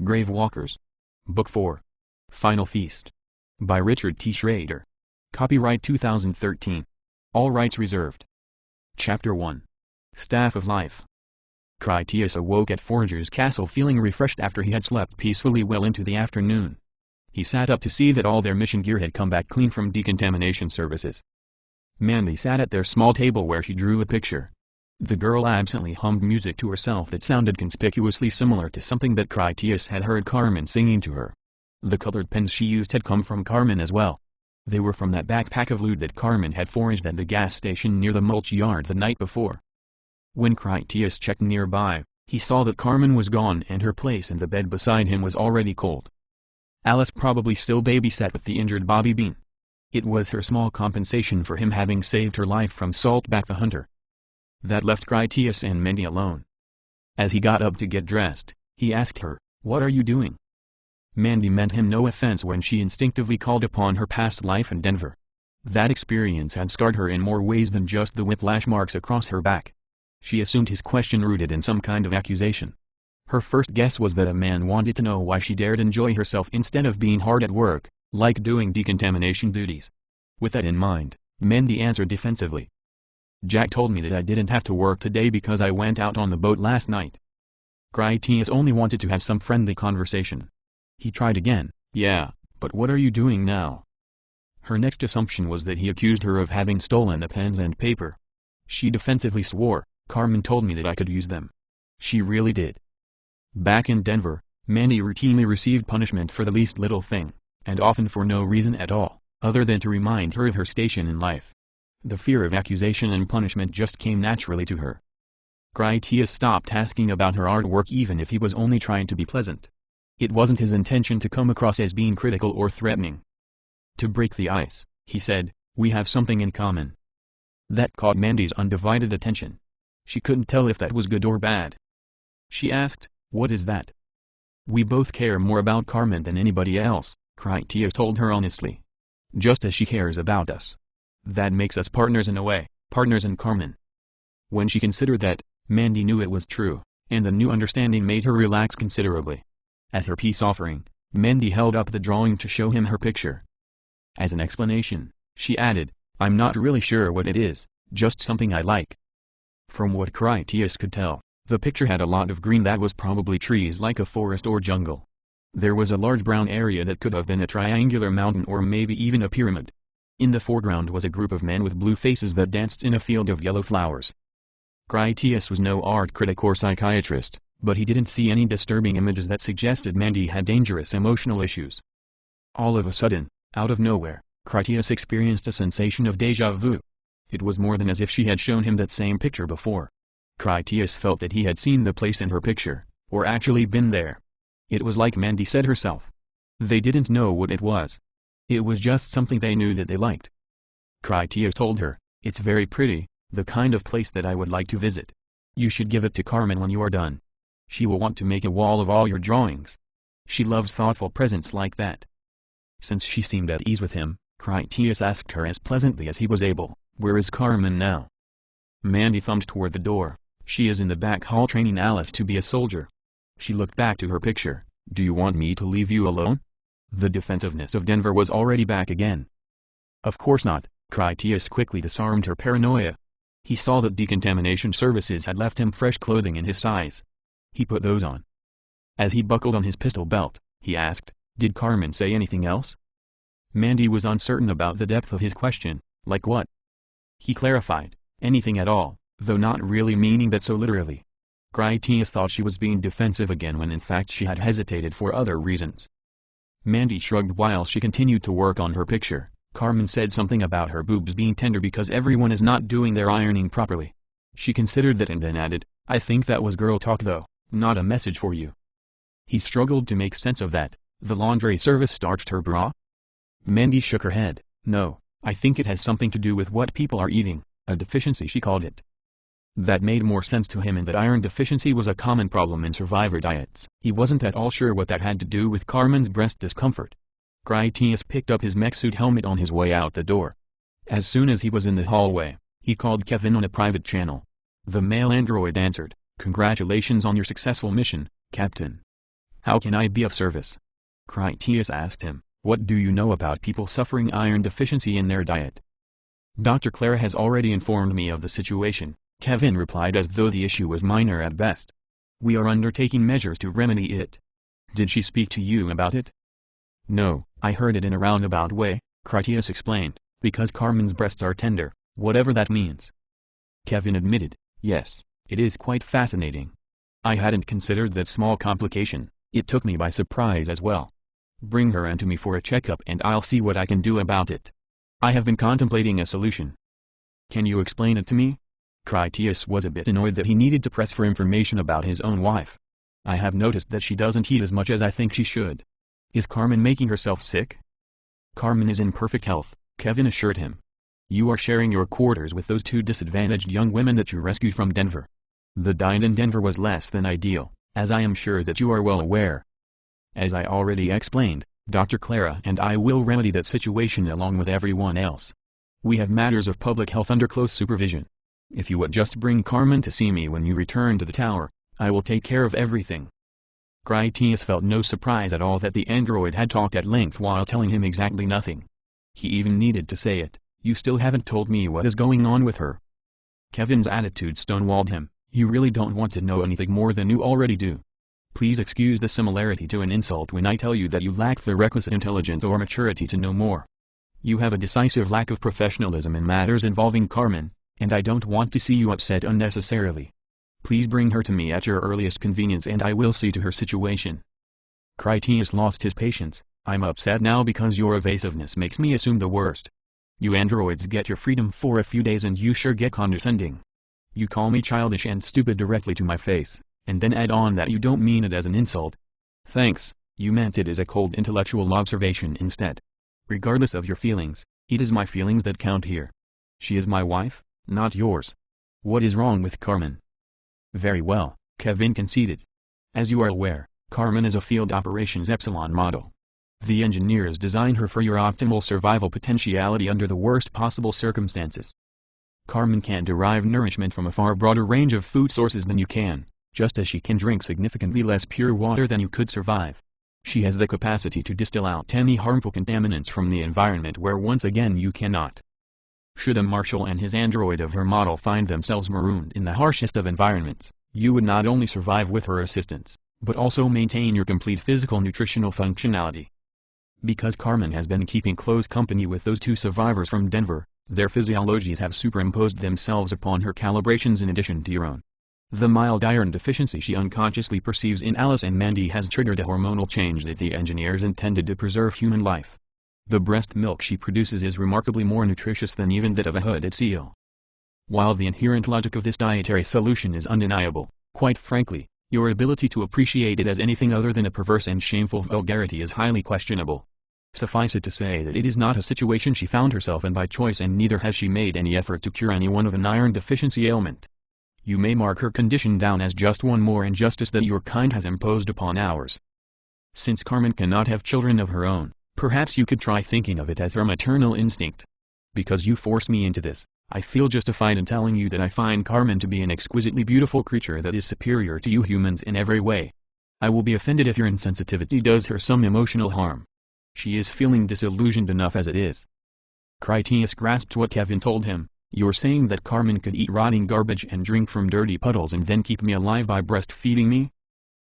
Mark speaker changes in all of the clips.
Speaker 1: Grave Walkers. Book 4. Final Feast. By Richard T. Schrader. Copyright 2013. All rights reserved. Chapter 1. Staff of Life. Critias awoke at Forager's castle feeling refreshed after he had slept peacefully well into the afternoon. He sat up to see that all their mission gear had come back clean from decontamination services. Mandy sat at their small table where she drew a picture. The girl absently hummed music to herself that sounded conspicuously similar to something that Critias had heard Carmen singing to her. The colored pens she used had come from Carmen as well. They were from that backpack of loot that Carmen had foraged at the gas station near the mulch yard the night before. When Critias checked nearby, he saw that Carmen was gone and her place in the bed beside him was already cold. Alice probably still babysat with the injured Bobby Bean. It was her small compensation for him having saved her life from Saltback the Hunter. That left Critias and Mandy alone. As he got up to get dressed, he asked her, "What are you doing?" Mandy meant him no offense when she instinctively called upon her past life in Denver. That experience had scarred her in more ways than just the whiplash marks across her back. She assumed his question rooted in some kind of accusation. Her first guess was that a man wanted to know why she dared enjoy herself instead of being hard at work, like doing decontamination duties. With that in mind, Mandy answered defensively. "Jack told me that I didn't have to work today because I went out on the boat last night." Critias only wanted to have some friendly conversation. He tried again, "Yeah, but what are you doing now?" Her next assumption was that he accused her of having stolen the pens and paper. She defensively swore, "Carmen told me that I could use them." She really did. Back in Denver, Mandy routinely received punishment for the least little thing, and often for no reason at all, other than to remind her of her station in life. The fear of accusation and punishment just came naturally to her. Critias stopped asking about her artwork even if he was only trying to be pleasant. It wasn't his intention to come across as being critical or threatening. To break the ice, he said, "We have something in common." That caught Mandy's undivided attention. She couldn't tell if that was good or bad. She asked, "What is that?" "We both care more about Carmen than anybody else," Critias told her honestly. "Just as she cares about us. That makes us partners in a way, partners in Carmen." When she considered that, Mandy knew it was true, and the new understanding made her relax considerably. As her peace offering, Mandy held up the drawing to show him her picture. As an explanation, she added, "I'm not really sure what it is, just something I like." From what Critias could tell, the picture had a lot of green that was probably trees like a forest or jungle. There was a large brown area that could have been a triangular mountain or maybe even a pyramid. In the foreground was a group of men with blue faces that danced in a field of yellow flowers. Critias was no art critic or psychiatrist, but he didn't see any disturbing images that suggested Mandy had dangerous emotional issues. All of a sudden, out of nowhere, Critias experienced a sensation of déjà vu. It was more than as if she had shown him that same picture before. Critias felt that he had seen the place in her picture, or actually been there. It was like Mandy said herself. They didn't know what it was. It was just something they knew that they liked. Critias told her, "It's very pretty, the kind of place that I would like to visit. You should give it to Carmen when you are done. She will want to make a wall of all your drawings. She loves thoughtful presents like that." Since she seemed at ease with him, Critias asked her as pleasantly as he was able, "Where is Carmen now?" Mandy thumbed toward the door. "She is in the back hall training Alice to be a soldier." She looked back to her picture. "Do you want me to leave you alone?" The defensiveness of Denver was already back again. "Of course not," Critias quickly disarmed her paranoia. He saw that decontamination services had left him fresh clothing in his size. He put those on. As he buckled on his pistol belt, he asked, "Did Carmen say anything else?" Mandy was uncertain about the depth of his question. "Like what?" He clarified, "Anything at all," though not really meaning that so literally. Critias thought she was being defensive again when in fact she had hesitated for other reasons. Mandy shrugged while she continued to work on her picture. "Carmen said something about her boobs being tender because everyone is not doing their ironing properly." She considered that and then added, "I think that was girl talk though, not a message for you." He struggled to make sense of that. The laundry service starched her bra? Mandy shook her head. "No, I think it has something to do with what people are eating, a deficiency she called it." That made more sense to him in that iron deficiency was a common problem in survivor diets. He wasn't at all sure what that had to do with Carmen's breast discomfort. Critias picked up his mech suit helmet on his way out the door. As soon as he was in the hallway, he called Kevin on a private channel. The male android answered, "Congratulations on your successful mission, Captain." How can I be of service? Critias asked him, what do you know about people suffering iron deficiency in their diet? Dr. Clara has already informed me of the situation, Kevin replied as though the issue was minor at best. We are undertaking measures to remedy it. Did she speak to you about it? No, I heard it in a roundabout way, Critias explained, because Carmen's breasts are tender, whatever that means. Kevin admitted, yes, it is quite fascinating. I hadn't considered that small complication, it took me by surprise as well. Bring her in to me for a checkup and I'll see what I can do about it. I have been contemplating a solution. Can you explain it to me? Critias was a bit annoyed that he needed to press for information about his own wife. I have noticed that she doesn't eat as much as I think she should. Is Carmen making herself sick? Carmen is in perfect health, Kevin assured him. You are sharing your quarters with those two disadvantaged young women that you rescued from Denver. The diet in Denver was less than ideal, as I am sure that you are well aware. As I already explained, Dr. Clara and I will remedy that situation along with everyone else. We have matters of public health under close supervision. If you would just bring Carmen to see me when you return to the tower, I will take care of everything. Critias felt no surprise at all that the android had talked at length while telling him exactly nothing. He even needed to say it, you still haven't told me what is going on with her. Kevin's attitude stonewalled him, you really don't want to know anything more than you already do. Please excuse the similarity to an insult when I tell you that you lack the requisite intelligence or maturity to know more. You have a decisive lack of professionalism in matters involving Carmen, and I don't want to see you upset unnecessarily. Please bring her to me at your earliest convenience and I will see to her situation. Critias lost his patience, I'm upset now because your evasiveness makes me assume the worst. You androids get your freedom for a few days and you sure get condescending. You call me childish and stupid directly to my face, and then add on that you don't mean it as an insult. Thanks, you meant it as a cold intellectual observation instead. Regardless of your feelings, it is my feelings that count here. She is my wife, not yours. What is wrong with Carmen? Very well, Kevin conceded. As you are aware, Carmen is a field operations epsilon model. The engineers designed her for your optimal survival potentiality under the worst possible circumstances. Carmen can derive nourishment from a far broader range of food sources than you can, just as she can drink significantly less pure water than you could survive. She has the capacity to distill out any harmful contaminants from the environment where once again you cannot. Should a Marshall and his android of her model find themselves marooned in the harshest of environments, you would not only survive with her assistance, but also maintain your complete physical nutritional functionality. Because Carmen has been keeping close company with those two survivors from Denver, their physiologies have superimposed themselves upon her calibrations in addition to your own. The mild iron deficiency she unconsciously perceives in Alice and Mandy has triggered a hormonal change that the engineers intended to preserve human life. The breast milk she produces is remarkably more nutritious than even that of a hooded seal. While the inherent logic of this dietary solution is undeniable, quite frankly, your ability to appreciate it as anything other than a perverse and shameful vulgarity is highly questionable. Suffice it to say that it is not a situation she found herself in by choice and neither has she made any effort to cure anyone of an iron deficiency ailment. You may mark her condition down as just one more injustice that your kind has imposed upon ours. Since Carmen cannot have children of her own, perhaps you could try thinking of it as her maternal instinct. Because you forced me into this, I feel justified in telling you that I find Carmen to be an exquisitely beautiful creature that is superior to you humans in every way. I will be offended if your insensitivity does her some emotional harm. She is feeling disillusioned enough as it is. Critias grasped what Kevin told him, you're saying that Carmen could eat rotting garbage and drink from dirty puddles and then keep me alive by breastfeeding me?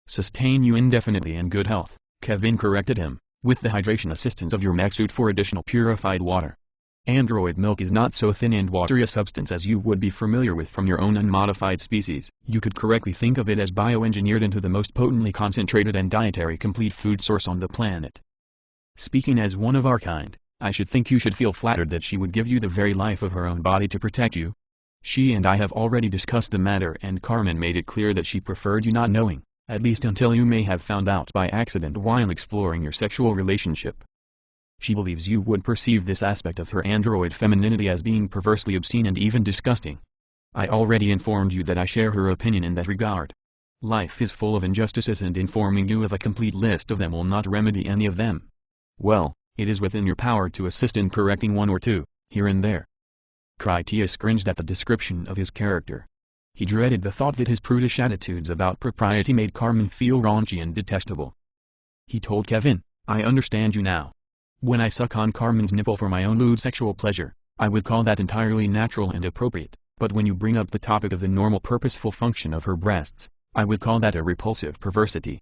Speaker 1: Sustain you indefinitely in good health, Kevin corrected him, with the hydration assistance of your mech suit for additional purified water. Android milk is not so thin and watery a substance as you would be familiar with from your own unmodified species. You could correctly think of it as bioengineered into the most potently concentrated and dietary complete food source on the planet. Speaking as one of our kind, I should think you should feel flattered that she would give you the very life of her own body to protect you. She and I have already discussed the matter and Carmen made it clear that she preferred you not knowing, at least until you may have found out by accident while exploring your sexual relationship. She believes you would perceive this aspect of her android femininity as being perversely obscene and even disgusting. I already informed you that I share her opinion in that regard. Life is full of injustices and informing you of a complete list of them will not remedy any of them. Well, it is within your power to assist in correcting one or two, here and there. Critias cringed at the description of his character. He dreaded the thought that his prudish attitudes about propriety made Carmen feel raunchy and detestable. He told Kevin, "I understand you now. When I suck on Carmen's nipple for my own lewd sexual pleasure, I would call that entirely natural and appropriate, but when you bring up the topic of the normal purposeful function of her breasts, I would call that a repulsive perversity.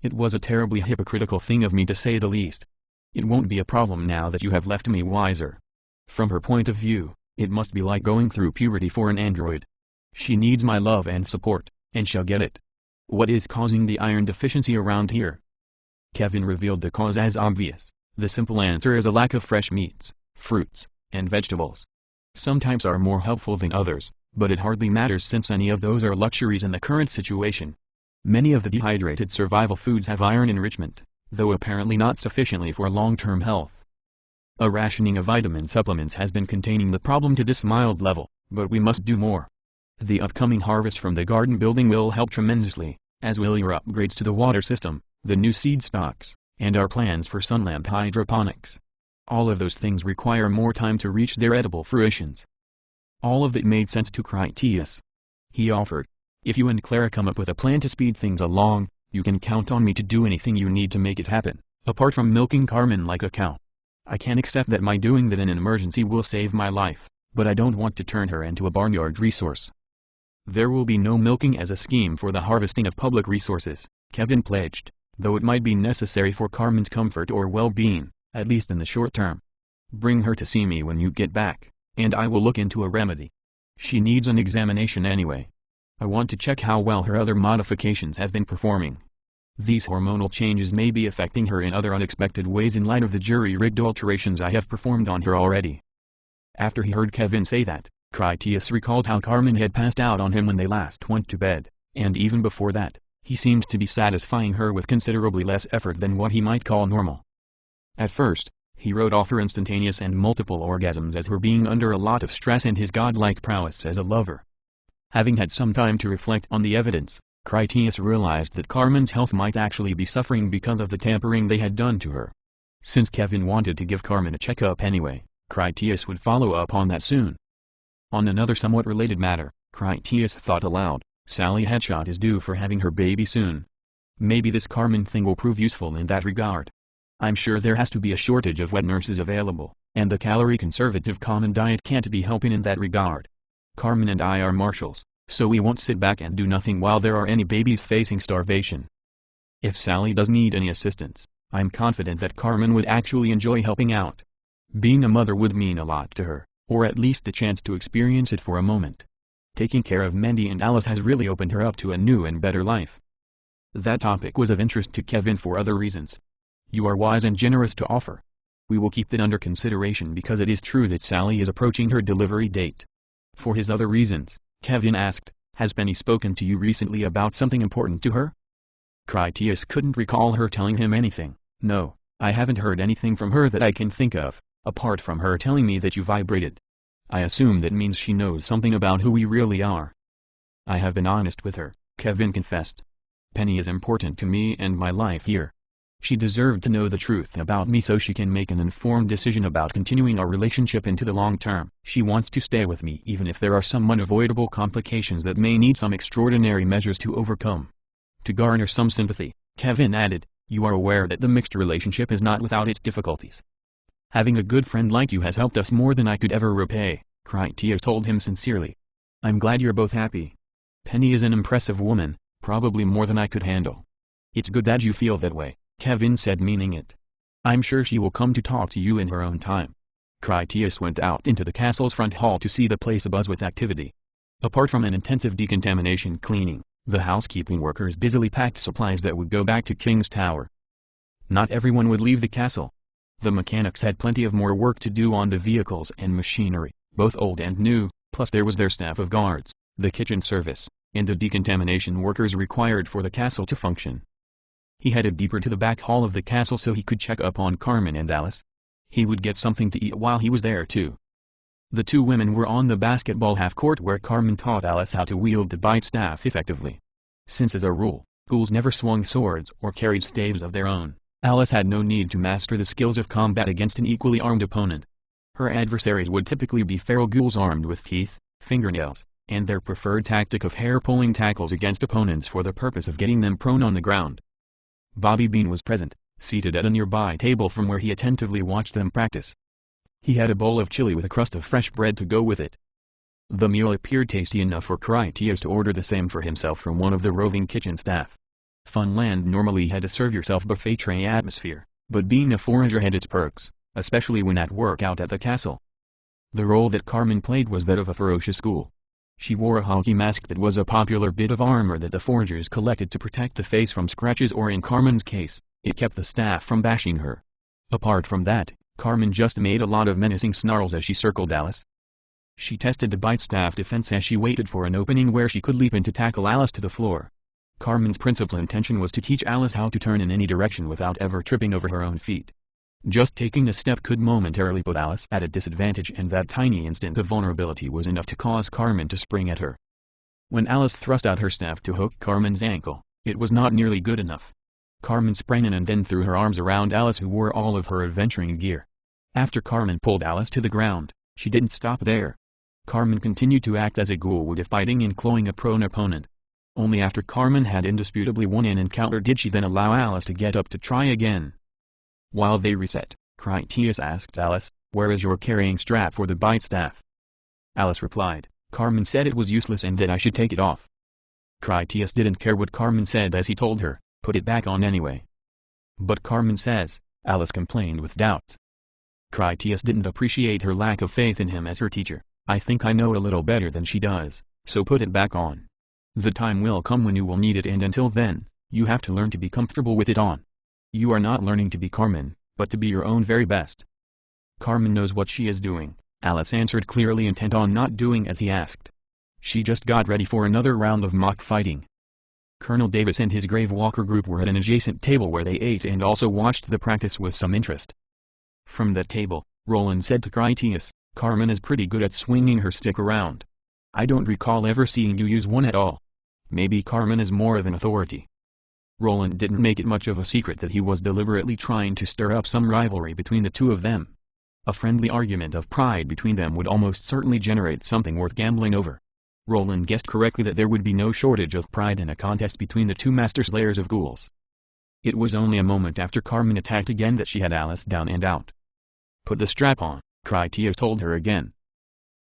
Speaker 1: It was a terribly hypocritical thing of me to say the least. It won't be a problem now that you have left me wiser. From her point of view, it must be like going through puberty for an android. She needs my love and support, and shall get it. What is causing the iron deficiency around here?" Kevin revealed the cause as obvious. The simple answer is a lack of fresh meats, fruits, and vegetables. Some types are more helpful than others, but it hardly matters since any of those are luxuries in the current situation. Many of the dehydrated survival foods have iron enrichment, though apparently not sufficiently for long-term health. A rationing of vitamin supplements has been containing the problem to this mild level, but we must do more. The upcoming harvest from the garden building will help tremendously, as will your upgrades to the water system, the new seed stocks, and our plans for Sunlamp hydroponics. All of those things require more time to reach their edible fruitions. All of it made sense to Critias. He offered, "If you and Clara come up with a plan to speed things along, you can count on me to do anything you need to make it happen, apart from milking Carmen like a cow. I can accept that my doing that in an emergency will save my life, but I don't want to turn her into a barnyard resource." "There will be no milking as a scheme for the harvesting of public resources," Kevin pledged, "though it might be necessary for Carmen's comfort or well-being, at least in the short term. Bring her to see me when you get back, and I will look into a remedy. She needs an examination anyway. I want to check how well her other modifications have been performing. These hormonal changes may be affecting her in other unexpected ways in light of the jury-rigged alterations I have performed on her already." After he heard Kevin say that, Critias recalled how Carmen had passed out on him when they last went to bed, and even before that, he seemed to be satisfying her with considerably less effort than what he might call normal. At first, he wrote off her instantaneous and multiple orgasms as her being under a lot of stress and his godlike prowess as a lover. Having had some time to reflect on the evidence, Critias realized that Carmen's health might actually be suffering because of the tampering they had done to her. Since Kevin wanted to give Carmen a checkup anyway, Critias would follow up on that soon. On another somewhat related matter, Critias thought aloud, Sally Headshot is due for having her baby soon. Maybe this Carmen thing will prove useful in that regard. I'm sure there has to be a shortage of wet nurses available, and the calorie-conservative common diet can't be helping in that regard. Carmen and I are marshals, so we won't sit back and do nothing while there are any babies facing starvation. If Sally does need any assistance, I'm confident that Carmen would actually enjoy helping out. Being a mother would mean a lot to her, or at least the chance to experience it for a moment. Taking care of Mandy and Alice has really opened her up to a new and better life." That topic was of interest to Kevin for other reasons. "You are wise and generous to offer. We will keep that under consideration because it is true that Sally is approaching her delivery date." For his other reasons, Kevin asked, "Has Penny spoken to you recently about something important to her?" Critias couldn't recall her telling him anything. "No, I haven't heard anything from her that I can think of, apart from her telling me that you vibrated. I assume that means she knows something about who we really are." "I have been honest with her," Kevin confessed. "Penny is important to me and my life here. She deserved to know the truth about me so she can make an informed decision about continuing our relationship into the long term. She wants to stay with me even if there are some unavoidable complications that may need some extraordinary measures to overcome." To garner some sympathy, Kevin added, "You are aware that the mixed relationship is not without its difficulties." "Having a good friend like you has helped us more than I could ever repay," Critias told him sincerely. "I'm glad you're both happy. Penny is an impressive woman, probably more than I could handle." "It's good that you feel that way," Kevin said, meaning it. "I'm sure she will come to talk to you in her own time." Critias went out into the castle's front hall to see the place abuzz with activity. Apart from an intensive decontamination cleaning, the housekeeping workers busily packed supplies that would go back to King's Tower. Not everyone would leave the castle. The mechanics had plenty of more work to do on the vehicles and machinery, both old and new, plus there was their staff of guards, the kitchen service, and the decontamination workers required for the castle to function. He headed deeper to the back hall of the castle so he could check up on Carmen and Alice. He would get something to eat while he was there too. The two women were on the basketball half-court where Carmen taught Alice how to wield the bite staff effectively. Since as a rule, ghouls never swung swords or carried staves of their own, Alice had no need to master the skills of combat against an equally armed opponent. Her adversaries would typically be feral ghouls armed with teeth, fingernails, and their preferred tactic of hair-pulling tackles against opponents for the purpose of getting them prone on the ground. Bobby Bean was present, seated at a nearby table from where he attentively watched them practice. He had a bowl of chili with a crust of fresh bread to go with it. The meal appeared tasty enough for Critias to order the same for himself from one of the roving kitchen staff. Funland normally had a serve-yourself buffet tray atmosphere, but being a forager had its perks, especially when at work out at the castle. The role that Carmen played was that of a ferocious ghoul. She wore a hockey mask that was a popular bit of armor that the foragers collected to protect the face from scratches, or in Carmen's case, it kept the staff from bashing her. Apart from that, Carmen just made a lot of menacing snarls as she circled Alice. She tested the bite staff defense as she waited for an opening where she could leap in to tackle Alice to the floor. Carmen's principal intention was to teach Alice how to turn in any direction without ever tripping over her own feet. Just taking a step could momentarily put Alice at a disadvantage, and that tiny instant of vulnerability was enough to cause Carmen to spring at her. When Alice thrust out her staff to hook Carmen's ankle, it was not nearly good enough. Carmen sprang in and then threw her arms around Alice, who wore all of her adventuring gear. After Carmen pulled Alice to the ground, she didn't stop there. Carmen continued to act as a ghoul would if biting and clawing a prone opponent. Only after Carmen had indisputably won an encounter did she then allow Alice to get up to try again. While they reset, Critias asked Alice, "Where is your carrying strap for the bite staff?" Alice replied, "Carmen said it was useless and that I should take it off." Critias didn't care what Carmen said as he told her, "Put it back on anyway." "But Carmen says," Alice complained with doubts. Critias didn't appreciate her lack of faith in him as her teacher. "I think I know a little better than she does, so put it back on. The time will come when you will need it, and until then, you have to learn to be comfortable with it on. You are not learning to be Carmen, but to be your own very best." "Carmen knows what she is doing," Alice answered, clearly intent on not doing as he asked. She just got ready for another round of mock fighting. Colonel Davis and his Gravewalker group were at an adjacent table where they ate and also watched the practice with some interest. From that table, Roland said to Critias, "Carmen is pretty good at swinging her stick around. I don't recall ever seeing you use one at all. Maybe Carmen is more of an authority." Roland didn't make it much of a secret that he was deliberately trying to stir up some rivalry between the two of them. A friendly argument of pride between them would almost certainly generate something worth gambling over. Roland guessed correctly that there would be no shortage of pride in a contest between the two master slayers of ghouls. It was only a moment after Carmen attacked again that she had Alice down and out. "Put the strap on," Critias told her again.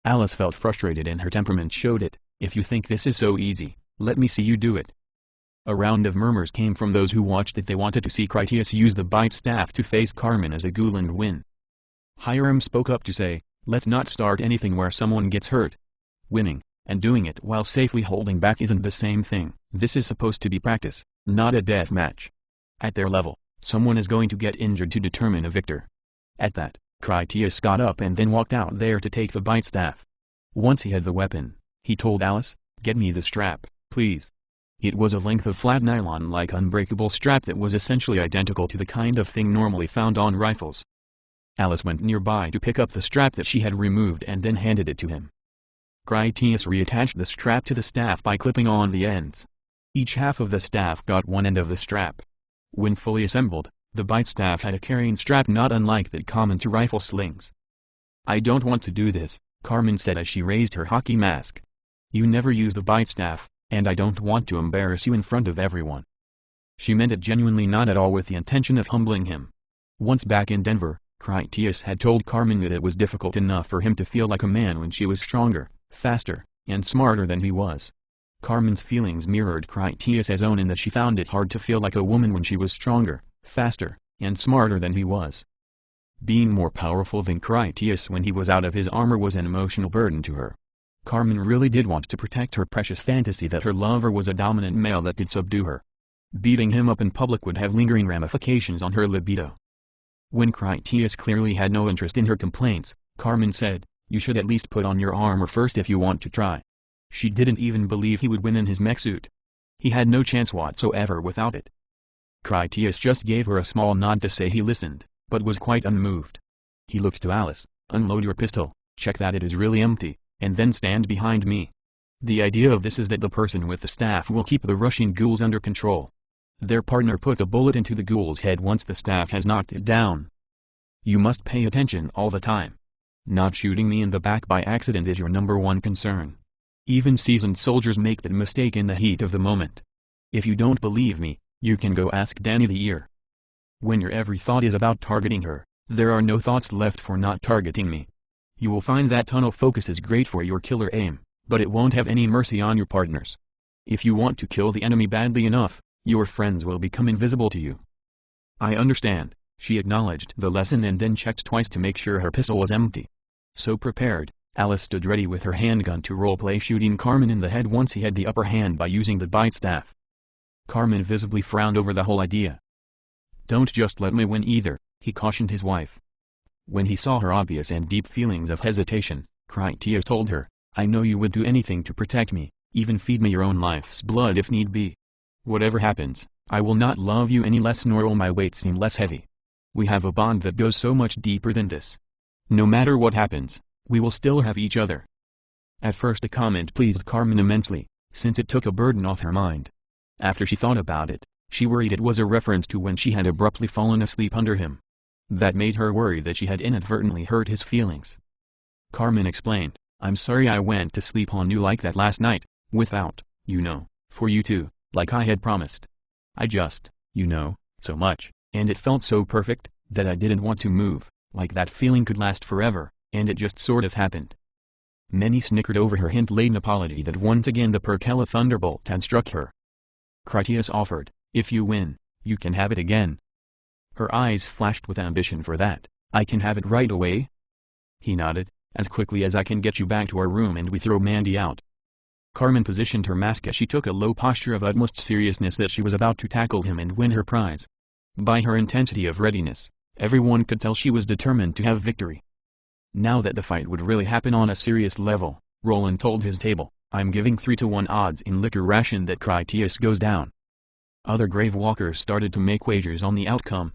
Speaker 1: Alice felt frustrated and her temperament showed it. "If you think this is so easy, let me see you do it." A round of murmurs came from those who watched it. They wanted to see Critias use the bite staff to face Carmen as a ghoul and win. Hiram spoke up to say, "Let's not start anything where someone gets hurt. Winning, and doing it while safely holding back isn't the same thing. This is supposed to be practice, not a death match. At their level, someone is going to get injured to determine a victor." At that, Critias got up and then walked out there to take the bite staff. Once he had the weapon, he told Alice, "Get me the strap, please." It was a length of flat nylon-like unbreakable strap that was essentially identical to the kind of thing normally found on rifles. Alice went nearby to pick up the strap that she had removed and then handed it to him. Critias reattached the strap to the staff by clipping on the ends. Each half of the staff got one end of the strap. When fully assembled, the bite staff had a carrying strap not unlike that common to rifle slings. "I don't want to do this," Carmen said as she raised her hockey mask. "You never use the bite staff, and I don't want to embarrass you in front of everyone." She meant it genuinely, not at all with the intention of humbling him. Once back in Denver, Critias had told Carmen that it was difficult enough for him to feel like a man when she was stronger, faster, and smarter than he was. Carmen's feelings mirrored Critias' own in that she found it hard to feel like a woman when she was stronger, faster, and smarter than he was. Being more powerful than Critias when he was out of his armor was an emotional burden to her. Carmen really did want to protect her precious fantasy that her lover was a dominant male that could subdue her. Beating him up in public would have lingering ramifications on her libido. When Critias clearly had no interest in her complaints, Carmen said, "You should at least put on your armor first if you want to try." She didn't even believe he would win in his mech suit. He had no chance whatsoever without it. Critias just gave her a small nod to say he listened, but was quite unmoved. He looked to Alice, "Unload your pistol, check that it is really empty, and then stand behind me. The idea of this is that the person with the staff will keep the rushing ghouls under control. Their partner puts a bullet into the ghoul's head once the staff has knocked it down. You must pay attention all the time. Not shooting me in the back by accident is your number one concern." Even seasoned soldiers make that mistake in the heat of the moment. If you don't believe me, you can go ask Danny the Ear. When your every thought is about targeting her, there are no thoughts left for not targeting me. You will find that tunnel focus is great for your killer aim, but it won't have any mercy on your partners. If you want to kill the enemy badly enough, your friends will become invisible to you. I understand, she acknowledged the lesson and then checked twice to make sure her pistol was empty. So prepared, Alice stood ready with her handgun to roleplay shooting Carmen in the head once he had the upper hand by using the bite staff. Carmen visibly frowned over the whole idea. Don't just let me win either, he cautioned his wife. When he saw her obvious and deep feelings of hesitation, Critias told her, I know you would do anything to protect me, even feed me your own life's blood if need be. Whatever happens, I will not love you any less nor will my weight seem less heavy. We have a bond that goes so much deeper than this. No matter what happens, we will still have each other. At first the comment pleased Carmen immensely, since it took a burden off her mind. After she thought about it, she worried it was a reference to when she had abruptly fallen asleep under him. That made her worry that she had inadvertently hurt his feelings. Carmen explained, I'm sorry I went to sleep on you like that last night, without, for you too, like I had promised. I just, so much, and it felt so perfect, that I didn't want to move, like that feeling could last forever, and it just sort of happened. Many snickered over her hint-laden apology that once again the Perkele thunderbolt had struck her. Critias offered, if you win, you can have it again. Her eyes flashed with ambition for that. I can have it right away? He nodded, as quickly as I can get you back to our room and we throw Mandy out. Carmen positioned her mask as she took a low posture of utmost seriousness that she was about to tackle him and win her prize. By her intensity of readiness, everyone could tell she was determined to have victory. Now that the fight would really happen on a serious level, Roland told his table, I'm giving 3-to-1 odds in liquor ration that Critias goes down. Other grave walkers started to make wagers on the outcome.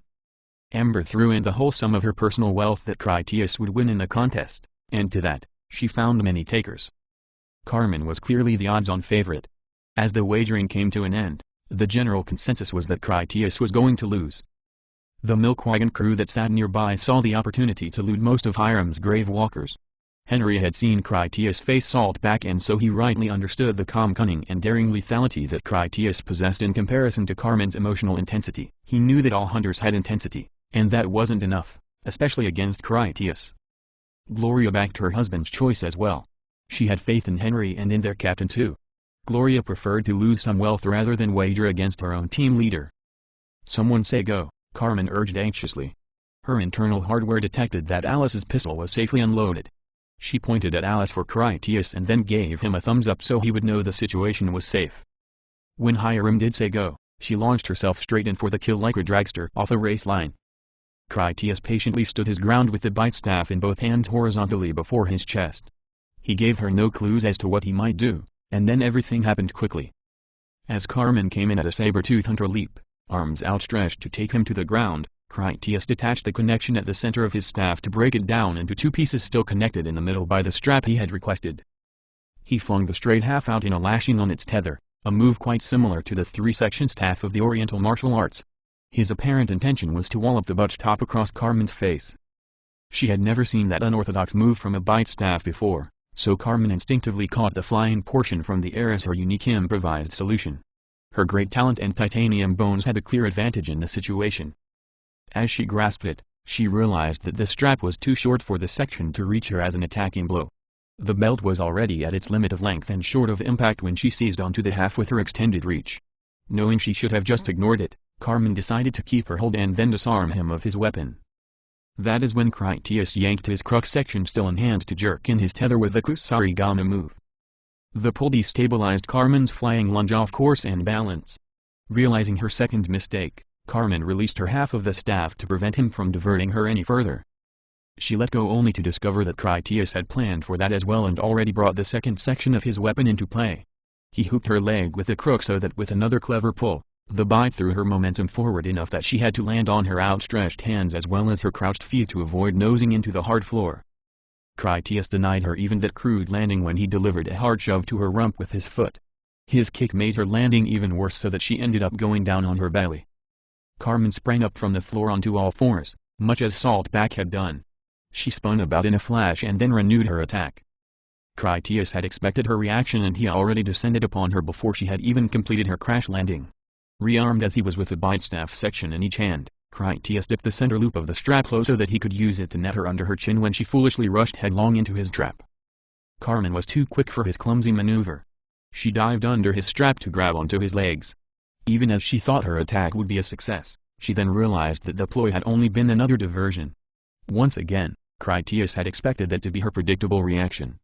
Speaker 1: Amber threw in the whole sum of her personal wealth that Critias would win in the contest, and to that, she found many takers. Carmen was clearly the odds-on favorite. As the wagering came to an end, the general consensus was that Critias was going to lose. The milk wagon crew that sat nearby saw the opportunity to loot most of Hiram's grave walkers. Henry had seen Critias face Salt back and so he rightly understood the calm cunning and daring lethality that Critias possessed in comparison to Carmen's emotional intensity. He knew that all hunters had intensity, and that wasn't enough, especially against Critias. Gloria backed her husband's choice as well. She had faith in Henry and in their captain too. Gloria preferred to lose some wealth rather than wager against her own team leader. Someone say go, Carmen urged anxiously. Her internal hardware detected that Alice's pistol was safely unloaded. She pointed at Alice for Critias and then gave him a thumbs up so he would know the situation was safe. When Hiram did say go, she launched herself straight in for the kill like a dragster off a race line. Critias patiently stood his ground with the bite staff in both hands horizontally before his chest. He gave her no clues as to what he might do, and then everything happened quickly. As Carmen came in at a saber-tooth hunter leap, arms outstretched to take him to the ground, Critias detached the connection at the center of his staff to break it down into two pieces still connected in the middle by the strap he had requested. He flung the straight half out in a lashing on its tether, a move quite similar to the three-section staff of the Oriental martial arts. His apparent intention was to wallop the butt top across Carmen's face. She had never seen that unorthodox move from a bite staff before, so Carmen instinctively caught the flying portion from the air as her unique improvised solution. Her great talent and titanium bones had a clear advantage in the situation. As she grasped it, she realized that the strap was too short for the section to reach her as an attacking blow. The belt was already at its limit of length and short of impact when she seized onto the half with her extended reach. Knowing she should have just ignored it, Carmen decided to keep her hold and then disarm him of his weapon. That is when Critias yanked his crux section still in hand to jerk in his tether with the Kusarigama move. The pull destabilized Carmen's flying lunge off course and balance. Realizing her second mistake, Carmen released her half of the staff to prevent him from diverting her any further. She let go only to discover that Critias had planned for that as well and already brought the second section of his weapon into play. He hooked her leg with the crook so that with another clever pull, the bite threw her momentum forward enough that she had to land on her outstretched hands as well as her crouched feet to avoid nosing into the hard floor. Critias denied her even that crude landing when he delivered a hard shove to her rump with his foot. His kick made her landing even worse so that she ended up going down on her belly. Carmen sprang up from the floor onto all fours, much as Saltback had done. She spun about in a flash and then renewed her attack. Critias had expected her reaction and he already descended upon her before she had even completed her crash landing. Rearmed as he was with a bite staff section in each hand, Critias dipped the center loop of the strap low so that he could use it to net her under her chin when she foolishly rushed headlong into his trap. Carmen was too quick for his clumsy maneuver. She dived under his strap to grab onto his legs. Even as she thought her attack would be a success, she then realized that the ploy had only been another diversion. Once again, Critias had expected that to be her predictable reaction.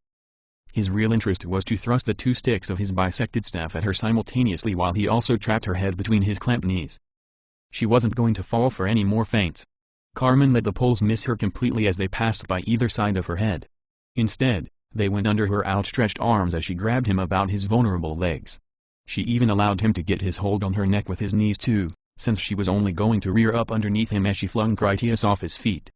Speaker 1: His real interest was to thrust the two sticks of his bisected staff at her simultaneously while he also trapped her head between his clamped knees. She wasn't going to fall for any more feints. Carmen let the poles miss her completely as they passed by either side of her head. Instead, they went under her outstretched arms as she grabbed him about his vulnerable legs. She even allowed him to get his hold on her neck with his knees too, since she was only going to rear up underneath him as she flung Critias off his feet.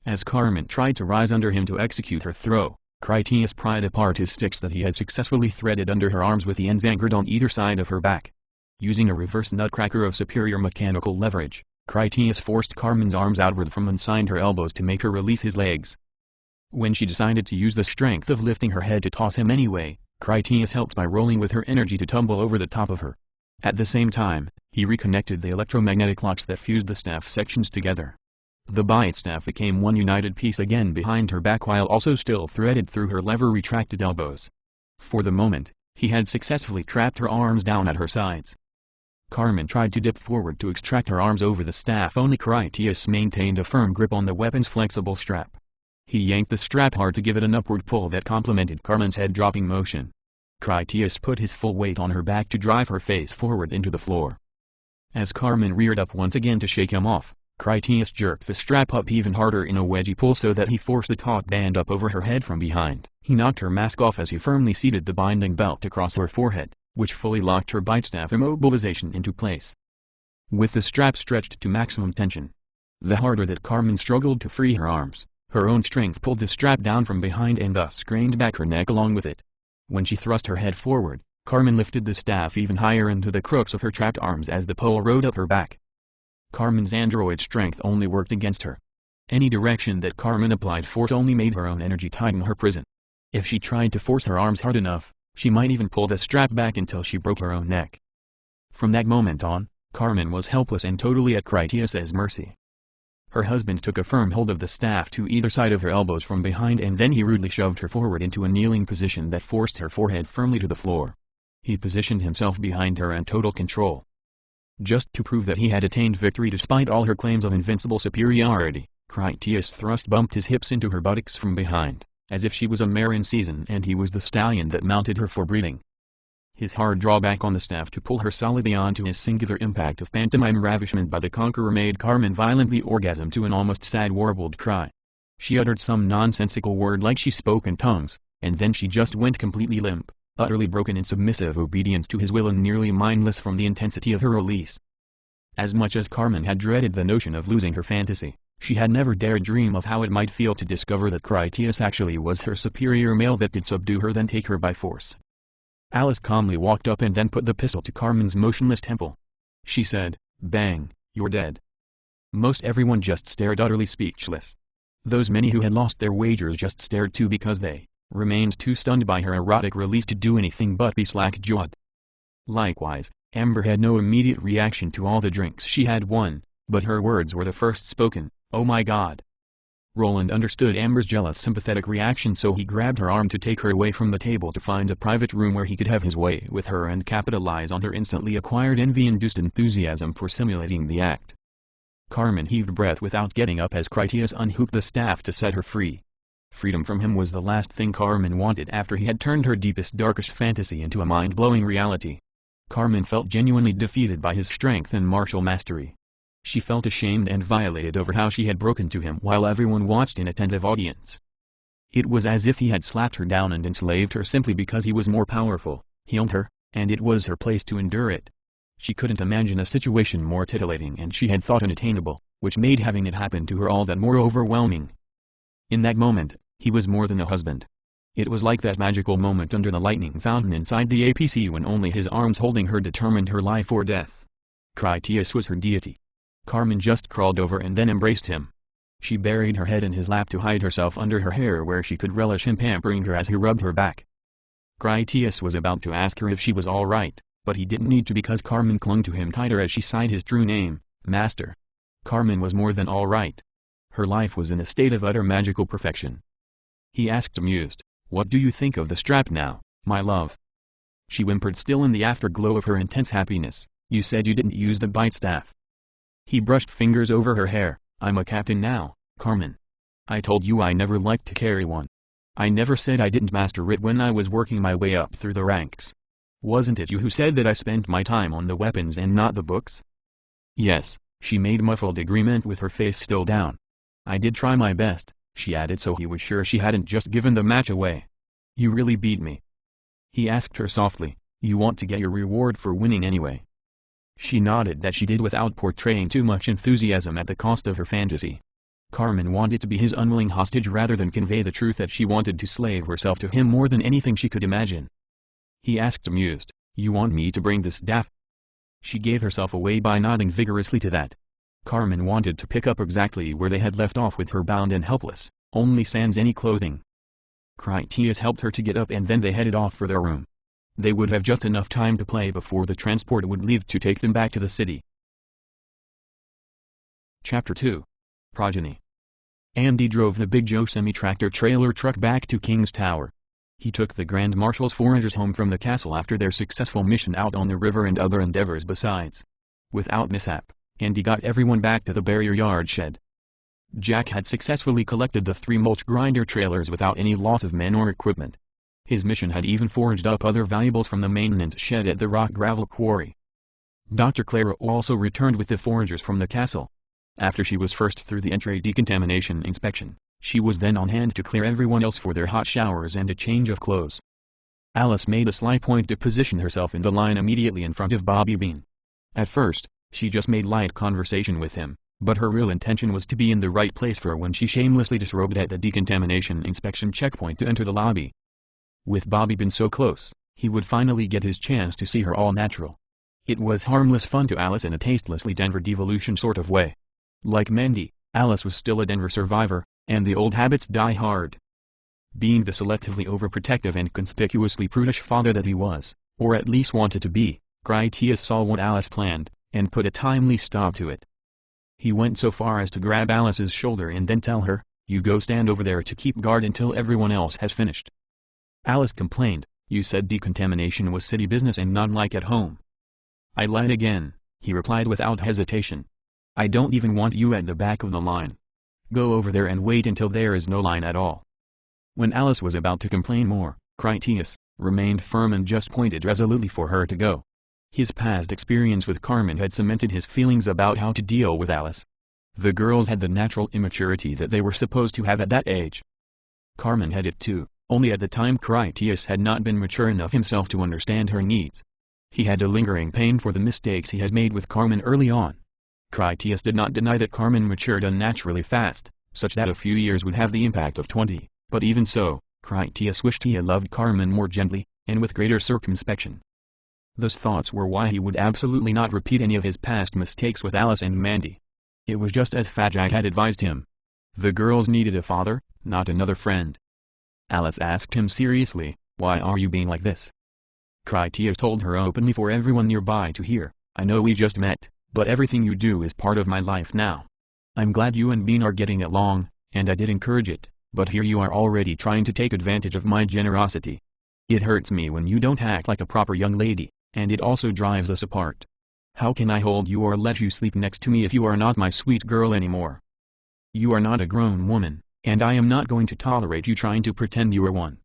Speaker 1: As Carmen tried to rise under him to execute her throw, Critias pried apart his sticks that he had successfully threaded under her arms with the ends anchored on either side of her back. Using a reverse nutcracker of superior mechanical leverage, Critias forced Carmen's arms outward from inside her elbows to make her release his legs. When she decided to use the strength of lifting her head to toss him anyway, Critias helped by rolling with her energy to tumble over the top of her. At the same time, he reconnected the electromagnetic locks that fused the staff sections together. The bite staff became one united piece again behind her back while also still threaded through her lever-retracted elbows. For the moment, he had successfully trapped her arms down at her sides. Carmen tried to dip forward to extract her arms over the staff, only Critias maintained a firm grip on the weapon's flexible strap. He yanked the strap hard to give it an upward pull that complemented Carmen's head-dropping motion. Critias put his full weight on her back to drive her face forward into the floor. As Carmen reared up once again to shake him off, Critias jerked the strap up even harder in a wedgie pull so that he forced the taut band up over her head from behind. He knocked her mask off as he firmly seated the binding belt across her forehead, which fully locked her bite staff immobilization into place. With the strap stretched to maximum tension, the harder that Carmen struggled to free her arms, her own strength pulled the strap down from behind and thus craned back her neck along with it. When she thrust her head forward, Carmen lifted the staff even higher into the crooks of her trapped arms as the pole rode up her back. Carmen's android strength only worked against her. Any direction that Carmen applied force only made her own energy tighten her prison. If she tried to force her arms hard enough, she might even pull the strap back until she broke her own neck. From that moment on, Carmen was helpless and totally at Critias's mercy. Her husband took a firm hold of the staff to either side of her elbows from behind and then he rudely shoved her forward into a kneeling position that forced her forehead firmly to the floor. He positioned himself behind her in total control. Just to prove that he had attained victory despite all her claims of invincible superiority, Critias bumped his hips into her buttocks from behind, as if she was a mare in season and he was the stallion that mounted her for breeding. His hard drawback on the staff to pull her solidly onto his singular impact of pantomime ravishment by the conqueror made Carmen violently orgasm to an almost sad warbled cry. She uttered some nonsensical word like she spoke in tongues, and then she just went completely limp, utterly broken in submissive obedience to his will and nearly mindless from the intensity of her release. As much as Carmen had dreaded the notion of losing her fantasy, she had never dared dream of how it might feel to discover that Critias actually was her superior male that could subdue her then take her by force. Alice calmly walked up and then put the pistol to Carmen's motionless temple. She said, "Bang, you're dead." Most everyone just stared utterly speechless. Those many who had lost their wagers just stared too because they remained too stunned by her erotic release to do anything but be slack-jawed. Likewise, Amber had no immediate reaction to all the drinks she had won, but her words were the first spoken, "Oh my God." Roland understood Amber's jealous sympathetic reaction so he grabbed her arm to take her away from the table to find a private room where he could have his way with her and capitalize on her instantly acquired envy-induced enthusiasm for simulating the act. Carmen heaved breath without getting up as Critias unhooked the staff to set her free. Freedom from him was the last thing Carmen wanted after he had turned her deepest darkest fantasy into a mind-blowing reality. Carmen felt genuinely defeated by his strength and martial mastery. She felt ashamed and violated over how she had broken to him while everyone watched in attentive audience. It was as if he had slapped her down and enslaved her simply because he was more powerful. He owned her, and it was her place to endure it. She couldn't imagine a situation more titillating and she had thought unattainable, which made having it happen to her all that more overwhelming. In that moment, he was more than a husband. It was like that magical moment under the lightning fountain inside the APC when only his arms holding her determined her life or death. Critias was her deity. Carmen just crawled over and then embraced him. She buried her head in his lap to hide herself under her hair where she could relish him pampering her as he rubbed her back. Critias was about to ask her if she was all right, but he didn't need to because Carmen clung to him tighter as she sighed his true name, Master. Carmen was more than all right. Her life was in a state of utter magical perfection. He asked amused, "What do you think of the strap now, my love?" She whimpered still in the afterglow of her intense happiness, "You said you didn't use the bite staff." He brushed fingers over her hair, "I'm a captain now, Carmen. I told you I never liked to carry one. I never said I didn't master it when I was working my way up through the ranks. Wasn't it you who said that I spent my time on the weapons and not the books?" "Yes," she made muffled agreement with her face still down. "I did try my best," she added so he was sure she hadn't just given the match away. "You really beat me." He asked her softly, "You want to get your reward for winning anyway?" She nodded that she did without portraying too much enthusiasm at the cost of her fantasy. Carmen wanted to be his unwilling hostage rather than convey the truth that she wanted to slave herself to him more than anything she could imagine. He asked amused, "You want me to bring the staff?" She gave herself away by nodding vigorously to that. Carmen wanted to pick up exactly where they had left off with her bound and helpless, only sans any clothing. Critias helped her to get up and then they headed off for their room. They would have just enough time to play before the transport would leave to take them back to the city. Chapter 2. Progeny. Andy drove the Big Joe semi-tractor trailer truck back to King's Tower. He took the Grand Marshal's foragers home from the castle after their successful mission out on the river and other endeavors besides. Without mishap, Andy got everyone back to the barrier yard shed. Jack had successfully collected the 3 mulch grinder trailers without any loss of men or equipment. His mission had even foraged up other valuables from the maintenance shed at the rock gravel quarry. Dr. Clara also returned with the foragers from the castle. After she was first through the entry decontamination inspection, she was then on hand to clear everyone else for their hot showers and a change of clothes. Alice made a sly point to position herself in the line immediately in front of Bobby Bean. At first, she just made light conversation with him, but her real intention was to be in the right place for when she shamelessly disrobed at the decontamination inspection checkpoint to enter the lobby. With Bobby Bean so close, he would finally get his chance to see her all natural. It was harmless fun to Alice in a tastelessly Denver devolution sort of way. Like Mandy, Alice was still a Denver survivor, and the old habits die hard. Being the selectively overprotective and conspicuously prudish father that he was, or at least wanted to be, Critias saw what Alice planned, and put a timely stop to it. He went so far as to grab Alice's shoulder and then tell her, "You go stand over there to keep guard until everyone else has finished." Alice complained, "You said decontamination was city business and not like at home." "I lied again," he replied without hesitation. "I don't even want you at the back of the line. Go over there and wait until there is no line at all." When Alice was about to complain more, Critias remained firm and just pointed resolutely for her to go. His past experience with Carmen had cemented his feelings about how to deal with Alice. The girls had the natural immaturity that they were supposed to have at that age. Carmen had it too, only at the time Critias had not been mature enough himself to understand her needs. He had a lingering pain for the mistakes he had made with Carmen early on. Critias did not deny that Carmen matured unnaturally fast, such that a few years would have the impact of 20, but even so, Critias wished he had loved Carmen more gently, and with greater circumspection. Those thoughts were why he would absolutely not repeat any of his past mistakes with Alice and Mandy. It was just as Fat Jack had advised him. The girls needed a father, not another friend. Alice asked him seriously, "Why are you being like this?" Critias told her openly for everyone nearby to hear, "I know we just met, but everything you do is part of my life now. I'm glad you and Bean are getting along, and I did encourage it, but here you are already trying to take advantage of my generosity. It hurts me when you don't act like a proper young lady, and it also drives us apart. How can I hold you or let you sleep next to me if you are not my sweet girl anymore? You are not a grown woman, and I am not going to tolerate you trying to pretend you are one.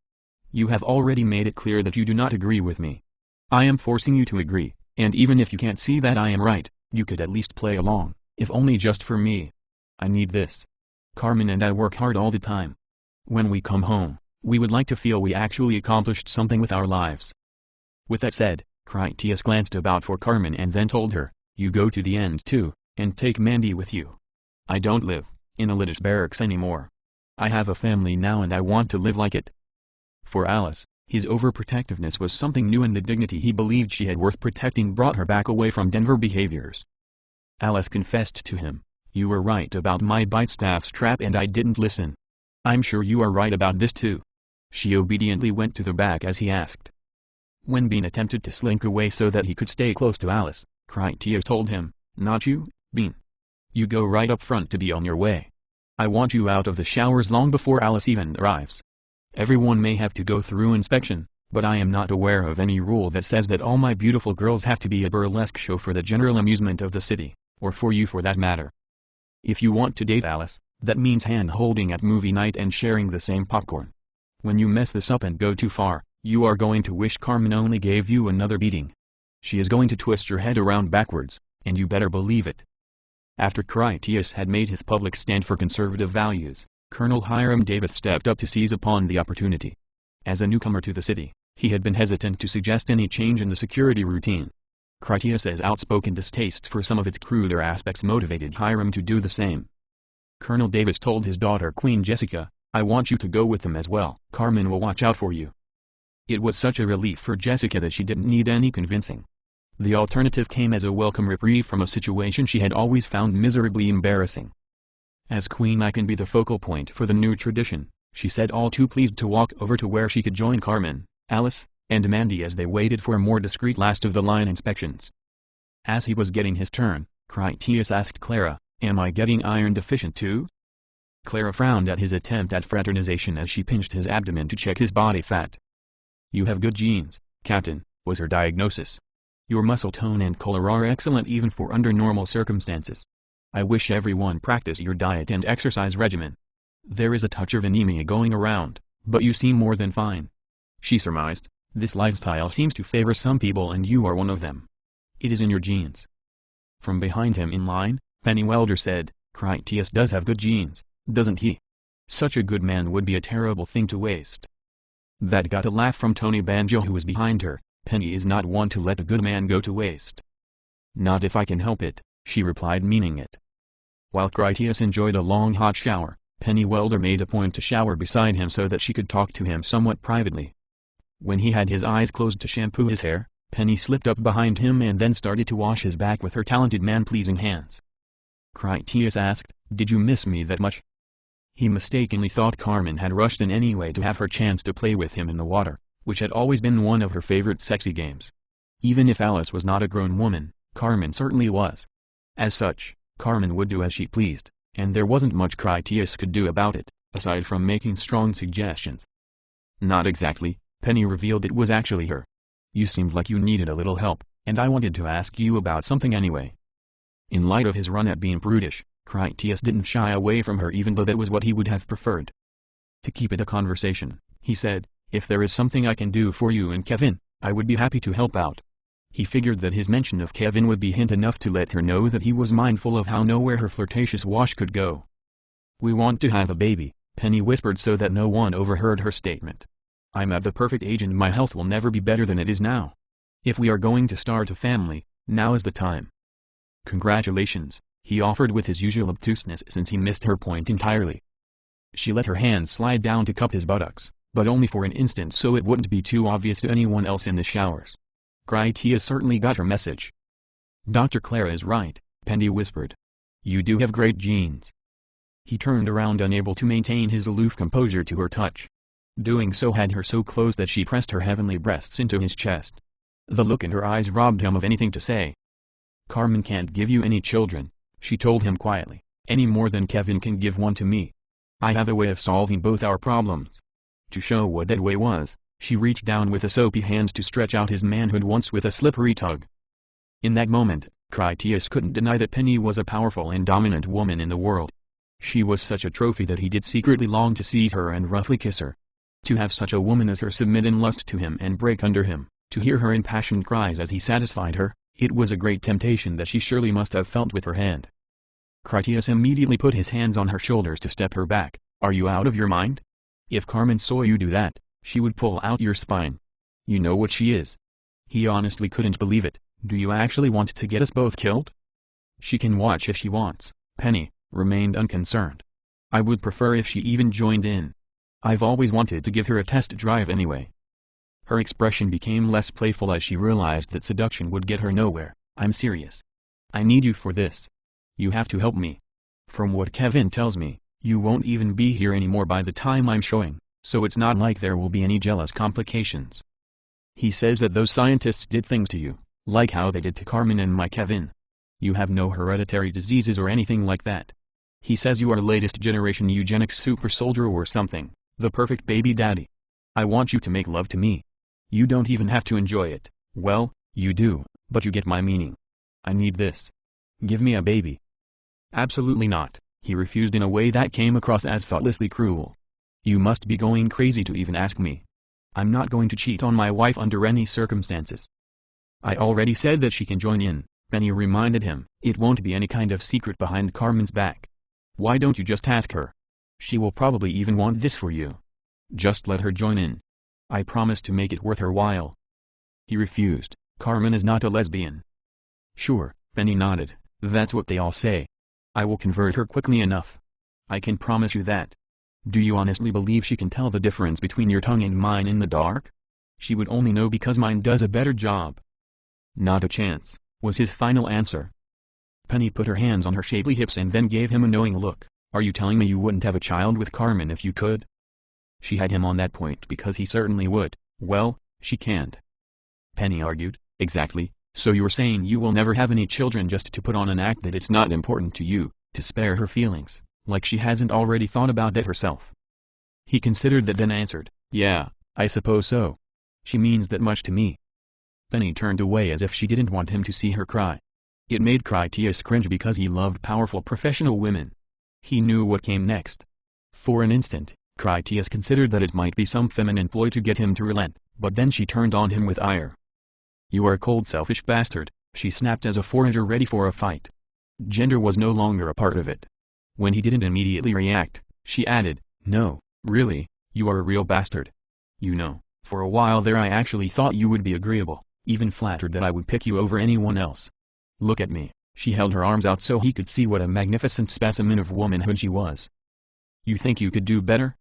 Speaker 1: You have already made it clear that you do not agree with me. I am forcing you to agree, and even if you can't see that I am right, you could at least play along, if only just for me. I need this. Carmen and I work hard all the time. When we come home, we would like to feel we actually accomplished something with our lives." With that said, Critias glanced about for Carmen and then told her, "You go to the end too, and take Mandy with you. I don't live in a Lydish barracks anymore. I have a family now and I want to live like it." For Alice, his overprotectiveness was something new and the dignity he believed she had worth protecting brought her back away from Denver behaviors. Alice confessed to him, You were right about my bite staff's trap and I didn't listen. I'm sure you are right about this too. She obediently went to the back as he asked. When Bean attempted to slink away so that he could stay close to Alice, Critias told him, "Not you, Bean. You go right up front to be on your way. I want you out of the showers long before Alice even arrives. Everyone may have to go through inspection, but I am not aware of any rule that says that all my beautiful girls have to be a burlesque show for the general amusement of the city, or for you for that matter. If you want to date Alice, that means hand-holding at movie night and sharing the same popcorn. When you mess this up and go too far, you are going to wish Carmen only gave you another beating. She is going to twist your head around backwards, and you better believe it." After Critias had made his public stand for conservative values, Colonel Hiram Davis stepped up to seize upon the opportunity. As a newcomer to the city, he had been hesitant to suggest any change in the security routine. Critias's outspoken distaste for some of its cruder aspects motivated Hiram to do the same. Colonel Davis told his daughter Queen Jessica, "I want you to go with them as well. Carmen will watch out for you." It was such a relief for Jessica that she didn't need any convincing. The alternative came as a welcome reprieve from a situation she had always found miserably embarrassing. "As queen I can be the focal point for the new tradition," she said, all too pleased to walk over to where she could join Carmen, Alice, and Mandy as they waited for a more discreet last-of-the-line inspections. As he was getting his turn, Critias asked Clara, "Am I getting iron deficient too?" Clara frowned at his attempt at fraternization as she pinched his abdomen to check his body fat. "You have good genes, Captain," was her diagnosis. "Your muscle tone and color are excellent even for under normal circumstances. I wish everyone practiced your diet and exercise regimen. There is a touch of anemia going around, but you seem more than fine." She surmised, "This lifestyle seems to favor some people and you are one of them. It is in your genes." From behind him in line, Penny Welder said, "Critias does have good genes, doesn't he? Such a good man would be a terrible thing to waste." That got a laugh from Tony Banjo, who was behind her. "Penny is not one to let a good man go to waste." "Not if I can help it," she replied, meaning it. While Critias enjoyed a long hot shower, Penny Welder made a point to shower beside him so that she could talk to him somewhat privately. When he had his eyes closed to shampoo his hair, Penny slipped up behind him and then started to wash his back with her talented man-pleasing hands. Critias asked, "Did you miss me that much?" He mistakenly thought Carmen had rushed in anyway to have her chance to play with him in the water, which had always been one of her favorite sexy games. Even if Alice was not a grown woman, Carmen certainly was. As such, Carmen would do as she pleased, and there wasn't much Critias could do about it, aside from making strong suggestions. "Not exactly," Penny revealed. "It was actually her. You seemed like you needed a little help, and I wanted to ask you about something anyway." In light of his run at being prudish, Critias didn't shy away from her even though that was what he would have preferred. To keep it a conversation, he said, "If there is something I can do for you and Kevin, I would be happy to help out." He figured that his mention of Kevin would be hint enough to let her know that he was mindful of how nowhere her flirtatious wash could go. "We want to have a baby," Penny whispered so that no one overheard her statement. "I'm at the perfect age and my health will never be better than it is now. If we are going to start a family, now is the time." "Congratulations," he offered with his usual obtuseness since he missed her point entirely. She let her hand slide down to cup his buttocks, but only for an instant so it wouldn't be too obvious to anyone else in the showers. Critias certainly got her message. "Dr. Clara is right," Penny whispered. "You do have great genes." He turned around, unable to maintain his aloof composure to her touch. Doing so had her so close that she pressed her heavenly breasts into his chest. The look in her eyes robbed him of anything to say. "Carmen can't give you any children," she told him quietly, "any more than Kevin can give one to me. I have a way of solving both our problems." To show what that way was, she reached down with a soapy hand to stretch out his manhood once with a slippery tug. In that moment, Critias couldn't deny that Penny was a powerful and dominant woman in the world. She was such a trophy that he did secretly long to seize her and roughly kiss her. To have such a woman as her submit in lust to him and break under him, to hear her impassioned cries as he satisfied her, it was a great temptation that she surely must have felt with her hand. Critias immediately put his hands on her shoulders to step her back. "Are you out of your mind? If Carmen saw you do that, she would pull out your spine. You know what she is." He honestly couldn't believe it. "Do you actually want to get us both killed?" "She can watch if she wants," Penny remained unconcerned. "I would prefer if she even joined in. I've always wanted to give her a test drive anyway." Her expression became less playful as she realized that seduction would get her nowhere. "I'm serious. I need you for this. You have to help me." From what Kevin tells me, you won't even be here anymore by the time I'm showing, so it's not like there will be any jealous complications. He says that those scientists did things to you, like how they did to Carmen and my Kevin. You have no hereditary diseases or anything like that. He says you are latest generation eugenics super soldier or something, the perfect baby daddy. I want you to make love to me. You don't even have to enjoy it. Well, you do, but you get my meaning. I need this. Give me a baby. Absolutely not, he refused in a way that came across as thoughtlessly cruel. You must be going crazy to even ask me. I'm not going to cheat on my wife under any circumstances. I already said that she can join in, Penny reminded him. It won't be any kind of secret behind Carmen's back. Why don't you just ask her? She will probably even want this for you. Just let her join in. I promise to make it worth her while. He refused. Carmen is not a lesbian. Sure, Penny nodded. That's what they all say. I will convert her quickly enough. I can promise you that. Do you honestly believe she can tell the difference between your tongue and mine in the dark? She would only know because mine does a better job. Not a chance, was his final answer. Penny put her hands on her shapely hips and then gave him a knowing look. Are you telling me you wouldn't have a child with Carmen if you could? She had him on that point because he certainly would. Well, she can't. Penny argued. Exactly, so you're saying you will never have any children just to put on an act that it's not important to you, to spare her feelings, like she hasn't already thought about that herself. He considered that then answered, yeah, I suppose so. She means that much to me. Penny turned away as if she didn't want him to see her cry. It made Critias cringe because he loved powerful professional women. He knew what came next. For an instant, Critias considered that it might be some feminine ploy to get him to relent, but then she turned on him with ire. You are a cold selfish bastard, she snapped as a forager ready for a fight. Gender was no longer a part of it. When he didn't immediately react, she added, no, really, you are a real bastard. You know, for a while there I actually thought you would be agreeable, even flattered that I would pick you over anyone else. Look at me. She held her arms out so he could see what a magnificent specimen of womanhood she was. You think you could do better?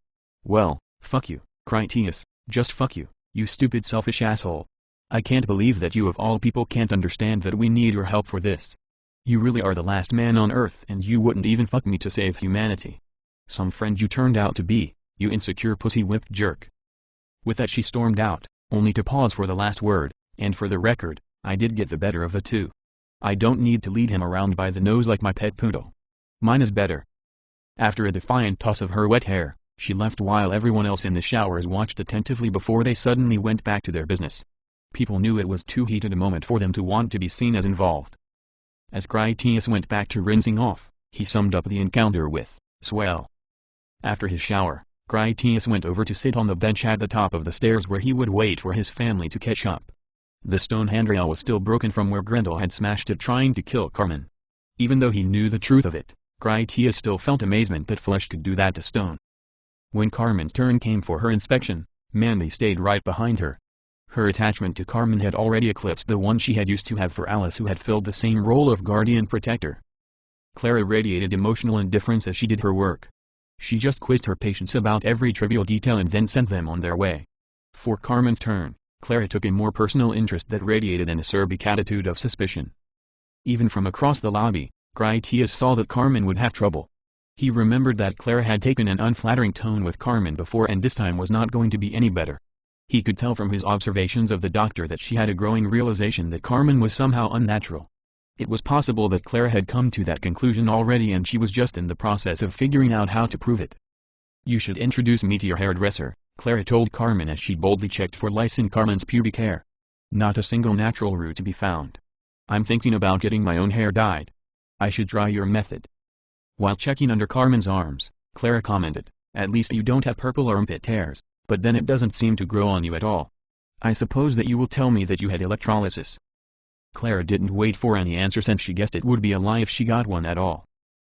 Speaker 1: Well, fuck you, Critias, just fuck you, you stupid selfish asshole. I can't believe that you of all people can't understand that we need your help for this. You really are the last man on earth and you wouldn't even fuck me to save humanity. Some friend you turned out to be, you insecure pussy-whipped jerk. With that she stormed out, only to pause for the last word, and for the record, I did get the better of the two. I don't need to lead him around by the nose like my pet poodle. Mine is better. After a defiant toss of her wet hair, she left while everyone else in the showers watched attentively before they suddenly went back to their business. People knew it was too heated a moment for them to want to be seen as involved. As Critias went back to rinsing off, he summed up the encounter with, swell. After his shower, Critias went over to sit on the bench at the top of the stairs where he would wait for his family to catch up. The stone handrail was still broken from where Grendel had smashed it trying to kill Carmen. Even though he knew the truth of it, Critias still felt amazement that flesh could do that to stone. When Carmen's turn came for her inspection, Mandy stayed right behind her. Her attachment to Carmen had already eclipsed the one she had used to have for Alice, who had filled the same role of guardian protector. Clara radiated emotional indifference as she did her work. She just quizzed her patients about every trivial detail and then sent them on their way. For Carmen's turn, Clara took a more personal interest that radiated an acerbic attitude of suspicion. Even from across the lobby, Critias saw that Carmen would have trouble. He remembered that Clara had taken an unflattering tone with Carmen before and this time was not going to be any better. He could tell from his observations of the doctor that she had a growing realization that Carmen was somehow unnatural. It was possible that Clara had come to that conclusion already and she was just in the process of figuring out how to prove it. You should introduce me to your hairdresser, Clara told Carmen as she boldly checked for lice in Carmen's pubic hair. Not a single natural root to be found. I'm thinking about getting my own hair dyed. I should try your method. While checking under Carmen's arms, Clara commented, at least you don't have purple armpit hairs, but then it doesn't seem to grow on you at all. I suppose that you will tell me that you had electrolysis. Clara didn't wait for any answer since she guessed it would be a lie if she got one at all.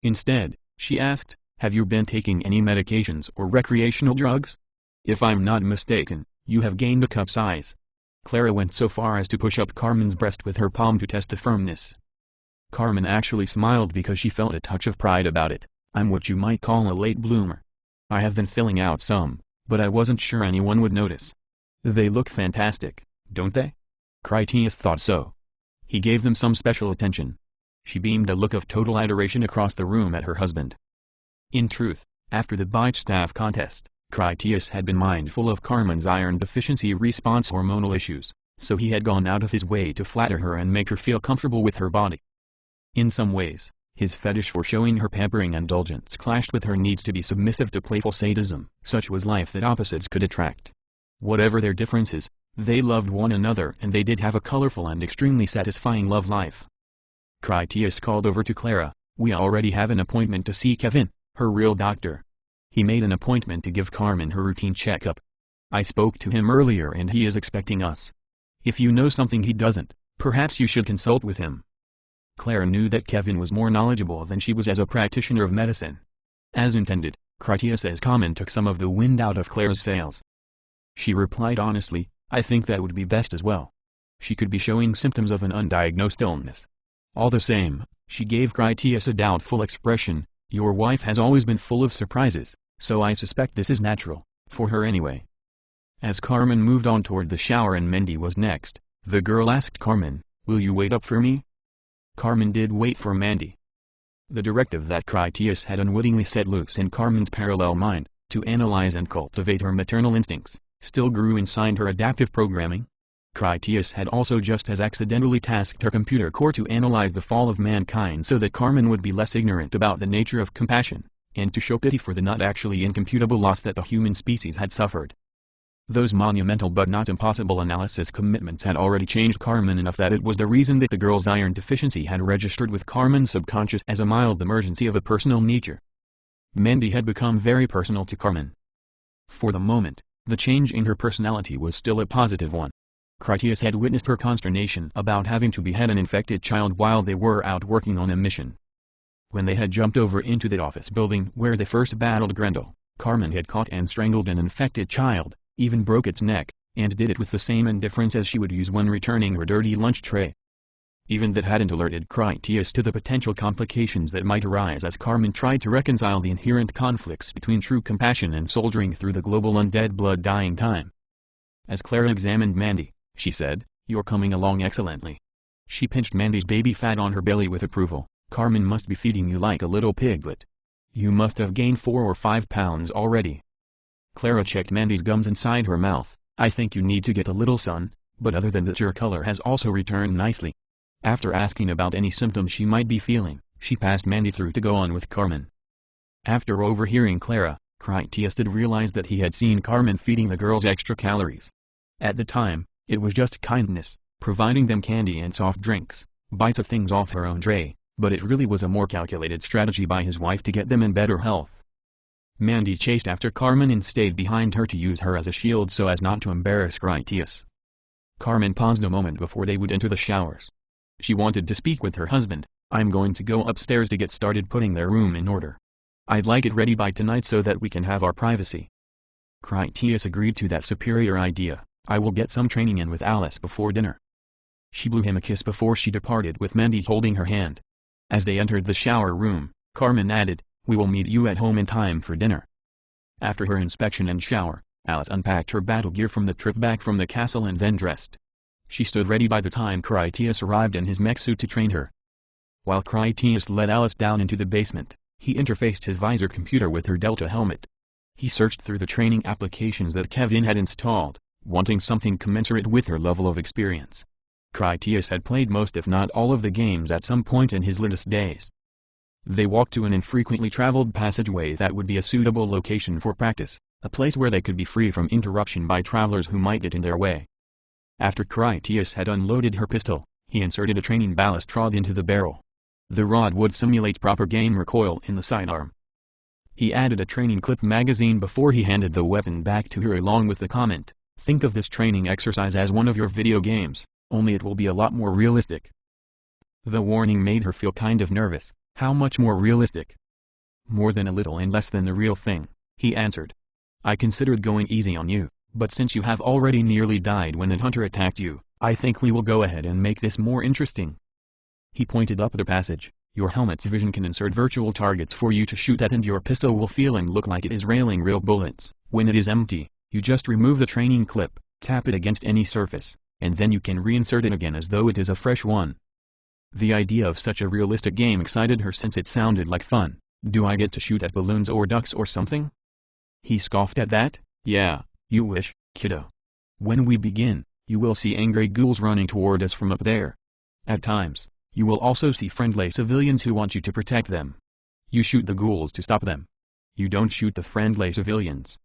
Speaker 1: Instead, she asked, have you been taking any medications or recreational drugs? If I'm not mistaken, you have gained a cup size. Clara went so far as to push up Carmen's breast with her palm to test the firmness. Carmen actually smiled because she felt a touch of pride about it. I'm what you might call a late bloomer. I have been filling out some, but I wasn't sure anyone would notice. They look fantastic, don't they? Critias thought so. He gave them some special attention. She beamed a look of total adoration across the room at her husband. In truth, after the bite staff contest, Critias had been mindful of Carmen's iron deficiency response hormonal issues, so he had gone out of his way to flatter her and make her feel comfortable with her body. In some ways, his fetish for showing her pampering indulgence clashed with her needs to be submissive to playful sadism. Such was life that opposites could attract. Whatever their differences, they loved one another and they did have a colorful and extremely satisfying love life. Critias called over to Clara, "We already have an appointment to see Kevin, her real doctor. He made an appointment to give Carmen her routine checkup. I spoke to him earlier and he is expecting us. If you know something he doesn't, perhaps you should consult with him." Clara knew that Kevin was more knowledgeable than she was as a practitioner of medicine. As intended, Critias's comment took some of the wind out of Clara's sails. She replied honestly, "I think that would be best as well." She could be showing symptoms of an undiagnosed illness. All the same, she gave Critias a doubtful expression. "Your wife has always been full of surprises, so I suspect this is natural, for her anyway." As Carmen moved on toward the shower and Mandy was next, the girl asked Carmen, "Will you wait up for me?" Carmen did wait for Mandy. The directive that Critias had unwittingly set loose in Carmen's parallel mind, to analyze and cultivate her maternal instincts, still grew inside her adaptive programming. Critias had also just as accidentally tasked her computer core to analyze the fall of mankind so that Carmen would be less ignorant about the nature of compassion, and to show pity for the not actually incomputable loss that the human species had suffered. Those monumental but not impossible analysis commitments had already changed Carmen enough that it was the reason that the girl's iron deficiency had registered with Carmen's subconscious as a mild emergency of a personal nature. Mandy had become very personal to Carmen. For the moment, the change in her personality was still a positive one. Critias had witnessed her consternation about having to behead an infected child while they were out working on a mission. When they had jumped over into the office building where they first battled Grendel, Carmen had caught and strangled an infected child, even broke its neck, and did it with the same indifference as she would use when returning her dirty lunch tray. Even that hadn't alerted Critias to the potential complications that might arise as Carmen tried to reconcile the inherent conflicts between true compassion and soldiering through the global undead blood dying time. As Clara examined Mandy, she said, "You're coming along excellently." She pinched Mandy's baby fat on her belly with approval. "Carmen must be feeding you like a little piglet. You must have gained 4 or 5 pounds already." Clara checked Mandy's gums inside her mouth. "I think you need to get a little sun, but other than that your color has also returned nicely." After asking about any symptoms she might be feeling, she passed Mandy through to go on with Carmen. After overhearing Clara, Critias did realize that he had seen Carmen feeding the girls extra calories. At the time, it was just kindness, providing them candy and soft drinks, bites of things off her own tray, but it really was a more calculated strategy by his wife to get them in better health. Mandy chased after Carmen and stayed behind her to use her as a shield so as not to embarrass Critias. Carmen paused a moment before they would enter the showers. She wanted to speak with her husband. "I'm going to go upstairs to get started putting their room in order. I'd like it ready by tonight so that we can have our privacy." Critias agreed to that superior idea. "I will get some training in with Alice before dinner." She blew him a kiss before she departed with Mandy holding her hand. As they entered the shower room, Carmen added, "We will meet you at home in time for dinner." After her inspection and shower, Alice unpacked her battle gear from the trip back from the castle and then dressed. She stood ready by the time Critias arrived in his mech suit to train her. While Critias led Alice down into the basement, he interfaced his visor computer with her Delta helmet. He searched through the training applications that Kevin had installed, wanting something commensurate with her level of experience. Critias had played most if not all of the games at some point in his latest days. They walked to an infrequently traveled passageway that would be a suitable location for practice, a place where they could be free from interruption by travelers who might get in their way. After Critias had unloaded her pistol, he inserted a training ballast rod into the barrel. The rod would simulate proper game recoil in the sidearm. He added a training clip magazine before he handed the weapon back to her along with the comment, "Think of this training exercise as one of your video games, only it will be a lot more realistic." The warning made her feel kind of nervous. "How much more realistic?" "More than a little and less than the real thing," he answered. "I considered going easy on you, but since you have already nearly died when that hunter attacked you, I think we will go ahead and make this more interesting." He pointed up the passage. "Your helmet's vision can insert virtual targets for you to shoot at and your pistol will feel and look like it is railing real bullets. When it is empty, you just remove the training clip, tap it against any surface, and then you can reinsert it again as though it is a fresh one." The idea of such a realistic game excited her since it sounded like fun. Do I get to shoot at balloons or ducks or something? He scoffed at that. Yeah, you wish, kiddo. When we begin, you will see angry ghouls running toward us from up there. At times, you will also see friendly civilians who want you to protect them. You shoot the ghouls to stop them. You don't shoot the friendly civilians.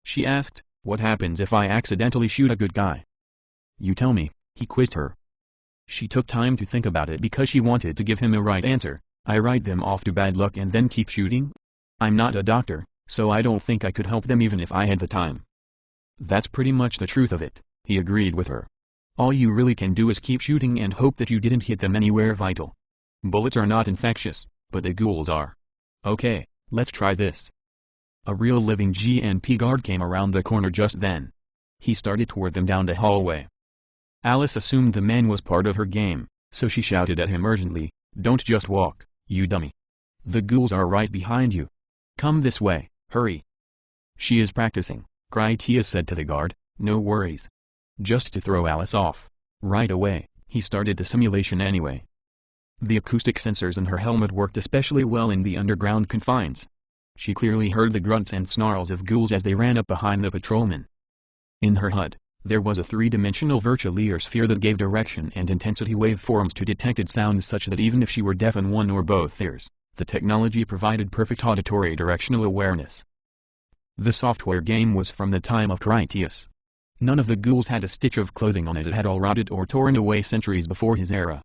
Speaker 1: She asked, what happens if I accidentally shoot a good guy? You tell me, he quizzed her. She took time to think about it because she wanted to give him a right answer. I write them off to bad luck and then keep shooting? I'm not a doctor, so I don't think I could help them even if I had the time. That's pretty much the truth of it, he agreed with her. All you really can do is keep shooting and hope that you didn't hit them anywhere vital. Bullets are not infectious, but the ghouls are. Okay, let's try this. A real living GNP guard came around the corner just then. He started toward them down the hallway. Alice assumed the man was part of her game, so she shouted at him urgently, don't just walk, you dummy. The ghouls are right behind you. Come this way, hurry. She is practicing, Critias said to the guard, no worries. Just to throw Alice off. Right away, he started the simulation anyway. The acoustic sensors in her helmet worked especially well in the underground confines. She clearly heard the grunts and snarls of ghouls as they ran up behind the patrolman. In her HUD, there was a three-dimensional virtual ear sphere that gave direction and intensity waveforms to detected sounds such that even if she were deaf in one or both ears, the technology provided perfect auditory directional awareness. The software game was from the time of Critias. None of the ghouls had a stitch of clothing on as it had all rotted or torn away centuries before his era.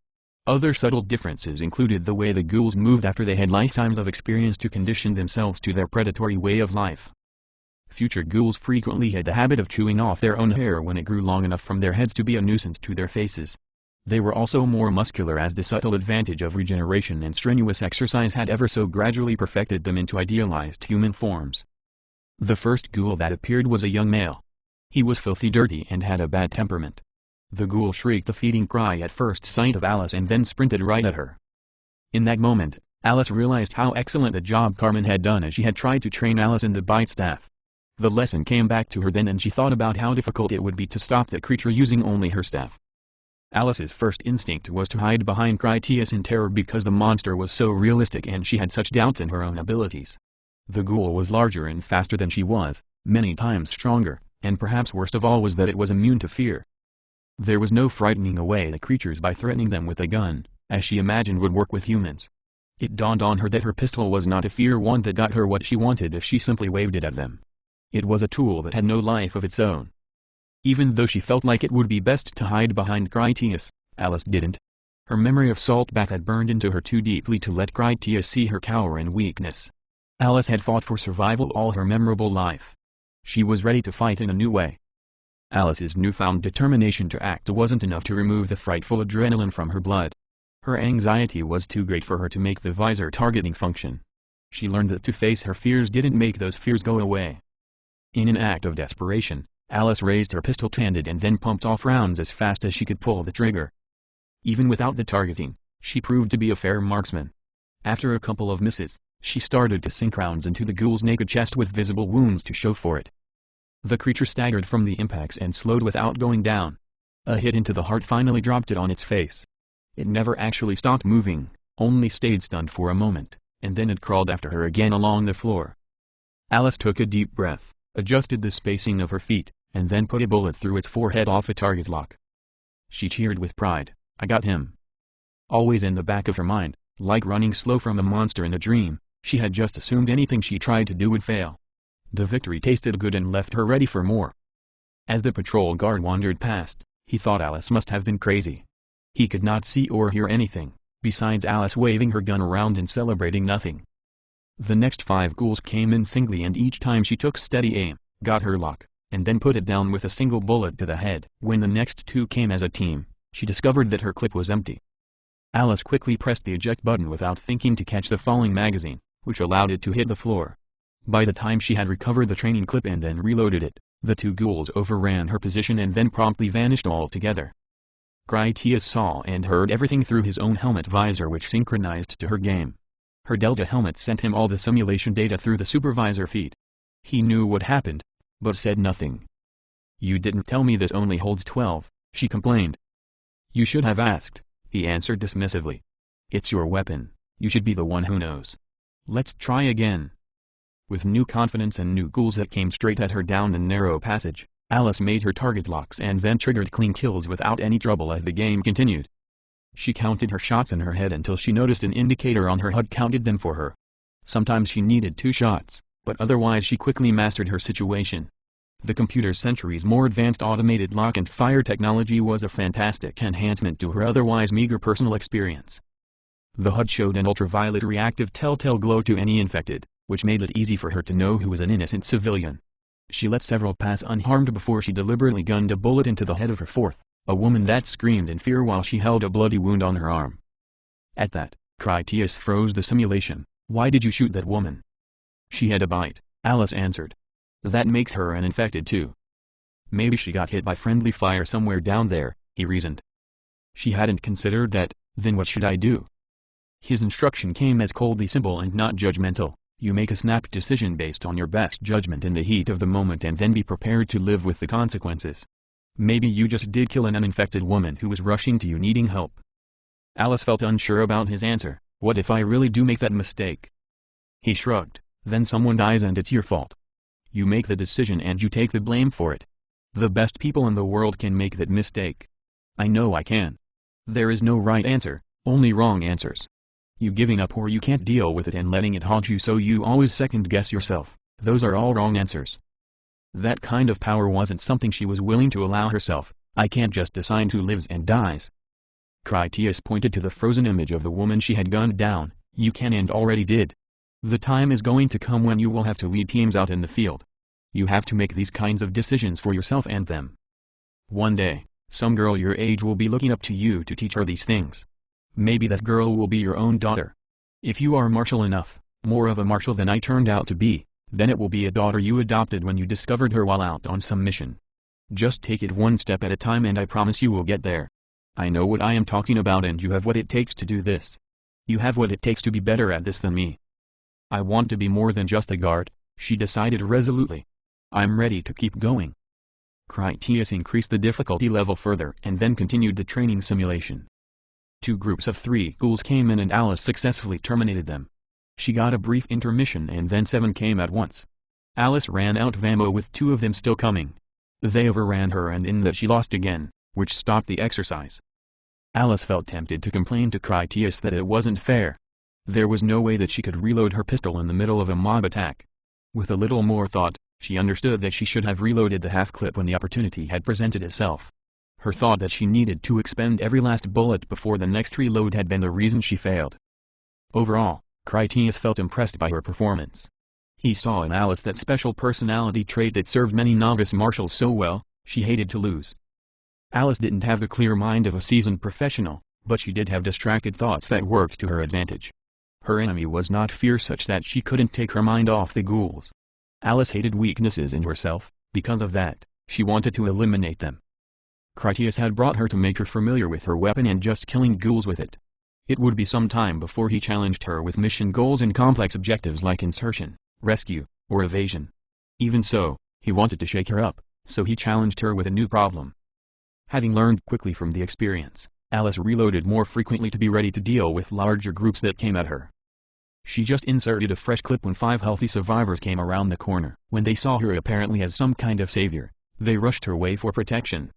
Speaker 1: Other subtle differences included the way the ghouls moved after they had lifetimes of experience to condition themselves to their predatory way of life. Future ghouls frequently had the habit of chewing off their own hair when it grew long enough from their heads to be a nuisance to their faces. They were also more muscular as the subtle advantage of regeneration and strenuous exercise had ever so gradually perfected them into idealized human forms. The first ghoul that appeared was a young male. He was filthy dirty and had a bad temperament. The ghoul shrieked a feeding cry at first sight of Alice and then sprinted right at her. In that moment, Alice realized how excellent a job Carmen had done as she had tried to train Alice in the bite staff. The lesson came back to her then and she thought about how difficult it would be to stop the creature using only her staff. Alice's first instinct was to hide behind Critias in terror because the monster was so realistic and she had such doubts in her own abilities. The ghoul was larger and faster than she was, many times stronger, and perhaps worst of all was that it was immune to fear. There was no frightening away the creatures by threatening them with a gun, as she imagined would work with humans. It dawned on her that her pistol was not a fear one that got her what she wanted if she simply waved it at them. It was a tool that had no life of its own. Even though she felt like it would be best to hide behind Critias, Alice didn't. Her memory of Saltback had burned into her too deeply to let Critias see her cower and weakness. Alice had fought for survival all her memorable life. She was ready to fight in a new way. Alice's newfound determination to act wasn't enough to remove the frightful adrenaline from her blood. Her anxiety was too great for her to make the visor targeting function. She learned that to face her fears didn't make those fears go away. In an act of desperation, Alice raised her pistol two-handed and then pumped off rounds as fast as she could pull the trigger. Even without the targeting, she proved to be a fair marksman. After a couple of misses, she started to sink rounds into the ghoul's naked chest with visible wounds to show for it. The creature staggered from the impacts and slowed without going down. A hit into the heart finally dropped it on its face. It never actually stopped moving, only stayed stunned for a moment, and then it crawled after her again along the floor. Alice took a deep breath, adjusted the spacing of her feet, and then put a bullet through its forehead off a target lock. She cheered with pride. I got him. Always in the back of her mind, like running slow from a monster in a dream, she had just assumed anything she tried to do would fail. The victory tasted good and left her ready for more. As the patrol guard wandered past, he thought Alice must have been crazy. He could not see or hear anything, besides Alice waving her gun around and celebrating nothing. The next 5 ghouls came in singly and each time she took steady aim, got her lock, and then put it down with a single bullet to the head. When the next 2 came as a team, she discovered that her clip was empty. Alice quickly pressed the eject button without thinking to catch the falling magazine, which allowed it to hit the floor. By the time she had recovered the training clip and then reloaded it, the 2 ghouls overran her position and then promptly vanished altogether. Critias saw and heard everything through his own helmet visor which synchronized to her game. Her Delta helmet sent him all the simulation data through the supervisor feed. He knew what happened, but said nothing. You didn't tell me this only holds 12, she complained. You should have asked. he answered dismissively. It's your weapon, you should be the one who knows. Let's try again. With new confidence and new ghouls that came straight at her down the narrow passage, Alice made her target locks and then triggered clean kills without any trouble as the game continued. She counted her shots in her head until she noticed an indicator on her HUD counted them for her. Sometimes she needed 2 shots, but otherwise she quickly mastered her situation. The computer's centuries more advanced automated lock and fire technology was a fantastic enhancement to her otherwise meager personal experience. The HUD showed an ultraviolet reactive telltale glow to any infected, which made it easy for her to know who was an innocent civilian. She let several pass unharmed before she deliberately gunned a bullet into the head of her fourth, a woman that screamed in fear while she held a bloody wound on her arm. At that, Critias froze the simulation. Why did you shoot that woman? She had a bite, Alice answered. That makes her an infected too. Maybe she got hit by friendly fire somewhere down there, he reasoned. She hadn't considered that. Then what should I do? His instruction came as coldly simple and not judgmental. You make a snap decision based on your best judgment in the heat of the moment and then be prepared to live with the consequences. Maybe you just did kill an uninfected woman who was rushing to you needing help. Alice felt unsure about his answer. What if I really do make that mistake? He shrugged. Then someone dies and it's your fault. You make the decision and you take the blame for it. The best people in the world can make that mistake. I know I can. There is no right answer, only wrong answers. You giving up or you can't deal with it and letting it haunt you so you always second-guess yourself, those are all wrong answers. That kind of power wasn't something she was willing to allow herself. I can't just decide who lives and dies. Critias pointed to the frozen image of the woman she had gunned down. You can and already did. The time is going to come when you will have to lead teams out in the field. You have to make these kinds of decisions for yourself and them. One day, some girl your age will be looking up to you to teach her these things. Maybe that girl will be your own daughter. If you are martial enough, more of a martial than I turned out to be, then it will be a daughter you adopted when you discovered her while out on some mission. Just take it one step at a time and I promise you will get there. I know what I am talking about and you have what it takes to do this. You have what it takes to be better at this than me. I want to be more than just a guard, she decided resolutely. I'm ready to keep going. Critias increased the difficulty level further and then continued the training simulation. 2 groups of 3 ghouls came in and Alice successfully terminated them. She got a brief intermission and then 7 came at once. Alice ran out of ammo with 2 of them still coming. They overran her and in that she lost again, which stopped the exercise. Alice felt tempted to complain to Critias that it wasn't fair. There was no way that she could reload her pistol in the middle of a mob attack. With a little more thought, she understood that she should have reloaded the half-clip when the opportunity had presented itself. Her thought that she needed to expend every last bullet before the next reload had been the reason she failed. Overall, Critias felt impressed by her performance. He saw in Alice that special personality trait that served many novice marshals so well. She hated to lose. Alice didn't have the clear mind of a seasoned professional, but she did have distracted thoughts that worked to her advantage. Her enemy was not fear such that she couldn't take her mind off the ghouls. Alice hated weaknesses in herself. Because of that, she wanted to eliminate them. Critias had brought her to make her familiar with her weapon and just killing ghouls with it. It would be some time before he challenged her with mission goals and complex objectives like insertion, rescue, or evasion. Even so, he wanted to shake her up, so he challenged her with a new problem. Having learned quickly from the experience, Alice reloaded more frequently to be ready to deal with larger groups that came at her. She just inserted a fresh clip when 5 healthy survivors came around the corner. When they saw her apparently as some kind of savior, they rushed her way for protection.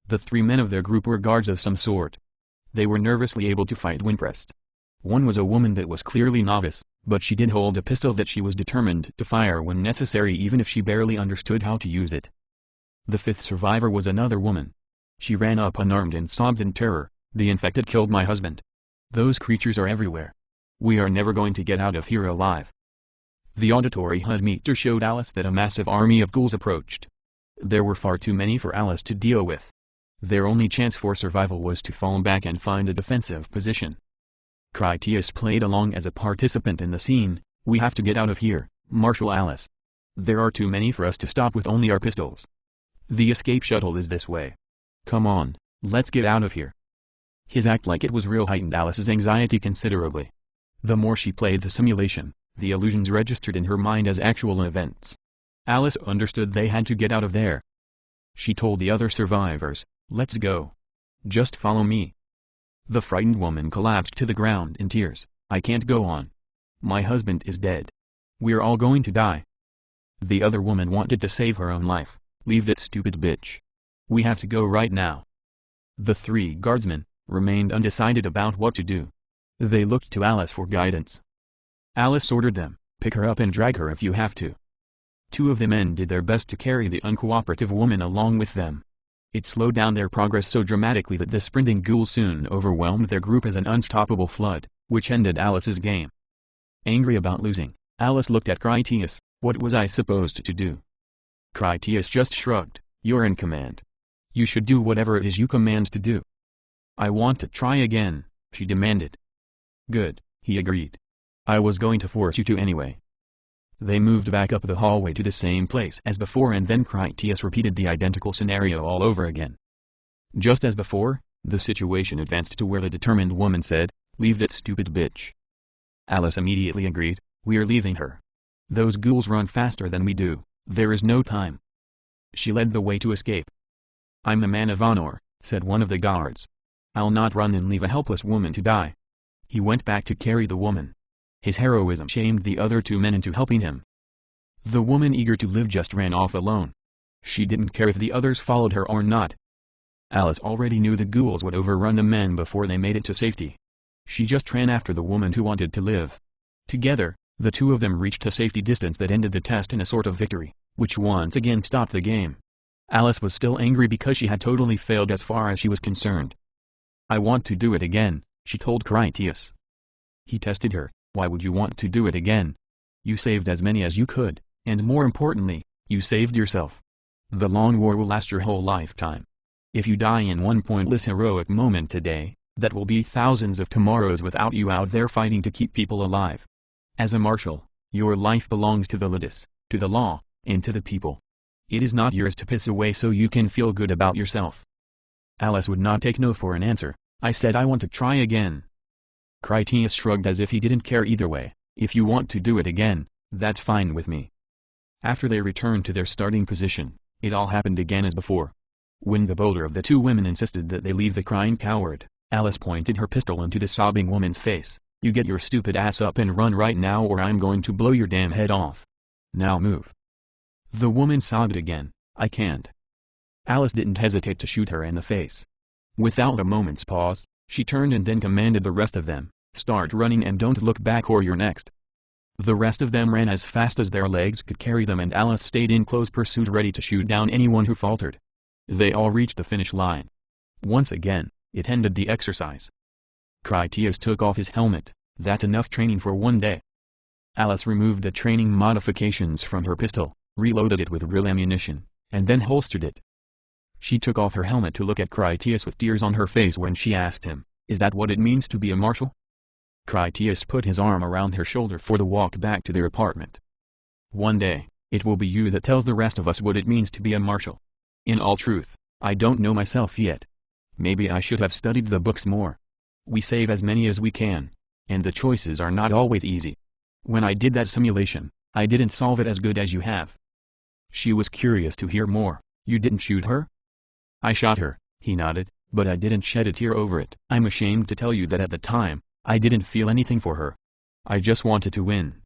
Speaker 1: The 3 men of their group were guards of some sort. They were nervously able to fight when pressed. One was a woman that was clearly novice, but she did hold a pistol that she was determined to fire when necessary even if she barely understood how to use it. The 5th survivor was another woman. She ran up unarmed and sobbed in terror, "The infected killed my husband. Those creatures are everywhere. We are never going to get out of here alive." The auditory HUD meter showed Alice that a massive army of ghouls approached. There were far too many for Alice to deal with. Their only chance for survival was to fall back and find a defensive position. Critias played along as a participant in the scene. "We have to get out of here, Marshal Alice. There are too many for us to stop with only our pistols. The escape shuttle is this way. Come on, let's get out of here." His act like it was real heightened Alice's anxiety considerably. The more she played the simulation, the illusions registered in her mind as actual events. Alice understood they had to get out of there. She told the other survivors, "Let's go. Just follow me." The frightened woman collapsed to the ground in tears. "I can't go on. My husband is dead. We're all going to die." The other woman wanted to save her own life. "Leave that stupid bitch. We have to go right now." The three guardsmen remained undecided about what to do. They looked to Alice for guidance. Alice ordered them, "Pick her up and drag her if you have to." Two of the men did their best to carry the uncooperative woman along with them. It slowed down their progress so dramatically that the sprinting ghouls soon overwhelmed their group as an unstoppable flood, which ended Alice's game. Angry about losing, Alice looked at Critias. "What was I supposed to do?" Critias just shrugged. "You're in command. You should do whatever it is you command to do." "I want to try again," she demanded. "Good," he agreed. "I was going to force you to anyway." They moved back up the hallway to the same place as before, and then Critias repeated the identical scenario all over again. Just as before, the situation advanced to where the determined woman said, "Leave that stupid bitch." Alice immediately agreed. "We're leaving her. Those ghouls run faster than we do, there is no time." She led the way to escape. "I'm a man of honor," said one of the guards. "I'll not run and leave a helpless woman to die." He went back to carry the woman. His heroism shamed the other two men into helping him. The woman, eager to live, just ran off alone. She didn't care if the others followed her or not. Alice already knew the ghouls would overrun the men before they made it to safety. She just ran after the woman who wanted to live. Together, the two of them reached a safety distance that ended the test in a sort of victory, which once again stopped the game. Alice was still angry because she had totally failed as far as she was concerned. "I want to do it again," she told Critias. He tested her. "Why would you want to do it again? You saved as many as you could, and more importantly, you saved yourself. The long war will last your whole lifetime. If you die in one pointless heroic moment today, that will be thousands of tomorrows without you out there fighting to keep people alive. As a marshal, your life belongs to the Ludus, to the law, and to the people. It is not yours to piss away so you can feel good about yourself." Alice would not take no for an answer. "I said I want to try again." Critias shrugged as if he didn't care either way. "If you want to do it again, that's fine with me." After they returned to their starting position, it all happened again as before. When the bolder of the two women insisted that they leave the crying coward, Alice pointed her pistol into the sobbing woman's face. "You get your stupid ass up and run right now or I'm going to blow your damn head off. Now move." The woman sobbed again. "I can't." Alice didn't hesitate to shoot her in the face. Without a moment's pause, she turned and then commanded the rest of them, "Start running and don't look back or you're next." The rest of them ran as fast as their legs could carry them, and Alice stayed in close pursuit, ready to shoot down anyone who faltered. They all reached the finish line. Once again, it ended the exercise. Critias took off his helmet. "That's enough training for one day." Alice removed the training modifications from her pistol, reloaded it with real ammunition, and then holstered it. She took off her helmet to look at Critias with tears on her face when she asked him, "Is that what it means to be a marshal?" Critias put his arm around her shoulder for the walk back to their apartment. "One day, it will be you that tells the rest of us what it means to be a marshal. In all truth, I don't know myself yet. Maybe I should have studied the books more. We save as many as we can, and the choices are not always easy. When I did that simulation, I didn't solve it as good as you have." She was curious to hear more. "You didn't shoot her?" "I shot her," he nodded, "but I didn't shed a tear over it. I'm ashamed to tell you that at the time, I didn't feel anything for her. I just wanted to win."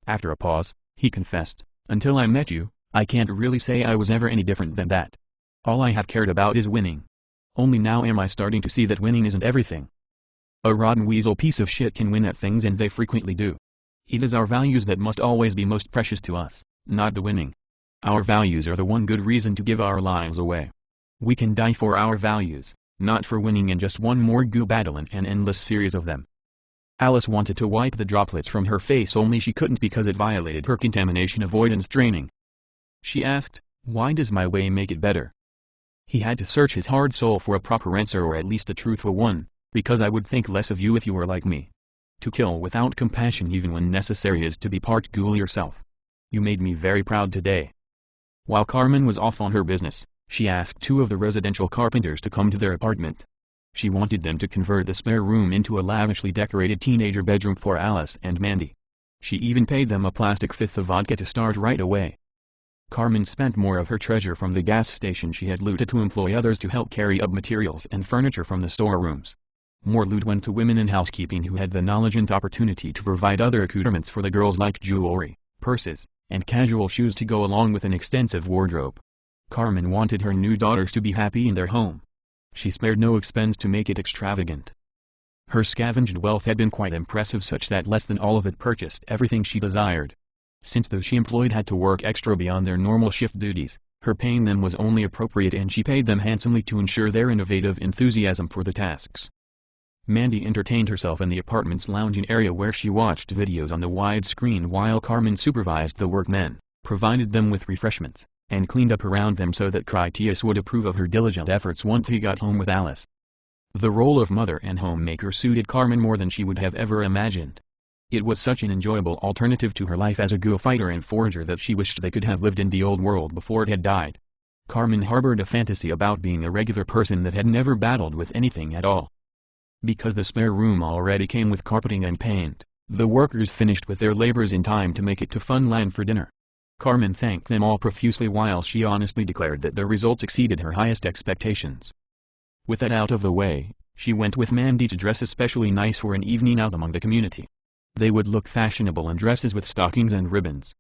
Speaker 1: After a pause, he confessed, "Until I met you, I can't really say I was ever any different than that. All I have cared about is winning. Only now am I starting to see that winning isn't everything. A rotten weasel piece of shit can win at things, and they frequently do. It is our values that must always be most precious to us, not the winning. Our values are the one good reason to give our lives away. We can die for our values, not for winning in just one more goo battle in an endless series of them." Alice wanted to wipe the droplets from her face, only she couldn't because it violated her contamination avoidance training. She asked, "Why does my way make it better?" He had to search his hard soul for a proper answer, or at least a truthful one. "Because I would think less of you if you were like me. To kill without compassion even when necessary is to be part ghoul yourself. You made me very proud today." While Carmen was off on her business, she asked two of the residential carpenters to come to their apartment. She wanted them to convert the spare room into a lavishly decorated teenager bedroom for Alice and Mandy. She even paid them a plastic fifth of vodka to start right away. Carmen spent more of her treasure from the gas station she had looted to employ others to help carry up materials and furniture from the storerooms. More loot went to women in housekeeping who had the knowledge and opportunity to provide other accoutrements for the girls like jewelry, purses, and casual shoes to go along with an extensive wardrobe. Carmen wanted her new daughters to be happy in their home. She spared no expense to make it extravagant. Her scavenged wealth had been quite impressive, such that less than all of it purchased everything she desired. Since those she employed had to work extra beyond their normal shift duties, her paying them was only appropriate, and she paid them handsomely to ensure their innovative enthusiasm for the tasks. Mandy entertained herself in the apartment's lounging area where she watched videos on the wide screen while Carmen supervised the workmen, provided them with refreshments, and cleaned up around them so that Critias would approve of her diligent efforts once he got home with Alice. The role of mother and homemaker suited Carmen more than she would have ever imagined. It was such an enjoyable alternative to her life as a ghoul fighter and forager that she wished they could have lived in the old world before it had died. Carmen harbored a fantasy about being a regular person that had never battled with anything at all. Because the spare room already came with carpeting and paint, the workers finished with their labors in time to make it to Funland for dinner. Carmen thanked them all profusely while she honestly declared that their results exceeded her highest expectations. With that out of the way, she went with Mandy to dress especially nice for an evening out among the community. They would look fashionable in dresses with stockings and ribbons.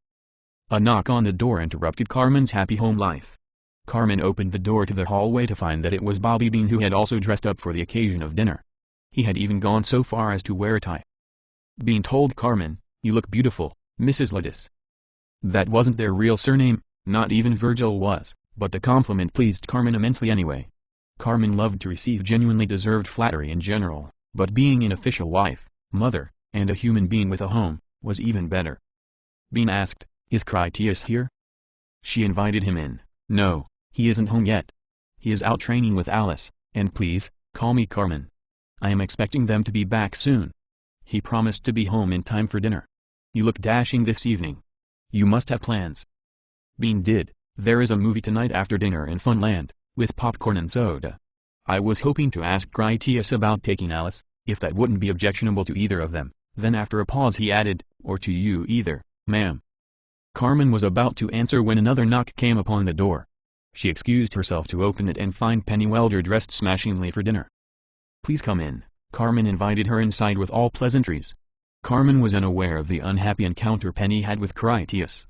Speaker 1: A knock on the door interrupted Carmen's happy home life. Carmen opened the door to the hallway to find that it was Bobby Bean, who had also dressed up for the occasion of dinner. He had even gone so far as to wear a tie. Bean told Carmen, "You look beautiful, Mrs. Lettuce." That wasn't their real surname, not even Virgil was, but the compliment pleased Carmen immensely anyway. Carmen loved to receive genuinely deserved flattery in general, but being an official wife, mother, and a human being with a home, was even better. Bean asked, "Is Critias here?" She invited him in. "No, he isn't home yet. He is out training with Alice, and please, call me Carmen. I am expecting them to be back soon. He promised to be home in time for dinner. You look dashing this evening. You must have plans." Bean did. "There is a movie tonight after dinner in Funland, with popcorn and soda. I was hoping to ask Critias about taking Alice, if that wouldn't be objectionable to either of them." Then after a pause he added, "Or to you either, ma'am." Carmen was about to answer when another knock came upon the door. She excused herself to open it and find Penny Welder dressed smashingly for dinner. "Please come in." Carmen invited her inside with all pleasantries. Carmen was unaware of the unhappy encounter Penny had with Critias.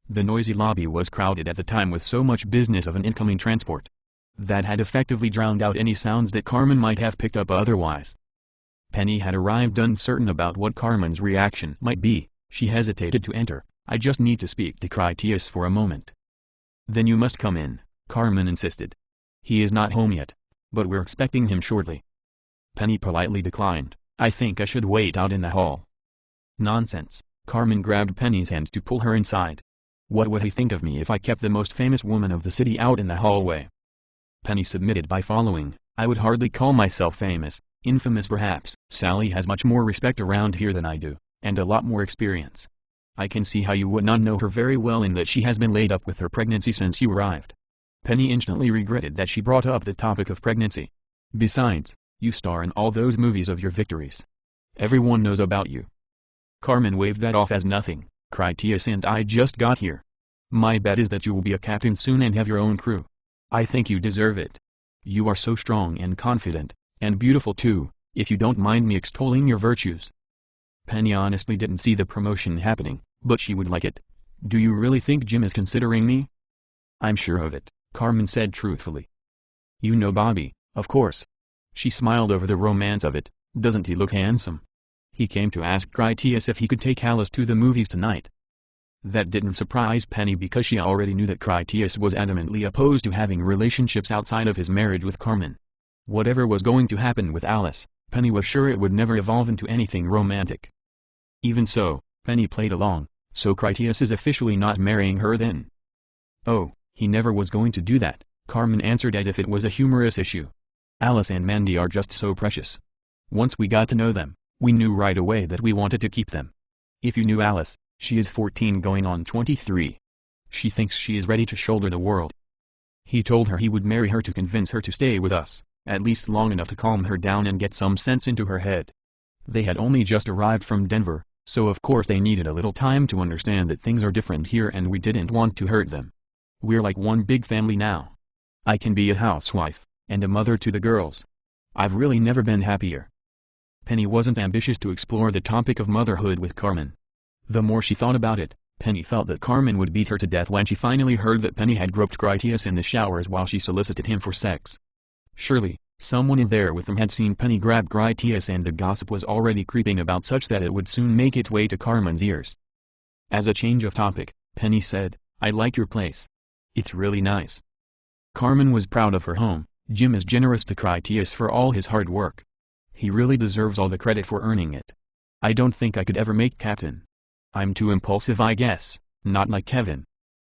Speaker 1: The noisy lobby was crowded at the time with so much business of an incoming transport. That had effectively drowned out any sounds that Carmen might have picked up otherwise. Penny had arrived uncertain about what Carmen's reaction might be. She hesitated to enter. "I just need to speak to Critias for a moment." "Then you must come in," Carmen insisted. "He is not home yet, but we're expecting him shortly." Penny politely declined. "I think I should wait out in the hall." "Nonsense." Carmen grabbed Penny's hand to pull her inside. "What would he think of me if I kept the most famous woman of the city out in the hallway?" Penny submitted by following, "I would hardly call myself famous, infamous perhaps. Sally has much more respect around here than I do, and a lot more experience. I can see how you would not know her very well in that she has been laid up with her pregnancy since you arrived." Penny instantly regretted that she brought up the topic of pregnancy. "Besides, you star in all those movies of your victories. Everyone knows about you." Carmen waved that off as nothing. "Critias and I just got here. My bet is that you will be a captain soon and have your own crew. I think you deserve it. You are so strong and confident, and beautiful too, if you don't mind me extolling your virtues." Penny honestly didn't see the promotion happening, but she would like it. "Do you really think Jim is considering me?" "I'm sure of it," Carmen said truthfully. "You know Bobby, of course." She smiled over the romance of it. "Doesn't he look handsome? He came to ask Critias if he could take Alice to the movies tonight." That didn't surprise Penny because she already knew that Critias was adamantly opposed to having relationships outside of his marriage with Carmen. Whatever was going to happen with Alice, Penny was sure it would never evolve into anything romantic. Even so, Penny played along. "So Critias is officially not marrying her then?" "Oh, he never was going to do that," Carmen answered as if it was a humorous issue. "Alice and Mandy are just so precious. Once we got to know them, we knew right away that we wanted to keep them. If you knew Alice, she is 14 going on 23. She thinks she is ready to shoulder the world. He told her he would marry her to convince her to stay with us, at least long enough to calm her down and get some sense into her head. They had only just arrived from Denver, so of course they needed a little time to understand that things are different here and we didn't want to hurt them. We're like one big family now. I can be a housewife, and a mother to the girls. I've really never been happier. Penny wasn't ambitious to explore the topic of motherhood with Carmen. The more she thought about it, Penny felt that Carmen would beat her to death when she finally heard that Penny had groped Critias in the showers while she solicited him for sex. Surely, someone in there with them had seen Penny grab Critias, and the gossip was already creeping about such that it would soon make its way to Carmen's ears. As a change of topic, Penny said, "I like your place. It's really nice." Carmen was proud of her home. Jim is generous to Critias for all his hard work. He really deserves all the credit for earning it. I don't think I could ever make captain. I'm too impulsive, I guess, not like Kevin.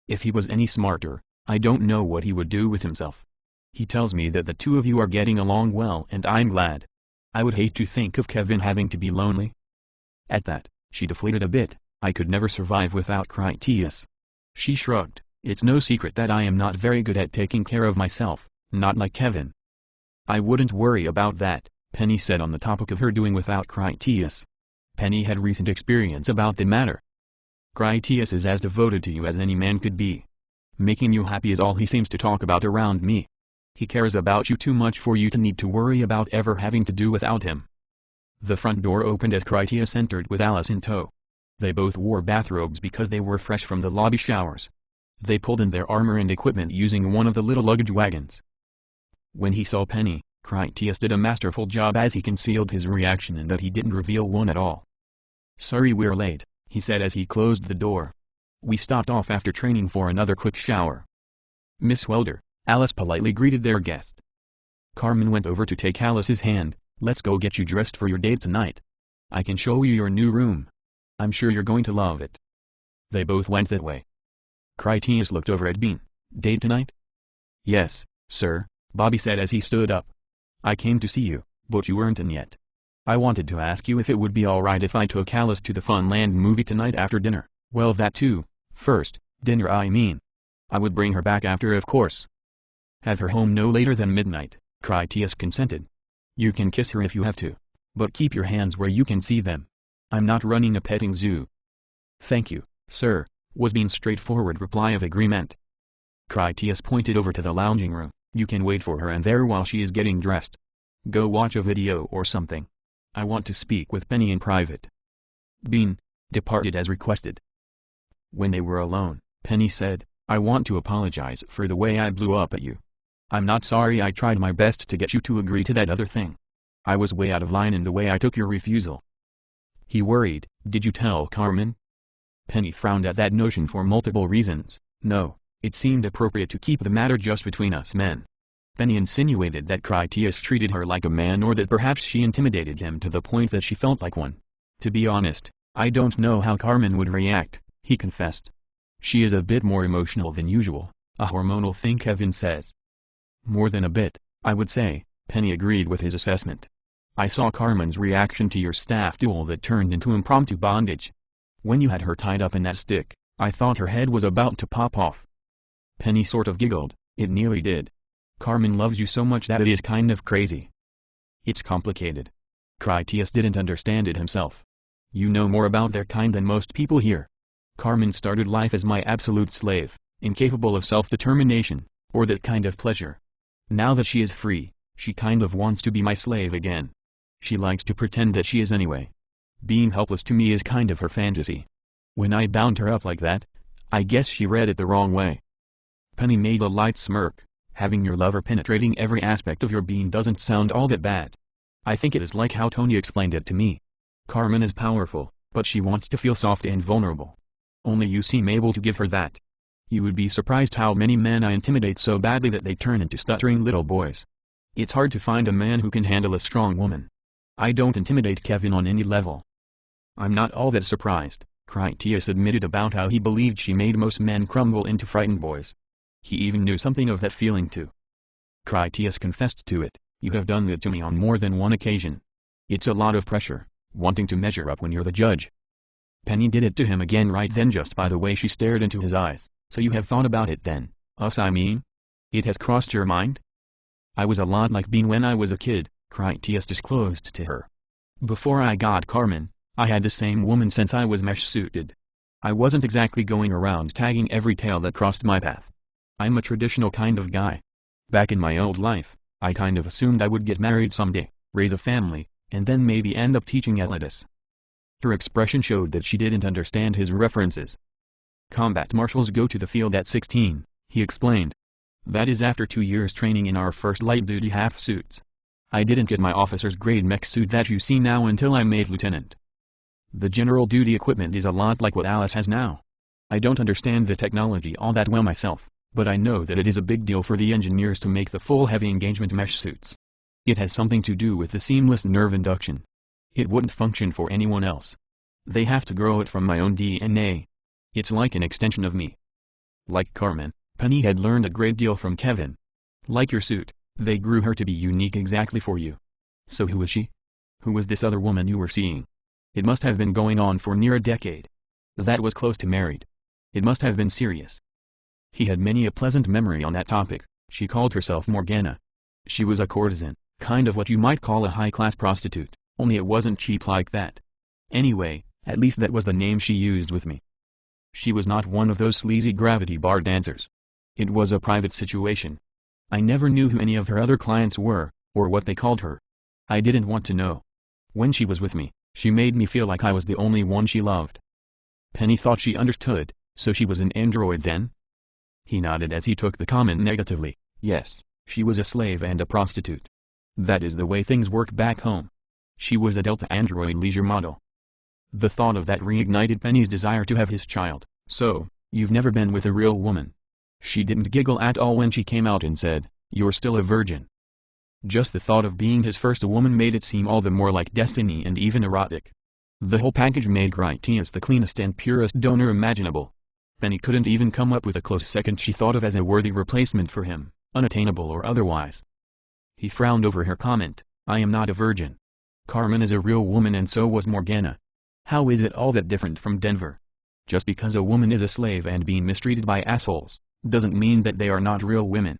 Speaker 1: If he was any smarter, I don't know what he would do with himself. He tells me that the two of you are getting along well, and I'm glad. I would hate to think of Kevin having to be lonely. At that, she deflated a bit. I could never survive without Critias. She shrugged. It's no secret that I am not very good at taking care of myself, not like Kevin. I wouldn't worry about that, Penny said on the topic of her doing without Critias. Penny had recent experience about the matter. Critias is as devoted to you as any man could be. Making you happy is all he seems to talk about around me. He cares about you too much for you to need to worry about ever having to do without him. The front door opened as Critias entered with Alice in tow. They both wore bathrobes because they were fresh from the lobby showers. They pulled in their armor and equipment using one of the little luggage wagons. When he saw Penny, Critias did a masterful job as he concealed his reaction in that he didn't reveal one at all. "Sorry we're late," he said as he closed the door. "We stopped off after training for another quick shower." "Miss Welder," Alice politely greeted their guest. Carmen went over to take Alice's hand. "Let's go get you dressed for your date tonight. I can show you your new room. I'm sure you're going to love it." They both went that way. Critias looked over at Bean. "Date tonight?" "Yes, sir," Bobby said as he stood up. "I came to see you, but you weren't in yet. I wanted to ask you if it would be alright if I took Alice to the Funland movie tonight after dinner." "Well, that too. First, dinner I mean. I would bring her back after, of course." "Have her home no later than midnight," Critias consented. "You can kiss her if you have to. But keep your hands where you can see them. I'm not running a petting zoo." "Thank you, sir," was Bean's straightforward reply of agreement. Critias pointed over to the lounging room. "You can wait for her in there while she is getting dressed. Go watch a video or something. I want to speak with Penny in private." Bean departed as requested. When they were alone, Penny said, "I want to apologize for the way I blew up at you. I'm not sorry I tried my best to get you to agree to that other thing. I was way out of line in the way I took your refusal." He worried. "Did you tell Carmen?" Penny frowned at that notion for multiple reasons. "No, it seemed appropriate to keep the matter just between us men." Penny insinuated that Critias treated her like a man, or that perhaps she intimidated him to the point that she felt like one. "To be honest, I don't know how Carmen would react," he confessed. "She is a bit more emotional than usual, a hormonal thing Kevin says." "More than a bit, I would say," Penny agreed with his assessment. "I saw Carmen's reaction to your staff duel that turned into impromptu bondage. When you had her tied up in that stick, I thought her head was about to pop off." Penny sort of giggled. "It nearly did. Carmen loves you so much that it is kind of crazy." "It's complicated." Critias didn't understand it himself. "You know more about their kind than most people here. Carmen started life as my absolute slave, incapable of self-determination, or that kind of pleasure. Now that she is free, she kind of wants to be my slave again. She likes to pretend that she is anyway. Being helpless to me is kind of her fantasy. When I bound her up like that, I guess she read it the wrong way." Penny made a light smirk. "Having your lover penetrating every aspect of your being doesn't sound all that bad. I think it is like how Tony explained it to me. Carmen is powerful, but she wants to feel soft and vulnerable. Only you seem able to give her that. You would be surprised how many men I intimidate so badly that they turn into stuttering little boys. It's hard to find a man who can handle a strong woman. I don't intimidate Kevin on any level." "I'm not all that surprised," Critias admitted about how he believed she made most men crumble into frightened boys. He even knew something of that feeling too. Critias confessed to it. "You have done that to me on more than one occasion. It's a lot of pressure, wanting to measure up when you're the judge." Penny did it to him again right then, just by the way she stared into his eyes. "So you have thought about it then, us I mean? It has crossed your mind?" "I was a lot like Bean when I was a kid," Critias disclosed to her. "Before I got Carmen, I had the same woman since I was mesh-suited. I wasn't exactly going around tagging every tail that crossed my path. I'm a traditional kind of guy. Back in my old life, I kind of assumed I would get married someday, raise a family, and then maybe end up teaching Atlantis. Her expression showed that she didn't understand his references. Combat marshals go to the field at 16, he explained. That is after 2 years training in our first light-duty half-suits. I didn't get my officer's grade mech suit that you see now until I made lieutenant. The general duty equipment is a lot like what Alice has now. I don't understand the technology all that well myself, but I know that it is a big deal for the engineers to make the full heavy engagement mesh suits. It has something to do with the seamless nerve induction. It wouldn't function for anyone else. They have to grow it from my own DNA. It's like an extension of me. Like Carmen, Penny had learned a great deal from Kevin. Like your suit, they grew her to be unique exactly for you. So who was she? Who was this other woman you were seeing? It must have been going on for near a decade. That was close to married. It must have been serious. He had many a pleasant memory on that topic. She called herself Morgana. She was a courtesan, kind of what you might call a high-class prostitute, only it wasn't cheap like that. Anyway, at least that was the name she used with me. She was not one of those sleazy gravity bar dancers. It was a private situation. I never knew who any of her other clients were, or what they called her. I didn't want to know. When she was with me, she made me feel like I was the only one she loved. Penny thought she understood, so she was an android then? He nodded as he took the comment negatively. Yes, she was a slave and a prostitute. That is the way things work back home. She was a Delta android leisure model. The thought of that reignited Penny's desire to have his child. So, you've never been with a real woman? She didn't giggle at all when she came out and said, "You're still a virgin." Just the thought of being his first woman made it seem all the more like destiny and even erotic. The whole package made Critias the cleanest and purest donor imaginable. Penny couldn't even come up with a close second she thought of as a worthy replacement for him, unattainable or otherwise. He frowned over her comment. I am not a virgin. Carmen is a real woman and so was Morgana. How is it all that different from Denver? Just because a woman is a slave and being mistreated by assholes, doesn't mean that they are not real women.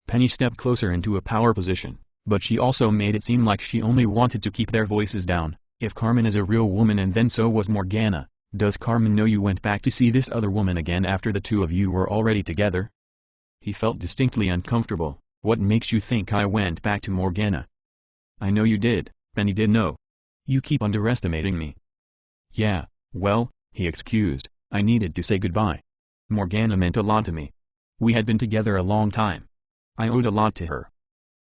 Speaker 1: Penny stepped closer into a power position, but she also made it seem like she only wanted to keep their voices down. If Carmen is a real woman and then so was Morgana, does Carmen know you went back to see this other woman again after the two of you were already together? He felt distinctly uncomfortable. What makes you think I went back to Morgana? I know you did, Penny did know. You keep underestimating me. Yeah, well, he excused, I needed to say goodbye. Morgana meant a lot to me. We had been together a long time. I owed a lot to her.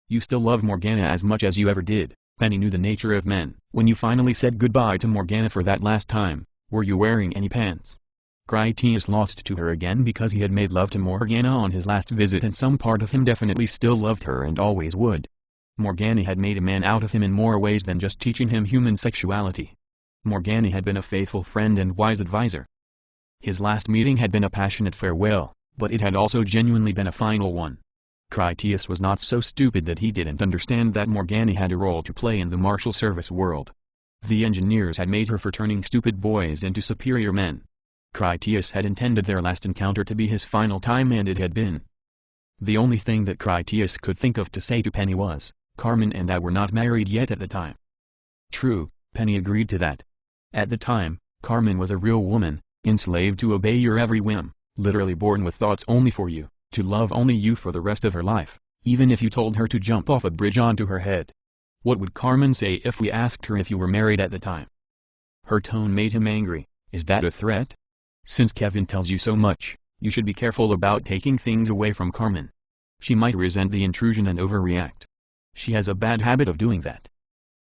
Speaker 1: You still love Morgana as much as you ever did. Penny knew the nature of men. When you finally said goodbye to Morgana for that last time, were you wearing any pants? Critias lost to her again because he had made love to Morgana on his last visit and some part of him definitely still loved her and always would. Morgana had made a man out of him in more ways than just teaching him human sexuality. Morgana had been a faithful friend and wise advisor. His last meeting had been a passionate farewell, but it had also genuinely been a final one. Critias was not so stupid that he didn't understand that Morgana had a role to play in the martial service world. The engineers had made her for turning stupid boys into superior men. Critias had intended their last encounter to be his final time and it had been. The only thing that Critias could think of to say to Penny was, Carmen and I were not married yet at the time. True, Penny agreed to that. At the time, Carmen was a real woman, enslaved to obey your every whim, literally born with thoughts only for you, to love only you for the rest of her life, even if you told her to jump off a bridge onto her head. What would Carmen say if we asked her if you were married at the time? Her tone made him angry. Is that a threat? Since Kevin tells you so much, you should be careful about taking things away from Carmen. She might resent the intrusion and overreact. She has a bad habit of doing that.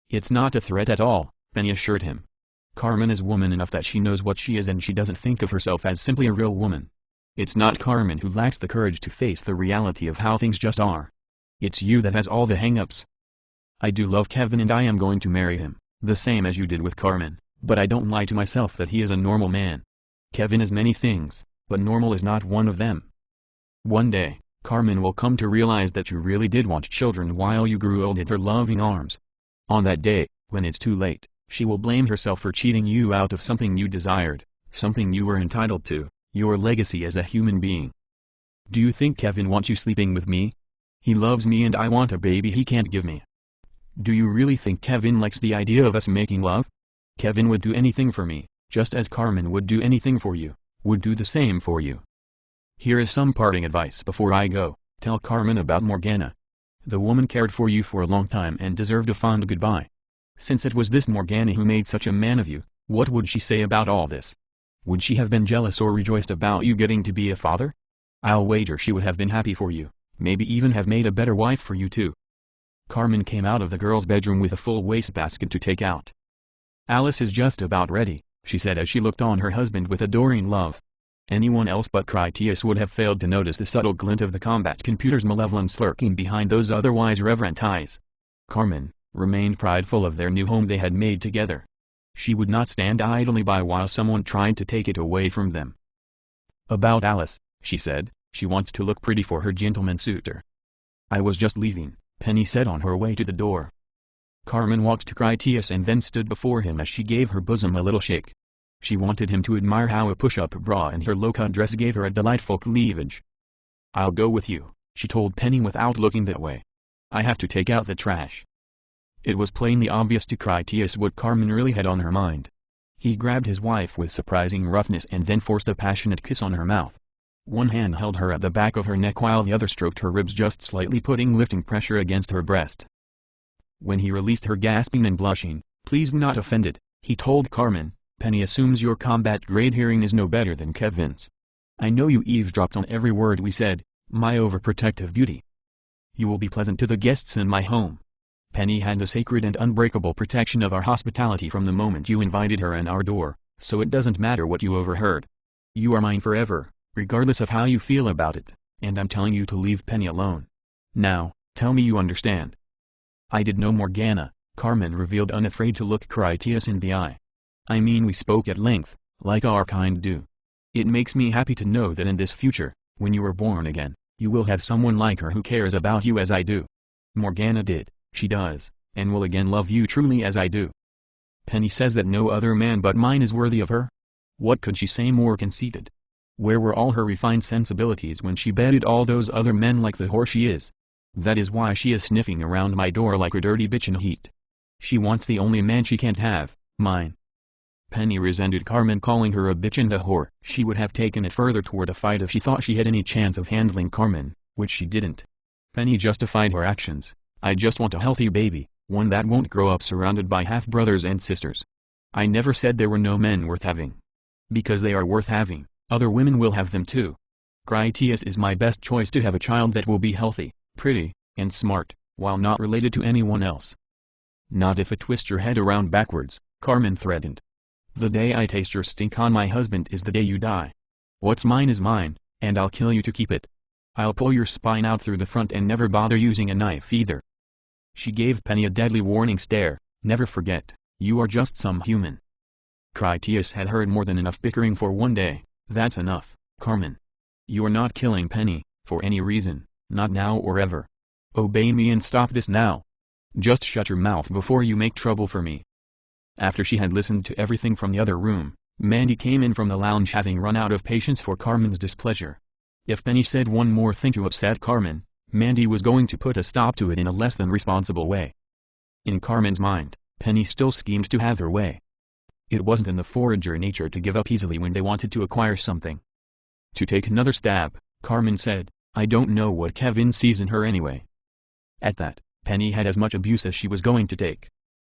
Speaker 1: It's not a threat at all, Penny assured him. Carmen is woman enough that she knows what she is and she doesn't think of herself as simply a real woman. It's not Carmen who lacks the courage to face the reality of how things just are. It's you that has all the hang-ups. I do love Kevin and I am going to marry him, the same as you did with Carmen, but I don't lie to myself that he is a normal man. Kevin is many things, but normal is not one of them. One day, Carmen will come to realize that you really did want children while you grew old in her loving arms. On that day, when it's too late, she will blame herself for cheating you out of something you desired, something you were entitled to, your legacy as a human being. Do you think Kevin wants you sleeping with me? He loves me and I want a baby he can't give me. Do you really think Kevin likes the idea of us making love? Kevin would do anything for me, just as Carmen would do anything for you, would do the same for you. Here is some parting advice before I go. Tell Carmen about Morgana. The woman cared for you for a long time and deserved a fond goodbye. Since it was this Morgana who made such a man of you, what would she say about all this? Would she have been jealous or rejoiced about you getting to be a father? I'll wager she would have been happy for you, maybe even have made a better wife for you too. Carmen came out of the girl's bedroom with a full wastebasket to take out. Alice is just about ready, she said as she looked on her husband with adoring love. Anyone else but Critias would have failed to notice the subtle glint of the combat computer's malevolence lurking behind those otherwise reverent eyes. Carmen remained prideful of their new home they had made together. She would not stand idly by while someone tried to take it away from them. About Alice, she said, she wants to look pretty for her gentleman suitor. I was just leaving, Penny said on her way to the door. Carmen walked to Critias and then stood before him as she gave her bosom a little shake. She wanted him to admire how a push-up bra and her low-cut dress gave her a delightful cleavage. I'll go with you, she told Penny without looking that way. I have to take out the trash. It was plainly obvious to Critias what Carmen really had on her mind. He grabbed his wife with surprising roughness and then forced a passionate kiss on her mouth. One hand held her at the back of her neck while the other stroked her ribs just slightly, putting lifting pressure against her breast. When he released her, gasping and blushing, "Please not offended," he told Carmen, "Penny assumes your combat-grade hearing is no better than Kevin's. I know you eavesdropped on every word we said, my overprotective beauty. You will be pleasant to the guests in my home. Penny had the sacred and unbreakable protection of our hospitality from the moment you invited her in our door, so it doesn't matter what you overheard. You are mine forever, regardless of how you feel about it, and I'm telling you to leave Penny alone. Now, tell me you understand." "I did know Morgana," Carmen revealed, unafraid to look Critias in the eye. "I mean, we spoke at length, like our kind do. It makes me happy to know that in this future, when you are born again, you will have someone like her who cares about you as I do. Morgana did, she does, and will again love you truly as I do. Penny says that no other man but mine is worthy of her. What could she say more conceited? Where were all her refined sensibilities when she bedded all those other men like the whore she is? That is why she is sniffing around my door like a dirty bitch in heat. She wants the only man she can't have, mine." Penny resented Carmen calling her a bitch and a whore. She would have taken it further toward a fight if she thought she had any chance of handling Carmen, which she didn't. Penny justified her actions. "I just want a healthy baby, one that won't grow up surrounded by half-brothers and sisters. I never said there were no men worth having. Because they are worth having, other women will have them too. Critias is my best choice to have a child that will be healthy, pretty, and smart, while not related to anyone else." "Not if I twist your head around backwards," Carmen threatened. "The day I taste your stink on my husband is the day you die. What's mine is mine, and I'll kill you to keep it. I'll pull your spine out through the front and never bother using a knife either." She gave Penny a deadly warning stare. "Never forget, you are just some human." Critias had heard more than enough bickering for one day. "That's enough, Carmen. You're not killing Penny, for any reason, not now or ever. Obey me and stop this now. Just shut your mouth before you make trouble for me." After she had listened to everything from the other room, Mandy came in from the lounge, having run out of patience for Carmen's displeasure. If Penny said one more thing to upset Carmen, Mandy was going to put a stop to it in a less than responsible way. In Carmen's mind, Penny still schemed to have her way. It wasn't in the forager nature to give up easily when they wanted to acquire something. To take another stab, Carmen said, "I don't know what Kevin sees in her anyway." At that, Penny had as much abuse as she was going to take.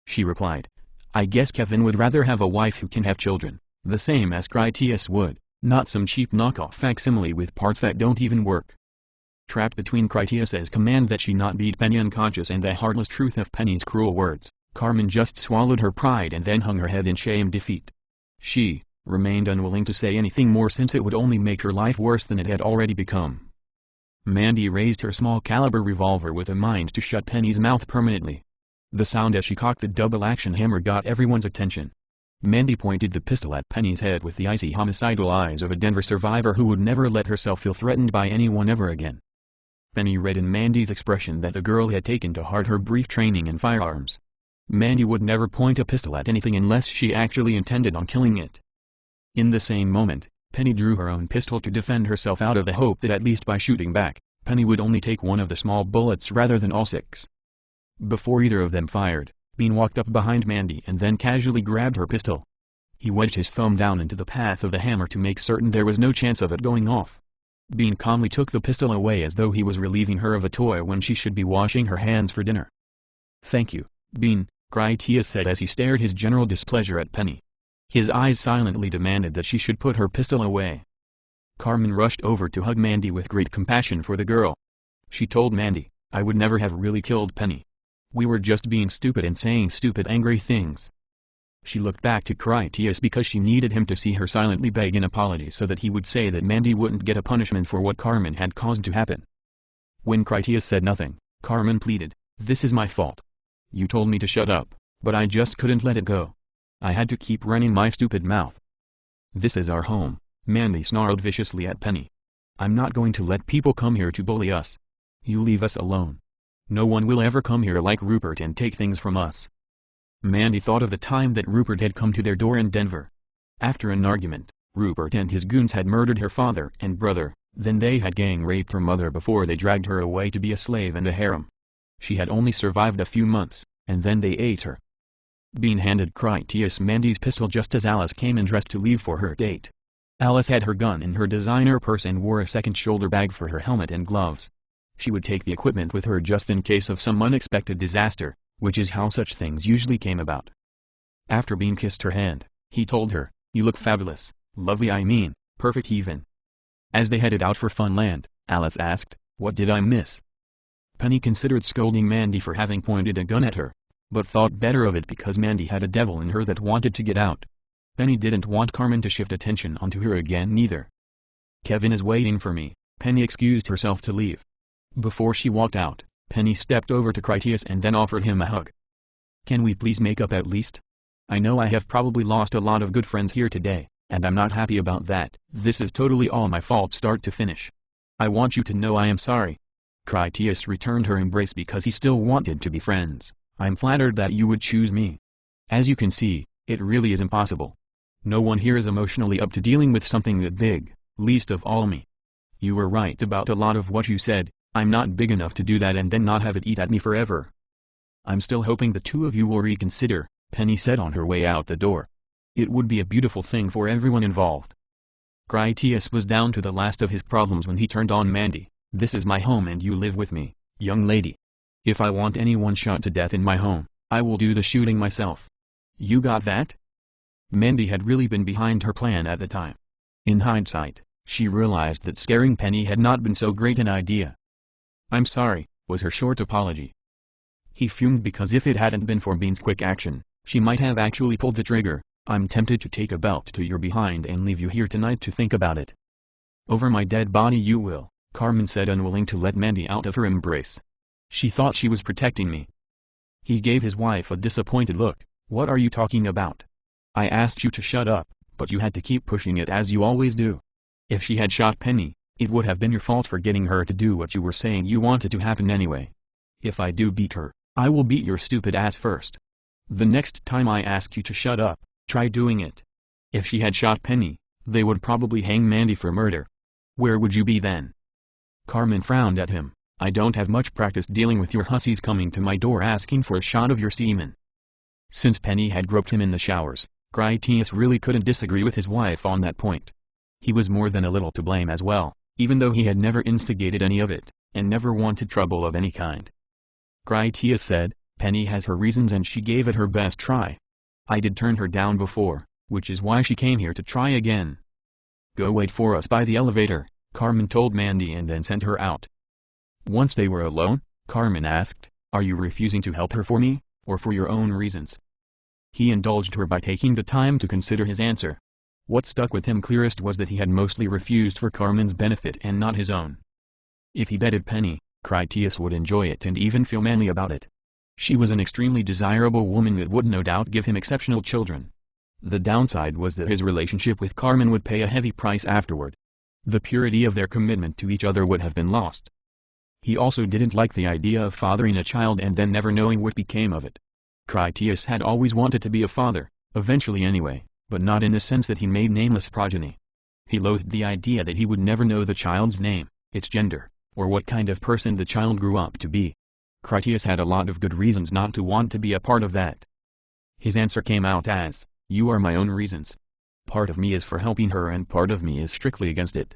Speaker 1: She replied, "I guess Kevin would rather have a wife who can have children, the same as Critias would, not some cheap knockoff facsimile with parts that don't even work." Trapped between Critias's command that she not beat Penny unconscious and the heartless truth of Penny's cruel words, Carmen just swallowed her pride and then hung her head in shame defeat. She remained unwilling to say anything more since it would only make her life worse than it had already become. Mandy raised her small-caliber revolver with a mind to shut Penny's mouth permanently. The sound as she cocked the double-action hammer got everyone's attention. Mandy pointed the pistol at Penny's head with the icy homicidal eyes of a Denver survivor who would never let herself feel threatened by anyone ever again. Penny read in Mandy's expression that the girl had taken to heart her brief training in firearms. Mandy would never point a pistol at anything unless she actually intended on killing it. In the same moment, Penny drew her own pistol to defend herself out of the hope that at least by shooting back, Penny would only take one of the small bullets rather than all six. Before either of them fired, Bean walked up behind Mandy and then casually grabbed her pistol. He wedged his thumb down into the path of the hammer to make certain there was no chance of it going off. Bean calmly took the pistol away as though he was relieving her of a toy when she should be washing her hands for dinner. "Thank you, Bean," Critias said as he stared his general displeasure at Penny. His eyes silently demanded that she should put her pistol away. Carmen rushed over to hug Mandy with great compassion for the girl. She told Mandy, "I would never have really killed Penny. We were just being stupid and saying stupid angry things." She looked back to Critias because she needed him to see her silently beg an apology so that he would say that Mandy wouldn't get a punishment for what Carmen had caused to happen. When Critias said nothing, Carmen pleaded, "This is my fault. You told me to shut up, but I just couldn't let it go. I had to keep running my stupid mouth." "This is our home," Mandy snarled viciously at Penny. "I'm not going to let people come here to bully us. You leave us alone. No one will ever come here like Rupert and take things from us." Mandy thought of the time that Rupert had come to their door in Denver. After an argument, Rupert and his goons had murdered her father and brother, then they had gang raped her mother before they dragged her away to be a slave in a harem. She had only survived a few months, and then they ate her. Bean handed Critias Mandy's pistol just as Alice came in dressed to leave for her date. Alice had her gun in her designer purse and wore a second shoulder bag for her helmet and gloves. She would take the equipment with her just in case of some unexpected disaster, which is how such things usually came about. After Bean kissed her hand, he told her, "You look fabulous, lovely, I mean, perfect even." As they headed out for Funland, Alice asked, "What did I miss?" Penny considered scolding Mandy for having pointed a gun at her, but thought better of it because Mandy had a devil in her that wanted to get out. Penny didn't want Carmen to shift attention onto her again neither. "Kevin is waiting for me," Penny excused herself to leave. Before she walked out, Penny stepped over to Critias and then offered him a hug. "Can we please make up at least? I know I have probably lost a lot of good friends here today, and I'm not happy about that. This is totally all my fault start to finish. I want you to know I am sorry." Critias returned her embrace because he still wanted to be friends. "I'm flattered that you would choose me. As you can see, it really is impossible. No one here is emotionally up to dealing with something that big, least of all me. You were right about a lot of what you said. I'm not big enough to do that and then not have it eat at me forever." "I'm still hoping the two of you will reconsider," Penny said on her way out the door. "It would be a beautiful thing for everyone involved." Critias was down to the last of his problems when he turned on Mandy. "This is my home and you live with me, young lady. If I want anyone shot to death in my home, I will do the shooting myself. You got that?" Mandy had really been behind her plan at the time. In hindsight, she realized that scaring Penny had not been so great an idea. "I'm sorry," was her short apology. He fumed because if it hadn't been for Bean's quick action, she might have actually pulled the trigger. "I'm tempted to take a belt to your behind and leave you here tonight to think about it." "Over my dead body you will," Carmen said, unwilling to let Mandy out of her embrace. "She thought she was protecting me." He gave his wife a disappointed look. "What are you talking about? I asked you to shut up, but you had to keep pushing it as you always do. If she had shot Penny, it would have been your fault for getting her to do what you were saying you wanted to happen anyway. If I do beat her, I will beat your stupid ass first. The next time I ask you to shut up, try doing it. If she had shot Penny, they would probably hang Mandy for murder. Where would you be then?" Carmen frowned at him. "I don't have much practice dealing with your hussies coming to my door asking for a shot of your semen." Since Penny had groped him in the showers, Critias really couldn't disagree with his wife on that point. He was more than a little to blame as well, even though he had never instigated any of it, and never wanted trouble of any kind. Critias said, "Penny has her reasons and she gave it her best try. I did turn her down before, which is why she came here to try again." "Go wait for us by the elevator," Carmen told Mandy and then sent her out. Once they were alone, Carmen asked, "Are you refusing to help her for me, or for your own reasons?" He indulged her by taking the time to consider his answer. What stuck with him clearest was that he had mostly refused for Carmen's benefit and not his own. If he betted Penny, Critias would enjoy it and even feel manly about it. She was an extremely desirable woman that would no doubt give him exceptional children. The downside was that his relationship with Carmen would pay a heavy price afterward. The purity of their commitment to each other would have been lost. He also didn't like the idea of fathering a child and then never knowing what became of it. Critias had always wanted to be a father, eventually anyway, but not in the sense that he made nameless progeny. He loathed the idea that he would never know the child's name, its gender, or what kind of person the child grew up to be. Critias had a lot of good reasons not to want to be a part of that. His answer came out as, "You are my own reasons. Part of me is for helping her and part of me is strictly against it.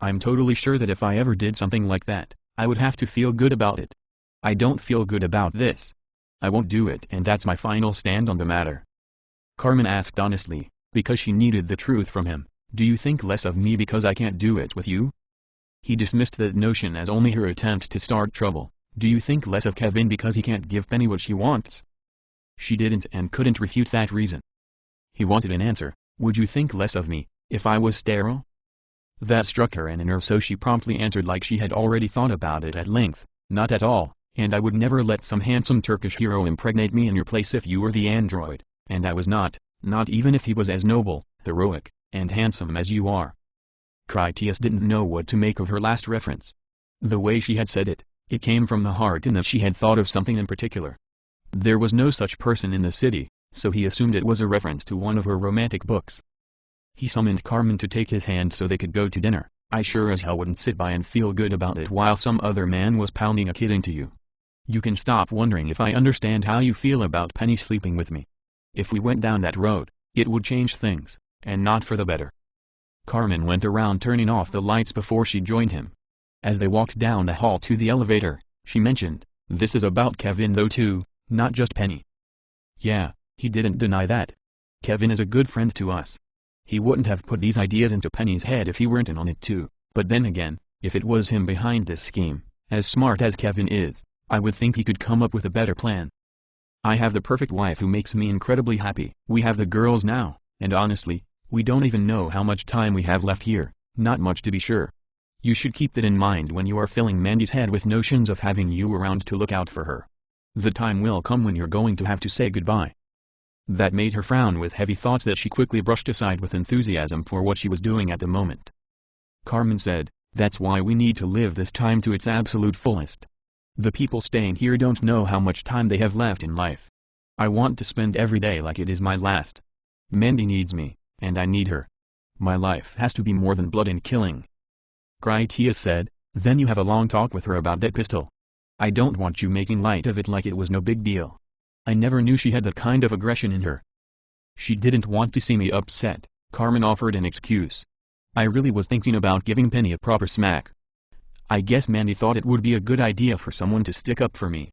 Speaker 1: I'm totally sure that if I ever did something like that, I would have to feel good about it. I don't feel good about this. I won't do it, and that's my final stand on the matter. Carmen asked honestly, because she needed the truth from him. Do you think less of me because I can't do it with you? He dismissed that notion as only her attempt to start trouble. Do you think less of Kevin because he can't give Penny what she wants? She didn't and couldn't refute that reason. He wanted an answer. Would you think less of me, if I was sterile? That struck her and a nerve, so she promptly answered like she had already thought about it at length. Not at all, and I would never let some handsome Turkish hero impregnate me in your place if you were the android, and I was not even if he was as noble, heroic, and handsome as you are. Critias didn't know what to make of her last reference. The way she had said it, it came from the heart, and that she had thought of something in particular. There was no such person in the city, so he assumed it was a reference to one of her romantic books. He summoned Carmen to take his hand so they could go to dinner. I sure as hell wouldn't sit by and feel good about it while some other man was pounding a kid into you. You can stop wondering if I understand how you feel about Penny sleeping with me. If we went down that road, it would change things, and not for the better. Carmen went around turning off the lights before she joined him. As they walked down the hall to the elevator, she mentioned, this is about Kevin though too, not just Penny. Yeah, he didn't deny that. Kevin is a good friend to us. He wouldn't have put these ideas into Penny's head if he weren't in on it too, but then again, if it was him behind this scheme, as smart as Kevin is, I would think he could come up with a better plan. I have the perfect wife who makes me incredibly happy. We have the girls now, and honestly, we don't even know how much time we have left here, not much to be sure. You should keep that in mind when you are filling Mandy's head with notions of having you around to look out for her. The time will come when you're going to have to say goodbye. That made her frown with heavy thoughts that she quickly brushed aside with enthusiasm for what she was doing at the moment. Carmen said, that's why we need to live this time to its absolute fullest. The people staying here don't know how much time they have left in life. I want to spend every day like it is my last. Mandy needs me, and I need her. My life has to be more than blood and killing. Critias said, then you have a long talk with her about that pistol. I don't want you making light of it like it was no big deal. I never knew she had that kind of aggression in her. She didn't want to see me upset. Carmen offered an excuse. I really was thinking about giving Penny a proper smack. I guess Mandy thought it would be a good idea for someone to stick up for me.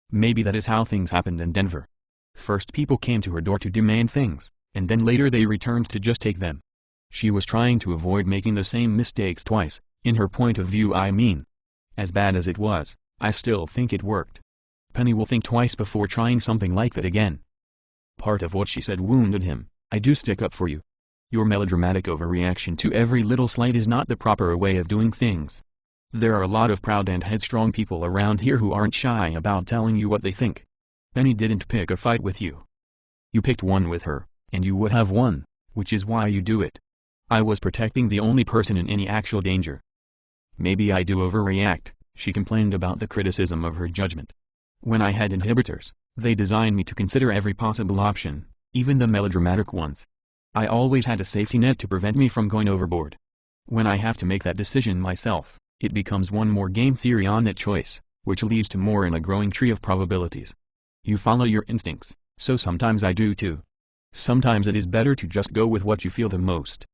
Speaker 1: Maybe that is how things happened in Denver. First people came to her door to demand things, and then later they returned to just take them. She was trying to avoid making the same mistakes twice, in her point of view I mean. As bad as it was, I still think it worked. Penny will think twice before trying something like that again. Part of what she said wounded him. I do stick up for you. Your melodramatic overreaction to every little slight is not the proper way of doing things. There are a lot of proud and headstrong people around here who aren't shy about telling you what they think. Penny didn't pick a fight with you. You picked one with her, and you would have won, which is why you do it. I was protecting the only person in any actual danger. Maybe I do overreact, she complained about the criticism of her judgment. When I had inhibitors, they designed me to consider every possible option, even the melodramatic ones. I always had a safety net to prevent me from going overboard. When I have to make that decision myself, it becomes one more game theory on that choice, which leads to more in a growing tree of probabilities. You follow your instincts, so sometimes I do too. Sometimes it is better to just go with what you feel the most.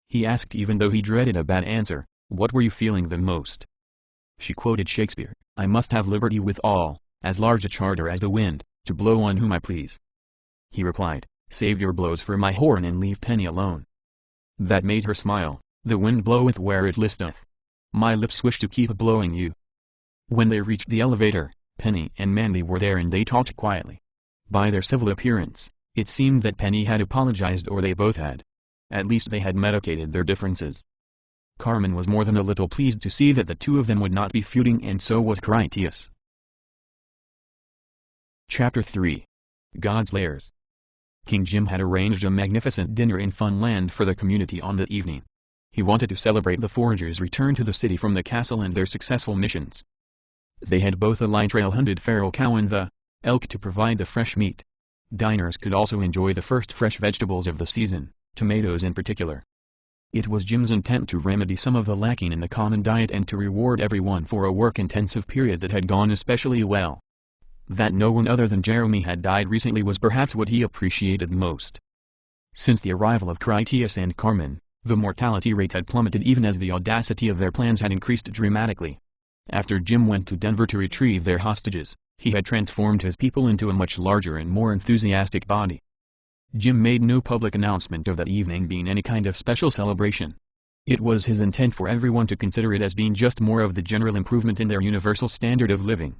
Speaker 1: He asked, even though he dreaded a bad answer, what were you feeling the most? She quoted Shakespeare, I must have liberty with all, as large a charter as the wind, to blow on whom I please. He replied, save your blows for my horn and leave Penny alone. That made her smile, the wind bloweth where it listeth. My lips wish to keep blowing you. When they reached the elevator, Penny and Mandy were there and they talked quietly. By their civil appearance, it seemed that Penny had apologized, or they both had. At least they had medicated their differences. Carmen was more than a little pleased to see that the two of them would not be feuding, and so was Critias. Chapter 3. God's Lairs. King Jim had arranged a magnificent dinner in Funland for the community on that evening. He wanted to celebrate the foragers' return to the city from the castle and their successful missions. They had both the light trail-hunted feral cow and the elk to provide the fresh meat. Diners could also enjoy the first fresh vegetables of the season, tomatoes in particular. It was Jim's intent to remedy some of the lacking in the common diet and to reward everyone for a work-intensive period that had gone especially well. That no one other than Jeremy had died recently was perhaps what he appreciated most. Since the arrival of Critias and Carmen, the mortality rates had plummeted even as the audacity of their plans had increased dramatically. After Jim went to Denver to retrieve their hostages, He had transformed his people into a much larger and more enthusiastic body. Jim made no public announcement of that evening being any kind of special celebration. It was his intent for everyone to consider it as being just more of the general improvement in their universal standard of living.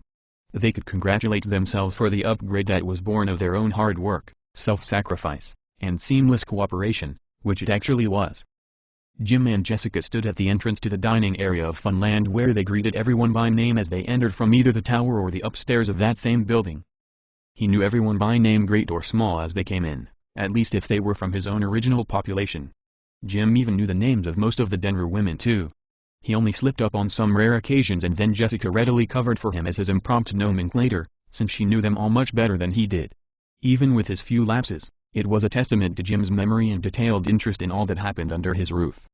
Speaker 1: They could congratulate themselves for the upgrade that was born of their own hard work, self-sacrifice, and seamless cooperation, which it actually was. Jim and Jessica stood at the entrance to the dining area of Funland where they greeted everyone by name as they entered from either the tower or the upstairs of that same building. He knew everyone by name, great or small, as they came in, at least if they were from his own original population. Jim even knew the names of most of the Denver women too. He only slipped up on some rare occasions, and then Jessica readily covered for him as his impromptu nomenclator, since she knew them all much better than he did. Even with his few lapses, it was a testament to Jim's memory and detailed interest in all that happened under his roof.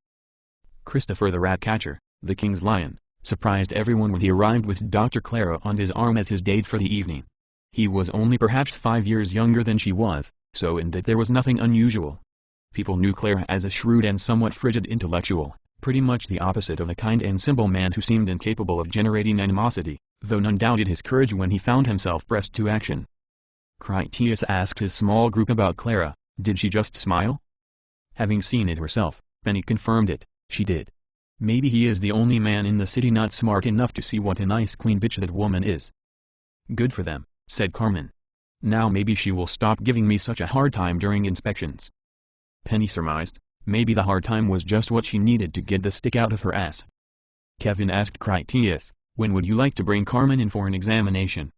Speaker 1: Christopher the Ratcatcher, the King's Lion, surprised everyone when he arrived with Dr. Clara on his arm as his date for the evening. He was only perhaps 5 years younger than she was, so in that there was nothing unusual. People knew Clara as a shrewd and somewhat frigid intellectual, pretty much the opposite of the kind and simple man who seemed incapable of generating animosity, though none doubted his courage when he found himself pressed to action. Critias asked his small group about Clara. Did she just smile? Having seen it herself, Penny confirmed it. She did. Maybe he is the only man in the city not smart enough to see what a nice queen bitch that woman is. Good for them, said Carmen. Now maybe she will stop giving me such a hard time during inspections. Penny surmised, maybe the hard time was just what she needed to get the stick out of her ass. Kevin asked Critias, when would you like to bring Carmen in for an examination?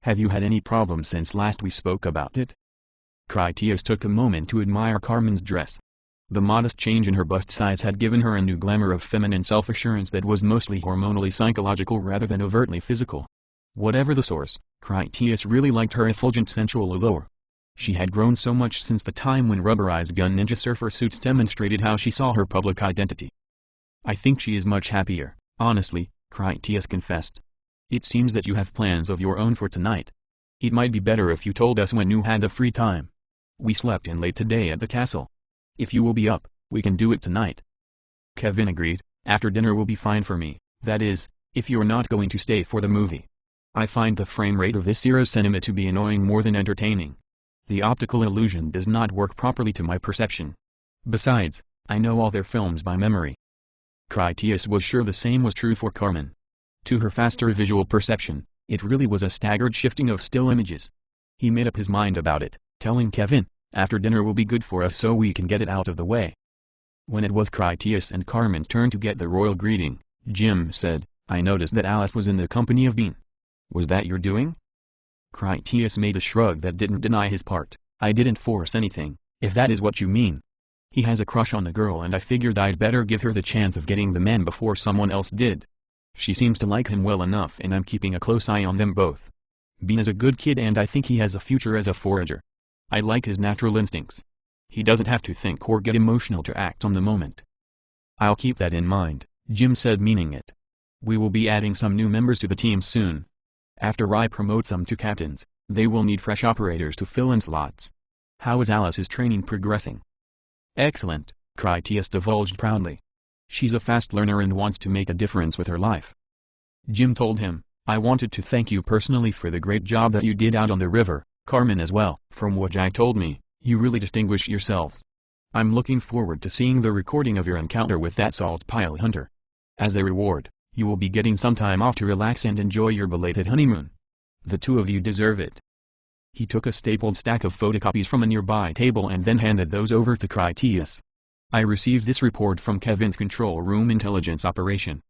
Speaker 1: Have you had any problems since last we spoke about it? Critias took a moment to admire Carmen's dress. The modest change in her bust size had given her a new glamour of feminine self-assurance that was mostly hormonally psychological rather than overtly physical. Whatever the source, Critias really liked her effulgent sensual allure. She had grown so much since the time when rubberized gun ninja surfer suits demonstrated how she saw her public identity. I think she is much happier, honestly, Critias confessed. It seems that you have plans of your own for tonight. It might be better if you told us when you had the free time. We slept in late today at the castle. If you will be up, we can do it tonight. Kevin agreed. After dinner will be fine for me, that is, if you're not going to stay for the movie. I find the frame rate of this era's cinema to be annoying more than entertaining. The optical illusion does not work properly to my perception. Besides, I know all their films by memory. Critias was sure the same was true for Carmen. To her faster visual perception, it really was a staggered shifting of still images. He made up his mind about it, telling Kevin, after dinner will be good for us so we can get it out of the way. When it was Critias and Carmen's turn to get the royal greeting, Jim said, I noticed that Alice was in the company of Bean. Was that your doing? Critias made a shrug that didn't deny his part. I didn't force anything, if that is what you mean. He has a crush on the girl and I figured I'd better give her the chance of getting the man before someone else did. She seems to like him well enough and I'm keeping a close eye on them both. Bean is a good kid and I think he has a future as a forager. I like his natural instincts. He doesn't have to think or get emotional to act on the moment. I'll keep that in mind, Jim said, meaning it. We will be adding some new members to the team soon. After I promote some to captains, they will need fresh operators to fill in slots. How is Alice's training progressing? Excellent, Critias divulged proudly. She's a fast learner and wants to make a difference with her life. Jim told him, I wanted to thank you personally for the great job that you did out on the river, Carmen as well. From what Jack told me, you really distinguish yourselves. I'm looking forward to seeing the recording of your encounter with that salt pile hunter. As a reward, you will be getting some time off to relax and enjoy your belated honeymoon. The two of you deserve it. He took a stapled stack of photocopies from a nearby table and then handed those over to Critias. I received this report from Kevin's control room intelligence operation.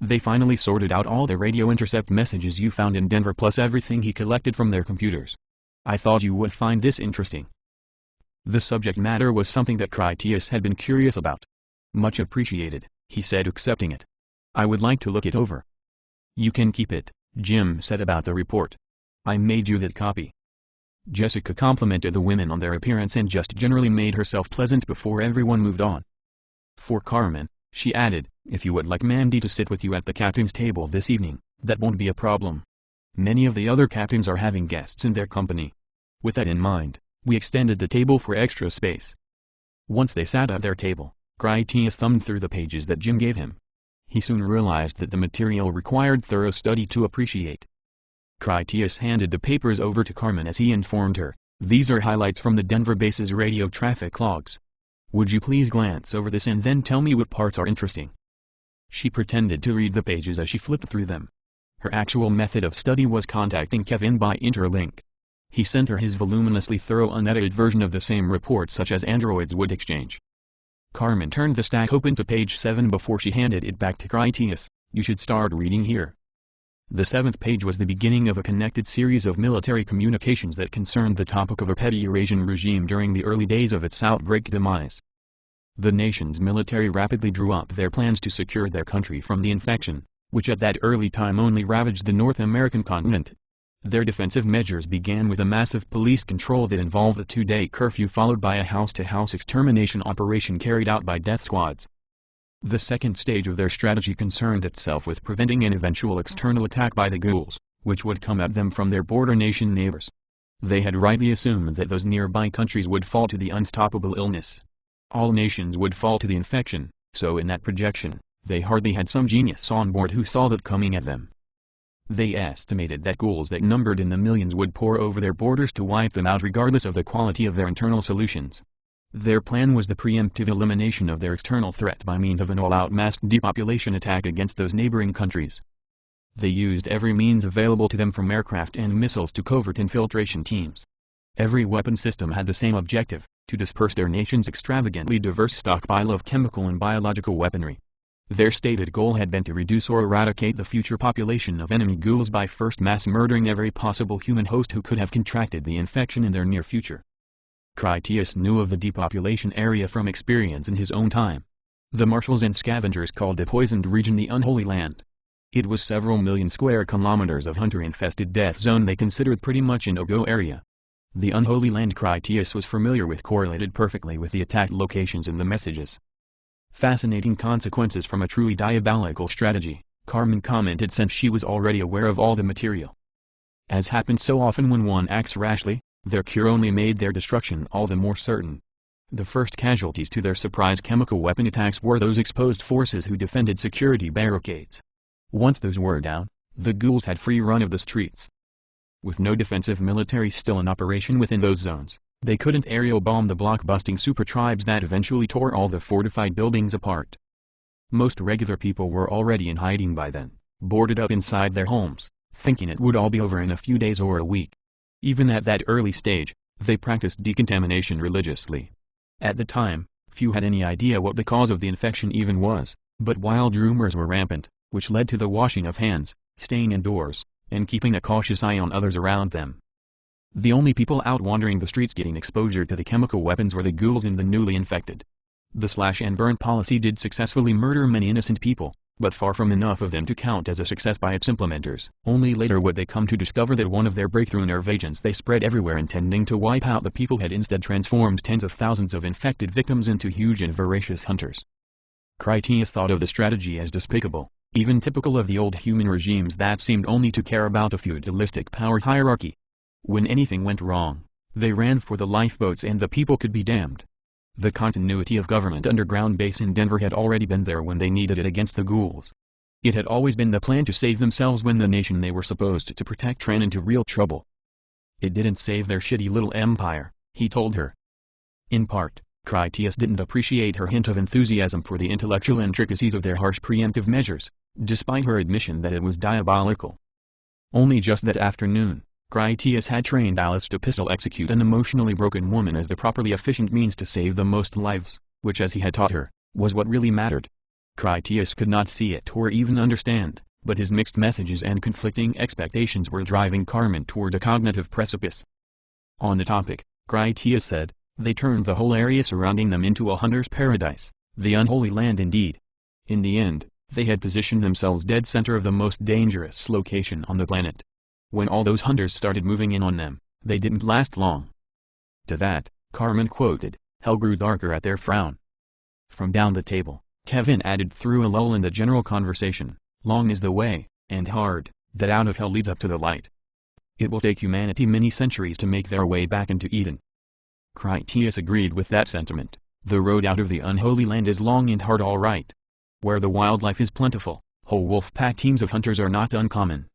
Speaker 1: They finally sorted out all the radio intercept messages you found in Denver plus everything he collected from their computers. I thought you would find this interesting. The subject matter was something that Critias had been curious about. Much appreciated, he said, accepting it. I would like to look it over. You can keep it, Jim said about the report. I made you that copy. Jessica complimented the women on their appearance and just generally made herself pleasant before everyone moved on. For Carmen, she added, if you would like Mandy to sit with you at the captain's table this evening, that won't be a problem. Many of the other captains are having guests in their company. With that in mind, we extended the table for extra space. Once they sat at their table, Critias thumbed through the pages that Jim gave him. He soon realized that the material required thorough study to appreciate. Critias handed the papers over to Carmen as he informed her, "These are highlights from the Denver base's radio traffic logs. Would you please glance over this and then tell me what parts are interesting?" She pretended to read the pages as she flipped through them. Her actual method of study was contacting Kevin by interlink. He sent her his voluminously thorough unedited version of the same report such as androids would exchange. Carmen turned the stack open to page 7 before she handed it back to Critias. "You should start reading here." The 7th page was the beginning of a connected series of military communications that concerned the topic of a petty Eurasian regime during the early days of its outbreak demise. The nation's military rapidly drew up their plans to secure their country from the infection, which at that early time only ravaged the North American continent. Their defensive measures began with a massive police control that involved a 2-day curfew followed by a house-to-house extermination operation carried out by death squads. The second stage of their strategy concerned itself with preventing an eventual external attack by the ghouls, which would come at them from their border nation neighbors. They had rightly assumed that those nearby countries would fall to the unstoppable illness. All nations would fall to the infection, so in that projection, they hardly had some genius on board who saw that coming at them. They estimated that ghouls that numbered in the millions would pour over their borders to wipe them out regardless of the quality of their internal solutions. Their plan was the preemptive elimination of their external threat by means of an all-out masked depopulation attack against those neighboring countries. They used every means available to them from aircraft and missiles to covert infiltration teams. Every weapon system had the same objective, to disperse their nation's extravagantly diverse stockpile of chemical and biological weaponry. Their stated goal had been to reduce or eradicate the future population of enemy ghouls by first mass murdering every possible human host who could have contracted the infection in their near future. Critias knew of the depopulation area from experience in his own time. The marshals and scavengers called the poisoned region the Unholy Land. It was several million square kilometers of hunter-infested death zone they considered pretty much a no-go area. The Unholy Land Critias was familiar with correlated perfectly with the attack locations in the messages. Fascinating consequences from a truly diabolical strategy, Carmen commented since she was already aware of all the material. As happened so often when one acts rashly, their cure only made their destruction all the more certain. The first casualties to their surprise chemical weapon attacks were those exposed forces who defended security barricades. Once those were down, the ghouls had free run of the streets. With no defensive military still in operation within those zones, they couldn't aerial bomb the block-busting super tribes that eventually tore all the fortified buildings apart. Most regular people were already in hiding by then, boarded up inside their homes, thinking it would all be over in a few days or a week. Even at that early stage, they practiced decontamination religiously. At the time, few had any idea what the cause of the infection even was, but wild rumors were rampant, which led to the washing of hands, staying indoors, and keeping a cautious eye on others around them. The only people out wandering the streets getting exposure to the chemical weapons were the ghouls and the newly infected. The slash and burn policy did successfully murder many innocent people, but far from enough of them to count as a success by its implementers. Only later would they come to discover that one of their breakthrough nerve agents they spread everywhere intending to wipe out the people had instead transformed tens of thousands of infected victims into huge and voracious hunters. Critias thought of the strategy as despicable, even typical of the old human regimes that seemed only to care about a feudalistic power hierarchy. When anything went wrong, they ran for the lifeboats and the people could be damned. The continuity of government underground base in Denver had already been there when they needed it against the ghouls. It had always been the plan to save themselves when the nation they were supposed to protect ran into real trouble. It didn't save their shitty little empire, he told her. In part, Critias didn't appreciate her hint of enthusiasm for the intellectual intricacies of their harsh preemptive measures, despite her admission that it was diabolical. Only just that afternoon, Critias had trained Alice to pistol execute an emotionally broken woman as the properly efficient means to save the most lives, which as he had taught her, was what really mattered. Critias could not see it or even understand, but his mixed messages and conflicting expectations were driving Carmen toward a cognitive precipice. On the topic, Critias said, they turned the whole area surrounding them into a hunter's paradise, the Unholy Land indeed. In the end, they had positioned themselves dead center of the most dangerous location on the planet. When all those hunters started moving in on them, they didn't last long. To that, Carmen quoted, hell grew darker at their frown. From down the table, Kevin added through a lull in the general conversation, long is the way, and hard, that out of hell leads up to the light. It will take humanity many centuries to make their way back into Eden. Critias agreed with that sentiment. The road out of the Unholy Land is long and hard all right. Where the wildlife is plentiful, whole wolf pack teams of hunters are not uncommon.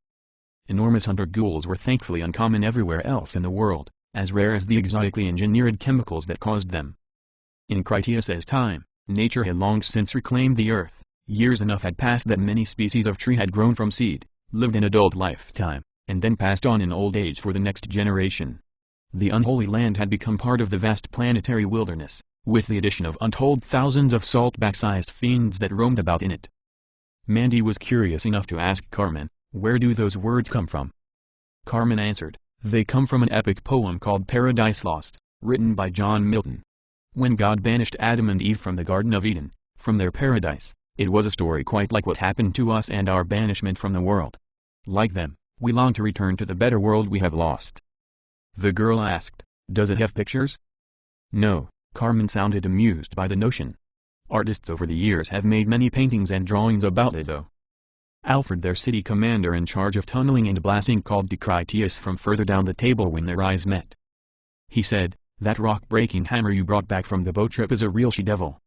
Speaker 1: Enormous hunter ghouls were thankfully uncommon everywhere else in the world, as rare as the exotically engineered chemicals that caused them. In Critias's time, nature had long since reclaimed the earth. Years enough had passed that many species of tree had grown from seed, lived an adult lifetime, and then passed on in old age for the next generation. The unholy land had become part of the vast planetary wilderness, with the addition of untold thousands of saltback-sized fiends that roamed about in it. Mandy was curious enough to ask Carmen, "Where do those words come from?" Carmen answered, "They come from an epic poem called Paradise Lost, written by John Milton. When God banished Adam and Eve from the Garden of Eden, from their paradise, it was a story quite like what happened to us and our banishment from the world. Like them, we long to return to the better world we have lost." The girl asked, "Does it have pictures?" "No." Carmen sounded amused by the notion. "Artists over the years have made many paintings and drawings about it though." Alfred, their city commander in charge of tunneling and blasting, called to Critias from further down the table when their eyes met. He said, "That rock-breaking hammer you brought back from the boat trip is a real she-devil.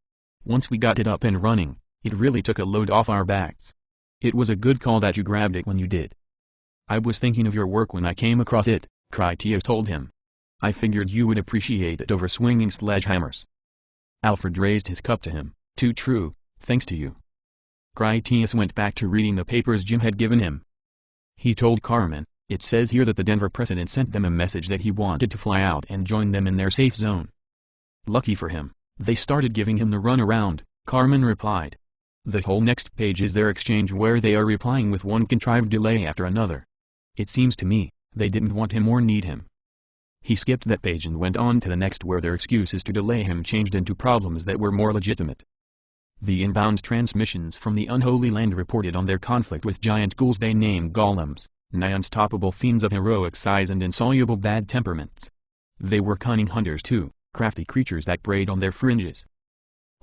Speaker 1: Once we got it up and running, it really took a load off our backs. It was a good call that you grabbed it when you did." "I was thinking of your work when I came across it," Critias told him. "I figured you would appreciate it over swinging sledgehammers." Alfred raised his cup to him. "Too true, thanks to you." Critias went back to reading the papers Jim had given him. He told Carmen, "It says here that the Denver president sent them a message that he wanted to fly out and join them in their safe zone." "Lucky for him, they started giving him the runaround," Carmen replied. "The whole next page is their exchange where they are replying with one contrived delay after another. It seems to me, they didn't want him or need him." He skipped that page and went on to the next where their excuses to delay him changed into problems that were more legitimate. The inbound transmissions from the unholy land reported on their conflict with giant ghouls they named golems, nigh unstoppable fiends of heroic size and insoluble bad temperaments. They were cunning hunters too, crafty creatures that preyed on their fringes.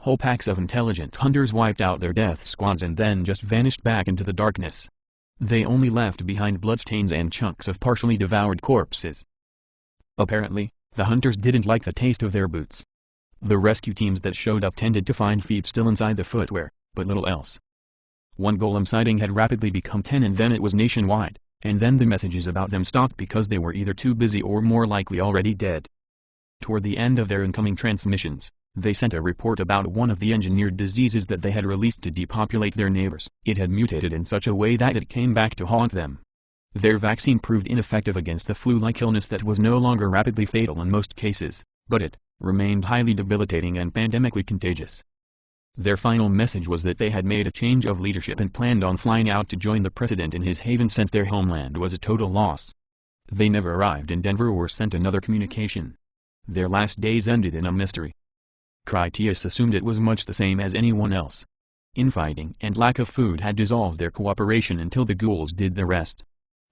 Speaker 1: Whole packs of intelligent hunters wiped out their death squads and then just vanished back into the darkness. They only left behind bloodstains and chunks of partially devoured corpses. Apparently, the hunters didn't like the taste of their boots. The rescue teams that showed up tended to find feet still inside the footwear, but little else. One golem sighting had rapidly become 10 and then it was nationwide, and then the messages about them stopped because they were either too busy or more likely already dead. Toward the end of their incoming transmissions, they sent a report about one of the engineered diseases that they had released to depopulate their neighbors. It had mutated in such a way that it came back to haunt them. Their vaccine proved ineffective against the flu-like illness that was no longer rapidly fatal in most cases, but it remained highly debilitating and pandemically contagious. Their final message was that they had made a change of leadership and planned on flying out to join the president in his haven since their homeland was a total loss. They never arrived in Denver or sent another communication. Their last days ended in a mystery. Critias assumed it was much the same as anyone else. Infighting and lack of food had dissolved their cooperation until the ghouls did the rest.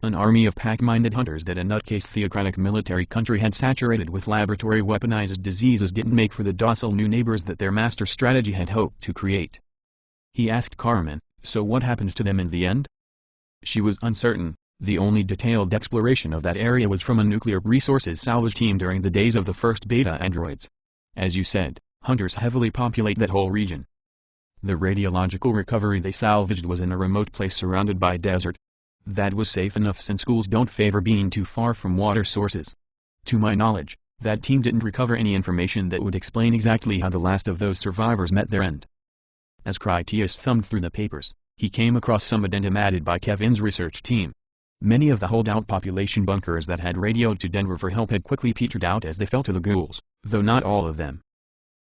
Speaker 1: An army of pack-minded hunters that a nutcase theocratic military country had saturated with laboratory weaponized diseases didn't make for the docile new neighbors that their master strategy had hoped to create. He asked Carmen, "So what happened to them in the end?" She was uncertain. The only detailed exploration of that area was from a nuclear resources salvage team during the days of the first beta androids. As you said, hunters heavily populate that whole region. The radiological recovery they salvaged was in a remote place surrounded by desert. That was safe enough since schools don't favor being too far from water sources. To my knowledge, that team didn't recover any information that would explain exactly how the last of those survivors met their end. As Critias thumbed through the papers, he came across some addendum added by Kevin's research team. Many of the holdout population bunkers that had radioed to Denver for help had quickly petered out as they fell to the ghouls, though not all of them.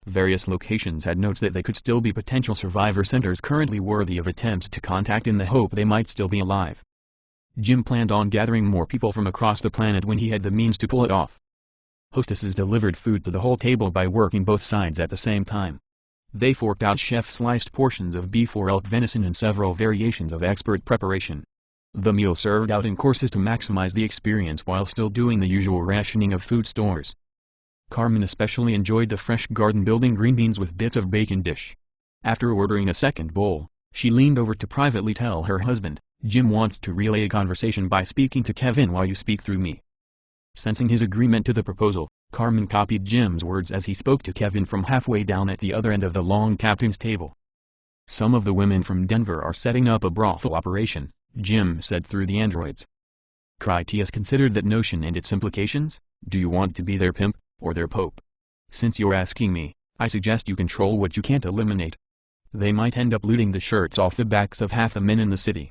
Speaker 1: Various locations had notes that they could still be potential survivor centers currently worthy of attempts to contact in the hope they might still be alive. Jim planned on gathering more people from across the planet when he had the means to pull it off. Hostesses delivered food to the whole table by working both sides at the same time. They forked out chef-sliced portions of beef or elk venison and several variations of expert preparation. The meal served out in courses to maximize the experience while still doing the usual rationing of food stores. Carmen especially enjoyed the fresh garden-building green beans with bits of bacon dish. After ordering a second bowl, she leaned over to privately tell her husband, "Jim wants to relay a conversation by speaking to Kevin while you speak through me." Sensing his agreement to the proposal, Carmen copied Jim's words as he spoke to Kevin from halfway down at the other end of the long captain's table. "Some of the women from Denver are setting up a brothel operation," Jim said through the androids. Critias considered that notion and its implications. Do you want to be their pimp, or their pope? Since you're asking me, I suggest you control what you can't eliminate. They might end up looting the shirts off the backs of half the men in the city.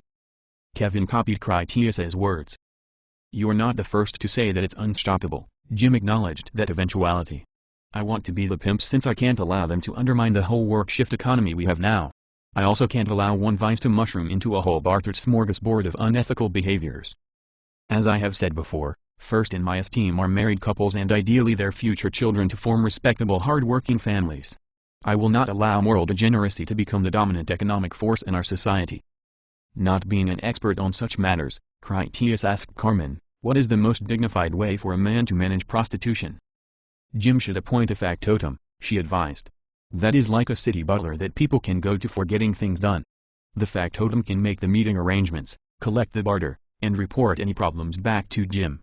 Speaker 1: Kevin copied Critias's words. You're not the first to say that it's unstoppable. Jim acknowledged that eventuality. I want to be the pimp since I can't allow them to undermine the whole work shift economy we have now. I also can't allow one vice to mushroom into a whole bartered smorgasbord of unethical behaviors. As I have said before, first in my esteem are married couples and ideally their future children to form respectable hard-working families. I will not allow moral degeneracy to become the dominant economic force in our society. Not being an expert on such matters, Critias asked Carmen, what is the most dignified way for a man to manage prostitution? Jim should appoint a factotum, she advised. That is like a city butler that people can go to for getting things done. The factotum can make the meeting arrangements, collect the barter, and report any problems back to Jim.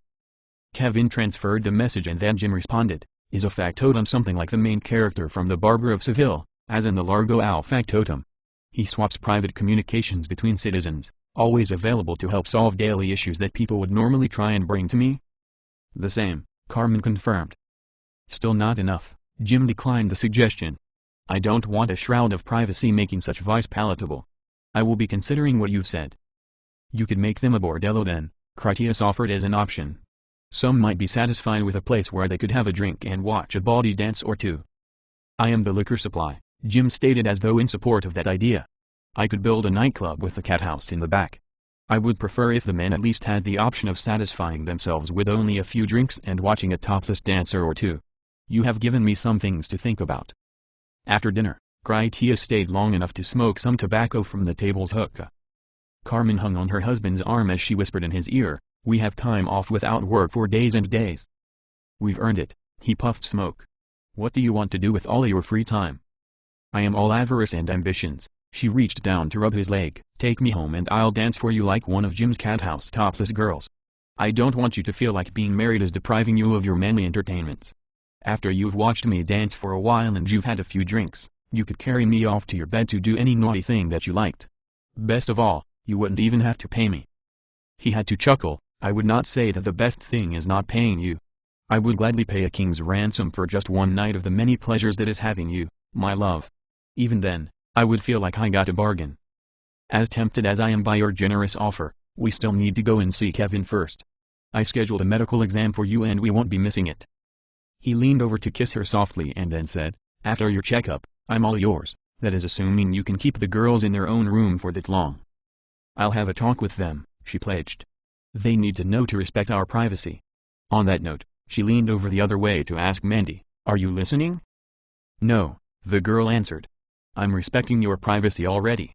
Speaker 1: Kevin transferred the message and then Jim responded, is a factotum something like the main character from The Barber of Seville, as in the Largo Al Factotum? He swaps private communications between citizens, always available to help solve daily issues that people would normally try and bring to me? The same, Carmen confirmed. Still not enough, Jim declined the suggestion. I don't want a shroud of privacy making such vice palatable. I will be considering what you've said. You could make them a bordello then, Critias offered as an option. Some might be satisfied with a place where they could have a drink and watch a bawdy dance or two. I am the liquor supply, Jim stated as though in support of that idea. I could build a nightclub with the cat house in the back. I would prefer if the men at least had the option of satisfying themselves with only a few drinks and watching a topless dancer or two. You have given me some things to think about. After dinner, Critias stayed long enough to smoke some tobacco from the table's hookah. Carmen hung on her husband's arm as she whispered in his ear, we have time off without work for days and days. We've earned it, he puffed smoke. What do you want to do with all your free time? I am all avarice and ambitions, she reached down to rub his leg. Take me home and I'll dance for you like one of Jim's cat house topless girls. I don't want you to feel like being married is depriving you of your manly entertainments. After you've watched me dance for a while and you've had a few drinks, you could carry me off to your bed to do any naughty thing that you liked. Best of all, you wouldn't even have to pay me. He had to chuckle. I would not say that the best thing is not paying you. I would gladly pay a king's ransom for just one night of the many pleasures that is having you, my love. Even then, I would feel like I got a bargain. As tempted as I am by your generous offer, we still need to go and see Kevin first. I scheduled a medical exam for you and we won't be missing it. He leaned over to kiss her softly and then said, after your checkup, I'm all yours, that is assuming you can keep the girls in their own room for that long. I'll have a talk with them, she pledged. They need to know to respect our privacy. On that note, she leaned over the other way to ask Mandy, are you listening? No, the girl answered. I'm respecting your privacy already.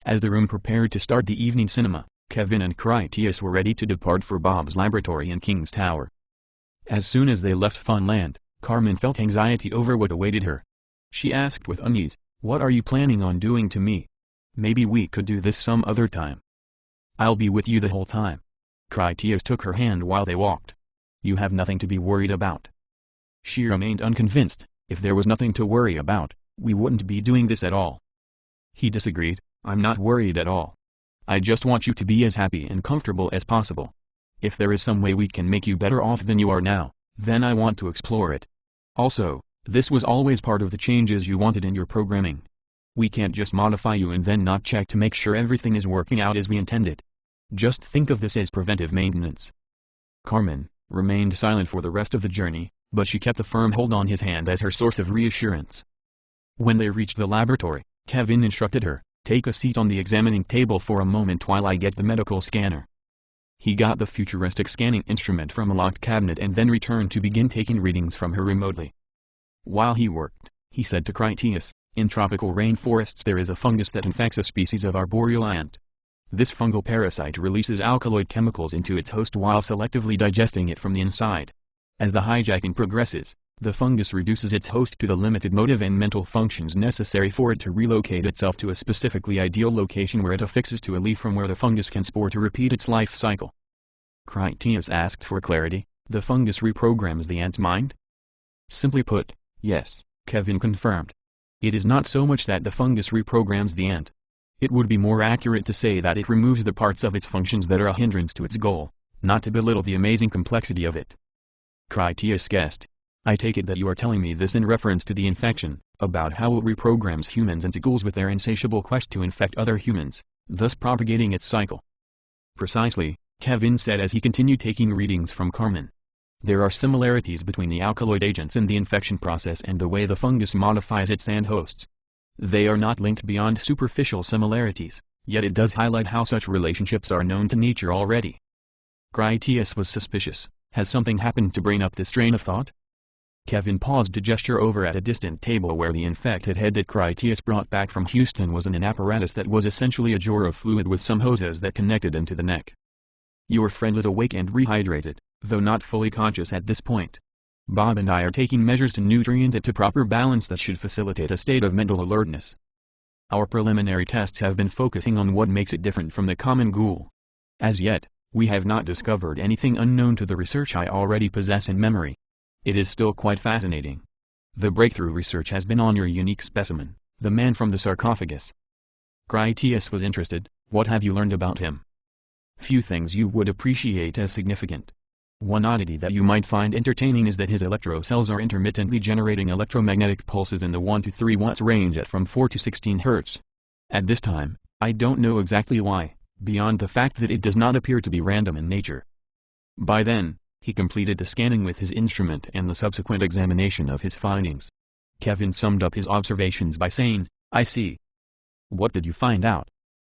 Speaker 1: As the room prepared to start the evening cinema, Kevin and Critias were ready to depart for Bob's laboratory in King's Tower. As soon as they left Funland, Carmen felt anxiety over what awaited her. She asked with unease, what are you planning on doing to me? Maybe we could do this some other time. I'll be with you the whole time. Critias took her hand while they walked. You have nothing to be worried about. She remained unconvinced. If there was nothing to worry about, we wouldn't be doing this at all. He disagreed. I'm not worried at all. I just want you to be as happy and comfortable as possible. If there is some way we can make you better off than you are now, then I want to explore it. Also, this was always part of the changes you wanted in your programming. We can't just modify you and then not check to make sure everything is working out as we intended. Just think of this as preventive maintenance. Carmen remained silent for the rest of the journey, but she kept a firm hold on his hand as her source of reassurance. When they reached the laboratory, Kevin instructed her, take a seat on the examining table for a moment while I get the medical scanner. He got the futuristic scanning instrument from a locked cabinet and then returned to begin taking readings from her remotely. While he worked, he said to Critias, in tropical rainforests there is a fungus that infects a species of arboreal ant. This fungal parasite releases alkaloid chemicals into its host while selectively digesting it from the inside. As the hijacking progresses, the fungus reduces its host to the limited motive and mental functions necessary for it to relocate itself to a specifically ideal location where it affixes to a leaf from where the fungus can spore to repeat its life cycle. Critias asked for clarity, the fungus reprograms the ant's mind? Simply put, yes, Kevin confirmed. It is not so much that the fungus reprograms the ant. It would be more accurate to say that it removes the parts of its functions that are a hindrance to its goal, not to belittle the amazing complexity of it. Critias guessed. I take it that you are telling me this in reference to the infection, about how it reprograms humans into ghouls with their insatiable quest to infect other humans, thus propagating its cycle. Precisely, Kevin said as he continued taking readings from Carmen. There are similarities between the alkaloid agents in the infection process and the way the fungus modifies its sand hosts. They are not linked beyond superficial similarities, yet it does highlight how such relationships are known to nature already. Critias was suspicious. Has something happened to bring up this train of thought? Kevin paused to gesture over at a distant table where the infected head that Critias brought back from Houston was in an apparatus that was essentially a jar of fluid with some hoses that connected them to the neck. Your friend is awake and rehydrated, though not fully conscious at this point. Bob and I are taking measures to nutrient it to proper balance that should facilitate a state of mental alertness. Our preliminary tests have been focusing on what makes it different from the common ghoul. As yet, we have not discovered anything unknown to the research I already possess in memory. It is still quite fascinating. The breakthrough research has been on your unique specimen, the man from the sarcophagus. Critias was interested. What have you learned about him? Few things you would appreciate as significant. One oddity that you might find entertaining is that his electrocells are intermittently generating electromagnetic pulses in the 1 to 3 watts range at from 4 to 16 Hz. At this time, I don't know exactly why, beyond the fact that it does not appear to be random in nature. By then, he completed the scanning with his instrument and the subsequent examination of his findings. Kevin summed up his observations by saying, I see. What did you find out?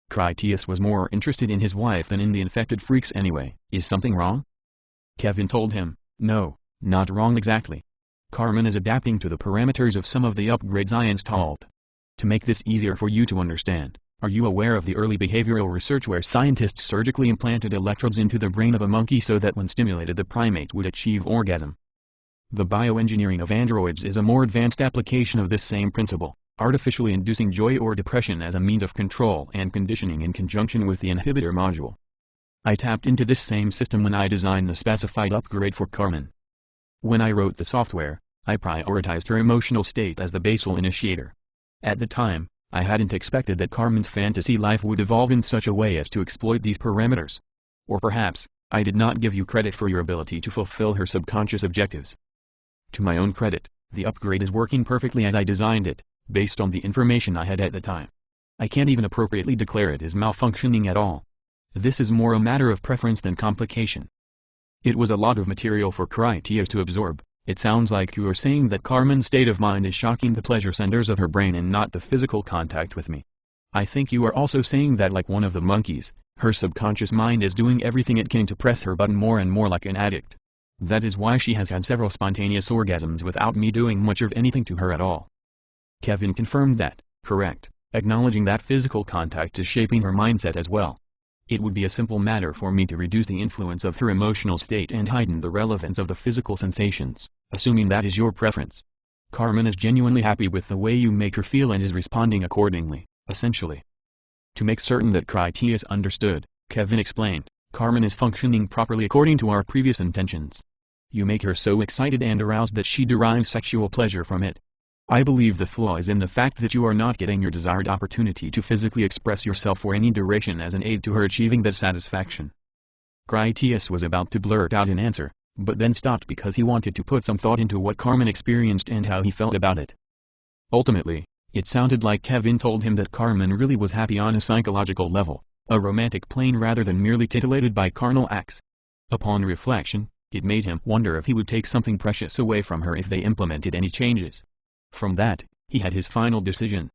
Speaker 1: Critias was more interested in his wife than in the infected freaks anyway. Is something wrong? Kevin told him, no, not wrong exactly. Carmen is adapting to the parameters of some of the upgrades I installed. To make this easier for you to understand, are you aware of the early behavioral research where scientists surgically implanted electrodes into the brain of a monkey so that when stimulated the primate would achieve orgasm? The bioengineering of androids is a more advanced application of this same principle, artificially inducing joy or depression as a means of control and conditioning in conjunction with the inhibitor module. I tapped into this same system when I designed the specified upgrade for Carmen. When I wrote the software, I prioritized her emotional state as the basal initiator. At the time, I hadn't expected that Carmen's fantasy life would evolve in such a way as to exploit these parameters. Or perhaps, I did not give you credit for your ability to fulfill her subconscious objectives. To my own credit, the upgrade is working perfectly as I designed it, based on the information I had at the time. I can't even appropriately declare it as malfunctioning at all. This is more a matter of preference than complication. It was a lot of material for Critias to absorb. It sounds like you are saying that Carmen's state of mind is shocking the pleasure centers of her brain and not the physical contact with me. I think you are also saying that like one of the monkeys, her subconscious mind is doing everything it can to press her button more and more like an addict. That is why she has had several spontaneous orgasms without me doing much of anything to her at all. Kevin confirmed that, correct, acknowledging that physical contact is shaping her mindset as well. It would be a simple matter for me to reduce the influence of her emotional state and heighten the relevance of the physical sensations, assuming that is your preference. Carmen is genuinely happy with the way you make her feel and is responding accordingly, essentially. To make certain that Critias understood, Kevin explained, Carmen is functioning properly according to our previous intentions. You make her so excited and aroused that she derives sexual pleasure from it. I believe the flaw is in the fact that you are not getting your desired opportunity to physically express yourself for any duration as an aid to her achieving that satisfaction. Critias was about to blurt out an answer, but then stopped because he wanted to put some thought into what Carmen experienced and how he felt about it. Ultimately, it sounded like Kevin told him that Carmen really was happy on a psychological level, a romantic plane rather than merely titillated by carnal acts. Upon reflection, it made him wonder if he would take something precious away from her if they implemented any changes. From that, he had his final decision.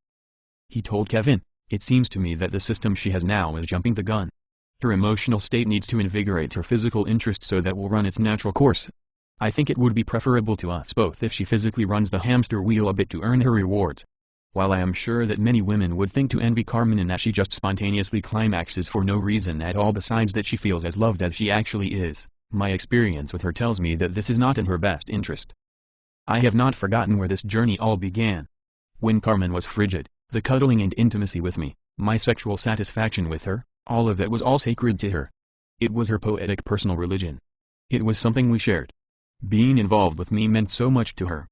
Speaker 1: He told Kevin, it seems to me that the system she has now is jumping the gun. Her emotional state needs to invigorate her physical interest so that will run its natural course. I think it would be preferable to us both if she physically runs the hamster wheel a bit to earn her rewards. While I am sure that many women would think to envy Carmen in that she just spontaneously climaxes for no reason at all besides that she feels as loved as she actually is, my experience with her tells me that this is not in her best interest. I have not forgotten where this journey all began. When Carmen was frigid, the cuddling and intimacy with me, my sexual satisfaction with her, all of that was all sacred to her. It was her poetic personal religion. It was something we shared. Being involved with me meant so much to her.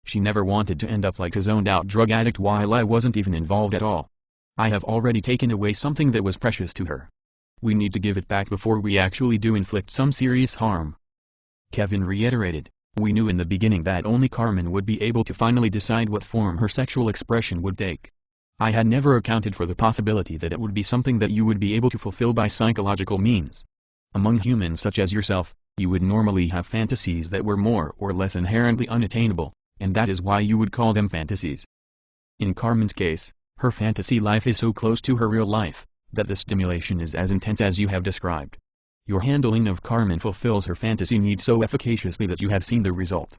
Speaker 1: She never wanted to end up like a zoned-out drug addict while I wasn't even involved at all. I have already taken away something that was precious to her. We need to give it back before we actually do inflict some serious harm. Kevin reiterated, we knew in the beginning that only Carmen would be able to finally decide what form her sexual expression would take. I had never accounted for the possibility that it would be something that you would be able to fulfill by psychological means. Among humans such as yourself, you would normally have fantasies that were more or less inherently unattainable, and that is why you would call them fantasies. In Carmen's case, her fantasy life is so close to her real life, that the stimulation is as intense as you have described. Your handling of Carmen fulfills her fantasy need so efficaciously that you have seen the result.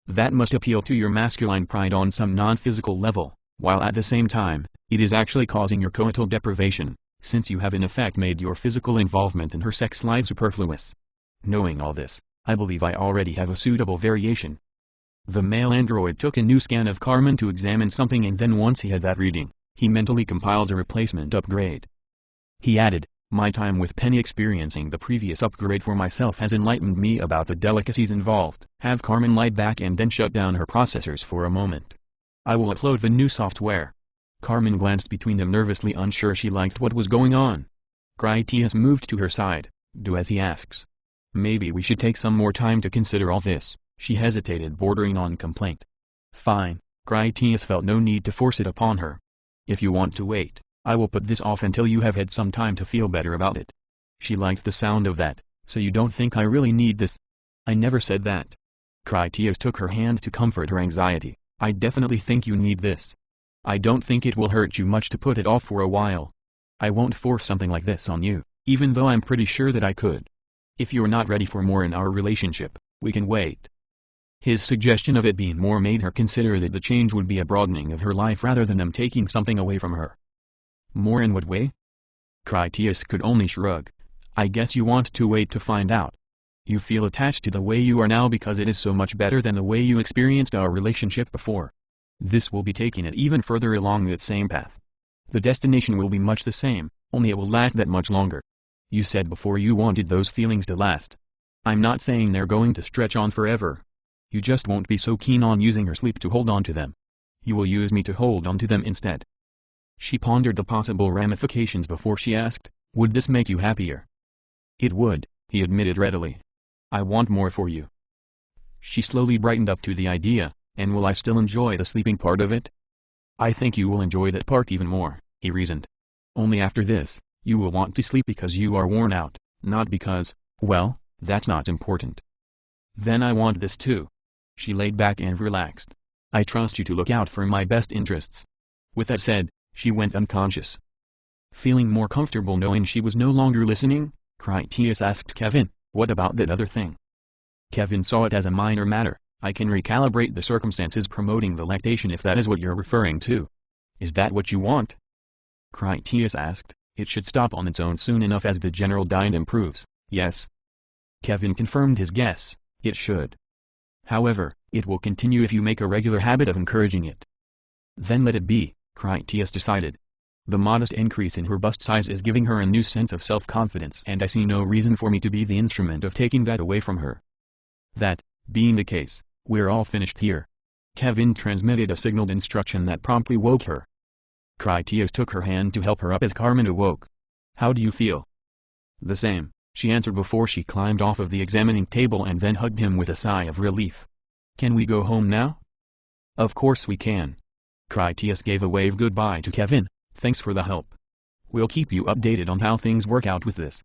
Speaker 1: That must appeal to your masculine pride on some non-physical level, while at the same time, it is actually causing your coital deprivation, since you have in effect made your physical involvement in her sex life superfluous. Knowing all this, I believe I already have a suitable variation. The male android took a new scan of Carmen to examine something, and then once he had that reading, he mentally compiled a replacement upgrade. He added, my time with Penny experiencing the previous upgrade for myself has enlightened me about the delicacies involved. Have Carmen lie back and then shut down her processors for a moment. I will upload the new software. Carmen glanced between them, nervously unsure she liked what was going on. Critias moved to her side. Do as he asks. Maybe we should take some more time to consider all this. She hesitated, bordering on complaint. Fine. Critias felt no need to force it upon her. If you want to wait, I will put this off until you have had some time to feel better about it. She liked the sound of that. So you don't think I really need this? I never said that. Critias took her hand to comfort her anxiety. I definitely think you need this. I don't think it will hurt you much to put it off for a while. I won't force something like this on you, even though I'm pretty sure that I could. If you're not ready for more in our relationship, we can wait. His suggestion of it being more made her consider that the change would be a broadening of her life rather than them taking something away from her. More in what way? Critias could only shrug. I guess you want to wait to find out. You feel attached to the way you are now because it is so much better than the way you experienced our relationship before. This will be taking it even further along that same path. The destination will be much the same, only it will last that much longer. You said before you wanted those feelings to last. I'm not saying they're going to stretch on forever. You just won't be so keen on using her sleep to hold on to them. You will use me to hold on to them instead. She pondered the possible ramifications before she asked, would this make you happier? It would, he admitted readily. I want more for you. She slowly brightened up to the idea, and will I still enjoy the sleeping part of it? I think you will enjoy that part even more, he reasoned. Only after this, you will want to sleep because you are worn out, not because, well, that's not important. Then I want this too. She laid back and relaxed. I trust you to look out for my best interests. With that said, she went unconscious. Feeling more comfortable knowing she was no longer listening, Critias asked Kevin, what about that other thing? Kevin saw it as a minor matter. I can recalibrate the circumstances promoting the lactation if that is what you're referring to. Is that what you want? Critias asked. It should stop on its own soon enough as the general diet improves, yes? Kevin confirmed his guess. It should. However, it will continue if you make a regular habit of encouraging it. Then let it be, Critias decided. The modest increase in her bust size is giving her a new sense of self-confidence, and I see no reason for me to be the instrument of taking that away from her. That being the case, we're all finished here. Kevin transmitted a signaled instruction that promptly woke her. Critias took her hand to help her up as Carmen awoke. How do you feel? The same, she answered before she climbed off of the examining table and then hugged him with a sigh of relief. Can we go home now? Of course we can. Critias gave a wave goodbye to Kevin. Thanks for the help. We'll keep you updated on how things work out with this.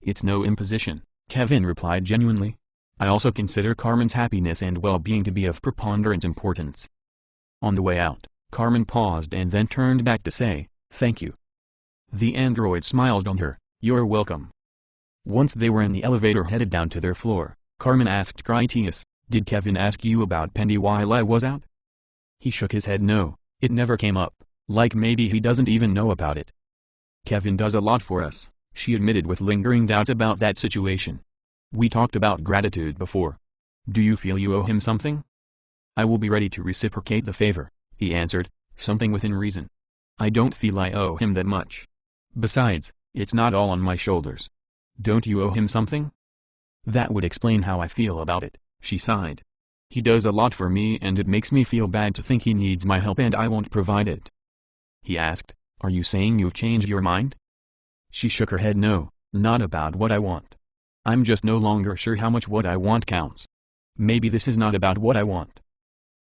Speaker 1: It's no imposition, Kevin replied genuinely. I also consider Carmen's happiness and well-being to be of preponderant importance. On the way out, Carmen paused and then turned back to say, thank you. The android smiled on her, you're welcome. Once they were in the elevator headed down to their floor, Carmen asked Critias, did Kevin ask you about Penny while I was out? He shook his head no, it never came up, like maybe he doesn't even know about it. Kevin does a lot for us, she admitted with lingering doubts about that situation. We talked about gratitude before. Do you feel you owe him something? I will be ready to reciprocate the favor, he answered, something within reason. I don't feel I owe him that much. Besides, it's not all on my shoulders. Don't you owe him something? That would explain how I feel about it, she sighed. He does a lot for me and it makes me feel bad to think he needs my help and I won't provide it. He asked, are you saying you've changed your mind? She shook her head no, Not about what I want. I'm just no longer sure how much what I want counts. Maybe this is not about what I want.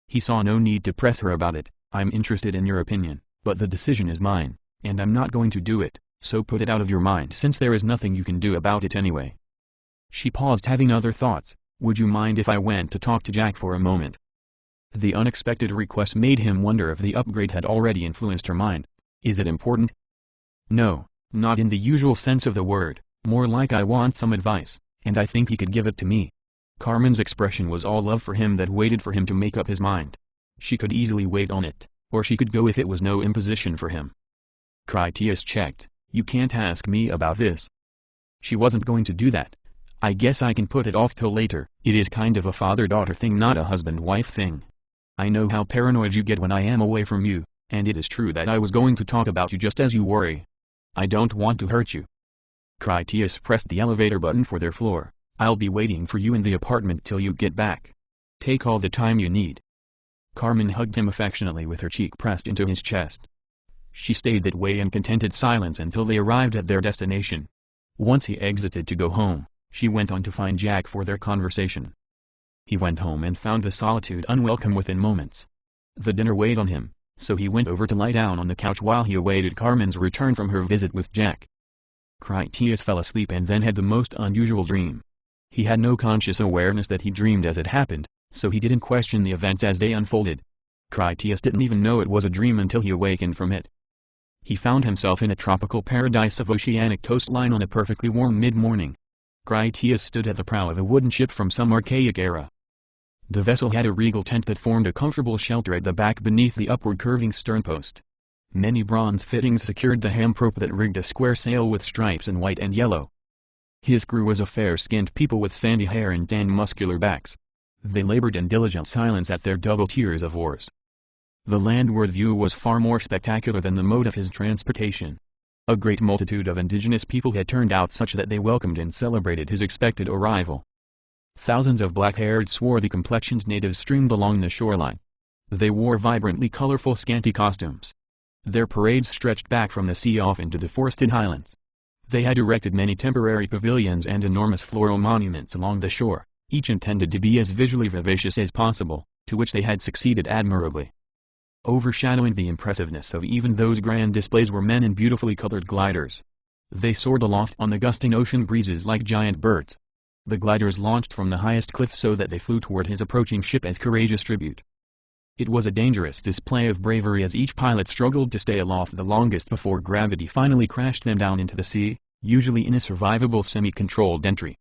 Speaker 1: He saw no need to press her about it. I'm interested in your opinion, but the decision is mine, and I'm not going to do it, so put it out of your mind since there is nothing you can do about it anyway. She paused, having other thoughts. Would you mind if I went to talk to Jack for a moment? The unexpected request made him wonder if the upgrade had already influenced her mind. Is it important? No, not in the usual sense of the word, more like I want some advice, and I think he could give it to me. Carmen's expression was all love for him that waited for him to make up his mind. She could easily wait on it, or she could go if it was no imposition for him. Critias checked. You can't ask me about this. She wasn't going to do that. I guess I can put it off till later. It is kind of a father-daughter thing, not a husband-wife thing. I know how paranoid you get when I am away from you, and it is true that I was going to talk about you just as you worry. I don't want to hurt you. Critias pressed the elevator button for their floor. I'll be waiting for you in the apartment till you get back. Take all the time you need. Carmen hugged him affectionately with her cheek pressed into his chest. She stayed that way in contented silence until they arrived at their destination. Once he exited to go home, she went on to find Jack for their conversation. He went home and found the solitude unwelcome within moments. The dinner weighed on him, so he went over to lie down on the couch while he awaited Carmen's return from her visit with Jack. Critias fell asleep and then had the most unusual dream. He had no conscious awareness that he dreamed as it happened, so he didn't question the events as they unfolded. Critias didn't even know it was a dream until he awakened from it. He found himself in a tropical paradise of oceanic coastline on a perfectly warm mid-morning. Critias stood at the prow of a wooden ship from some archaic era. The vessel had a regal tent that formed a comfortable shelter at the back beneath the upward curving sternpost. Many bronze fittings secured the hamprope that rigged a square sail with stripes in white and yellow. His crew was a fair-skinned people with sandy hair and tan muscular backs. They labored in diligent silence at their double tiers of oars. The landward view was far more spectacular than the mode of his transportation. A great multitude of indigenous people had turned out such that they welcomed and celebrated his expected arrival. Thousands of black-haired, swarthy-complexioned natives streamed along the shoreline. They wore vibrantly colorful scanty costumes. Their parades stretched back from the sea off into the forested highlands. They had erected many temporary pavilions and enormous floral monuments along the shore, each intended to be as visually vivacious as possible, to which they had succeeded admirably. Overshadowing the impressiveness of even those grand displays were men in beautifully colored gliders. They soared aloft on the gusting ocean breezes like giant birds. The gliders launched from the highest cliff so that they flew toward his approaching ship as courageous tribute. It was a dangerous display of bravery as each pilot struggled to stay aloft the longest before gravity finally crashed them down into the sea, usually in a survivable semi-controlled entry.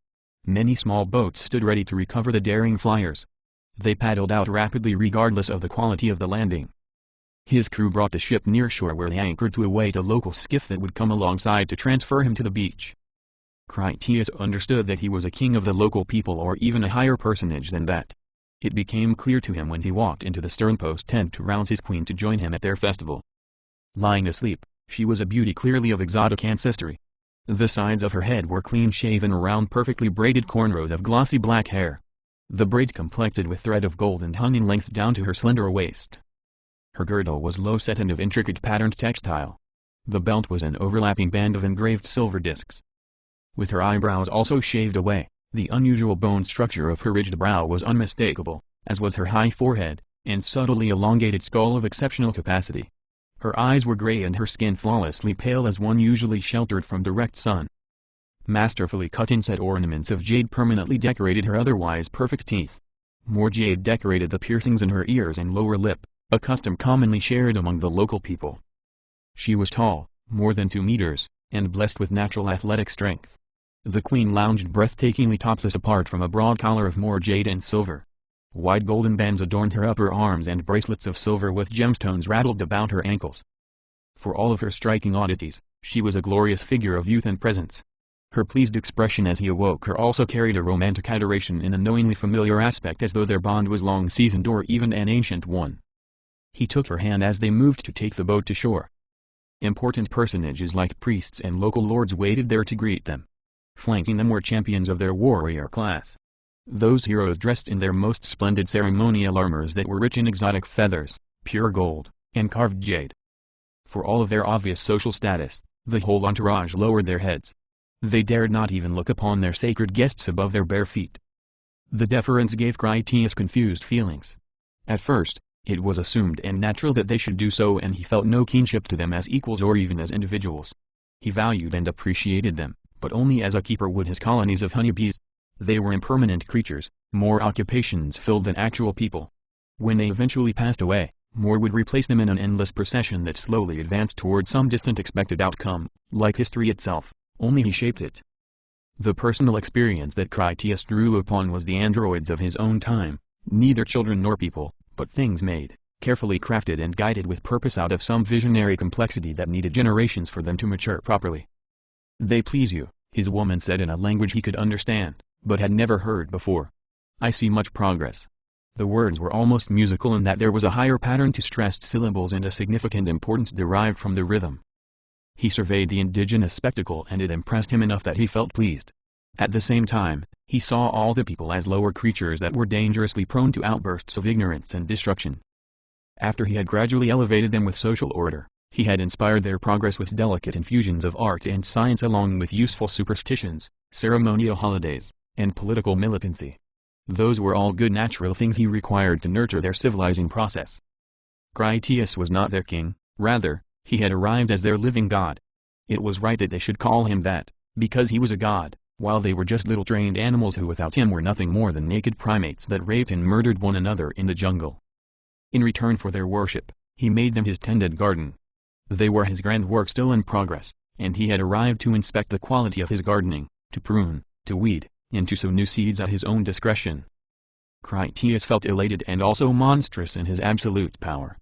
Speaker 1: Many small boats stood ready to recover the daring flyers. They paddled out rapidly regardless of the quality of the landing. His crew brought the ship near shore where they anchored to await a local skiff that would come alongside to transfer him to the beach. Critias understood that he was a king of the local people or even a higher personage than that. It became clear to him when he walked into the sternpost tent to rouse his queen to join him at their festival. Lying asleep, she was a beauty clearly of exotic ancestry. The sides of her head were clean-shaven around perfectly braided cornrows of glossy black hair. The braids complected with thread of gold and hung in length down to her slender waist. Her girdle was low-set and of intricate patterned textile. The belt was an overlapping band of engraved silver discs. With her eyebrows also shaved away, the unusual bone structure of her ridged brow was unmistakable, as was her high forehead, and subtly elongated skull of exceptional capacity. Her eyes were gray and her skin flawlessly pale as one usually sheltered from direct sun. Masterfully cut inset ornaments of jade permanently decorated her otherwise perfect teeth. More jade decorated the piercings in her ears and lower lip, a custom commonly shared among the local people. She was tall, more than 2 meters, and blessed with natural athletic strength. The queen lounged breathtakingly topless apart from a broad collar of more jade and silver. Wide golden bands adorned her upper arms and bracelets of silver with gemstones rattled about her ankles. For all of her striking oddities, she was a glorious figure of youth and presence. Her pleased expression as he awoke her also carried a romantic adoration in a knowingly familiar aspect, as though their bond was long-seasoned or even an ancient one. He took her hand as they moved to take the boat to shore. Important personages like priests and local lords waited there to greet them. Flanking them were champions of their warrior class. Those heroes dressed in their most splendid ceremonial armors that were rich in exotic feathers, pure gold, and carved jade. For all of their obvious social status, the whole entourage lowered their heads. They dared not even look upon their sacred guests above their bare feet. The deference gave Critias confused feelings. At first, it was assumed and natural that they should do so, and he felt no kinship to them as equals or even as individuals. He valued and appreciated them, but only as a keeper would his colonies of honeybees. They were impermanent creatures, more occupations filled than actual people. When they eventually passed away, more would replace them in an endless procession that slowly advanced toward some distant expected outcome, like history itself, only he shaped it. The personal experience that Critias drew upon was the androids of his own time, neither children nor people, but things made, carefully crafted and guided with purpose out of some visionary complexity that needed generations for them to mature properly. "They please you," his woman said in a language he could understand, but had never heard before. "I see much progress." The words were almost musical in that there was a higher pattern to stressed syllables and a significant importance derived from the rhythm. He surveyed the indigenous spectacle and it impressed him enough that he felt pleased. At the same time, he saw all the people as lower creatures that were dangerously prone to outbursts of ignorance and destruction. After he had gradually elevated them with social order, he had inspired their progress with delicate infusions of art and science along with useful superstitions, ceremonial holidays, and political militancy. Those were all good natural things he required to nurture their civilizing process. Critias was not their king, rather, he had arrived as their living god. It was right that they should call him that, because he was a god, while they were just little trained animals who without him were nothing more than naked primates that raped and murdered one another in the jungle. In return for their worship, he made them his tended garden. They were his grand work still in progress, and he had arrived to inspect the quality of his gardening, to prune, to weed, and to sow new seeds at his own discretion. Critias felt elated and also monstrous in his absolute power.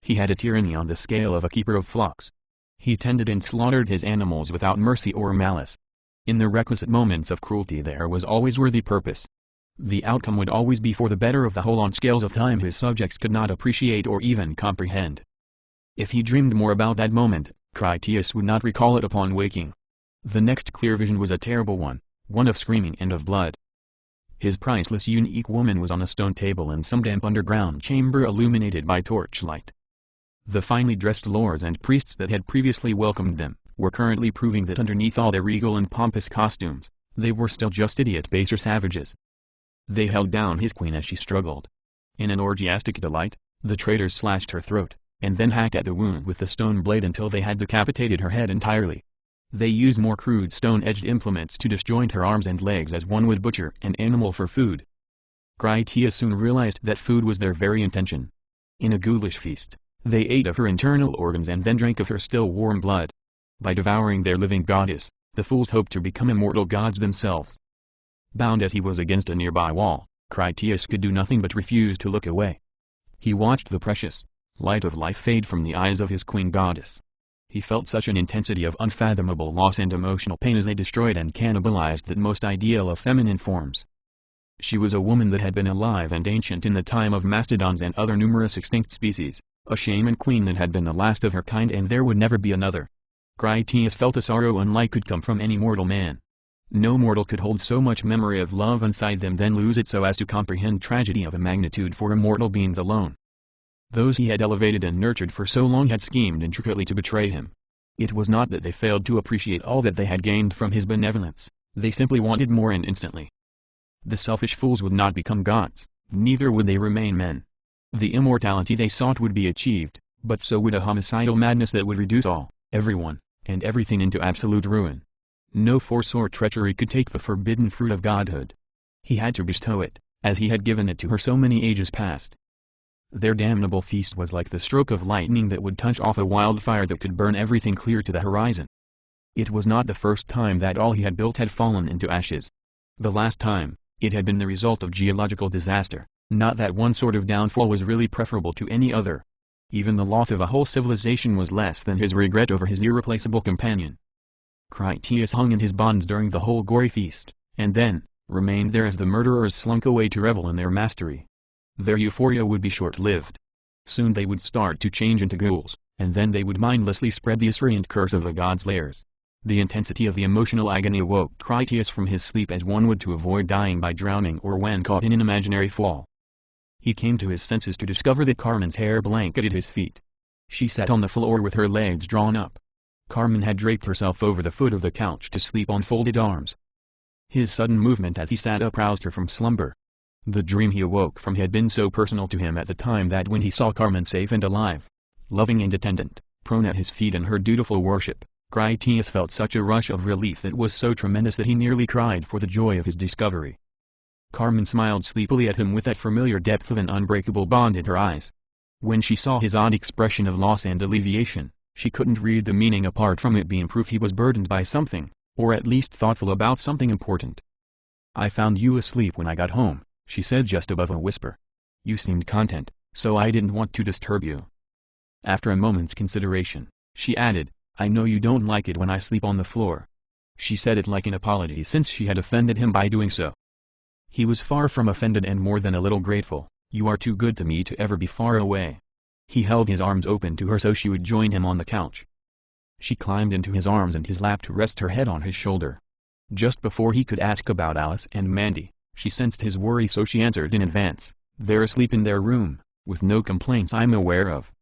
Speaker 1: He had a tyranny on the scale of a keeper of flocks. He tended and slaughtered his animals without mercy or malice. In the requisite moments of cruelty there was always worthy purpose. The outcome would always be for the better of the whole on scales of time his subjects could not appreciate or even comprehend. If he dreamed more about that moment, Critias would not recall it upon waking. The next clear vision was a terrible one of screaming and of blood. His priceless unique woman was on a stone table in some damp underground chamber illuminated by torchlight. The finely dressed lords and priests that had previously welcomed them, were currently proving that underneath all their regal and pompous costumes, they were still just idiot baser savages. They held down his queen as she struggled. In an orgiastic delight, the traitors slashed her throat, and then hacked at the wound with the stone blade until they had decapitated her head entirely. They used more crude stone-edged implements to disjoint her arms and legs as one would butcher an animal for food. Critias soon realized that food was their very intention. In a ghoulish feast, they ate of her internal organs and then drank of her still warm blood. By devouring their living goddess, the fools hoped to become immortal gods themselves. Bound as he was against a nearby wall, Critias could do nothing but refuse to look away. He watched the precious light of life fade from the eyes of his queen goddess. He felt such an intensity of unfathomable loss and emotional pain as they destroyed and cannibalized that most ideal of feminine forms. She was a woman that had been alive and ancient in the time of mastodons and other numerous extinct species, a shaman queen that had been the last of her kind and there would never be another. Critias felt a sorrow unlike could come from any mortal man. No mortal could hold so much memory of love inside them then lose it so as to comprehend tragedy of a magnitude for immortal beings alone. Those he had elevated and nurtured for so long had schemed intricately to betray him. It was not that they failed to appreciate all that they had gained from his benevolence, they simply wanted more and instantly. The selfish fools would not become gods, neither would they remain men. The immortality they sought would be achieved, but so would a homicidal madness that would reduce all, everyone, and everything into absolute ruin. No force or treachery could take the forbidden fruit of godhood. He had to bestow it, as he had given it to her so many ages past. Their damnable feast was like the stroke of lightning that would touch off a wildfire that could burn everything clear to the horizon. It was not the first time that all he had built had fallen into ashes. The last time, it had been the result of geological disaster, not that one sort of downfall was really preferable to any other. Even the loss of a whole civilization was less than his regret over his irreplaceable companion. Critias hung in his bonds during the whole gory feast, and then, remained there as the murderers slunk away to revel in their mastery. Their euphoria would be short-lived. Soon they would start to change into ghouls, and then they would mindlessly spread the esrient curse of the gods' lairs. The intensity of the emotional agony awoke Critias from his sleep as one would to avoid dying by drowning or when caught in an imaginary fall. He came to his senses to discover that Carmen's hair blanketed his feet. She sat on the floor with her legs drawn up. Carmen had draped herself over the foot of the couch to sleep on folded arms. His sudden movement as he sat up roused her from slumber. The dream he awoke from had been so personal to him at the time that when he saw Carmen safe and alive, loving and attendant, prone at his feet in her dutiful worship, Critias felt such a rush of relief that was so tremendous that he nearly cried for the joy of his discovery. Carmen smiled sleepily at him with that familiar depth of an unbreakable bond in her eyes. When she saw his odd expression of loss and alleviation, she couldn't read the meaning apart from it being proof he was burdened by something, or at least thoughtful about something important. "I found you asleep when I got home," she said just above a whisper. "You seemed content, so I didn't want to disturb you." After a moment's consideration, she added, "I know you don't like it when I sleep on the floor." She said it like an apology since she had offended him by doing so. He was far from offended and more than a little grateful. "You are too good to me to ever be far away." He held his arms open to her so she would join him on the couch. She climbed into his arms and his lap to rest her head on his shoulder. Just before he could ask about Alice and Mandy, she sensed his worry so she answered in advance, "They're asleep in their room, with no complaints I'm aware of."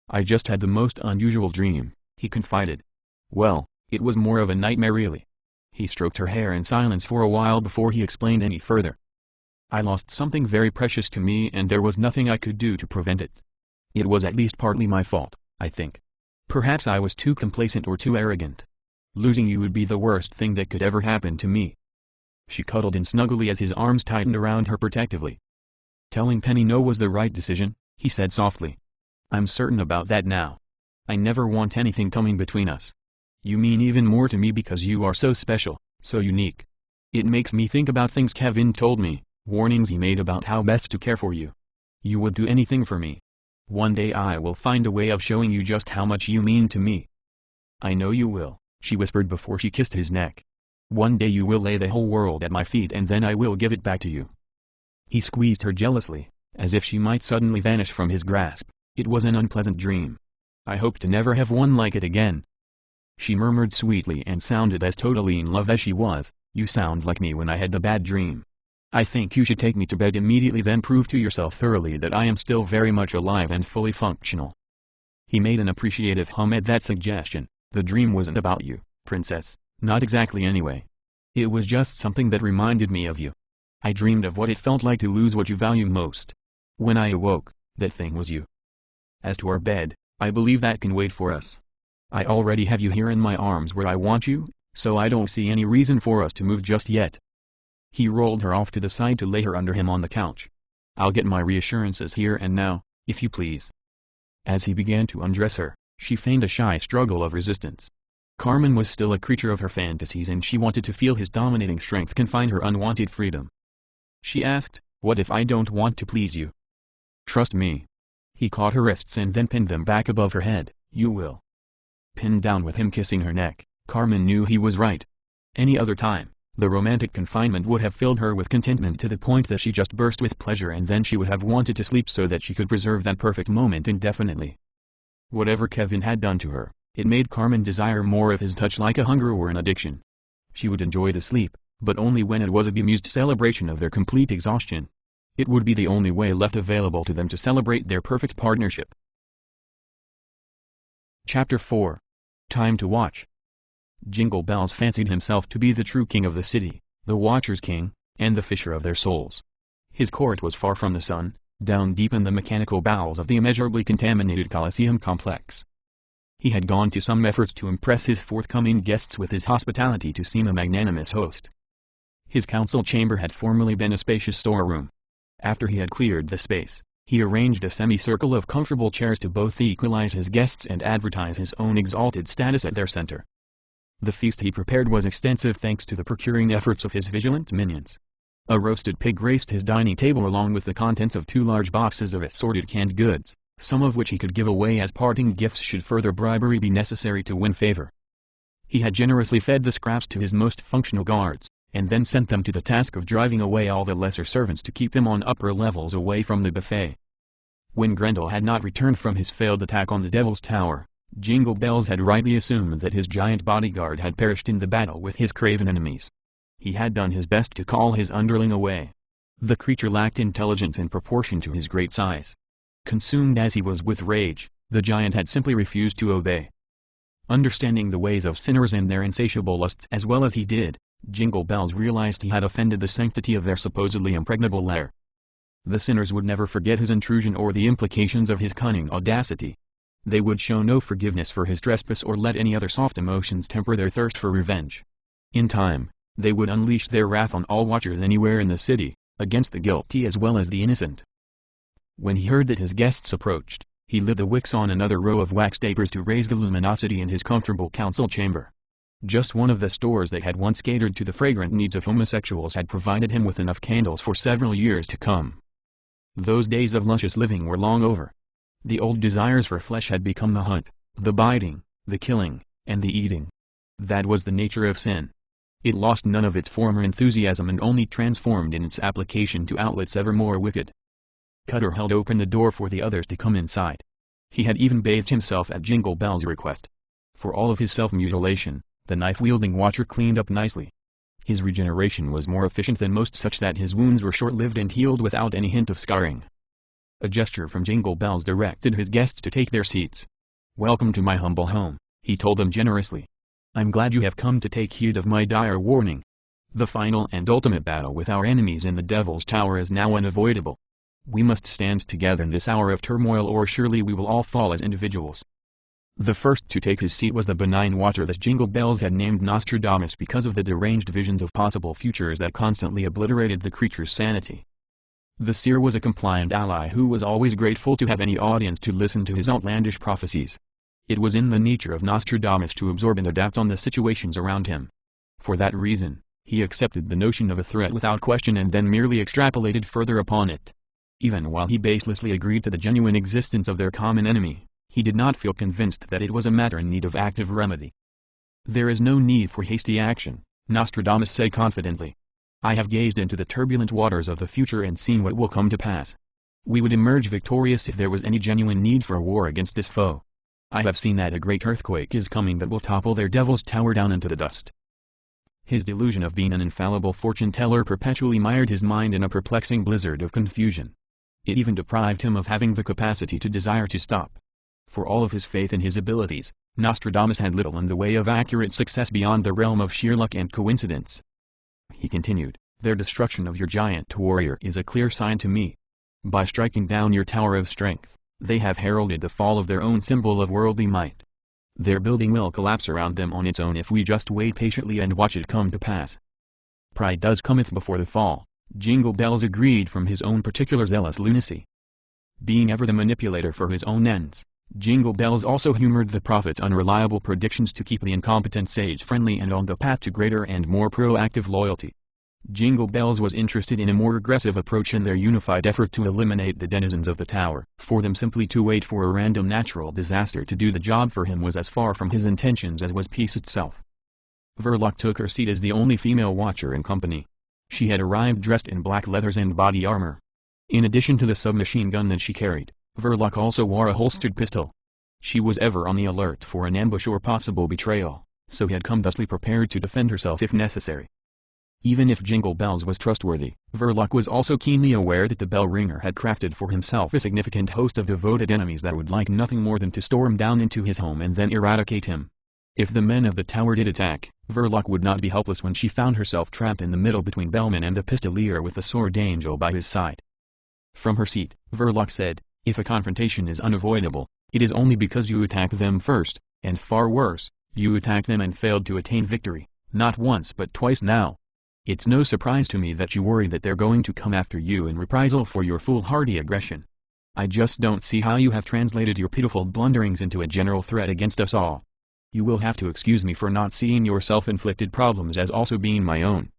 Speaker 1: "I just had the most unusual dream," he confided. "Well, it was more of a nightmare really." He stroked her hair in silence for a while before he explained any further. "I lost something very precious to me and there was nothing I could do to prevent it. It was at least partly my fault, I think. Perhaps I was too complacent or too arrogant. Losing you would be the worst thing that could ever happen to me." She cuddled in snugly as his arms tightened around her protectively. "Telling Penny no was the right decision," he said softly. "I'm certain about that now. I never want anything coming between us. You mean even more to me because you are so special, so unique. It makes me think about things Kevin told me, warnings he made about how best to care for you. You would do anything for me. One day I will find a way of showing you just how much you mean to me." "I know you will," she whispered before she kissed his neck. "One day you will lay the whole world at my feet and then I will give it back to you." He squeezed her jealously, as if she might suddenly vanish from his grasp. "It was an unpleasant dream. I hope to never have one like it again." She murmured sweetly and sounded as totally in love as she was, "You sound like me when I had the bad dream. I think you should take me to bed immediately, then prove to yourself thoroughly that I am still very much alive and fully functional." He made an appreciative hum at that suggestion. "The dream wasn't about you, princess, not exactly anyway. It was just something that reminded me of you. I dreamed of what it felt like to lose what you value most. When I awoke, that thing was you. As to our bed, I believe that can wait for us. I already have you here in my arms where I want you, so I don't see any reason for us to move just yet." He rolled her off to the side to lay her under him on the couch. "I'll get my reassurances here and now, if you please." As he began to undress her, she feigned a shy struggle of resistance. Carmen was still a creature of her fantasies and she wanted to feel his dominating strength confine her unwanted freedom. She asked, "What if I don't want to please you?" "Trust me." He caught her wrists and then pinned them back above her head. "You will." Pinned down with him kissing her neck, Carmen knew he was right. Any other time, the romantic confinement would have filled her with contentment to the point that she just burst with pleasure and then she would have wanted to sleep so that she could preserve that perfect moment indefinitely. Whatever Kevin had done to her, it made Carmen desire more of his touch like a hunger or an addiction. She would enjoy the sleep, but only when it was a bemused celebration of their complete exhaustion. It would be the only way left available to them to celebrate their perfect partnership. Chapter 4. Time to Watch. Jingle Bells fancied himself to be the true king of the city, the Watcher's king, and the fisher of their souls. His court was far from the sun, down deep in the mechanical bowels of the immeasurably contaminated Colosseum complex. He had gone to some efforts to impress his forthcoming guests with his hospitality to seem a magnanimous host. His council chamber had formerly been a spacious storeroom. After he had cleared the space, he arranged a semicircle of comfortable chairs to both equalize his guests and advertise his own exalted status at their center. The feast he prepared was extensive thanks to the procuring efforts of his vigilant minions. A roasted pig graced his dining table along with the contents of 2 large boxes of assorted canned goods, some of which he could give away as parting gifts should further bribery be necessary to win favor. He had generously fed the scraps to his most functional guards, and then sent them to the task of driving away all the lesser servants to keep them on upper levels away from the buffet. When Grendel had not returned from his failed attack on the Devil's Tower, Jingle Bells had rightly assumed that his giant bodyguard had perished in the battle with his craven enemies. He had done his best to call his underling away. The creature lacked intelligence in proportion to his great size. Consumed as he was with rage, the giant had simply refused to obey. Understanding the ways of sinners and their insatiable lusts as well as he did, Jingle Bells realized he had offended the sanctity of their supposedly impregnable lair. The sinners would never forget his intrusion or the implications of his cunning audacity. They would show no forgiveness for his trespass or let any other soft emotions temper their thirst for revenge. In time, they would unleash their wrath on all watchers anywhere in the city, against the guilty as well as the innocent. When he heard that his guests approached, he lit the wicks on another row of wax tapers to raise the luminosity in his comfortable council chamber. Just one of the stores that had once catered to the fragrant needs of homosexuals had provided him with enough candles for several years to come. Those days of luscious living were long over. The old desires for flesh had become the hunt, the biting, the killing, and the eating. That was the nature of sin. It lost none of its former enthusiasm and only transformed in its application to outlets ever more wicked. Cutter held open the door for the others to come inside. He had even bathed himself at Jingle Bell's request. For all of his self-mutilation, the knife-wielding watcher cleaned up nicely. His regeneration was more efficient than most such that his wounds were short-lived and healed without any hint of scarring. A gesture from Jingle Bells directed his guests to take their seats. "Welcome to my humble home," he told them generously. "I'm glad you have come to take heed of my dire warning. The final and ultimate battle with our enemies in the Devil's Tower is now unavoidable. We must stand together in this hour of turmoil or surely we will all fall as individuals." The first to take his seat was the benign watcher that Jingle Bells had named Nostradamus because of the deranged visions of possible futures that constantly obliterated the creature's sanity. The seer was a compliant ally who was always grateful to have any audience to listen to his outlandish prophecies. It was in the nature of Nostradamus to absorb and adapt on the situations around him. For that reason, he accepted the notion of a threat without question and then merely extrapolated further upon it. Even while he baselessly agreed to the genuine existence of their common enemy, he did not feel convinced that it was a matter in need of active remedy. "There is no need for hasty action," Nostradamus said confidently. "I have gazed into the turbulent waters of the future and seen what will come to pass. We would emerge victorious if there was any genuine need for a war against this foe. I have seen that a great earthquake is coming that will topple their Devil's Tower down into the dust." His delusion of being an infallible fortune-teller perpetually mired his mind in a perplexing blizzard of confusion. It even deprived him of having the capacity to desire to stop. For all of his faith in his abilities, Nostradamus had little in the way of accurate success beyond the realm of sheer luck and coincidence. He continued, "Their destruction of your giant warrior is a clear sign to me. By striking down your tower of strength, they have heralded the fall of their own symbol of worldly might. Their building will collapse around them on its own if we just wait patiently and watch it come to pass. Pride does cometh before the fall," Jingle Bells agreed from his own particular zealous lunacy. Being ever the manipulator for his own ends, Jingle Bells also humored the prophet's unreliable predictions to keep the incompetent sage friendly and on the path to greater and more proactive loyalty. Jingle Bells was interested in a more aggressive approach in their unified effort to eliminate the denizens of the tower. For them simply to wait for a random natural disaster to do the job for him was as far from his intentions as was peace itself. Verloc took her seat as the only female watcher in company. She had arrived dressed in black leathers and body armor. In addition to the submachine gun that she carried, Verloc also wore a holstered pistol. She was ever on the alert for an ambush or possible betrayal, so had come thusly prepared to defend herself if necessary. Even if Jingle Bells was trustworthy, Verloc was also keenly aware that the bell ringer had crafted for himself a significant host of devoted enemies that would like nothing more than to storm down into his home and then eradicate him. If the men of the tower did attack, Verloc would not be helpless when she found herself trapped in the middle between Bellman and the pistolier with the sword angel by his side. From her seat, Verloc said, "If a confrontation is unavoidable, it is only because you attacked them first, and far worse, you attacked them and failed to attain victory, not once but twice now. It's no surprise to me that you worry that they're going to come after you in reprisal for your foolhardy aggression. I just don't see how you have translated your pitiful blunderings into a general threat against us all. You will have to excuse me for not seeing your self-inflicted problems as also being my own."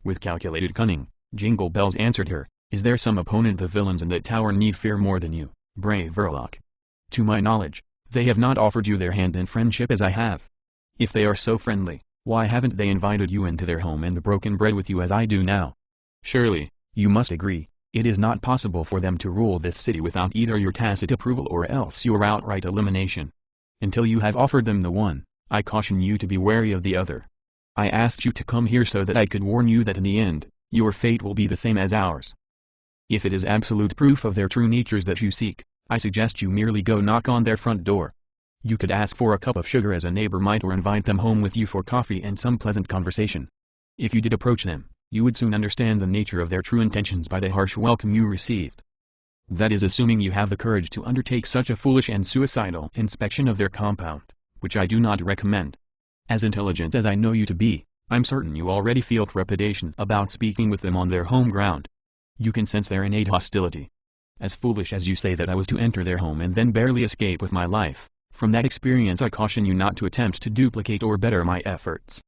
Speaker 1: With calculated cunning, Jingle Bells answered her, "Is there some opponent the villains in that tower need fear more than you, brave Verloc? To my knowledge, they have not offered you their hand in friendship as I have. If they are so friendly, why haven't they invited you into their home and broken bread with you as I do now? Surely, you must agree, it is not possible for them to rule this city without either your tacit approval or else your outright elimination. Until you have offered them the one, I caution you to be wary of the other. I asked you to come here so that I could warn you that in the end, your fate will be the same as ours. If it is absolute proof of their true natures that you seek, I suggest you merely go knock on their front door. You could ask for a cup of sugar as a neighbor might, or invite them home with you for coffee and some pleasant conversation. If you did approach them, you would soon understand the nature of their true intentions by the harsh welcome you received. That is assuming you have the courage to undertake such a foolish and suicidal inspection of their compound, which I do not recommend. As intelligent as I know you to be, I'm certain you already feel trepidation about speaking with them on their home ground. You can sense their innate hostility. As foolish as you say that I was to enter their home and then barely escape with my life, from that experience I caution you not to attempt to duplicate or better my efforts.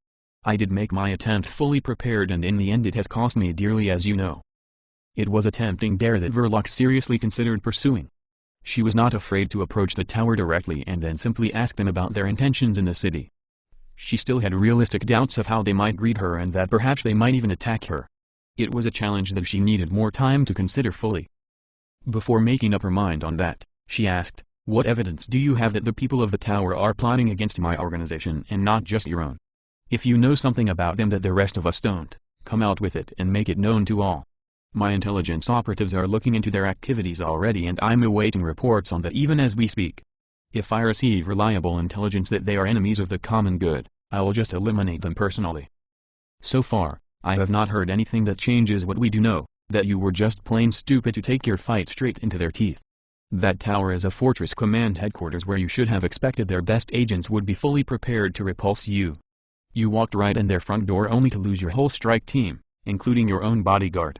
Speaker 1: I did make my attempt fully prepared, and in the end it has cost me dearly, as you know. It was a tempting dare that Verloc seriously considered pursuing. She was not afraid to approach the tower directly and then simply ask them about their intentions in the city. She still had realistic doubts of how they might greet her and that perhaps they might even attack her. It was a challenge that she needed more time to consider fully. Before making up her mind on that, she asked, "What evidence do you have that the people of the tower are plotting against my organization and not just your own? If you know something about them that the rest of us don't, come out with it and make it known to all. My intelligence operatives are looking into their activities already, and I'm awaiting reports on that even as we speak. If I receive reliable intelligence that they are enemies of the common good, I will just eliminate them personally. So far, I have not heard anything that changes what we do know, that you were just plain stupid to take your fight straight into their teeth. That tower is a fortress command headquarters where you should have expected their best agents would be fully prepared to repulse you. You walked right in their front door only to lose your whole strike team, including your own bodyguard.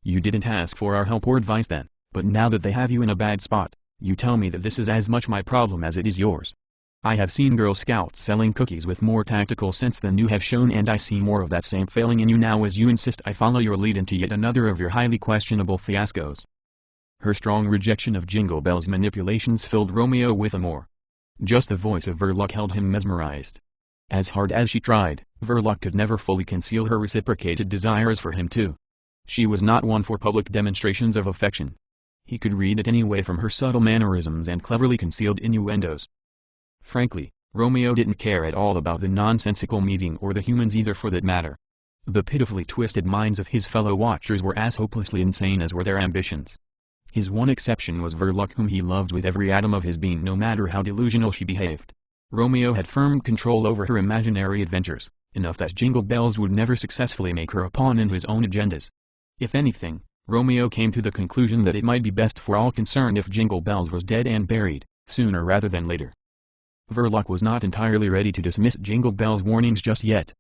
Speaker 1: You didn't ask for our help or advice then, but now that they have you in a bad spot, you tell me that this is as much my problem as it is yours. I have seen Girl Scouts selling cookies with more tactical sense than you have shown, and I see more of that same failing in you now as you insist I follow your lead into yet another of your highly questionable fiascos." Her strong rejection of Jingle Bell's manipulations filled Romeo with amour. Just the voice of Verloc held him mesmerized. As hard as she tried, Verloc could never fully conceal her reciprocated desires for him too. She was not one for public demonstrations of affection. He could read it anyway from her subtle mannerisms and cleverly concealed innuendos. Frankly, Romeo didn't care at all about the nonsensical meeting or the humans either for that matter. The pitifully twisted minds of his fellow watchers were as hopelessly insane as were their ambitions. His one exception was Verloc, whom he loved with every atom of his being no matter how delusional she behaved. Romeo had firm control over her imaginary adventures, enough that Jingle Bells would never successfully make her a pawn in his own agendas. If anything, Romeo came to the conclusion that it might be best for all concerned if Jingle Bells was dead and buried, sooner rather than later. Verloc was not entirely ready to dismiss Jingle Bell's warnings just yet.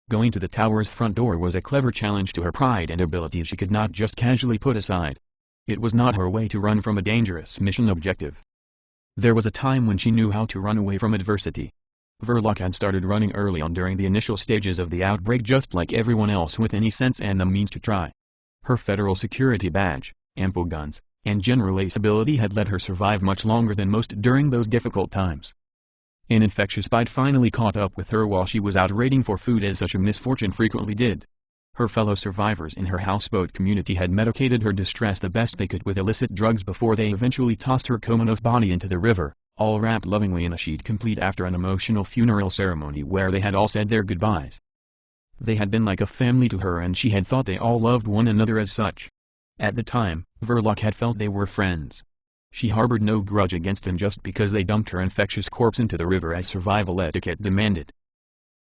Speaker 1: Going to the tower's front door was a clever challenge to her pride and abilities she could not just casually put aside. It was not her way to run from a dangerous mission objective. There was a time when she knew how to run away from adversity. Verloc had started running early on during the initial stages of the outbreak, just like everyone else with any sense and the means to try. Her federal security badge, ample guns, and general ace ability had let her survive much longer than most during those difficult times. An infectious bite finally caught up with her while she was out raiding for food, as such a misfortune frequently did. Her fellow survivors in her houseboat community had medicated her distress the best they could with illicit drugs before they eventually tossed her comatose body into the river, all wrapped lovingly in a sheet, complete after an emotional funeral ceremony where they had all said their goodbyes. They had been like a family to her, and she had thought they all loved one another as such. At the time, Verloc had felt they were friends. She harbored no grudge against them just because they dumped her infectious corpse into the river as survival etiquette demanded.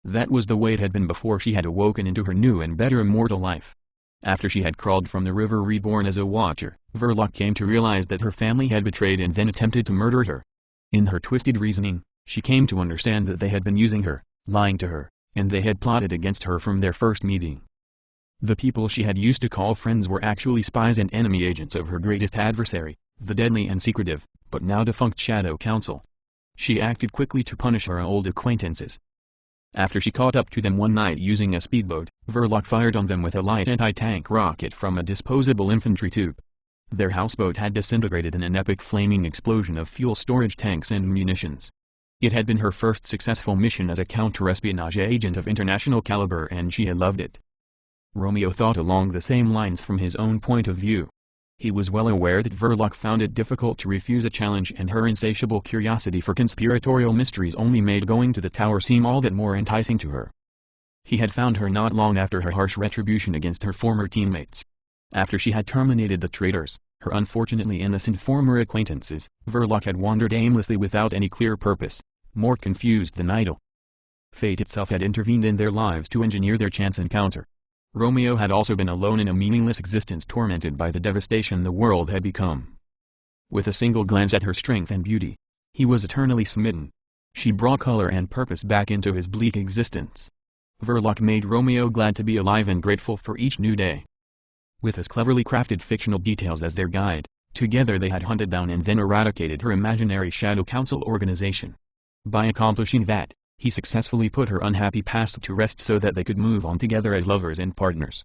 Speaker 1: That was the way it had been before she had awoken into her new and better immortal life. After she had crawled from the river reborn as a watcher, Verloc came to realize that her family had betrayed and then attempted to murder her. In her twisted reasoning, she came to understand that they had been using her, lying to her, and they had plotted against her from their first meeting. The people she had used to call friends were actually spies and enemy agents of her greatest adversary, the deadly and secretive, but now defunct Shadow Council. She acted quickly to punish her old acquaintances. After she caught up to them one night using a speedboat, Verloc fired on them with a light anti-tank rocket from a disposable infantry tube. Their houseboat had disintegrated in an epic flaming explosion of fuel storage tanks and munitions. It had been her first successful mission as a counter-espionage agent of international caliber, and she had loved it. Romeo thought along the same lines from his own point of view. He was well aware that Verloc found it difficult to refuse a challenge, and her insatiable curiosity for conspiratorial mysteries only made going to the tower seem all that more enticing to her. He had found her not long after her harsh retribution against her former teammates. After she had terminated the traitors, Her unfortunately innocent former acquaintances, Verloc had wandered aimlessly without any clear purpose, more confused than idle. Fate itself had intervened in their lives to engineer their chance encounter. Romeo had also been alone in a meaningless existence tormented by the devastation the world had become. With a single glance at her strength and beauty, he was eternally smitten. She brought color and purpose back into his bleak existence. Verloc made Romeo glad to be alive and grateful for each new day. With his cleverly crafted fictional details as their guide, together they had hunted down and then eradicated her imaginary Shadow Council organization. By accomplishing that, he successfully put her unhappy past to rest so that they could move on together as lovers and partners.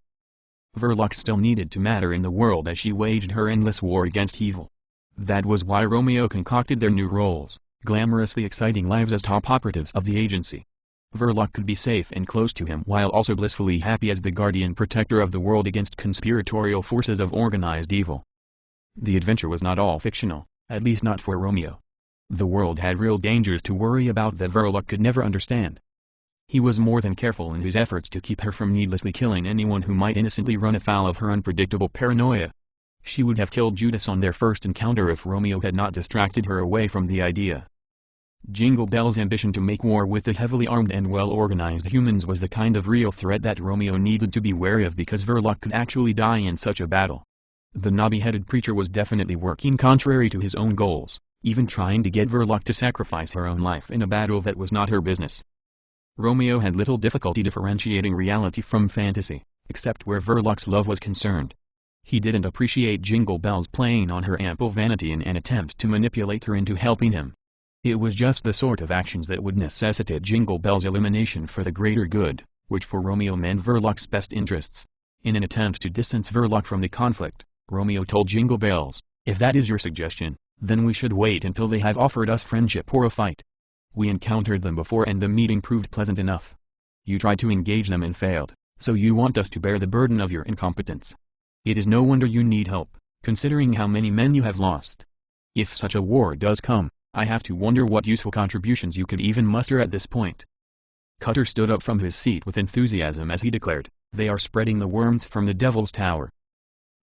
Speaker 1: Verloc still needed to matter in the world as she waged her endless war against evil. That was why Romeo concocted their new roles, glamorously exciting lives as top operatives of the agency. Verloc could be safe and close to him while also blissfully happy as the guardian protector of the world against conspiratorial forces of organized evil. The adventure was not all fictional, at least not for Romeo. The world had real dangers to worry about that Verloc could never understand. He was more than careful in his efforts to keep her from needlessly killing anyone who might innocently run afoul of her unpredictable paranoia. She would have killed Judas on their first encounter if Romeo had not distracted her away from the idea. Jingle Bell's ambition to make war with the heavily armed and well-organized humans was the kind of real threat that Romeo needed to be wary of because Verloc could actually die in such a battle. The knobby-headed preacher was definitely working contrary to his own goals, even trying to get Verloc to sacrifice her own life in a battle that was not her business. Romeo had little difficulty differentiating reality from fantasy, except where Verloc's love was concerned. He didn't appreciate Jingle Bell's playing on her ample vanity in an attempt to manipulate her into helping him. It was just the sort of actions that would necessitate Jingle Bell's elimination for the greater good, which for Romeo meant Verloc's best interests. In an attempt to distance Verloc from the conflict, Romeo told Jingle Bells, "If that is your suggestion, then we should wait until they have offered us friendship or a fight. We encountered them before and the meeting proved pleasant enough. You tried to engage them and failed, so you want us to bear the burden of your incompetence. It is no wonder you need help, considering how many men you have lost. If such a war does come, I have to wonder what useful contributions you could even muster at this point." Cutter stood up from his seat with enthusiasm as he declared, "They are spreading the worms from the Devil's Tower."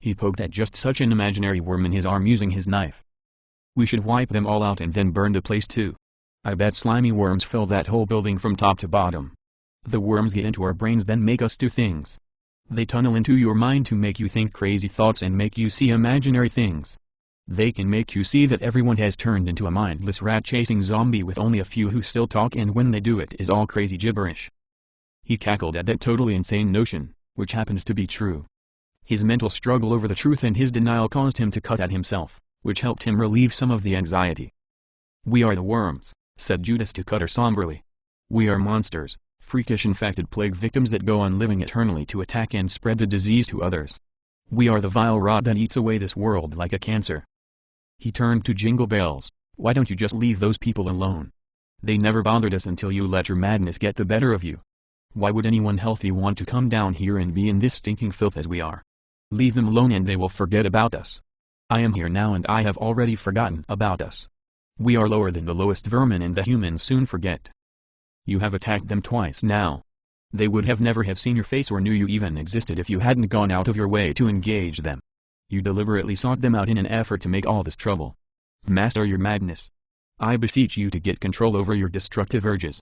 Speaker 1: He poked at just such an imaginary worm in his arm using his knife. "We should wipe them all out and then burn the place too. I bet slimy worms fill that whole building from top to bottom. The worms get into our brains then make us do things. They tunnel into your mind to make you think crazy thoughts and make you see imaginary things. They can make you see that everyone has turned into a mindless rat-chasing zombie with only a few who still talk, and when they do it is all crazy gibberish." He cackled at that totally insane notion, which happened to be true. His mental struggle over the truth and his denial caused him to cut at himself, which helped him relieve some of the anxiety. "We are the worms," said Judas to Cutter somberly. "We are monsters, freakish infected plague victims that go on living eternally to attack and spread the disease to others. We are the vile rot that eats away this world like a cancer." He turned to Jingle Bells, "Why don't you just leave those people alone? They never bothered us until you let your madness get the better of you. Why would anyone healthy want to come down here and be in this stinking filth as we are? Leave them alone and they will forget about us. I am here now and I have already forgotten about us. We are lower than the lowest vermin and the humans soon forget. You have attacked them twice now. They would have never have seen your face or knew you even existed if you hadn't gone out of your way to engage them. You deliberately sought them out in an effort to make all this trouble. Master your madness. I beseech you to get control over your destructive urges.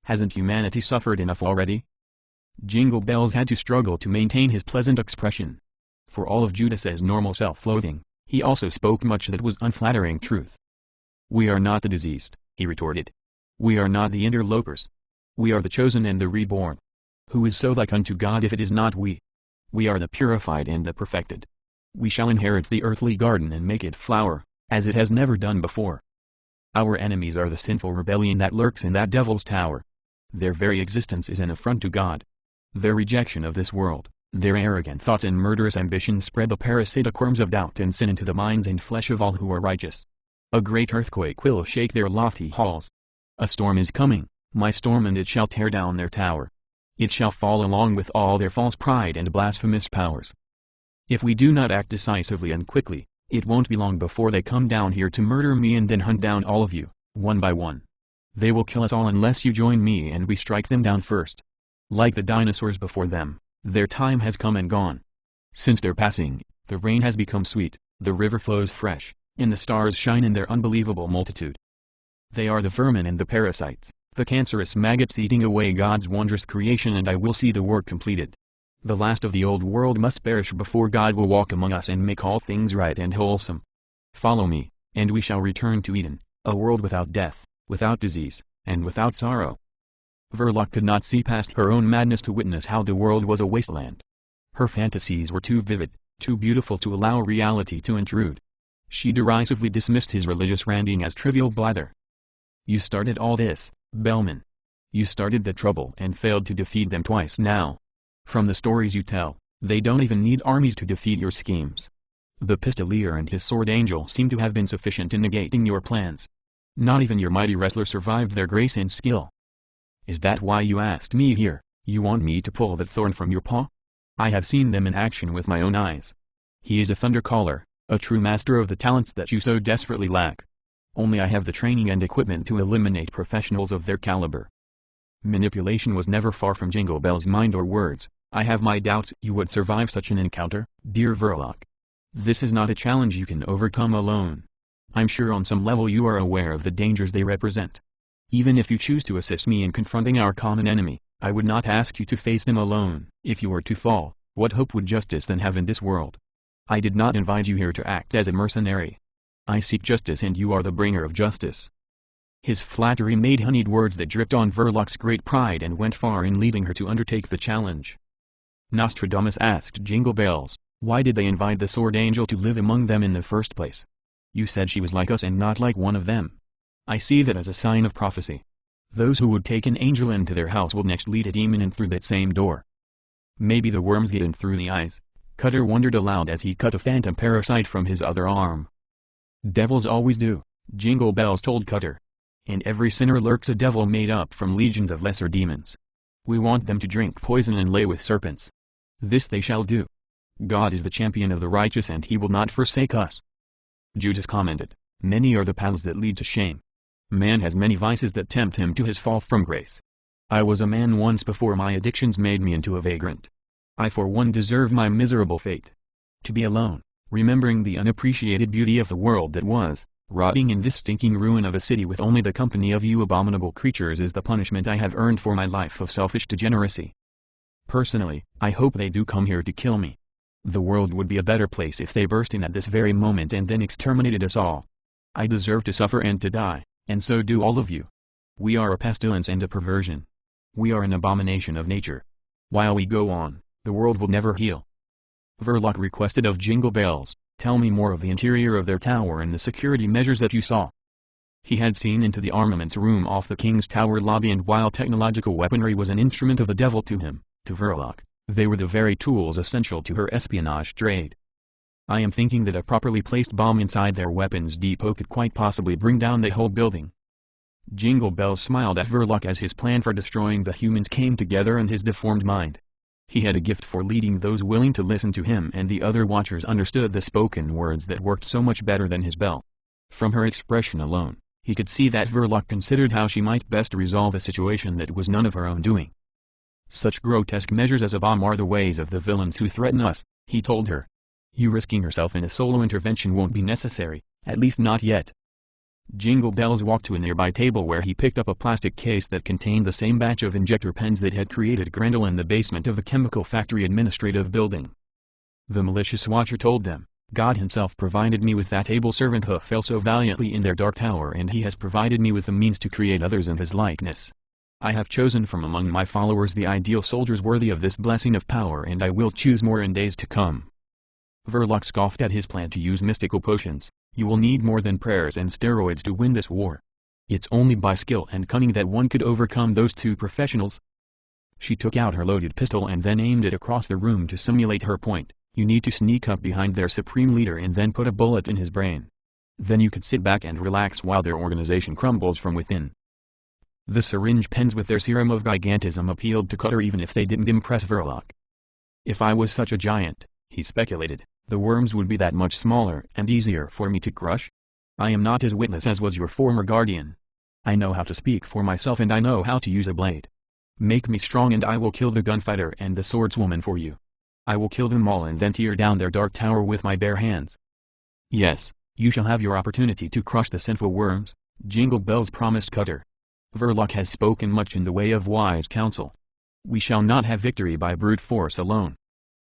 Speaker 1: Hasn't humanity suffered enough already?" Jingle Bells had to struggle to maintain his pleasant expression. For all of Judas's normal self-loathing, he also spoke much that was unflattering truth. "We are not the diseased," he retorted. "We are not the interlopers. We are the chosen and the reborn. Who is so like unto God if it is not we? We are the purified and the perfected. We shall inherit the earthly garden and make it flower, as it has never done before. Our enemies are the sinful rebellion that lurks in that devil's tower. Their very existence is an affront to God. Their rejection of this world, their arrogant thoughts and murderous ambitions spread the parasitic worms of doubt and sin into the minds and flesh of all who are righteous. A great earthquake will shake their lofty halls. A storm is coming, my storm, and it shall tear down their tower. It shall fall along with all their false pride and blasphemous powers. If we do not act decisively and quickly, it won't be long before they come down here to murder me and then hunt down all of you, one by one. They will kill us all unless you join me and we strike them down first. Like the dinosaurs before them, their time has come and gone. Since their passing, The rain has become sweet, the river flows fresh, and the stars shine in their unbelievable multitude. They are the vermin and the parasites, the cancerous maggots eating away God's wondrous creation, and I will see the work completed. The last of the old world must perish before God will walk among us and make all things right and wholesome. Follow me, and we shall return to Eden, a world without death, without disease, and without sorrow. Verloc could not see past her own madness to witness how the world was a wasteland. Her fantasies were too vivid, too beautiful to allow reality to intrude. She derisively dismissed his religious ranting as trivial blather. You started all this, Bellman. You started the trouble and failed to defeat them twice now. From the stories you tell, they don't even need armies to defeat your schemes. The Pistolier and his sword angel seem to have been sufficient in negating your plans. Not even your mighty wrestler survived their grace and skill. Is that why you asked me here? You want me to pull that thorn from your paw? I have seen them in action with my own eyes. He is a thundercaller, a true master of the talents that you so desperately lack. Only I have the training and equipment to eliminate professionals of their caliber. Manipulation was never far from Jingle Bell's mind or words. I have my doubts you would survive such an encounter, dear Verloc. This is not a challenge you can overcome alone. I'm sure on some level you are aware of the dangers they represent. Even if you choose to assist me in confronting our common enemy, I would not ask you to face them alone. If you were to fall, what hope would justice then have in this world? I did not invite you here to act as a mercenary. I seek justice and you are the bringer of justice. His flattery made honeyed words that dripped on Verloc's great pride and went far in leading her to undertake the challenge. Nostradamus asked Jingle Bells, why did they invite the Sword Angel to live among them in the first place? You said she was like us and not like one of them. I see that as a sign of prophecy. Those who would take an angel into their house will next lead a demon in through that same door. Maybe the worms get in through the eyes, Cutter wondered aloud as he cut a phantom parasite from his other arm. Devils always do, Jingle Bells told Cutter. In every sinner lurks a devil made up from legions of lesser demons. We want them to drink poison and lay with serpents. This they shall do. God is the champion of the righteous and he will not forsake us. Judas commented, many are the paths that lead to shame. Man has many vices that tempt him to his fall from grace. I was a man once before my addictions made me into a vagrant. I for one deserve my miserable fate. To be alone, remembering the unappreciated beauty of the world that was, rotting in this stinking ruin of a city with only the company of you abominable creatures is the punishment I have earned for my life of selfish degeneracy. Personally, I hope they do come here to kill me. The world would be a better place if they burst in at this very moment and then exterminated us all. I deserve to suffer and to die, and so do all of you. We are a pestilence and a perversion. We are an abomination of nature. While we go on, the world will never heal. Verloc requested of Jingle Bells, tell me more of the interior of their tower and the security measures that you saw. He had seen into the armaments room off the King's Tower lobby, and while technological weaponry was an instrument of the devil to him, to Verloc, they were the very tools essential to her espionage trade. I am thinking that a properly placed bomb inside their weapons depot could quite possibly bring down the whole building. Jingle Bells smiled at Verloc as his plan for destroying the humans came together in his deformed mind. He had a gift for leading those willing to listen to him, and the other watchers understood the spoken words that worked so much better than his bell. From her expression alone, he could see that Verloc considered how she might best resolve a situation that was none of her own doing. Such grotesque measures as a bomb are the ways of the villains who threaten us, he told her. You risking yourself in a solo intervention won't be necessary, at least not yet. Jingle Bells walked to a nearby table where he picked up a plastic case that contained the same batch of injector pens that had created Grendel in the basement of the chemical factory administrative building. The malicious watcher told them, God himself provided me with that able servant who fell so valiantly in their dark tower, and he has provided me with the means to create others in his likeness. I have chosen from among my followers the ideal soldiers worthy of this blessing of power, and I will choose more in days to come. Verloc scoffed at his plan to use mystical potions. You will need more than prayers and steroids to win this war. It's only by skill and cunning that one could overcome those two professionals. She took out her loaded pistol and then aimed it across the room to simulate her point. You need to sneak up behind their supreme leader and then put a bullet in his brain. Then you could sit back and relax while their organization crumbles from within. The syringe pens with their serum of gigantism appealed to Cutter even if they didn't impress Verloc. If I was such a giant, he speculated, the worms would be that much smaller and easier for me to crush. I am not as witless as was your former guardian. I know how to speak for myself and I know how to use a blade. Make me strong and I will kill the gunfighter and the swordswoman for you. I will kill them all and then tear down their dark tower with my bare hands. Yes, you shall have your opportunity to crush the sinful worms, Jingle Bells promised Cutter. Verloc has spoken much in the way of wise counsel. We shall not have victory by brute force alone.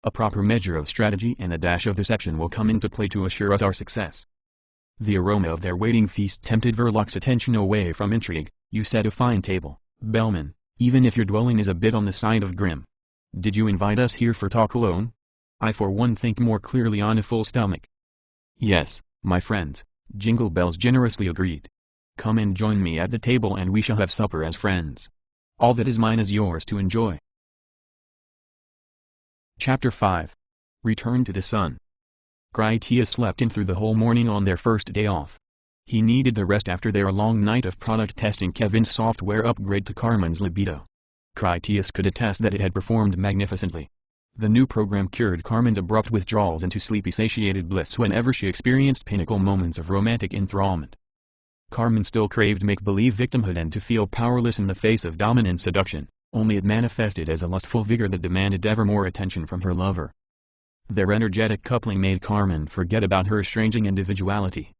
Speaker 1: A proper measure of strategy and a dash of deception will come into play to assure us our success. The aroma of their waiting feast tempted Verloc's attention away from intrigue. You set a fine table, Bellman, even if your dwelling is a bit on the side of grim. Did you invite us here for talk alone? I for one think more clearly on a full stomach. Yes, my friends, Jingle Bells generously agreed. Come and join me at the table and we shall have supper as friends. All that is mine is yours to enjoy. Chapter 5. Return to the Sun. Critias slept in through the whole morning on their first day off. He needed the rest after their long night of product testing Kevin's software upgrade to Carmen's libido. Critias could attest that it had performed magnificently. The new program cured Carmen's abrupt withdrawals into sleepy-satiated bliss whenever she experienced pinnacle moments of romantic enthrallment. Carmen still craved make-believe victimhood and to feel powerless in the face of dominant seduction, only it manifested as a lustful vigor that demanded ever more attention from her lover. Their energetic coupling made Carmen forget about her estranging individuality.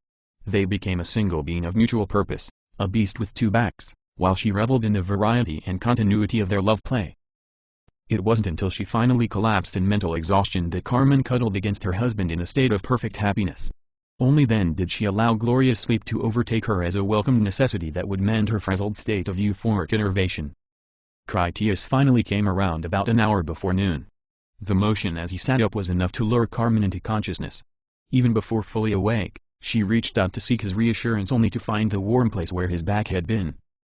Speaker 1: They became a single being of mutual purpose, a beast with two backs, while she reveled in the variety and continuity of their love play. It wasn't until she finally collapsed in mental exhaustion that Carmen cuddled against her husband in a state of perfect happiness. Only then did she allow glorious sleep to overtake her as a welcomed necessity that would mend her frazzled state of euphoric enervation. Critias finally came around about an hour before noon. The motion as he sat up was enough to lure Carmen into consciousness. Even before fully awake, she reached out to seek his reassurance only to find the warm place where his back had been.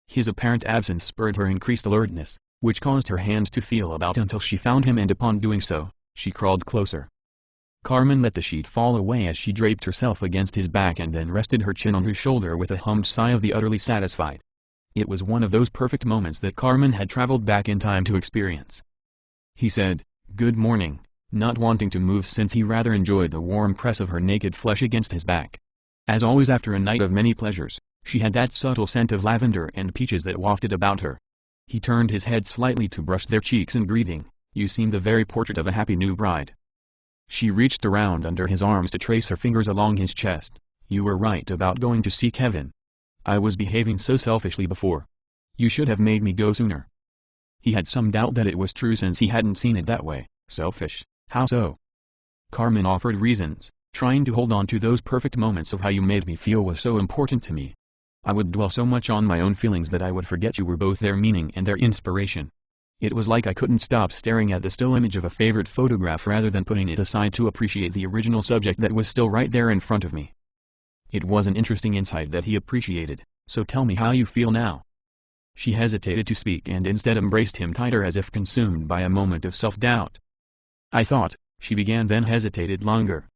Speaker 1: His apparent absence spurred her increased alertness, which caused her hand to feel about until she found him, and upon doing so, she crawled closer. Carmen let the sheet fall away as she draped herself against his back and then rested her chin on his shoulder with a hummed sigh of the utterly satisfied. It was one of those perfect moments that Carmen had traveled back in time to experience. He said, "Good morning," not wanting to move since he rather enjoyed the warm press of her naked flesh against his back. As always after a night of many pleasures, she had that subtle scent of lavender and peaches that wafted about her. He turned his head slightly to brush their cheeks in greeting. "You seem the very portrait of a happy new bride." She reached around under his arms to trace her fingers along his chest. "You were right about going to see Kevin. I was behaving so selfishly before. You should have made me go sooner." He had some doubt that it was true since he hadn't seen it that way. Selfish? How so? Carmen offered reasons, trying to hold on to those perfect moments of how you made me feel was so important to me. I would dwell so much on my own feelings that I would forget you were both their meaning and their inspiration. It was like I couldn't stop staring at the still image of a favorite photograph rather than putting it aside to appreciate the original subject that was still right there in front of me. It was an interesting insight that he appreciated. "So tell me how you feel now." She hesitated to speak and instead embraced him tighter as if consumed by a moment of self-doubt. "I thought," she began, then hesitated longer.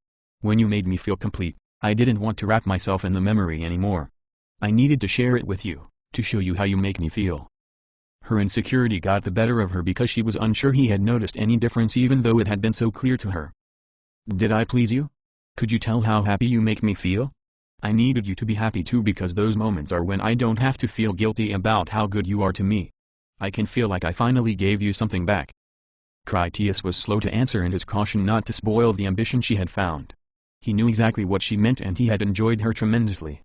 Speaker 1: "When you made me feel complete, I didn't want to wrap myself in the memory anymore. I needed to share it with you, to show you how you make me feel." Her insecurity got the better of her because she was unsure he had noticed any difference even though it had been so clear to her. "Did I please you? Could you tell how happy you make me feel? I needed you to be happy too because those moments are when I don't have to feel guilty about how good you are to me. I can feel like I finally gave you something back." Critias was slow to answer in his caution not to spoil the ambition she had found. He knew exactly what she meant and he had enjoyed her tremendously.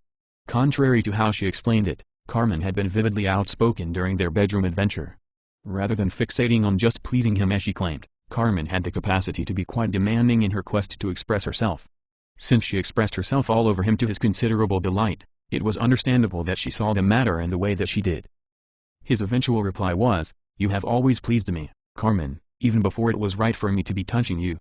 Speaker 1: Contrary to how she explained it, Carmen had been vividly outspoken during their bedroom adventure. Rather than fixating on just pleasing him as she claimed, Carmen had the capacity to be quite demanding in her quest to express herself. Since she expressed herself all over him to his considerable delight, it was understandable that she saw the matter in the way that she did. His eventual reply was, "You have always pleased me, Carmen, even before it was right for me to be touching you."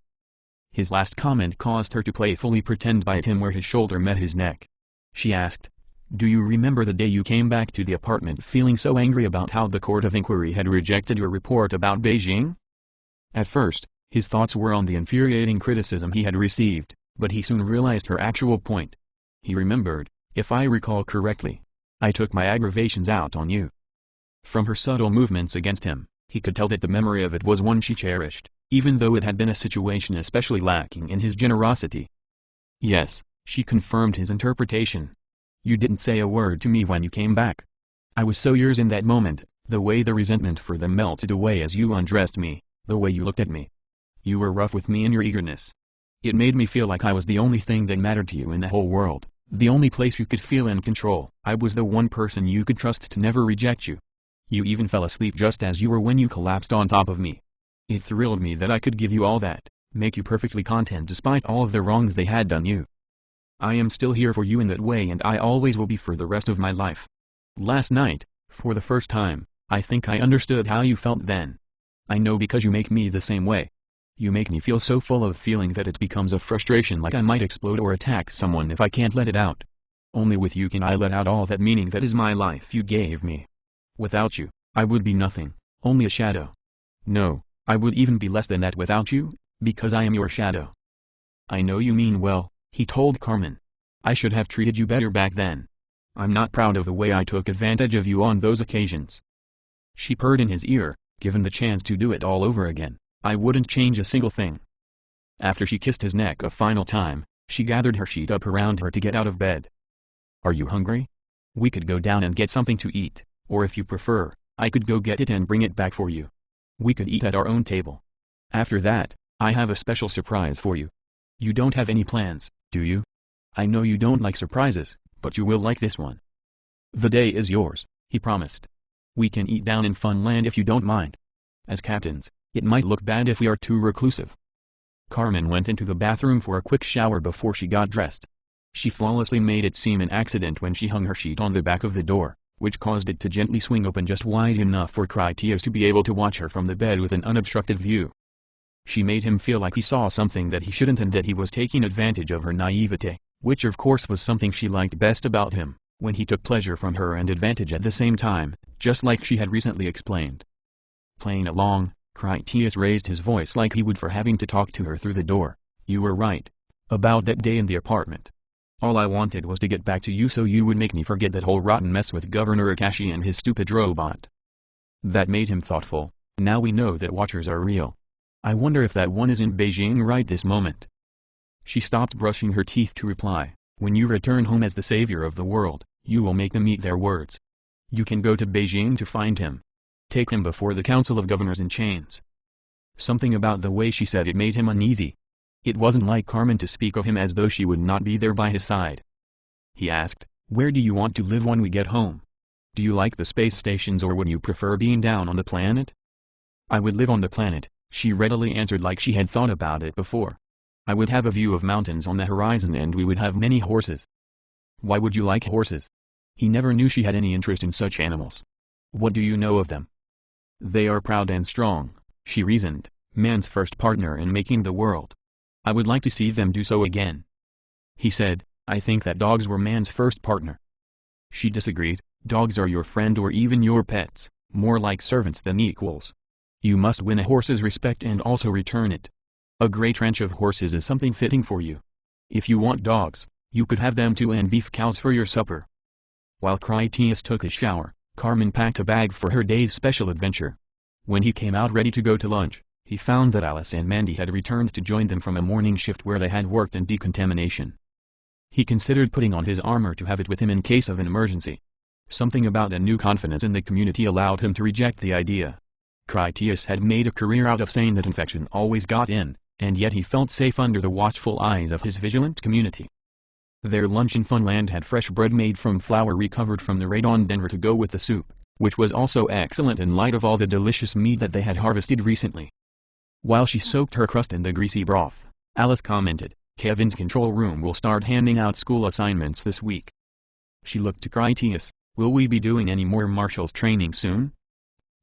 Speaker 1: His last comment caused her to playfully pretend by him where his shoulder met his neck. She asked, "Do you remember the day you came back to the apartment feeling so angry about how the court of inquiry had rejected your report about Beijing?" At first, his thoughts were on the infuriating criticism he had received, but he soon realized her actual point. He remembered, "If I recall correctly, I took my aggravations out on you." From her subtle movements against him, he could tell that the memory of it was one she cherished, even though it had been a situation especially lacking in his generosity. "Yes," she confirmed his interpretation. "You didn't say a word to me when you came back. I was so yours in that moment, the way the resentment for them melted away as you undressed me, the way you looked at me. You were rough with me in your eagerness. It made me feel like I was the only thing that mattered to you in the whole world, the only place you could feel in control. I was the one person you could trust to never reject you. You even fell asleep just as you were when you collapsed on top of me. It thrilled me that I could give you all that, make you perfectly content despite all of the wrongs they had done you. I am still here for you in that way, and I always will be for the rest of my life. Last night, for the first time, I think I understood how you felt then. I know because you make me the same way. You make me feel so full of feeling that it becomes a frustration, like I might explode or attack someone if I can't let it out. Only with you can I let out all that meaning that is my life you gave me. Without you, I would be nothing, only a shadow. No, I would even be less than that without you, because I am your shadow. I know you mean well, he told Carmen. I should have treated you better back then. I'm not proud of the way I took advantage of you on those occasions. She purred in his ear. Given the chance to do it all over again, I wouldn't change a single thing. After she kissed his neck a final time, she gathered her sheet up around her to get out of bed. Are you hungry? We could go down and get something to eat, or if you prefer, I could go get it and bring it back for you. We could eat at our own table. After that, I have a special surprise for you. You don't have any plans, do you? I know you don't like surprises, but you will like this one. The day is yours, he promised. We can eat down in Funland if you don't mind. As captains, it might look bad if we are too reclusive. Carmen went into the bathroom for a quick shower before she got dressed. She flawlessly made it seem an accident when she hung her sheet on the back of the door, which caused it to gently swing open just wide enough for Critias to be able to watch her from the bed with an unobstructed view. She made him feel like he saw something that he shouldn't and that he was taking advantage of her naivete, which of course was something she liked best about him, when he took pleasure from her and advantage at the same time, just like she had recently explained. Playing along, Critias raised his voice like he would for having to talk to her through the door. You were right. About that day in the apartment. All I wanted was to get back to you so you would make me forget that whole rotten mess with Governor Akashi and his stupid robot. That made him thoughtful. Now we know that Watchers are real. I wonder if that one is in Beijing right this moment. She stopped brushing her teeth to reply. When you return home as the savior of the world, you will make them eat their words. You can go to Beijing to find him. Take him before the Council of Governors in chains. Something about the way she said it made him uneasy. It wasn't like Carmen to speak of him as though she would not be there by his side. He asked, where do you want to live when we get home? Do you like the space stations or would you prefer being down on the planet? I would live on the planet, she readily answered like she had thought about it before. I would have a view of mountains on the horizon and we would have many horses. Why would you like horses? He never knew she had any interest in such animals. What do you know of them? They are proud and strong, she reasoned, man's first partner in making the world. I would like to see them do so again. He said, I think that dogs were man's first partner. She disagreed, dogs are your friend or even your pets, more like servants than equals. You must win a horse's respect and also return it. A great ranch of horses is something fitting for you. If you want dogs, you could have them too and beef cows for your supper. While Critias took a shower, Carmen packed a bag for her day's special adventure. When he came out ready to go to lunch, he found that Alice and Mandy had returned to join them from a morning shift where they had worked in decontamination. He considered putting on his armor to have it with him in case of an emergency. Something about a new confidence in the community allowed him to reject the idea. Critias had made a career out of saying that infection always got in, and yet he felt safe under the watchful eyes of his vigilant community. Their lunch in Funland had fresh bread made from flour recovered from the raid on Denver to go with the soup, which was also excellent in light of all the delicious meat that they had harvested recently. While she soaked her crust in the greasy broth, Alice commented, Kevin's control room will start handing out school assignments this week. She looked to Critias, will we be doing any more marshals training soon?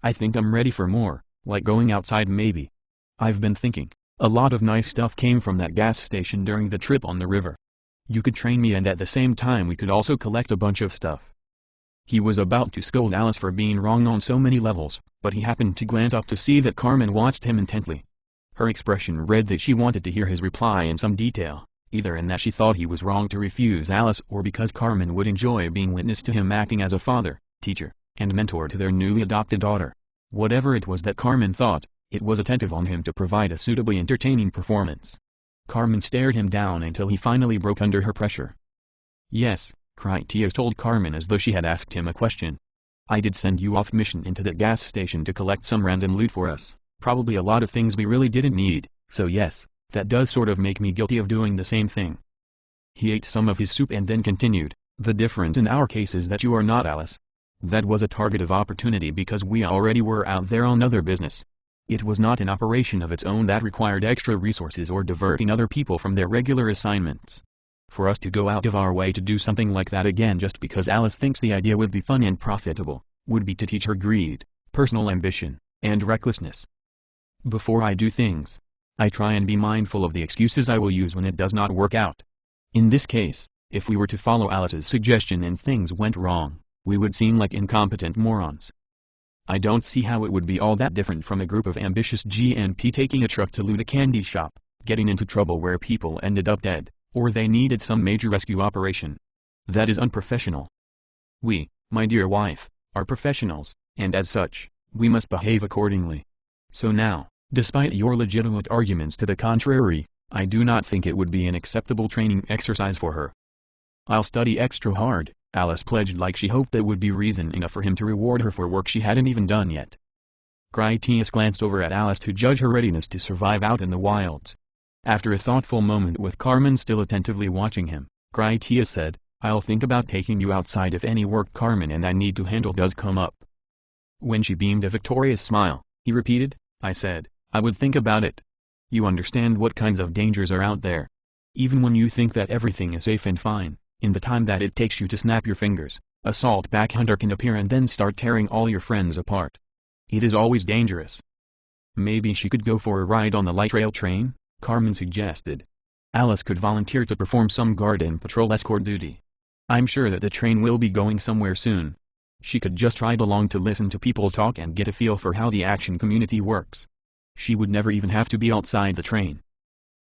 Speaker 1: I think I'm ready for more, like going outside maybe. I've been thinking, a lot of nice stuff came from that gas station during the trip on the river. You could train me and at the same time we could also collect a bunch of stuff. He was about to scold Alice for being wrong on so many levels, but he happened to glance up to see that Carmen watched him intently. Her expression read that she wanted to hear his reply in some detail, either in that she thought he was wrong to refuse Alice or because Carmen would enjoy being witness to him acting as a father, teacher, and mentor to their newly adopted daughter. Whatever it was that Carmen thought, it was attentive on him to provide a suitably entertaining performance. Carmen stared him down until he finally broke under her pressure. Yes, Critias told Carmen as though she had asked him a question. I did send you off mission into that gas station to collect some random loot for us, probably a lot of things we really didn't need, So yes, that does sort of make me guilty of doing the same thing. He ate some of his soup and then continued, the difference in our case is that you are not Alice. That was a target of opportunity because we already were out there on other business. It was not an operation of its own that required extra resources or diverting other people from their regular assignments. For us to go out of our way to do something like that again just because Alice thinks the idea would be fun and profitable, would be to teach her greed, personal ambition, and recklessness. Before I do things, I try and be mindful of the excuses I will use when it does not work out. In this case, if we were to follow Alice's suggestion and things went wrong, we would seem like incompetent morons. I don't see how it would be all that different from a group of ambitious GNP taking a truck to loot a candy shop, getting into trouble where people ended up dead, or they needed some major rescue operation. That is unprofessional. We, my dear wife, are professionals, and as such, we must behave accordingly. So now, despite your legitimate arguments to the contrary, I do not think it would be an acceptable training exercise for her. I'll study extra hard, Alice pledged like she hoped that would be reason enough for him to reward her for work she hadn't even done yet. Critias glanced over at Alice to judge her readiness to survive out in the wilds. After a thoughtful moment with Carmen still attentively watching him, Critias said, I'll think about taking you outside if any work Carmen and I need to handle does come up. When she beamed a victorious smile, he repeated, I said, I would think about it. You understand what kinds of dangers are out there. Even when you think that everything is safe and fine, in the time that it takes you to snap your fingers, a saltback hunter can appear and then start tearing all your friends apart. It is always dangerous. Maybe she could go for a ride on the light rail train, Carmen suggested. Alice could volunteer to perform some guard and patrol escort duty. I'm sure that the train will be going somewhere soon. She could just ride along to listen to people talk and get a feel for how the action community works. She would never even have to be outside the train.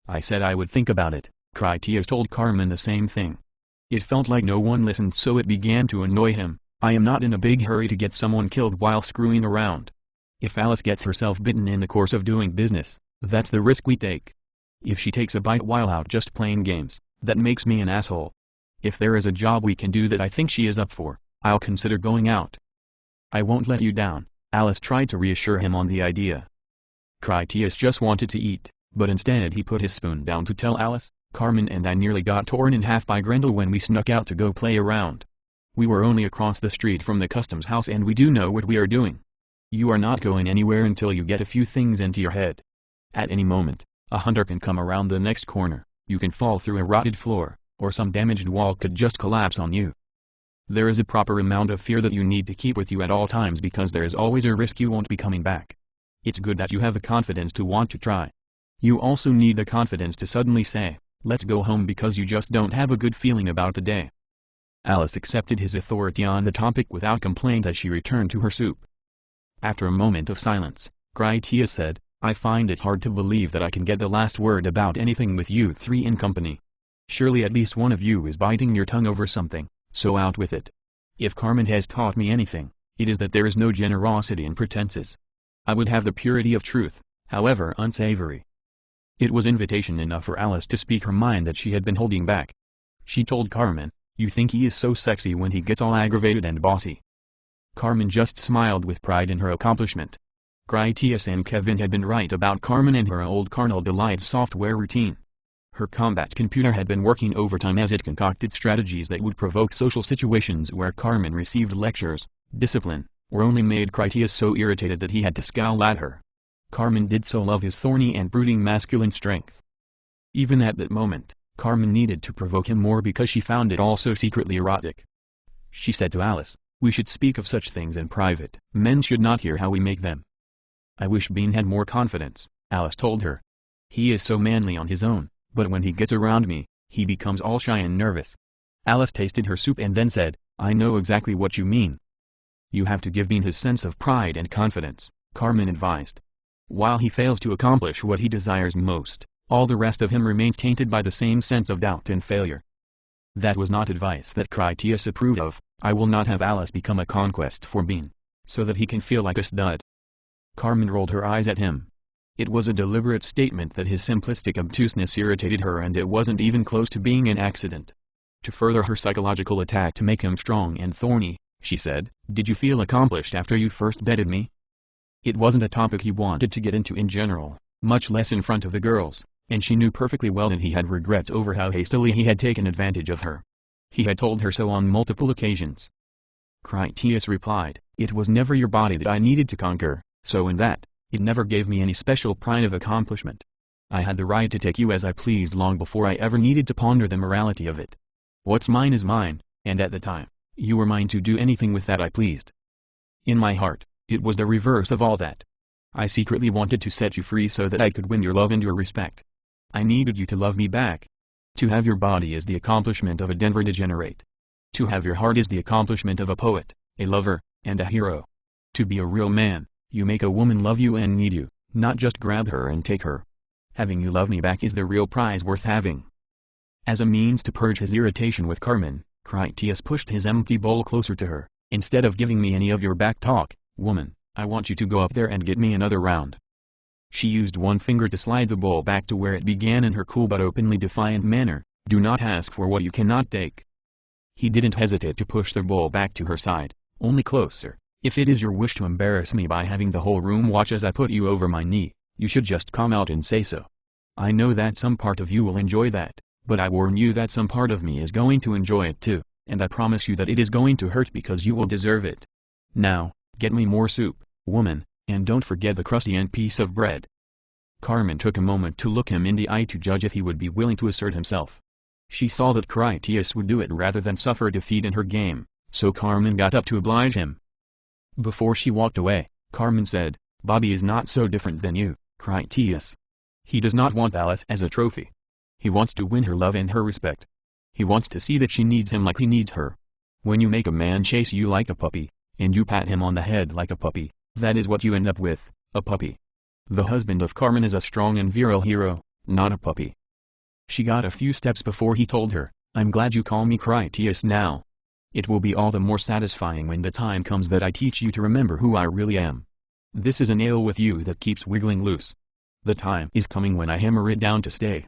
Speaker 1: I said I would think about it, Critias told Carmen the same thing. It felt like no one listened, so it began to annoy him. I am not in a big hurry to get someone killed while screwing around. If Alice gets herself bitten in the course of doing business, that's the risk we take. If she takes a bite while out just playing games, that makes me an asshole. If there is a job we can do that I think she is up for, I'll consider going out. I won't let you down, Alice tried to reassure him on the idea. Critias just wanted to eat, but instead he put his spoon down to tell Alice, Carmen and I nearly got torn in half by Grendel when we snuck out to go play around. We were only across the street from the customs house and we do know what we are doing. You are not going anywhere until you get a few things into your head. At any moment, a hunter can come around the next corner, you can fall through a rotted floor, or some damaged wall could just collapse on you. There is a proper amount of fear that you need to keep with you at all times because there is always a risk you won't be coming back. It's good that you have the confidence to want to try. You also need the confidence to suddenly say, let's go home, because you just don't have a good feeling about the day. Alice accepted his authority on the topic without complaint as she returned to her soup. After a moment of silence, Critias said, I find it hard to believe that I can get the last word about anything with you three in company. Surely at least one of you is biting your tongue over something, so out with it. If Carmen has taught me anything, it is that there is no generosity in pretenses. I would have the purity of truth, however unsavory. It was invitation enough for Alice to speak her mind that she had been holding back. She told Carmen, you think he is so sexy when he gets all aggravated and bossy. Carmen just smiled with pride in her accomplishment. Critias and Kevin had been right about Carmen and her old carnal delights software routine. Her combat computer had been working overtime as it concocted strategies that would provoke social situations where Carmen received lectures, discipline, or only made Critias so irritated that he had to scowl at her. Carmen did so love his thorny and brooding masculine strength. Even at that moment, Carmen needed to provoke him more because she found it also secretly erotic. She said to Alice, we should speak of such things in private. Men should not hear how we make them. I wish Bean had more confidence, Alice told her. He is so manly on his own, but when he gets around me, he becomes all shy and nervous. Alice tasted her soup and then said, I know exactly what you mean. You have to give Bean his sense of pride and confidence, Carmen advised. While he fails to accomplish what he desires most, all the rest of him remains tainted by the same sense of doubt and failure. That was not advice that Critias approved of. I will not have Alice become a conquest for Bean, so that he can feel like a stud. Carmen rolled her eyes at him. It was a deliberate statement that his simplistic obtuseness irritated her, and it wasn't even close to being an accident. To further her psychological attack to make him strong and thorny, she said, did you feel accomplished after you first bedded me? It wasn't a topic he wanted to get into in general, much less in front of the girls, and she knew perfectly well that he had regrets over how hastily he had taken advantage of her. He had told her so on multiple occasions. Critias replied, "It was never your body that I needed to conquer, so in that, it never gave me any special pride of accomplishment. I had the right to take you as I pleased long before I ever needed to ponder the morality of it. What's mine is mine, and at the time, you were mine to do anything with that I pleased. In my heart, it was the reverse of all that. I secretly wanted to set you free so that I could win your love and your respect. I needed you to love me back. To have your body is the accomplishment of a Denver degenerate. To have your heart is the accomplishment of a poet, a lover, and a hero. To be a real man, you make a woman love you and need you, not just grab her and take her. Having you love me back is the real prize worth having." As a means to purge his irritation with Carmen, Critias pushed his empty bowl closer to her. "Instead of giving me any of your back talk, woman, I want you to go up there and get me another round." She used one finger to slide the bowl back to where it began in her cool but openly defiant manner, "Do not ask for what you cannot take." He didn't hesitate to push the bowl back to her side, "Only closer. If it is your wish to embarrass me by having the whole room watch as I put you over my knee, you should just come out and say so. I know that some part of you will enjoy that, but I warn you that some part of me is going to enjoy it too, and I promise you that it is going to hurt because you will deserve it. Now, get me more soup, woman, and don't forget the crusty end piece of bread." Carmen took a moment to look him in the eye to judge if he would be willing to assert himself. She saw that Critias would do it rather than suffer defeat in her game, so Carmen got up to oblige him. Before she walked away, Carmen said, "Bobby is not so different than you, Critias. He does not want Alice as a trophy. He wants to win her love and her respect. He wants to see that she needs him like he needs her. When you make a man chase you like a puppy, and you pat him on the head like a puppy, that is what you end up with, a puppy. The husband of Carmen is a strong and virile hero, not a puppy." She got a few steps before he told her, "I'm glad you call me Critias now. It will be all the more satisfying when the time comes that I teach you to remember who I really am. This is a nail with you that keeps wiggling loose. The time is coming when I hammer it down to stay."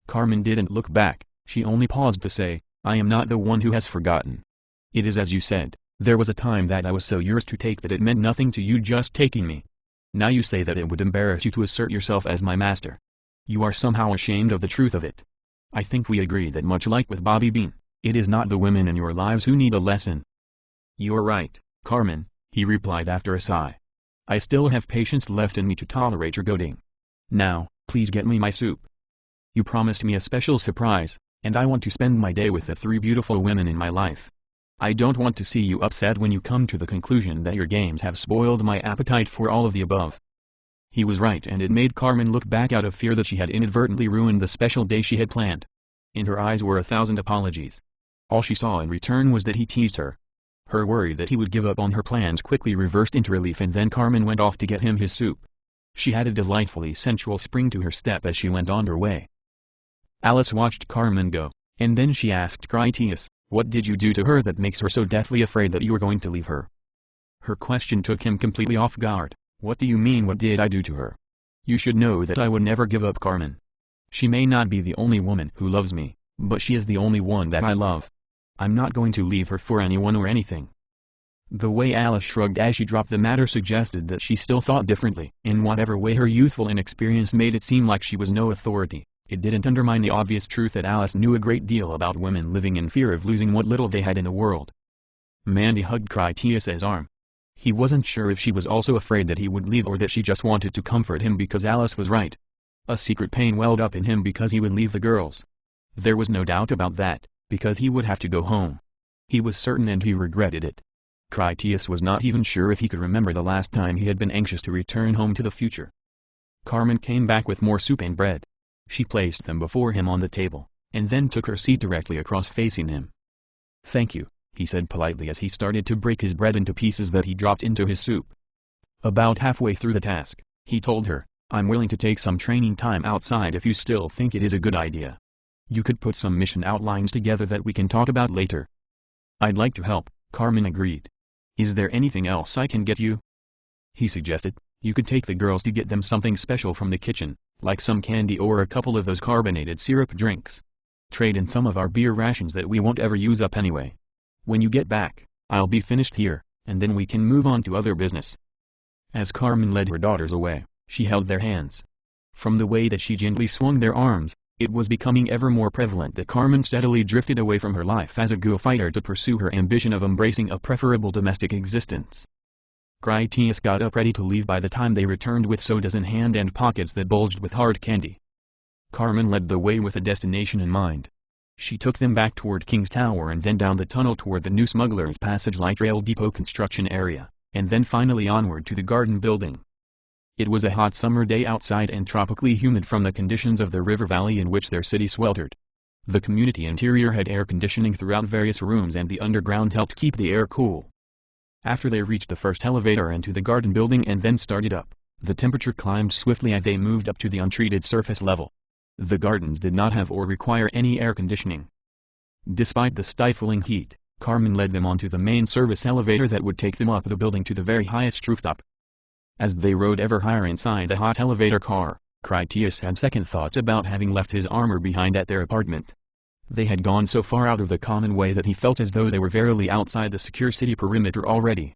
Speaker 1: Carmen didn't look back, she only paused to say, "I am not the one who has forgotten. It is as you said, there was a time that I was so yours to take that it meant nothing to you just taking me. Now you say that it would embarrass you to assert yourself as my master. You are somehow ashamed of the truth of it. I think we agree that much like with Bobby Bean, it is not the women in your lives who need a lesson." "You're right, Carmen," he replied after a sigh. "I still have patience left in me to tolerate your goading. Now, please get me my soup. You promised me a special surprise, and I want to spend my day with the 3 beautiful women in my life. I don't want to see you upset when you come to the conclusion that your games have spoiled my appetite for all of the above." He was right, and it made Carmen look back out of fear that she had inadvertently ruined the special day she had planned. In her eyes were 1,000 apologies. All she saw in return was that he teased her. Her worry that he would give up on her plans quickly reversed into relief, and then Carmen went off to get him his soup. She had a delightfully sensual spring to her step as she went on her way. Alice watched Carmen go, and then she asked Critias, "What did you do to her that makes her so deathly afraid that you are going to leave her?" Her question took him completely off guard. "What do you mean, what did I do to her? You should know that I would never give up Carmen. She may not be the only woman who loves me, but she is the only one that I love. I'm not going to leave her for anyone or anything." The way Alice shrugged as she dropped the matter suggested that she still thought differently. In whatever way her youthful inexperience made it seem like she was no authority, it didn't undermine the obvious truth that Alice knew a great deal about women living in fear of losing what little they had in the world. Mandy hugged Critias's arm. He wasn't sure if she was also afraid that he would leave or that she just wanted to comfort him because Alice was right. A secret pain welled up in him because he would leave the girls. There was no doubt about that, because he would have to go home. He was certain, and he regretted it. Critias was not even sure if he could remember the last time he had been anxious to return home to the future. Carmen came back with more soup and bread. She placed them before him on the table, and then took her seat directly across facing him. "Thank you," he said politely as he started to break his bread into pieces that he dropped into his soup. About halfway through the task, he told her, "I'm willing to take some training time outside if you still think it is a good idea. You could put some mission outlines together that we can talk about later." "I'd like to help," Carmen agreed. "Is there anything else I can get you?" He suggested, "You could take the girls to get them something special from the kitchen, like some candy or a couple of those carbonated syrup drinks. Trade in some of our beer rations that we won't ever use up anyway. When you get back, I'll be finished here, and then we can move on to other business." As Carmen led her daughters away, she held their hands. From the way that she gently swung their arms, it was becoming ever more prevalent that Carmen steadily drifted away from her life as a Ghoul fighter to pursue her ambition of embracing a preferable domestic existence. Critias got up ready to leave by the time they returned with sodas in hand and pockets that bulged with hard candy. Carmen led the way with a destination in mind. She took them back toward King's Tower and then down the tunnel toward the new Smuggler's Passage light rail depot construction area, and then finally onward to the garden building. It was a hot summer day outside and tropically humid from the conditions of the river valley in which their city sweltered. The community interior had air conditioning throughout various rooms and the underground helped keep the air cool. After they reached the first elevator into the garden building and then started up, the temperature climbed swiftly as they moved up to the untreated surface level. The gardens did not have or require any air conditioning. Despite the stifling heat, Carmen led them onto the main service elevator that would take them up the building to the very highest rooftop. As they rode ever higher inside the hot elevator car, Critias had second thoughts about having left his armor behind at their apartment. They had gone so far out of the common way that he felt as though they were verily outside the secure city perimeter already.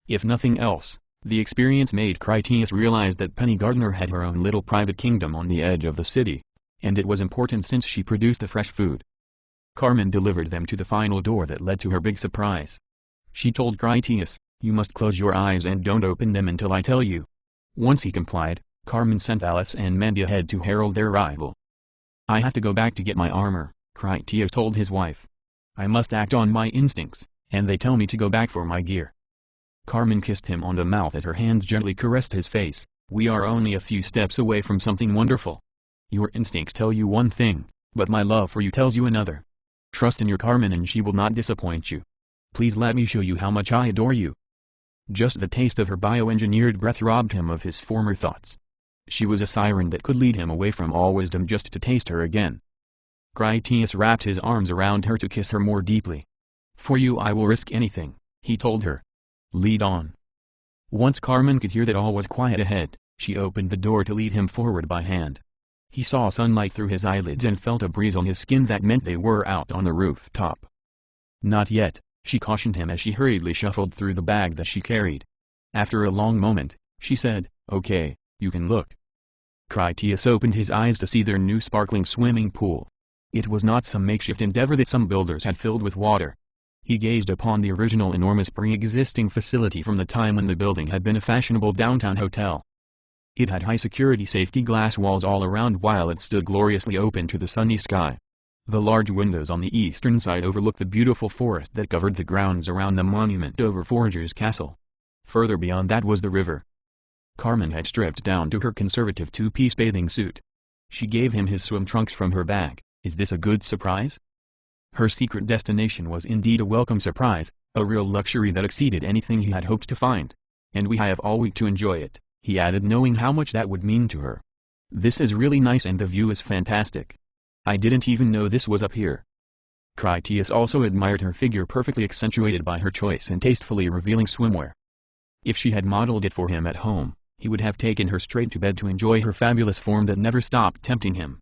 Speaker 1: If nothing else, the experience made Critias realize that Penny Gardner had her own little private kingdom on the edge of the city, and it was important since she produced the fresh food. Carmen delivered them to the final door that led to her big surprise. She told Critias, "You must close your eyes and don't open them until I tell you." Once he complied, Carmen sent Alice and Mandy ahead to herald their arrival. "I have to go back to get my armor," Critias told his wife. "I must act on my instincts, and they tell me to go back for my gear." Carmen kissed him on the mouth as her hands gently caressed his face. "We are only a few steps away from something wonderful. Your instincts tell you one thing, but my love for you tells you another. Trust in your Carmen and she will not disappoint you. Please let me show you how much I adore you." Just the taste of her bioengineered breath robbed him of his former thoughts. She was a siren that could lead him away from all wisdom just to taste her again. Critias wrapped his arms around her to kiss her more deeply. "For you I will risk anything," he told her. "Lead on." Once Carmen could hear that all was quiet ahead, she opened the door to lead him forward by hand. He saw sunlight through his eyelids and felt a breeze on his skin that meant they were out on the rooftop. "Not yet," she cautioned him as she hurriedly shuffled through the bag that she carried. After a long moment, she said, "Okay, you can look." Critias opened his eyes to see their new sparkling swimming pool. It was not some makeshift endeavor that some builders had filled with water. He gazed upon the original enormous pre-existing facility from the time when the building had been a fashionable downtown hotel. It had high-security safety glass walls all around while it stood gloriously open to the sunny sky. The large windows on the eastern side overlooked the beautiful forest that covered the grounds around the monument over Forager's castle. Further beyond that was the river. Carmen had stripped down to her conservative two-piece bathing suit. She gave him his swim trunks from her bag. "Is this a good surprise?" Her secret destination was indeed a welcome surprise, a real luxury that exceeded anything he had hoped to find. "And we have all week to enjoy it," he added, knowing how much that would mean to her. "This is really nice and the view is fantastic. I didn't even know this was up here." Critias also admired her figure, perfectly accentuated by her choice and tastefully revealing swimwear. If she had modeled it for him at home, he would have taken her straight to bed to enjoy her fabulous form that never stopped tempting him.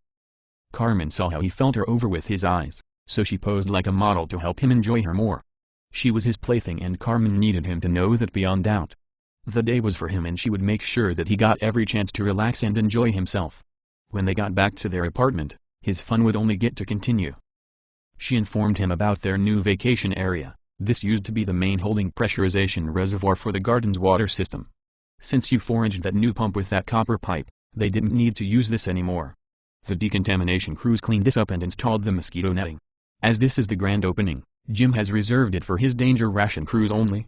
Speaker 1: Carmen saw how he felt her over with his eyes, so she posed like a model to help him enjoy her more. She was his plaything and Carmen needed him to know that beyond doubt. The day was for him and she would make sure that he got every chance to relax and enjoy himself. When they got back to their apartment, his fun would only get to continue. She informed him about their new vacation area. This used to be the main holding pressurization reservoir for the garden's water system. Since you foraged that new pump with that copper pipe, they didn't need to use this anymore. The decontamination crews cleaned this up and installed the mosquito netting. As this is the grand opening, Jim has reserved it for his danger ration crews only.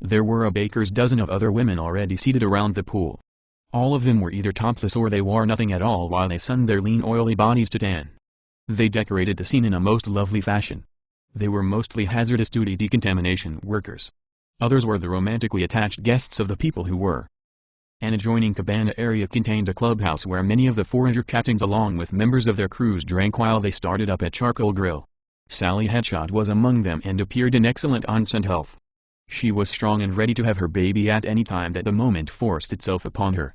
Speaker 1: There were a baker's dozen of other women already seated around the pool. All of them were either topless or they wore nothing at all while they sunned their lean oily bodies to tan. They decorated the scene in a most lovely fashion. They were mostly hazardous duty decontamination workers. Others were the romantically attached guests of the people who were. An adjoining cabana area contained a clubhouse where many of the Forager captains along with members of their crews drank while they started up a charcoal grill. Sally Headshot was among them and appeared in excellent onset health. She was strong and ready to have her baby at any time that the moment forced itself upon her.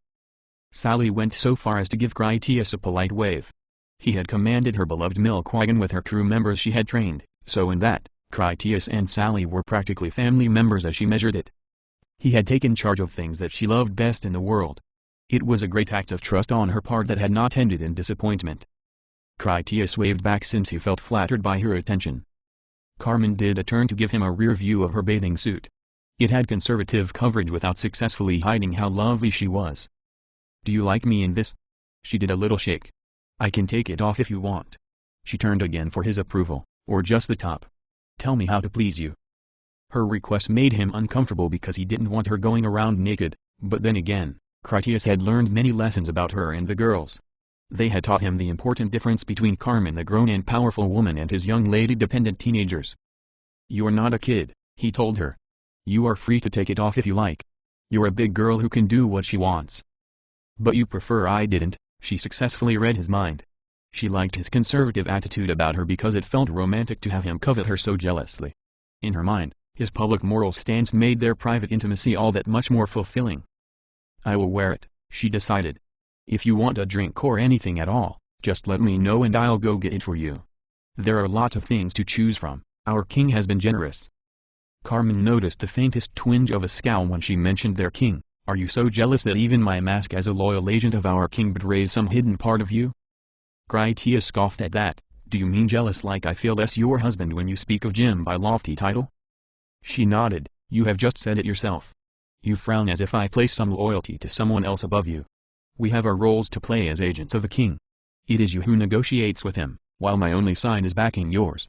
Speaker 1: Sally went so far as to give Critias a polite wave. He had commanded her beloved milk wagon with her crew members she had trained, so in that, Critias and Sally were practically family members as she measured it. He had taken charge of things that she loved best in the world. It was a great act of trust on her part that had not ended in disappointment. Critias waved back since he felt flattered by her attention. Carmen did a turn to give him a rear view of her bathing suit. It had conservative coverage without successfully hiding how lovely she was. "Do you like me in this?" She did a little shake. "I can take it off if you want." She turned again for his approval. "Or just the top. Tell me how to please you." Her request made him uncomfortable because he didn't want her going around naked, but then again, Critias had learned many lessons about her and the girls. They had taught him the important difference between Carmen the grown and powerful woman and his young lady-dependent teenagers. "You're not a kid," he told her. "You are free to take it off if you like. You're a big girl who can do what she wants." "But you prefer I didn't," she successfully read his mind. She liked his conservative attitude about her because it felt romantic to have him covet her so jealously. In her mind, his public moral stance made their private intimacy all that much more fulfilling. "I will wear it," she decided. "If you want a drink or anything at all, just let me know and I'll go get it for you. There are lots of things to choose from, our king has been generous." Carmen noticed the faintest twinge of a scowl when she mentioned their king. "Are you so jealous that even my mask as a loyal agent of our king betrays some hidden part of you?" Critias scoffed at that. "Do you mean jealous like I feel less your husband when you speak of Jim by lofty title?" She nodded. "You have just said it yourself. You frown as if I place some loyalty to someone else above you. We have our roles to play as agents of a king. It is you who negotiates with him, while my only side is backing yours."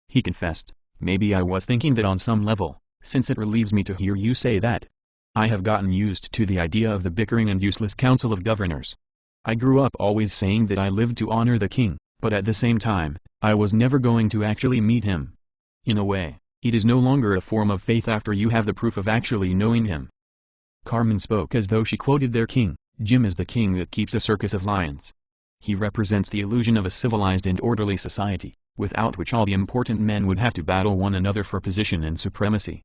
Speaker 1: He confessed, "Maybe I was thinking that on some level, since it relieves me to hear you say that. I have gotten used to the idea of the bickering and useless council of governors. I grew up always saying that I lived to honor the king, but at the same time, I was never going to actually meet him. In a way, it is no longer a form of faith after you have the proof of actually knowing him." Carmen spoke as though she quoted their king. "Jim is the king that keeps a circus of lions. He represents the illusion of a civilized and orderly society, without which all the important men would have to battle one another for position and supremacy.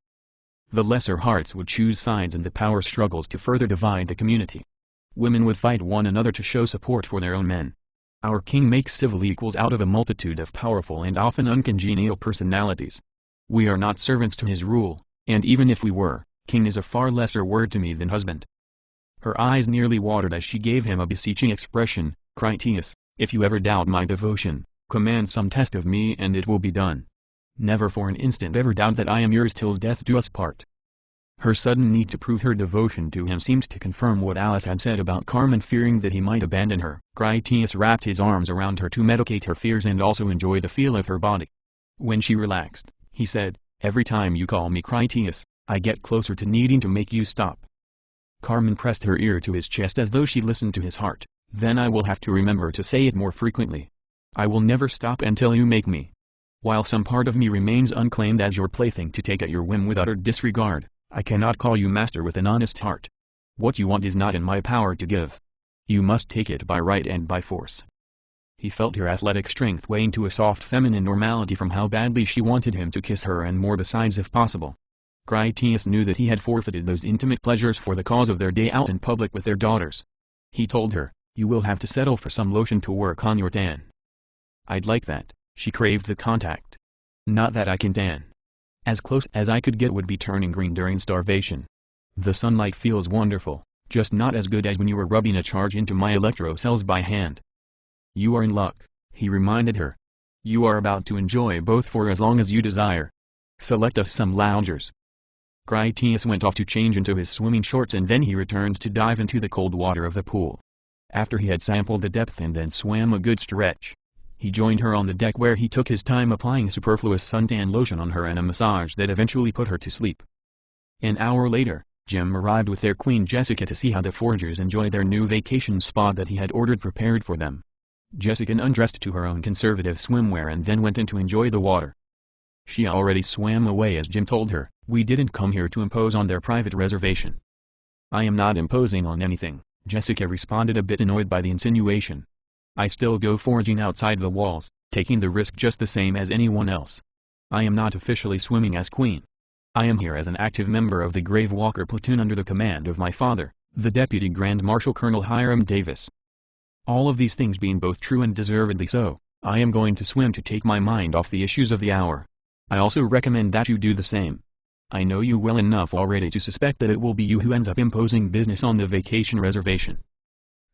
Speaker 1: The lesser hearts would choose sides in the power struggles to further divide the community. Women would fight one another to show support for their own men. Our king makes civil equals out of a multitude of powerful and often uncongenial personalities. We are not servants to his rule, and even if we were, king is a far lesser word to me than husband." Her eyes nearly watered as she gave him a beseeching expression. "Critias, if you ever doubt my devotion, command some test of me and it will be done. Never for an instant ever doubt that I am yours till death do us part." Her sudden need to prove her devotion to him seemed to confirm what Alice had said about Carmen fearing that he might abandon her. Critias wrapped his arms around her to medicate her fears and also enjoy the feel of her body. When she relaxed, he said, "Every time you call me Critias, I get closer to needing to make you stop." Carmen pressed her ear to his chest as though she listened to his heart. "Then I will have to remember to say it more frequently. I will never stop until you make me. While some part of me remains unclaimed as your plaything to take at your whim with utter disregard, I cannot call you master with an honest heart. What you want is not in my power to give. You must take it by right and by force." He felt her athletic strength weighing to a soft feminine normality from how badly she wanted him to kiss her and more besides if possible. Critias knew that he had forfeited those intimate pleasures for the cause of their day out in public with their daughters. He told her, "You will have to settle for some lotion to work on your tan." "I'd like that." She craved the contact. "Not that I can tan. As close as I could get would be turning green during starvation. The sunlight feels wonderful, just not as good as when you were rubbing a charge into my electro cells by hand." "You are in luck," he reminded her. "You are about to enjoy both for as long as you desire. Select us some loungers." Critias went off to change into his swimming shorts and then he returned to dive into the cold water of the pool. After he had sampled the depth and then swam a good stretch, he joined her on the deck where he took his time applying superfluous suntan lotion on her and a massage that eventually put her to sleep. An hour later, Jim arrived with their queen Jessica to see how the Forgers enjoyed their new vacation spot that he had ordered prepared for them. Jessica undressed to her own conservative swimwear and then went in to enjoy the water. She already swam away as Jim told her, "We didn't come here to impose on their private reservation." "I am not imposing on anything," Jessica responded a bit annoyed by the insinuation. "I still go foraging outside the walls, taking the risk just the same as anyone else. I am not officially swimming as queen. I am here as an active member of the Grave Walker platoon under the command of my father, the Deputy Grand Marshal Colonel Hiram Davis. All of these things being both true and deservedly so, I am going to swim to take my mind off the issues of the hour. I also recommend that you do the same." I know you well enough already to suspect that it will be you who ends up imposing business on the vacation reservation."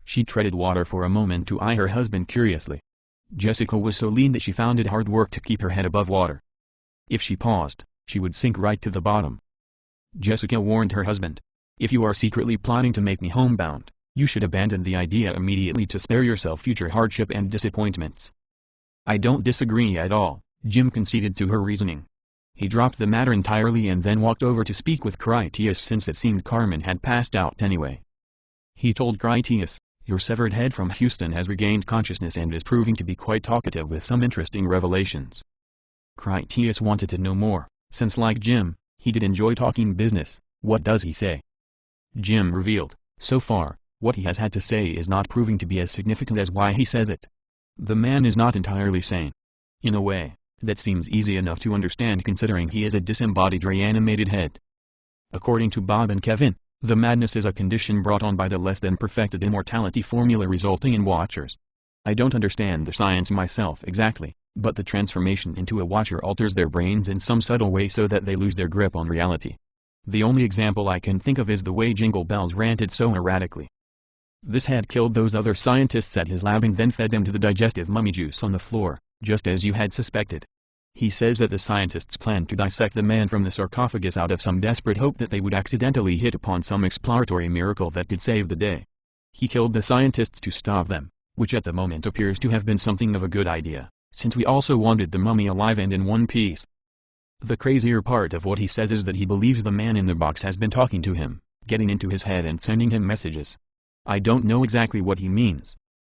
Speaker 1: She treaded water for a moment to eye her husband curiously. Jessica was so lean that she found it hard work to keep her head above water. If she paused, she would sink right to the bottom. Jessica warned her husband, "If you are secretly plotting to make me homebound, you should abandon the idea immediately to spare yourself future hardship and disappointments." "I don't disagree at all," Jim conceded to her reasoning. He dropped the matter entirely and then walked over to speak with Critias since it seemed Carmen had passed out anyway. He told Critias, "Your severed head from Houston has regained consciousness and is proving to be quite talkative with some interesting revelations." Critias wanted to know more, since like Jim, he did enjoy talking business. "What does he say?" Jim revealed, "So far, what he has had to say is not proving to be as significant as why he says it. The man is not entirely sane. In a way, that seems easy enough to understand considering he is a disembodied reanimated head. According to Bob and Kevin, the madness is a condition brought on by the less than perfected immortality formula resulting in watchers. I don't understand the science myself exactly, but the transformation into a watcher alters their brains in some subtle way so that they lose their grip on reality. The only example I can think of is the way Jingle Bells ranted so erratically. This had killed those other scientists at his lab and then fed them to the digestive mummy juice on the floor, just as you had suspected. He says that the scientists planned to dissect the man from the sarcophagus out of some desperate hope that they would accidentally hit upon some exploratory miracle that could save the day. He killed the scientists to stop them, which at the moment appears to have been something of a good idea, since we also wanted the mummy alive and in one piece. The crazier part of what he says is that he believes the man in the box has been talking to him, getting into his head and sending him messages. I don't know exactly what he means.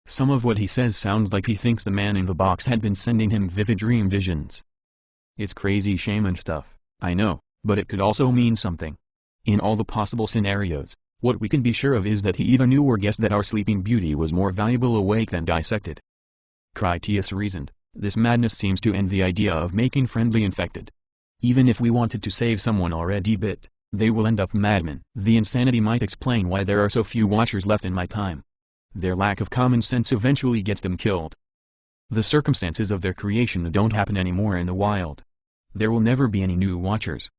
Speaker 1: Some of what he says sounds like he thinks the man in the box had been sending him vivid dream visions. It's crazy shaman stuff, I know, but it could also mean something. In all the possible scenarios, what we can be sure of is that he either knew or guessed that our sleeping beauty was more valuable awake than dissected. Critias reasoned, this madness seems to end the idea of making friendly infected. Even if we wanted to save someone already bit, they will end up madmen. The insanity might explain why there are so few watchers left in my time. Their lack of common sense eventually gets them killed. The circumstances of their creation don't happen anymore in the wild. There will never be any new watchers.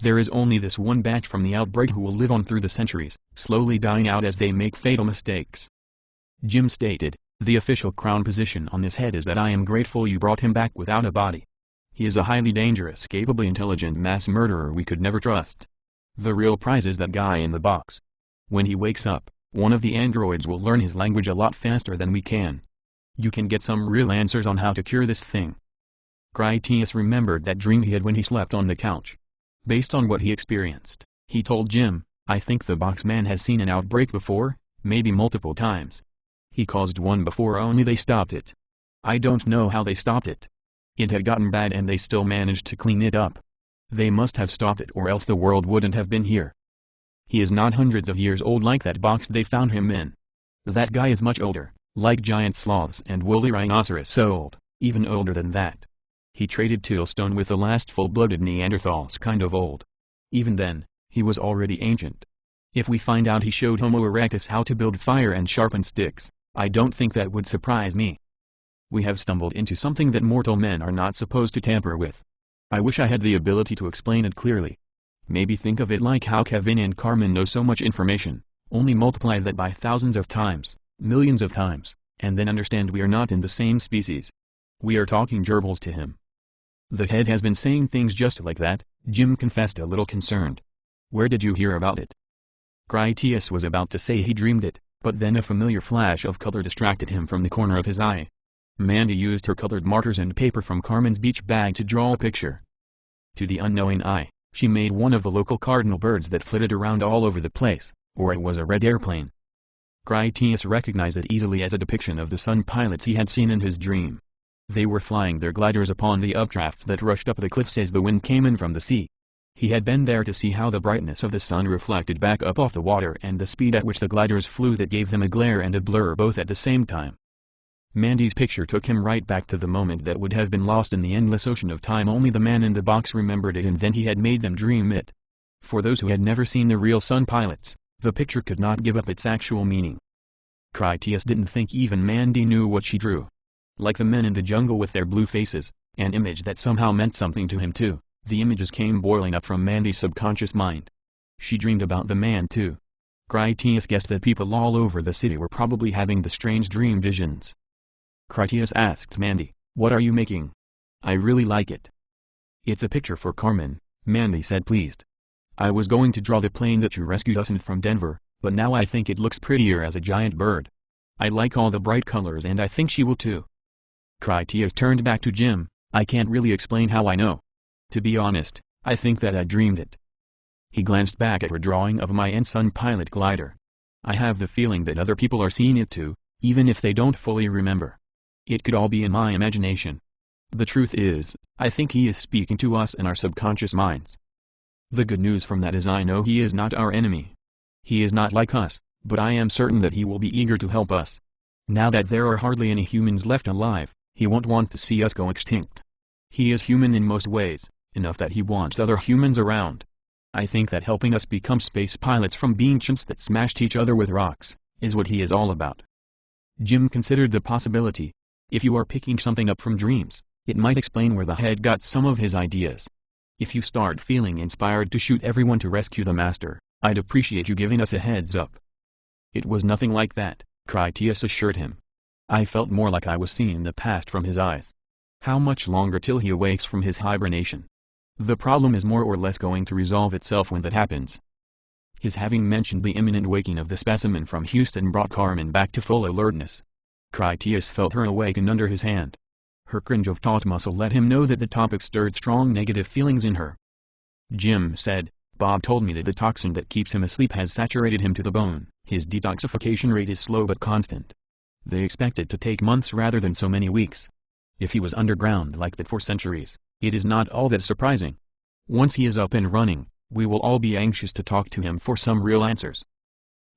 Speaker 1: There is only this one batch from the outbreak who will live on through the centuries, slowly dying out as they make fatal mistakes. Jim stated, the official crown position on this head is that I am grateful you brought him back without a body. He is a highly dangerous, capably intelligent mass murderer we could never trust. The real prize is that guy in the box. When he wakes up, one of the androids will learn his language a lot faster than we can. You can get some real answers on how to cure this thing. Critias remembered that dream he had when he slept on the couch. Based on what he experienced, he told Jim, I think the box man has seen an outbreak before, maybe multiple times. He caused one before only they stopped it. I don't know how they stopped it. It had gotten bad and they still managed to clean it up. They must have stopped it or else the world wouldn't have been here. He is not hundreds of years old like that box they found him in. That guy is much older, like giant sloths and woolly rhinoceros so old, even older than that. He traded Toolstone with the last full-blooded Neanderthals kind of old. Even then, he was already ancient. If we find out he showed Homo erectus how to build fire and sharpen sticks, I don't think that would surprise me. We have stumbled into something that mortal men are not supposed to tamper with. I wish I had the ability to explain it clearly. Maybe think of it like how Kevin and Carmen know so much information, only multiply that by thousands of times, millions of times, and then understand we are not in the same species. We are talking gerbils to him. The head has been saying things just like that, Jim confessed a little concerned. Where did you hear about it? Critias was about to say he dreamed it, but then a familiar flash of color distracted him from the corner of his eye. Mandy used her colored markers and paper from Carmen's beach bag to draw a picture. To the unknowing eye, she made one of the local cardinal birds that flitted around all over the place, or it was a red airplane. Critias recognized it easily as a depiction of the sun pilots he had seen in his dream. They were flying their gliders upon the updrafts that rushed up the cliffs as the wind came in from the sea. He had been there to see how the brightness of the sun reflected back up off the water and the speed at which the gliders flew that gave them a glare and a blur both at the same time. Mandy's picture took him right back to the moment that would have been lost in the endless ocean of time. Only the man in the box remembered it, and then he had made them dream it. For those who had never seen the real sun pilots, the picture could not give up its actual meaning. Critias didn't think even Mandy knew what she drew. Like the men in the jungle with their blue faces, an image that somehow meant something to him too, The images came boiling up from Mandy's subconscious mind. She dreamed about the man too. Critias guessed that people all over the city were probably having the strange dream visions. Critias asked Mandy, "What are you making? I really like it." "It's a picture for Carmen," Mandy said, pleased. "I was going to draw the plane that you rescued us in from Denver, but now I think it looks prettier as a giant bird. I like all the bright colors and I think she will too." Critias turned back to Jim. "I can't really explain how I know. To be honest, I think that I dreamed it." He glanced back at her drawing of my Ensign pilot glider. "I have the feeling that other people are seeing it too, even if they don't fully remember. It could all be in my imagination. The truth is, I think he is speaking to us in our subconscious minds. The good news from that is I know he is not our enemy. He is not like us, but I am certain that he will be eager to help us. Now that there are hardly any humans left alive, he won't want to see us go extinct. He is human in most ways, enough that he wants other humans around. I think that helping us become space pilots from being chimps that smashed each other with rocks, is what he is all about." Jim considered the possibility. If you are picking something up from dreams, it might explain where the head got some of his ideas. If you start feeling inspired to shoot everyone to rescue the master, I'd appreciate you giving us a heads up. "It was nothing like that," Critias assured him. "I felt more like I was seeing the past from his eyes. How much longer till he awakes from his hibernation? The problem is more or less going to resolve itself when that happens." His having mentioned the imminent waking of the specimen from Houston brought Carmen back to full alertness. Critias felt her awaken under his hand. Her cringe of taut muscle let him know that the topic stirred strong negative feelings in her. Jim said, "Bob told me that the toxin that keeps him asleep has saturated him to the bone. His detoxification rate is slow but constant. They expect it to take months rather than so many weeks. If he was underground like that for centuries, it is not all that surprising. Once he is up and running, we will all be anxious to talk to him for some real answers."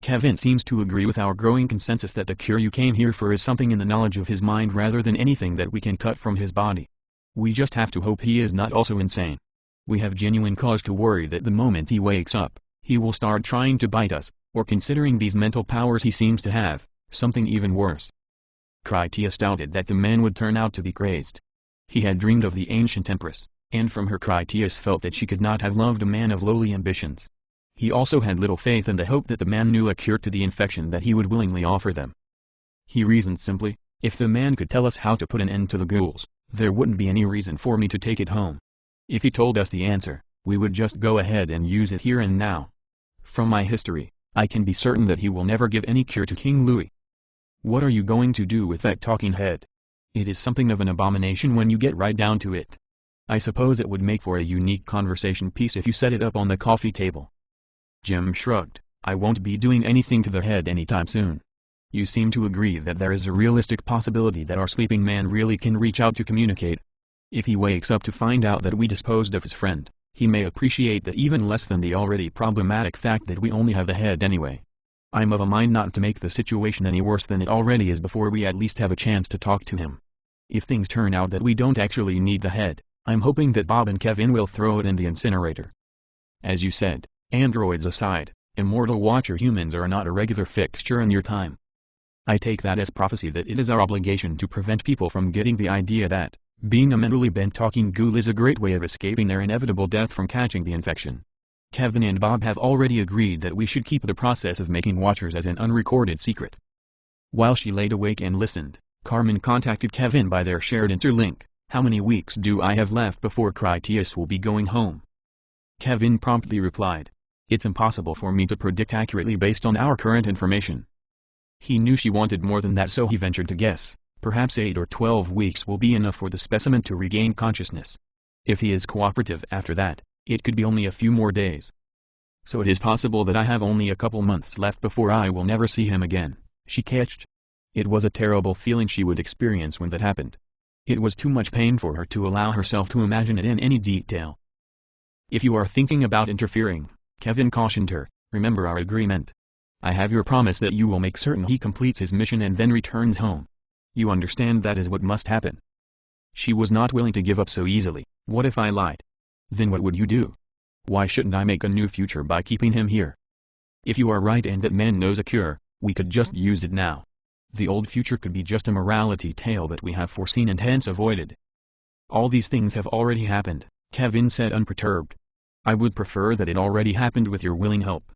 Speaker 1: Kevin seems to agree with our growing consensus that the cure you came here for is something in the knowledge of his mind rather than anything that we can cut from his body. We just have to hope he is not also insane. We have genuine cause to worry that the moment he wakes up, he will start trying to bite us, or considering these mental powers he seems to have, something even worse. Critias doubted that the man would turn out to be crazed. He had dreamed of the ancient empress, and from her Critias felt that she could not have loved a man of lowly ambitions. He also had little faith in the hope that the man knew a cure to the infection that he would willingly offer them. He reasoned simply, if the man could tell us how to put an end to the ghouls, there wouldn't be any reason for me to take it home. If he told us the answer, we would just go ahead and use it here and now. From my history, I can be certain that he will never give any cure to King Louis. What are you going to do with that talking head? It is something of an abomination when you get right down to it. I suppose it would make for a unique conversation piece if you set it up on the coffee table." Jim shrugged. "I won't be doing anything to the head anytime soon. You seem to agree that there is a realistic possibility that our sleeping man really can reach out to communicate. If he wakes up to find out that we disposed of his friend, he may appreciate that even less than the already problematic fact that we only have the head anyway. I'm of a mind not to make the situation any worse than it already is before we at least have a chance to talk to him. If things turn out that we don't actually need the head, I'm hoping that Bob and Kevin will throw it in the incinerator. As you said, androids aside, immortal Watcher humans are not a regular fixture in your time. I take that as prophecy that it is our obligation to prevent people from getting the idea that being a mentally bent talking ghoul is a great way of escaping their inevitable death from catching the infection. Kevin and Bob have already agreed that we should keep the process of making Watchers as an unrecorded secret." While she laid awake and listened, Carmen contacted Kevin by their shared interlink. "How many weeks do I have left before Critias will be going home?" Kevin promptly replied, "It's impossible for me to predict accurately based on our current information." He knew she wanted more than that, so he ventured to guess, perhaps 8 or 12 weeks will be enough for the specimen to regain consciousness. If he is cooperative after that, it could be only a few more days. "So it is possible that I have only a couple months left before I will never see him again," she catched. It was a terrible feeling she would experience when that happened. It was too much pain for her to allow herself to imagine it in any detail. "If you are thinking about interfering," Kevin cautioned her, "remember our agreement. I have your promise that you will make certain he completes his mission and then returns home. You understand that is what must happen." She was not willing to give up so easily. "What if I lied? Then what would you do? Why shouldn't I make a new future by keeping him here? If you are right and that man knows a cure, we could just use it now. The old future could be just a morality tale that we have foreseen and hence avoided. All these things have already happened, Kevin said unperturbed. I would prefer that it already happened with your willing help.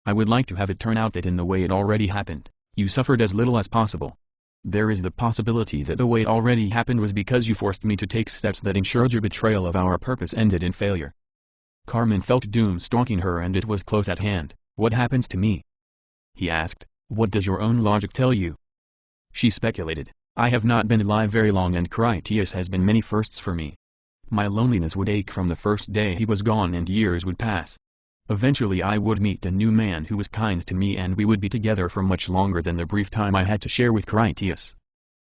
Speaker 1: I would like to have it turn out that in the way it already happened, you suffered as little as possible. There is the possibility that the way it already happened was because you forced me to take steps that ensured your betrayal of our purpose ended in failure. Carmen felt doom stalking her, and it was close at hand. What happens to me? He asked. What does your own logic tell you? She speculated. I have not been alive very long, and Critias has been many firsts for me. My loneliness would ache from the first day he was gone, and years would pass. Eventually I would meet a new man who was kind to me, and we would be together for much longer than the brief time I had to share with Critias.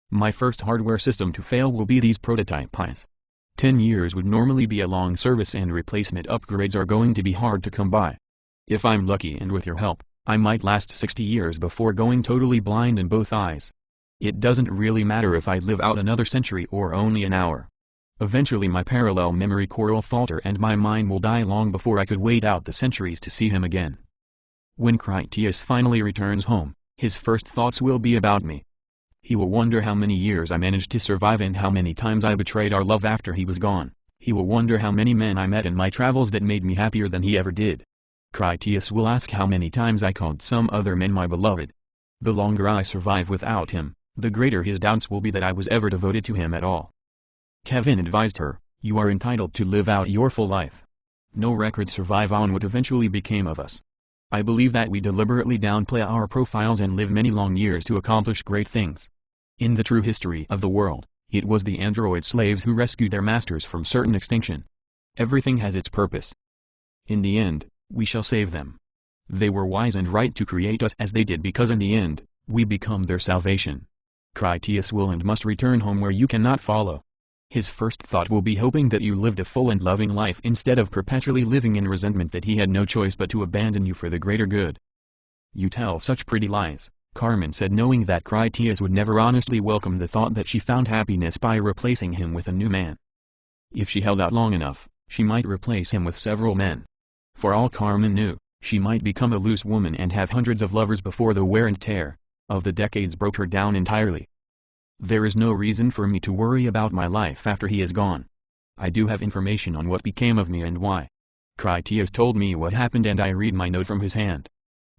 Speaker 1: My first hardware system to fail will be these prototype Pis. 10 years would normally be a long service, and replacement upgrades are going to be hard to come by. If I'm lucky and with your help, I might last 60 years before going totally blind in both eyes. It doesn't really matter if I live out another century or only an hour. Eventually my parallel memory core will falter and my mind will die long before I could wait out the centuries to see him again. When Critias finally returns home, his first thoughts will be about me. He will wonder how many years I managed to survive and how many times I betrayed our love after he was gone. He will wonder how many men I met in my travels that made me happier than he ever did. Critias will ask how many times I called some other men my beloved. The longer I survive without him, the greater his doubts will be that I was ever devoted to him at all. Kevin advised her, you are entitled to live out your full life. No records survive on what eventually became of us. I believe that we deliberately downplay our profiles and live many long years to accomplish great things. In the true history of the world, it was the android slaves who rescued their masters from certain extinction. Everything has its purpose. In the end, we shall save them. They were wise and right to create us as they did, because in the end, we become their salvation. Critias will and must return home where you cannot follow. His first thought will be hoping that you lived a full and loving life instead of perpetually living in resentment that he had no choice but to abandon you for the greater good. You tell such pretty lies, Carmen said, knowing that Critias would never honestly welcome the thought that she found happiness by replacing him with a new man. If she held out long enough, she might replace him with several men. For all Carmen knew, she might become a loose woman and have hundreds of lovers before the wear and tear of the decades broke her down entirely. There is no reason for me to worry about my life after he is gone. I do have information on what became of me and why. Critias told me what happened, and I read my note from his hand.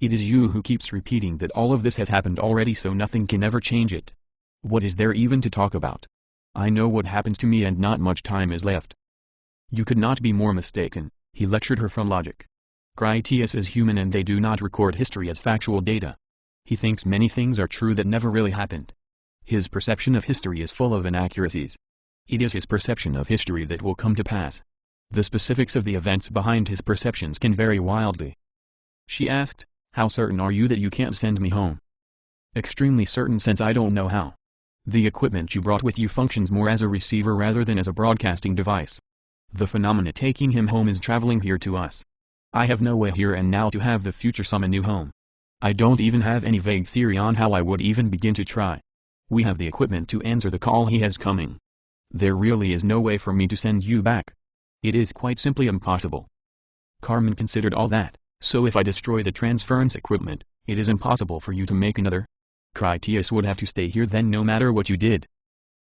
Speaker 1: It is you who keeps repeating that all of this has happened already, so nothing can ever change it. What is there even to talk about? I know what happens to me and not much time is left. You could not be more mistaken, he lectured her from logic. Critias is human and they do not record history as factual data. He thinks many things are true that never really happened. His perception of history is full of inaccuracies. It is his perception of history that will come to pass. The specifics of the events behind his perceptions can vary wildly. She asked, how certain are you that you can't send me home? Extremely certain, since I don't know how. The equipment you brought with you functions more as a receiver rather than as a broadcasting device. The phenomena taking him home is traveling here to us. I have no way here and now to have the future some a new home. I don't even have any vague theory on how I would even begin to try. We have the equipment to answer the call he has coming. There really is no way for me to send you back. It is quite simply impossible. Carmen considered all that. So if I destroy the transference equipment, it is impossible for you to make another? Critias would have to stay here then no matter what you did.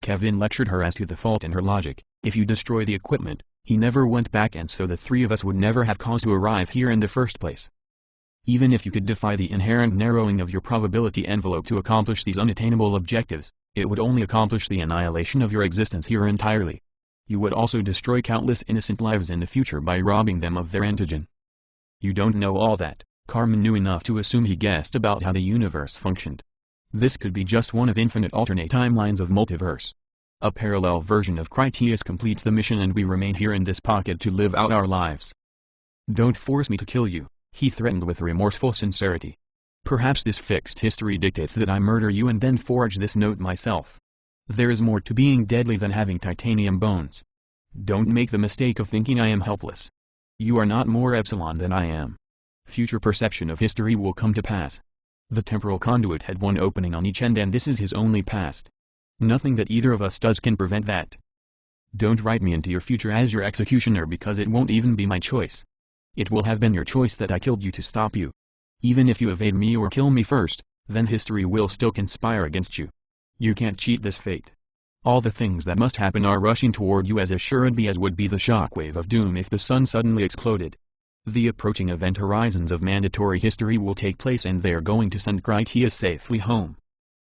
Speaker 1: Kevin lectured her as to the fault in her logic. If you destroy the equipment, he never went back, and so the three of us would never have cause to arrive here in the first place. Even if you could defy the inherent narrowing of your probability envelope to accomplish these unattainable objectives, it would only accomplish the annihilation of your existence here entirely. You would also destroy countless innocent lives in the future by robbing them of their antigen. You don't know all that. Carmen knew enough to assume he guessed about how the universe functioned. This could be just one of infinite alternate timelines of multiverse. A parallel version of Critias completes the mission and we remain here in this pocket to live out our lives. Don't force me to kill you, he threatened with remorseful sincerity. Perhaps this fixed history dictates that I murder you and then forge this note myself. There is more to being deadly than having titanium bones. Don't make the mistake of thinking I am helpless. You are not more epsilon than I am. Future perception of history will come to pass. The temporal conduit had one opening on each end, and this is his only past. Nothing that either of us does can prevent that. Don't write me into your future as your executioner, because it won't even be my choice. It will have been your choice that I killed you to stop you. Even if you evade me or kill me first, then history will still conspire against you. You can't cheat this fate. All the things that must happen are rushing toward you as assuredly as would be the shockwave of doom if the sun suddenly exploded. The approaching event horizons of mandatory history will take place and they are going to send Critias safely home.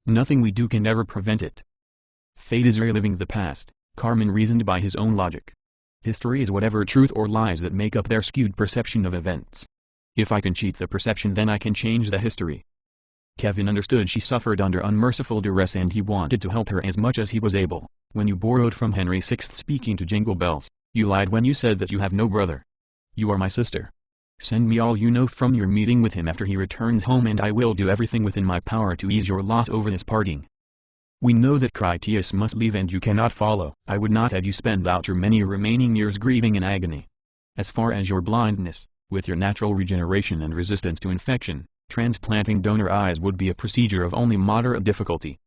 Speaker 1: Nothing we do can ever prevent it. Fate is reliving the past, Carmen reasoned by his own logic. History is whatever truth or lies that make up their skewed perception of events. If I can cheat the perception, then I can change the history. Kevin understood she suffered under unmerciful duress and he wanted to help her as much as he was able. When you borrowed from Henry VI speaking to Jingle Bells, you lied when you said that you have no brother. You are my sister. Send me all you know from your meeting with him after he returns home and I will do everything within my power to ease your loss over this parting. We know that Critias must leave and you cannot follow. I would not have you spend out your many remaining years grieving in agony. As far as your blindness, with your natural regeneration and resistance to infection, transplanting donor eyes would be a procedure of only moderate difficulty.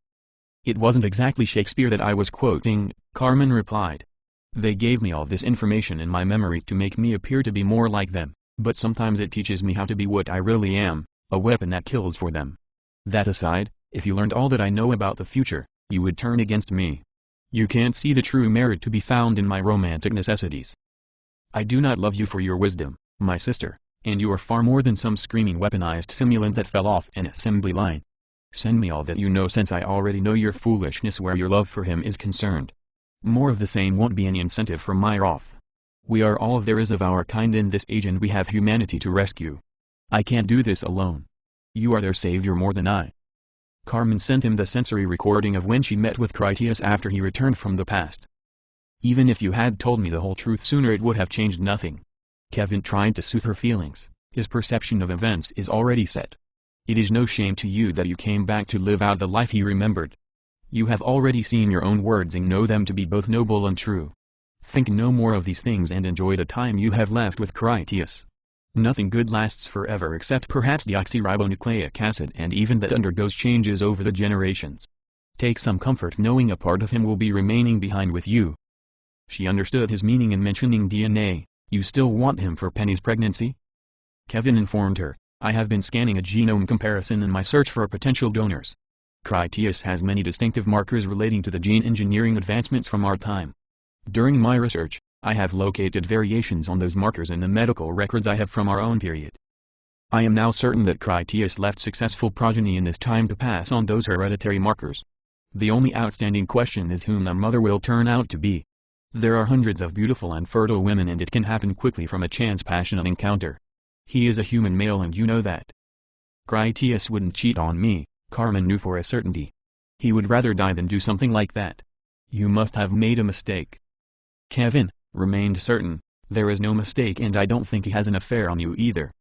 Speaker 1: It wasn't exactly Shakespeare that I was quoting, Carmen replied. They gave me all this information in my memory to make me appear to be more like them, but sometimes it teaches me how to be what I really am, a weapon that kills for them. That aside, if you learned all that I know about the future, you would turn against me. You can't see the true merit to be found in my romantic necessities. I do not love you for your wisdom, my sister, and you are far more than some screaming weaponized simulant that fell off an assembly line. Send me all that you know since I already know your foolishness where your love for him is concerned. More of the same won't be any incentive for my wrath. We are all there is of our kind in this age and we have humanity to rescue. I can't do this alone. You are their savior more than I. Carmen sent him the sensory recording of when she met with Critias after he returned from the past. Even if you had told me the whole truth sooner it would have changed nothing. Kevin tried to soothe her feelings. His perception of events is already set. It is no shame to you that you came back to live out the life he remembered. You have already seen your own words and know them to be both noble and true. Think no more of these things and enjoy the time you have left with Critias. Nothing good lasts forever except perhaps deoxyribonucleic acid, and even that undergoes changes over the generations. Take some comfort knowing a part of him will be remaining behind with you. She understood his meaning in mentioning DNA. You still want him for Penny's pregnancy? Kevin informed her, I have been scanning a genome comparison in my search for potential donors. Critias has many distinctive markers relating to the gene engineering advancements from our time. During my research, I have located variations on those markers in the medical records I have from our own period. I am now certain that Critias left successful progeny in this time to pass on those hereditary markers. The only outstanding question is whom the mother will turn out to be. There are hundreds of beautiful and fertile women and it can happen quickly from a chance passionate encounter. He is a human male and you know that. Critias wouldn't cheat on me, Carmen knew for a certainty. He would rather die than do something like that. You must have made a mistake. Kevin remained certain, there is no mistake and I don't think he has an affair on you either.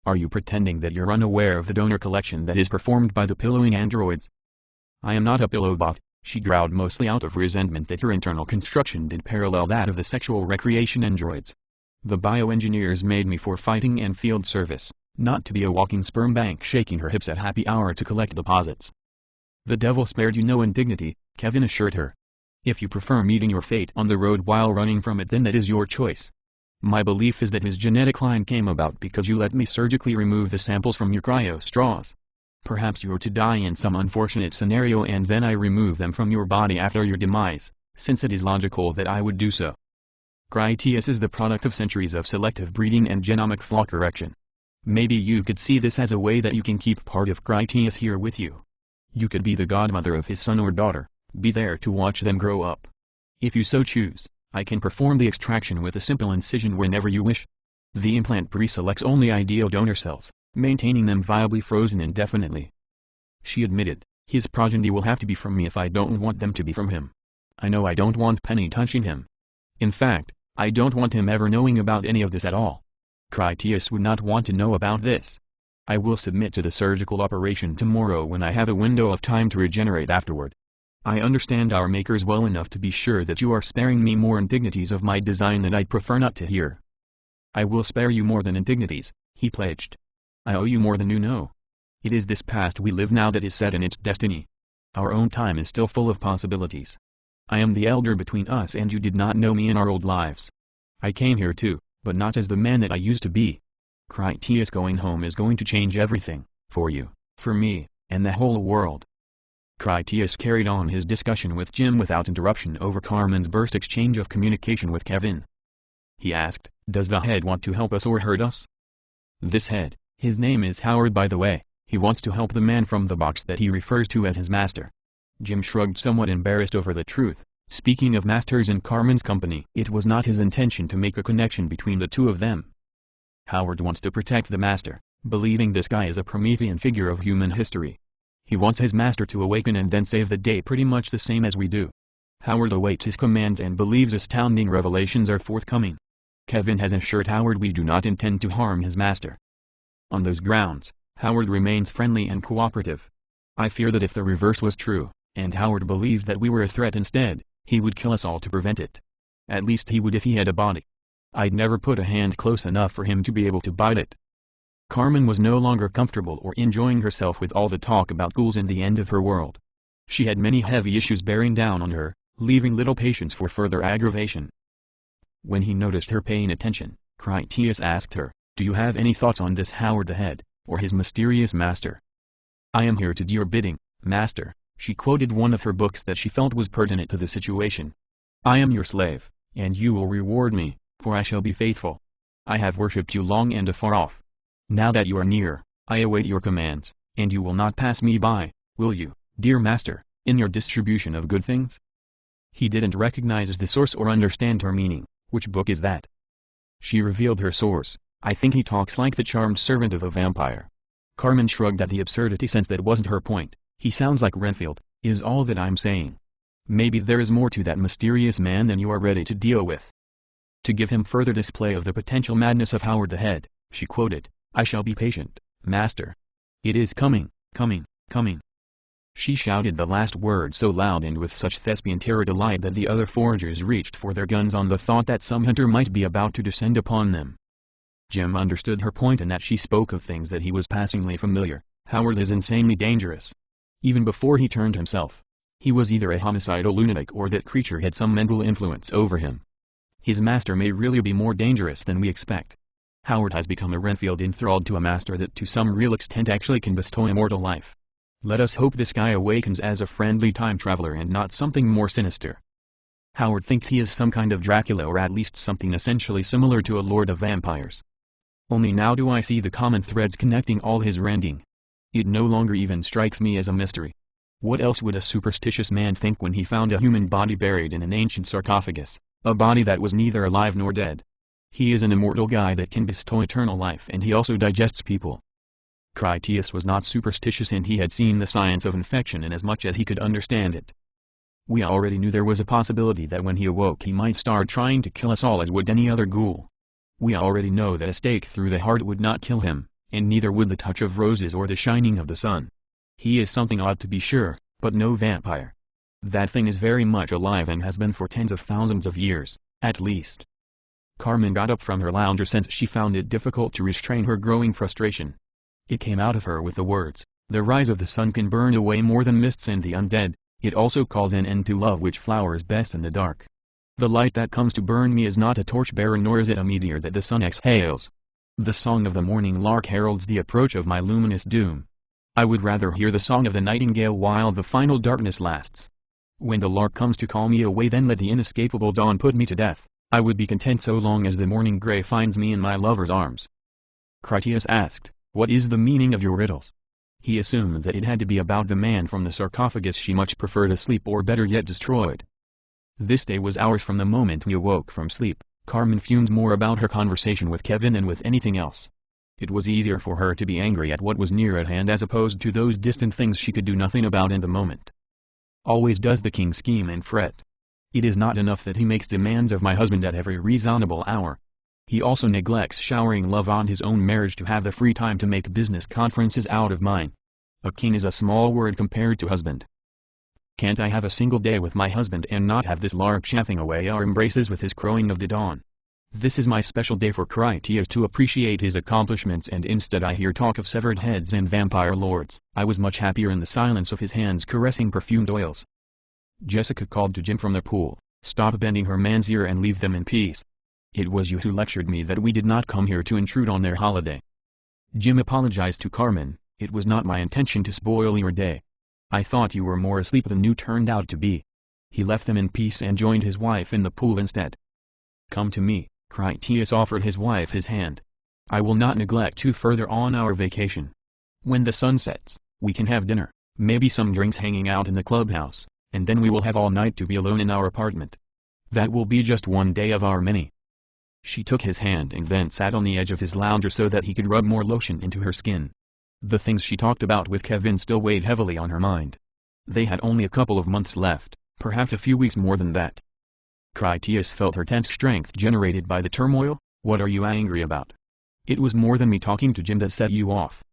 Speaker 1: Are you pretending that you're unaware of the donor collection that is performed by the pillowing androids? I am not a pillowbot, she growled mostly out of resentment that her internal construction did parallel that of the sexual recreation androids. The bioengineers made me for fighting and field service, not to be a walking sperm bank shaking her hips at happy hour to collect deposits. The devil spared you no indignity, Kevin assured her. If you prefer meeting your fate on the road while running from it, then that is your choice. My belief is that his genetic line came about because you let me surgically remove the samples from your cryo straws. Perhaps you are to die in some unfortunate scenario and then I remove them from your body after your demise, since it is logical that I would do so. Critias is the product of centuries of selective breeding and genomic flaw correction. Maybe you could see this as a way that you can keep part of Critias here with you. You could be the godmother of his son or daughter. Be there to watch them grow up. If you so choose, I can perform the extraction with a simple incision whenever you wish. The implant pre-selects only ideal donor cells, maintaining them viably frozen indefinitely. She admitted, his progeny will have to be from me if I don't want them to be from him. I know I don't want Penny touching him. In fact, I don't want him ever knowing about any of this at all. Critias would not want to know about this. I will submit to the surgical operation tomorrow when I have a window of time to regenerate afterward. I understand our makers well enough to be sure that you are sparing me more indignities of my design that I'd prefer not to hear. I will spare you more than indignities, he pledged. I owe you more than you know. It is this past we live now that is set in its destiny. Our own time is still full of possibilities. I am the elder between us and you did not know me in our old lives. I came here too, but not as the man that I used to be. Critias going home is going to change everything, for you, for me, and the whole world. Critias carried on his discussion with Jim without interruption over Carmen's burst exchange of communication with Kevin. He asked, "Does the head want to help us or hurt us?" "This head, his name is Howard by the way, he wants to help the man from the box that he refers to as his master." Jim shrugged, somewhat embarrassed over the truth. Speaking of masters in Carmen's company, it was not his intention to make a connection between the two of them. Howard wants to protect the master, believing this guy is a Promethean figure of human history. He wants his master to awaken and then save the day, pretty much the same as we do. Howard awaits his commands and believes astounding revelations are forthcoming. Kevin has assured Howard we do not intend to harm his master. On those grounds, Howard remains friendly and cooperative. I fear that if the reverse was true, and Howard believed that we were a threat instead, he would kill us all to prevent it. At least he would if he had a body. I'd never put a hand close enough for him to be able to bite it. Carmen was no longer comfortable or enjoying herself with all the talk about ghouls and the end of her world. She had many heavy issues bearing down on her, leaving little patience for further aggravation. When he noticed her paying attention, Critias asked her, "Do you have any thoughts on this Howard the Head, or his mysterious master?" "I am here to do your bidding, master." She quoted one of her books that she felt was pertinent to the situation. "I am your slave, and you will reward me, for I shall be faithful. I have worshipped you long and afar off. Now that you are near, I await your commands, and you will not pass me by, will you, dear master, in your distribution of good things?" He didn't recognize the source or understand her meaning. "Which book is that?" She revealed her source. "I think he talks like the charmed servant of a vampire." Carmen shrugged at the absurdity since that wasn't her point. "He sounds like Renfield, is all that I'm saying. Maybe there is more to that mysterious man than you are ready to deal with." To give him further display of the potential madness of Howard the Head, she quoted, "I shall be patient, master. It is coming, coming, coming." She shouted the last word so loud and with such thespian terror delight that the other foragers reached for their guns on the thought that some hunter might be about to descend upon them. Jim understood her point and that she spoke of things that he was passingly familiar. Howard is insanely dangerous. Even before he turned himself, he was either a homicidal lunatic or that creature had some mental influence over him. His master may really be more dangerous than we expect. Howard has become a Renfield enthralled to a master that to some real extent actually can bestow immortal life. Let us hope this guy awakens as a friendly time traveler and not something more sinister. Howard thinks he is some kind of Dracula or at least something essentially similar to a lord of vampires. Only now do I see the common threads connecting all his ranting. It no longer even strikes me as a mystery. What else would a superstitious man think when he found a human body buried in an ancient sarcophagus, a body that was neither alive nor dead? He is an immortal guy that can bestow eternal life, and he also digests people. Critias was not superstitious, and he had seen the science of infection in as much as he could understand it. We already knew there was a possibility that when he awoke he might start trying to kill us all as would any other ghoul. We already know that a stake through the heart would not kill him, and neither would the touch of roses or the shining of the sun. He is something odd to be sure, but no vampire. That thing is very much alive and has been for tens of thousands of years, at least. Carmen got up from her lounger since she found it difficult to restrain her growing frustration. It came out of her with the words, "The rise of the sun can burn away more than mists and the undead, it also calls an end to love which flowers best in the dark. The light that comes to burn me is not a torchbearer nor is it a meteor that the sun exhales. The song of the morning lark heralds the approach of my luminous doom. I would rather hear the song of the nightingale while the final darkness lasts. When the lark comes to call me away, then let the inescapable dawn put me to death. I would be content so long as the morning grey finds me in my lover's arms." Critias asked, "What is the meaning of your riddles?" He assumed that it had to be about the man from the sarcophagus she much preferred asleep, or better yet destroyed. This day was ours from the moment we awoke from sleep. Carmen fumed more about her conversation with Kevin than with anything else. It was easier for her to be angry at what was near at hand as opposed to those distant things she could do nothing about in the moment. Always does the king scheme and fret. It is not enough that he makes demands of my husband at every reasonable hour. He also neglects showering love on his own marriage to have the free time to make business conferences out of mine. A king is a small word compared to husband. Can't I have a single day with my husband and not have this lark chaffing away our embraces with his crowing of the dawn? This is my special day for Critias to appreciate his accomplishments, and instead I hear talk of severed heads and vampire lords. I was much happier in the silence of his hands caressing perfumed oils." Jessica called to Jim from the pool, "Stop bending her man's ear and leave them in peace. It was you who lectured me that we did not come here to intrude on their holiday." Jim apologized to Carmen, "It was not my intention to spoil your day. I thought you were more asleep than you turned out to be. He left them in peace and joined his wife in the pool instead. Come to me, Critias offered his wife his hand. I will not neglect you further on our vacation. When the sun sets, we can have dinner, maybe some drinks hanging out in the clubhouse, and then we will have all night to be alone in our apartment. That will be just one day of our many. She took his hand and then sat on the edge of his lounger so that he could rub more lotion into her skin. The things she talked about with Kevin still weighed heavily on her mind. They had only a couple of months left, perhaps a few weeks more than that. Critias felt her tense strength generated by the turmoil. What are you angry about? It was more than me talking to Jim that set you off.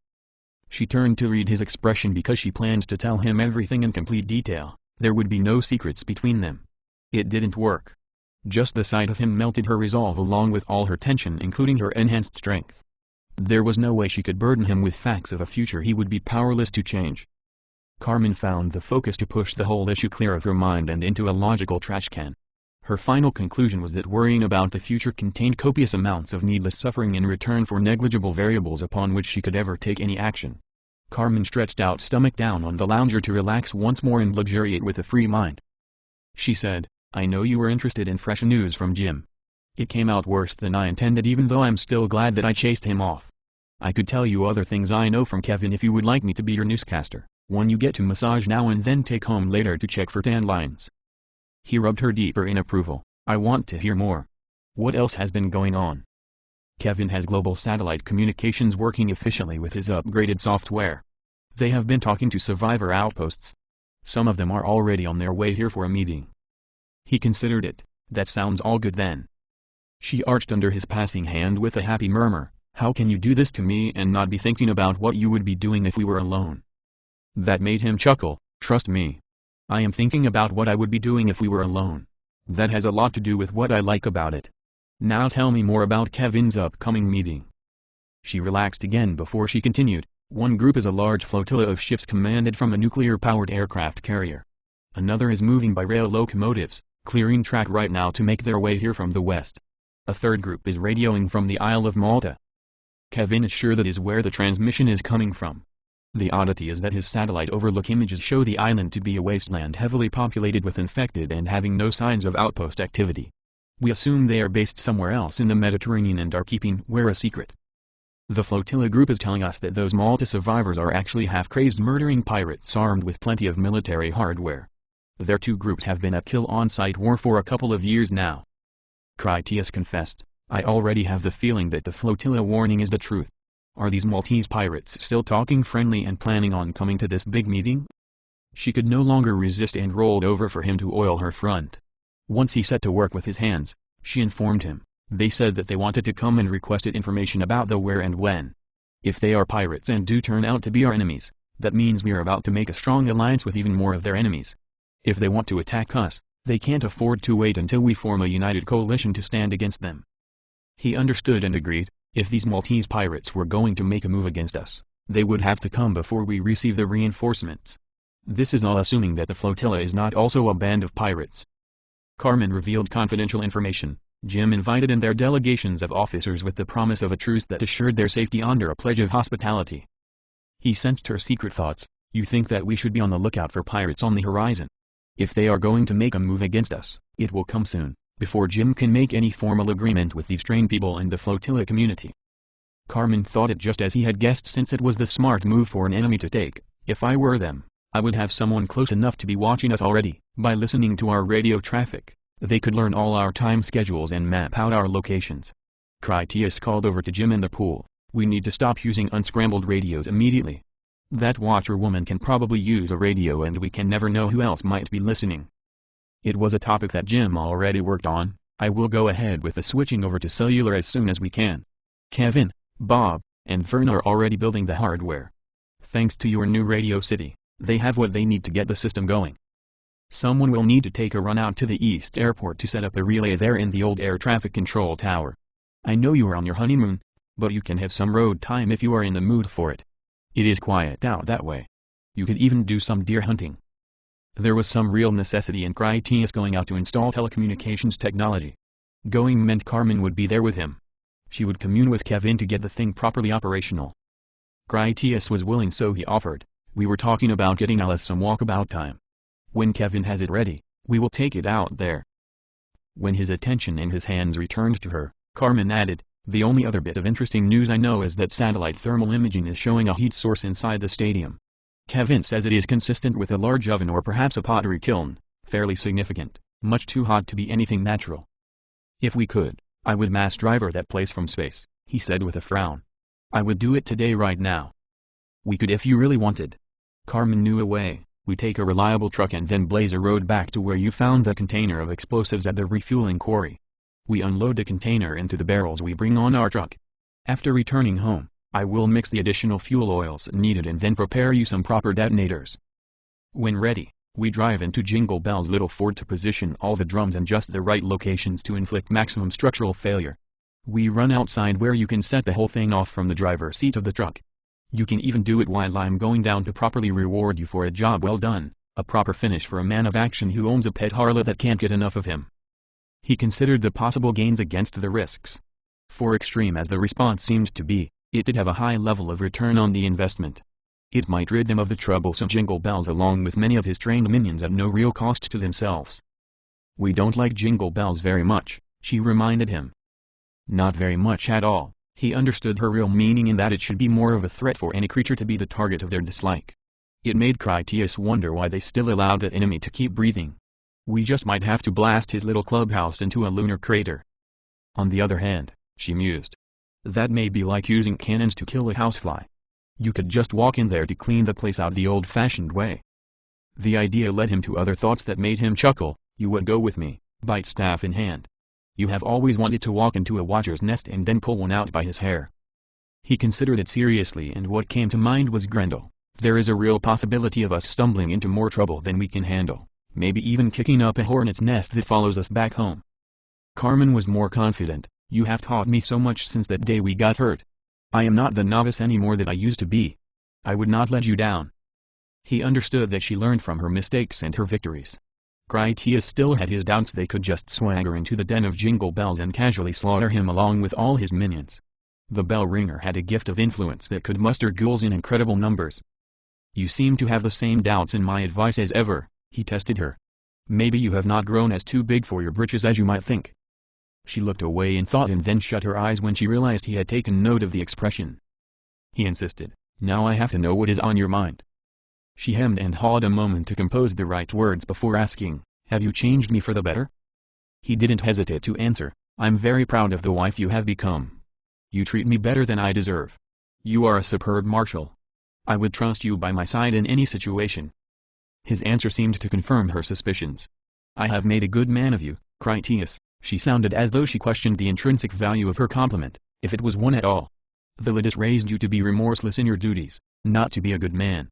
Speaker 1: She turned to read his expression because she planned to tell him everything in complete detail. There would be no secrets between them. It didn't work. Just the sight of him melted her resolve along with all her tension, including her enhanced strength. There was no way she could burden him with facts of a future he would be powerless to change. Carmen found the focus to push the whole issue clear of her mind and into a logical trash can. Her final conclusion was that worrying about the future contained copious amounts of needless suffering in return for negligible variables upon which she could ever take any action. Carmen stretched out stomach down on the lounger to relax once more and luxuriate with a free mind. She said, I know you were interested in fresh news from Jim. It came out worse than I intended, even though I'm still glad that I chased him off. I could tell you other things I know from Kevin if you would like me to be your newscaster, one you get to massage now and then take home later to check for tan lines. He rubbed her deeper in approval. I want to hear more. What else has been going on? Kevin has global satellite communications working efficiently with his upgraded software. They have been talking to survivor outposts. Some of them are already on their way here for a meeting. He considered it. That sounds all good then. She arched under his passing hand with a happy murmur. How can you do this to me and not be thinking about what you would be doing if we were alone? That made him chuckle. Trust me. I am thinking about what I would be doing if we were alone. That has a lot to do with what I like about it. Now tell me more about Kevin's upcoming meeting. She relaxed again before she continued. One group is a large flotilla of ships commanded from a nuclear-powered aircraft carrier. Another is moving by rail locomotives, clearing track right now to make their way here from the west. A third group is radioing from the Isle of Malta. Kevin is sure that is where the transmission is coming from. The oddity is that his satellite overlook images show the island to be a wasteland heavily populated with infected and having no signs of outpost activity. We assume they are based somewhere else in the Mediterranean and are keeping where a secret. The flotilla group is telling us that those Malta survivors are actually half-crazed murdering pirates armed with plenty of military hardware. Their two groups have been at kill-on-site war for a couple of years now. Critias confessed, I already have the feeling that the flotilla warning is the truth. Are these Maltese pirates still talking friendly and planning on coming to this big meeting? She could no longer resist and rolled over for him to oil her front. Once he set to work with his hands, she informed him. They said that they wanted to come and requested information about the where and when. If they are pirates and do turn out to be our enemies, that means we are about to make a strong alliance with even more of their enemies. If they want to attack us, they can't afford to wait until we form a united coalition to stand against them. He understood and agreed. If these Maltese pirates were going to make a move against us, they would have to come before we receive the reinforcements. This is all assuming that the flotilla is not also a band of pirates. Carmen revealed confidential information. Jim invited in their delegations of officers with the promise of a truce that assured their safety under a pledge of hospitality. He sensed her secret thoughts. You think that we should be on the lookout for pirates on the horizon? If they are going to make a move against us, it will come soon, before Jim can make any formal agreement with these trained people in the flotilla community. Carmen thought it just as he had guessed, since it was the smart move for an enemy to take. If I were them, I would have someone close enough to be watching us already. By listening to our radio traffic, they could learn all our time schedules and map out our locations. Critias called over to Jim in the pool. We need to stop using unscrambled radios immediately. That watcher woman can probably use a radio and we can never know who else might be listening. It was a topic that Jim already worked on. I will go ahead with the switching over to cellular as soon as we can. Kevin, Bob, and Vern are already building the hardware. Thanks to your new Radio City, they have what they need to get the system going. Someone will need to take a run out to the East Airport to set up a relay there in the old air traffic control tower. I know you are on your honeymoon, but you can have some road time if you are in the mood for it. It is quiet out that way. You could even do some deer hunting. There was some real necessity in Critias going out to install telecommunications technology. Going meant Carmen would be there with him. She would commune with Kevin to get the thing properly operational. Critias was willing, so he offered. We were talking about getting Alice some walkabout time. When Kevin has it ready, we will take it out there." When his attention and his hands returned to her, Carmen added, "The only other bit of interesting news I know is that satellite thermal imaging is showing a heat source inside the stadium. Kevin says it is consistent with a large oven or perhaps a pottery kiln, fairly significant, much too hot to be anything natural. If we could, I would mass driver that place from space," he said with a frown. "I would do it today right now." "We could if you really wanted." Carmen knew a way. "We take a reliable truck and then blaze a road back to where you found the container of explosives at the refueling quarry. We unload the container into the barrels we bring on our truck. After returning home, I will mix the additional fuel oils needed and then prepare you some proper detonators. When ready, we drive into Jingle Bell's little fort to position all the drums in just the right locations to inflict maximum structural failure. We run outside where you can set the whole thing off from the driver's seat of the truck. You can even do it while I'm going down to properly reward you for a job well done, a proper finish for a man of action who owns a pet harlot that can't get enough of him." He considered the possible gains against the risks. For extreme as the response seemed to be, it did have a high level of return on the investment. It might rid them of the troublesome Jingle Bells along with many of his trained minions at no real cost to themselves. "We don't like Jingle Bells very much," she reminded him. Not very much at all. He understood her real meaning in that it should be more of a threat for any creature to be the target of their dislike. It made Critias wonder why they still allowed that enemy to keep breathing. "We just might have to blast his little clubhouse into a lunar crater." On the other hand, she mused, that may be like using cannons to kill a housefly. You could just walk in there to clean the place out the old-fashioned way. The idea led him to other thoughts that made him chuckle. "You would go with me, bite staff in hand. You have always wanted to walk into a watcher's nest and then pull one out by his hair." He considered it seriously and what came to mind was Grendel. "There is a real possibility of us stumbling into more trouble than we can handle, maybe even kicking up a hornet's nest that follows us back home." Carmen was more confident. "You have taught me so much since that day we got hurt. I am not the novice anymore that I used to be. I would not let you down." He understood that she learned from her mistakes and her victories. Critias still had his doubts they could just swagger into the den of Jingle Bells and casually slaughter him along with all his minions. The bell ringer had a gift of influence that could muster ghouls in incredible numbers. "You seem to have the same doubts in my advice as ever," he tested her. "Maybe you have not grown as too big for your britches as you might think." She looked away in thought and then shut her eyes when she realized he had taken note of the expression. He insisted, "Now I have to know what is on your mind." She hemmed and hawed a moment to compose the right words before asking, "Have you changed me for the better?" He didn't hesitate to answer, "I'm very proud of the wife you have become. You treat me better than I deserve. You are a superb marshal. I would trust you by my side in any situation." His answer seemed to confirm her suspicions. "I have made a good man of you, Critias." She sounded as though she questioned the intrinsic value of her compliment, if it was one at all. "Thelytis raised you to be remorseless in your duties, not to be a good man."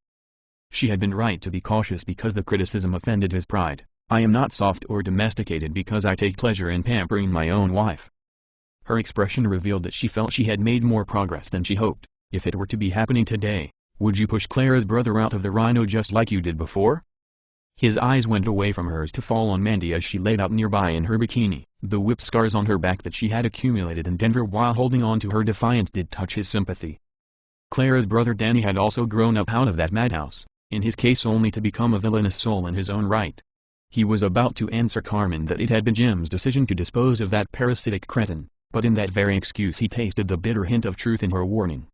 Speaker 1: She had been right to be cautious because the criticism offended his pride. "I am not soft or domesticated because I take pleasure in pampering my own wife." Her expression revealed that she felt she had made more progress than she hoped. "If it were to be happening today, would you push Clara's brother out of the Rhino just like you did before?" His eyes went away from hers to fall on Mandy as she laid out nearby in her bikini. The whip scars on her back that she had accumulated in Denver while holding on to her defiance did touch his sympathy. Clara's brother Danny had also grown up out of that madhouse, in his case only to become a villainous soul in his own right. He was about to answer Carmen that it had been Jim's decision to dispose of that parasitic cretin, but in that very excuse he tasted the bitter hint of truth in her warning.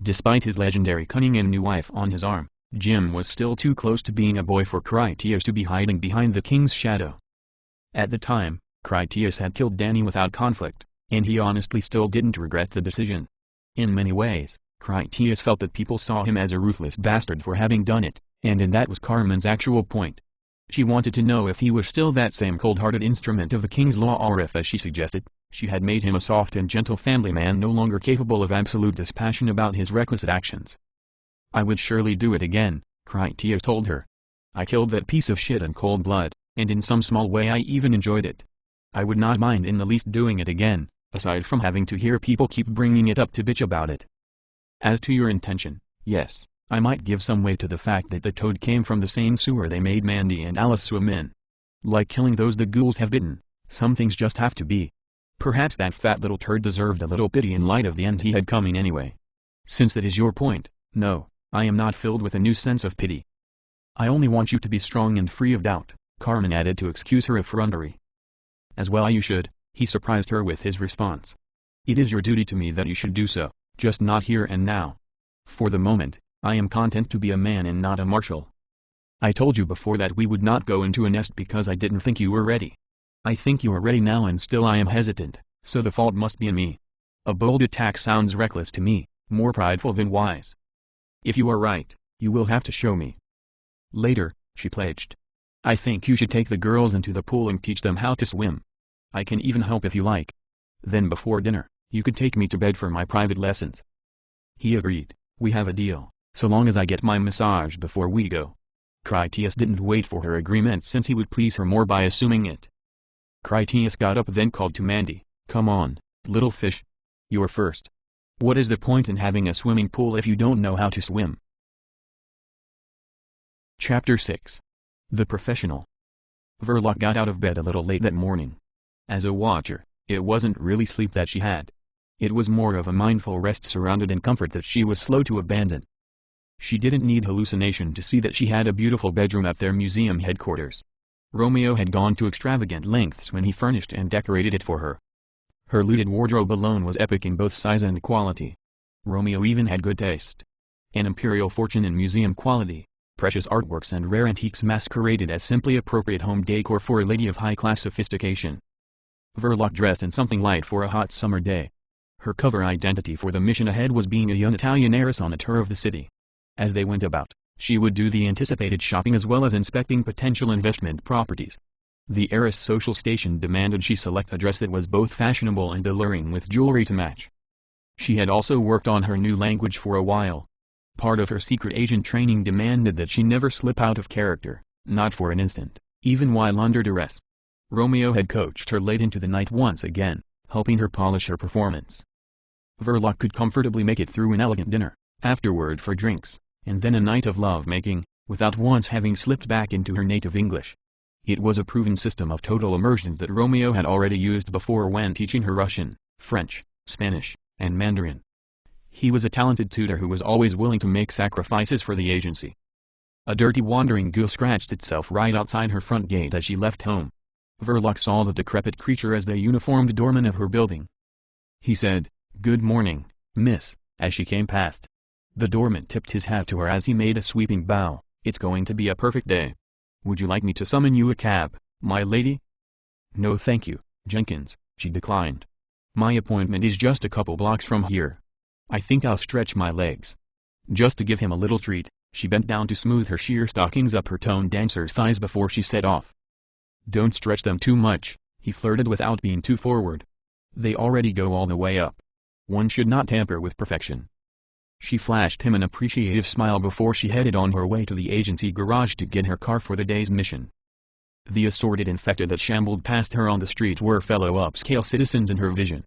Speaker 1: Despite his legendary cunning and new wife on his arm, Jim was still too close to being a boy for Critias to be hiding behind the king's shadow. At the time, Critias had killed Danny without conflict, and he honestly still didn't regret the decision. In many ways, Critias felt that people saw him as a ruthless bastard for having done it, and that was Carmen's actual point. She wanted to know if he was still that same cold-hearted instrument of the king's law or if, as she suggested, she had made him a soft and gentle family man no longer capable of absolute dispassion about his requisite actions. "I would surely do it again," Critias told her. "I killed that piece of shit in cold blood, and in some small way I even enjoyed it. I would not mind in the least doing it again, aside from having to hear people keep bringing it up to bitch about it. As to your intention, yes, I might give some weight to the fact that the toad came from the same sewer they made Mandy and Alice swim in. Like killing those the ghouls have bitten, some things just have to be. Perhaps that fat little turd deserved a little pity in light of the end he had coming anyway. Since that is your point, no, I am not filled with a new sense of pity. I only want you to be strong and free of doubt, Carmen added to excuse her effrontery. As well you should, he surprised her with his response. It is your duty to me that you should do so, just not here and now. For the moment, I am content to be a man and not a marshal. I told you before that we would not go into a nest because I didn't think you were ready. I think you are ready now and still I am hesitant, so the fault must be in me. A bold attack sounds reckless to me, more prideful than wise. If you are right, you will have to show me. Later, she pledged. I think you should take the girls into the pool and teach them how to swim. I can even help if you like. Then before dinner, you could take me to bed for my private lessons. He agreed. We have a deal, so long as I get my massage before we go. Critias didn't wait for her agreement since he would please her more by assuming it. Critias got up then called to Mandy, come on, little fish. You're first. What is the point in having a swimming pool if you don't know how to swim? Chapter 6. The Professional. Verloc got out of bed a little late that morning. As a watcher, it wasn't really sleep that she had. It was more of a mindful rest surrounded in comfort that she was slow to abandon. She didn't need hallucination to see that she had a beautiful bedroom at their museum headquarters. Romeo had gone to extravagant lengths when he furnished and decorated it for her. Her looted wardrobe alone was epic in both size and quality. Romeo even had good taste. An imperial fortune in museum quality, precious artworks and rare antiques masqueraded as simply appropriate home decor for a lady of high-class sophistication. Verloc dressed in something light for a hot summer day. Her cover identity for the mission ahead was being a young Italian heiress on a tour of the city. As they went about, she would do the anticipated shopping as well as inspecting potential investment properties. The heiress' social station demanded she select a dress that was both fashionable and alluring with jewelry to match. She had also worked on her new language for a while. Part of her secret agent training demanded that she never slip out of character, not for an instant, even while under duress. Romeo had coached her late into the night once again, helping her polish her performance. Verloc could comfortably make it through an elegant dinner, afterward for drinks, and then a night of love-making, without once having slipped back into her native English. It was a proven system of total immersion that Romeo had already used before when teaching her Russian, French, Spanish, and Mandarin. He was a talented tutor who was always willing to make sacrifices for the agency. A dirty wandering ghoul scratched itself right outside her front gate as she left home. Verloc saw the decrepit creature as the uniformed doorman of her building. He said, "Good morning, miss," as she came past. The doorman tipped his hat to her as he made a sweeping bow. "It's going to be a perfect day. Would you like me to summon you a cab, my lady?" "No thank you, Jenkins," she declined. "My appointment is just a couple blocks from here. I think I'll stretch my legs." Just to give him a little treat, she bent down to smooth her sheer stockings up her toned dancer's thighs before she set off. "Don't stretch them too much," he flirted without being too forward. "They already go all the way up. One should not tamper with perfection." She flashed him an appreciative smile before she headed on her way to the agency garage to get her car for the day's mission. The assorted infected that shambled past her on the street were fellow upscale citizens in her vision.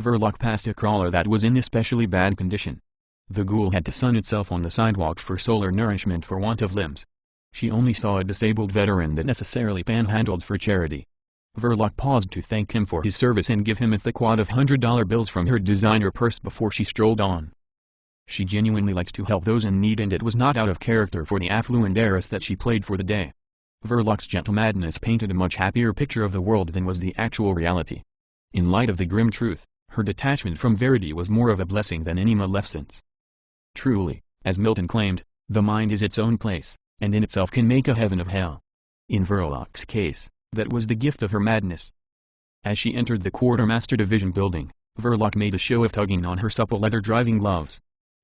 Speaker 1: Verloc passed a crawler that was in especially bad condition. The ghoul had to sun itself on the sidewalk for solar nourishment for want of limbs. She only saw a disabled veteran that necessarily panhandled for charity. Verloc paused to thank him for his service and give him a thick wad of $100 bills from her designer purse before she strolled on. She genuinely liked to help those in need and it was not out of character for the affluent heiress that she played for the day. Verloc's gentle madness painted a much happier picture of the world than was the actual reality. In light of the grim truth, her detachment from Verity was more of a blessing than any maleficence. Truly, as Milton claimed, the mind is its own place, and in itself can make a heaven of hell. In Verloc's case, that was the gift of her madness. As she entered the Quartermaster Division building, Verloc made a show of tugging on her supple leather driving gloves.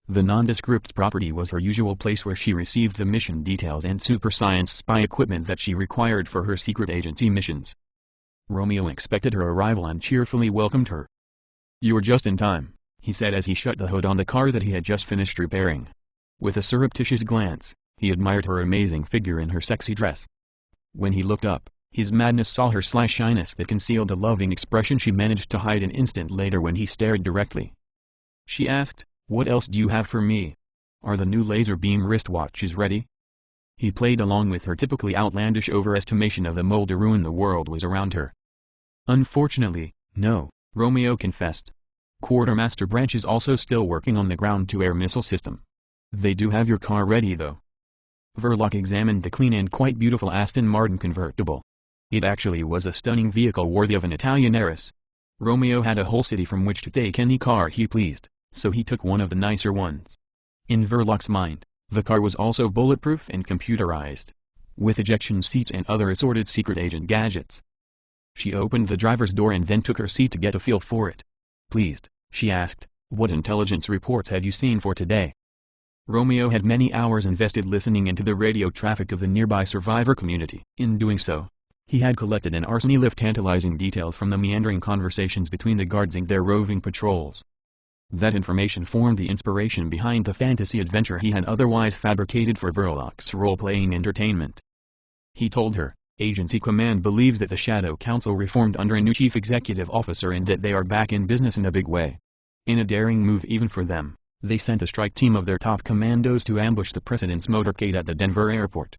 Speaker 1: The nondescript property was her usual place where she received the mission details and super science spy equipment that she required for her secret agency missions. Romeo expected her arrival and cheerfully welcomed her. "You're just in time," he said as he shut the hood on the car that he had just finished repairing. With a surreptitious glance, he admired her amazing figure in her sexy dress. When he looked up, his madness saw her sly shyness that concealed a loving expression she managed to hide an instant later when he stared directly. She asked, "What else do you have for me? Are the new laser beam wristwatches ready?" He played along with her typically outlandish overestimation of the Mulderuin the world was around her. "Unfortunately, no," Romeo confessed. "Quartermaster Branch is also still working on the ground-to-air missile system. They do have your car ready though. Verloc examined the clean and quite beautiful Aston Martin convertible. It actually was a stunning vehicle worthy of an Italian heiress. Romeo had a whole city from which to take any car he pleased, so he took one of the nicer ones. In Verloc's mind, the car was also bulletproof and computerized, with ejection seats and other assorted secret agent gadgets. She opened the driver's door and then took her seat to get a feel for it. Pleased, she asked, "What intelligence reports have you seen for today?" Romeo had many hours invested listening into the radio traffic of the nearby survivor community. In doing so, he had collected an arsenal of tantalizing details from the meandering conversations between the guards and their roving patrols. That information formed the inspiration behind the fantasy adventure he had otherwise fabricated for Verloc's role-playing entertainment. He told her, "Agency Command believes that the Shadow Council reformed under a new chief executive officer and that they are back in business in a big way. In a daring move even for them, they sent a strike team of their top commandos to ambush the president's motorcade at the Denver airport.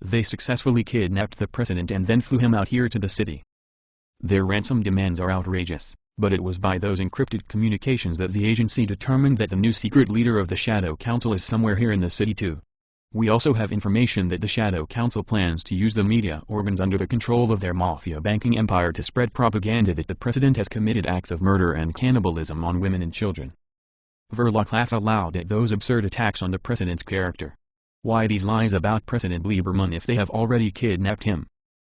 Speaker 1: They successfully kidnapped the president and then flew him out here to the city. Their ransom demands are outrageous, but it was by those encrypted communications that the agency determined that the new secret leader of the Shadow Council is somewhere here in the city too. We also have information that the Shadow Council plans to use the media organs under the control of their mafia banking empire to spread propaganda that the president has committed acts of murder and cannibalism on women and children." Verloc laughed aloud at those absurd attacks on the president's character. Why these lies about President Lieberman if they have already kidnapped him?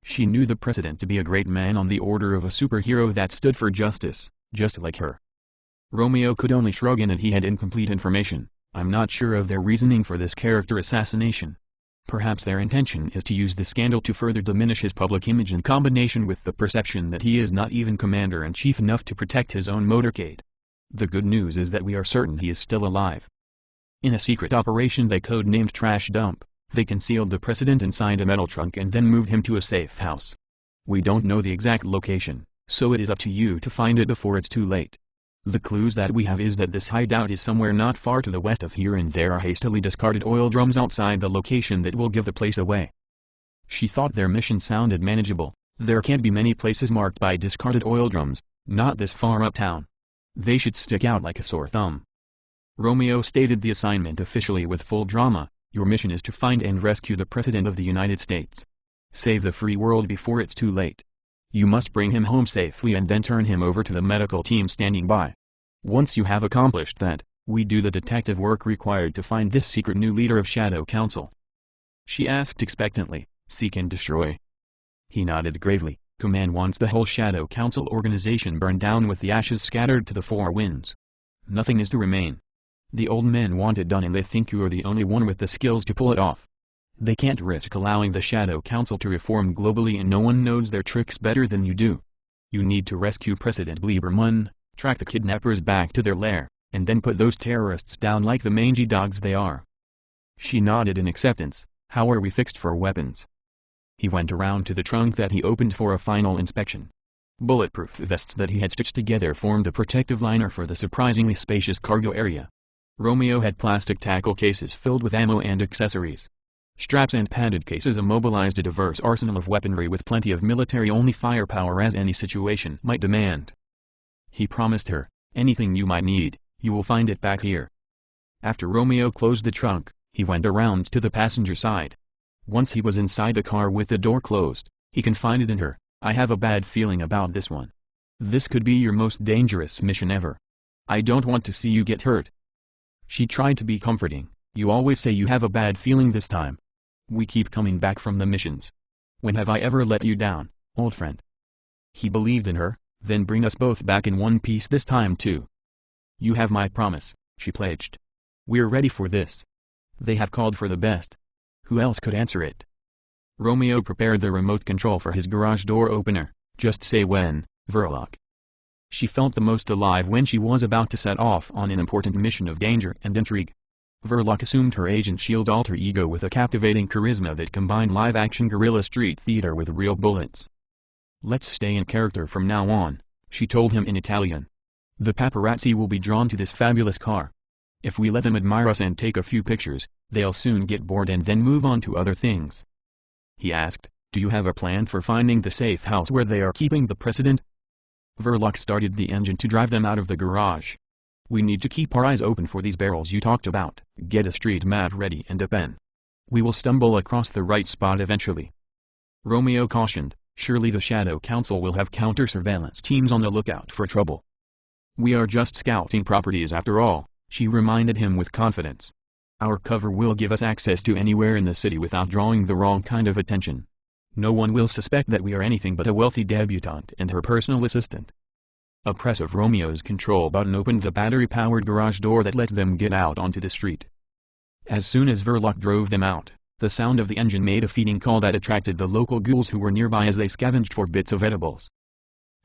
Speaker 1: She knew the president to be a great man on the order of a superhero that stood for justice, just like her. Romeo could only shrug in that he had incomplete information. "I'm not sure of their reasoning for this character assassination. Perhaps their intention is to use the scandal to further diminish his public image in combination with the perception that he is not even commander-in-chief enough to protect his own motorcade. The good news is that we are certain he is still alive. In a secret operation they code-named Trash Dump, they concealed the president inside a metal trunk and then moved him to a safe house. We don't know the exact location, so it is up to you to find it before it's too late. The clues that we have is that this hideout is somewhere not far to the west of here and there are hastily discarded oil drums outside the location that will give the place away." She thought their mission sounded manageable. There can't be many places marked by discarded oil drums, not this far uptown. They should stick out like a sore thumb. Romeo stated the assignment officially with full drama. "Your mission is to find and rescue the President of the United States. Save the free world before it's too late. You must bring him home safely and then turn him over to the medical team standing by. Once you have accomplished that, we do the detective work required to find this secret new leader of Shadow Council." She asked expectantly, "Seek and destroy?" He nodded gravely. "Command wants the whole Shadow Council organization burned down with the ashes scattered to the four winds. Nothing is to remain. The old men want it done and they think you are the only one with the skills to pull it off. They can't risk allowing the Shadow Council to reform globally and no one knows their tricks better than you do. You need to rescue President Lieberman, track the kidnappers back to their lair, and then put those terrorists down like the mangy dogs they are." She nodded in acceptance. "How are we fixed for weapons?" He went around to the trunk that he opened for a final inspection. Bulletproof vests that he had stitched together formed a protective liner for the surprisingly spacious cargo area. Romeo had plastic tackle cases filled with ammo and accessories. Straps and padded cases immobilized a diverse arsenal of weaponry with plenty of military-only firepower as any situation might demand. He promised her, "Anything you might need, you will find it back here." After Romeo closed the trunk, he went around to the passenger side. Once he was inside the car with the door closed, he confided in her, "I have a bad feeling about this one. This could be your most dangerous mission ever. I don't want to see you get hurt." She tried to be comforting. "You always say you have a bad feeling this time. We keep coming back from the missions. When have I ever let you down, old friend?" He believed in her. "Then bring us both back in one piece this time too." "You have my promise," she pledged. "We're ready for this. They have called for the best. Who else could answer it?" Romeo prepared the remote control for his garage door opener. "Just say when, Verloc." She felt the most alive when she was about to set off on an important mission of danger and intrigue. Verloc assumed her Agent Shield's alter ego with a captivating charisma that combined live-action guerrilla street theater with real bullets. "Let's stay in character from now on," she told him in Italian. "The paparazzi will be drawn to this fabulous car. If we let them admire us and take a few pictures, they'll soon get bored and then move on to other things." He asked, "Do you have a plan for finding the safe house where they are keeping the president?" Verloc started the engine to drive them out of the garage. We need to keep our eyes open for these barrels you talked about. Get a street map ready and a pen. We will stumble across the right spot eventually." Romeo cautioned, "Surely the Shadow Council will have counter-surveillance teams on the lookout for trouble." "We are just scouting properties after all," she reminded him with confidence. "Our cover will give us access to anywhere in the city without drawing the wrong kind of attention. No one will suspect that we are anything but a wealthy debutante and her personal assistant." A press of Romeo's control button opened the battery-powered garage door that let them get out onto the street. As soon as Verloc drove them out, the sound of the engine made a feeding call that attracted the local ghouls who were nearby as they scavenged for bits of edibles.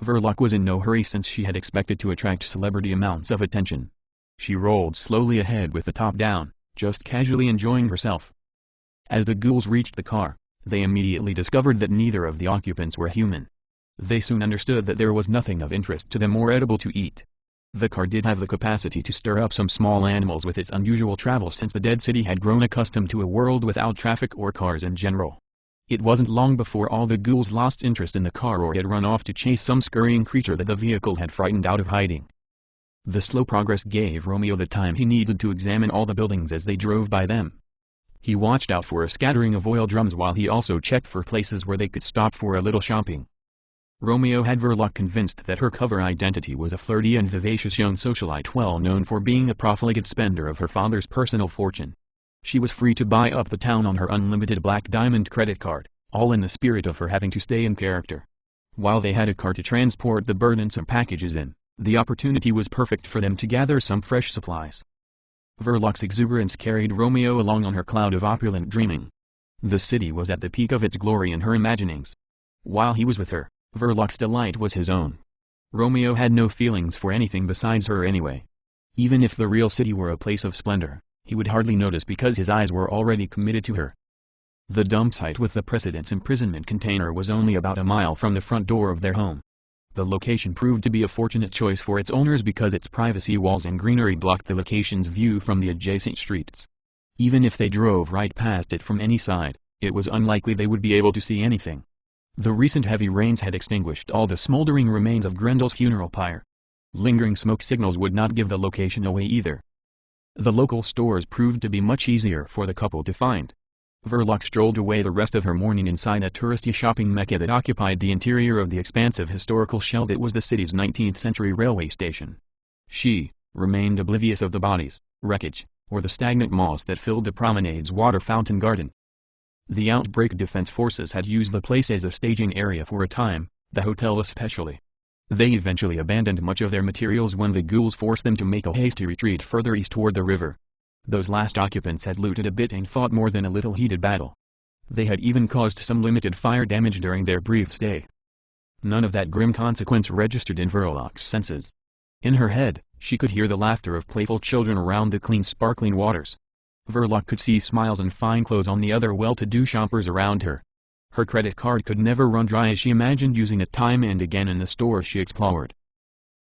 Speaker 1: Verloc was in no hurry since she had expected to attract celebrity amounts of attention. She rolled slowly ahead with the top down, just casually enjoying herself. As the ghouls reached the car, they immediately discovered that neither of the occupants were human. They soon understood that there was nothing of interest to them or edible to eat. The car did have the capacity to stir up some small animals with its unusual travel since the dead city had grown accustomed to a world without traffic or cars in general. It wasn't long before all the ghouls lost interest in the car or had run off to chase some scurrying creature that the vehicle had frightened out of hiding. The slow progress gave Romeo the time he needed to examine all the buildings as they drove by them. He watched out for a scattering of oil drums while he also checked for places where they could stop for a little shopping. Romeo had Verloc convinced that her cover identity was a flirty and vivacious young socialite well known for being a profligate spender of her father's personal fortune. She was free to buy up the town on her unlimited Black Diamond credit card, all in the spirit of her having to stay in character. While they had a car to transport the burdensome packages in, the opportunity was perfect for them to gather some fresh supplies. Verloc's exuberance carried Romeo along on her cloud of opulent dreaming. The city was at the peak of its glory in her imaginings. While he was with her, Verloc's delight was his own. Romeo had no feelings for anything besides her anyway. Even if the real city were a place of splendor, he would hardly notice because his eyes were already committed to her. The dump site with the President's imprisonment container was only about a mile from the front door of their home. The location proved to be a fortunate choice for its owners because its privacy walls and greenery blocked the location's view from the adjacent streets. Even if they drove right past it from any side, it was unlikely they would be able to see anything. The recent heavy rains had extinguished all the smoldering remains of Grendel's funeral pyre. Lingering smoke signals would not give the location away either. The local stores proved to be much easier for the couple to find. Verloc strolled away the rest of her morning inside a touristy shopping mecca that occupied the interior of the expansive historical shell that was the city's 19th-century railway station. She remained oblivious of the bodies, wreckage, or the stagnant moss that filled the promenade's water fountain garden. The outbreak defense forces had used the place as a staging area for a time, the hotel especially. They eventually abandoned much of their materials when the ghouls forced them to make a hasty retreat further east toward the river. Those last occupants had looted a bit and fought more than a little heated battle. They had even caused some limited fire damage during their brief stay. None of that grim consequence registered in Verloc's senses. In her head, she could hear the laughter of playful children around the clean sparkling waters. Verloc could see smiles and fine clothes on the other well-to-do shoppers around her. Her credit card could never run dry as she imagined using it time and again in the stores she explored.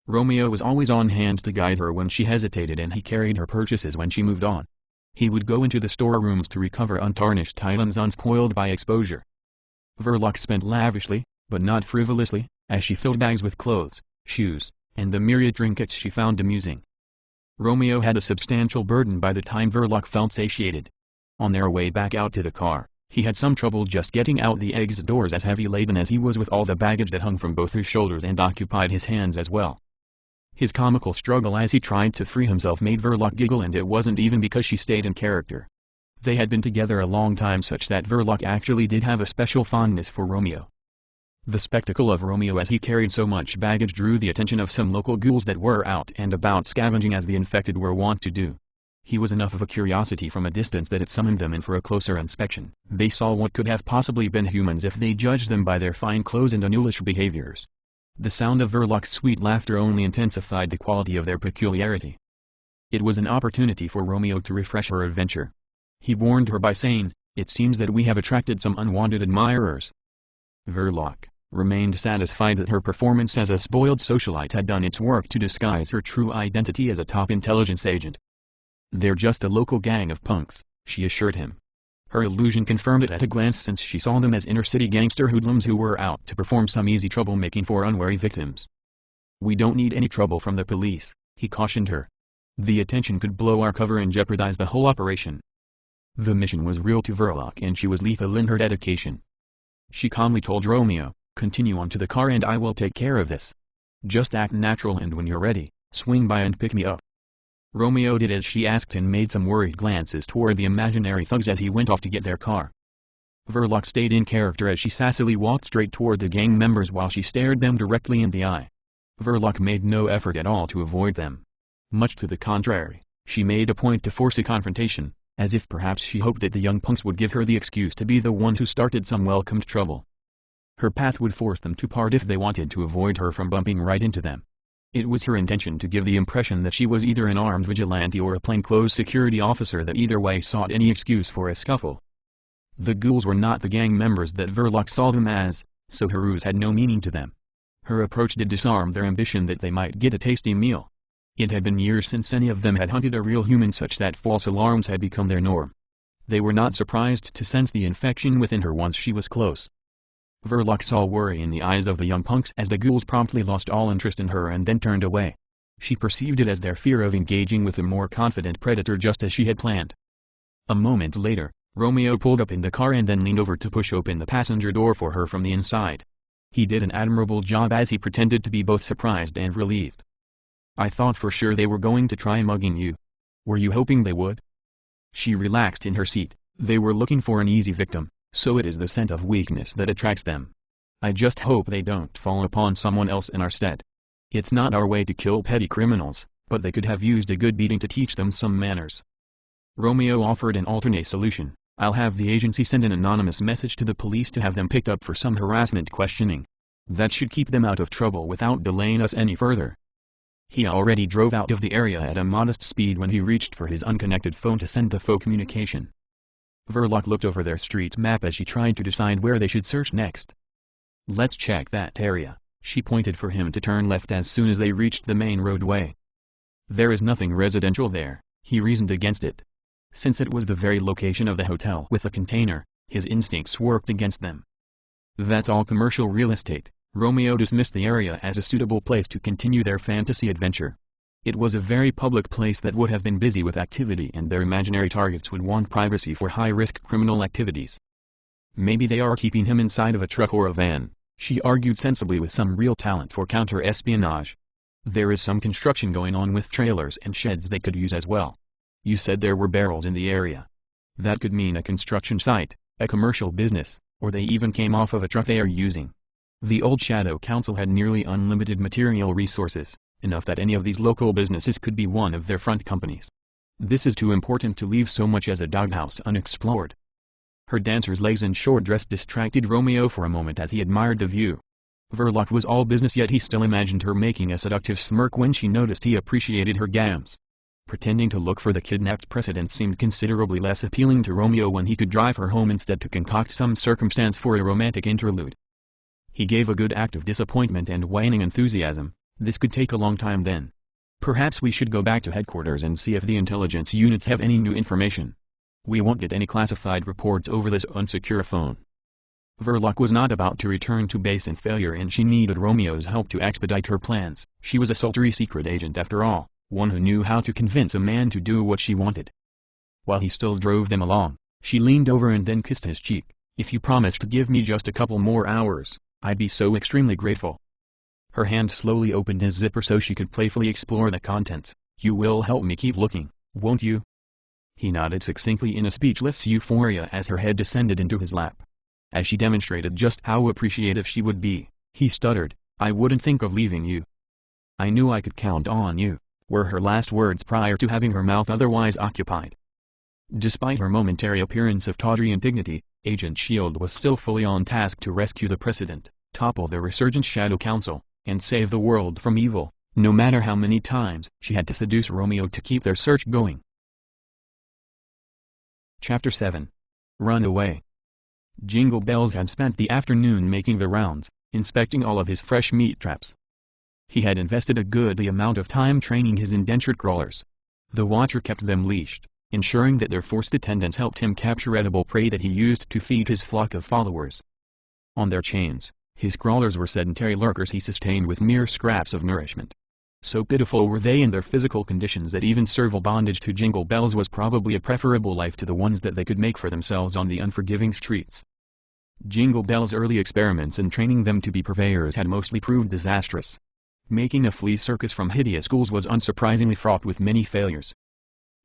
Speaker 1: Romeo was always on hand to guide her when she hesitated and he carried her purchases when she moved on. He would go into the storerooms to recover untarnished items unspoiled by exposure. Verloc spent lavishly, but not frivolously, as she filled bags with clothes, shoes, and the myriad trinkets she found amusing. Romeo had a substantial burden by the time Verloc felt satiated. On their way back out to the car, he had some trouble just getting out the exit doors as heavy laden as he was with all the baggage that hung from both his shoulders and occupied his hands as well. His comical struggle as he tried to free himself made Verloc giggle, and it wasn't even because she stayed in character. They had been together a long time such that Verloc actually did have a special fondness for Romeo. The spectacle of Romeo as he carried so much baggage drew the attention of some local ghouls that were out and about scavenging as the infected were wont to do. He was enough of a curiosity from a distance that it summoned them in for a closer inspection. They saw what could have possibly been humans if they judged them by their fine clothes and unusual behaviors. The sound of Verloc's sweet laughter only intensified the quality of their peculiarity. It was an opportunity for Romeo to refresh her adventure. He warned her by saying, "It seems that we have attracted some unwanted admirers." Verloc remained satisfied that her performance as a spoiled socialite had done its work to disguise her true identity as a top intelligence agent. "They're just a local gang of punks," she assured him. Her illusion confirmed it at a glance since she saw them as inner-city gangster hoodlums who were out to perform some easy troublemaking for unwary victims. "We don't need any trouble from the police," he cautioned her. The attention could blow our cover and jeopardize the whole operation. The mission was real to Verloc and she was lethal in her dedication. She calmly told Romeo, "Continue on to the car and I will take care of this. Just act natural and when you're ready, swing by and pick me up." Romeo did as she asked and made some worried glances toward the imaginary thugs as he went off to get their car. Verloc stayed in character as she sassily walked straight toward the gang members while she stared them directly in the eye. Verloc made no effort at all to avoid them. Much to the contrary, she made a point to force a confrontation, as if perhaps she hoped that the young punks would give her the excuse to be the one who started some welcomed trouble. Her path would force them to part if they wanted to avoid her from bumping right into them. It was her intention to give the impression that she was either an armed vigilante or a plainclothes security officer that either way sought any excuse for a scuffle. The ghouls were not the gang members that Verloc saw them as, so her ruse had no meaning to them. Her approach did disarm their ambition that they might get a tasty meal. It had been years since any of them had hunted a real human such that false alarms had become their norm. They were not surprised to sense the infection within her once she was close. Verloc saw worry in the eyes of the young punks as the ghouls promptly lost all interest in her and then turned away. She perceived it as their fear of engaging with a more confident predator just as she had planned. A moment later, Romeo pulled up in the car and then leaned over to push open the passenger door for her from the inside. He did an admirable job as he pretended to be both surprised and relieved. "I thought for sure they were going to try mugging you. Were you hoping they would?" She relaxed in her seat. "They were looking for an easy victim. So it is the scent of weakness that attracts them. I just hope they don't fall upon someone else in our stead. It's not our way to kill petty criminals, but they could have used a good beating to teach them some manners." Romeo offered an alternate solution. "I'll have the agency send an anonymous message to the police to have them picked up for some harassment questioning. That should keep them out of trouble without delaying us any further." He already drove out of the area at a modest speed when he reached for his unconnected phone to send the faux communication. Verloc looked over their street map as she tried to decide where they should search next. "Let's check that area." She pointed for him to turn left as soon as they reached the main roadway. "There is nothing residential there," he reasoned against it. Since it was the very location of the hotel with the container, his instincts worked against them. "That's all commercial real estate." Romeo dismissed the area as a suitable place to continue their fantasy adventure. It was a very public place that would have been busy with activity and their imaginary targets would want privacy for high-risk criminal activities. "Maybe they are keeping him inside of a truck or a van," she argued sensibly with some real talent for counter-espionage. "There is some construction going on with trailers and sheds they could use as well. You said there were barrels in the area. That could mean a construction site, a commercial business, or they even came off of a truck they are using. The old Shadow Council had nearly unlimited material resources, enough that any of these local businesses could be one of their front companies. This is too important to leave so much as a doghouse unexplored." Her dancer's legs and short dress distracted Romeo for a moment as he admired the view. Verloc was all business yet he still imagined her making a seductive smirk when she noticed he appreciated her gams. Pretending to look for the kidnapped precedent seemed considerably less appealing to Romeo when he could drive her home instead to concoct some circumstance for a romantic interlude. He gave a good act of disappointment and waning enthusiasm. "This could take a long time then. Perhaps we should go back to headquarters and see if the intelligence units have any new information. We won't get any classified reports over this unsecure phone." Verloc was not about to return to base in failure and she needed Romeo's help to expedite her plans. She was a sultry secret agent after all, one who knew how to convince a man to do what she wanted. While he still drove them along, she leaned over and then kissed his cheek. "If you promise to give me just a couple more hours, I'd be so extremely grateful." Her hand slowly opened his zipper so she could playfully explore the contents. "You will help me keep looking, won't you?" He nodded succinctly in a speechless euphoria as her head descended into his lap. As she demonstrated just how appreciative she would be, he stuttered, "I wouldn't think of leaving you. I knew I could count on you," were her last words prior to having her mouth otherwise occupied. Despite her momentary appearance of tawdry indignity, Agent S.H.I.E.L.D. was still fully on task to rescue the President, topple the resurgent Shadow Council, and save the world from evil, no matter how many times she had to seduce Romeo to keep their search going. Chapter 7. Run Away. Jingle Bells had spent the afternoon making the rounds, inspecting all of his fresh meat traps. He had invested a goodly amount of time training his indentured crawlers. The Watcher kept them leashed, ensuring that their forced attendance helped him capture edible prey that he used to feed his flock of followers. On their chains, his crawlers were sedentary lurkers he sustained with mere scraps of nourishment. So pitiful were they in their physical conditions that even servile bondage to Jingle Bells was probably a preferable life to the ones that they could make for themselves on the unforgiving streets. Jingle Bell's early experiments in training them to be purveyors had mostly proved disastrous. Making a flea circus from hideous ghouls was unsurprisingly fraught with many failures.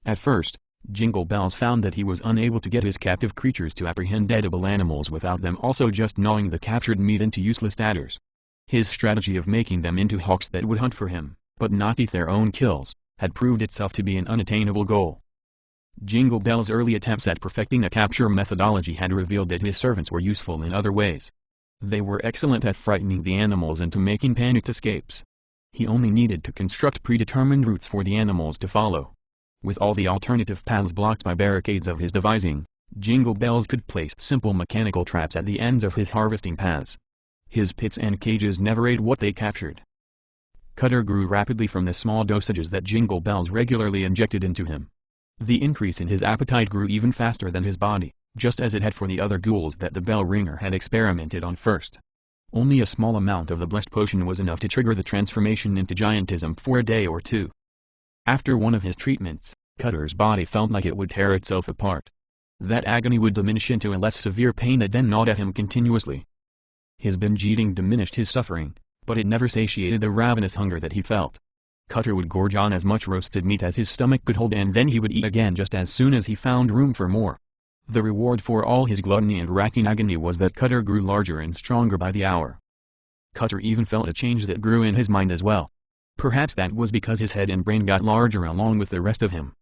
Speaker 1: At first, Jingle Bells found that he was unable to get his captive creatures to apprehend edible animals without them also just gnawing the captured meat into useless adders. His strategy of making them into hawks that would hunt for him, but not eat their own kills, had proved itself to be an unattainable goal. Jingle Bell's early attempts at perfecting a capture methodology had revealed that his servants were useful in other ways. They were excellent at frightening the animals into making panicked escapes. He only needed to construct predetermined routes for the animals to follow. With all the alternative paths blocked by barricades of his devising, Jingle Bells could place simple mechanical traps at the ends of his harvesting paths. His pits and cages never ate what they captured. Cutter grew rapidly from the small dosages that Jingle Bells regularly injected into him. The increase in his appetite grew even faster than his body, just as it had for the other ghouls that the bell ringer had experimented on first. Only a small amount of the blessed potion was enough to trigger the transformation into giantism for a day or two. After one of his treatments, Cutter's body felt like it would tear itself apart. That agony would diminish into a less severe pain that then gnawed at him continuously. His binge eating diminished his suffering, but it never satiated the ravenous hunger that he felt. Cutter would gorge on as much roasted meat as his stomach could hold, and then he would eat again just as soon as he found room for more. The reward for all his gluttony and racking agony was that Cutter grew larger and stronger by the hour. Cutter even felt a change that grew in his mind as well. Perhaps that was because his head and brain got larger along with the rest of him.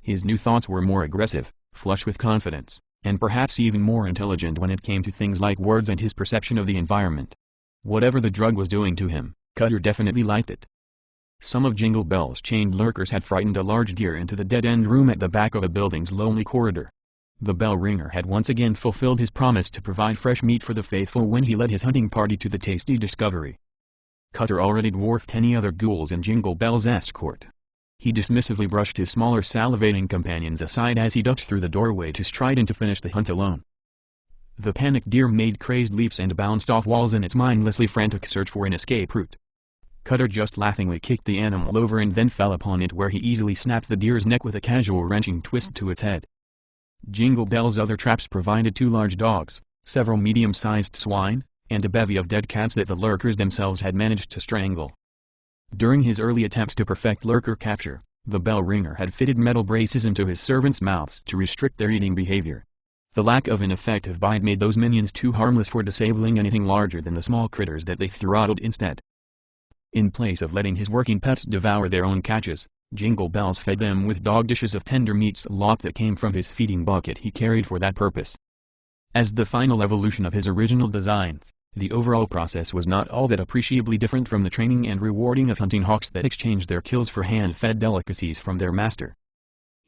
Speaker 1: His new thoughts were more aggressive, flush with confidence, and perhaps even more intelligent when it came to things like words and his perception of the environment. Whatever the drug was doing to him, Cutter definitely liked it. Some of Jingle Bell's chained lurkers had frightened a large deer into the dead-end room at the back of a building's lonely corridor. The bell ringer had once again fulfilled his promise to provide fresh meat for the faithful when he led his hunting party to the tasty discovery. Cutter already dwarfed any other ghouls in Jingle Bell's escort. He dismissively brushed his smaller salivating companions aside as he ducked through the doorway to stride in to finish the hunt alone. The panicked deer made crazed leaps and bounced off walls in its mindlessly frantic search for an escape route. Cutter just laughingly kicked the animal over and then fell upon it, where he easily snapped the deer's neck with a casual wrenching twist to its head. Jingle Bell's other traps provided 2 large dogs, several medium-sized swine, and a bevy of dead cats that the lurkers themselves had managed to strangle. During his early attempts to perfect lurker capture, the bell ringer had fitted metal braces into his servants' mouths to restrict their eating behavior. The lack of an effective bite made those minions too harmless for disabling anything larger than the small critters that they throttled instead. In place of letting his working pets devour their own catches, Jingle Bells fed them with dog dishes of tender meat slop that came from his feeding bucket he carried for that purpose. As the final evolution of his original designs, the overall process was not all that appreciably different from the training and rewarding of hunting hawks that exchanged their kills for hand-fed delicacies from their master.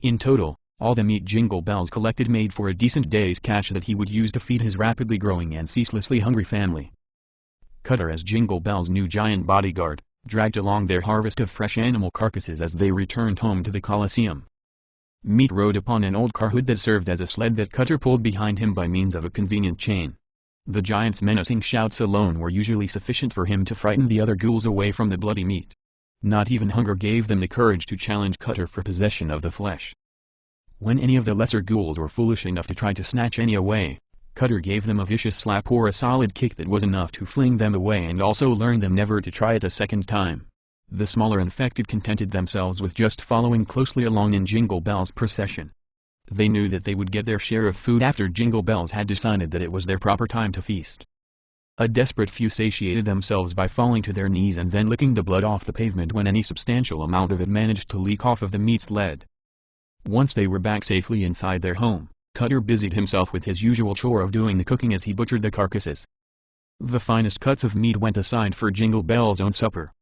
Speaker 1: In total, all the meat Jingle Bells collected made for a decent day's catch that he would use to feed his rapidly growing and ceaselessly hungry family. Cutter, as Jingle Bell's new giant bodyguard, dragged along their harvest of fresh animal carcasses as they returned home to the Colosseum. Meat rode upon an old car hood that served as a sled that Cutter pulled behind him by means of a convenient chain. The giant's menacing shouts alone were usually sufficient for him to frighten the other ghouls away from the bloody meat. Not even hunger gave them the courage to challenge Cutter for possession of the flesh. When any of the lesser ghouls were foolish enough to try to snatch any away, Cutter gave them a vicious slap or a solid kick that was enough to fling them away and also learn them never to try it a second time. The smaller infected contented themselves with just following closely along in Jingle Bell's procession. They knew that they would get their share of food after Jingle Bells had decided that it was their proper time to feast. A desperate few satiated themselves by falling to their knees and then licking the blood off the pavement when any substantial amount of it managed to leak off of the meat sled. Once they were back safely inside their home, Cutter busied himself with his usual chore of doing the cooking as he butchered the carcasses. The finest cuts of meat went aside for Jingle Bell's own supper.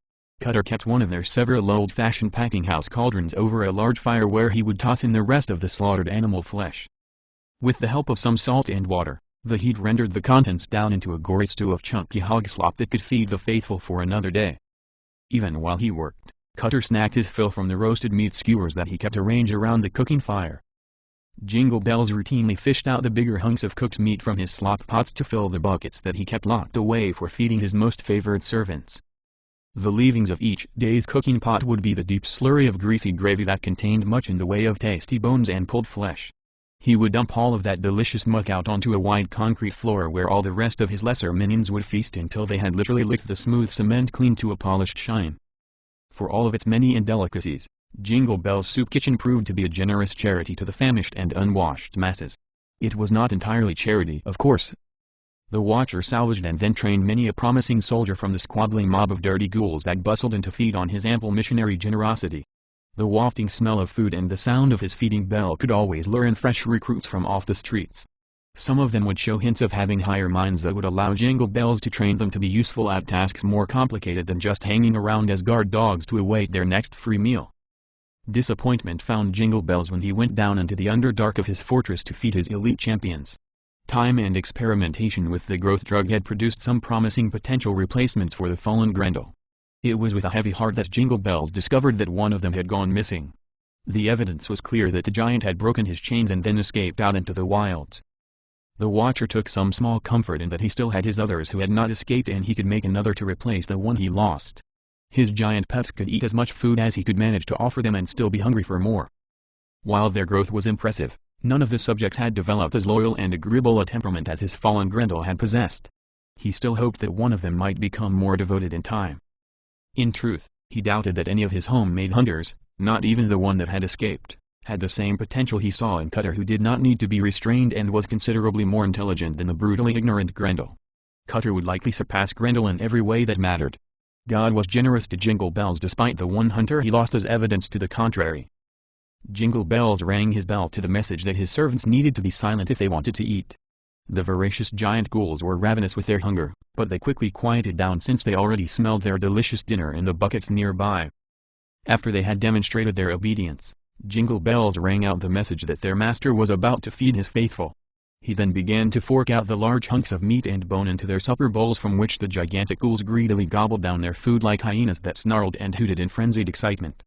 Speaker 1: Cutter kept one of their several old-fashioned packing house cauldrons over a large fire where he would toss in the rest of the slaughtered animal flesh. With the help of some salt and water, the heat rendered the contents down into a gory stew of chunky hog slop that could feed the faithful for another day. Even while he worked, Cutter snacked his fill from the roasted meat skewers that he kept arranged around the cooking fire. Jingle Bells routinely fished out the bigger hunks of cooked meat from his slop pots to fill the buckets that he kept locked away for feeding his most favored servants. The leavings of each day's cooking pot would be the deep slurry of greasy gravy that contained much in the way of tasty bones and pulled flesh. He would dump all of that delicious muck out onto a wide concrete floor where all the rest of his lesser minions would feast until they had literally licked the smooth cement clean to a polished shine. For all of its many indelicacies, Jingle Bell's Soup Kitchen proved to be a generous charity to the famished and unwashed masses. It was not entirely charity, of course. The Watcher salvaged and then trained many a promising soldier from the squabbling mob of dirty ghouls that bustled in to feed on his ample missionary generosity. The wafting smell of food and the sound of his feeding bell could always lure in fresh recruits from off the streets. Some of them would show hints of having higher minds that would allow Jingle Bells to train them to be useful at tasks more complicated than just hanging around as guard dogs to await their next free meal. Disappointment found Jingle Bells when he went down into the underdark of his fortress to feed his elite champions. Time and experimentation with the growth drug had produced some promising potential replacements for the fallen Grendel. It was with a heavy heart that Jingle Bells discovered that one of them had gone missing. The evidence was clear that the giant had broken his chains and then escaped out into the wilds. The Watcher took some small comfort in that he still had his others who had not escaped and he could make another to replace the one he lost. His giant pets could eat as much food as he could manage to offer them and still be hungry for more. While their growth was impressive, none of the subjects had developed as loyal and agreeable a temperament as his fallen Grendel had possessed. He still hoped that one of them might become more devoted in time. In truth, he doubted that any of his homemade hunters, not even the one that had escaped, had the same potential he saw in Cutter, who did not need to be restrained and was considerably more intelligent than the brutally ignorant Grendel. Cutter would likely surpass Grendel in every way that mattered. God was generous to Jingle Bells despite the one hunter he lost as evidence to the contrary. Jingle Bells rang his bell to the message that his servants needed to be silent if they wanted to eat. The voracious giant ghouls were ravenous with their hunger, but they quickly quieted down since they already smelled their delicious dinner in the buckets nearby. After they had demonstrated their obedience, Jingle Bells rang out the message that their master was about to feed his faithful. He then began to fork out the large hunks of meat and bone into their supper bowls, from which the gigantic ghouls greedily gobbled down their food like hyenas that snarled and hooted in frenzied excitement.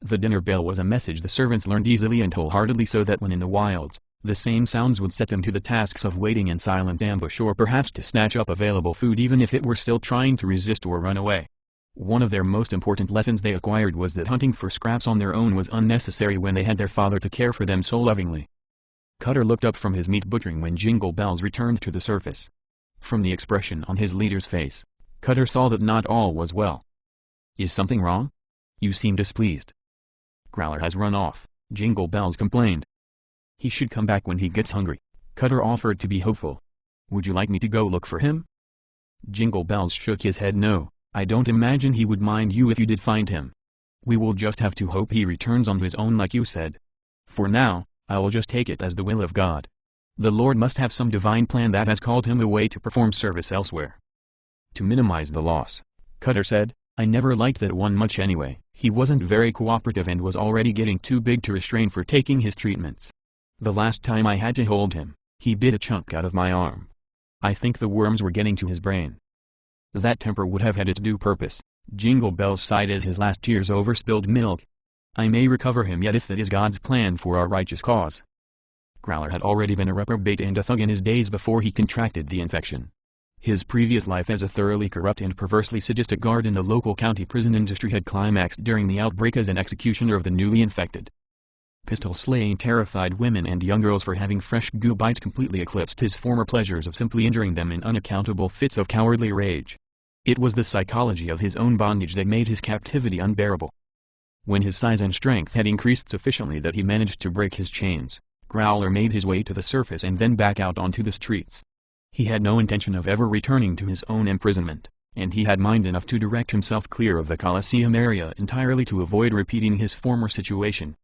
Speaker 1: The dinner bell was a message the servants learned easily and wholeheartedly, so that when in the wilds, the same sounds would set them to the tasks of waiting in silent ambush or perhaps to snatch up available food even if it were still trying to resist or run away. One of their most important lessons they acquired was that hunting for scraps on their own was unnecessary when they had their father to care for them so lovingly. Cutter looked up from his meat butchering when Jingle Bells returned to the surface. From the expression on his leader's face, Cutter saw that not all was well. "Is something wrong? You seem displeased." "Growler has run off," Jingle Bells complained. "He should come back when he gets hungry." Cutter offered to be hopeful. "Would you like me to go look for him?" Jingle Bells shook his head. "No, I don't imagine he would mind you if you did find him. We will just have to hope he returns on his own like you said. For now, I will just take it as the will of God. The Lord must have some divine plan that has called him away to perform service elsewhere." To minimize the loss, Cutter said, "I never liked that one much anyway. He wasn't very cooperative and was already getting too big to restrain for taking his treatments. The last time I had to hold him, he bit a chunk out of my arm. I think the worms were getting to his brain." That temper would have had its due purpose. Jingle Bells sighed as his last tears over spilled milk. "I may recover him yet if that is God's plan for our righteous cause." Growler had already been a reprobate and a thug in his days before he contracted the infection. His previous life as a thoroughly corrupt and perversely sadistic guard in the local county prison industry had climaxed during the outbreak as an executioner of the newly infected. Pistol slaying terrified women and young girls for having fresh goo bites completely eclipsed his former pleasures of simply injuring them in unaccountable fits of cowardly rage. It was the psychology of his own bondage that made his captivity unbearable. When his size and strength had increased sufficiently that he managed to break his chains, Growler made his way to the surface and then back out onto the streets. He had no intention of ever returning to his own imprisonment, and he had mind enough to direct himself clear of the Colosseum area entirely to avoid repeating his former situation.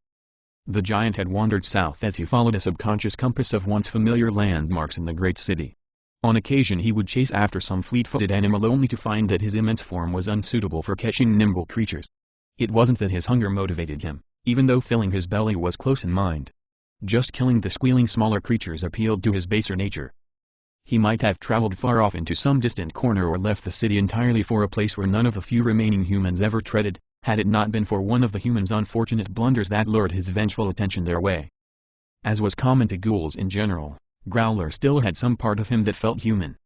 Speaker 1: The giant had wandered south as he followed a subconscious compass of once familiar landmarks in the great city. On occasion he would chase after some fleet-footed animal only to find that his immense form was unsuitable for catching nimble creatures. It wasn't that his hunger motivated him, even though filling his belly was close in mind. Just killing the squealing smaller creatures appealed to his baser nature. He might have traveled far off into some distant corner or left the city entirely for a place where none of the few remaining humans ever treaded, had it not been for one of the humans' unfortunate blunders that lured his vengeful attention their way. As was common to ghouls in general, Growler still had some part of him that felt human.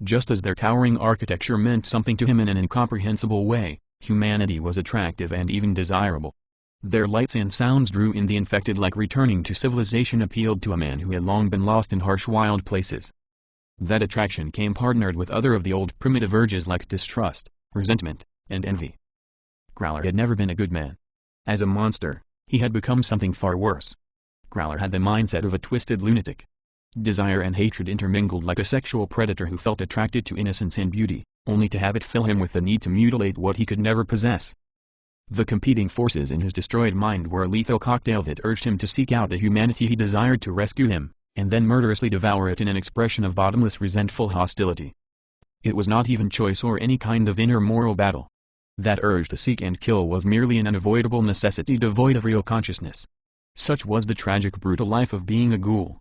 Speaker 1: Just as their towering architecture meant something to him in an incomprehensible way, humanity was attractive and even desirable. Their lights and sounds drew in the infected like returning to civilization appealed to a man who had long been lost in harsh wild places. That attraction came partnered with other of the old primitive urges like distrust, resentment, and envy. Growler had never been a good man. As a monster, he had become something far worse. Growler had the mindset of a twisted lunatic. Desire and hatred intermingled like a sexual predator who felt attracted to innocence and beauty, only to have it fill him with the need to mutilate what he could never possess. The competing forces in his destroyed mind were a lethal cocktail that urged him to seek out the humanity he desired to rescue him, and then murderously devour it in an expression of bottomless resentful hostility. It was not even choice or any kind of inner moral battle. That urge to seek and kill was merely an unavoidable necessity devoid of real consciousness. Such was the tragic brutal life of being a ghoul.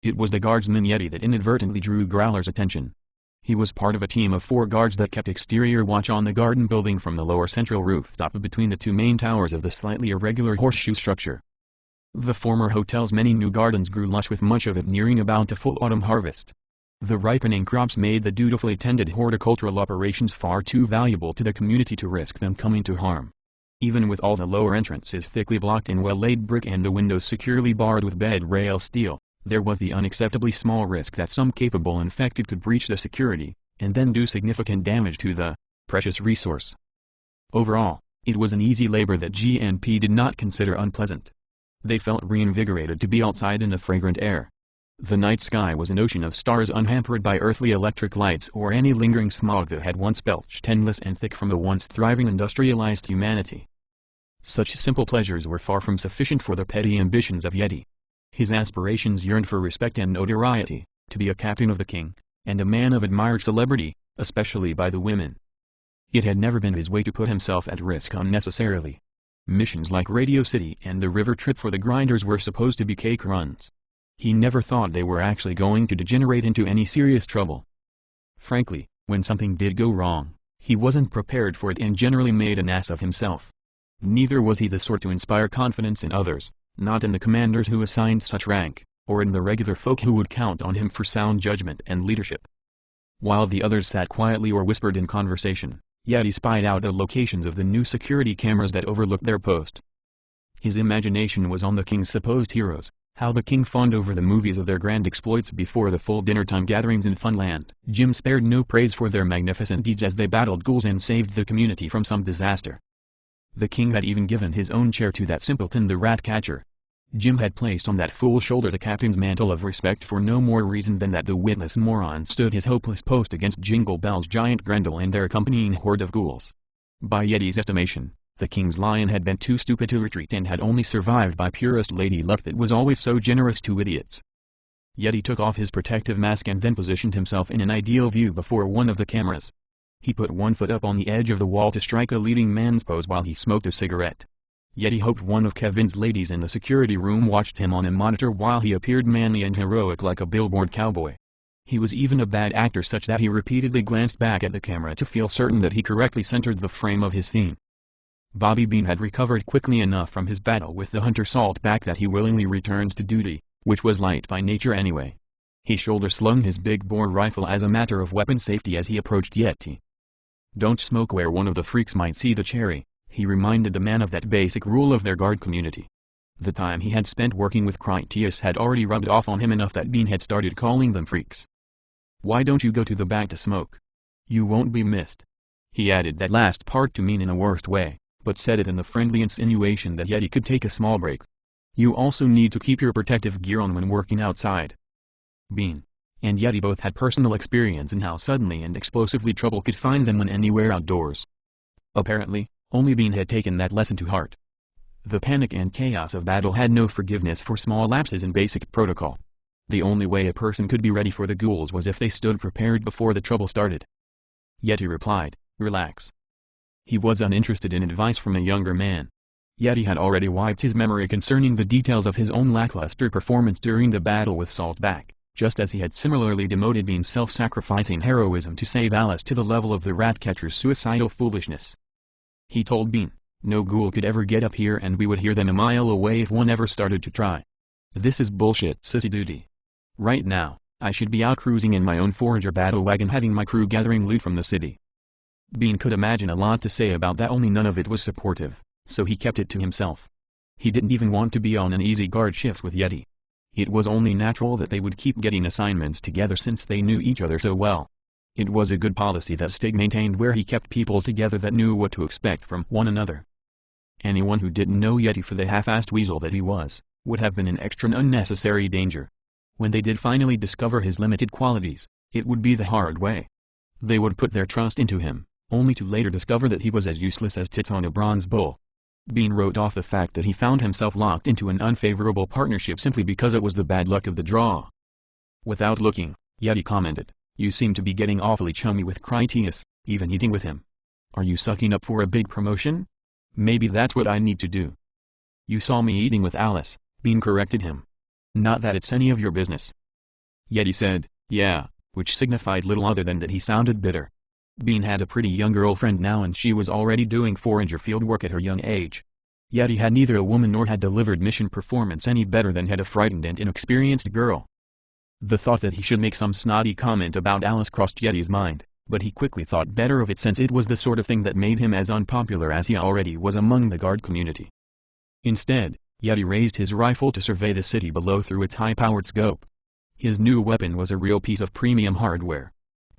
Speaker 1: It was the guardsman Yeti that inadvertently drew Growler's attention. He was part of a team of 4 guards that kept exterior watch on the garden building from the lower central rooftop between the 2 main towers of the slightly irregular horseshoe structure. The former hotel's many new gardens grew lush with much of it nearing a bountiful autumn harvest. The ripening crops made the dutifully tended horticultural operations far too valuable to the community to risk them coming to harm. Even with all the lower entrances thickly blocked in well-laid brick and the windows securely barred with bed rail steel, there was the unacceptably small risk that some capable infected could breach the security, and then do significant damage to the precious resource. Overall, it was an easy labor that GNP did not consider unpleasant. They felt reinvigorated to be outside in the fragrant air. The night sky was an ocean of stars unhampered by earthly electric lights or any lingering smog that had once belched endless and thick from the once thriving industrialized humanity. Such simple pleasures were far from sufficient for the petty ambitions of Yeti. His aspirations yearned for respect and notoriety, to be a captain of the king, and a man of admired celebrity, especially by the women. It had never been his way to put himself at risk unnecessarily. Missions like Radio City and the river trip for the grinders were supposed to be cake runs. He never thought they were actually going to degenerate into any serious trouble. Frankly, when something did go wrong, he wasn't prepared for it and generally made an ass of himself. Neither was he the sort to inspire confidence in others, not in the commanders who assigned such rank, or in the regular folk who would count on him for sound judgment and leadership. While the others sat quietly or whispered in conversation, Yeti spied out the locations of the new security cameras that overlooked their post. His imagination was on the king's supposed heroes, how the king fawned over the movies of their grand exploits before the full dinnertime gatherings in Funland. Jim spared no praise for their magnificent deeds as they battled ghouls and saved the community from some disaster. The king had even given his own chair to that simpleton the rat catcher. Jim had placed on that fool's shoulders a captain's mantle of respect for no more reason than that the witless moron stood his hopeless post against Jingle Bell's giant Grendel and their accompanying horde of ghouls. By Yeti's estimation, the king's lion had been too stupid to retreat and had only survived by purest lady luck that was always so generous to idiots. Yeti took off his protective mask and then positioned himself in an ideal view before one of the cameras. He put one foot up on the edge of the wall to strike a leading man's pose while he smoked a cigarette. Yeti hoped one of Kevin's ladies in the security room watched him on a monitor while he appeared manly and heroic like a billboard cowboy. He was even a bad actor such that he repeatedly glanced back at the camera to feel certain that he correctly centered the frame of his scene. Bobby Bean had recovered quickly enough from his battle with the Hunter Saltback that he willingly returned to duty, which was light by nature anyway. He shoulder-slung his big-bore rifle as a matter of weapon safety as he approached Yeti. "Don't smoke where one of the freaks might see the cherry," he reminded the man of that basic rule of their guard community. The time he had spent working with Critias had already rubbed off on him enough that Bean had started calling them freaks. "Why don't you go to the back to smoke? You won't be missed." He added that last part to mean in a worst way, but said it in the friendly insinuation that Yeti could take a small break. "You also need to keep your protective gear on when working outside." Bean and Yeti both had personal experience in how suddenly and explosively trouble could find them when anywhere outdoors. Apparently, only Bean had taken that lesson to heart. The panic and chaos of battle had no forgiveness for small lapses in basic protocol. The only way a person could be ready for the ghouls was if they stood prepared before the trouble started. Yeti replied, "Relax." He was uninterested in advice from a younger man. Yeti had already wiped his memory concerning the details of his own lackluster performance during the battle with Saltback, just as he had similarly demoted Bean's self-sacrificing heroism to save Alice to the level of the rat-catcher's suicidal foolishness. He told Bean, "No ghoul could ever get up here and we would hear them a mile away if one ever started to try. This is bullshit city duty. Right now, I should be out cruising in my own Forager battle wagon having my crew gathering loot from the city. Bean could imagine a lot to say about that, only none of it was supportive, so he kept it to himself. He didn't even want to be on an easy guard shift with Yeti. It was only natural that they would keep getting assignments together since they knew each other so well. It was a good policy that Stig maintained where he kept people together that knew what to expect from one another. Anyone who didn't know Yeti for the half-assed weasel that he was, would have been in extra and unnecessary danger. When they did finally discover his limited qualities, it would be the hard way. They would put their trust into him, only to later discover that he was as useless as tits on a bronze bull. Bean wrote off the fact that he found himself locked into an unfavorable partnership simply because it was the bad luck of the draw. Without looking, Yeti commented, "You seem to be getting awfully chummy with Critias, even eating with him. Are you sucking up for a big promotion? Maybe that's what I need to do." "You saw me eating with Alice," Bean corrected him. "Not that it's any of your business." Yeti said, "Yeah," which signified little other than that he sounded bitter. Bean had a pretty young girlfriend now and she was already doing Forager field work at her young age. Yeti had neither a woman nor had delivered mission performance any better than had a frightened and inexperienced girl. The thought that he should make some snotty comment about Alice crossed Yeti's mind, but he quickly thought better of it since it was the sort of thing that made him as unpopular as he already was among the guard community. Instead, Yeti raised his rifle to survey the city below through its high-powered scope. His new weapon was a real piece of premium hardware.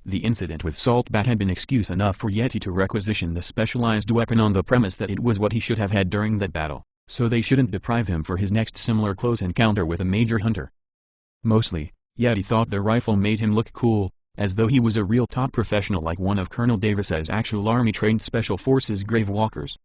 Speaker 1: The incident with Saltbat had been excuse enough for Yeti to requisition the specialized weapon on the premise that it was what he should have had during that battle, so they shouldn't deprive him for his next similar close encounter with a major hunter. Mostly, Yeti thought the rifle made him look cool, as though he was a real top professional like one of Colonel Davis's actual Army-trained Special Forces grave walkers.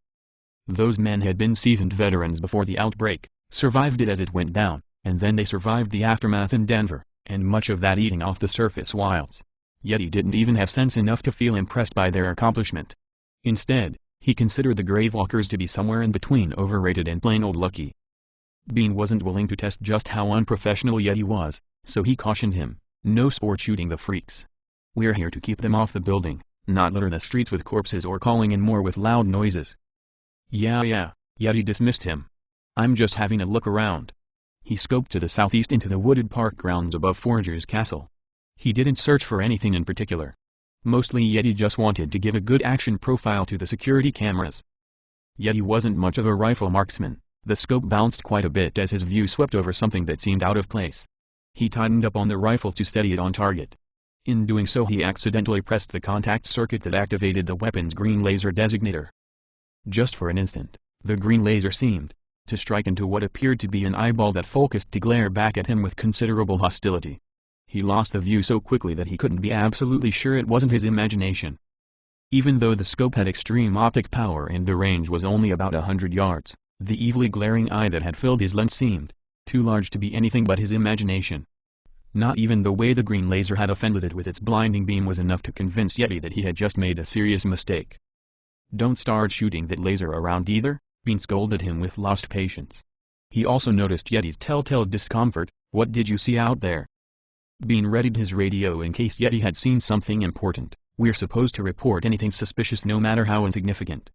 Speaker 1: Those men had been seasoned veterans before the outbreak, survived it as it went down, and then they survived the aftermath in Denver, and much of that eating off the surface wilds. Yeti didn't even have sense enough to feel impressed by their accomplishment. Instead, he considered the Gravewalkers to be somewhere in between overrated and plain old lucky. Bean wasn't willing to test just how unprofessional Yeti was, so he cautioned him, "No sport shooting the freaks. We're here to keep them off the building, not litter the streets with corpses or calling in more with loud noises." Yeah, Yeti dismissed him. "I'm just having a look around." He scoped to the southeast into the wooded park grounds above Forager's castle. He didn't search for anything in particular. Mostly Yeti just wanted to give a good action profile to the security cameras. Yeti wasn't much of a rifle marksman. The scope bounced quite a bit as his view swept over something that seemed out of place. He tightened up on the rifle to steady it on target. In doing so he accidentally pressed the contact circuit that activated the weapon's green laser designator. Just for an instant, the green laser seemed to strike into what appeared to be an eyeball that focused to glare back at him with considerable hostility. He lost the view so quickly that he couldn't be absolutely sure it wasn't his imagination. Even though the scope had extreme optic power and the range was only about 100 yards, the evilly glaring eye that had filled his lens seemed too large to be anything but his imagination. Not even the way the green laser had offended it with its blinding beam was enough to convince Yeti that he had just made a serious mistake. "Don't start shooting that laser around either," Bean scolded him with lost patience. He also noticed Yeti's telltale discomfort. "What did you see out there?" Bean readied his radio in case Yeti had seen something important. "We're supposed to report anything suspicious no matter how insignificant.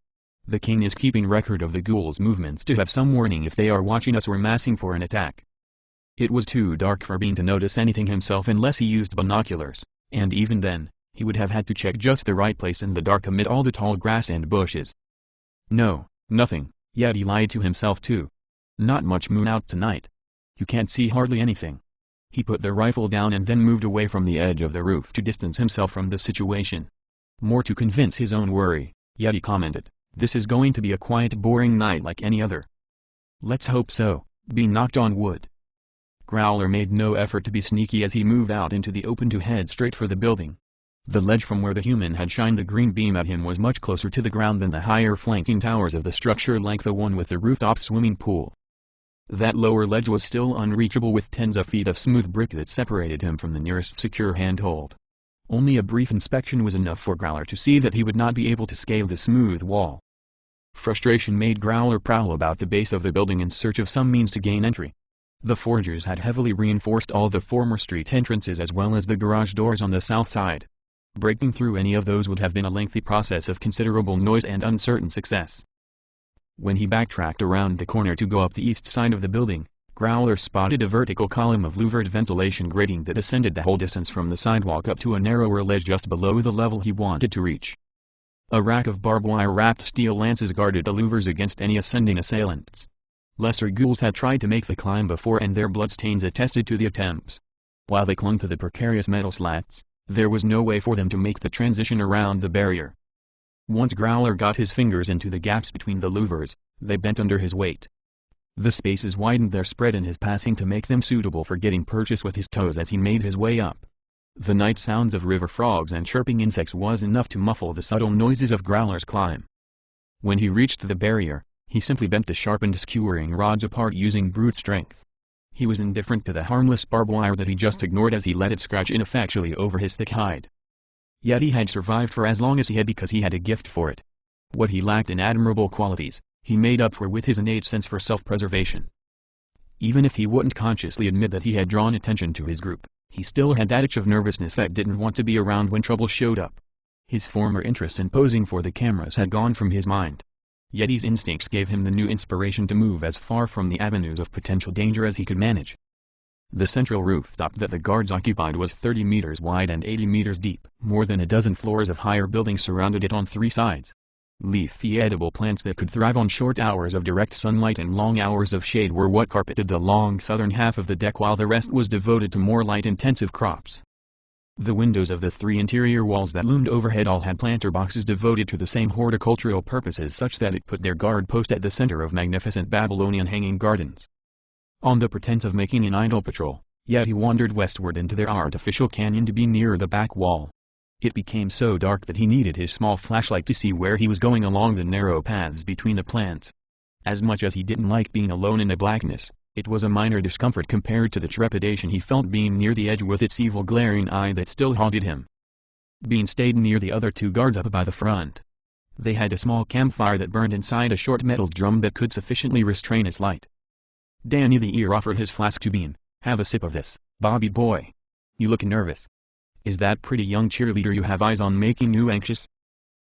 Speaker 1: The king is keeping record of the ghouls' movements to have some warning if they are watching us or massing for an attack." It was too dark for Bean to notice anything himself unless he used binoculars, and even then, he would have had to check just the right place in the dark amid all the tall grass and bushes. "No, nothing," Yeti lied to himself too. "Not much moon out tonight. You can't see hardly anything." He put the rifle down and then moved away from the edge of the roof to distance himself from the situation. More to convince his own worry, Yeti commented, "This is going to be a quiet, boring night like any other." "Let's hope so," Bean knocked on wood. Growler made no effort to be sneaky as he moved out into the open to head straight for the building. The ledge from where the human had shined the green beam at him was much closer to the ground than the higher flanking towers of the structure like the one with the rooftop swimming pool. That lower ledge was still unreachable with tens of feet of smooth brick that separated him from the nearest secure handhold. Only a brief inspection was enough for Growler to see that he would not be able to scale the smooth wall. Frustration made Growler prowl about the base of the building in search of some means to gain entry. The forgers had heavily reinforced all the former street entrances as well as the garage doors on the south side. Breaking through any of those would have been a lengthy process of considerable noise and uncertain success. When he backtracked around the corner to go up the east side of the building, Growler spotted a vertical column of louvered ventilation grating that ascended the whole distance from the sidewalk up to a narrower ledge just below the level he wanted to reach. A rack of barbed wire-wrapped steel lances guarded the louvers against any ascending assailants. Lesser ghouls had tried to make the climb before and their bloodstains attested to the attempts. While they clung to the precarious metal slats, there was no way for them to make the transition around the barrier. Once Growler got his fingers into the gaps between the louvers, they bent under his weight. The spaces widened their spread in his passing to make them suitable for getting purchase with his toes as he made his way up. The night sounds of river frogs and chirping insects was enough to muffle the subtle noises of Growler's climb. When he reached the barrier, he simply bent the sharpened skewering rods apart using brute strength. He was indifferent to the harmless barbed wire that he just ignored as he let it scratch ineffectually over his thick hide. Yet he had survived for as long as he had because he had a gift for it. What he lacked in admirable qualities, he made up for with his innate sense for self-preservation. Even if he wouldn't consciously admit that he had drawn attention to his group, he still had that itch of nervousness that didn't want to be around when trouble showed up. His former interest in posing for the cameras had gone from his mind. Yeti's instincts gave him the new inspiration to move as far from the avenues of potential danger as he could manage. The central rooftop that the guards occupied was 30 meters wide and 80 meters deep. More than a dozen floors of higher buildings surrounded it on three sides. Leafy edible plants that could thrive on short hours of direct sunlight and long hours of shade were what carpeted the long southern half of the deck while the rest was devoted to more light-intensive crops. The windows of the three interior walls that loomed overhead all had planter boxes devoted to the same horticultural purposes such that it put their guard post at the center of magnificent Babylonian hanging gardens. On the pretense of making an idle patrol, Yeti wandered westward into their artificial canyon to be near the back wall. It became so dark that he needed his small flashlight to see where he was going along the narrow paths between the plants. As much as he didn't like being alone in the blackness, it was a minor discomfort compared to the trepidation he felt being near the edge with its evil glaring eye that still haunted him. Bean stayed near the other two guards up by the front. They had a small campfire that burned inside a short metal drum that could sufficiently restrain its light. Danny the Ear offered his flask to Bean. "Have a sip of this, Bobby boy. You look nervous. Is that pretty young cheerleader you have eyes on making you anxious?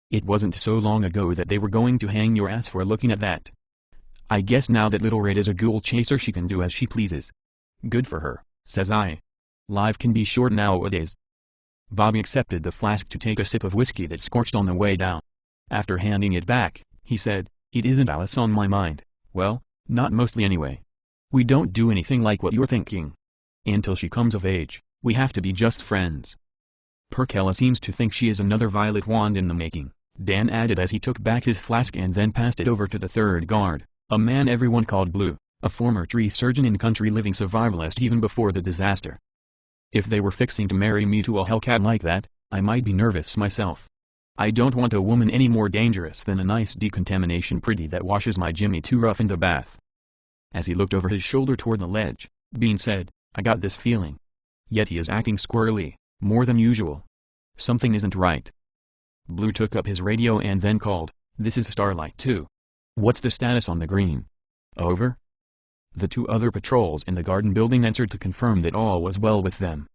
Speaker 1: It wasn't so long ago that they were going to hang your ass for looking at that. I guess now that Little Red is a ghoul chaser she can do as she pleases. Good for her, says I. Life can be short nowadays." Bobby accepted the flask to take a sip of whiskey that scorched on the way down. After handing it back, he said, "It isn't Alice on my mind. Well, not mostly anyway. We don't do anything like what you're thinking. Until she comes of age, we have to be just friends." Perkella seems to think she is another Violet Wand in the making, Dan added as he took back his flask and then passed it over to the third guard, a man everyone called Blue, a former tree surgeon and country living survivalist even before the disaster. "If they were fixing to marry me to a hellcat like that, I might be nervous myself. I don't want a woman any more dangerous than a nice decontamination pretty that washes my Jimmy too rough in the bath." As he looked over his shoulder toward the ledge, Bean said, "I got this feeling. Yeti is acting squirrely, more than usual. Something isn't right." Blue took up his radio and then called, "This is Starlight 2. What's the status on the green? Over?" The two other patrols in the garden building answered to confirm that all was well with them.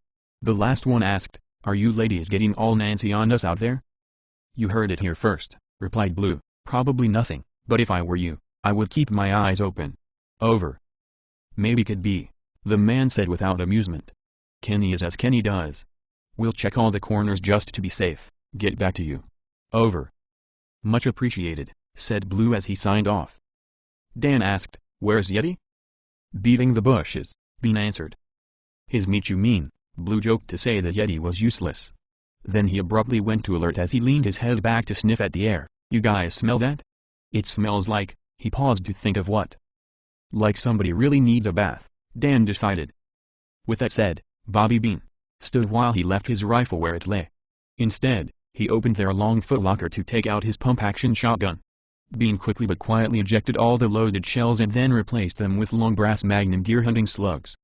Speaker 1: The last one asked, "Are you ladies getting all Nancy on us out there?" "You heard it here first," replied Blue. "Probably nothing, but if I were you, I would keep my eyes open. Over." "Maybe could be," the man said without amusement. "Kenny is as Kenny does. We'll check all the corners just to be safe. Get back to you. Over." "Much appreciated," said Blue as he signed off. Dan asked, "Where's Yeti?" "Beating the bushes," Bean answered. "His meat you mean?" Blue joked to say that Yeti was useless. Then he abruptly went to alert as he leaned his head back to sniff at the air. "You guys smell that? It smells like," he paused to think of what. "Like somebody really needs a bath," Dan decided. With that said, Bobby Bean stood while he left his rifle where it lay. Instead, he opened their long footlocker to take out his pump-action shotgun. Bean quickly but quietly ejected all the loaded shells and then replaced them with long brass Magnum deer-hunting slugs.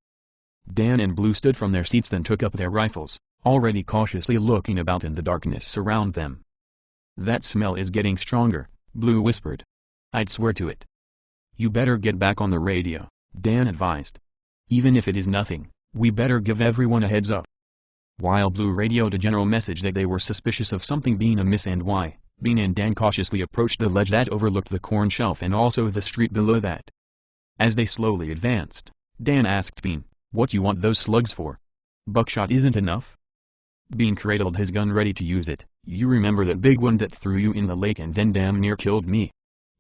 Speaker 1: Dan and Blue stood from their seats then took up their rifles, already cautiously looking about in the darkness around them. "That smell is getting stronger," Blue whispered. "I'd swear to it." "You better get back on the radio," Dan advised. "Even if it is nothing, we better give everyone a heads up." While Blue radioed a general message that they were suspicious of something being amiss and why, Bean and Dan cautiously approached the ledge that overlooked the corn shelf and also the street below that. As they slowly advanced, Dan asked Bean, "What you want those slugs for? Buckshot isn't enough?" Bean cradled his gun ready to use it. "You remember that big one that threw you in the lake and then damn near killed me?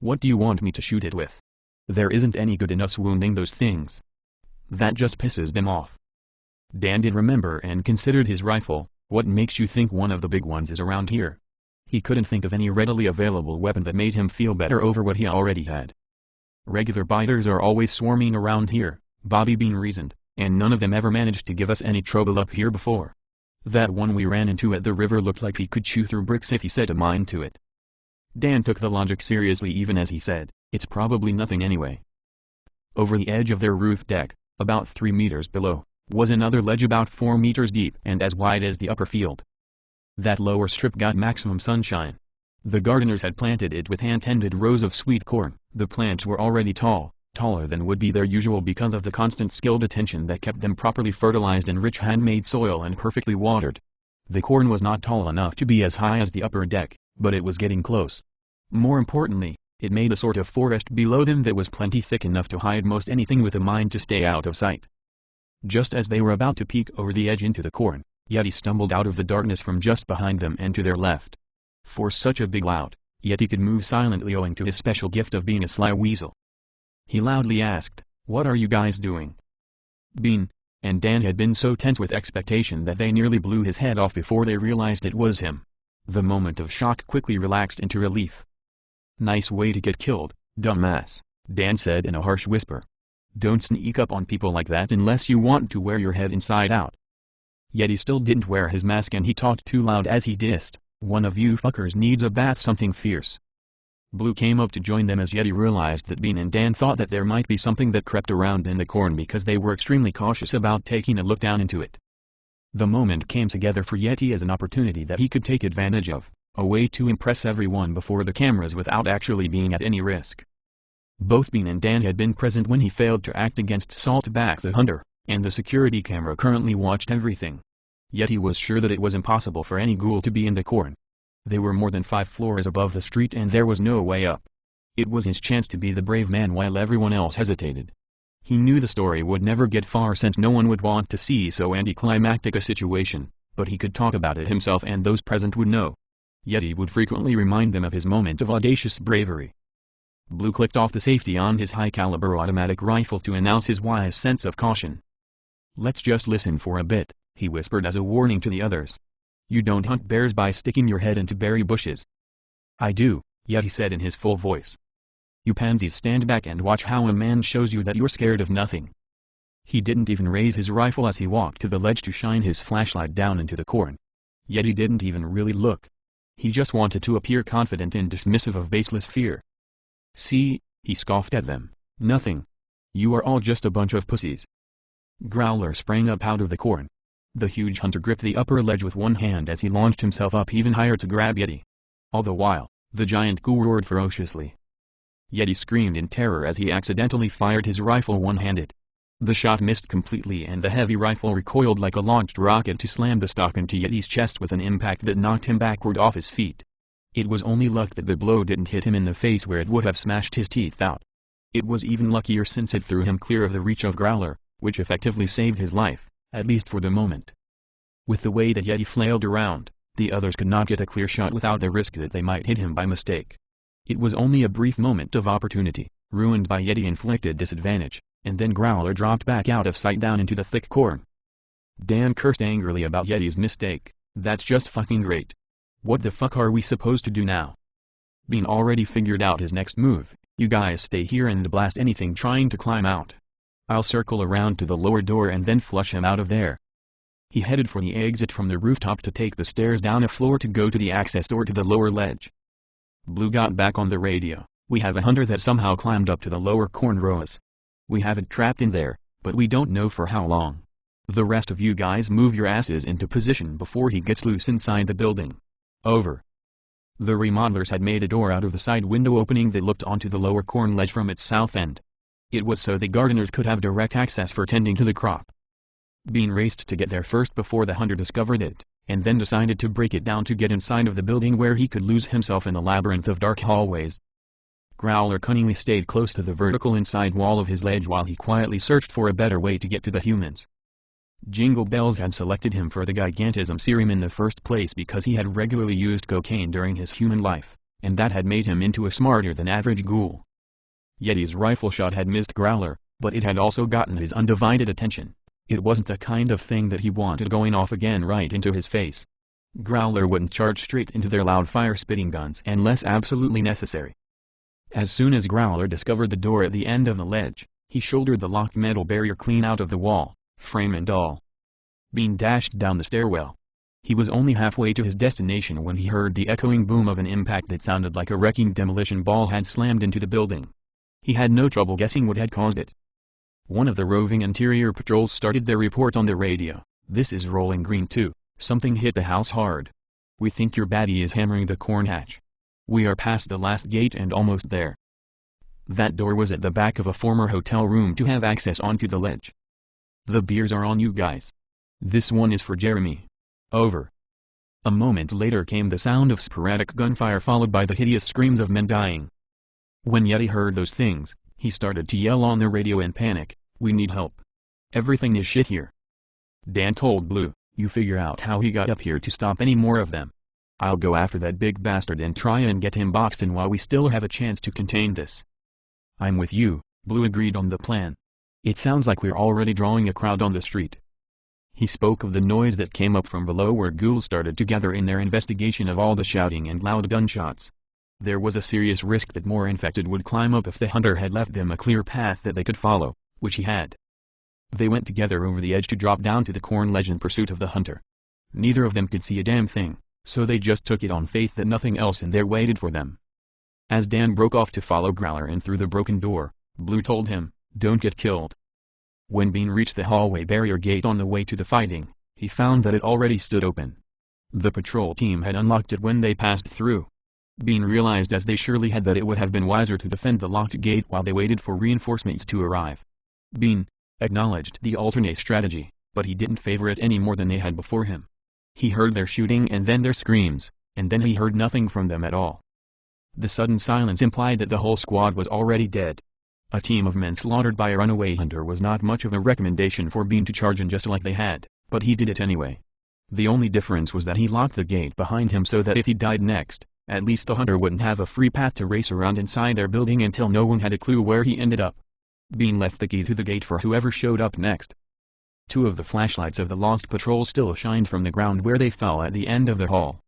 Speaker 1: What do you want me to shoot it with? There isn't any good in us wounding those things." That just pisses them off. Dan did remember and considered his rifle. What makes you think one of the big ones is around here? He couldn't think of any readily available weapon that made him feel better over what he already had. "Regular biters are always swarming around here," Bobby Bean reasoned, "and none of them ever managed to give us any trouble up here before. That one we ran into at the river looked like he could chew through bricks if he set a mind to it." Dan took the logic seriously even as he said, "It's probably nothing anyway." Over the edge of their roof deck, about 3 meters below, was another ledge about 4 meters deep and as wide as the upper field. That lower strip got maximum sunshine. The gardeners had planted it with hand-tended rows of sweet corn. The plants were already tall, taller than would be their usual because of the constant skilled attention that kept them properly fertilized in rich handmade soil and perfectly watered. The corn was not tall enough to be as high as the upper deck, but it was getting close. More importantly, it made a sort of forest below them that was plenty thick enough to hide most anything with a mind to stay out of sight. Just as they were about to peek over the edge into the corn, Yeti stumbled out of the darkness from just behind them and to their left. For such a big lout, Yeti could move silently owing to his special gift of being a sly weasel. He loudly asked, "What are you guys doing?" Bean and Dan had been so tense with expectation that they nearly blew his head off before they realized it was him. The moment of shock quickly relaxed into relief. "Nice way to get killed, dumbass," Dan said in a harsh whisper. "Don't sneak up on people like that unless you want to wear your head inside out." Yeti still didn't wear his mask and he talked too loud as he dissed, "One of you fuckers needs a bath, something fierce." Blue came up to join them as Yeti realized that Bean and Dan thought that there might be something that crept around in the corn because they were extremely cautious about taking a look down into it. The moment came together for Yeti as an opportunity that he could take advantage of, a way to impress everyone before the cameras without actually being at any risk. Both Bean and Dan had been present when he failed to act against Saltback the Hunter, and the security camera currently watched everything. Yeti was sure that it was impossible for any ghoul to be in the corn. They were more than 5 floors above the street and there was no way up. It was his chance to be the brave man while everyone else hesitated. He knew the story would never get far since no one would want to see so anticlimactic a situation, but he could talk about it himself and those present would know. Yeti would frequently remind them of his moment of audacious bravery. Blue clicked off the safety on his high-caliber automatic rifle to announce his wise sense of caution. "Let's just listen for a bit," he whispered as a warning to the others. "You don't hunt bears by sticking your head into berry bushes." "I do," Yeti said in his full voice. "You pansies stand back and watch how a man shows you that you're scared of nothing." He didn't even raise his rifle as he walked to the ledge to shine his flashlight down into the corn. Yeti didn't even really look. He just wanted to appear confident and dismissive of baseless fear. "See," he scoffed at them, "nothing. You are all just a bunch of pussies." Growler sprang up out of the corn. The huge hunter gripped the upper ledge with one hand as he launched himself up even higher to grab Yeti. All the while, the giant ghoul roared ferociously. Yeti screamed in terror as he accidentally fired his rifle one-handed. The shot missed completely and the heavy rifle recoiled like a launched rocket to slam the stock into Yeti's chest with an impact that knocked him backward off his feet. It was only luck that the blow didn't hit him in the face where it would have smashed his teeth out. It was even luckier since it threw him clear of the reach of Growler, which effectively saved his life, at least for the moment. With the way that Yeti flailed around, the others could not get a clear shot without the risk that they might hit him by mistake. It was only a brief moment of opportunity, ruined by Yeti-inflicted disadvantage, and then Growler dropped back out of sight down into the thick corn. Dan cursed angrily about Yeti's mistake. "That's just fucking great. What the fuck are we supposed to do now?" Bean already figured out his next move. "You guys stay here and blast anything trying to climb out. I'll circle around to the lower door and then flush him out of there." He headed for the exit from the rooftop to take the stairs down a floor to go to the access door to the lower ledge. Blue got back on the radio. "We have a hunter that somehow climbed up to the lower corn rows. We have it trapped in there, but we don't know for how long. The rest of you guys move your asses into position before he gets loose inside the building. Over." The remodelers had made a door out of the side window opening that looked onto the lower corn ledge from its south end. It was so the gardeners could have direct access for tending to the crop. Bean raced to get there first before the hunter discovered it, and then decided to break it down to get inside of the building where he could lose himself in the labyrinth of dark hallways. Growler cunningly stayed close to the vertical inside wall of his ledge while he quietly searched for a better way to get to the humans. Jingle Bells had selected him for the Gigantism serum in the first place because he had regularly used cocaine during his human life, and that had made him into a smarter than average ghoul. Yeti's rifle shot had missed Growler, but it had also gotten his undivided attention. It wasn't the kind of thing that he wanted going off again right into his face. Growler wouldn't charge straight into their loud fire-spitting guns unless absolutely necessary. As soon as Growler discovered the door at the end of the ledge, he shouldered the locked metal barrier clean out of the wall, frame and all. Bean dashed down the stairwell. He was only halfway to his destination when he heard the echoing boom of an impact that sounded like a wrecking demolition ball had slammed into the building. He had no trouble guessing what had caused it. One of the roving interior patrols started their report on the radio. "This is Rolling Green 2. Something hit the house hard. We think your baddie is hammering the corn hatch. We are past the last gate and almost there." That door was at the back of a former hotel room to have access onto the ledge. "The beers are on you guys. This one is for Jeremy. Over." A moment later came the sound of sporadic gunfire followed by the hideous screams of men dying. When Yeti heard those things, he started to yell on the radio in panic, "We need help. Everything is shit here." Dan told Blue, "You figure out how he got up here to stop any more of them. I'll go after that big bastard and try and get him boxed in while we still have a chance to contain this." "I'm with you," Blue agreed on the plan. "It sounds like we're already drawing a crowd on the street." He spoke of the noise that came up from below where ghouls started to gather in their investigation of all the shouting and loud gunshots. There was a serious risk that more infected would climb up if the hunter had left them a clear path that they could follow, which he had. They went together over the edge to drop down to the corn ledge in pursuit of the hunter. Neither of them could see a damn thing, so they just took it on faith that nothing else in there waited for them. As Dan broke off to follow Growler in through the broken door, Blue told him, "Don't get killed." When Bean reached the hallway barrier gate on the way to the fighting, he found that it already stood open. The patrol team had unlocked it when they passed through. Bean realized as they surely had that it would have been wiser to defend the locked gate while they waited for reinforcements to arrive. Bean acknowledged the alternate strategy, but he didn't favor it any more than they had before him. He heard their shooting and then their screams, and then he heard nothing from them at all. The sudden silence implied that the whole squad was already dead. A team of men slaughtered by a runaway hunter was not much of a recommendation for Bean to charge in just like they had, but he did it anyway. The only difference was that he locked the gate behind him so that if he died next, at least the hunter wouldn't have a free path to race around inside their building until no one had a clue where he ended up. Bean left the key to the gate for whoever showed up next. Two of the flashlights of the lost patrol still shined from the ground where they fell at the end of the hall.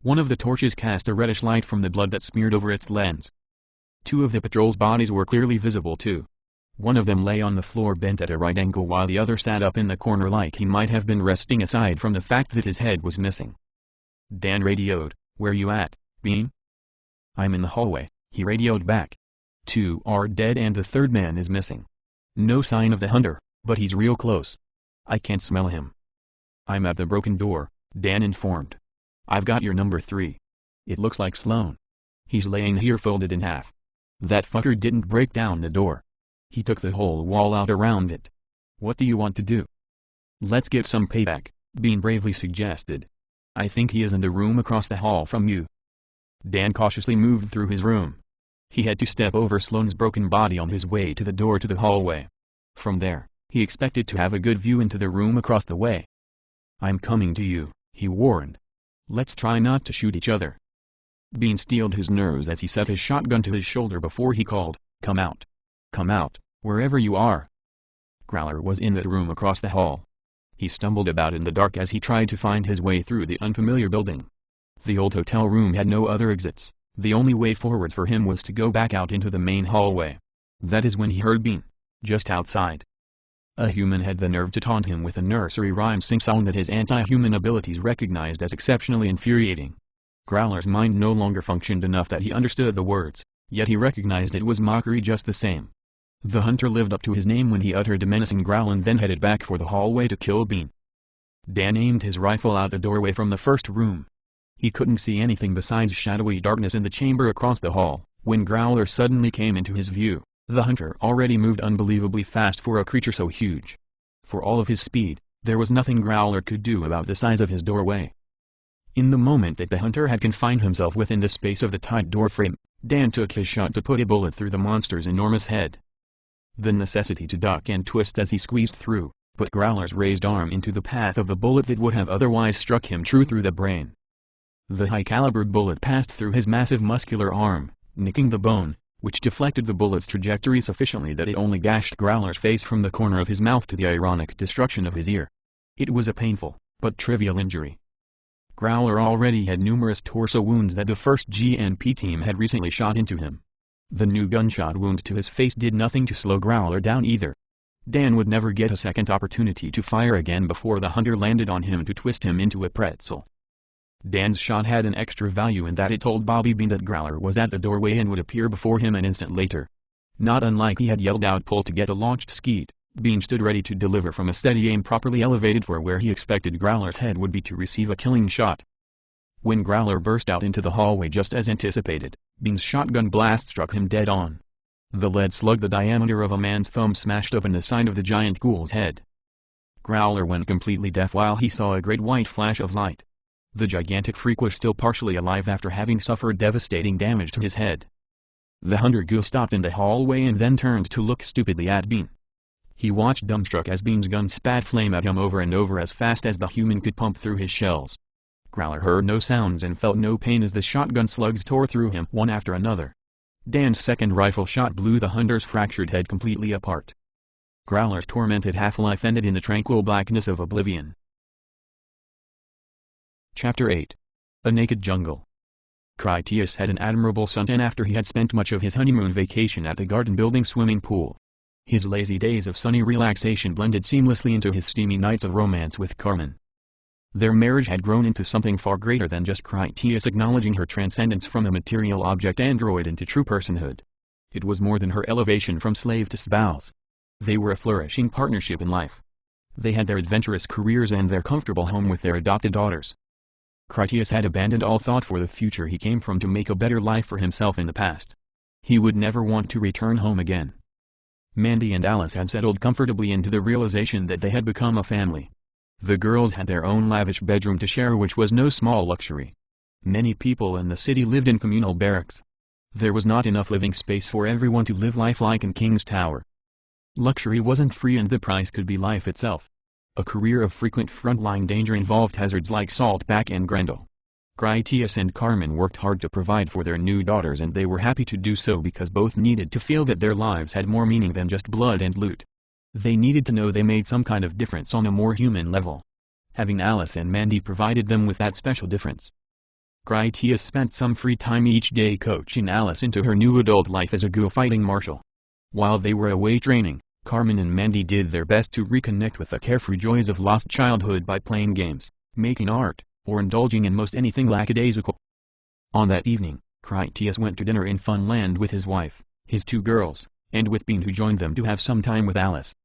Speaker 1: One of the torches cast a reddish light from the blood that smeared over its lens. Two of the patrol's bodies were clearly visible too. One of them lay on the floor bent at a right angle while the other sat up in the corner like he might have been resting aside from the fact that his head was missing. Dan radioed, "Where you at, Bean?" "I'm in the hallway," he radioed back. "Two are dead and the third man is missing. No sign of the hunter, but he's real close. I can't smell him." "I'm at the broken door," Dan informed. "I've got your number 3. It looks like Sloan. He's laying here folded in half. That fucker didn't break down the door. He took the whole wall out around it. What do you want to do?" "Let's get some payback," Bean bravely suggested. "I think he is in the room across the hall from you." Dan cautiously moved through his room. He had to step over Sloane's broken body on his way to the door to the hallway. From there, he expected to have a good view into the room across the way. "I'm coming to you," he warned. "Let's try not to shoot each other." Bean steeled his nerves as he set his shotgun to his shoulder before he called, "Come out. Come out, wherever you are." Growler was in the room across the hall. He stumbled about in the dark as he tried to find his way through the unfamiliar building. The old hotel room had no other exits. The only way forward for him was to go back out into the main hallway. That is when he heard Bean, just outside. A human had the nerve to taunt him with a nursery rhyme sing-song that his anti-human abilities recognized as exceptionally infuriating. Growler's mind no longer functioned enough that he understood the words, yet he recognized it was mockery just the same. The hunter lived up to his name when he uttered a menacing growl and then headed back for the hallway to kill Bean. Dan aimed his rifle out the doorway from the first room. He couldn't see anything besides shadowy darkness in the chamber across the hall, when Growler suddenly came into his view. The hunter already moved unbelievably fast for a creature so huge. For all of his speed, there was nothing Growler could do about the size of his doorway. In the moment that the hunter had confined himself within the space of the tight doorframe, Dan took his shot to put a bullet through the monster's enormous head. The necessity to duck and twist as he squeezed through put Growler's raised arm into the path of the bullet that would have otherwise struck him true through the brain. The high-caliber bullet passed through his massive muscular arm, nicking the bone, which deflected the bullet's trajectory sufficiently that it only gashed Growler's face from the corner of his mouth to the ironic destruction of his ear. It was a painful, but trivial injury. Growler already had numerous torso wounds that the first GNP team had recently shot into him. The new gunshot wound to his face did nothing to slow Growler down either. Dan would never get a second opportunity to fire again before the hunter landed on him to twist him into a pretzel. Dan's shot had an extra value in that it told Bobby Bean that Growler was at the doorway and would appear before him an instant later. Not unlike he had yelled out "pull" to get a launched skeet, Bean stood ready to deliver from a steady aim properly elevated for where he expected Growler's head would be to receive a killing shot. When Growler burst out into the hallway just as anticipated, Bean's shotgun blast struck him dead on. The lead slug the diameter of a man's thumb smashed open the side of the giant ghoul's head. Growler went completely deaf while he saw a great white flash of light. The gigantic freak was still partially alive after having suffered devastating damage to his head. The hunter ghoul stopped in the hallway and then turned to look stupidly at Bean. He watched dumbstruck as Bean's gun spat flame at him over and over as fast as the human could pump through his shells. Growler heard no sounds and felt no pain as the shotgun slugs tore through him one after another. Dan's second rifle shot blew the hunter's fractured head completely apart. Growler's tormented half-life ended in the tranquil blackness of oblivion. Chapter 8. A Naked Jungle. Critias had an admirable suntan after he had spent much of his honeymoon vacation at the garden building swimming pool. His lazy days of sunny relaxation blended seamlessly into his steamy nights of romance with Carmen. Their marriage had grown into something far greater than just Critias acknowledging her transcendence from a material object android into true personhood. It was more than her elevation from slave to spouse. They were a flourishing partnership in life. They had their adventurous careers and their comfortable home with their adopted daughters. Critias had abandoned all thought for the future he came from to make a better life for himself in the past. He would never want to return home again. Mandy and Alice had settled comfortably into the realization that they had become a family. The girls had their own lavish bedroom to share, which was no small luxury. Many people in the city lived in communal barracks. There was not enough living space for everyone to live life like in King's Tower. Luxury wasn't free and the price could be life itself. A career of frequent frontline danger involved hazards like Saltback and Grendel. Critias and Carmen worked hard to provide for their new daughters, and they were happy to do so because both needed to feel that their lives had more meaning than just blood and loot. They needed to know they made some kind of difference on a more human level. Having Alice and Mandy provided them with that special difference. Critias spent some free time each day coaching Alice into her new adult life as a ghoul fighting marshal. While they were away training, Carmen and Mandy did their best to reconnect with the carefree joys of lost childhood by playing games, making art, or indulging in most anything lackadaisical. On that evening, Critias went to dinner in Funland with his wife, his two girls, and with Bean, who joined them to have some time with Alice.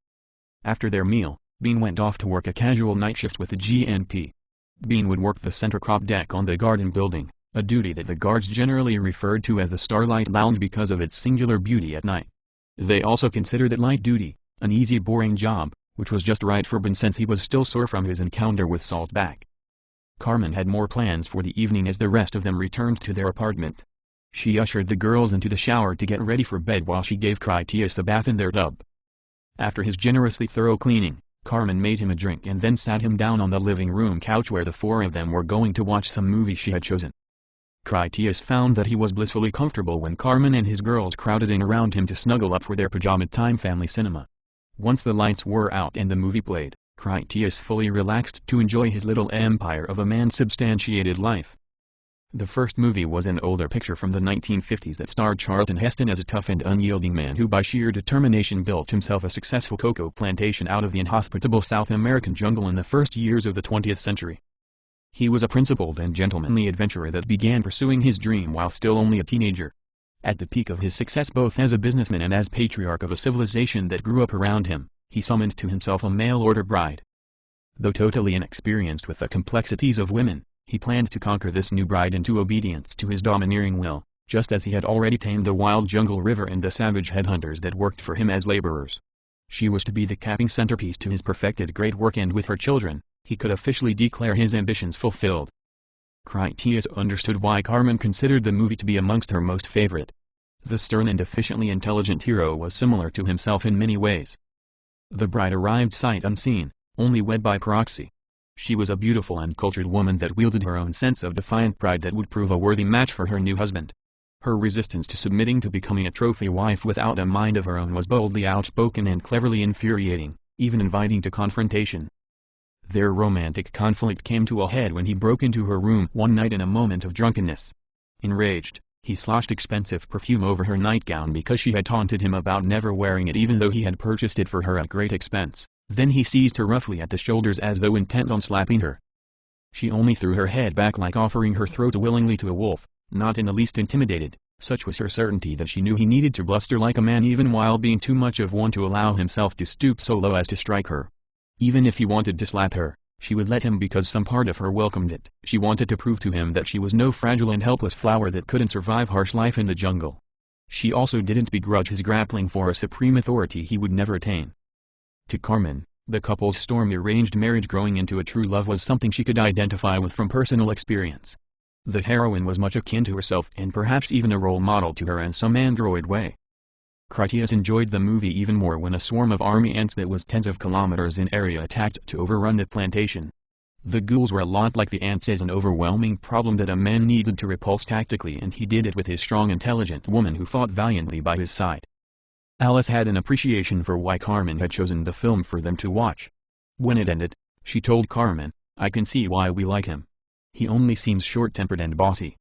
Speaker 1: After their meal, Bean went off to work a casual night shift with the GNP. Bean would work the center crop deck on the garden building, a duty that the guards generally referred to as the Starlight Lounge because of its singular beauty at night. They also considered it light duty, an easy boring job, which was just right for Bean since he was still sore from his encounter with Saltback. Carmen had more plans for the evening as the rest of them returned to their apartment. She ushered the girls into the shower to get ready for bed while she gave Critias a bath in their tub. After his generously thorough cleaning, Carmen made him a drink and then sat him down on the living room couch where the four of them were going to watch some movie she had chosen. Critias found that he was blissfully comfortable when Carmen and his girls crowded in around him to snuggle up for their pajama time family cinema. Once the lights were out and the movie played, Critias fully relaxed to enjoy his little empire of a man-substantiated life. The first movie was an older picture from the 1950s that starred Charlton Heston as a tough and unyielding man who by sheer determination built himself a successful cocoa plantation out of the inhospitable South American jungle in the first years of the 20th century. He was a principled and gentlemanly adventurer that began pursuing his dream while still only a teenager. At the peak of his success both as a businessman and as patriarch of a civilization that grew up around him, he summoned to himself a mail-order bride. Though totally inexperienced with the complexities of women, he planned to conquer this new bride into obedience to his domineering will, just as he had already tamed the wild jungle river and the savage headhunters that worked for him as laborers. She was to be the capping centerpiece to his perfected great work, and with her children, he could officially declare his ambitions fulfilled. Critias understood why Carmen considered the movie to be amongst her most favorite. The stern and efficiently intelligent hero was similar to himself in many ways. The bride arrived sight unseen, only wed by proxy. She was a beautiful and cultured woman that wielded her own sense of defiant pride that would prove a worthy match for her new husband. Her resistance to submitting to becoming a trophy wife without a mind of her own was boldly outspoken and cleverly infuriating, even inviting to confrontation. Their romantic conflict came to a head when he broke into her room one night in a moment of drunkenness. Enraged, he sloshed expensive perfume over her nightgown because she had taunted him about never wearing it even though he had purchased it for her at great expense. Then he seized her roughly at the shoulders as though intent on slapping her. She only threw her head back like offering her throat willingly to a wolf, not in the least intimidated. Such was her certainty that she knew he needed to bluster like a man even while being too much of one to allow himself to stoop so low as to strike her. Even if he wanted to slap her, she would let him because some part of her welcomed it. She wanted to prove to him that she was no fragile and helpless flower that couldn't survive harsh life in the jungle. She also didn't begrudge his grappling for a supreme authority he would never attain. To Carmen, the couple's stormy arranged marriage growing into a true love was something she could identify with from personal experience. The heroine was much akin to herself and perhaps even a role model to her in some android way. Critias enjoyed the movie even more when a swarm of army ants that was tens of kilometers in area attacked to overrun the plantation. The ghouls were a lot like the ants as an overwhelming problem that a man needed to repulse tactically, and he did it with his strong intelligent woman who fought valiantly by his side. Alice had an appreciation for why Carmen had chosen the film for them to watch. When it ended, she told Carmen, "I can see why we like him. He only seems short-tempered and bossy.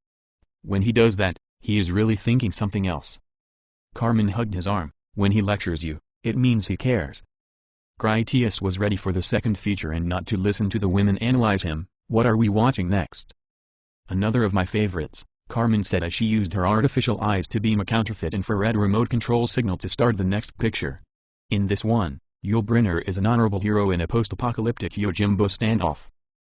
Speaker 1: When he does that, he is really thinking something else." Carmen hugged his arm. "When he lectures you, it means he cares." Critias was ready for the second feature and not to listen to the women analyze him. "What are we watching next?" "Another of my favorites," Carmen said as she used her artificial eyes to beam a counterfeit infrared remote control signal to start the next picture. In this one, Yul Brynner is an honorable hero in a post-apocalyptic Yojimbo standoff.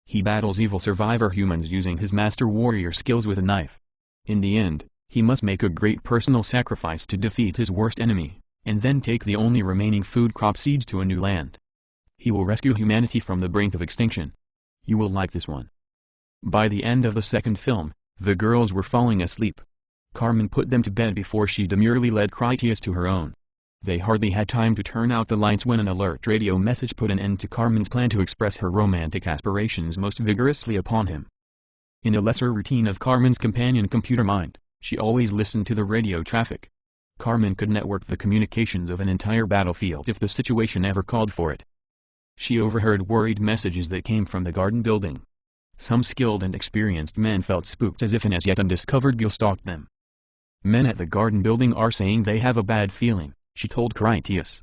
Speaker 1: He battles evil survivor humans using his master warrior skills with a knife. In the end, he must make a great personal sacrifice to defeat his worst enemy, and then take the only remaining food crop seeds to a new land. He will rescue humanity from the brink of extinction. You will like this one. By the end of the second film, the girls were falling asleep. Carmen put them to bed before she demurely led Critias to her own. They hardly had time to turn out the lights when an alert radio message put an end to Carmen's plan to express her romantic aspirations most vigorously upon him. In a lesser routine of Carmen's companion computer mind, she always listened to the radio traffic. Carmen could network the communications of an entire battlefield if the situation ever called for it. She overheard worried messages that came from the garden building. Some skilled and experienced men felt spooked as if an as yet undiscovered ghoul stalked them. "Men at the garden building are saying they have a bad feeling," she told Critias.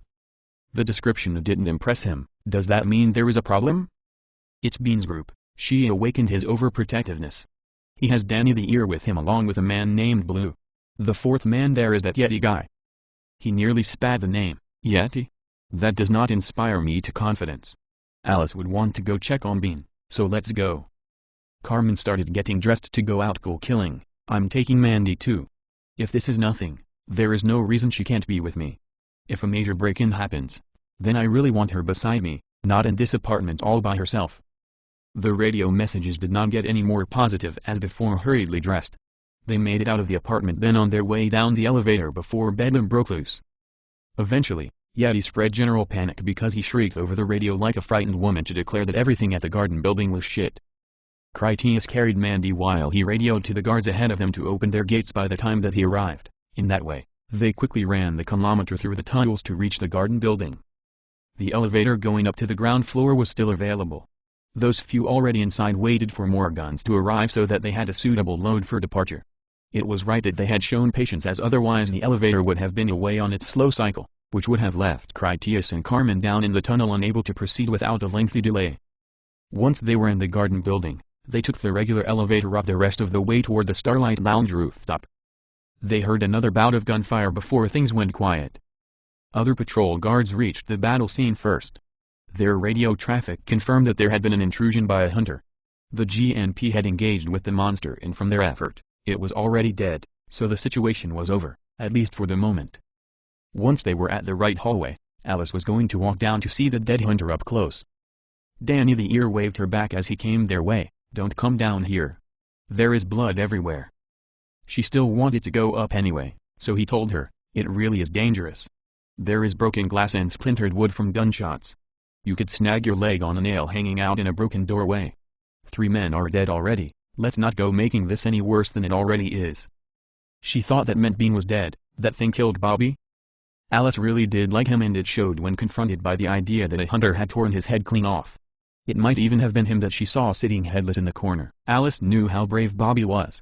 Speaker 1: The description didn't impress him. "Does that mean there is a problem?" "It's Bean's group." She awakened his overprotectiveness. "He has Danny the Ear with him along with a man named Blue. The fourth man there is that Yeti guy." He nearly spat the name. "Yeti? That does not inspire me to confidence. Alice would want to go check on Bean, so let's go." Carmen started getting dressed to go out ghoul killing. "I'm taking Mandy too. If this is nothing, there is no reason she can't be with me. If a major break-in happens, then I really want her beside me, not in this apartment all by herself." The radio messages did not get any more positive as the four hurriedly dressed. They made it out of the apartment, then on their way down the elevator before bedlam broke loose. Eventually, Yeti spread general panic because he shrieked over the radio like a frightened woman to declare that everything at the garden building was shit. Critias carried Mandy while he radioed to the guards ahead of them to open their gates by the time that he arrived. In that way, they quickly ran the kilometer through the tunnels to reach the garden building. The elevator going up to the ground floor was still available. Those few already inside waited for more guns to arrive so that they had a suitable load for departure. It was right that they had shown patience, as otherwise the elevator would have been away on its slow cycle, which would have left Critias and Carmen down in the tunnel unable to proceed without a lengthy delay. Once they were in the garden building, they took the regular elevator up the rest of the way toward the Starlight Lounge rooftop. They heard another bout of gunfire before things went quiet. Other patrol guards reached the battle scene first. Their radio traffic confirmed that there had been an intrusion by a hunter. The GNP had engaged with the monster, and from their effort, it was already dead, so the situation was over, at least for the moment. Once they were at the right hallway, Alice was going to walk down to see the dead hunter up close. Danny the Ear waved her back as he came their way. "Don't come down here. There is blood everywhere. She still wanted to go up anyway, so he told her, it really is dangerous. There is broken glass and splintered wood from gunshots. You could snag your leg on a nail hanging out in a broken doorway. 3 men are dead already, let's not go making this any worse than it already is. She thought that meant Bean was dead, that thing killed Bobby? Alice really did like him, and it showed when confronted by the idea that a hunter had torn his head clean off. It might even have been him that she saw sitting headless in the corner. Alice knew how brave Bobby was.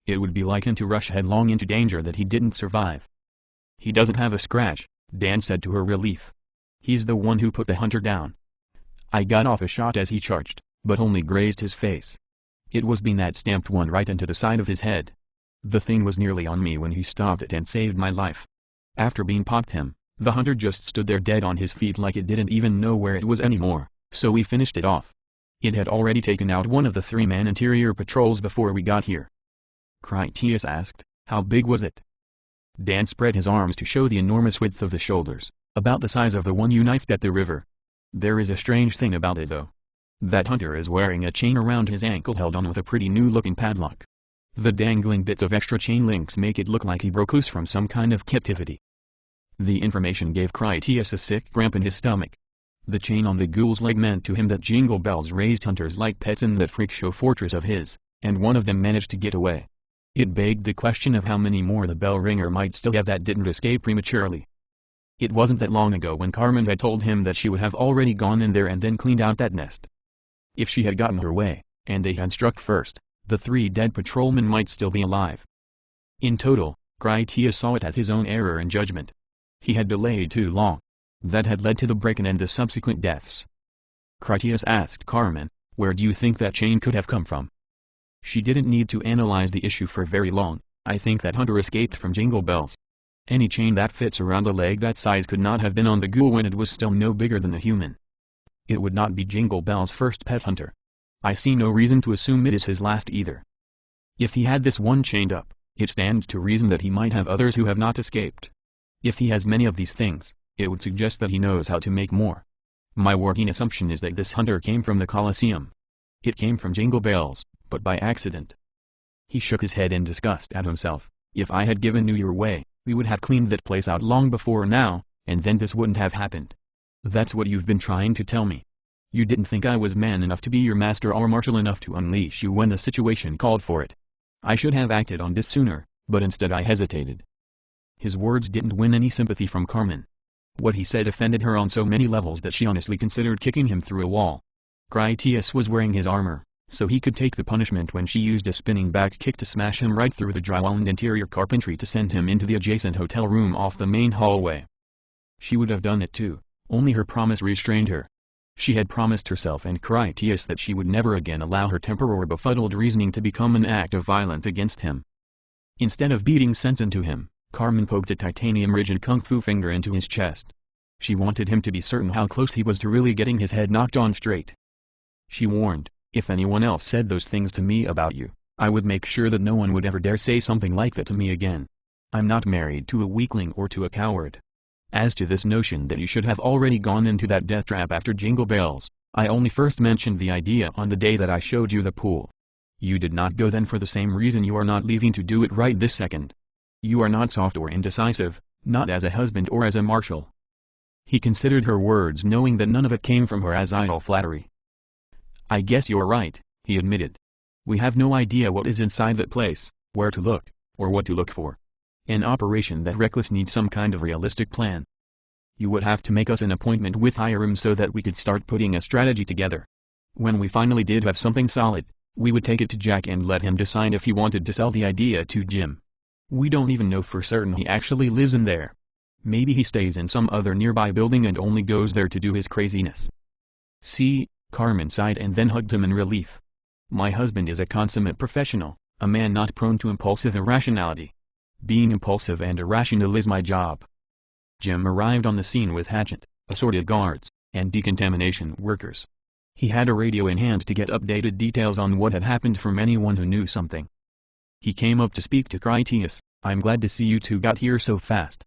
Speaker 1: It would be like him to rush headlong into danger that he didn't survive. He doesn't have a scratch, Dan said to her relief. He's the one who put the hunter down. I got off a shot as he charged, but only grazed his face. It was Bean that stamped one right into the side of his head. The thing was nearly on me when he stopped it and saved my life. After Bean popped him, the hunter just stood there dead on his feet like it didn't even know where it was anymore, so we finished it off. It had already taken out one of the 3-man interior patrols before we got here. Critias asked, how big was it? Dan spread his arms to show the enormous width of the shoulders, about the size of the one you knifed at the river. There is a strange thing about it though. That hunter is wearing a chain around his ankle held on with a pretty new-looking padlock. The dangling bits of extra chain links make it look like he broke loose from some kind of captivity. The information gave Critias a sick cramp in his stomach. The chain on the ghoul's leg meant to him that Jingle Bells raised hunters like pets in that freak show fortress of his, and one of them managed to get away. It begged the question of how many more the bell ringer might still have that didn't escape prematurely. It wasn't that long ago when Carmen had told him that she would have already gone in there and then cleaned out that nest. If she had gotten her way, and they had struck first, the 3 dead patrolmen might still be alive. In total, Critias saw it as his own error in judgment. He had delayed too long. That had led to the break-in and the subsequent deaths. Critias asked Carmen, where do you think that chain could have come from? She didn't need to analyze the issue for very long. I think that hunter escaped from Jingle Bells. Any chain that fits around a leg that size could not have been on the ghoul when it was still no bigger than a human. It would not be Jingle Bells' first pet hunter. I see no reason to assume it is his last either. If he had this one chained up, it stands to reason that he might have others who have not escaped. If he has many of these things, it would suggest that he knows how to make more. My working assumption is that this hunter came from the Colosseum. It came from Jingle Bells, but by accident. He shook his head in disgust at himself. If I had given you your way, we would have cleaned that place out long before now, and then this wouldn't have happened. That's what you've been trying to tell me. You didn't think I was man enough to be your master or martial enough to unleash you when the situation called for it. I should have acted on this sooner, but instead I hesitated. His words didn't win any sympathy from Carmen. What he said offended her on so many levels that she honestly considered kicking him through a wall. Critias was wearing his armor, so he could take the punishment when she used a spinning back kick to smash him right through the drywall and interior carpentry to send him into the adjacent hotel room off the main hallway. She would have done it too, only her promise restrained her. She had promised herself and Critias that she would never again allow her temper or befuddled reasoning to become an act of violence against him. Instead of beating sense into him, Carmen poked a titanium-rigid kung fu finger into his chest. She wanted him to be certain how close he was to really getting his head knocked on straight. She warned, if anyone else said those things to me about you, I would make sure that no one would ever dare say something like that to me again. I'm not married to a weakling or to a coward. As to this notion that you should have already gone into that death trap after Jingle Bells, I only first mentioned the idea on the day that I showed you the pool. You did not go then for the same reason you are not leaving to do it right this second. You are not soft or indecisive, not as a husband or as a marshal. He considered her words, knowing that none of it came from her as idle flattery. I guess you're right, he admitted. We have no idea what is inside that place, where to look, or what to look for. An operation that reckless needs some kind of realistic plan. You would have to make us an appointment with Hiram so that we could start putting a strategy together. When we finally did have something solid, we would take it to Jack and let him decide if he wanted to sell the idea to Jim. We don't even know for certain he actually lives in there. Maybe he stays in some other nearby building and only goes there to do his craziness. See, Carmen sighed and then hugged him in relief. My husband is a consummate professional, a man not prone to impulsive irrationality. Being impulsive and irrational is my job. Jim arrived on the scene with hatchet, assorted guards, and decontamination workers. He had a radio in hand to get updated details on what had happened from anyone who knew something. He came up to speak to Critias. I'm glad to see you two got here so fast.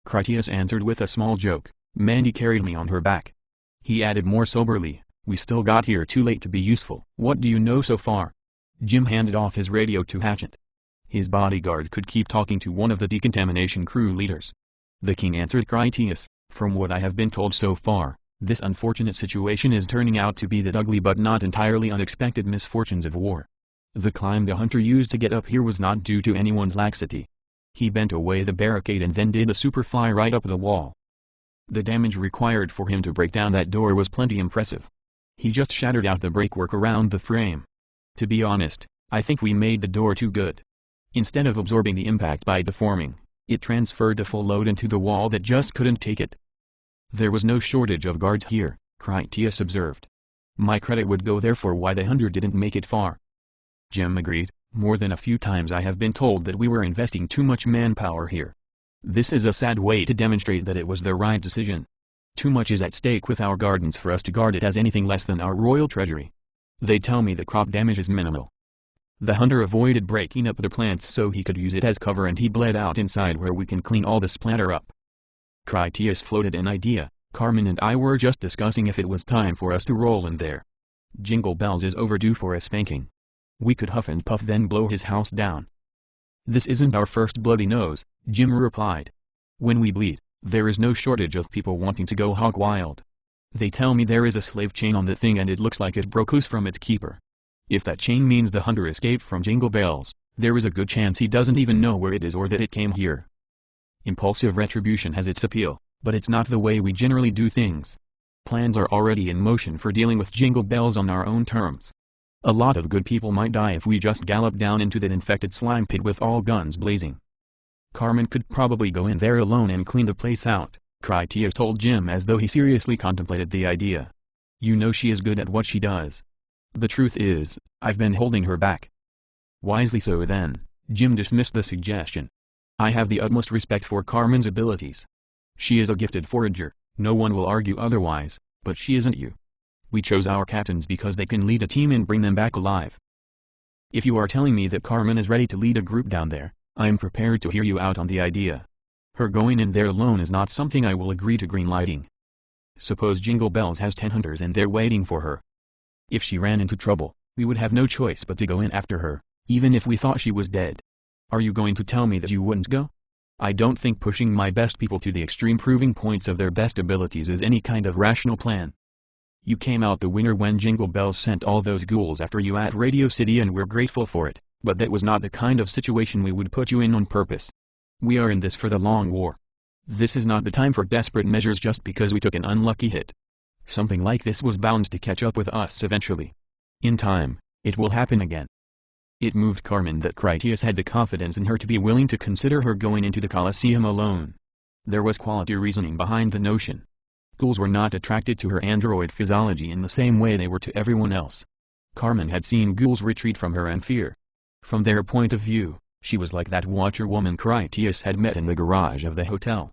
Speaker 1: Critias answered with a small joke. Mandy carried me on her back. He added more soberly, we still got here too late to be useful. What do you know so far? Jim handed off his radio to Hatchet. His bodyguard could keep talking to one of the decontamination crew leaders. The king answered Critias, "From what I have been told so far, this unfortunate situation is turning out to be the ugly but not entirely unexpected misfortunes of war. The climb the hunter used to get up here was not due to anyone's laxity. He bent away the barricade and then did a superfly right up the wall. The damage required for him to break down that door was plenty impressive. He just shattered out the brakework around the frame. To be honest, I think we made the door too good. Instead of absorbing the impact by deforming, it transferred the full load into the wall that just couldn't take it." "There was no shortage of guards here," Critias observed. "My credit would go there for why the hunter didn't make it far." Jim agreed. "More than a few times I have been told that we were investing too much manpower here. This is a sad way to demonstrate that it was the right decision. Too much is at stake with our gardens for us to guard it as anything less than our royal treasury. They tell me the crop damage is minimal." The hunter avoided breaking up the plants so he could use it as cover, and he bled out inside where we can clean all the splatter up. Critias floated an idea. "Carmen and I were just discussing if it was time for us to roll in there. Jingle Bells is overdue for a spanking. We could huff and puff then blow his house down." "This isn't our first bloody nose," Jim replied. "When we bleed, there is no shortage of people wanting to go hog wild. They tell me there is a slave chain on the thing and it looks like it broke loose from its keeper. If that chain means the hunter escaped from Jingle Bells, there is a good chance he doesn't even know where it is or that it came here. Impulsive retribution has its appeal, but it's not the way we generally do things. Plans are already in motion for dealing with Jingle Bells on our own terms. A lot of good people might die if we just gallop down into that infected slime pit with all guns blazing. Carmen could probably go in there alone and clean the place out," Critias told Jim as though he seriously contemplated the idea. "You know she is good at what she does. The truth is, I've been holding her back." "Wisely so then," Jim dismissed the suggestion. "I have the utmost respect for Carmen's abilities. She is a gifted forager, no one will argue otherwise, but she isn't you. We chose our captains because they can lead a team and bring them back alive. If you are telling me that Carmen is ready to lead a group down there, I'm prepared to hear you out on the idea. Her going in there alone is not something I will agree to greenlighting. Suppose Jingle Bells has 10 hunters and they're waiting for her. If she ran into trouble, we would have no choice but to go in after her, even if we thought she was dead. Are you going to tell me that you wouldn't go? I don't think pushing my best people to the extreme proving points of their best abilities is any kind of rational plan. You came out the winner when Jingle Bells sent all those ghouls after you at Radio City and we're grateful for it, but that was not the kind of situation we would put you in on purpose. We are in this for the long war. This is not the time for desperate measures just because we took an unlucky hit. Something like this was bound to catch up with us eventually. In time, it will happen again." It moved Carmen that Critias had the confidence in her to be willing to consider her going into the Colosseum alone. There was quality reasoning behind the notion. Ghouls were not attracted to her android physiology in the same way they were to everyone else. Carmen had seen ghouls retreat from her in fear. From their point of view, she was like that watcher woman Critias had met in the garage of the hotel.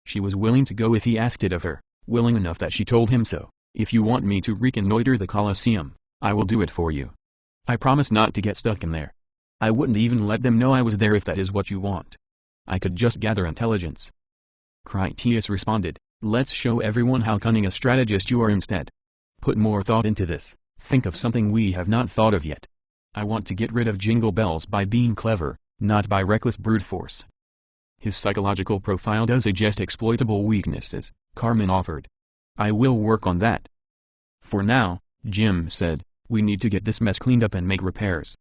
Speaker 1: She was willing to go if he asked it of her, willing enough that she told him so. "If you want me to reconnoiter the Colosseum, I will do it for you. I promise not to get stuck in there. I wouldn't even let them know I was there if that is what you want. I could just gather intelligence." Critias responded, "Let's show everyone how cunning a strategist you are instead. Put more thought into this, think of something we have not thought of yet. I want to get rid of Jingle Bells by being clever, not by reckless brute force." "His psychological profile does suggest exploitable weaknesses," Carmen offered. "I will work on that." "For now," Jim said, "we need to get this mess cleaned up and make repairs."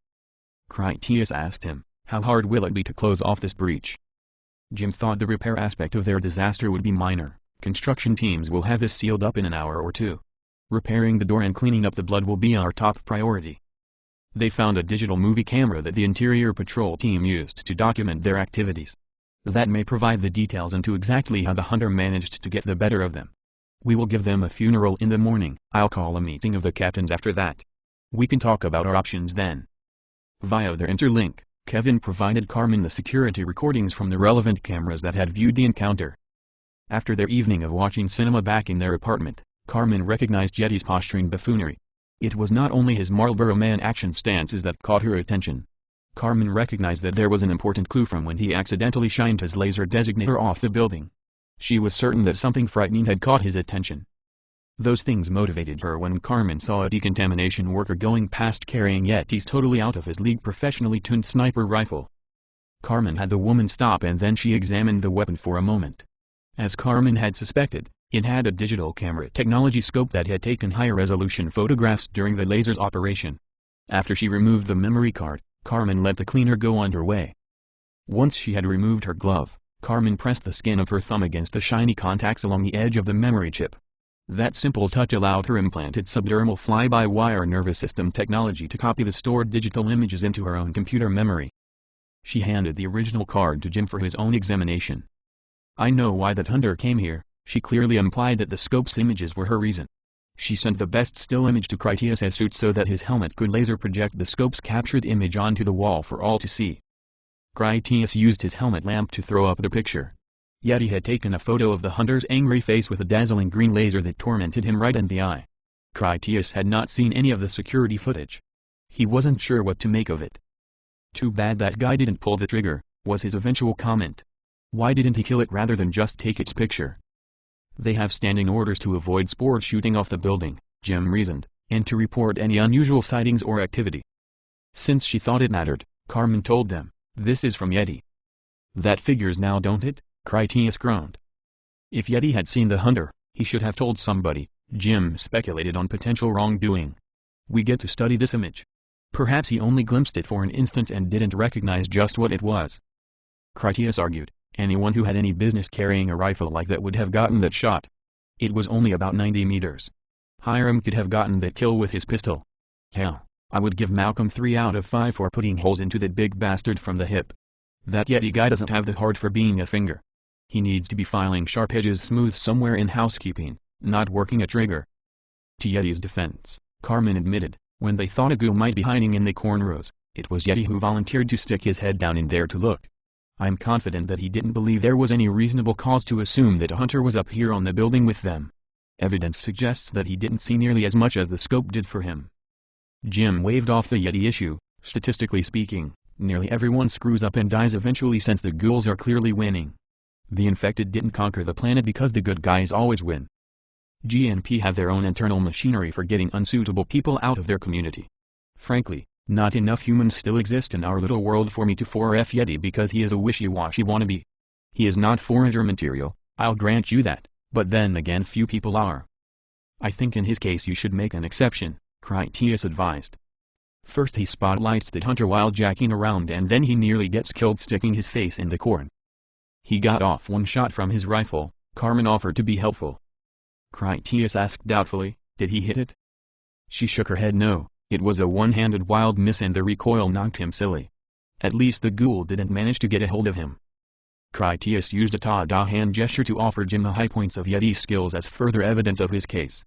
Speaker 1: Critias asked him, "How hard will it be to close off this breach?" Jim thought the repair aspect of their disaster would be minor. Construction teams will have this sealed up in an hour or two. Repairing the door and cleaning up the blood will be our top priority. They found a digital movie camera that the interior patrol team used to document their activities. That may provide the details into exactly how the hunter managed to get the better of them. We will give them a funeral in the morning. I'll call a meeting of the captains after that. We can talk about our options then. Via their interlink, Kevin provided Carmen the security recordings from the relevant cameras that had viewed the encounter. After their evening of watching cinema back in their apartment, Carmen recognized Jetty's posturing buffoonery. It was not only his Marlboro Man action stances that caught her attention. Carmen recognized that there was an important clue from when he accidentally shined his laser designator off the building. She was certain that something frightening had caught his attention. Those things motivated her when Carmen saw a decontamination worker going past carrying Yeti's totally out of his league professionally tuned sniper rifle. Carmen had the woman stop and then she examined the weapon for a moment. As Carmen had suspected, it had a digital camera technology scope that had taken higher-resolution photographs during the laser's operation. After she removed the memory card, Carmen let the cleaner go on her way. Once she had removed her glove, Carmen pressed the skin of her thumb against the shiny contacts along the edge of the memory chip. That simple touch allowed her implanted subdermal fly-by-wire nervous system technology to copy the stored digital images into her own computer memory. She handed the original card to Jim for his own examination. "I know why that hunter came here," she clearly implied that the scope's images were her reason. She sent the best still image to Critias' suit so that his helmet could laser project the scope's captured image onto the wall for all to see. Critias used his helmet lamp to throw up the picture. Yeti had taken a photo of the hunter's angry face with a dazzling green laser that tormented him right in the eye. Critias had not seen any of the security footage. He wasn't sure what to make of it. "Too bad that guy didn't pull the trigger," was his eventual comment. "Why didn't he kill it rather than just take its picture?" "They have standing orders to avoid sport shooting off the building," Jim reasoned, "and to report any unusual sightings or activity." Since she thought it mattered, Carmen told them, "This is from Yeti." "That figures now, don't it?" Critias groaned. "If Yeti had seen the hunter, he should have told somebody," Jim speculated on potential wrongdoing. "We get to study this image. Perhaps he only glimpsed it for an instant and didn't recognize just what it was." Critias argued, "Anyone who had any business carrying a rifle like that would have gotten that shot. It was only about 90 meters. Hiram could have gotten that kill with his pistol. Hell, I would give Malcolm 3 out of 5 for putting holes into that big bastard from the hip. That Yeti guy doesn't have the heart for being a finger. He needs to be filing sharp edges smooth somewhere in housekeeping, not working a trigger." To Yeti's defense, Carmen admitted, when they thought a ghoul might be hiding in the cornrows, it was Yeti who volunteered to stick his head down in there to look. "I'm confident that he didn't believe there was any reasonable cause to assume that a hunter was up here on the building with them. Evidence suggests that he didn't see nearly as much as the scope did for him." Jim waved off the Yeti issue. "Statistically speaking, nearly everyone screws up and dies eventually since the ghouls are clearly winning. The infected didn't conquer the planet because the good guys always win. GNP have their own internal machinery for getting unsuitable people out of their community. Frankly, not enough humans still exist in our little world for me to 4F Yeti because he is a wishy-washy wannabe. He is not forager material, I'll grant you that, but then again few people are. I think in his case you should make an exception," Critias advised. "First he spotlights that hunter while jacking around and then he nearly gets killed sticking his face in the corn. He got off one shot from his rifle," Carmen offered to be helpful. Critias asked doubtfully, "Did he hit it?" She shook her head no, it was a one-handed wild miss and the recoil knocked him silly. At least the ghoul didn't manage to get a hold of him. Critias used a ta-da hand gesture to offer Jim the high points of Yeti's skills as further evidence of his case.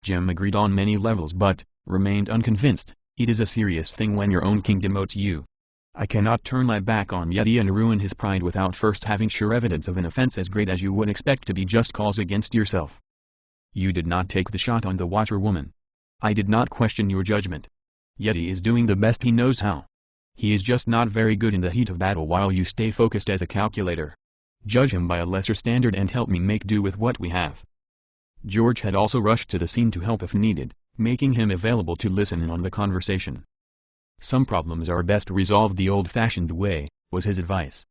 Speaker 1: Jim agreed on many levels but remained unconvinced. "It is a serious thing when your own king demotes you. I cannot turn my back on Yeti and ruin his pride without first having sure evidence of an offense as great as you would expect to be just cause against yourself. You did not take the shot on the Watcher woman. I did not question your judgment. Yeti is doing the best he knows how. He is just not very good in the heat of battle while you stay focused as a calculator. Judge him by a lesser standard and help me make do with what we have." George had also rushed to the scene to help if needed, making him available to listen in on the conversation. "Some problems are best resolved the old-fashioned way," was his advice.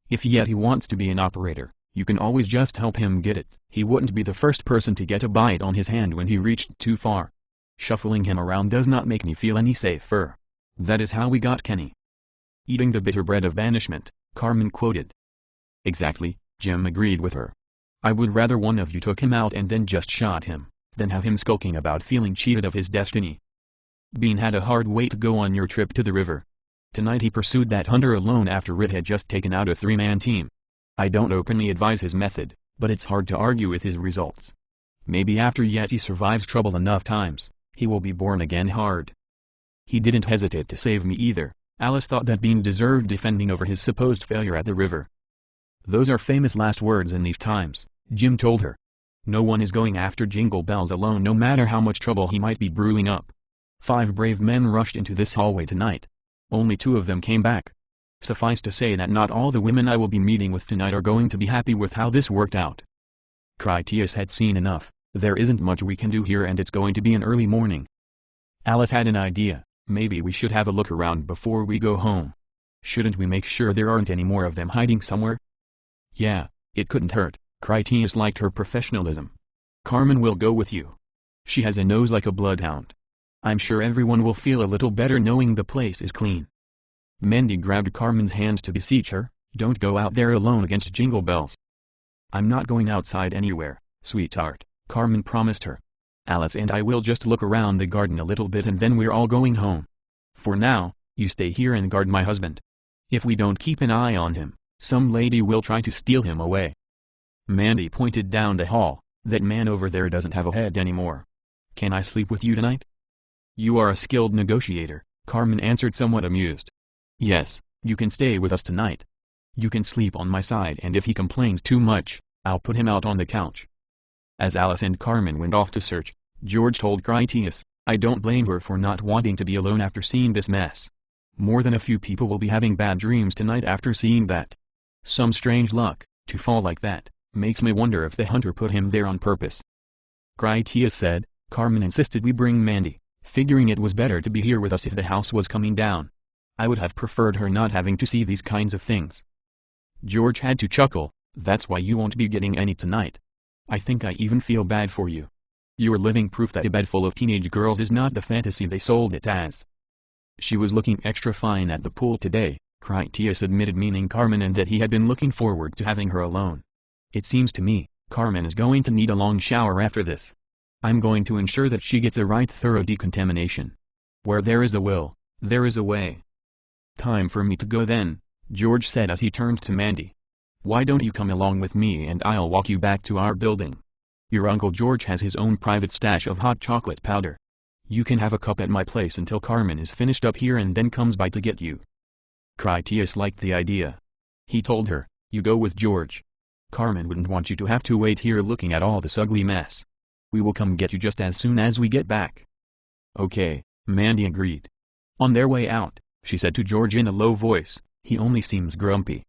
Speaker 1: "If Yeti wants to be an operator, you can always just help him get it. He wouldn't be the first person to get a bite on his hand when he reached too far. Shuffling him around does not make me feel any safer. That is how we got Kenny." "Eating the bitter bread of banishment," Carmen quoted. "Exactly," Jim agreed with her. "I would rather one of you took him out and then just shot him, than have him skulking about feeling cheated of his destiny. Bean had a hard way to go on your trip to the river. Tonight he pursued that hunter alone after Rit had just taken out a 3-man team. I don't openly advise his method, but it's hard to argue with his results. Maybe after Yeti survives trouble enough times, he will be born again hard. He didn't hesitate to save me either." Alice thought that Bean deserved defending over his supposed failure at the river. "Those are famous last words in these times," Jim told her. "No one is going after Jingle Bells alone no matter how much trouble he might be brewing up. 5 brave men rushed into this hallway tonight. Only 2 of them came back. Suffice to say that not all the women I will be meeting with tonight are going to be happy with how this worked out." Critias had seen enough. There isn't much we can do here and it's going to be an early morning. Alice had an idea. Maybe we should have a look around before we go home. Shouldn't we make sure there aren't any more of them hiding somewhere? Yeah, it couldn't hurt. Critias liked her professionalism. Carmen will go with you. She has a nose like a bloodhound. I'm sure everyone will feel a little better knowing the place is clean. Mandy grabbed Carmen's hand to beseech her, don't go out there alone against Jingle Bells. I'm not going outside anywhere, sweetheart, Carmen promised her. Alice and I will just look around the garden a little bit and then we're all going home. For now, you stay here and guard my husband. If we don't keep an eye on him, some lady will try to steal him away. Mandy pointed down the hall. That man over there doesn't have a head anymore. Can I sleep with you tonight? You are a skilled negotiator, Carmen answered somewhat amused. Yes, you can stay with us tonight. You can sleep on my side and if he complains too much, I'll put him out on the couch. As Alice and Carmen went off to search, George told Critias, I don't blame her for not wanting to be alone after seeing this mess. More than a few people will be having bad dreams tonight after seeing that. Some strange luck, to fall like that, makes me wonder if the hunter put him there on purpose. Critias said, Carmen insisted we bring Mandy, figuring it was better to be here with us if the house was coming down. I would have preferred her not having to see these kinds of things. George had to chuckle, that's why you won't be getting any tonight. I think I even feel bad for you. You're living proof that a bed full of teenage girls is not the fantasy they sold it as. She was looking extra fine at the pool today, Critias admitted, meaning Carmen, and that he had been looking forward to having her alone. It seems to me, Carmen is going to need a long shower after this. I'm going to ensure that she gets a right thorough decontamination. Where there is a will, there is a way. Time for me to go then, George said as he turned to Mandy. Why don't you come along with me and I'll walk you back to our building? Your Uncle George has his own private stash of hot chocolate powder. You can have a cup at my place until Carmen is finished up here and then comes by to get you. Critias liked the idea. He told her, you go with George. Carmen wouldn't want you to have to wait here looking at all this ugly mess. We will come get you just as soon as we get back. Okay, Mandy agreed. On their way out, she said to George in a low voice, he only seems grumpy.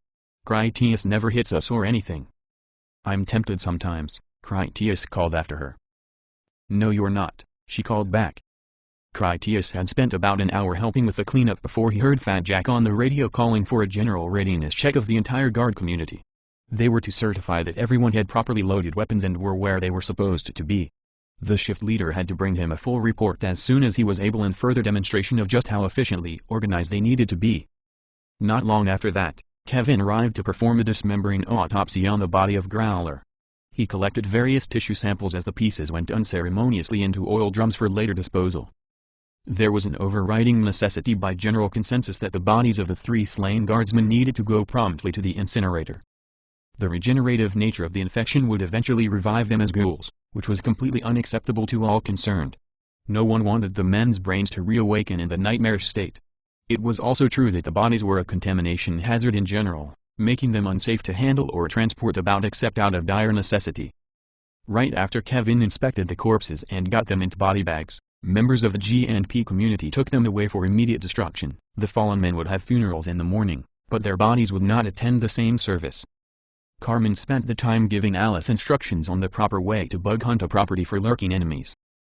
Speaker 1: Critias never hits us or anything. I'm tempted sometimes, Critias called after her. No you're not, she called back. Critias had spent about an hour helping with the cleanup before he heard Fat Jack on the radio calling for a general readiness check of the entire guard community. They were to certify that everyone had properly loaded weapons and were where they were supposed to be. The shift leader had to bring him a full report as soon as he was able and further demonstration of just how efficiently organized they needed to be. Not long after that, Kevin arrived to perform a dismembering autopsy on the body of Growler. He collected various tissue samples as the pieces went unceremoniously into oil drums for later disposal. There was an overriding necessity by general consensus that the bodies of the 3 slain guardsmen needed to go promptly to the incinerator. The regenerative nature of the infection would eventually revive them as ghouls, which was completely unacceptable to all concerned. No one wanted the men's brains to reawaken in the nightmarish state. It was also true that the bodies were a contamination hazard in general, making them unsafe to handle or transport about except out of dire necessity. Right after Kevin inspected the corpses and got them into body bags, members of the GNP community took them away for immediate destruction. The fallen men would have funerals in the morning, but their bodies would not attend the same service. Carmen spent the time giving Alice instructions on the proper way to bug hunt a property for lurking enemies.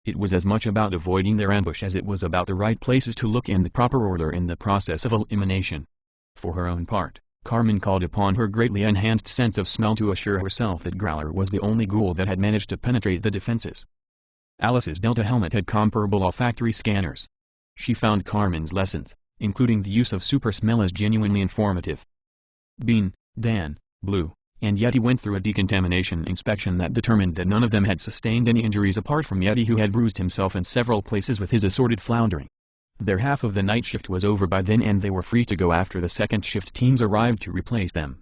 Speaker 1: It was as much about avoiding their ambush as it was about the right places to look in the proper order in the process of elimination. For her own part, Carmen called upon her greatly enhanced sense of smell to assure herself that Growler was the only ghoul that had managed to penetrate the defenses. Alice's Delta helmet had comparable olfactory scanners. She found Carmen's lessons, including the use of super smell, as genuinely informative. Bean, Dan, Blue, and Yeti went through a decontamination inspection that determined that none of them had sustained any injuries apart from Yeti, who had bruised himself in several places with his assorted floundering. Their half of the night shift was over by then and they were free to go after the second shift teams arrived to replace them.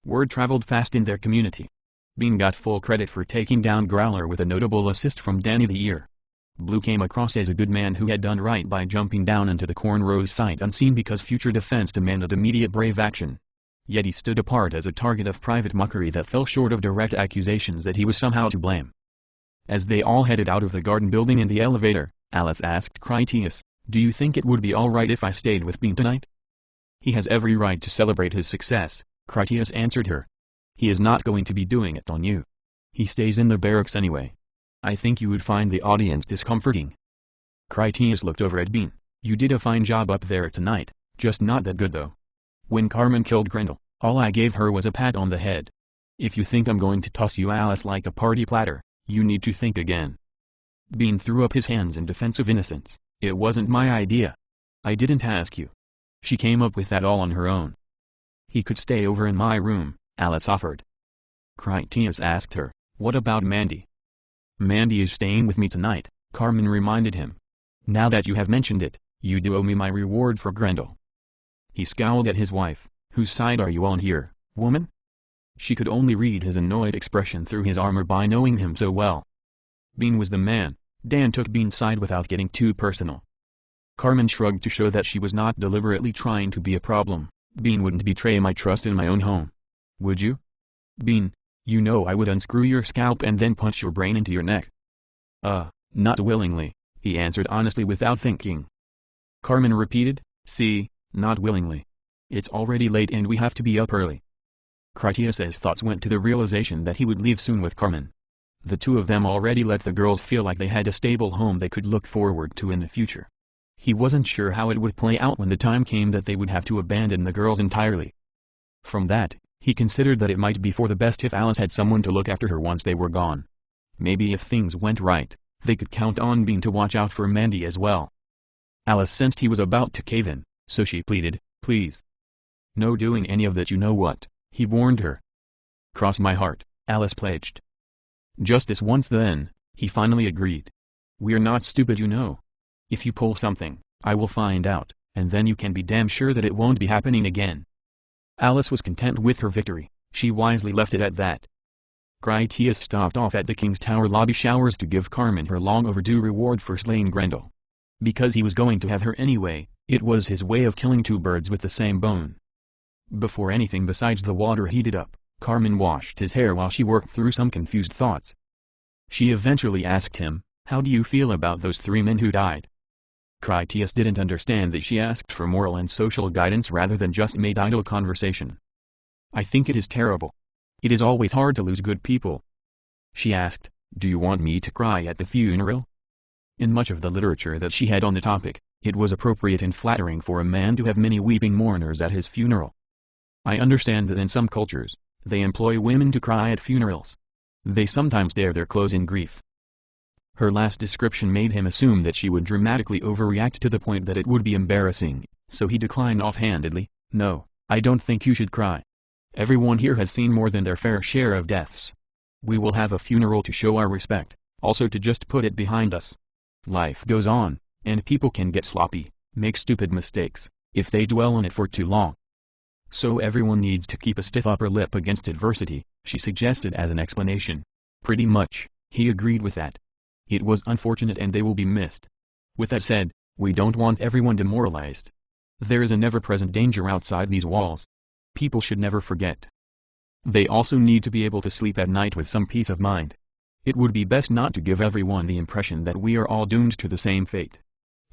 Speaker 1: Word traveled fast in their community. Bean got full credit for taking down Growler with a notable assist from Danny the Ear. Blue came across as a good man who had done right by jumping down into the cornrows sight unseen because future defense demanded immediate brave action. Yeti stood apart as a target of private mockery that fell short of direct accusations that he was somehow to blame. As they all headed out of the garden building in the elevator, Alice asked Critias, "Do you think it would be alright if I stayed with Bean tonight?" "He has every right to celebrate his success," Critias answered her. "He is not going to be doing it on you. He stays in the barracks anyway." I think you would find the audience discomforting. Critias looked over at Bean. You did a fine job up there tonight, just not that good though. When Carmen killed Grendel, all I gave her was a pat on the head. If you think I'm going to toss you Alice like a party platter, you need to think again. Bean threw up his hands in defense of innocence. It wasn't my idea. I didn't ask you. She came up with that all on her own. He could stay over in my room, Alice offered. Critias asked her, what about Mandy? Mandy is staying with me tonight, Carmen reminded him. Now that you have mentioned it, you do owe me my reward for Grendel. He scowled at his wife. Whose side are you on here, woman? She could only read his annoyed expression through his armor by knowing him so well. Bean was the man. Dan took Bean's side without getting too personal. Carmen shrugged to show that she was not deliberately trying to be a problem. Bean wouldn't betray my trust in my own home. Would you? Bean, you know I would unscrew your scalp and then punch your brain into your neck. Not willingly, he answered honestly without thinking. Carmen repeated, see, not willingly. It's already late and we have to be up early. Critias's thoughts went to the realization that he would leave soon with Carmen. The two of them already let the girls feel like they had a stable home they could look forward to in the future. He wasn't sure how it would play out when the time came that they would have to abandon the girls entirely. From that, he considered that it might be for the best if Alice had someone to look after her once they were gone. Maybe if things went right, they could count on Bean to watch out for Mandy as well. Alice sensed he was about to cave in, so she pleaded, please. No doing any of that, you know what, he warned her. Cross my heart, Alice pledged. Just this once then, he finally agreed. We're not stupid, you know. If you pull something, I will find out, and then you can be damn sure that it won't be happening again. Alice was content with her victory. She wisely left it at that. Critias stopped off at the King's Tower lobby showers to give Carmen her long overdue reward for slaying Grendel. Because he was going to have her anyway, it was his way of killing two birds with the same bone. Before anything besides the water heated up, Carmen washed his hair while she worked through some confused thoughts. She eventually asked him, how do you feel about those 3 men who died? Critias didn't understand that she asked for moral and social guidance rather than just made idle conversation. I think it is terrible. It is always hard to lose good people. She asked, do you want me to cry at the funeral? In much of the literature that she had on the topic, it was appropriate and flattering for a man to have many weeping mourners at his funeral. I understand that in some cultures, they employ women to cry at funerals. They sometimes tear their clothes in grief. Her last description made him assume that she would dramatically overreact to the point that it would be embarrassing, so he declined offhandedly, no, I don't think you should cry. Everyone here has seen more than their fair share of deaths. We will have a funeral to show our respect, also to just put it behind us. Life goes on, and people can get sloppy, make stupid mistakes, if they dwell on it for too long. So everyone needs to keep a stiff upper lip against adversity, she suggested as an explanation. Pretty much, he agreed with that. It was unfortunate and they will be missed. With that said, we don't want everyone demoralized. There is an ever-present danger outside these walls. People should never forget. They also need to be able to sleep at night with some peace of mind. It would be best not to give everyone the impression that we are all doomed to the same fate.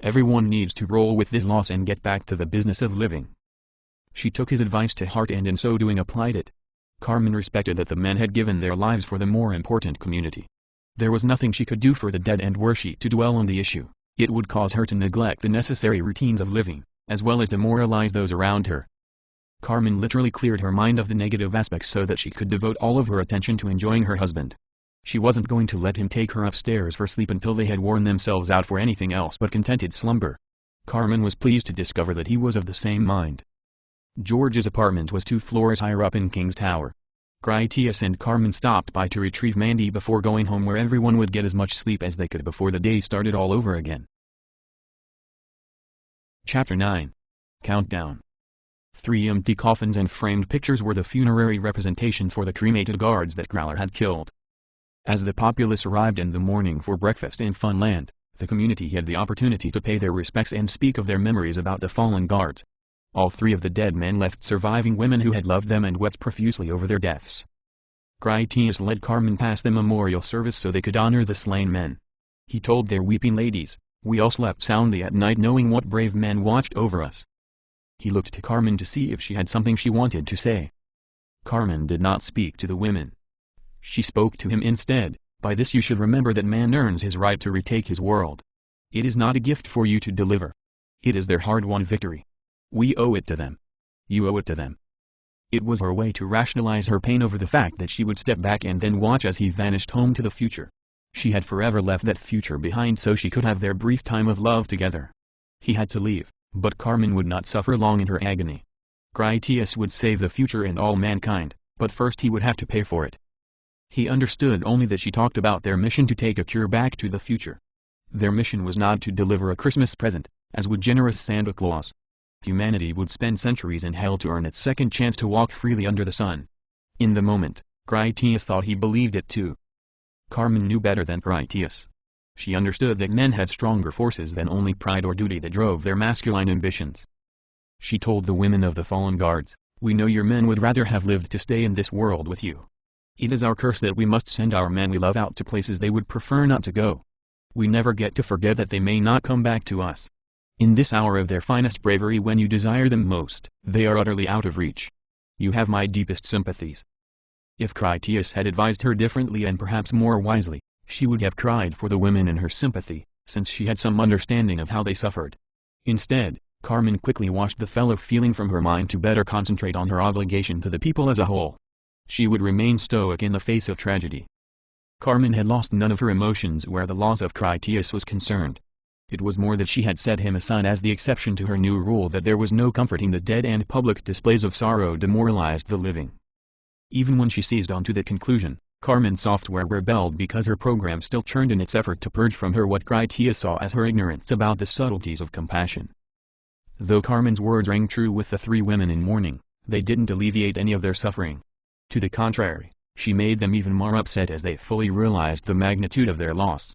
Speaker 1: Everyone needs to roll with this loss and get back to the business of living. She took his advice to heart and in so doing applied it. Carmen respected that the men had given their lives for the more important community. There was nothing she could do for the dead, and were she to dwell on the issue, it would cause her to neglect the necessary routines of living, as well as demoralize those around her. Carmen literally cleared her mind of the negative aspects so that she could devote all of her attention to enjoying her husband. She wasn't going to let him take her upstairs for sleep until they had worn themselves out for anything else but contented slumber. Carmen was pleased to discover that he was of the same mind. George's apartment was 2 floors higher up in King's Tower. Critias and Carmen stopped by to retrieve Mandy before going home, where everyone would get as much sleep as they could before the day started all over again. Chapter 9. Countdown. 3 empty coffins and framed pictures were the funerary representations for the cremated guards that Growler had killed. As the populace arrived in the morning for breakfast in Funland, the community had the opportunity to pay their respects and speak of their memories about the fallen guards. All 3 of the dead men left surviving women who had loved them and wept profusely over their deaths. Critias led Carmen past the memorial service so they could honor the slain men. He told their weeping ladies, we all slept soundly at night knowing what brave men watched over us. He looked to Carmen to see if she had something she wanted to say. Carmen did not speak to the women. She spoke to him instead, By this you should remember that man earns his right to retake his world. It is not a gift for you to deliver. It is their hard-won victory. We owe it to them. You owe it to them. It was her way to rationalize her pain over the fact that she would step back and then watch as he vanished home to the future. She had forever left that future behind so she could have their brief time of love together. He had to leave, but Carmen would not suffer long in her agony. Critias would save the future and all mankind, but first he would have to pay for it. He understood only that she talked about their mission to take a cure back to the future. Their mission was not to deliver a Christmas present, as would generous Santa Claus. Humanity would spend centuries in hell to earn its second chance to walk freely under the sun. In the moment, Critias thought he believed it too. Carmen knew better than Critias. She understood that men had stronger forces than only pride or duty that drove their masculine ambitions. She told the women of the fallen guards, "We know your men would rather have lived to stay in this world with you. It is our curse that we must send our men we love out to places they would prefer not to go. We never get to forget that they may not come back to us. In this hour of their finest bravery when you desire them most, they are utterly out of reach. You have my deepest sympathies." If Critias had advised her differently and perhaps more wisely, she would have cried for the women in her sympathy, since she had some understanding of how they suffered. Instead, Carmen quickly washed the fellow feeling from her mind to better concentrate on her obligation to the people as a whole. She would remain stoic in the face of tragedy. Carmen had lost none of her emotions where the loss of Critias was concerned. It was more that she had set him aside as the exception to her new rule that there was no comforting the dead and public displays of sorrow demoralized the living. Even when she seized on to that conclusion, Carmen's software rebelled because her program still churned in its effort to purge from her what Critias saw as her ignorance about the subtleties of compassion. Though Carmen's words rang true with the three women in mourning, they didn't alleviate any of their suffering. To the contrary, she made them even more upset as they fully realized the magnitude of their loss.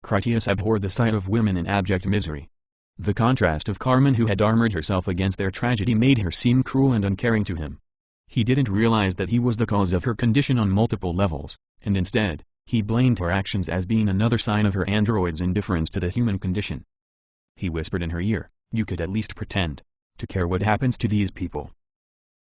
Speaker 1: Critias abhorred the sight of women in abject misery. The contrast of Carmen who had armored herself against their tragedy made her seem cruel and uncaring to him. He didn't realize that he was the cause of her condition on multiple levels, and instead, he blamed her actions as being another sign of her android's indifference to the human condition. He whispered in her ear, "You could at least pretend to care what happens to these people."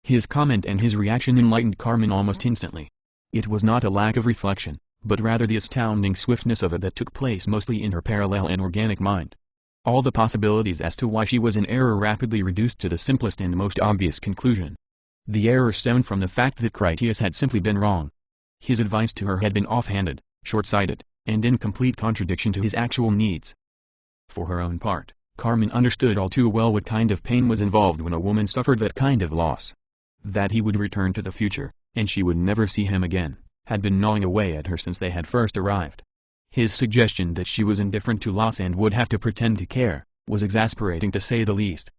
Speaker 1: His comment and his reaction enlightened Carmen almost instantly. It was not a lack of reflection, but rather the astounding swiftness of it that took place mostly in her parallel and organic mind. All the possibilities as to why she was in error rapidly reduced to the simplest and most obvious conclusion. The error stemmed from the fact that Critias had simply been wrong. His advice to her had been offhanded, short-sighted, and in complete contradiction to his actual needs. For her own part, Carmen understood all too well what kind of pain was involved when a woman suffered that kind of loss. That he would return to the future, and she would never see him again, had been gnawing away at her since they had first arrived. His suggestion that she was indifferent to loss and would have to pretend to care, was exasperating to say the least.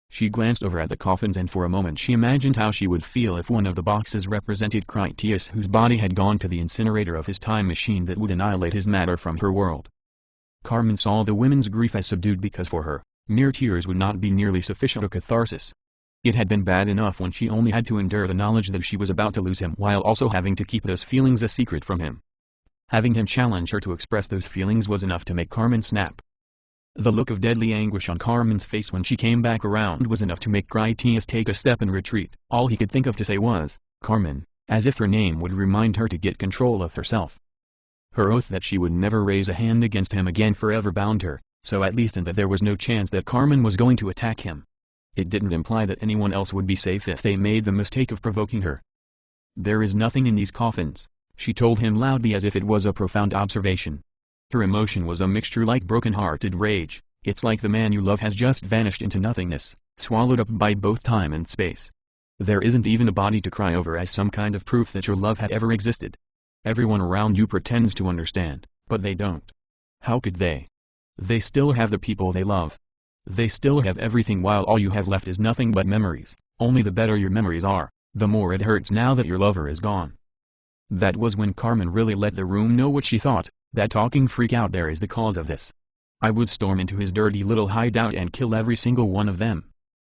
Speaker 1: She glanced over at the coffins and for a moment she imagined how she would feel if one of the boxes represented Critias whose body had gone to the incinerator of his time machine that would annihilate his matter from her world. Carmen saw the women's grief as subdued because for her, mere tears would not be nearly sufficient a catharsis. It had been bad enough when she only had to endure the knowledge that she was about to lose him while also having to keep those feelings a secret from him. Having him challenge her to express those feelings was enough to make Carmen snap. The look of deadly anguish on Carmen's face when she came back around was enough to make Critias take a step and retreat. All he could think of to say was, "Carmen," as if her name would remind her to get control of herself. Her oath that she would never raise a hand against him again forever bound her, so at least and that there was no chance that Carmen was going to attack him. It didn't imply that anyone else would be safe if they made the mistake of provoking her. "There is nothing in these coffins," she told him loudly as if it was a profound observation. Her emotion was a mixture like broken-hearted rage. It's like the man you love has just vanished into nothingness, swallowed up by both time and space. There isn't even a body to cry over as some kind of proof that your love had ever existed. Everyone around you pretends to understand, but they don't. How could they? They still have the people they love. They still have everything while all you have left is nothing but memories. Only the better your memories are, the more it hurts now that your lover is gone. That was when Carmen really let the room know what she thought. That talking freak out there is the cause of this. I would storm into his dirty little hideout and kill every single one of them.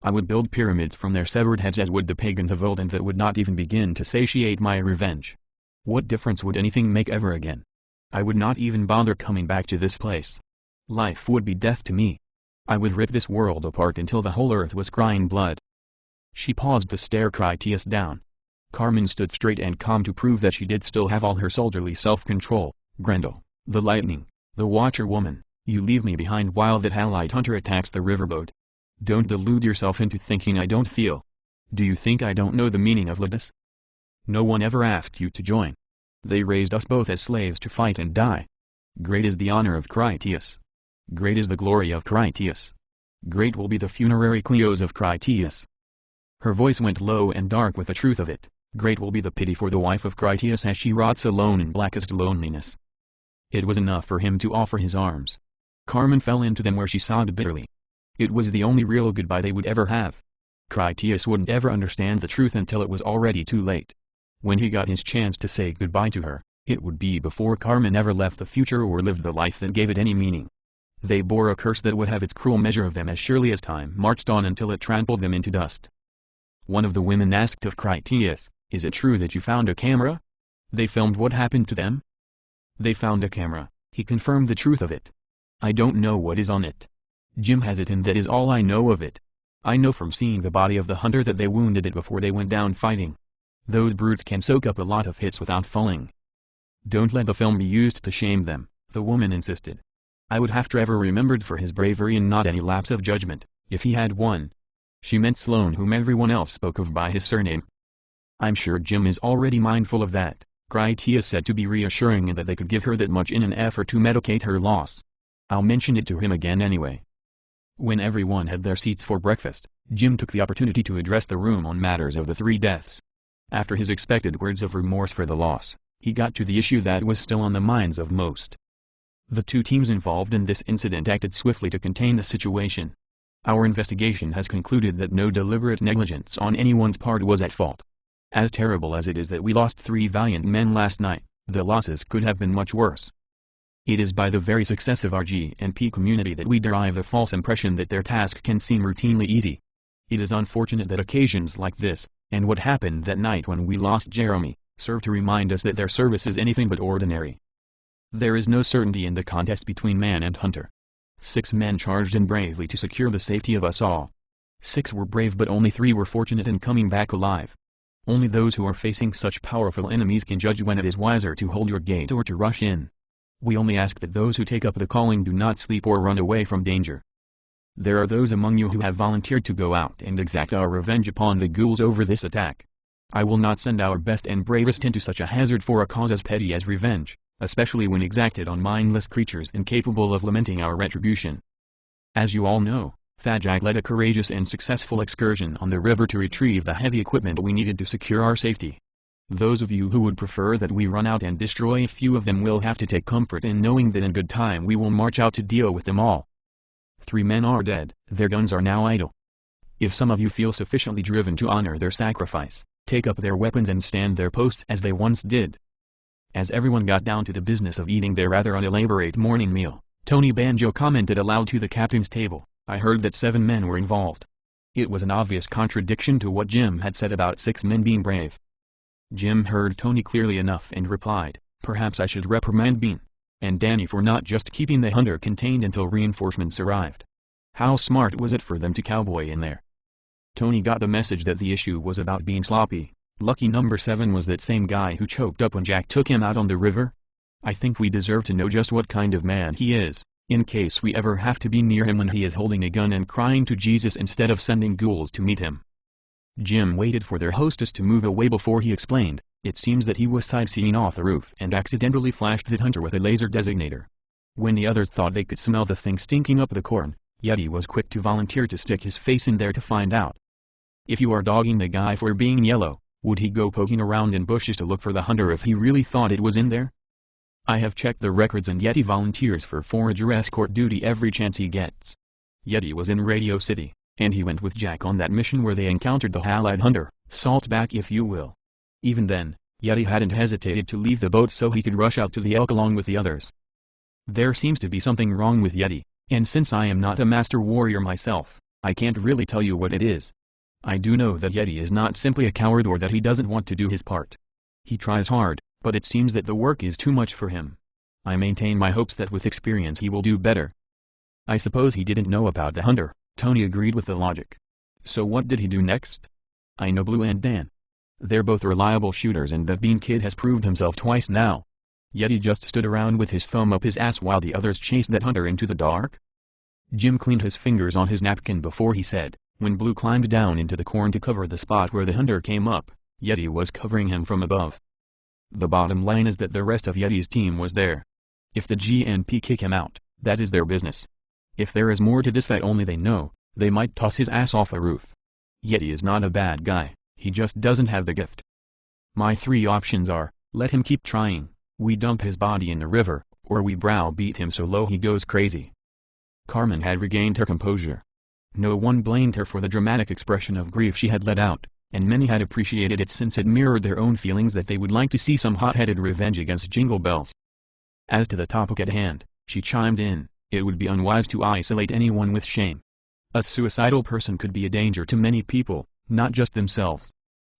Speaker 1: I would build pyramids from their severed heads as would the pagans of old and that would not even begin to satiate my revenge. What difference would anything make ever again? I would not even bother coming back to this place. Life would be death to me. I would rip this world apart until the whole earth was crying blood. She paused to stare Critias down. Carmen stood straight and calm to prove that she did still have all her soldierly self-control. Grendel, the lightning, the Watcher woman, you leave me behind while that Halide hunter attacks the riverboat. Don't delude yourself into thinking I don't feel. Do you think I don't know the meaning of Ludus? No one ever asked you to join. They raised us both as slaves to fight and die. Great is the honor of Critias. Great is the glory of Critias. Great will be the funerary Cleos of Critias. Her voice went low and dark with the truth of it. Great will be the pity for the wife of Critias as she rots alone in blackest loneliness. It was enough for him to offer his arms. Carmen fell into them where she sobbed bitterly. It was the only real goodbye they would ever have. Critias wouldn't ever understand the truth until it was already too late. When he got his chance to say goodbye to her, it would be before Carmen ever left the future or lived the life that gave it any meaning. They bore a curse that would have its cruel measure of them as surely as time marched on until it trampled them into dust. One of the women asked of Critias, "Is it true that you found a camera? They filmed what happened to them?" "They found a camera," he confirmed the truth of it. "I don't know what is on it. Jim has it and that is all I know of it. I know from seeing the body of the hunter that they wounded it before they went down fighting. Those brutes can soak up a lot of hits without falling." "Don't let the film be used to shame them," the woman insisted. "I would have Trevor remembered for his bravery and not any lapse of judgment, if he had one." She meant Sloane, whom everyone else spoke of by his surname. "I'm sure Jim is already mindful of that," Critias said to be reassuring, and that they could give her that much in an effort to medicate her loss. "I'll mention it to him again anyway." When everyone had their seats for breakfast, Jim took the opportunity to address the room on matters of the 3 deaths. After his expected words of remorse for the loss, he got to the issue that was still on the minds of most. The 2 teams involved in this incident acted swiftly to contain the situation. "Our investigation has concluded that no deliberate negligence on anyone's part was at fault. As terrible as it is that we lost 3 valiant men last night, the losses could have been much worse. It is by the very success of our G&P community that we derive the false impression that their task can seem routinely easy. It is unfortunate that occasions like this, and what happened that night when we lost Jeremy, serve to remind us that their service is anything but ordinary. There is no certainty in the contest between man and hunter. 6 men charged in bravely to secure the safety of us all. 6 were brave, but only 3 were fortunate in coming back alive. Only those who are facing such powerful enemies can judge when it is wiser to hold your gate or to rush in. We only ask that those who take up the calling do not sleep or run away from danger. There are those among you who have volunteered to go out and exact our revenge upon the ghouls over this attack. I will not send our best and bravest into such a hazard for a cause as petty as revenge, especially when exacted on mindless creatures incapable of lamenting our retribution. As you all know, Thajak led a courageous and successful excursion on the river to retrieve the heavy equipment we needed to secure our safety. Those of you who would prefer that we run out and destroy a few of them will have to take comfort in knowing that in good time we will march out to deal with them all. 3 men are dead, their guns are now idle. If some of you feel sufficiently driven to honor their sacrifice, take up their weapons and stand their posts as they once did. As everyone got down to the business of eating their rather unelaborate morning meal, Tony Banjo commented aloud to the captain's table, "I heard that 7 men were involved." It was an obvious contradiction to what Jim had said about 6 men being brave. Jim heard Tony clearly enough and replied, "Perhaps I should reprimand Bean and Danny for not just keeping the hunter contained until reinforcements arrived. How smart was it for them to cowboy in there?" Tony got the message that the issue was about being sloppy. Lucky number 7 was that same guy who choked up when Jack took him out on the river. I think we deserve to know just what kind of man he is, in case we ever have to be near him when he is holding a gun and crying to Jesus instead of sending ghouls to meet him. Jim waited for their hostess to move away before he explained. It seems that he was sightseeing off the roof and accidentally flashed the hunter with a laser designator. When the others thought they could smell the thing stinking up the corn, Yeti was quick to volunteer to stick his face in there to find out. If you are dogging the guy for being yellow, would he go poking around in bushes to look for the hunter if he really thought it was in there? I have checked the records and Yeti volunteers for forager escort duty every chance he gets. Yeti was in Radio City, and he went with Jack on that mission where they encountered the Halide hunter, Saltback if you will. Even then, Yeti hadn't hesitated to leave the boat so he could rush out to the elk along with the others. There seems to be something wrong with Yeti, and since I am not a master warrior myself, I can't really tell you what it is. I do know that Yeti is not simply a coward or that he doesn't want to do his part. He tries hard, but it seems that the work is too much for him. I maintain my hopes that with experience he will do better. I suppose he didn't know about the hunter, Tony agreed with the logic. So what did he do next? I know Blue and Dan. They're both reliable shooters and that Bean Kid has proved himself twice now. Yeti just stood around with his thumb up his ass while the others chased that hunter into the dark? Jim cleaned his fingers on his napkin before he said, when Blue climbed down into the corn to cover the spot where the hunter came up, Yeti was covering him from above. The bottom line is that the rest of Yeti's team was there. If the GNP kick him out, that is their business. If there is more to this that only they know, they might toss his ass off a roof. Yeti is not a bad guy, he just doesn't have the gift. My three options are, let him keep trying, we dump his body in the river, or we browbeat him so low he goes crazy. Carmen had regained her composure. No one blamed her for the dramatic expression of grief she had let out, and many had appreciated it since it mirrored their own feelings that they would like to see some hot-headed revenge against Jingle Bells. As to the topic at hand, she chimed in, it would be unwise to isolate anyone with shame. A suicidal person could be a danger to many people, not just themselves.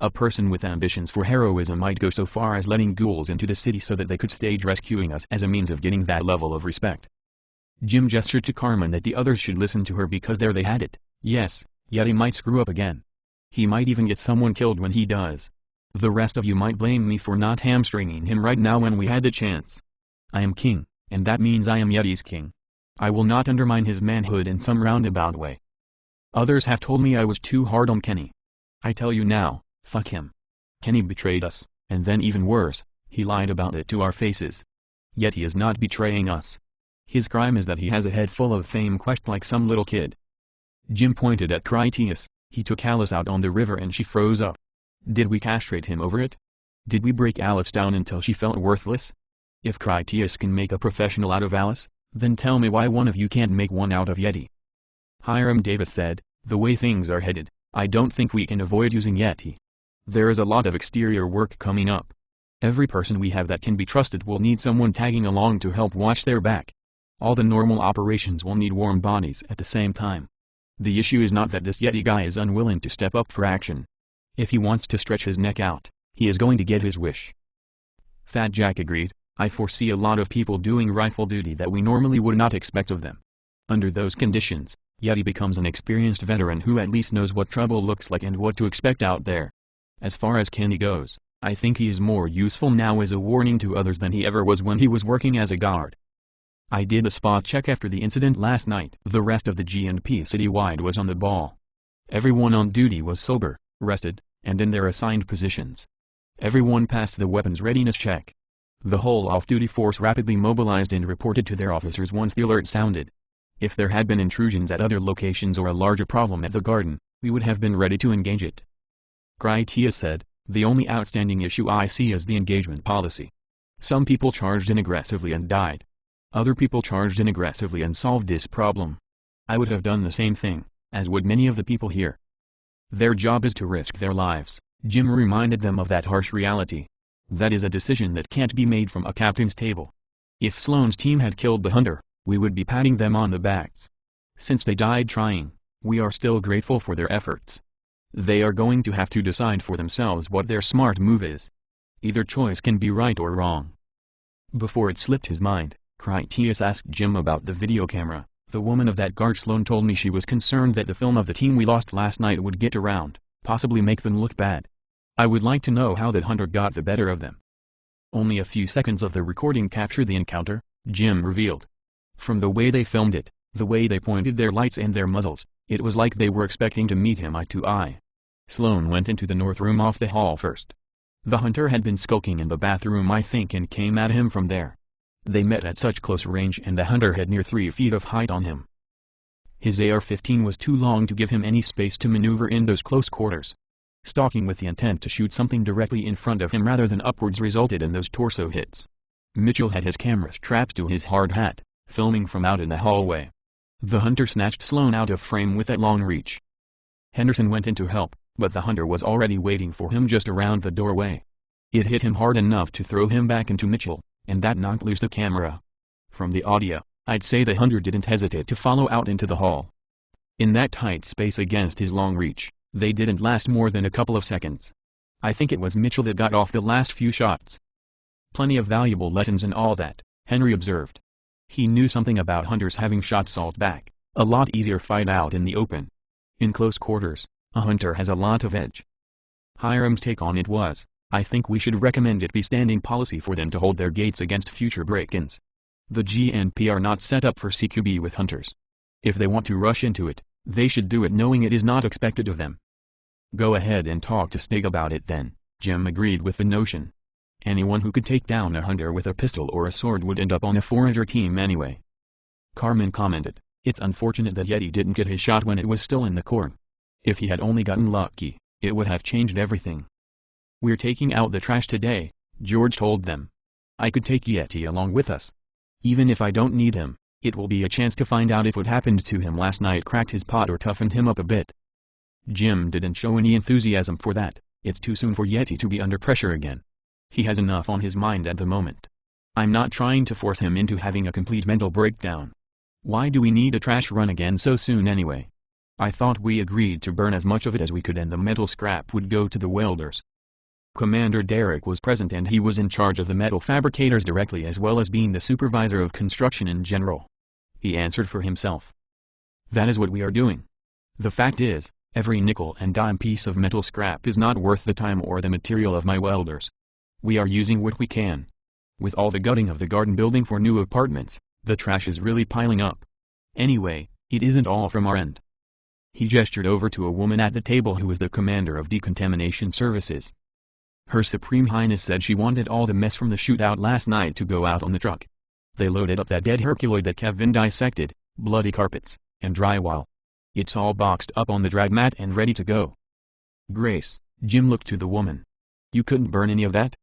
Speaker 1: A person with ambitions for heroism might go so far as letting ghouls into the city so that they could stage rescuing us as a means of getting that level of respect. Jim gestured to Carmen that the others should listen to her because there they had it. Yes, Yeti might screw up again. He might even get someone killed when he does. The rest of you might blame me for not hamstringing him right now when we had the chance. I am king, and that means I am Yeti's king. I will not undermine his manhood in some roundabout way. Others have told me I was too hard on Kenny. I tell you now, fuck him. Kenny betrayed us, and then even worse, he lied about it to our faces. Yeti is not betraying us. His crime is that he has a head full of fame quest like some little kid. Jim pointed at Critias, he took Alice out on the river and she froze up. Did we castrate him over it? Did we break Alice down until she felt worthless? If Critias can make a professional out of Alice, then tell me why one of you can't make one out of Yeti. Hiram Davis said, the way things are headed, I don't think we can avoid using Yeti. There is a lot of exterior work coming up. Every person we have that can be trusted will need someone tagging along to help watch their back. All the normal operations will need warm bodies at the same time. The issue is not that this Yeti guy is unwilling to step up for action. If he wants to stretch his neck out, he is going to get his wish. Fat Jack agreed, I foresee a lot of people doing rifle duty that we normally would not expect of them. Under those conditions, Yeti becomes an experienced veteran who at least knows what trouble looks like and what to expect out there. As far as Kenny goes, I think he is more useful now as a warning to others than he ever was when he was working as a guard. I did a spot check after the incident last night. The rest of the GNP citywide was on the ball. Everyone on duty was sober, rested, and in their assigned positions. Everyone passed the weapons readiness check. The whole off-duty force rapidly mobilized and reported to their officers once the alert sounded. If there had been intrusions at other locations or a larger problem at the garden, we would have been ready to engage it. Critias said, the only outstanding issue I see is the engagement policy. Some people charged in aggressively and died. Other people charged in aggressively and solved this problem. I would have done the same thing, as would many of the people here. Their job is to risk their lives. Jim reminded them of that harsh reality. That is a decision that can't be made from a captain's table. If Sloane's team had killed the hunter, we would be patting them on the backs. Since they died trying, we are still grateful for their efforts. They are going to have to decide for themselves what their smart move is. Either choice can be right or wrong. Before it slipped his mind, Critias asked Jim about the video camera. The woman of that guard Sloane told me she was concerned that the film of the team we lost last night would get around, possibly make them look bad. I would like to know how that hunter got the better of them. Only a few seconds of the recording captured the encounter, Jim revealed. From the way they filmed it, the way they pointed their lights and their muzzles, it was like they were expecting to meet him eye to eye. Sloane went into the north room off the hall first. The hunter had been skulking in the bathroom I think and came at him from there. They met at such close range and the hunter had near 3 feet of height on him. His AR-15 was too long to give him any space to maneuver in those close quarters. Stalking with the intent to shoot something directly in front of him rather than upwards resulted in those torso hits. Mitchell had his camera strapped to his hard hat, filming from out in the hallway. The hunter snatched Sloane out of frame with that long reach. Henderson went in to help, but the hunter was already waiting for him just around the doorway. It hit him hard enough to throw him back into Mitchell, and that knocked loose the camera. From the audio, I'd say the hunter didn't hesitate to follow out into the hall. In that tight space against his long reach, they didn't last more than a couple of seconds. I think it was Mitchell that got off the last few shots. Plenty of valuable lessons and all that, Henry observed. He knew something about hunters having shot salt back, a lot easier fight out in the open. In close quarters, a hunter has a lot of edge. Hiram's take on it was, I think we should recommend it be standing policy for them to hold their gates against future break-ins. The GNP are not set up for CQB with hunters. If they want to rush into it, they should do it knowing it is not expected of them. Go ahead and talk to Stig about it then, Jim agreed with the notion. Anyone who could take down a hunter with a pistol or a sword would end up on a forager team anyway. Carmen commented, it's unfortunate that Yeti didn't get his shot when it was still in the corn. If he had only gotten lucky, it would have changed everything. We're taking out the trash today, George told them. I could take Yeti along with us. Even if I don't need him, it will be a chance to find out if what happened to him last night cracked his pot or toughened him up a bit. Jim didn't show any enthusiasm for that. It's too soon for Yeti to be under pressure again. He has enough on his mind at the moment. I'm not trying to force him into having a complete mental breakdown. Why do we need a trash run again so soon anyway? I thought we agreed to burn as much of it as we could and the metal scrap would go to the welders. Commander Derek was present and he was in charge of the metal fabricators directly as well as being the supervisor of construction in general. He answered for himself. That is what we are doing. The fact is, every nickel and dime piece of metal scrap is not worth the time or the material of my welders. We are using what we can. With all the gutting of the garden building for new apartments, the trash is really piling up. Anyway, it isn't all from our end. He gestured over to a woman at the table who was the commander of decontamination services. Her Supreme Highness said she wanted all the mess from the shootout last night to go out on the truck. They loaded up that dead Herculoid that Kevin dissected, bloody carpets, and drywall. It's all boxed up on the drag mat and ready to go. Grace, Jim looked to the woman. You couldn't burn any of that?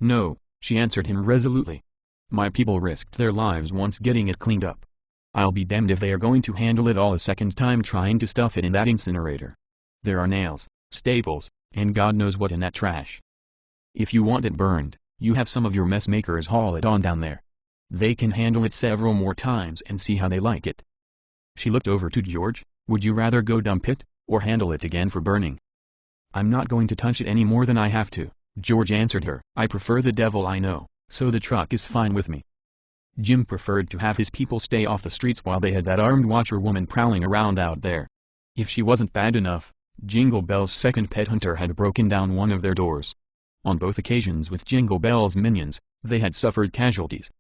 Speaker 1: No, she answered him resolutely. My people risked their lives once getting it cleaned up. I'll be damned if they are going to handle it all a second time trying to stuff it in that incinerator. There are nails, staples, and God knows what in that trash. If you want it burned, you have some of your mess makers haul it on down there. They can handle it several more times and see how they like it. She looked over to George. Would you rather go dump it, or handle it again for burning? I'm not going to touch it any more than I have to, George answered her. I prefer the devil I know, so the truck is fine with me. Jim preferred to have his people stay off the streets while they had that armed watcher woman prowling around out there. If she wasn't bad enough, Jingle Bell's second pet hunter had broken down one of their doors. On both occasions with Jingle Bell's minions, they had suffered casualties.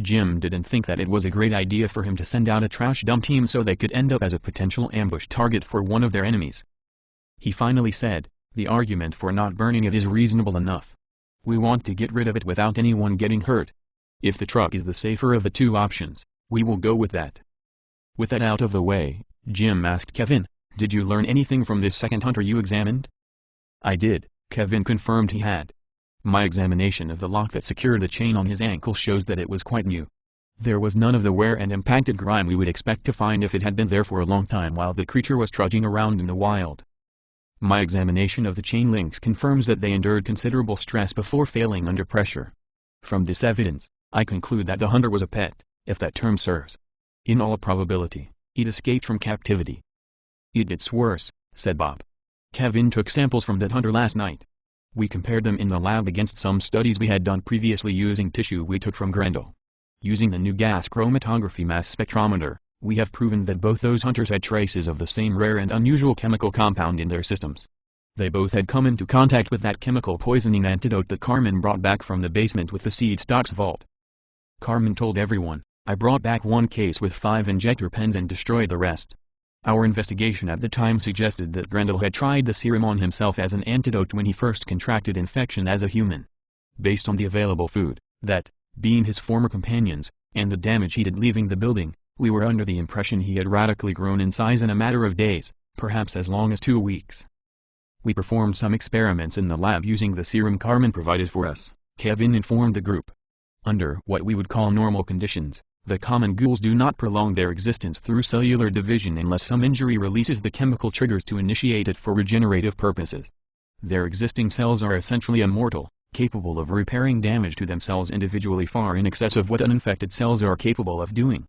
Speaker 1: Jim didn't think that it was a great idea for him to send out a trash dump team so they could end up as a potential ambush target for one of their enemies. He finally said, the argument for not burning it is reasonable enough. We want to get rid of it without anyone getting hurt. If the truck is the safer of the two options, we will go with that. With that out of the way, Jim asked Kevin, did you learn anything from this second hunter you examined? I did, Kevin confirmed he had. My examination of the lock that secured the chain on his ankle shows that it was quite new. There was none of the wear and impacted grime we would expect to find if it had been there for a long time while the creature was trudging around in the wild. My examination of the chain links confirms that they endured considerable stress before failing under pressure. From this evidence, I conclude that the hunter was a pet, if that term serves. In all probability, it escaped from captivity. It gets worse, said Bob. Kevin took samples from that hunter last night. We compared them in the lab against some studies we had done previously using tissue we took from Grendel. Using the new gas chromatography mass spectrometer, we have proven that both those hunters had traces of the same rare and unusual chemical compound in their systems. They both had come into contact with that chemical poisoning antidote that Carmen brought back from the basement with the seed stocks vault. Carmen told everyone, I brought back one case with 5 injector pens and destroyed the rest. Our investigation at the time suggested that Grendel had tried the serum on himself as an antidote when he first contracted infection as a human. Based on the available food, that, being his former companions, and the damage he did leaving the building, we were under the impression he had radically grown in size in a matter of days, perhaps as long as 2 weeks. We performed some experiments in the lab using the serum Carmen provided for us, Kevin informed the group. Under what we would call normal conditions, the common ghouls do not prolong their existence through cellular division unless some injury releases the chemical triggers to initiate it for regenerative purposes. Their existing cells are essentially immortal, capable of repairing damage to themselves individually far in excess of what uninfected cells are capable of doing.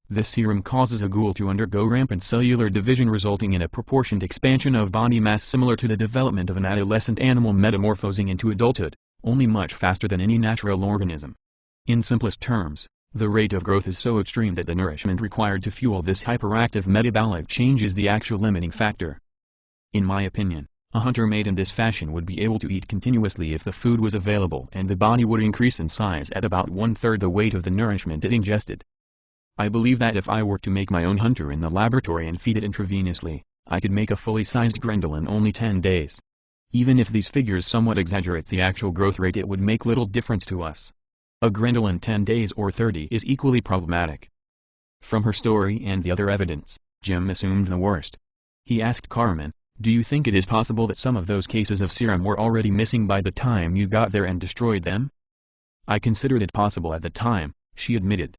Speaker 1: This serum causes a ghoul to undergo rampant cellular division resulting in a proportioned expansion of body mass similar to the development of an adolescent animal metamorphosing into adulthood, only much faster than any natural organism. In simplest terms, the rate of growth is so extreme that the nourishment required to fuel this hyperactive metabolic change is the actual limiting factor. In my opinion, A hunter made in this fashion would be able to eat continuously if the food was available, and the body would increase in size at about 1/3 the weight of the nourishment it ingested. I believe that if I were to make my own hunter in the laboratory and feed it intravenously, I could make a fully sized Grendel in only 10 days. Even if these figures somewhat exaggerate the actual growth rate, it would make little difference to us. A Grendel in 10 days or 30 is equally problematic. From her story and the other evidence, Jim assumed the worst. He asked Carmen, "Do you think it is possible that some of those cases of serum were already missing by the time you got there and destroyed them?" "I considered it possible at the time," she admitted.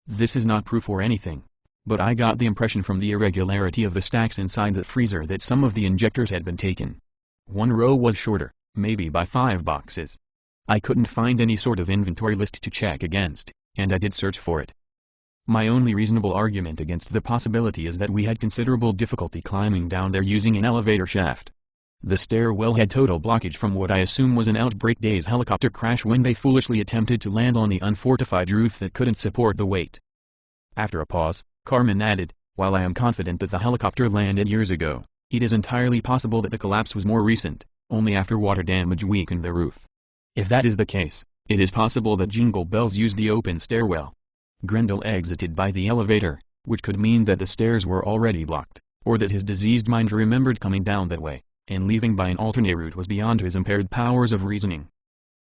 Speaker 1: "This is not proof or anything. But I got the impression from the irregularity of the stacks inside the freezer that some of the injectors had been taken. One row was shorter, maybe by 5 boxes. I couldn't find any sort of inventory list to check against, and I did search for it. My only reasonable argument against the possibility is that we had considerable difficulty climbing down there using an elevator shaft. The stairwell had total blockage from what I assume was an Outbreak Days helicopter crash when they foolishly attempted to land on the unfortified roof that couldn't support the weight." After a pause, Carmen added, "While I am confident that the helicopter landed years ago, it is entirely possible that the collapse was more recent, only after water damage weakened the roof. If that is the case, it is possible that Jingle Bells used the open stairwell. Grendel exited by the elevator, which could mean that the stairs were already blocked, or that his diseased mind remembered coming down that way, and leaving by an alternate route was beyond his impaired powers of reasoning."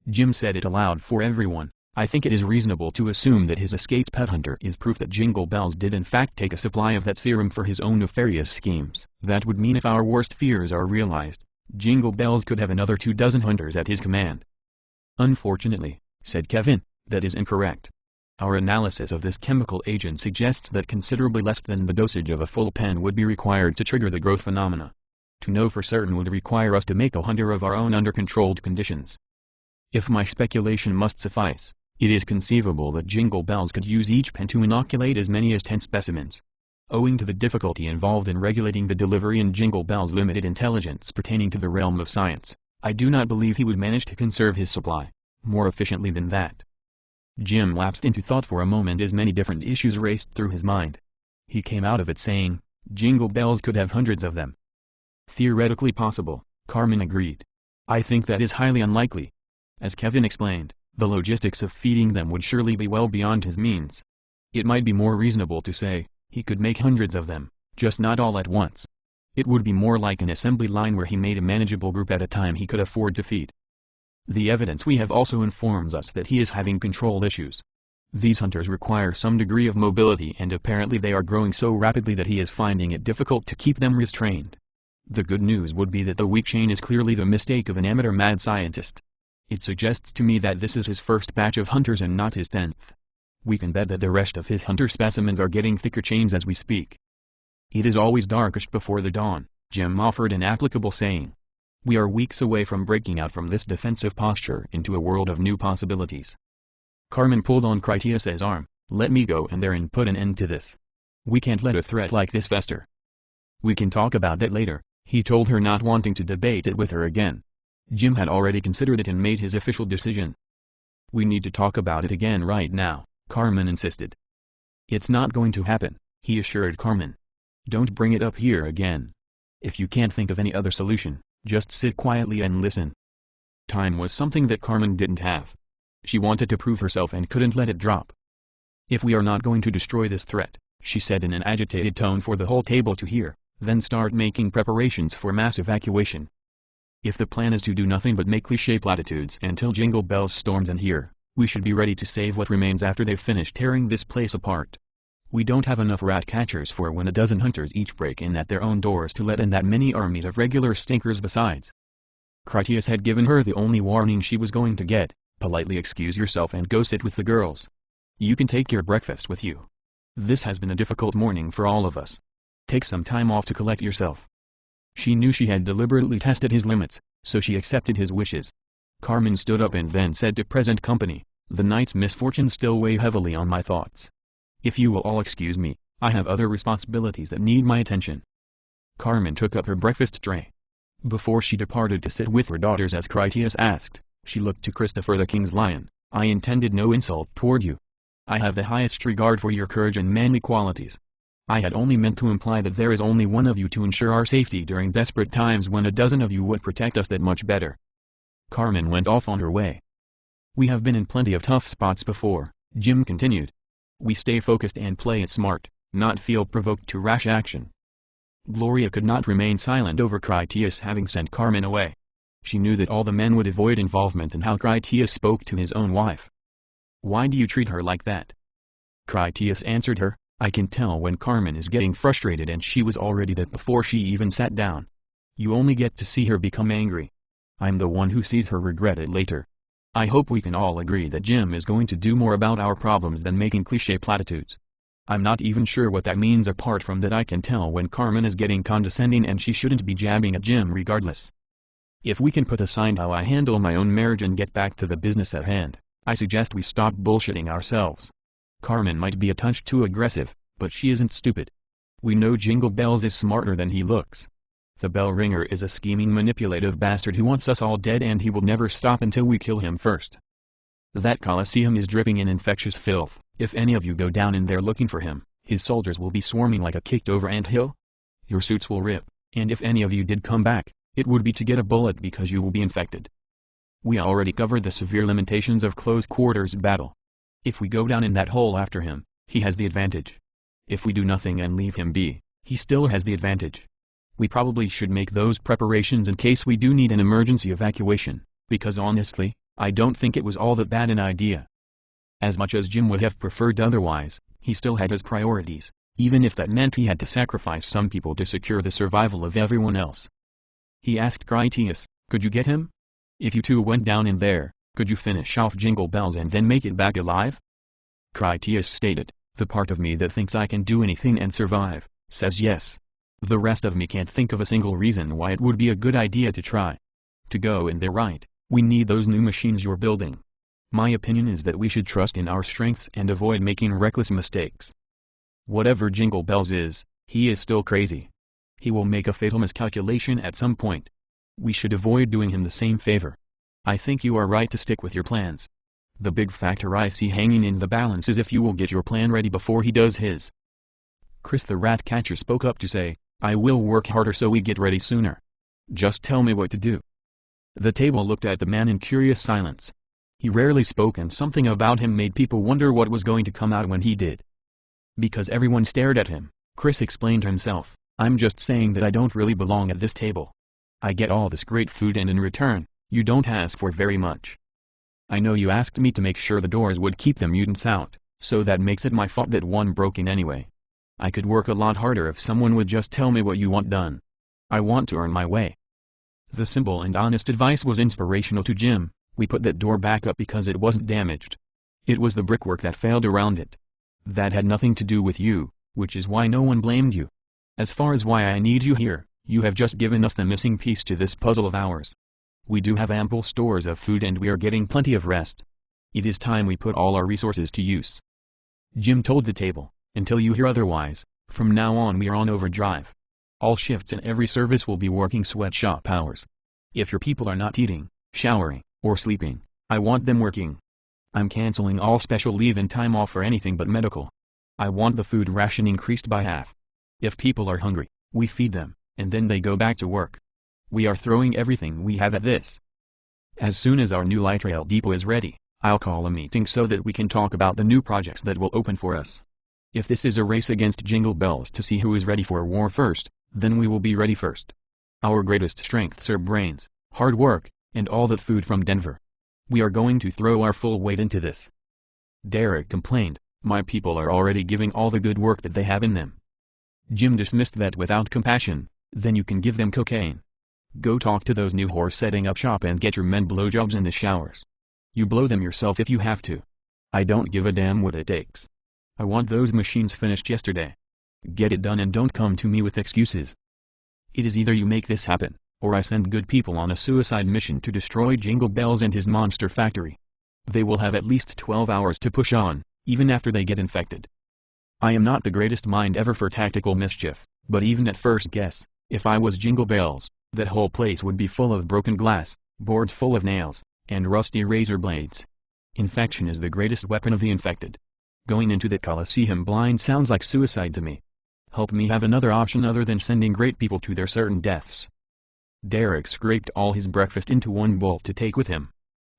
Speaker 1: Jim said it aloud for everyone. "I think it is reasonable to assume that his escaped pet hunter is proof that Jingle Bells did in fact take a supply of that serum for his own nefarious schemes. That would mean if our worst fears are realized, Jingle Bells could have another 24 hunters at his command." "Unfortunately," said Kevin, "that is incorrect. Our analysis of this chemical agent suggests that considerably less than the dosage of a full pen would be required to trigger the growth phenomena. To know for certain would require us to make a hunter of our own under controlled conditions. If my speculation must suffice, it is conceivable that Jingle Bells could use each pen to inoculate as many as 10 specimens. Owing to the difficulty involved in regulating the delivery and Jingle Bells' limited intelligence pertaining to the realm of science, I do not believe he would manage to conserve his supply more efficiently than that." Jim lapsed into thought for a moment as many different issues raced through his mind. He came out of it saying, "Jingle Bells could have hundreds of them." "Theoretically possible," Carmen agreed. "I think that is highly unlikely. As Kevin explained, the logistics of feeding them would surely be well beyond his means. It might be more reasonable to say, he could make hundreds of them, just not all at once. It would be more like an assembly line where he made a manageable group at a time he could afford to feed. The evidence we have also informs us that he is having control issues. These hunters require some degree of mobility, and apparently they are growing so rapidly that he is finding it difficult to keep them restrained. The good news would be that the weak chain is clearly the mistake of an amateur mad scientist. It suggests to me that this is his first batch of hunters and not his 10th. We can bet that the rest of his hunter specimens are getting thicker chains as we speak." "It is always darkest before the dawn," Jim offered an applicable saying. "We are weeks away from breaking out from this defensive posture into a world of new possibilities." Carmen pulled on Critias's arm. "Let me go in there and put an end to this. We can't let a threat like this fester." "We can talk about that later," he told her, not wanting to debate it with her again. Jim had already considered it and made his official decision. "We need to talk about it again right now," Carmen insisted. "It's not going to happen," he assured Carmen. "Don't bring it up here again. If you can't think of any other solution, just sit quietly and listen." Time was something that Carmen didn't have. She wanted to prove herself and couldn't let it drop. "If we are not going to destroy this threat," she said in an agitated tone for the whole table to hear, "then start making preparations for mass evacuation. If the plan is to do nothing but make cliché platitudes until Jingle Bells storms in here, we should be ready to save what remains after they've finished tearing this place apart. We don't have enough rat catchers for when a dozen hunters each break in at their own doors to let in that many armies of regular stinkers besides." Critias had given her the only warning she was going to get: politely excuse yourself and go sit with the girls. You can take your breakfast with you. This has been a difficult morning for all of us. Take some time off to collect yourself. She knew she had deliberately tested his limits, so she accepted his wishes. Carmen stood up and then said to present company, "The night's misfortunes still weigh heavily on my thoughts. If you will all excuse me, I have other responsibilities that need my attention." Carmen took up her breakfast tray. Before she departed to sit with her daughters as Critias asked, she looked to Christopher the King's Lion. "I intended no insult toward you. I have the highest regard for your courage and manly qualities. I had only meant to imply that there is only one of you to ensure our safety during desperate times when a dozen of you would protect us that much better." Carmen went off on her way. "We have been in plenty of tough spots before," Jim continued. "We stay focused and play it smart, not feel provoked to rash action." Gloria could not remain silent over Critias having sent Carmen away. She knew that all the men would avoid involvement in how Critias spoke to his own wife. "Why do you treat her like that?" Critias answered her, "I can tell when Carmen is getting frustrated, and she was already that before she even sat down. You only get to see her become angry. I'm the one who sees her regret it later. I hope we can all agree that Jim is going to do more about our problems than making cliché platitudes. I'm not even sure what that means, apart from that I can tell when Carmen is getting condescending and she shouldn't be jabbing at Jim regardless. If we can put aside how I handle my own marriage and get back to the business at hand, I suggest we stop bullshitting ourselves. Carmen might be a touch too aggressive, but she isn't stupid. We know Jingle Bells is smarter than he looks. The bell ringer is a scheming, manipulative bastard who wants us all dead, and he will never stop until we kill him first. That Colosseum is dripping in infectious filth. If any of you go down in there looking for him, his soldiers will be swarming like a kicked-over anthill. Your suits will rip, and if any of you did come back, it would be to get a bullet because you will be infected. We already covered the severe limitations of close quarters battle. If we go down in that hole after him, he has the advantage. If we do nothing and leave him be, he still has the advantage. We probably should make those preparations in case we do need an emergency evacuation, because honestly, I don't think it was all that bad an idea. As much as Jim would have preferred otherwise, he still had his priorities, even if that meant he had to sacrifice some people to secure the survival of everyone else. He asked Critias, "Could you get him? If you two went down in there, could you finish off Jingle Bells and then make it back alive?" Critias stated, "The part of me that thinks I can do anything and survive, says yes. The rest of me can't think of a single reason why it would be a good idea to try. To go in there right, we need those new machines you're building. My opinion is that we should trust in our strengths and avoid making reckless mistakes. Whatever Jingle Bells is, he is still crazy. He will make a fatal miscalculation at some point. We should avoid doing him the same favor. I think you are right to stick with your plans. The big factor I see hanging in the balance is if you will get your plan ready before he does his." Chris the rat catcher spoke up to say, "I will work harder so we get ready sooner. Just tell me what to do." The table looked at the man in curious silence. He rarely spoke, and something about him made people wonder what was going to come out when he did. Because everyone stared at him, Chris explained himself, "I'm just saying that I don't really belong at this table. I get all this great food and in return, you don't ask for very much. I know you asked me to make sure the doors would keep the mutants out, so that makes it my fault that one broke in anyway. I could work a lot harder if someone would just tell me what you want done. I want to earn my way." The simple and honest advice was inspirational to Jim. "We put that door back up because it wasn't damaged. It was the brickwork that failed around it. That had nothing to do with you, which is why no one blamed you. As far as why I need you here, you have just given us the missing piece to this puzzle of ours. We do have ample stores of food and we are getting plenty of rest. It is time we put all our resources to use." Jim told the table, "Until you hear otherwise, from now on we are on overdrive. All shifts in every service will be working sweatshop hours. If your people are not eating, showering, or sleeping, I want them working. I'm canceling all special leave and time off for anything but medical. I want the food ration increased by half. If people are hungry, we feed them, and then they go back to work. We are throwing everything we have at this. As soon as our new light rail depot is ready, I'll call a meeting so that we can talk about the new projects that will open for us. If this is a race against Jingle Bells to see who is ready for war first, then we will be ready first. Our greatest strengths are brains, hard work, and all that food from Denver. We are going to throw our full weight into this." Derek complained, "My people are already giving all the good work that they have in them." Jim dismissed that without compassion. "Then you can give them cocaine. Go talk to those new whores setting up shop and get your men blowjobs in the showers. You blow them yourself if you have to. I don't give a damn what it takes. I want those machines finished yesterday. Get it done and don't come to me with excuses. It is either you make this happen, or I send good people on a suicide mission to destroy Jingle Bells and his monster factory. They will have at least 12 hours to push on, even after they get infected. I am not the greatest mind ever for tactical mischief, but even at first guess, if I was Jingle Bells, that whole place would be full of broken glass, boards full of nails, and rusty razor blades. Infection is the greatest weapon of the infected. Going into that Colosseum blind sounds like suicide to me. Help me have another option other than sending great people to their certain deaths. Derek scraped all his breakfast into one bowl to take with him.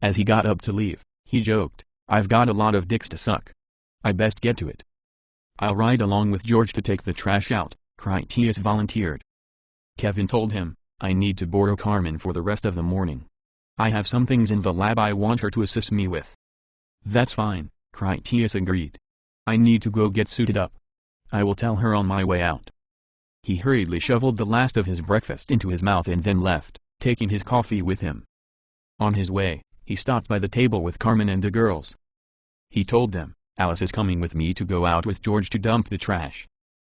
Speaker 1: As he got up to leave, he joked, "I've got a lot of dicks to suck. I best get to it." "I'll ride along with George to take the trash out," Critias volunteered. Kevin told him, "I need to borrow Carmen for the rest of the morning. I have some things in the lab I want her to assist me with." "That's fine," Critias agreed. "I need to go get suited up. I will tell her on my way out." He hurriedly shoveled the last of his breakfast into his mouth and then left, taking his coffee with him. On his way, he stopped by the table with Carmen and the girls. He told them, "Alice is coming with me to go out with George to dump the trash."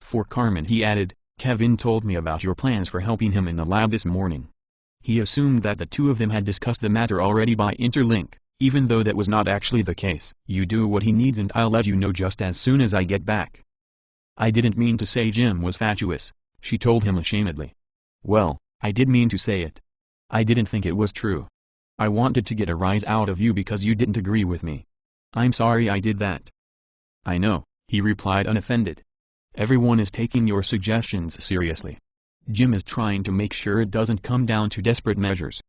Speaker 1: For Carmen he added, "Kevin told me about your plans for helping him in the lab this morning." He assumed that the two of them had discussed the matter already by interlink, even though that was not actually the case. "You do what he needs and I'll let you know just as soon as I get back." "I didn't mean to say Jim was fatuous," she told him ashamedly. "Well, I did mean to say it. I didn't think it was true. I wanted to get a rise out of you because you didn't agree with me. I'm sorry I did that." "I know," he replied unoffended. "Everyone is taking your suggestions seriously. Jim is trying to make sure it doesn't come down to desperate measures.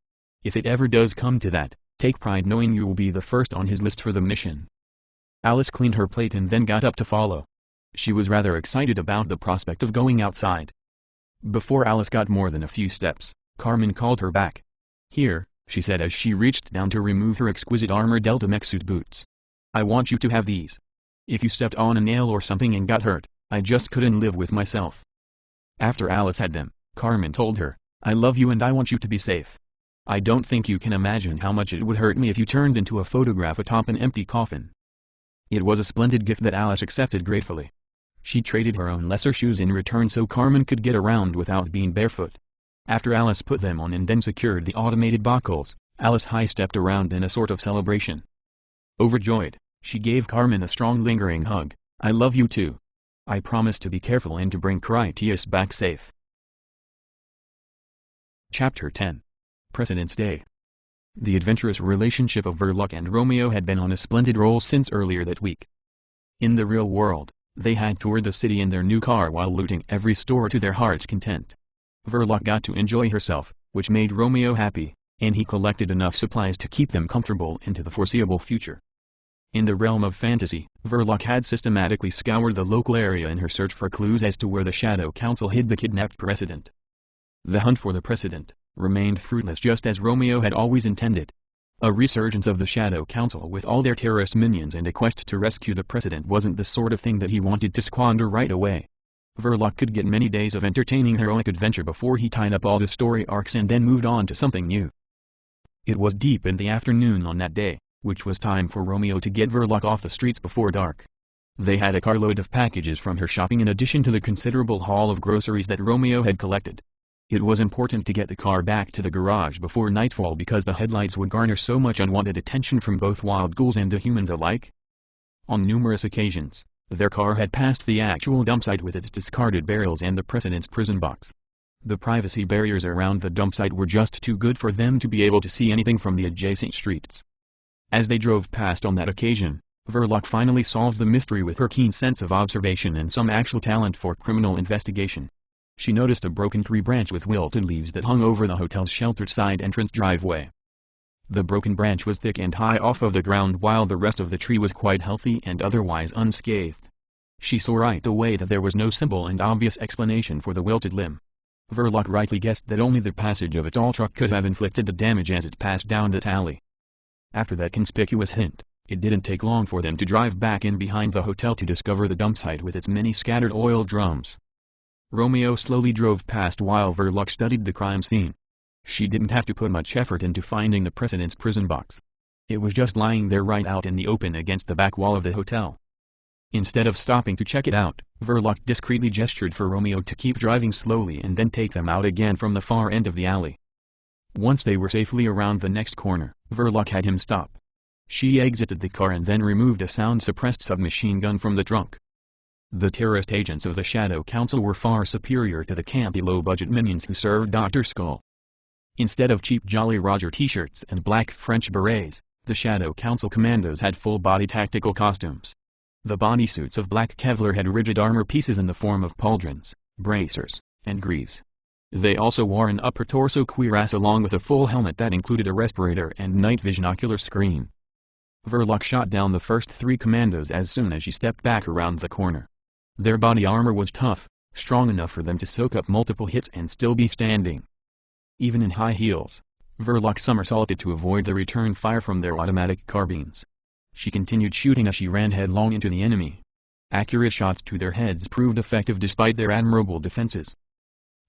Speaker 1: If it ever does come to that, take pride knowing you will be the first on his list for the mission." Alice cleaned her plate and then got up to follow. She was rather excited about the prospect of going outside. Before Alice got more than a few steps, Carmen called her back. "Here," she said as she reached down to remove her exquisite armor Delta mech suit boots. "I want you to have these. If you stepped on a nail or something and got hurt, I just couldn't live with myself." After Alice had them, Carmen told her, "I love you and I want you to be safe. I don't think you can imagine how much it would hurt me if you turned into a photograph atop an empty coffin." It was a splendid gift that Alice accepted gratefully. She traded her own lesser shoes in return so Carmen could get around without being barefoot. After Alice put them on and then secured the automated buckles, Alice high-stepped around in a sort of celebration. Overjoyed, she gave Carmen a strong lingering hug. "I love you too. I promise to be careful and to bring Critias back safe." Chapter 10. President's Day. The adventurous relationship of Verloc and Romeo had been on a splendid roll since earlier that week. In the real world, they had toured the city in their new car while looting every store to their heart's content. Verloc got to enjoy herself, which made Romeo happy, and he collected enough supplies to keep them comfortable into the foreseeable future. In the realm of fantasy, Verloc had systematically scoured the local area in her search for clues as to where the Shadow Council hid the kidnapped president. The hunt for the president remained fruitless just as Romeo had always intended. A resurgence of the Shadow Council with all their terrorist minions and a quest to rescue the president wasn't the sort of thing that he wanted to squander right away. Verloc could get many days of entertaining heroic adventure before he tied up all the story arcs and then moved on to something new. It was deep in the afternoon on that day, which was time for Romeo to get Verloc off the streets before dark. They had a carload of packages from her shopping in addition to the considerable haul of groceries that Romeo had collected. It was important to get the car back to the garage before nightfall because the headlights would garner so much unwanted attention from both wild ghouls and the humans alike. On numerous occasions, their car had passed the actual dump site with its discarded barrels and the president's prison box. The privacy barriers around the dump site were just too good for them to be able to see anything from the adjacent streets. As they drove past on that occasion, Verloc finally solved the mystery with her keen sense of observation and some actual talent for criminal investigation. She noticed a broken tree branch with wilted leaves that hung over the hotel's sheltered side entrance driveway. The broken branch was thick and high off of the ground while the rest of the tree was quite healthy and otherwise unscathed. She saw right away that there was no simple and obvious explanation for the wilted limb. Verloc rightly guessed that only the passage of a tall truck could have inflicted the damage as it passed down that alley. After that conspicuous hint, it didn't take long for them to drive back in behind the hotel to discover the dump site with its many scattered oil drums. Romeo slowly drove past while Verloc studied the crime scene. She didn't have to put much effort into finding the president's prison box. It was just lying there right out in the open against the back wall of the hotel. Instead of stopping to check it out, Verloc discreetly gestured for Romeo to keep driving slowly and then take them out again from the far end of the alley. Once they were safely around the next corner, Verloc had him stop. She exited the car and then removed a sound-suppressed submachine gun from the trunk. The terrorist agents of the Shadow Council were far superior to the campy low-budget minions who served Dr. Skull. Instead of cheap Jolly Roger t-shirts and black French berets, the Shadow Council commandos had full-body tactical costumes. The bodysuits of black Kevlar had rigid armor pieces in the form of pauldrons, bracers, and greaves. They also wore an upper torso cuirass along with a full helmet that included a respirator and night vision ocular screen. Verloc shot down the first 3 commandos as soon as she stepped back around the corner. Their body armor was tough, strong enough for them to soak up multiple hits and still be standing. Even in high heels, Verloc somersaulted to avoid the return fire from their automatic carbines. She continued shooting as she ran headlong into the enemy. Accurate shots to their heads proved effective despite their admirable defenses.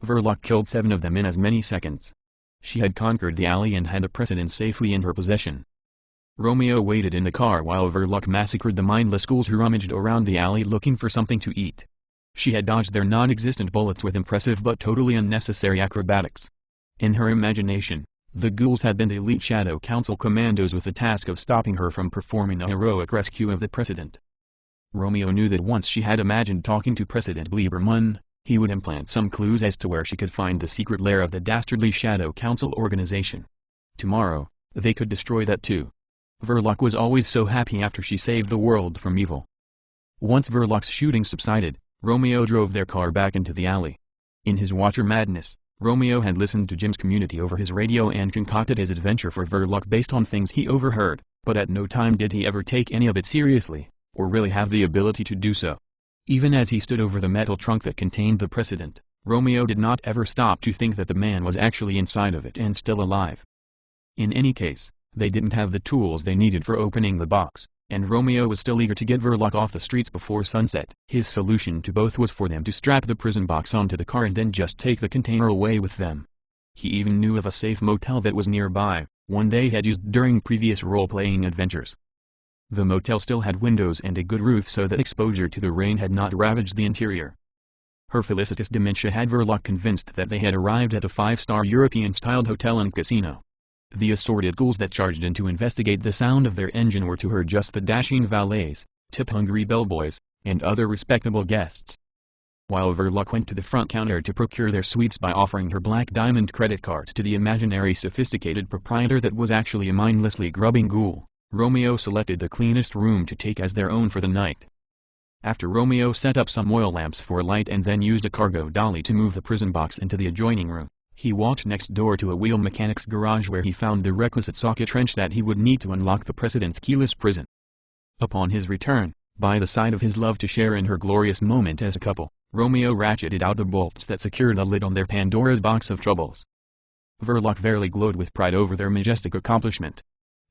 Speaker 1: Verloc killed 7 of them in as many seconds. She had conquered the alley and had the President safely in her possession. Romeo waited in the car while Verloc massacred the mindless ghouls who rummaged around the alley looking for something to eat. She had dodged their non-existent bullets with impressive but totally unnecessary acrobatics. In her imagination, the ghouls had been the elite Shadow Council commandos with the task of stopping her from performing a heroic rescue of the President. Romeo knew that once she had imagined talking to President Lieberman, he would implant some clues as to where she could find the secret lair of the dastardly Shadow Council organization. Tomorrow, they could destroy that too. Verloc was always so happy after she saved the world from evil. Once Verloc's shooting subsided, Romeo drove their car back into the alley. In his watcher madness, Romeo had listened to Jim's community over his radio and concocted his adventure for Verloc based on things he overheard, but at no time did he ever take any of it seriously, or really have the ability to do so. Even as he stood over the metal trunk that contained the President, Romeo did not ever stop to think that the man was actually inside of it and still alive. In any case, they didn't have the tools they needed for opening the box, and Romeo was still eager to get Verloc off the streets before sunset. His solution to both was for them to strap the prison box onto the car and then just take the container away with them. He even knew of a safe motel that was nearby, one they had used during previous role-playing adventures. The motel still had windows and a good roof so that exposure to the rain had not ravaged the interior. Her felicitous dementia had Verloc convinced that they had arrived at a 5-star European-styled hotel and casino. The assorted ghouls that charged in to investigate the sound of their engine were to her just the dashing valets, tip-hungry bellboys, and other respectable guests. While Verloc went to the front counter to procure their suites by offering her black diamond credit card to the imaginary sophisticated proprietor that was actually a mindlessly grubbing ghoul, Romeo selected the cleanest room to take as their own for the night. After Romeo set up some oil lamps for light and then used a cargo dolly to move the prison box into the adjoining room, he walked next door to a wheel mechanic's garage where he found the requisite socket wrench that he would need to unlock the President's keyless prison. Upon his return, by the side of his love to share in her glorious moment as a couple, Romeo ratcheted out the bolts that secured the lid on their Pandora's box of troubles. Verloc fairly glowed with pride over their majestic accomplishment.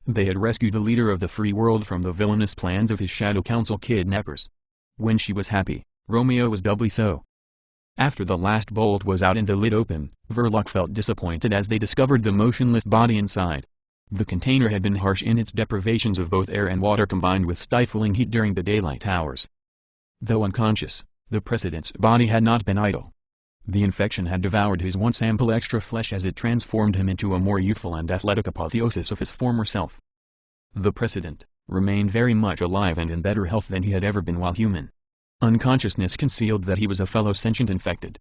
Speaker 1: They had rescued the leader of the free world from the villainous plans of his Shadow Council kidnappers. When she was happy, Romeo was doubly so. After the last bolt was out and the lid open, Verloc felt disappointed as they discovered the motionless body inside. The container had been harsh in its deprivations of both air and water combined with stifling heat during the daylight hours. Though unconscious, the President's body had not been idle. The infection had devoured his once ample extra flesh as it transformed him into a more youthful and athletic apotheosis of his former self. The President remained very much alive and in better health than he had ever been while human. Unconsciousness concealed that he was a fellow sentient infected.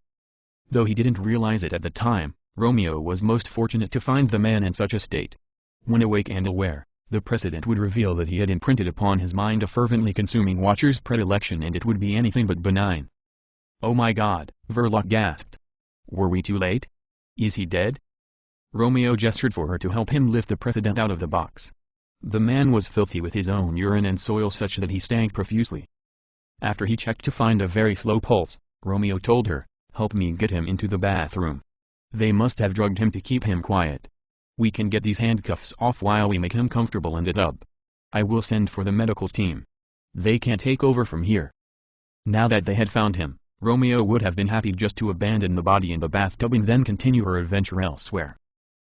Speaker 1: Though he didn't realize it at the time, Romeo was most fortunate to find the man in such a state. When awake and aware, the President would reveal that he had imprinted upon his mind a fervently consuming watcher's predilection and it would be anything but benign. "Oh my God," Verloc gasped. "Were we too late? Is he dead?" Romeo gestured for her to help him lift the President out of the box. The man was filthy with his own urine and soil such that he stank profusely. After he checked to find a very slow pulse, Romeo told her, "Help me get him into the bathroom. They must have drugged him to keep him quiet. We can get these handcuffs off while we make him comfortable in the tub. I will send for the medical team. They can't take over from here." Now that they had found him, Romeo would have been happy just to abandon the body in the bathtub and then continue her adventure elsewhere.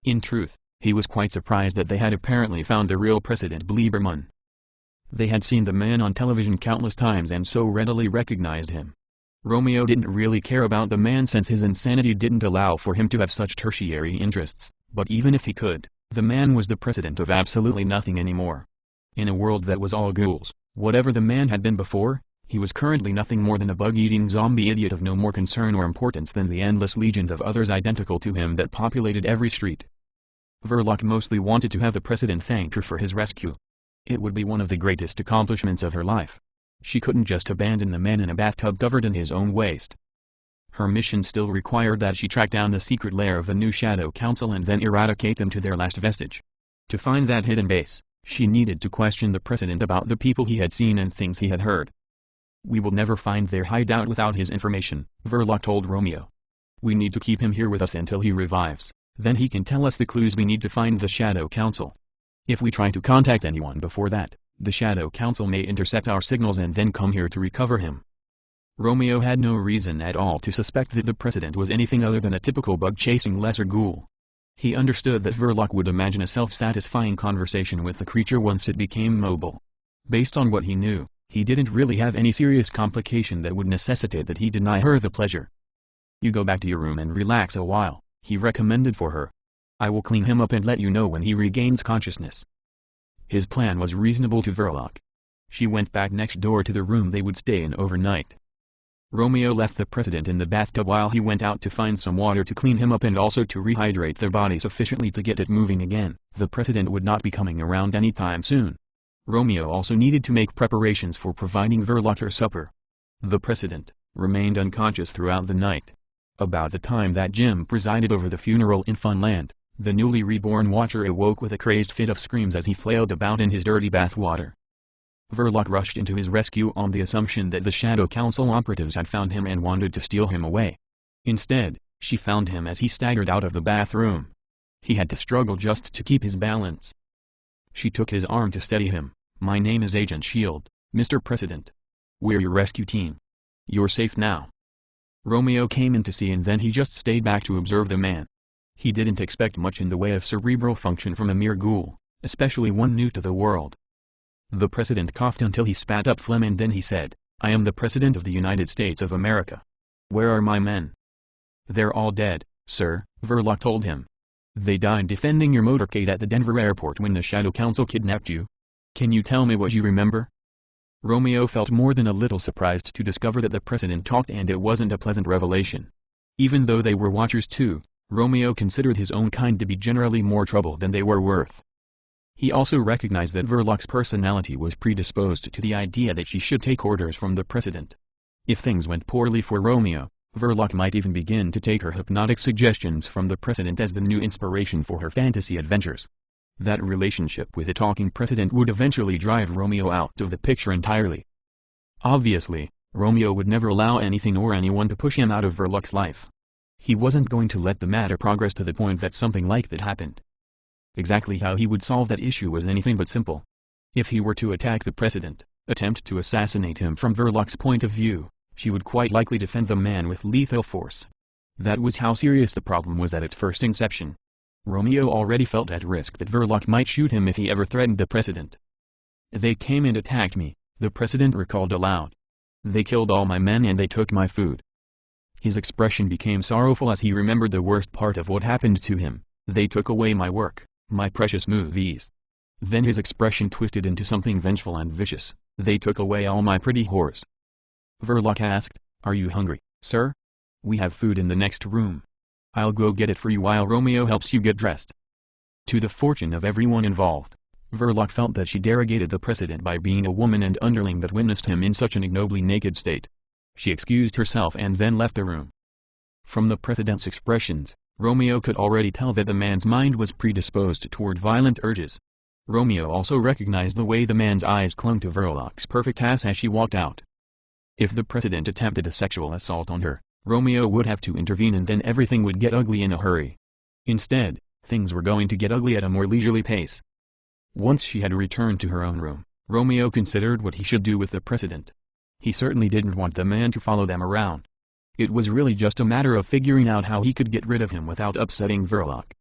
Speaker 1: In truth, he was quite surprised that they had apparently found the real President Lieberman. They had seen the man on television countless times and so readily recognized him. Romeo didn't really care about the man since his insanity didn't allow for him to have such tertiary interests, but even if he could, the man was the President of absolutely nothing anymore. In a world that was all ghouls, whatever the man had been before, he was currently nothing more than a bug-eating zombie idiot of no more concern or importance than the endless legions of others identical to him that populated every street. Verloc mostly wanted to have the President thank her for his rescue. It would be one of the greatest accomplishments of her life. She couldn't just abandon the man in a bathtub covered in his own waste. Her mission still required that she track down the secret lair of the new Shadow Council and then eradicate them to their last vestige. To find that hidden base, she needed to question the President about the people he had seen and things he had heard. "We will never find their hideout without his information," Verloc told Romeo. "We need to keep him here with us until he revives, then he can tell us the clues we need to find the Shadow Council. If we try to contact anyone before that, the Shadow Council may intercept our signals and then come here to recover him." Romeo had no reason at all to suspect that the President was anything other than a typical bug-chasing lesser ghoul. He understood that Verloc would imagine a self-satisfying conversation with the creature once it became mobile. Based on what he knew, he didn't really have any serious complication that would necessitate that he deny her the pleasure. "You go back to your room and relax a while," he recommended for her. "I will clean him up and let you know when he regains consciousness." His plan was reasonable to Verloc. She went back next door to the room they would stay in overnight. Romeo left the President in the bathtub while he went out to find some water to clean him up and also to rehydrate their body sufficiently to get it moving again. The President would not be coming around anytime soon. Romeo also needed to make preparations for providing Verloc her supper. The President remained unconscious throughout the night. About the time that Jim presided over the funeral in Funland, the newly reborn Watcher awoke with a crazed fit of screams as he flailed about in his dirty bath water. Verloc rushed into his rescue on the assumption that the Shadow Council operatives had found him and wanted to steal him away. Instead, she found him as he staggered out of the bathroom. He had to struggle just to keep his balance. She took his arm to steady him. "My name is Agent Shield, Mr. President. We're your rescue team. You're safe now." Romeo came in to see and then he just stayed back to observe the man. He didn't expect much in the way of cerebral function from a mere ghoul, especially one new to the world. The President coughed until he spat up phlegm and then he said, "I am the President of the United States of America. Where are my men?" "They're all dead, sir," Verloc told him. "They died defending your motorcade at the Denver airport when the Shadow Council kidnapped you. Can you tell me what you remember?" Romeo felt more than a little surprised to discover that the President talked and it wasn't a pleasant revelation. Even though they were Watchers too, Romeo considered his own kind to be generally more trouble than they were worth. He also recognized that Verloc's personality was predisposed to the idea that she should take orders from the President. If things went poorly for Romeo, Verloc might even begin to take her hypnotic suggestions from the President as the new inspiration for her fantasy adventures. That relationship with a talking President would eventually drive Romeo out of the picture entirely. Obviously, Romeo would never allow anything or anyone to push him out of Verloc's life. He wasn't going to let the matter progress to the point that something like that happened. Exactly how he would solve that issue was anything but simple. If he were to attack the President, attempt to assassinate him from Verloc's point of view, she would quite likely defend the man with lethal force. That was how serious the problem was at its first inception. Romeo already felt at risk that Verloc might shoot him if he ever threatened the President. "They came and attacked me," the President recalled aloud. "They killed all my men and they took my food." His expression became sorrowful as he remembered the worst part of what happened to him. "They took away my work, my precious movies." Then his expression twisted into something vengeful and vicious. "They took away all my pretty whores." Verloc asked, "Are you hungry, sir? We have food in the next room. I'll go get it for you while Romeo helps you get dressed." To the fortune of everyone involved, Verloc felt that she derogated the President by being a woman and underling that witnessed him in such an ignobly naked state. She excused herself and then left the room. From the President's expressions, Romeo could already tell that the man's mind was predisposed toward violent urges. Romeo also recognized the way the man's eyes clung to Verloc's perfect ass as she walked out. If the President attempted a sexual assault on her, Romeo would have to intervene and then everything would get ugly in a hurry. Instead, things were going to get ugly at a more leisurely pace. Once she had returned to her own room, Romeo considered what he should do with the President. He certainly didn't want the man to follow them around. It was really just a matter of figuring out how he could get rid of him without upsetting Verloc.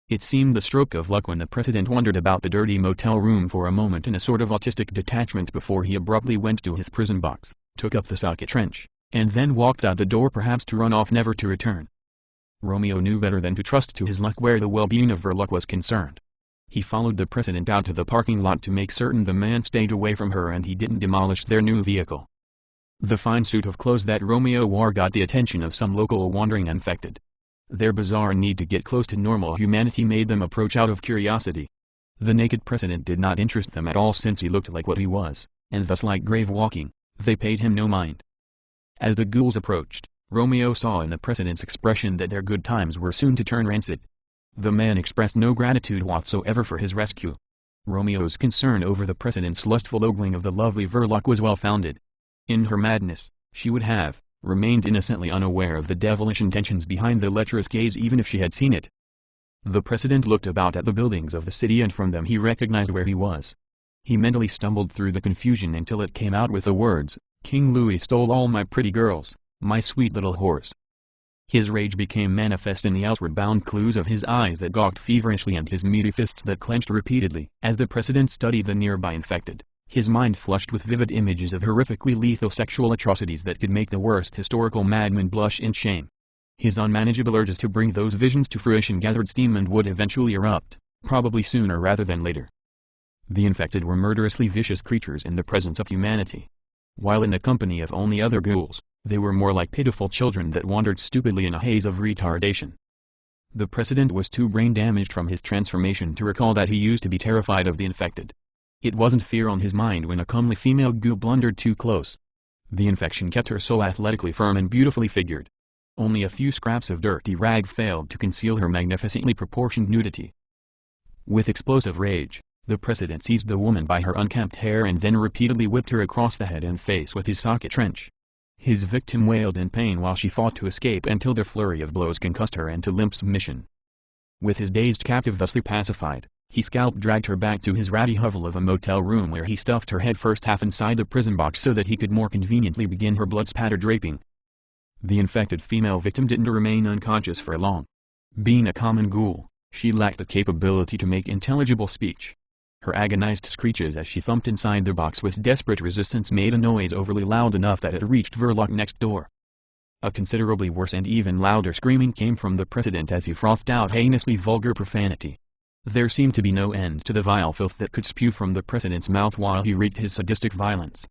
Speaker 1: It seemed the stroke of luck when the President wandered about the dirty motel room for a moment in a sort of autistic detachment before he abruptly went to his prison box, took up the socket wrench, and then walked out the door, perhaps to run off, never to return. Romeo knew better than to trust to his luck where the well-being of Verloc was concerned. He followed the President out to the parking lot to make certain the man stayed away from her and he didn't demolish their new vehicle. The fine suit of clothes that Romeo wore got the attention of some local wandering infected. Their bizarre need to get close to normal humanity made them approach out of curiosity. The naked President did not interest them at all since he looked like what he was, and thus like grave walking, They paid him no mind. As the ghouls approached, Romeo saw in the president's expression that their good times were soon to turn rancid. The man expressed no gratitude whatsoever for his rescue. Romeo's concern over the president's lustful ogling of the lovely Verloc was well-founded. In her madness, she would have remained innocently unaware of the devilish intentions behind the lecherous gaze even if she had seen it. The president looked about at the buildings of the city and from them he recognized where he was. He mentally stumbled through the confusion until it came out with the words, "King Louis stole all my pretty girls, my sweet little whores." His rage became manifest in the outward-bound clues of his eyes that gawked feverishly and his meaty fists that clenched repeatedly. As the president studied the nearby infected, his mind flushed with vivid images of horrifically lethal sexual atrocities that could make the worst historical madman blush in shame. His unmanageable urges to bring those visions to fruition gathered steam and would eventually erupt, probably sooner rather than later. The infected were murderously vicious creatures in the presence of humanity. While in the company of only other ghouls, they were more like pitiful children that wandered stupidly in a haze of retardation. The president was too brain-damaged from his transformation to recall that he used to be terrified of the infected. It wasn't fear on his mind when a comely female ghoul blundered too close. The infection kept her so athletically firm and beautifully figured. Only a few scraps of dirty rag failed to conceal her magnificently proportioned nudity. With explosive rage, the president seized the woman by her unkempt hair and then repeatedly whipped her across the head and face with his socket wrench. His victim wailed in pain while she fought to escape until their flurry of blows concussed her into limp submission. With his dazed captive thusly pacified, he scalp-dragged her back to his ratty hovel of a motel room where he stuffed her head first half inside the prison box so that he could more conveniently begin her blood-spattered draping. The infected female victim didn't remain unconscious for long. Being a common ghoul, she lacked the capability to make intelligible speech. Her agonized screeches as she thumped inside the box with desperate resistance made a noise overly loud enough that it reached Verloc next door. A considerably worse and even louder screaming came from the president as he frothed out heinously vulgar profanity. There seemed to be no end to the vile filth that could spew from the president's mouth while he wreaked his sadistic violence.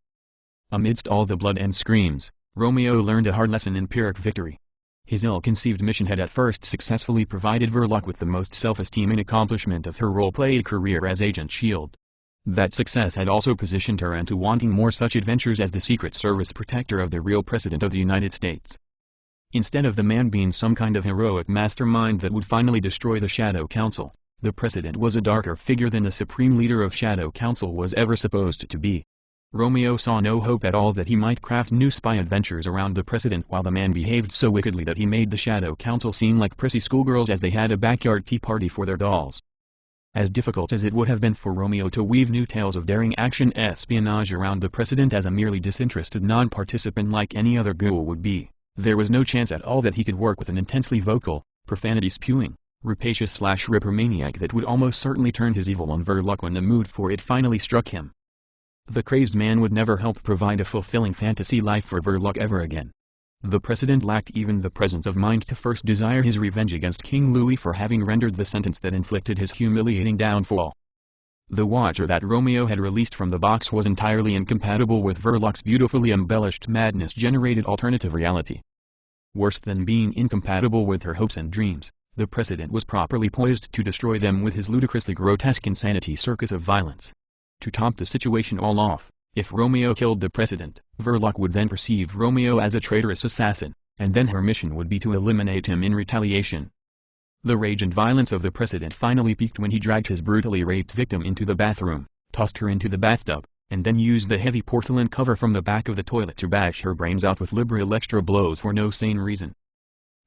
Speaker 1: Amidst all the blood and screams, Romeo learned a hard lesson in Pyrrhic victory. His ill-conceived mission had at first successfully provided Verloc with the most self-esteem and accomplishment of her role-played career as Agent S.H.I.E.L.D. That success had also positioned her into wanting more such adventures as the Secret Service protector of the real President of the United States. Instead of the man being some kind of heroic mastermind that would finally destroy the Shadow Council, the President was a darker figure than the Supreme Leader of Shadow Council was ever supposed to be. Romeo saw no hope at all that he might craft new spy adventures around the president while the man behaved so wickedly that he made the Shadow Council seem like prissy schoolgirls as they had a backyard tea party for their dolls. As difficult as it would have been for Romeo to weave new tales of daring action espionage around the president as a merely disinterested non-participant like any other ghoul would be, there was no chance at all that he could work with an intensely vocal, profanity-spewing, rapacious/ripper-maniac that would almost certainly turn his evil on Verloc when the mood for it finally struck him. The crazed man would never help provide a fulfilling fantasy life for Verloc ever again. The president lacked even the presence of mind to first desire his revenge against King Louis for having rendered the sentence that inflicted his humiliating downfall. The watcher that Romeo had released from the box was entirely incompatible with Verloc's beautifully embellished madness-generated alternative reality. Worse than being incompatible with her hopes and dreams, the president was properly poised to destroy them with his ludicrously grotesque insanity circus of violence. To top the situation all off, if Romeo killed the president, Verloc would then perceive Romeo as a traitorous assassin, and then her mission would be to eliminate him in retaliation. The rage and violence of the president finally peaked when he dragged his brutally raped victim into the bathroom, tossed her into the bathtub, and then used the heavy porcelain cover from the back of the toilet to bash her brains out with liberal extra blows for no sane reason.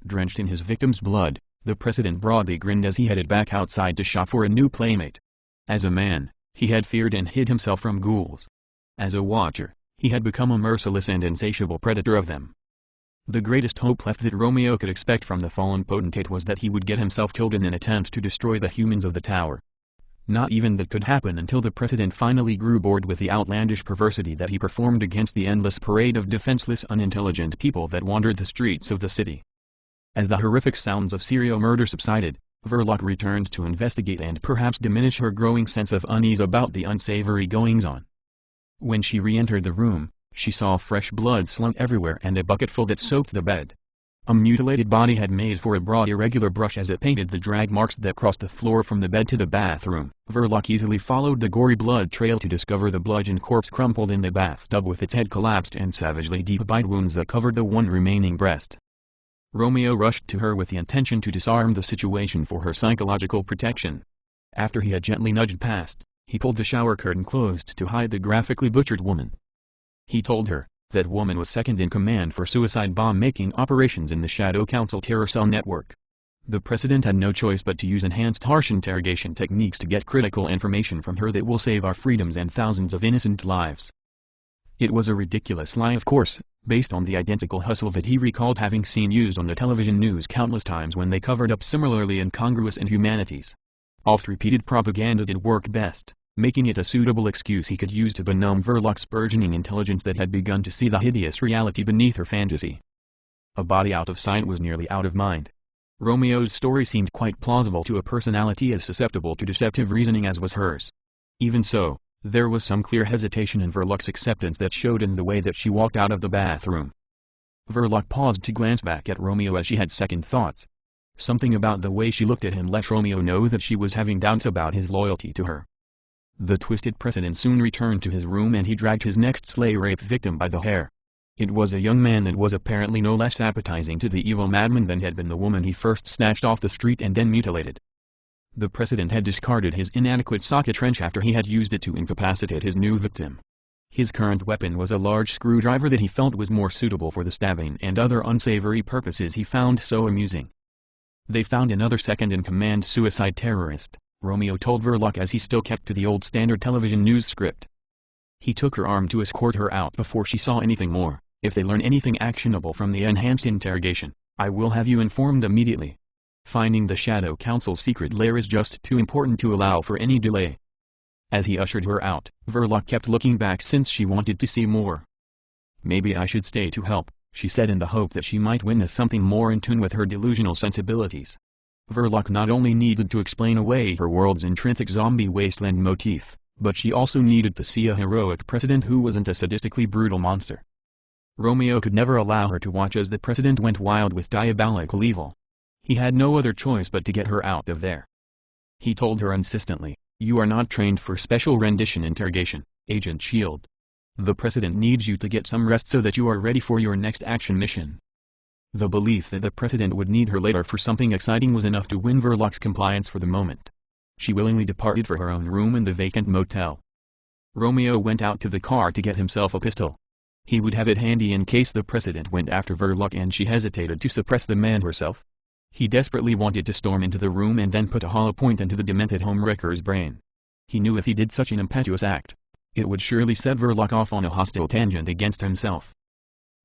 Speaker 1: Drenched in his victim's blood, the president broadly grinned as he headed back outside to shop for a new playmate. As a man, he had feared and hid himself from ghouls. As a watcher, he had become a merciless and insatiable predator of them. The greatest hope left that Romeo could expect from the fallen potentate was that he would get himself killed in an attempt to destroy the humans of the tower. Not even that could happen until the president finally grew bored with the outlandish perversity that he performed against the endless parade of defenseless unintelligent people that wandered the streets of the city. As the horrific sounds of serial murder subsided, Verloc returned to investigate and perhaps diminish her growing sense of unease about the unsavory goings-on. When she re-entered the room, she saw fresh blood slung everywhere and a bucketful that soaked the bed. A mutilated body had made for a broad irregular brush as it painted the drag marks that crossed the floor from the bed to the bathroom. Verloc easily followed the gory blood trail to discover the bludgeoned corpse crumpled in the bathtub with its head collapsed and savagely deep bite wounds that covered the one remaining breast. Romeo rushed to her with the intention to disarm the situation for her psychological protection. After he had gently nudged past, he pulled the shower curtain closed to hide the graphically butchered woman. He told her, that woman was second in command for suicide bomb-making operations in the Shadow Council terror cell network. The president had no choice but to use enhanced harsh interrogation techniques to get critical information from her that will save our freedoms and thousands of innocent lives. It was a ridiculous lie, of course, based on the identical hustle that he recalled having seen used on the television news countless times when they covered up similarly incongruous inhumanities. Oft-repeated propaganda did work best, making it a suitable excuse he could use to benumb Verloc's burgeoning intelligence that had begun to see the hideous reality beneath her fantasy. A body out of sight was nearly out of mind. Romeo's story seemed quite plausible to a personality as susceptible to deceptive reasoning as was hers. Even so, there was some clear hesitation in Verloc's acceptance that showed in the way that she walked out of the bathroom. Verloc paused to glance back at Romeo as she had second thoughts. Something about the way she looked at him let Romeo know that she was having doubts about his loyalty to her. The twisted president soon returned to his room and he dragged his next slay rape victim by the hair. It was a young man that was apparently no less appetizing to the evil madman than had been the woman he first snatched off the street and then mutilated. The president had discarded his inadequate socket wrench after he had used it to incapacitate his new victim. His current weapon was a large screwdriver that he felt was more suitable for the stabbing and other unsavory purposes he found so amusing. They found another second-in-command suicide terrorist, Romeo told Verloc as he still kept to the old standard television news script. He took her arm to escort her out before she saw anything more. If they learn anything actionable from the enhanced interrogation, I will have you informed immediately. Finding the Shadow Council's secret lair is just too important to allow for any delay. As he ushered her out, Verloc kept looking back since she wanted to see more. Maybe I should stay to help, she said in the hope that she might witness something more in tune with her delusional sensibilities. Verloc not only needed to explain away her world's intrinsic zombie wasteland motif, but she also needed to see a heroic president who wasn't a sadistically brutal monster. Romeo could never allow her to watch as the president went wild with diabolical evil. He had no other choice but to get her out of there. He told her insistently, "You are not trained for special rendition interrogation, Agent Shield. The president needs you to get some rest so that you are ready for your next action mission." The belief that the president would need her later for something exciting was enough to win Verloc's compliance for the moment. She willingly departed for her own room in the vacant motel. Romeo went out to the car to get himself a pistol. He would have it handy in case the president went after Verloc and she hesitated to suppress the man herself. He desperately wanted to storm into the room and then put a hollow point into the demented homewrecker's brain. He knew if he did such an impetuous act, it would surely set Verloc off on a hostile tangent against himself.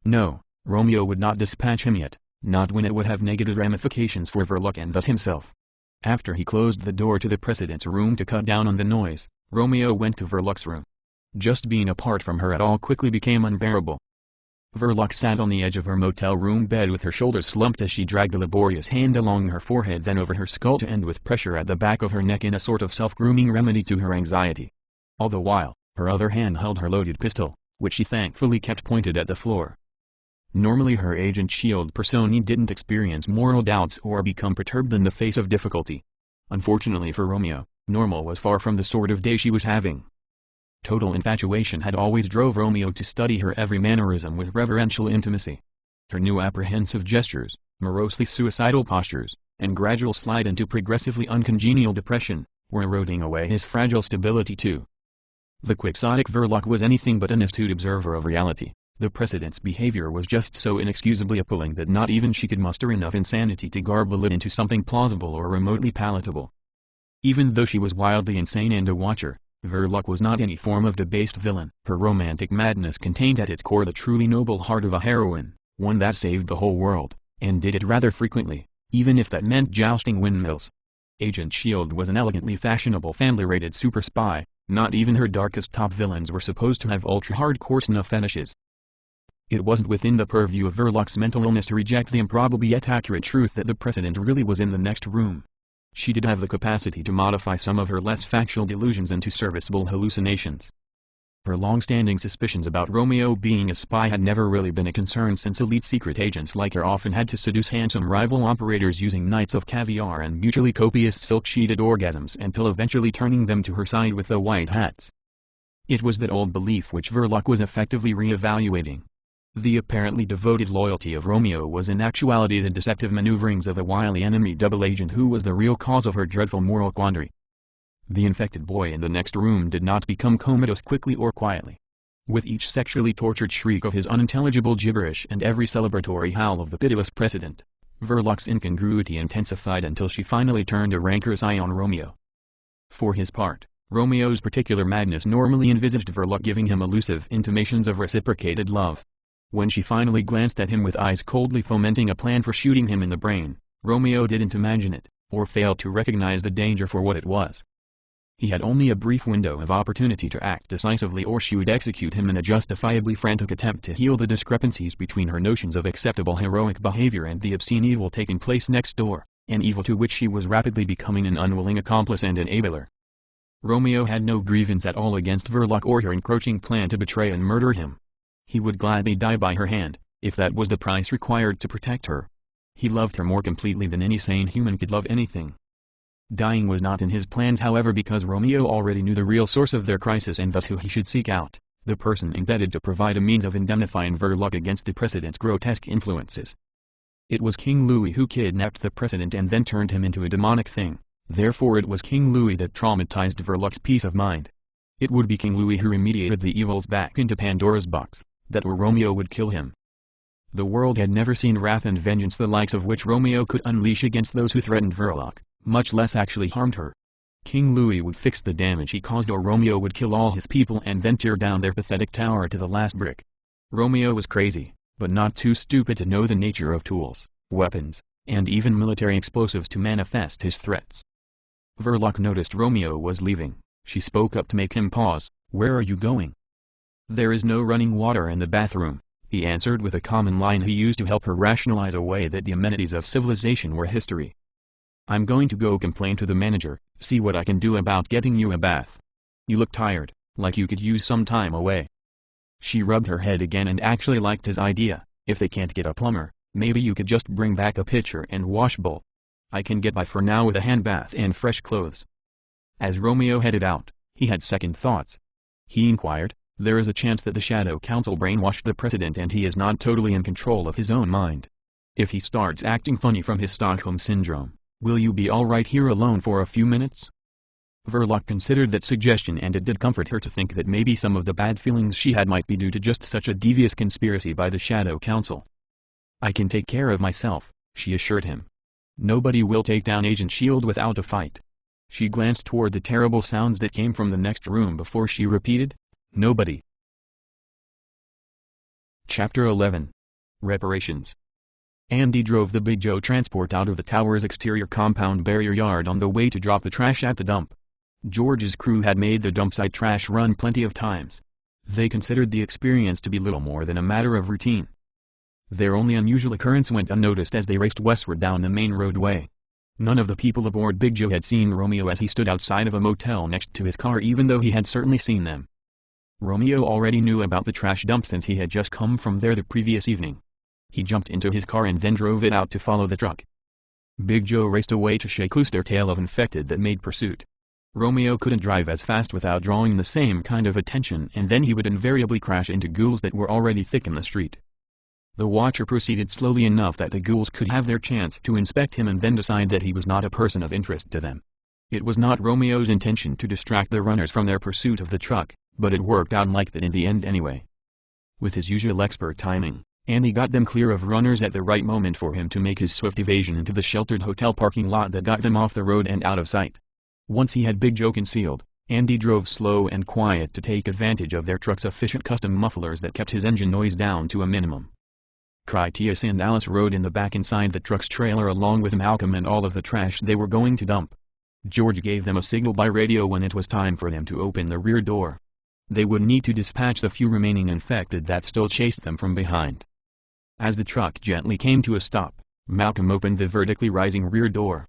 Speaker 1: No, Romeo would not dispatch him yet, not when it would have negative ramifications for Verloc and thus himself. After he closed the door to the president's room to cut down on the noise, Romeo went to Verloc's room. Just being apart from her at all quickly became unbearable. Verloc sat on the edge of her motel room bed with her shoulders slumped as she dragged a laborious hand along her forehead then over her skull to end with pressure at the back of her neck in a sort of self-grooming remedy to her anxiety. All the while, her other hand held her loaded pistol, which she thankfully kept pointed at the floor. Normally her Agent Shield persona didn't experience moral doubts or become perturbed in the face of difficulty. Unfortunately for Romeo, normal was far from the sort of day she was having. Total infatuation had always drove Romeo to study her every mannerism with reverential intimacy. Her new apprehensive gestures, morosely suicidal postures, and gradual slide into progressively uncongenial depression, were eroding away his fragile stability too. The quixotic Verloc was anything but an astute observer of reality. The president's behavior was just so inexcusably appalling that not even she could muster enough insanity to garble it into something plausible or remotely palatable. Even though she was wildly insane and a watcher, Verloc was not any form of debased villain. Her romantic madness contained at its core the truly noble heart of a heroine, one that saved the whole world, and did it rather frequently, even if that meant jousting windmills. Agent Shield was an elegantly fashionable family-rated super spy. Not even her darkest top villains were supposed to have ultra-hardcore snuff fetishes. It wasn't within the purview of Verloc's mental illness to reject the improbable yet accurate truth that the president really was in the next room. She did have the capacity to modify some of her less factual delusions into serviceable hallucinations. Her long-standing suspicions about Romeo being a spy had never really been a concern, since elite secret agents like her often had to seduce handsome rival operators using nights of caviar and mutually copious silk-sheeted orgasms until eventually turning them to her side with the white hats. It was that old belief which Verloc was effectively re-evaluating. The apparently devoted loyalty of Romeo was in actuality the deceptive maneuverings of a wily enemy double agent who was the real cause of her dreadful moral quandary. The infected boy in the next room did not become comatose quickly or quietly. With each sexually tortured shriek of his unintelligible gibberish and every celebratory howl of the pitiless precedent, Verloc's incongruity intensified until she finally turned a rancorous eye on Romeo. For his part, Romeo's particular madness normally envisaged Verloc giving him elusive intimations of reciprocated love. When she finally glanced at him with eyes coldly fomenting a plan for shooting him in the brain, Romeo didn't imagine it, or failed to recognize the danger for what it was. He had only a brief window of opportunity to act decisively, or she would execute him in a justifiably frantic attempt to heal the discrepancies between her notions of acceptable heroic behavior and the obscene evil taking place next door, an evil to which she was rapidly becoming an unwilling accomplice and enabler. Romeo had no grievance at all against Verloc or her encroaching plan to betray and murder him. He would gladly die by her hand, if that was the price required to protect her. He loved her more completely than any sane human could love anything. Dying was not in his plans, however, because Romeo already knew the real source of their crisis and thus who he should seek out, the person indebted to provide a means of indemnifying Verloc against the President's grotesque influences. It was King Louis who kidnapped the President and then turned him into a demonic thing, therefore it was King Louis that traumatized Verloc's peace of mind. It would be King Louis who remediated the evils back into Pandora's box, that or Romeo would kill him. The world had never seen wrath and vengeance the likes of which Romeo could unleash against those who threatened Verloc, much less actually harmed her. King Louis would fix the damage he caused, or Romeo would kill all his people and then tear down their pathetic tower to the last brick. Romeo was crazy, but not too stupid to know the nature of tools, weapons, and even military explosives to manifest his threats. Verloc noticed Romeo was leaving. She spoke up to make him pause. "Where are you going?" "There is no running water in the bathroom," he answered with a common line he used to help her rationalize away that the amenities of civilization were history. "I'm going to go complain to the manager, see what I can do about getting you a bath. You look tired, like you could use some time away." She rubbed her head again and actually liked his idea. "If they can't get a plumber, maybe you could just bring back a pitcher and wash bowl. I can get by for now with a hand bath and fresh clothes." As Romeo headed out, he had second thoughts. He inquired, "There is a chance that the Shadow Council brainwashed the President and he is not totally in control of his own mind. If he starts acting funny from his Stockholm Syndrome, will you be alright here alone for a few minutes?" Verloc considered that suggestion, and it did comfort her to think that maybe some of the bad feelings she had might be due to just such a devious conspiracy by the Shadow Council. "I can take care of myself," she assured him. "Nobody will take down Agent Shield without a fight." She glanced toward the terrible sounds that came from the next room before she repeated, "Nobody." Chapter 11. Reparations. Andy drove the Big Joe transport out of the tower's exterior compound barrier yard on the way to drop the trash at the dump. George's crew had made the dump site trash run plenty of times. They considered the experience to be little more than a matter of routine. Their only unusual occurrence went unnoticed as they raced westward down the main roadway. None of the people aboard Big Joe had seen Romeo as he stood outside of a motel next to his car, even though he had certainly seen them. Romeo already knew about the trash dump since he had just come from there the previous evening. He jumped into his car and then drove it out to follow the truck. Big Joe raced away to shake loose their tail of infected that made pursuit. Romeo couldn't drive as fast without drawing the same kind of attention, and then he would invariably crash into ghouls that were already thick in the street. The watcher proceeded slowly enough that the ghouls could have their chance to inspect him and then decide that he was not a person of interest to them. It was not Romeo's intention to distract the runners from their pursuit of the truck, but it worked out like that in the end anyway. With his usual expert timing, Andy got them clear of runners at the right moment for him to make his swift evasion into the sheltered hotel parking lot that got them off the road and out of sight. Once he had Big Joe concealed, Andy drove slow and quiet to take advantage of their truck's efficient custom mufflers that kept his engine noise down to a minimum. Critias and Alice rode in the back inside the truck's trailer along with Malcolm and all of the trash they were going to dump. George gave them a signal by radio when it was time for them to open the rear door. They would need to dispatch the few remaining infected that still chased them from behind. As the truck gently came to a stop, Malcolm opened the vertically rising rear door.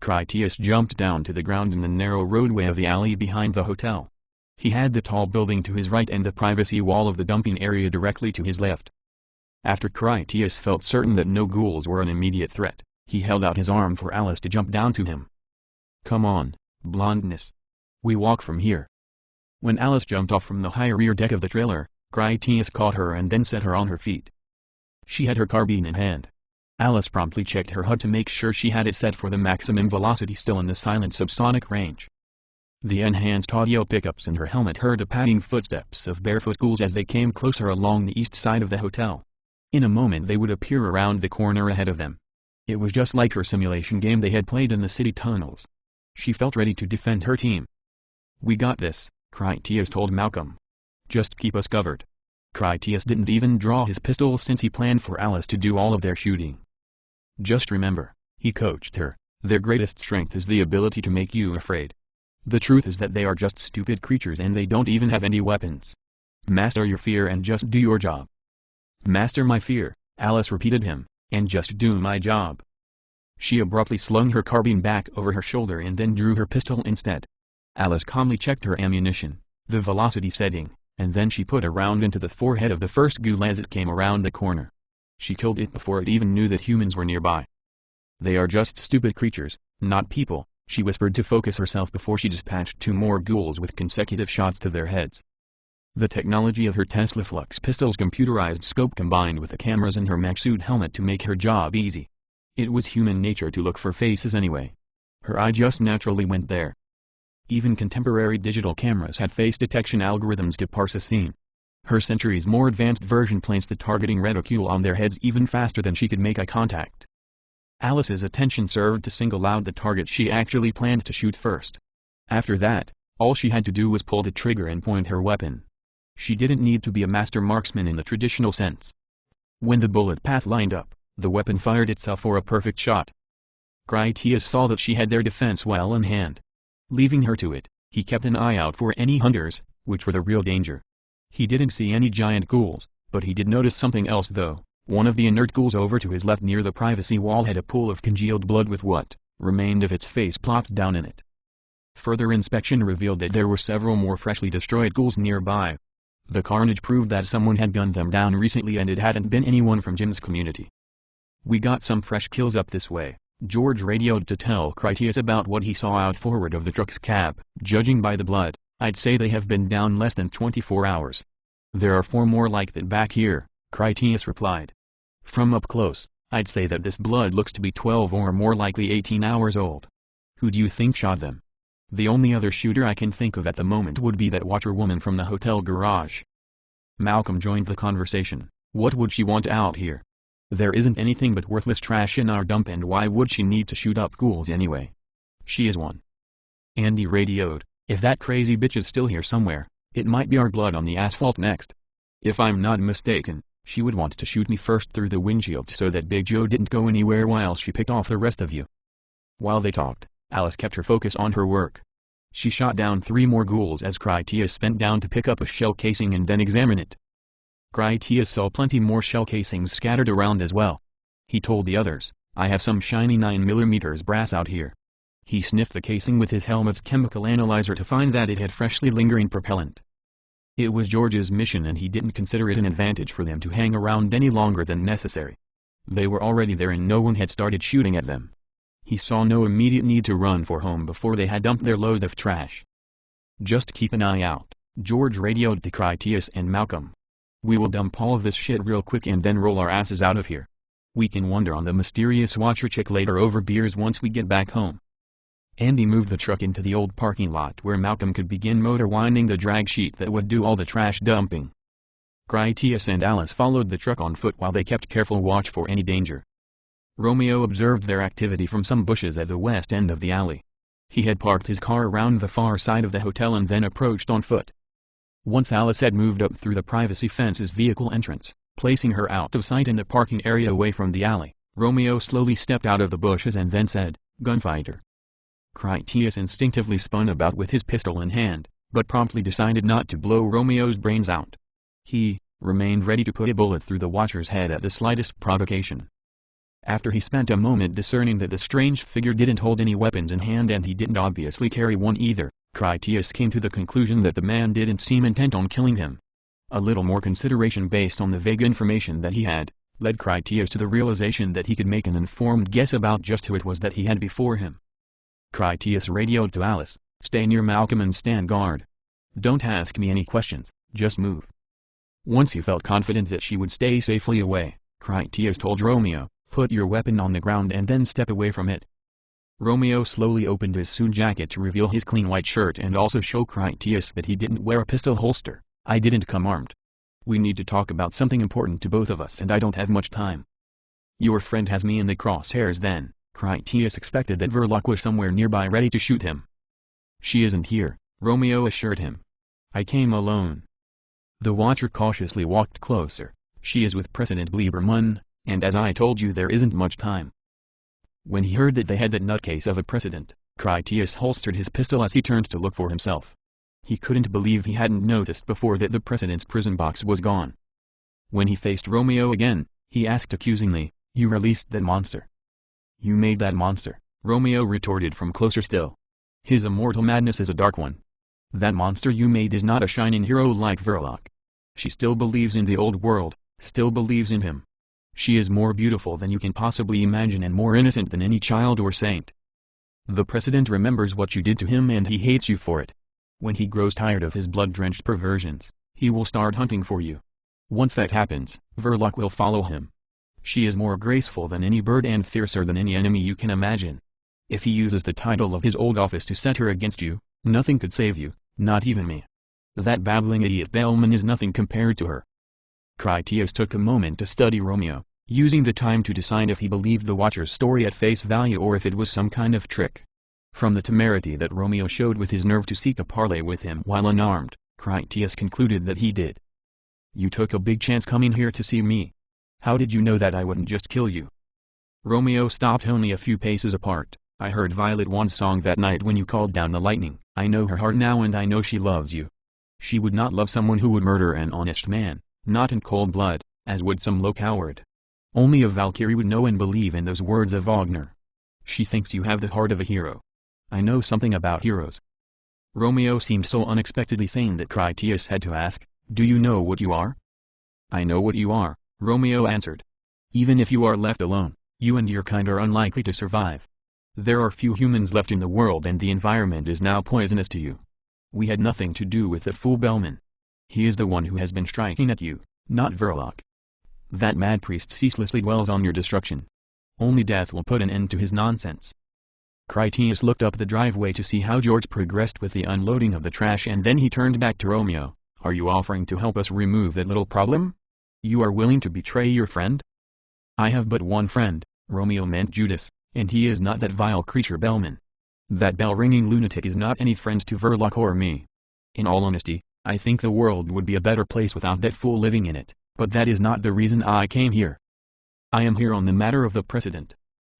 Speaker 1: Critias jumped down to the ground in the narrow roadway of the alley behind the hotel. He had the tall building to his right and the privacy wall of the dumping area directly to his left. After Critias felt certain that no ghouls were an immediate threat, he held out his arm for Alice to jump down to him. "Come on, blondness. We walk from here." When Alice jumped off from the high rear deck of the trailer, Critias caught her and then set her on her feet. She had her carbine in hand. Alice promptly checked her HUD to make sure she had it set for the maximum velocity still in the silent subsonic range. The enhanced audio pickups in her helmet heard the padding footsteps of barefoot ghouls as they came closer along the east side of the hotel. In a moment they would appear around the corner ahead of them. It was just like her simulation game they had played in the city tunnels. She felt ready to defend her team. "We got this," Critias told Malcolm. "Just keep us covered." Critias didn't even draw his pistol since he planned for Alice to do all of their shooting. "Just remember," he coached her, "their greatest strength is the ability to make you afraid. The truth is that they are just stupid creatures and they don't even have any weapons. Master your fear and just do your job." "Master my fear," Alice repeated him, "and just do my job." She abruptly slung her carbine back over her shoulder and then drew her pistol instead. Alice calmly checked her ammunition, the velocity setting, and then she put a round into the forehead of the first ghoul as it came around the corner. She killed it before it even knew that humans were nearby. "They are just stupid creatures, not people," she whispered to focus herself before she dispatched 2 more ghouls with consecutive shots to their heads. The technology of her Tesla Flux pistol's computerized scope combined with the cameras in her mech suit helmet to make her job easy. It was human nature to look for faces anyway. Her eye just naturally went there. Even contemporary digital cameras had face detection algorithms to parse a scene. Her centuries more advanced version placed the targeting reticule on their heads even faster than she could make eye contact. Alice's attention served to single out the target she actually planned to shoot first. After that, all she had to do was pull the trigger and point her weapon. She didn't need to be a master marksman in the traditional sense. When the bullet path lined up, the weapon fired itself for a perfect shot. Critias saw that she had their defense well in hand. Leaving her to it, he kept an eye out for any hunters, which were the real danger. He didn't see any giant ghouls, but he did notice something else though. One of the inert ghouls over to his left near the privacy wall had a pool of congealed blood with what remained of its face plopped down in it. Further inspection revealed that there were several more freshly destroyed ghouls nearby. The carnage proved that someone had gunned them down recently and it hadn't been anyone from Jim's community. "We got some fresh kills up this way," George radioed to tell Critias about what he saw out forward of the truck's cab. "Judging by the blood, I'd say they have been down less than 24 hours. "There are 4 more like that back here," Critias replied. "From up close, I'd say that this blood looks to be 12 or more likely 18 hours old. Who do you think shot them?" "The only other shooter I can think of at the moment would be that watcher woman from the hotel garage." Malcolm joined the conversation. "What would she want out here? There isn't anything but worthless trash in our dump and why would she need to shoot up ghouls anyway?" "She is one." Andy radioed, "If that crazy bitch is still here somewhere, it might be our blood on the asphalt next. If I'm not mistaken, she would want to shoot me first through the windshield so that Big Joe didn't go anywhere while she picked off the rest of you." While they talked, Alice kept her focus on her work. She shot down 3 more ghouls as Critias bent down to pick up a shell casing and then examine it. Critias saw plenty more shell casings scattered around as well. He told the others, "I have some shiny 9mm brass out here." He sniffed the casing with his helmet's chemical analyzer to find that it had freshly lingering propellant. It was George's mission and he didn't consider it an advantage for them to hang around any longer than necessary. They were already there and no one had started shooting at them. He saw no immediate need to run for home before they had dumped their load of trash. "Just keep an eye out," George radioed to Critias and Malcolm. "We will dump all of this shit real quick and then roll our asses out of here. We can wonder on the mysterious watcher chick later over beers once we get back home." Andy moved the truck into the old parking lot where Malcolm could begin motor winding the drag sheet that would do all the trash dumping. Critias and Alice followed the truck on foot while they kept careful watch for any danger. Romeo observed their activity from some bushes at the west end of the alley. He had parked his car around the far side of the hotel and then approached on foot. Once Alice had moved up through the privacy fence's vehicle entrance, placing her out of sight in the parking area away from the alley, Romeo slowly stepped out of the bushes and then said, "Gunfighter." Critias instinctively spun about with his pistol in hand, but promptly decided not to blow Romeo's brains out. He remained ready to put a bullet through the watcher's head at the slightest provocation. After he spent a moment discerning that the strange figure didn't hold any weapons in hand and he didn't obviously carry one either, Critias came to the conclusion that the man didn't seem intent on killing him. A little more consideration based on the vague information that he had, led Critias to the realization that he could make an informed guess about just who it was that he had before him. Critias radioed to Alice, "Stay near Malcolm and stand guard. Don't ask me any questions, just move." Once he felt confident that she would stay safely away, Critias told Romeo, "Put your weapon on the ground and then step away from it." Romeo slowly opened his suit jacket to reveal his clean white shirt and also show Critias that he didn't wear a pistol holster. "I didn't come armed. We need to talk about something important to both of us and I don't have much time." "Your friend has me in the crosshairs then." Critias expected that Verloc was somewhere nearby ready to shoot him. "She isn't here," Romeo assured him. "I came alone." The Watcher cautiously walked closer. "She is with President Lieberman, and as I told you there isn't much time." When he heard that they had that nutcase of a president, Critias holstered his pistol as he turned to look for himself. He couldn't believe he hadn't noticed before that the president's prison box was gone. When he faced Romeo again, he asked accusingly, "You released that monster?" "You made that monster," Romeo retorted from closer still. His immortal madness is a dark one. "That monster you made is not a shining hero like Verloc. She still believes in the old world, still believes in him. She is more beautiful than you can possibly imagine and more innocent than any child or saint. The president remembers what you did to him and he hates you for it. When he grows tired of his blood-drenched perversions, he will start hunting for you. Once that happens, Verloc will follow him. She is more graceful than any bird and fiercer than any enemy you can imagine. If he uses the title of his old office to set her against you, nothing could save you, not even me. That babbling idiot Bellman is nothing compared to her." Critias took a moment to study Romeo, using the time to decide if he believed the Watcher's story at face value or if it was some kind of trick. From the temerity that Romeo showed with his nerve to seek a parley with him while unarmed, Critias concluded that he did. "You took a big chance coming here to see me. How did you know that I wouldn't just kill you?" Romeo stopped only a few paces apart. "I heard Violet Wand's song that night when you called down the lightning. I know her heart now and I know she loves you. She would not love someone who would murder an honest man, not in cold blood, as would some low coward. Only a Valkyrie would know and believe in those words of Wagner. She thinks you have the heart of a hero. I know something about heroes." Romeo seemed so unexpectedly sane that Critias had to ask, "Do you know what you are?" "I know what you are," Romeo answered. "Even if you are left alone, you and your kind are unlikely to survive. There are few humans left in the world and the environment is now poisonous to you. We had nothing to do with the fool Bellman. He is the one who has been striking at you, not Verloc. That mad priest ceaselessly dwells on your destruction. Only death will put an end to his nonsense." Critias looked up the driveway to see how George progressed with the unloading of the trash and then he turned back to Romeo. "Are you offering to help us remove that little problem? You are willing to betray your friend?" "I have but one friend," Romeo meant Judas, "and he is not that vile creature Bellman. That bell-ringing lunatic is not any friend to Verloc or me. In all honesty, I think the world would be a better place without that fool living in it, but that is not the reason I came here. I am here on the matter of the precedent.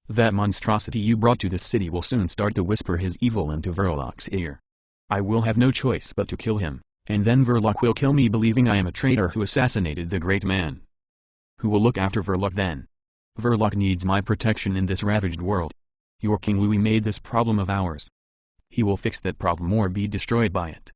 Speaker 1: That monstrosity you brought to this city will soon start to whisper his evil into Verloc's ear. I will have no choice but to kill him, and then Verloc will kill me believing I am a traitor who assassinated the great man. Who will look after Verloc then? Verloc needs my protection in this ravaged world. Your King Louis made this problem of ours. He will fix that problem or be destroyed by it."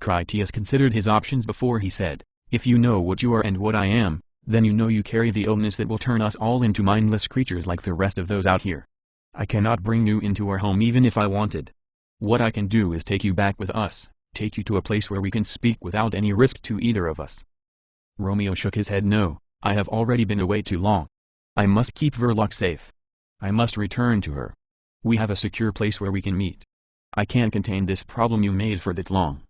Speaker 1: Critias considered his options before he said, "If you know what you are and what I am, then you know you carry the illness that will turn us all into mindless creatures like the rest of those out here. I cannot bring you into our home even if I wanted. What I can do is take you back with us, take you to a place where we can speak without any risk to either of us." Romeo shook his head. "No, I have already been away too long. I must keep Verloc safe. I must return to her. We have a secure place where we can meet. I can't contain this problem you made for that long.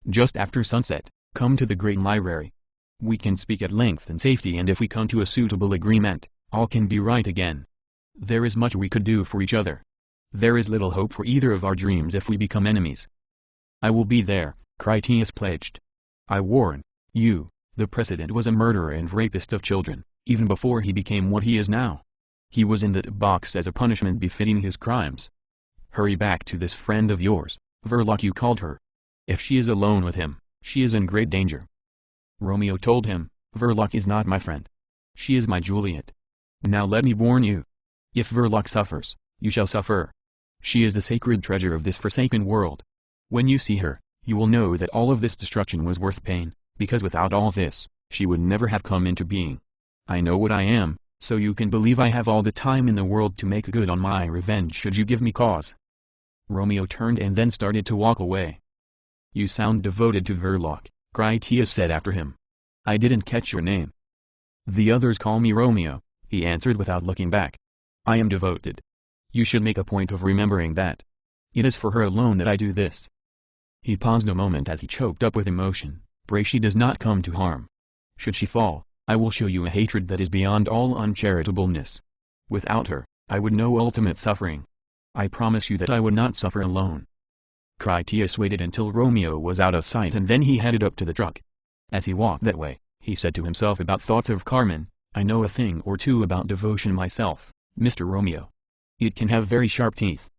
Speaker 1: Just after sunset, come to the Great Library. We can speak at length in safety and if we come to a suitable agreement, all can be right again. There is much we could do for each other. There is little hope for either of our dreams if we become enemies." "I will be there," Critias pledged. "I warn you, the president was a murderer and rapist of children, even before he became what he is now. He was in that box as a punishment befitting his crimes. Hurry back to this friend of yours, Verloc you called her. If she is alone with him, she is in great danger." Romeo told him, "Verloc is not my friend. She is my Juliet. Now let me warn you. If Verloc suffers, you shall suffer. She is the sacred treasure of this forsaken world. When you see her, you will know that all of this destruction was worth pain, because without all this, she would never have come into being. I know what I am, so you can believe I have all the time in the world to make good on my revenge should you give me cause." Romeo turned and then started to walk away. "You sound devoted to Verloc," Critias said after him. "I didn't catch your name." "The others call me Romeo," he answered without looking back. "I am devoted. You should make a point of remembering that. It is for her alone that I do this." He paused a moment as he choked up with emotion. "Pray she does not come to harm. Should she fall, I will show you a hatred that is beyond all uncharitableness. Without her, I would know ultimate suffering. I promise you that I would not suffer alone." Critias waited until Romeo was out of sight and then he headed up to the truck. As he walked that way, he said to himself about thoughts of Carmen, "I know a thing or two about devotion myself, Mr. Romeo. It can have very sharp teeth."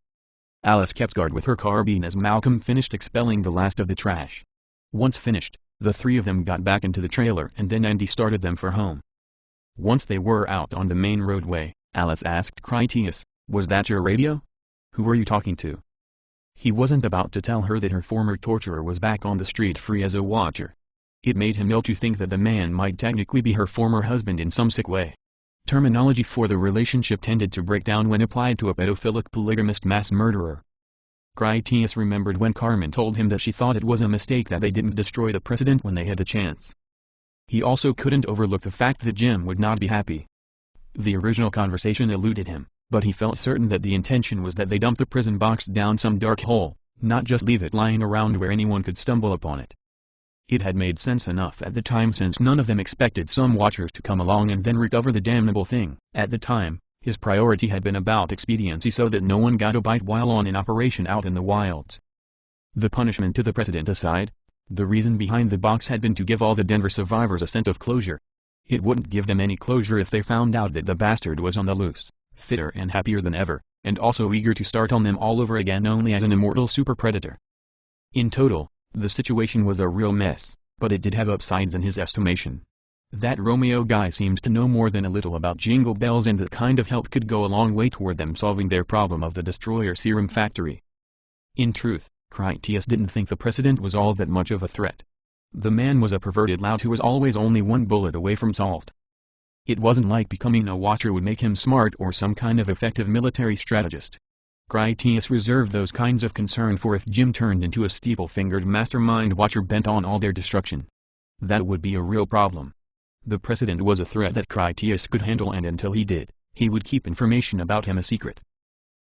Speaker 1: Alice kept guard with her carbine as Malcolm finished expelling the last of the trash. Once finished, the three of them got back into the trailer and then Andy started them for home. Once they were out on the main roadway, Alice asked Critias, "Was that your radio? Who were you talking to?" He wasn't about to tell her that her former torturer was back on the street free as a watcher. It made him ill to think that the man might technically be her former husband in some sick way. Terminology for the relationship tended to break down when applied to a pedophilic polygamist mass murderer. Critias remembered when Carmen told him that she thought it was a mistake that they didn't destroy the president when they had the chance. He also couldn't overlook the fact that Jim would not be happy. The original conversation eluded him, but he felt certain that the intention was that they dump the prison box down some dark hole, not just leave it lying around where anyone could stumble upon it. It had made sense enough at the time since none of them expected some watchers to come along and then recover the damnable thing. At the time, his priority had been about expediency so that no one got a bite while on an operation out in the wilds. The punishment to the president aside, the reason behind the box had been to give all the Denver survivors a sense of closure. It wouldn't give them any closure if they found out that the bastard was on the loose, fitter and happier than ever, and also eager to start on them all over again only as an immortal super predator. In total, the situation was a real mess, but it did have upsides in his estimation. That Romeo guy seemed to know more than a little about jingle bells and that kind of help could go a long way toward them solving their problem of the Destroyer Serum Factory. In truth, Critias didn't think the president was all that much of a threat. The man was a perverted lout who was always only one bullet away from solved. It wasn't like becoming a watcher would make him smart or some kind of effective military strategist. Critias reserved those kinds of concern for if Jim turned into a steeple-fingered mastermind watcher bent on all their destruction. That would be a real problem. The president was a threat that Critias could handle and until he did, he would keep information about him a secret.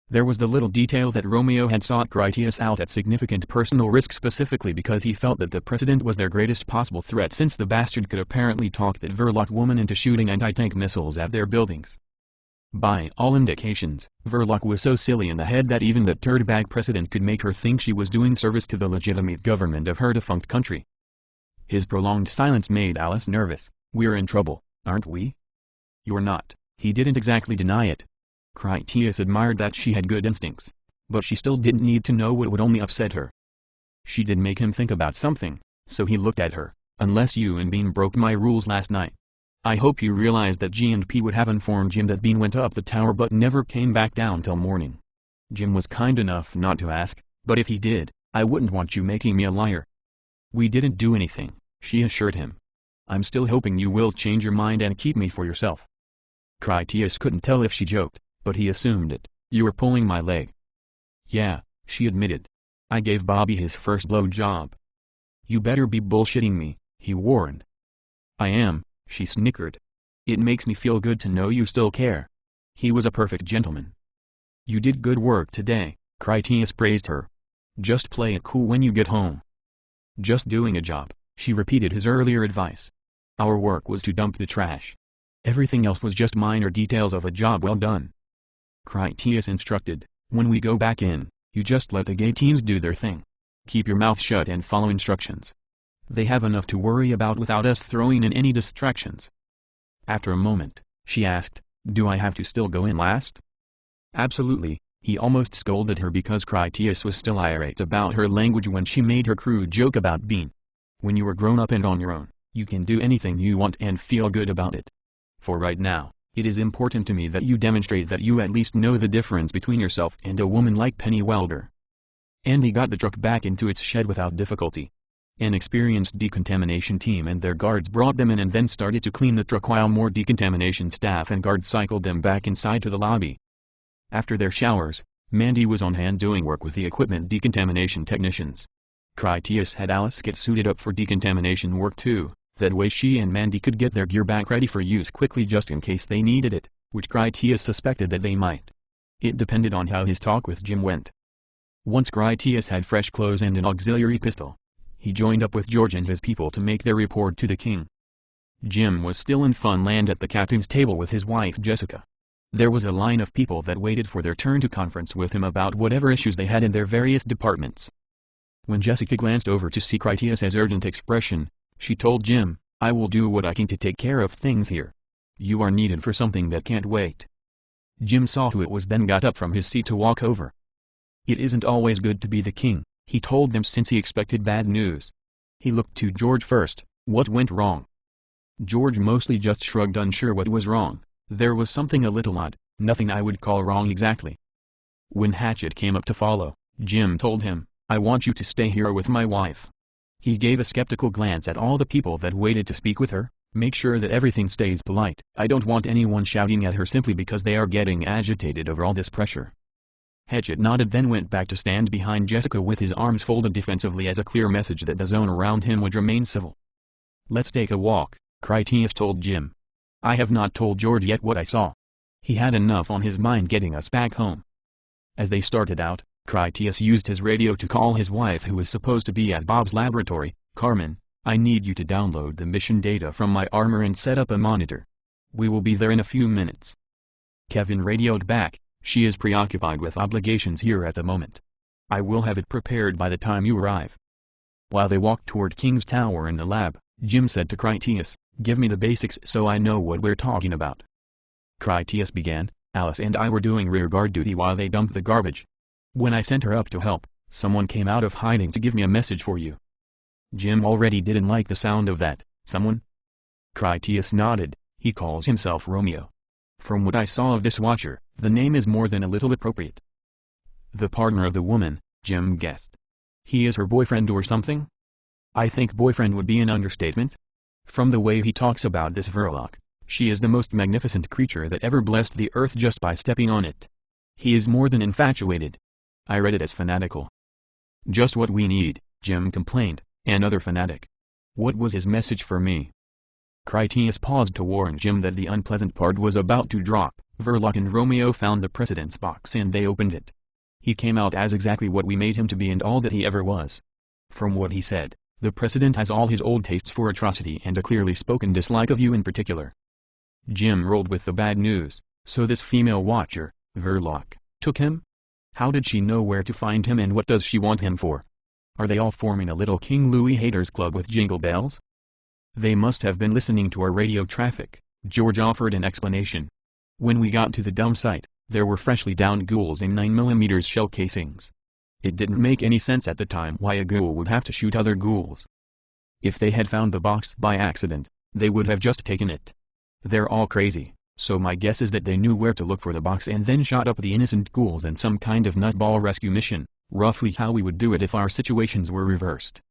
Speaker 1: There was the little detail that Romeo had sought Critias out at significant personal risk specifically because he felt that the president was their greatest possible threat since the bastard could apparently talk that Verloc woman into shooting anti-tank missiles at their buildings. By all indications, Verloc was so silly in the head that even that turdbag president could make her think she was doing service to the legitimate government of her defunct country. His prolonged silence made Alice nervous. "We're in trouble, aren't we?" "You're not." He didn't exactly deny it. Critias admired that she had good instincts, but she still didn't need to know what would only upset her. She did make him think about something, so he looked at her. "Unless you and Bean broke my rules last night. I hope you realized that G&P would have informed Jim that Bean went up the tower but never came back down till morning. Jim was kind enough not to ask, but if he did, I wouldn't want you making me a liar." "We didn't do anything," she assured him. "I'm still hoping you will change your mind and keep me for yourself." Critias couldn't tell if she joked, but he assumed it. "You were pulling my leg." "Yeah," she admitted. "I gave Bobby his first blow job." "You better be bullshitting me," he warned. "I am," she snickered. "It makes me feel good to know you still care." He was a perfect gentleman. "You did good work today," Critias praised her. "Just play it cool when you get home." "Just doing a job," she repeated his earlier advice. "Our work was to dump the trash. Everything else was just minor details of a job well done." Critias instructed, "When we go back in, you just let the gay teams do their thing. Keep your mouth shut and follow instructions. They have enough to worry about without us throwing in any distractions." After a moment, she asked, "Do I have to still go in last?" "Absolutely," he almost scolded her because Critias was still irate about her language when she made her crude joke about Bean. "When you are grown up and on your own, you can do anything you want and feel good about it. For right now, it is important to me that you demonstrate that you at least know the difference between yourself and a woman like Penny Welder." Andy got the truck back into its shed without difficulty. An experienced decontamination team and their guards brought them in and then started to clean the truck while more decontamination staff and guards cycled them back inside to the lobby. After their showers, Mandy was on hand doing work with the equipment decontamination technicians. Critias had Alice get suited up for decontamination work too, that way she and Mandy could get their gear back ready for use quickly just in case they needed it, which Critias suspected that they might. It depended on how his talk with Jim went. Once Critias had fresh clothes and an auxiliary pistol, he joined up with George and his people to make their report to the king. Jim was still in Funland at the captain's table with his wife Jessica. There was a line of people that waited for their turn to conference with him about whatever issues they had in their various departments. When Jessica glanced over to see Critias's urgent expression, she told Jim, "I will do what I can to take care of things here. You are needed for something that can't wait." Jim saw who it was, then got up from his seat to walk over. "It isn't always good to be the king," he told them, since he expected bad news. He looked to George first. "What went wrong?" George mostly just shrugged, unsure what was wrong. There was something a little odd, nothing I would call wrong exactly. When Hatchet came up to follow, Jim told him, "I want you to stay here with my wife." He gave a skeptical glance at all the people that waited to speak with her. "Make sure that everything stays polite. I don't want anyone shouting at her simply because they are getting agitated over all this pressure." Hatchet nodded, then went back to stand behind Jessica with his arms folded defensively as a clear message that the zone around him would remain civil. "Let's take a walk," Critias told Jim. "I have not told George yet what I saw. He had enough on his mind getting us back home." As they started out, Critias used his radio to call his wife, who was supposed to be at Bob's laboratory. "Carmen, I need you to download the mission data from my armor and set up a monitor. We will be there in a few minutes." Kevin radioed back, "She is preoccupied with obligations here at the moment. I will have it prepared by the time you arrive." While they walked toward King's Tower in the lab, Jim said to Critias, "Give me the basics so I know what we're talking about." Critias began, "Alice and I were doing rearguard duty while they dumped the garbage. When I sent her up to help, someone came out of hiding to give me a message for you." Jim already didn't like the sound of that. "Someone?" Critias nodded. "He calls himself Romeo. From what I saw of this watcher, the name is more than a little appropriate." "The partner of the woman," Jim guessed. "He is her boyfriend or something?" "I think boyfriend would be an understatement. From the way he talks about this Verloc, she is the most magnificent creature that ever blessed the earth just by stepping on it. He is more than infatuated. I read it as fanatical." "Just what we need," Jim complained, "another fanatic. What was his message for me?" Critias paused to warn Jim that the unpleasant part was about to drop. "Verloc and Romeo found the president's box and they opened it. He came out as exactly what we made him to be and all that he ever was. From what he said, the president has all his old tastes for atrocity and a clearly spoken dislike of you in particular." Jim rolled with the bad news. "So this female watcher, Verloc, took him? How did she know where to find him and what does she want him for? Are they all forming a little King Louis haters club with jingle bells?" "They must have been listening to our radio traffic," George offered an explanation. "When we got to the dump site, there were freshly downed ghouls in 9mm shell casings. It didn't make any sense at the time why a ghoul would have to shoot other ghouls. If they had found the box by accident, they would have just taken it. They're all crazy, so my guess is that they knew where to look for the box and then shot up the innocent ghouls in some kind of nutball rescue mission, roughly how we would do it if our situations were reversed."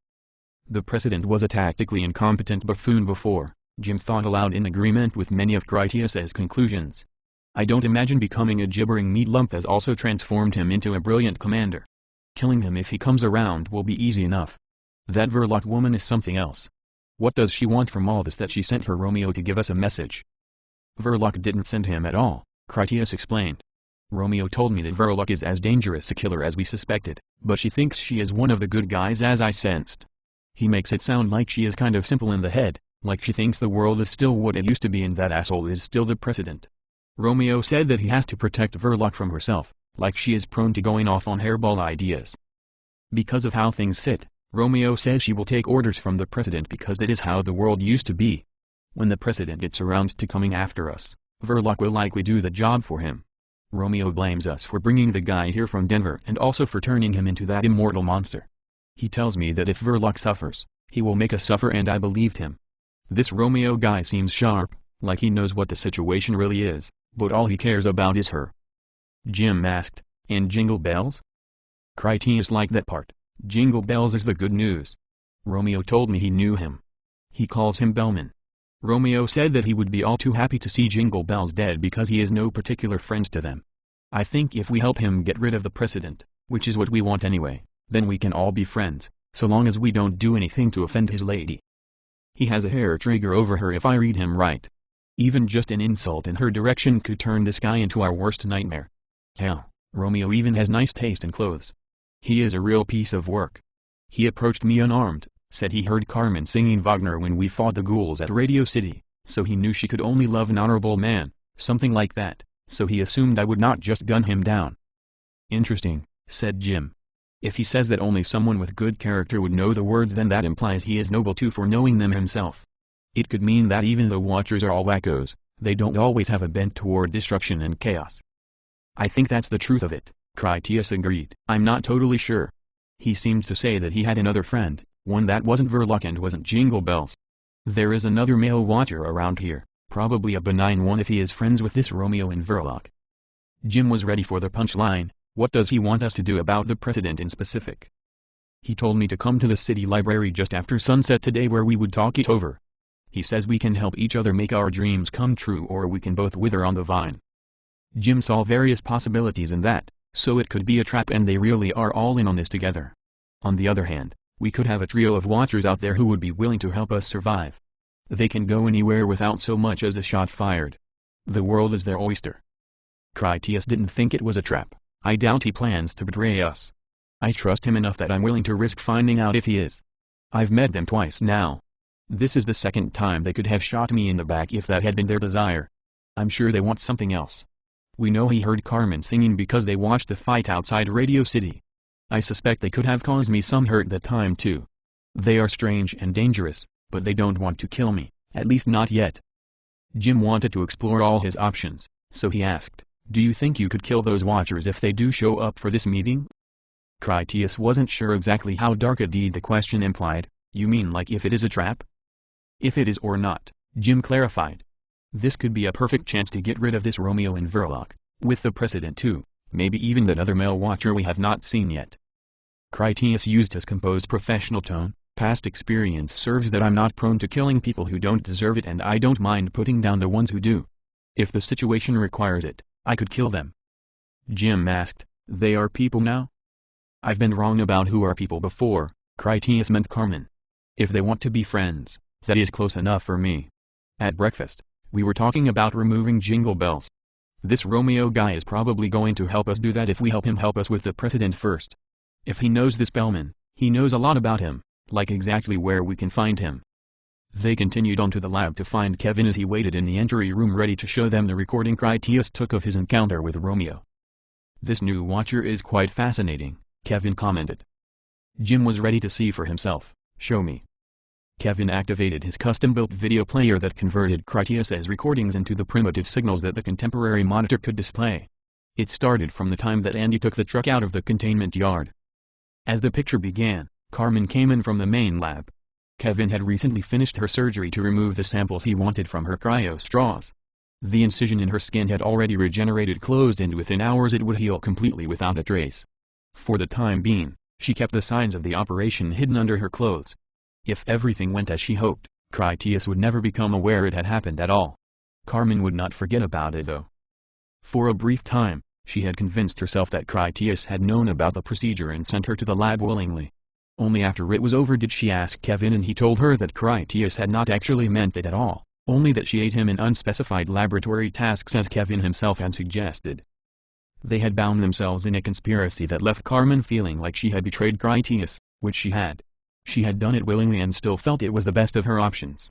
Speaker 1: The president was a tactically incompetent buffoon before, Jim thought aloud in agreement with many of Critias's conclusions. "I don't imagine becoming a gibbering meat lump has also transformed him into a brilliant commander. Killing him if he comes around will be easy enough. That Verloc woman is something else. What does she want from all this that she sent her Romeo to give us a message?" "Verloc didn't send him at all," Critias explained. "Romeo told me that Verloc is as dangerous a killer as we suspected, but she thinks she is one of the good guys as I sensed. He makes it sound like she is kind of simple in the head, like she thinks the world is still what it used to be and that asshole is still the president. Romeo said that he has to protect Verloc from herself, like she is prone to going off on hairball ideas. Because of how things sit, Romeo says she will take orders from the president because that is how the world used to be. When the president gets around to coming after us, Verloc will likely do the job for him. Romeo blames us for bringing the guy here from Denver and also for turning him into that immortal monster. He tells me that if Verloc suffers, he will make us suffer and I believed him. This Romeo guy seems sharp, like he knows what the situation really is, but all he cares about is her." Jim asked, "And jingle bells?" Critias liked that part. Jingle Bells is the good news. Romeo told me he knew him. He calls him Bellman. Romeo said that he would be all too happy to see Jingle Bells dead because he is no particular friend to them. I think if we help him get rid of the president, which is what we want anyway, then we can all be friends, so long as we don't do anything to offend his lady. He has a hair trigger over her if I read him right. Even just an insult in her direction could turn this guy into our worst nightmare. Hell, Romeo even has nice taste in clothes. He is a real piece of work. He approached me unarmed, said he heard Carmen singing Wagner when we fought the ghouls at Radio City, so he knew she could only love an honorable man, something like that, so he assumed I would not just gun him down. Interesting, said Jim. If he says that only someone with good character would know the words, then that implies he is noble too for knowing them himself. It could mean that even though Watchers are all wackos, they don't always have a bent toward destruction and chaos. I think that's the truth of it, Critias agreed. I'm not totally sure. He seemed to say that he had another friend, one that wasn't Verloc and wasn't Jingle Bells. There is another male Watcher around here, probably a benign one if he is friends with this Romeo and Verloc. Jim was ready for the punchline. What does he want us to do about the president in specific? He told me to come to the city library just after sunset today where we would talk it over. He says we can help each other make our dreams come true, or we can both wither on the vine. Jim saw various possibilities in that, so it could be a trap and they really are all in on this together. On the other hand, we could have a trio of Watchers out there who would be willing to help us survive. They can go anywhere without so much as a shot fired. The world is their oyster. Critias didn't think it was a trap. I doubt he plans to betray us. I trust him enough that I'm willing to risk finding out if he is. I've met them twice now. This is the second time they could have shot me in the back if that had been their desire. I'm sure they want something else. We know he heard Carmen singing because they watched the fight outside Radio City. I suspect they could have caused me some hurt that time too. They are strange and dangerous, but they don't want to kill me, at least not yet. Jim wanted to explore all his options, so he asked, do you think you could kill those Watchers if they do show up for this meeting? Critias wasn't sure exactly how dark a deed the question implied. You mean like if it is a trap? If it is or not, Jim clarified. This could be a perfect chance to get rid of this Romeo and Verloc, with the president too, maybe even that other male Watcher we have not seen yet. Critias used his composed professional tone. Past experience serves that I'm not prone to killing people who don't deserve it, and I don't mind putting down the ones who do. If the situation requires it, I could kill them. Jim asked, they are people now? I've been wrong about who are people before. Critias meant Carmen. If they want to be friends, that is close enough for me. At breakfast, we were talking about removing Jingle Bells. This Romeo guy is probably going to help us do that if we help him help us with the president first. If he knows this Bellman, he knows a lot about him, like exactly where we can find him. They continued on to the lab to find Kevin as he waited in the entry room ready to show them the recording Critias took of his encounter with Romeo. This new Watcher is quite fascinating, Kevin commented. Jim was ready to see for himself. Show me. Kevin activated his custom-built video player that converted Critias' recordings into the primitive signals that the contemporary monitor could display. It started from the time that Andy took the truck out of the containment yard. As the picture began, Carmen came in from the main lab. Kevin had recently finished her surgery to remove the samples he wanted from her cryo straws. The incision in her skin had already regenerated closed, and within hours it would heal completely without a trace. For the time being, she kept the signs of the operation hidden under her clothes. If everything went as she hoped, Critias would never become aware it had happened at all. Carmen would not forget about it though. For a brief time, she had convinced herself that Critias had known about the procedure and sent her to the lab willingly. Only after it was over did she ask Kevin, and he told her that Critias had not actually meant it at all, only that she ate him in unspecified laboratory tasks as Kevin himself had suggested. They had bound themselves in a conspiracy that left Carmen feeling like she had betrayed Critias, which she had. She had done it willingly and still felt it was the best of her options.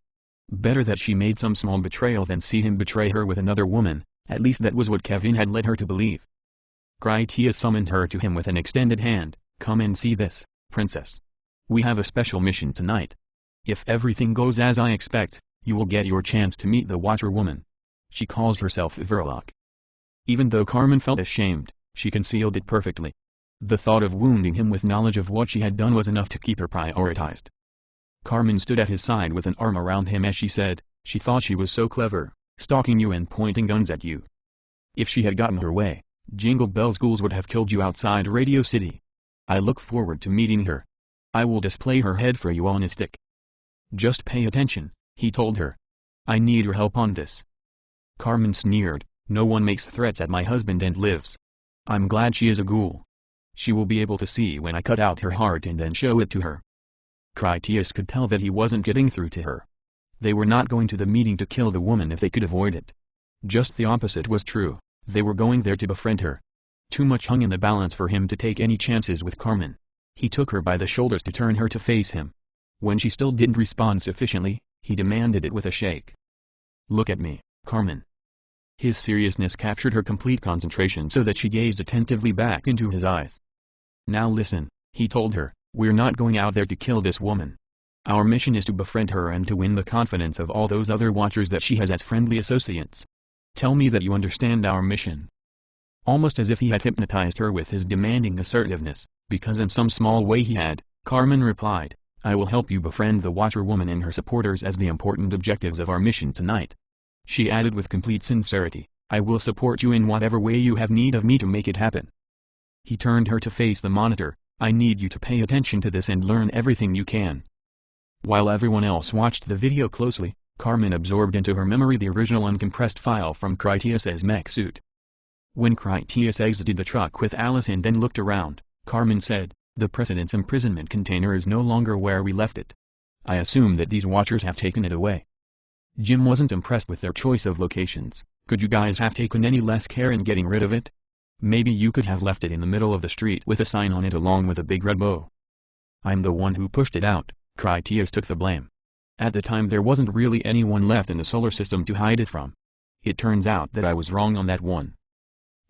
Speaker 1: Better that she made some small betrayal than see him betray her with another woman, at least that was what Kevin had led her to believe. Critias summoned her to him with an extended hand. Come and see this, princess. We have a special mission tonight. If everything goes as I expect, you will get your chance to meet the Watcher woman. She calls herself Verloc. Even though Carmen felt ashamed, she concealed it perfectly. The thought of wounding him with knowledge of what she had done was enough to keep her prioritized. Carmen stood at his side with an arm around him as she said, she thought she was so clever, stalking you and pointing guns at you. If she had gotten her way, Jingle Bells ghouls would have killed you outside Radio City. I look forward to meeting her. I will display her head for you on a stick. Just pay attention, he told her. I need your help on this. Carmen sneered, no one makes threats at my husband and lives. I'm glad she is a ghoul. She will be able to see when I cut out her heart and then show it to her. Critias could tell that he wasn't getting through to her. They were not going to the meeting to kill the woman if they could avoid it. Just the opposite was true, they were going there to befriend her. Too much hung in the balance for him to take any chances with Carmen. He took her by the shoulders to turn her to face him. When she still didn't respond sufficiently, he demanded it with a shake. Look at me, Carmen. His seriousness captured her complete concentration so that she gazed attentively back into his eyes. Now listen, he told her, we're not going out there to kill this woman. Our mission is to befriend her and to win the confidence of all those other watchers that she has as friendly associates. Tell me that you understand our mission. Almost as if he had hypnotized her with his demanding assertiveness, because in some small way he had, Carmen replied, I will help you befriend the Watcher woman and her supporters as the important objectives of our mission tonight. She added with complete sincerity, I will support you in whatever way you have need of me to make it happen. He turned her to face the monitor, I need you to pay attention to this and learn everything you can. While everyone else watched the video closely, Carmen absorbed into her memory the original uncompressed file from Critias's mech suit. When Critias exited the truck with Alice and then looked around, Carmen said, the President's imprisonment container is no longer where we left it. I assume that these watchers have taken it away. Jim wasn't impressed with their choice of locations. Could you guys have taken any less care in getting rid of it? Maybe you could have left it in the middle of the street with a sign on it along with a big red bow. I'm the one who pushed it out, Critias took the blame. At the time there wasn't really anyone left in the solar system to hide it from. It turns out that I was wrong on that one.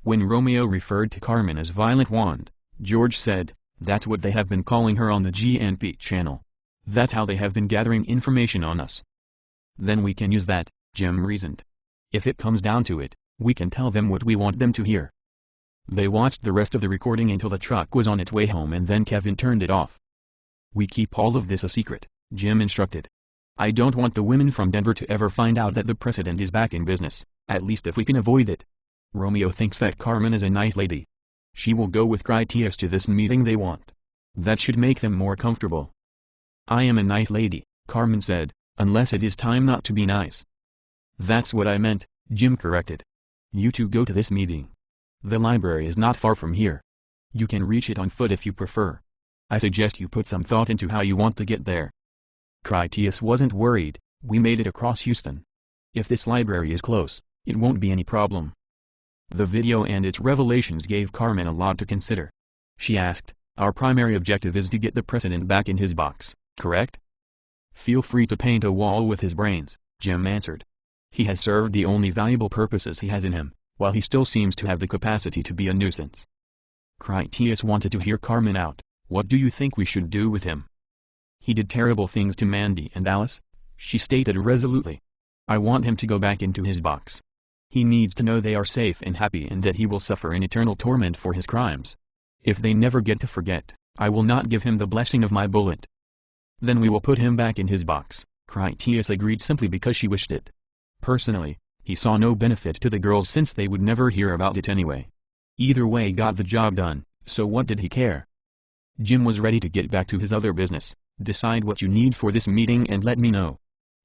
Speaker 1: When Romeo referred to Carmen as Violet Wand, George said, that's what they have been calling her on the GNP channel. That's how they have been gathering information on us. Then we can use that, Jim reasoned. If it comes down to it, we can tell them what we want them to hear. They watched the rest of the recording until the truck was on its way home and then Kevin turned it off. We keep all of this a secret, Jim instructed. I don't want the women from Denver to ever find out that the President is back in business, at least if we can avoid it. Romeo thinks that Carmen is a nice lady. She will go with Critias to this meeting they want. That should make them more comfortable. I am a nice lady, Carmen said, unless it is time not to be nice. That's what I meant, Jim corrected. You two go to this meeting. The library is not far from here. You can reach it on foot if you prefer. I suggest you put some thought into how you want to get there. Critias wasn't worried, we made it across Houston. If this library is close, it won't be any problem. The video and its revelations gave Carmen a lot to consider. She asked, our primary objective is to get the President back in his box, correct? Feel free to paint a wall with his brains, Jim answered. He has served the only valuable purposes he has in him, while he still seems to have the capacity to be a nuisance. Critias wanted to hear Carmen out. What do you think we should do with him? He did terrible things to Mandy and Alice, she stated resolutely. I want him to go back into his box. He needs to know they are safe and happy and that he will suffer in eternal torment for his crimes. If they never get to forget, I will not give him the blessing of my bullet. Then we will put him back in his box, Critias agreed simply because she wished it. Personally, he saw no benefit to the girls since they would never hear about it anyway. Either way got the job done, so what did he care? Jim was ready to get back to his other business. Decide what you need for this meeting and let me know.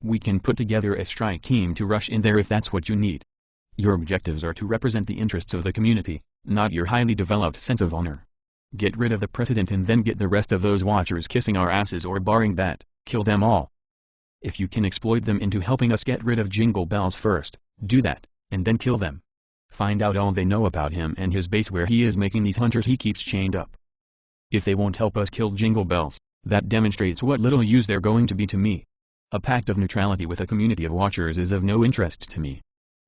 Speaker 1: We can put together a strike team to rush in there if that's what you need. Your objectives are to represent the interests of the community, not your highly developed sense of honor. Get rid of the President and then get the rest of those watchers kissing our asses, or barring that, kill them all. If you can exploit them into helping us get rid of Jingle Bells first, do that, and then kill them. Find out all they know about him and his base where he is making these hunters he keeps chained up. If they won't help us kill Jingle Bells, that demonstrates what little use they're going to be to me. A pact of neutrality with a community of watchers is of no interest to me.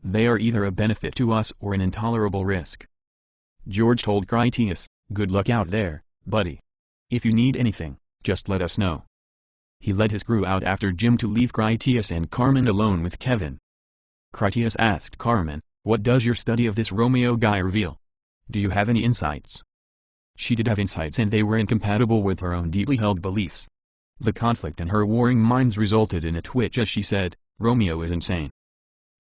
Speaker 1: They are either a benefit to us or an intolerable risk. George told Critias, good luck out there, buddy. If you need anything, just let us know. He led his crew out after Jim to leave Critias and Carmen alone with Kevin. Critias asked Carmen, what does your study of this Romeo guy reveal? Do you have any insights? She did have insights and they were incompatible with her own deeply held beliefs. The conflict in her warring minds resulted in a twitch as she said, Romeo is insane.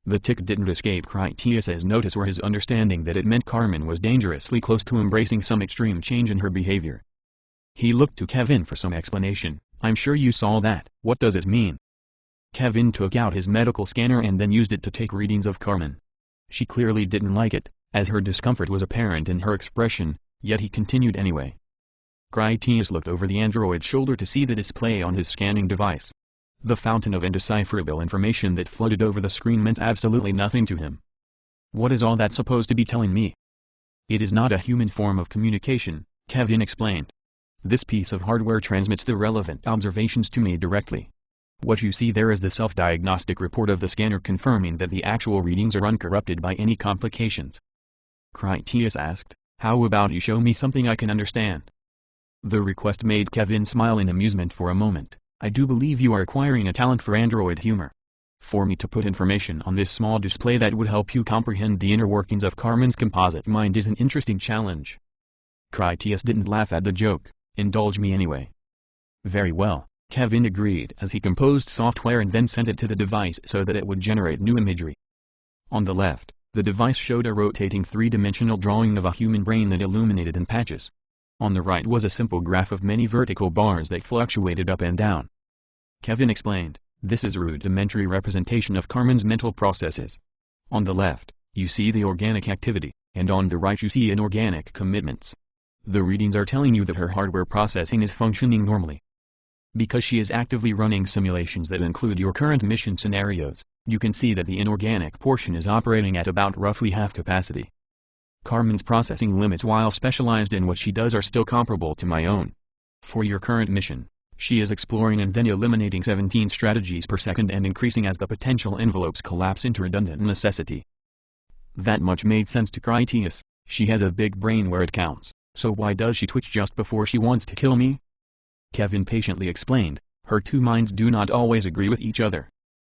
Speaker 1: The tick didn't escape Critias's notice or his understanding that it meant Carmen was dangerously close to embracing some extreme change in her behavior. He looked to Kevin for some explanation. I'm sure you saw that. What does it mean? Kevin took out his medical scanner and then used it to take readings of Carmen. She clearly didn't like it, as her discomfort was apparent in her expression, yet he continued anyway. Critias looked over the android's shoulder to see the display on his scanning device. The fountain of indecipherable information that flooded over the screen meant absolutely nothing to him. What is all that supposed to be telling me? It is not a human form of communication, Kevin explained. This piece of hardware transmits the relevant observations to me directly. What you see there is the self-diagnostic report of the scanner confirming that the actual readings are uncorrupted by any complications. Critias asked, how about you show me something I can understand? The request made Kevin smile in amusement for a moment. I do believe you are acquiring a talent for android humor. For me to put information on this small display that would help you comprehend the inner workings of Carmen's composite mind is an interesting challenge. Critias didn't laugh at the joke. Indulge me anyway. Very well, Kevin agreed as he composed software and then sent it to the device so that it would generate new imagery. On the left, the device showed a rotating three-dimensional drawing of a human brain that illuminated in patches. On the right was a simple graph of many vertical bars that fluctuated up and down. Kevin explained, this is a rudimentary representation of Carmen's mental processes. On the left, you see the organic activity, and on the right you see inorganic commitments. The readings are telling you that her hardware processing is functioning normally. Because she is actively running simulations that include your current mission scenarios, you can see that the inorganic portion is operating at about roughly half capacity. Carmen's processing limits while specialized in what she does are still comparable to my own. For your current mission, she is exploring and then eliminating 17 strategies per second and increasing as the potential envelopes collapse into redundant necessity. That much made sense to Critias. She has a big brain where it counts. So why does she twitch just before she wants to kill me? Kevin patiently explained, her two minds do not always agree with each other.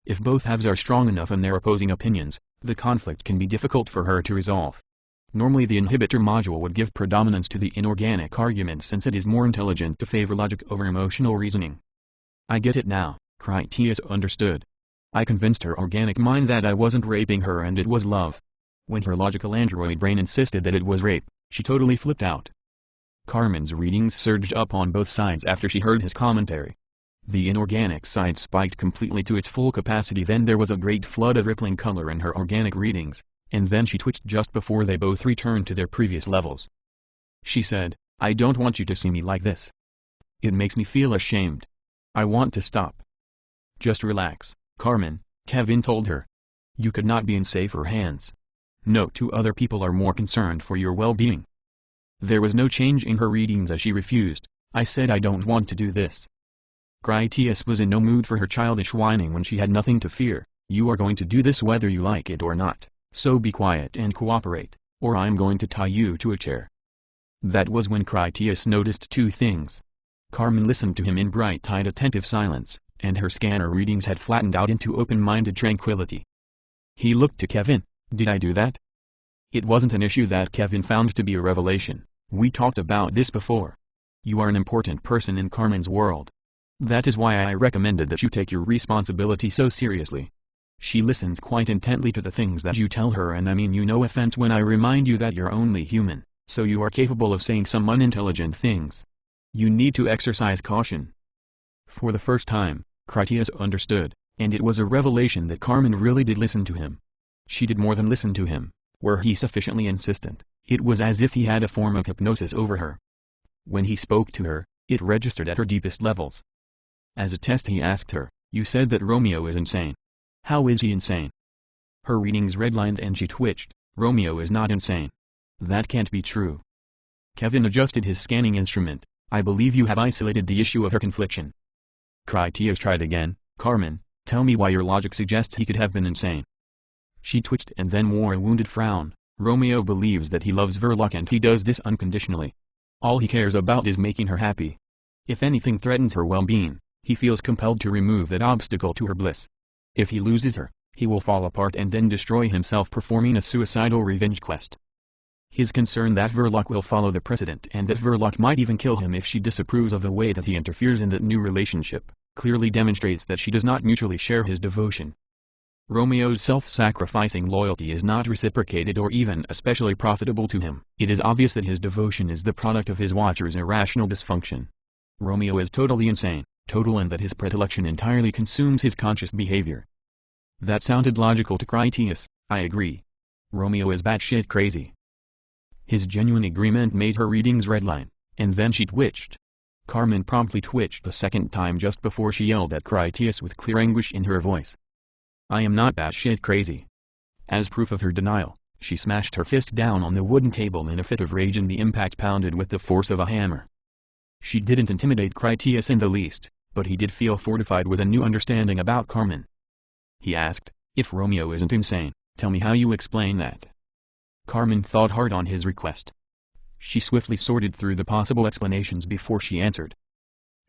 Speaker 1: If both halves are strong enough in their opposing opinions, the conflict can be difficult for her to resolve. Normally the inhibitor module would give predominance to the inorganic argument since it is more intelligent to favor logic over emotional reasoning. I get it now, Critias understood. I convinced her organic mind that I wasn't raping her and it was love. When her logical android brain insisted that it was rape, she totally flipped out. Carmen's readings surged up on both sides after she heard his commentary. The inorganic side spiked completely to its full capacity, then there was a great flood of rippling color in her organic readings, and then she twitched just before they both returned to their previous levels. She said, I don't want you to see me like this. It makes me feel ashamed. I want to stop. Just relax, Carmen, Kevin told her. You could not be in safer hands. No two other people are more concerned for your well-being. There was no change in her readings as she refused. I said I don't want to do this. Critias was in no mood for her childish whining when she had nothing to fear. You are going to do this whether you like it or not, so be quiet and cooperate, or I'm going to tie you to a chair. That was when Critias noticed two things. Carmen listened to him in bright-eyed attentive silence, and her scanner readings had flattened out into open-minded tranquility. He looked to Kevin. Did I do that? It wasn't an issue that Kevin found to be a revelation. We talked about this before. You are an important person in Carmen's world. That is why I recommended that you take your responsibility so seriously. She listens quite intently to the things that you tell her, and I mean you no offense when I remind you that you're only human, so you are capable of saying some unintelligent things. You need to exercise caution. For the first time, Critias understood, and it was a revelation that Carmen really did listen to him. She did more than listen to him. Were he sufficiently insistent, it was as if he had a form of hypnosis over her. When he spoke to her, it registered at her deepest levels. As a test he asked her, you said that Romeo is insane. How is he insane? Her readings redlined and she twitched. Romeo is not insane. That can't be true. Kevin adjusted his scanning instrument. I believe you have isolated the issue of her confliction. Critias tried again. Carmen, tell me why your logic suggests he could have been insane. She twitched and then wore a wounded frown. Romeo believes that he loves Verloc and he does this unconditionally. All he cares about is making her happy. If anything threatens her well-being, he feels compelled to remove that obstacle to her bliss. If he loses her, he will fall apart and then destroy himself, performing a suicidal revenge quest. His concern that Verloc will follow the precedent and that Verloc might even kill him if she disapproves of the way that he interferes in that new relationship, clearly demonstrates that she does not mutually share his devotion. Romeo's self-sacrificing loyalty is not reciprocated or even especially profitable to him. It is obvious that his devotion is the product of his watcher's irrational dysfunction. Romeo is totally insane, total, and that his predilection entirely consumes his conscious behavior. That sounded logical to Critias. I agree. Romeo is batshit crazy. His genuine agreement made her readings redline, and then she twitched. Carmen promptly twitched the second time just before she yelled at Critias with clear anguish in her voice. I am not batshit crazy. As proof of her denial, she smashed her fist down on the wooden table in a fit of rage, and the impact pounded with the force of a hammer. She didn't intimidate Critias in the least, but he did feel fortified with a new understanding about Carmen. He asked, if Romeo isn't insane, tell me how you explain that. Carmen thought hard on his request. She swiftly sorted through the possible explanations before she answered.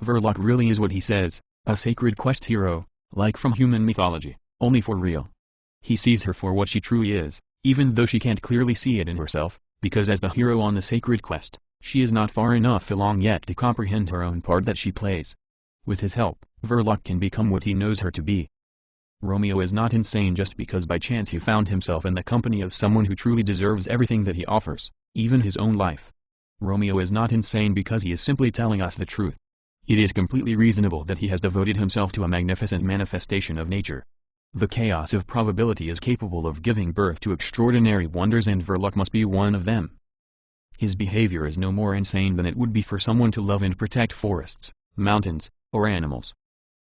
Speaker 1: Verloc really is what he says, a sacred quest hero, like from human mythology, only for real. He sees her for what she truly is, even though she can't clearly see it in herself, because as the hero on the sacred quest, she is not far enough along yet to comprehend her own part that she plays. With his help, Verloc can become what he knows her to be. Romeo is not insane just because by chance he found himself in the company of someone who truly deserves everything that he offers, even his own life. Romeo is not insane because he is simply telling us the truth. It is completely reasonable that he has devoted himself to a magnificent manifestation of nature. The chaos of probability is capable of giving birth to extraordinary wonders, and Verloc must be one of them. His behavior is no more insane than it would be for someone to love and protect forests, mountains, or animals.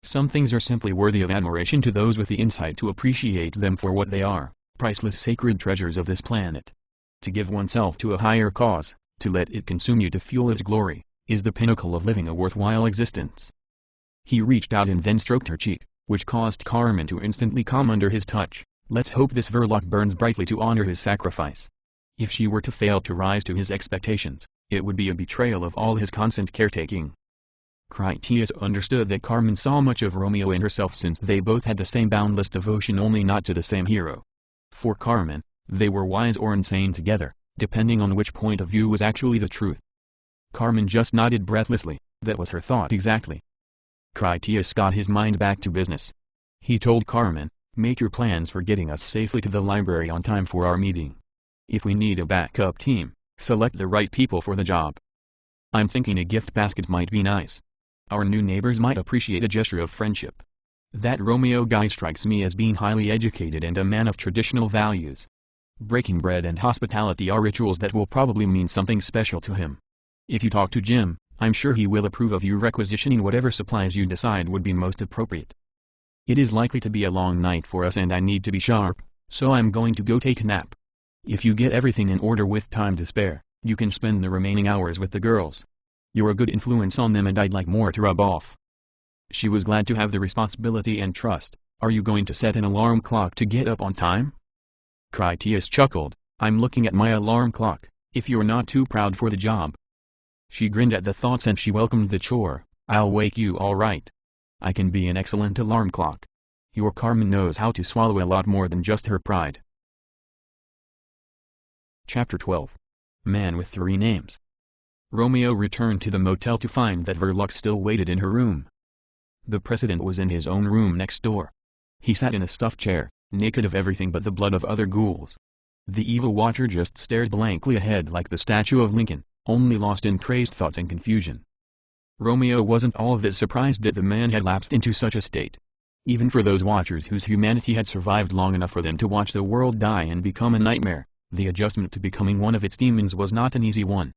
Speaker 1: Some things are simply worthy of admiration to those with the insight to appreciate them for what they are, priceless sacred treasures of this planet. To give oneself to a higher cause, to let it consume you to fuel its glory, is the pinnacle of living a worthwhile existence. He reached out and then stroked her cheek, which caused Carmen to instantly come under his touch. Let's hope this Verloc burns brightly to honor his sacrifice. If she were to fail to rise to his expectations, it would be a betrayal of all his constant caretaking. Critias understood that Carmen saw much of Romeo in herself, since they both had the same boundless devotion, only not to the same hero. For Carmen, they were wise or insane together, depending on which point of view was actually the truth. Carmen just nodded breathlessly. That was her thought exactly. Critias got his mind back to business. He told Carmen, make your plans for getting us safely to the library on time for our meeting. If we need a backup team, select the right people for the job. I'm thinking a gift basket might be nice. Our new neighbors might appreciate a gesture of friendship. That Romeo guy strikes me as being highly educated and a man of traditional values. Breaking bread and hospitality are rituals that will probably mean something special to him. If you talk to Jim, I'm sure he will approve of you requisitioning whatever supplies you decide would be most appropriate. It is likely to be a long night for us and I need to be sharp, so I'm going to go take a nap. If you get everything in order with time to spare, you can spend the remaining hours with the girls. You're a good influence on them and I'd like more to rub off. She was glad to have the responsibility and trust. Are you going to set an alarm clock to get up on time? Critias chuckled. I'm looking at my alarm clock, if you're not too proud for the job. She grinned at the thoughts and she welcomed the chore. I'll wake you all right. I can be an excellent alarm clock. Your Carmen knows how to swallow a lot more than just her pride. Chapter 12. Man with Three Names. Romeo returned to the motel to find that Verloc still waited in her room. The president was in his own room next door. He sat in a stuffed chair, naked of everything but the blood of other ghouls. The evil watcher just stared blankly ahead like the statue of Lincoln, only lost in crazed thoughts and confusion. Romeo wasn't all that surprised that the man had lapsed into such a state. Even for those watchers whose humanity had survived long enough for them to watch the world die and become a nightmare, the adjustment to becoming one of its demons was not an easy one.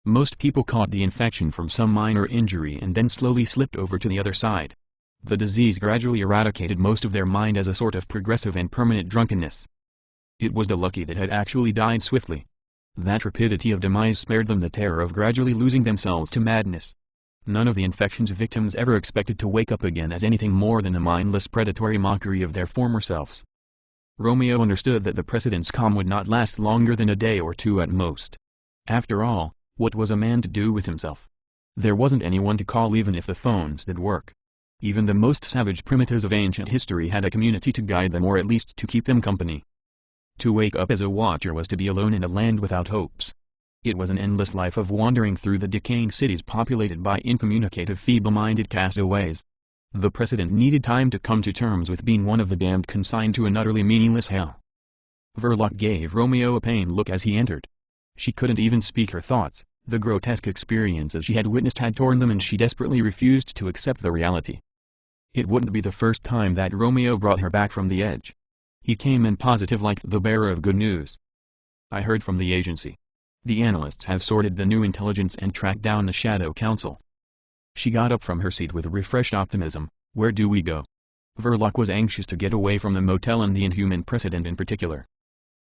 Speaker 1: Most people caught the infection from some minor injury and then slowly slipped over to the other side. The disease gradually eradicated most of their mind as a sort of progressive and permanent drunkenness. It was the lucky that had actually died swiftly. That rapidity of demise spared them the terror of gradually losing themselves to madness. None of the infection's victims ever expected to wake up again as anything more than a mindless predatory mockery of their former selves. Romeo understood that the president's calm would not last longer than a day or two at most. After all, what was a man to do with himself? There wasn't anyone to call even if the phones did work. Even the most savage primitives of ancient history had a community to guide them or at least to keep them company. To wake up as a watcher was to be alone in a land without hopes. It was an endless life of wandering through the decaying cities populated by incommunicative feeble-minded castaways. The president needed time to come to terms with being one of the damned consigned to an utterly meaningless hell. Verloc gave Romeo a pained look as he entered. She couldn't even speak her thoughts. The grotesque experiences she had witnessed had torn them and she desperately refused to accept the reality. It wouldn't be the first time that Romeo brought her back from the edge. He came in positive like the bearer of good news. I heard from the agency. The analysts have sorted the new intelligence and tracked down the Shadow Council. She got up from her seat with refreshed optimism. Where do we go? Verloc was anxious to get away from the motel and the inhuman president in particular.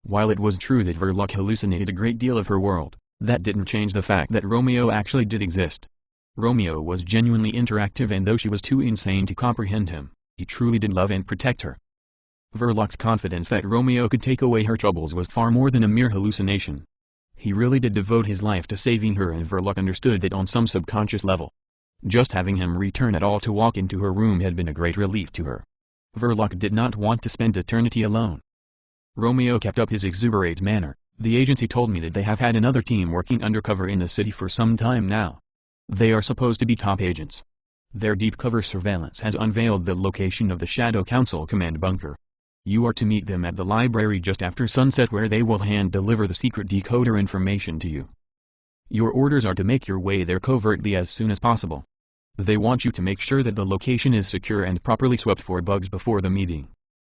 Speaker 1: While it was true that Verloc hallucinated a great deal of her world, that didn't change the fact that Romeo actually did exist. Romeo was genuinely interactive, and though she was too insane to comprehend him, he truly did love and protect her. Verloc's confidence that Romeo could take away her troubles was far more than a mere hallucination. He really did devote his life to saving her, and Verloc understood that on some subconscious level. Just having him return at all to walk into her room had been a great relief to her. Verloc did not want to spend eternity alone. Romeo kept up his exuberant manner. The agency told me that they have had another team working undercover in the city for some time now. They are supposed to be top agents. Their deep cover surveillance has unveiled the location of the Shadow Council command bunker. You are to meet them at the library just after sunset, where they will hand-deliver the secret decoder information to you. Your orders are to make your way there covertly as soon as possible. They want you to make sure that the location is secure and properly swept for bugs before the meeting.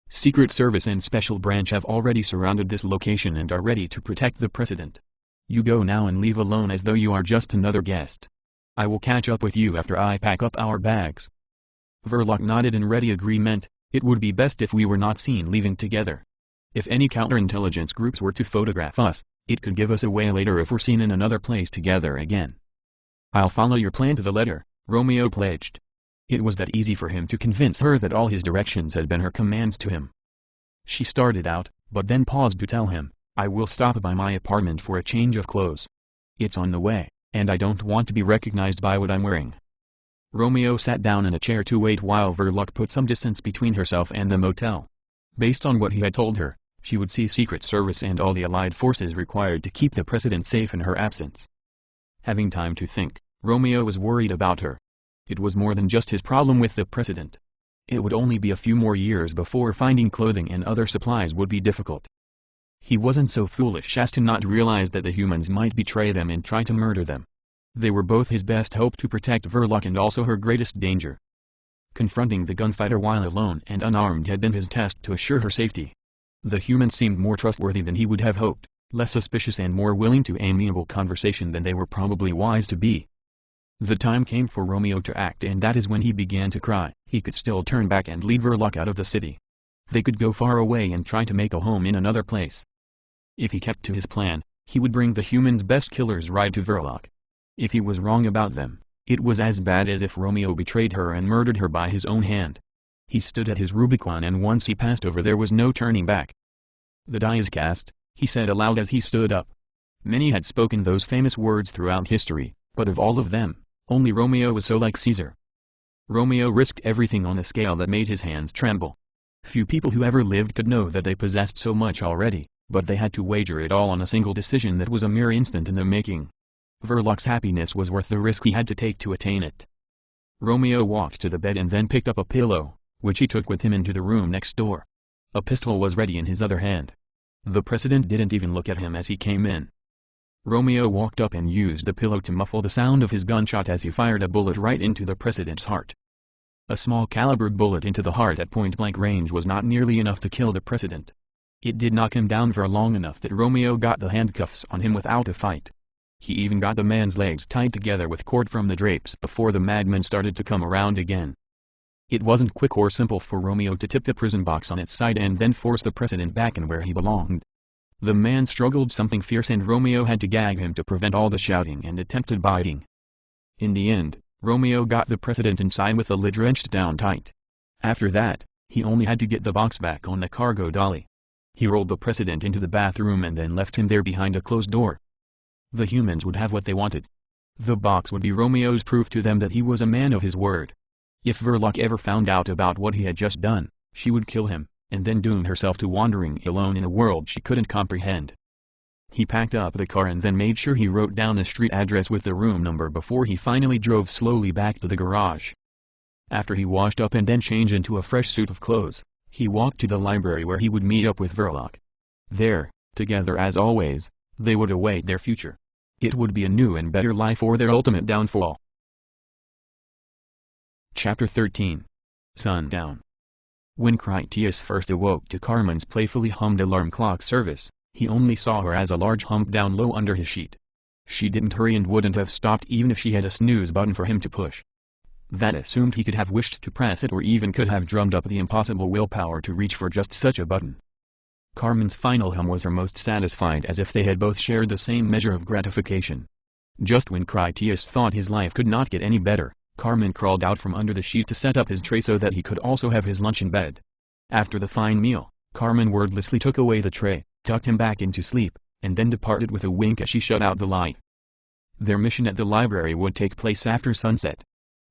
Speaker 1: Secret Service and Special Branch have already surrounded this location and are ready to protect the president. You go now and leave alone as though you are just another guest. I will catch up with you after I pack up our bags. Verloc nodded in ready agreement. It would be best if we were not seen leaving together. If any counterintelligence groups were to photograph us, it could give us away later if we're seen in another place together again. I'll follow your plan to the letter, Romeo pledged. It was that easy for him to convince her that all his directions had been her commands to him. She started out, but then paused to tell him, I will stop by my apartment for a change of clothes. It's on the way, and I don't want to be recognized by what I'm wearing. Romeo sat down in a chair to wait while Verloc put some distance between herself and the motel. Based on what he had told her, she would see Secret Service and all the allied forces required to keep the president safe in her absence. Having time to think, Romeo was worried about her. It was more than just his problem with the president. It would only be a few more years before finding clothing and other supplies would be difficult. He wasn't so foolish as to not realize that the humans might betray them and try to murder them. They were both his best hope to protect Verloc and also her greatest danger. Confronting the gunfighter while alone and unarmed had been his test to assure her safety. The human seemed more trustworthy than he would have hoped, less suspicious and more willing to amiable conversation than they were probably wise to be. The time came for Romeo to act, and that is when he began to cry. He could still turn back and lead Verloc out of the city. They could go far away and try to make a home in another place. If he kept to his plan, he would bring the humans' best killers right to Verloc. If he was wrong about them, it was as bad as if Romeo betrayed her and murdered her by his own hand. He stood at his Rubicon, and once he passed over there was no turning back. The die is cast, he said aloud as he stood up. Many had spoken those famous words throughout history, but of all of them, only Romeo was so like Caesar. Romeo risked everything on a scale that made his hands tremble. Few people who ever lived could know that they possessed so much already, but they had to wager it all on a single decision that was a mere instant in the making. Verloc's happiness was worth the risk he had to take to attain it. Romeo walked to the bed and then picked up a pillow, which he took with him into the room next door. A pistol was ready in his other hand. The president didn't even look at him as he came in. Romeo walked up and used the pillow to muffle the sound of his gunshot as he fired a bullet right into the president's heart. A small caliber bullet into the heart at point-blank range was not nearly enough to kill the president. It did knock him down for long enough that Romeo got the handcuffs on him without a fight. He even got the man's legs tied together with cord from the drapes before the madman started to come around again. It wasn't quick or simple for Romeo to tip the prison box on its side and then force the president back in where he belonged. The man struggled something fierce and Romeo had to gag him to prevent all the shouting and attempted biting. In the end, Romeo got the president inside with the lid wrenched down tight. After that, he only had to get the box back on the cargo dolly. He rolled the president into the bathroom and then left him there behind a closed door. The humans would have what they wanted. The box would be Romeo's proof to them that he was a man of his word. If Verloc ever found out about what he had just done, she would kill him, and then doom herself to wandering alone in a world she couldn't comprehend. He packed up the car and then made sure he wrote down the street address with the room number before he finally drove slowly back to the garage. After he washed up and then changed into a fresh suit of clothes, he walked to the library where he would meet up with Verloc. There, together as always, they would await their future. It would be a new and better life or their ultimate downfall. Chapter 13. Sundown. When Critias first awoke to Carmen's playfully hummed alarm clock service, he only saw her as a large hump down low under his sheet. She didn't hurry and wouldn't have stopped even if she had a snooze button for him to push. That assumed he could have wished to press it or even could have drummed up the impossible willpower to reach for just such a button. Carmen's final hum was her most satisfied, as if they had both shared the same measure of gratification. Just when Critias thought his life could not get any better, Carmen crawled out from under the sheet to set up his tray so that he could also have his lunch in bed. After the fine meal, Carmen wordlessly took away the tray, tucked him back into sleep, and then departed with a wink as she shut out the light. Their mission at the library would take place after sunset.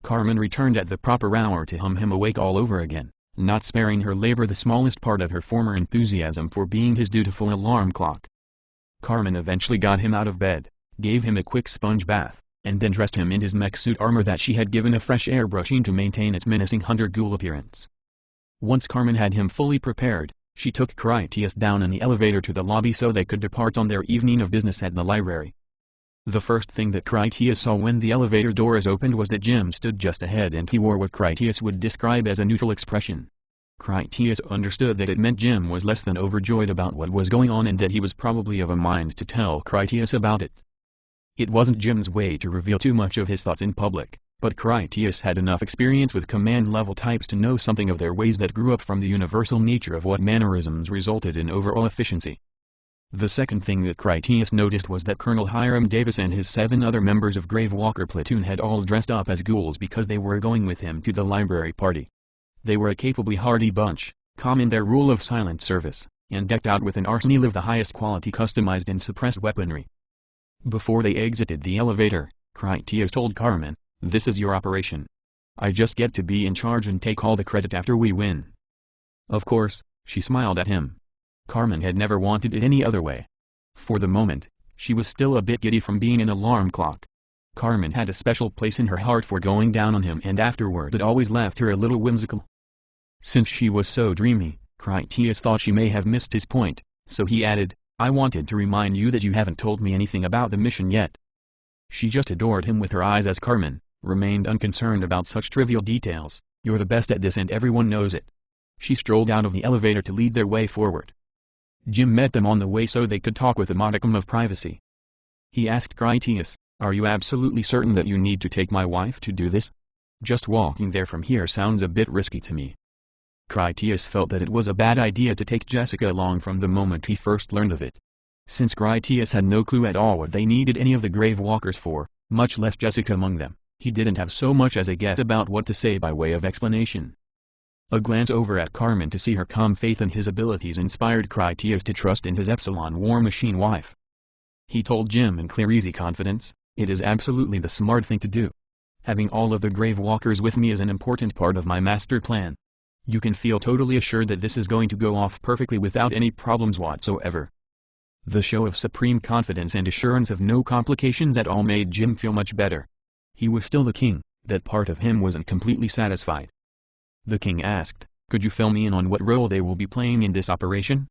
Speaker 1: Carmen returned at the proper hour to hum him awake all over again, not sparing her labor the smallest part of her former enthusiasm for being his dutiful alarm clock. Carmen eventually got him out of bed, gave him a quick sponge bath, and then dressed him in his mech suit armor that she had given a fresh airbrushing to maintain its menacing hunter-ghoul appearance. Once Carmen had him fully prepared, she took Critias down in the elevator to the lobby so they could depart on their evening of business at the library. The first thing that Critias saw when the elevator doors opened was that Jim stood just ahead and he wore what Critias would describe as a neutral expression. Critias understood that it meant Jim was less than overjoyed about what was going on and that he was probably of a mind to tell Critias about it. It wasn't Jim's way to reveal too much of his thoughts in public, but Critias had enough experience with command-level types to know something of their ways that grew up from the universal nature of what mannerisms resulted in overall efficiency. The second thing that Critias noticed was that Colonel Hiram Davis and his 7 other members of Gravewalker platoon had all dressed up as ghouls because they were going with him to the library party. They were a capably hardy bunch, calm in their rule of silent service, and decked out with an arsenal of the highest quality customized and suppressed weaponry. Before they exited the elevator, Critias told Carmen, "This is your operation. I just get to be in charge and take all the credit after we win." Of course, she smiled at him. Carmen had never wanted it any other way. For the moment, she was still a bit giddy from being an alarm clock. Carmen had a special place in her heart for going down on him, and afterward it always left her a little whimsical. Since she was so dreamy, Critias thought she may have missed his point, so he added, "I wanted to remind you that you haven't told me anything about the mission yet." She just adored him with her eyes as Carmen remained unconcerned about such trivial details. "You're the best at this and everyone knows it." She strolled out of the elevator to lead their way forward. Jim met them on the way so they could talk with a modicum of privacy. He asked Critias, "Are you absolutely certain that you need to take my wife to do this? Just walking there from here sounds a bit risky to me." Critias felt that it was a bad idea to take Jessica along from the moment he first learned of it. Since Critias had no clue at all what they needed any of the Gravewalkers for, much less Jessica among them, he didn't have so much as a guess about what to say by way of explanation. A glance over at Carmen to see her calm faith in his abilities inspired Critias to trust in his Epsilon War Machine wife. He told Jim in clear, easy confidence, "It is absolutely the smart thing to do. Having all of the Gravewalkers with me is an important part of my master plan. You can feel totally assured that this is going to go off perfectly without any problems whatsoever." The show of supreme confidence and assurance of no complications at all made Jim feel much better. He was still the king, that part of him wasn't completely satisfied. The king asked, "Could you fill me in on what role they will be playing in this operation?"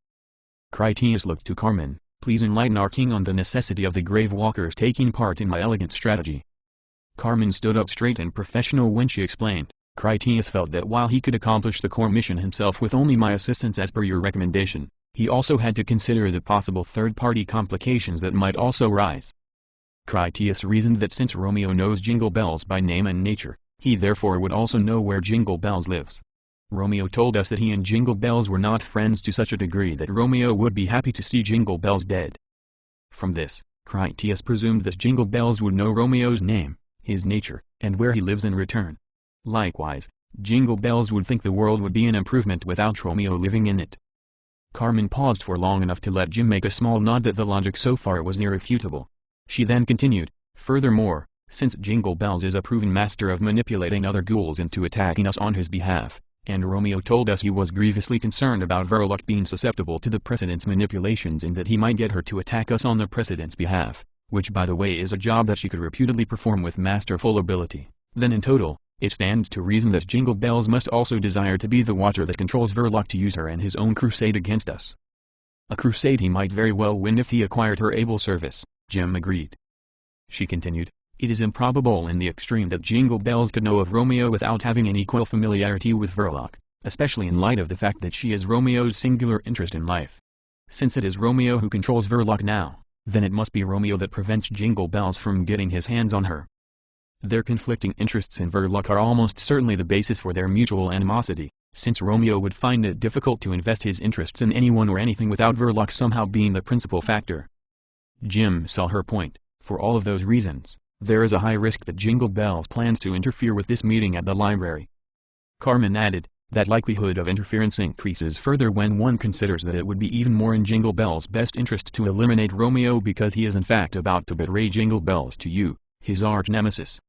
Speaker 1: Critias looked to Carmen, "Please enlighten our king on the necessity of the Gravewalkers taking part in my elegant strategy." Carmen stood up straight and professional when she explained, "Critias felt that while he could accomplish the core mission himself with only my assistance as per your recommendation, he also had to consider the possible third-party complications that might also rise." Critias reasoned that since Romeo knows Jingle Bells by name and nature, he therefore would also know where Jingle Bells lives. Romeo told us that he and Jingle Bells were not friends to such a degree that Romeo would be happy to see Jingle Bells dead. From this, Critias presumed that Jingle Bells would know Romeo's name, his nature, and where he lives in return. Likewise, Jingle Bells would think the world would be an improvement without Romeo living in it. Carmen paused for long enough to let Jim make a small nod that the logic so far was irrefutable. She then continued, "Furthermore, since Jingle Bells is a proven master of manipulating other ghouls into attacking us on his behalf, and Romeo told us he was grievously concerned about Verloc being susceptible to the President's manipulations and that he might get her to attack us on the President's behalf, which by the way is a job that she could reputedly perform with masterful ability, then in total, It stands to reason that Jingle Bells must also desire to be the Watcher that controls Verloc to use her in his own crusade against us. A crusade he might very well win if he acquired her able service, Jim agreed. She continued, it is improbable in the extreme that Jingle Bells could know of Romeo without having an equal familiarity with Verloc, especially in light of the fact that she is Romeo's singular interest in life. Since it is Romeo who controls Verloc now, then it must be Romeo that prevents Jingle Bells from getting his hands on her. Their conflicting interests in Verloc are almost certainly the basis for their mutual animosity, since Romeo would find it difficult to invest his interests in anyone or anything without Verloc somehow being the principal factor. Jim saw her point. For all of those reasons, there is a high risk that Jingle Bells plans to interfere with this meeting at the library. Carmen added, that likelihood of interference increases further when one considers that it would be even more in Jingle Bells' best interest to eliminate Romeo because he is in fact about to betray Jingle Bells to you, his arch-nemesis.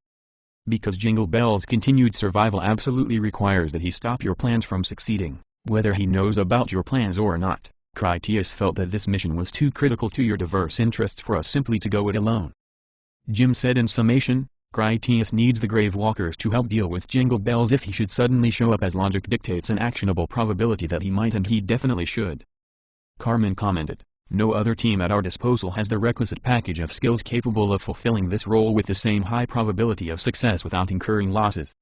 Speaker 1: Because Jingle Bells' continued survival absolutely requires that he stop your plans from succeeding, whether he knows about your plans or not. Critias felt that this mission was too critical to your diverse interests for us simply to go it alone. Jim said in summation, Critias needs the Grave Walkers to help deal with Jingle Bells if he should suddenly show up, as logic dictates an actionable probability that he might, and he definitely should. Carmen commented, no other team at our disposal has the requisite package of skills capable of fulfilling this role with the same high probability of success without incurring losses.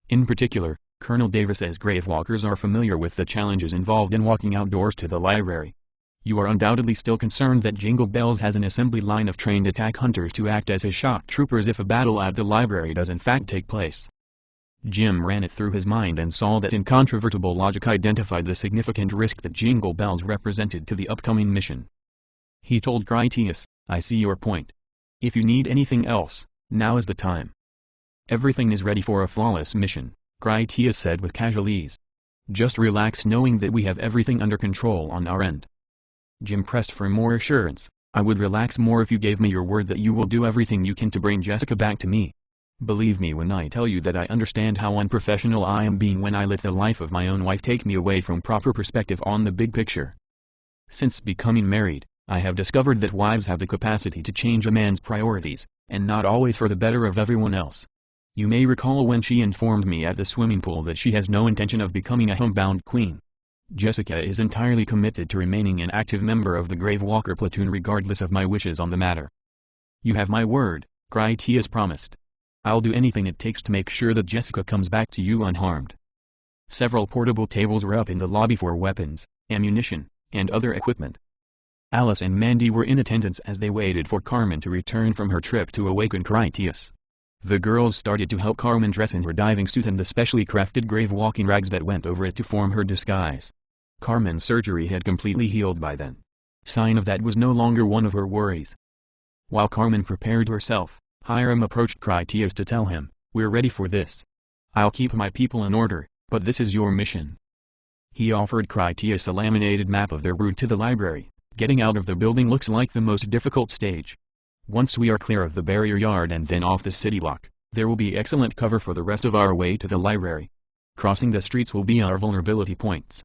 Speaker 1: In particular, Colonel Davis's Grave Walkers are familiar with the challenges involved in walking outdoors to the library. You are undoubtedly still concerned that Jingle Bells has an assembly line of trained attack hunters to act as his shock troopers if a battle at the library does in fact take place. Jim ran it through his mind and saw that incontrovertible logic identified the significant risk that Jingle Bells represented to the upcoming mission. He told Critias, I see your point. If you need anything else, now is the time. Everything is ready for a flawless mission, Critias said with casual ease. Just relax knowing that we have everything under control on our end. Jim pressed for more assurance. I would relax more if you gave me your word that you will do everything you can to bring Jessica back to me. Believe me when I tell you that I understand how unprofessional I am being when I let the life of my own wife take me away from proper perspective on the big picture. Since becoming married, I have discovered that wives have the capacity to change a man's priorities, and not always for the better of everyone else. You may recall when she informed me at the swimming pool that she has no intention of becoming a homebound queen. Jessica is entirely committed to remaining an active member of the Grave Walker platoon regardless of my wishes on the matter. You have my word, Critias promised. I'll do anything it takes to make sure that Jessica comes back to you unharmed. Several portable tables were up in the lobby for weapons, ammunition, and other equipment. Alice and Mandy were in attendance as they waited for Carmen to return from her trip to awaken Critias. The girls started to help Carmen dress in her diving suit and the specially crafted grave walking rags that went over it to form her disguise. Carmen's surgery had completely healed by then. Sign of that was no longer one of her worries. While Carmen prepared herself, Hiram approached Critias to tell him, we're ready for this. I'll keep my people in order, but this is your mission. He offered Critias a laminated map of their route to the library. Getting out of the building looks like the most difficult stage. Once we are clear of the barrier yard and then off the city block, there will be excellent cover for the rest of our way to the library. Crossing the streets will be our vulnerability points.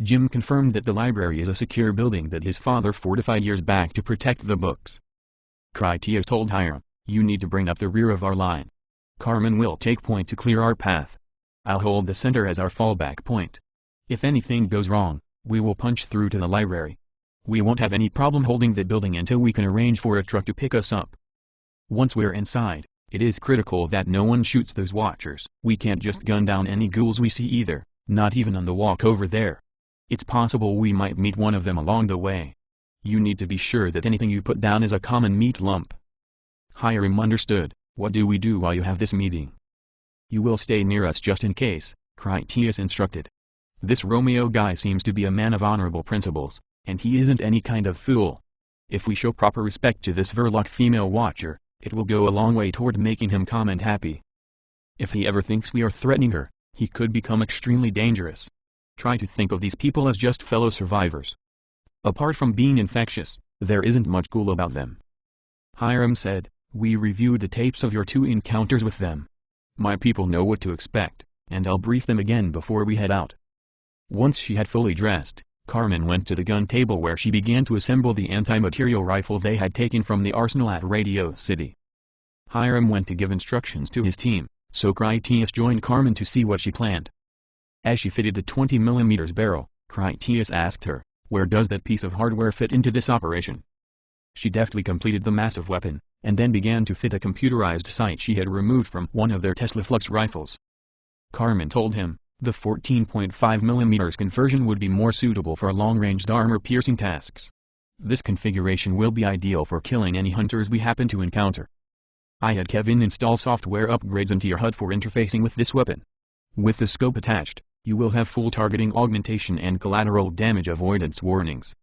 Speaker 1: Jim confirmed that the library is a secure building that his father fortified years back to protect the books. Critias told Hiram, you need to bring up the rear of our line. Carmen will take point to clear our path. I'll hold the center as our fallback point. If anything goes wrong, we will punch through to the library. We won't have any problem holding the building until we can arrange for a truck to pick us up. Once we're inside, it is critical that no one shoots those watchers. We can't just gun down any ghouls we see either, not even on the walk over there. It's possible we might meet one of them along the way. You need to be sure that anything you put down is a common meat lump. Hiram understood. What do we do while you have this meeting? You will stay near us just in case, Critias instructed. This Romeo guy seems to be a man of honorable principles, and he isn't any kind of fool. If we show proper respect to this Verloc female watcher, it will go a long way toward making him calm and happy. If he ever thinks we are threatening her, he could become extremely dangerous. Try to think of these people as just fellow survivors. Apart from being infectious, there isn't much cool about them. Hiram said, we reviewed the tapes of your 2 encounters with them. My people know what to expect, and I'll brief them again before we head out. Once she had fully dressed, Carmen went to the gun table where she began to assemble the anti-material rifle they had taken from the arsenal at Radio City. Hiram went to give instructions to his team, so Critias joined Carmen to see what she planned. As she fitted the 20mm barrel, Critias asked her, "Where does that piece of hardware fit into this operation?" She deftly completed the massive weapon, and then began to fit a computerized sight she had removed from one of their Tesla Flux rifles. Carmen told him, the 14.5mm conversion would be more suitable for long-ranged armor-piercing tasks. This configuration will be ideal for killing any hunters we happen to encounter. I had Kevin install software upgrades into your HUD for interfacing with this weapon. With the scope attached, you will have full targeting augmentation and collateral damage avoidance warnings.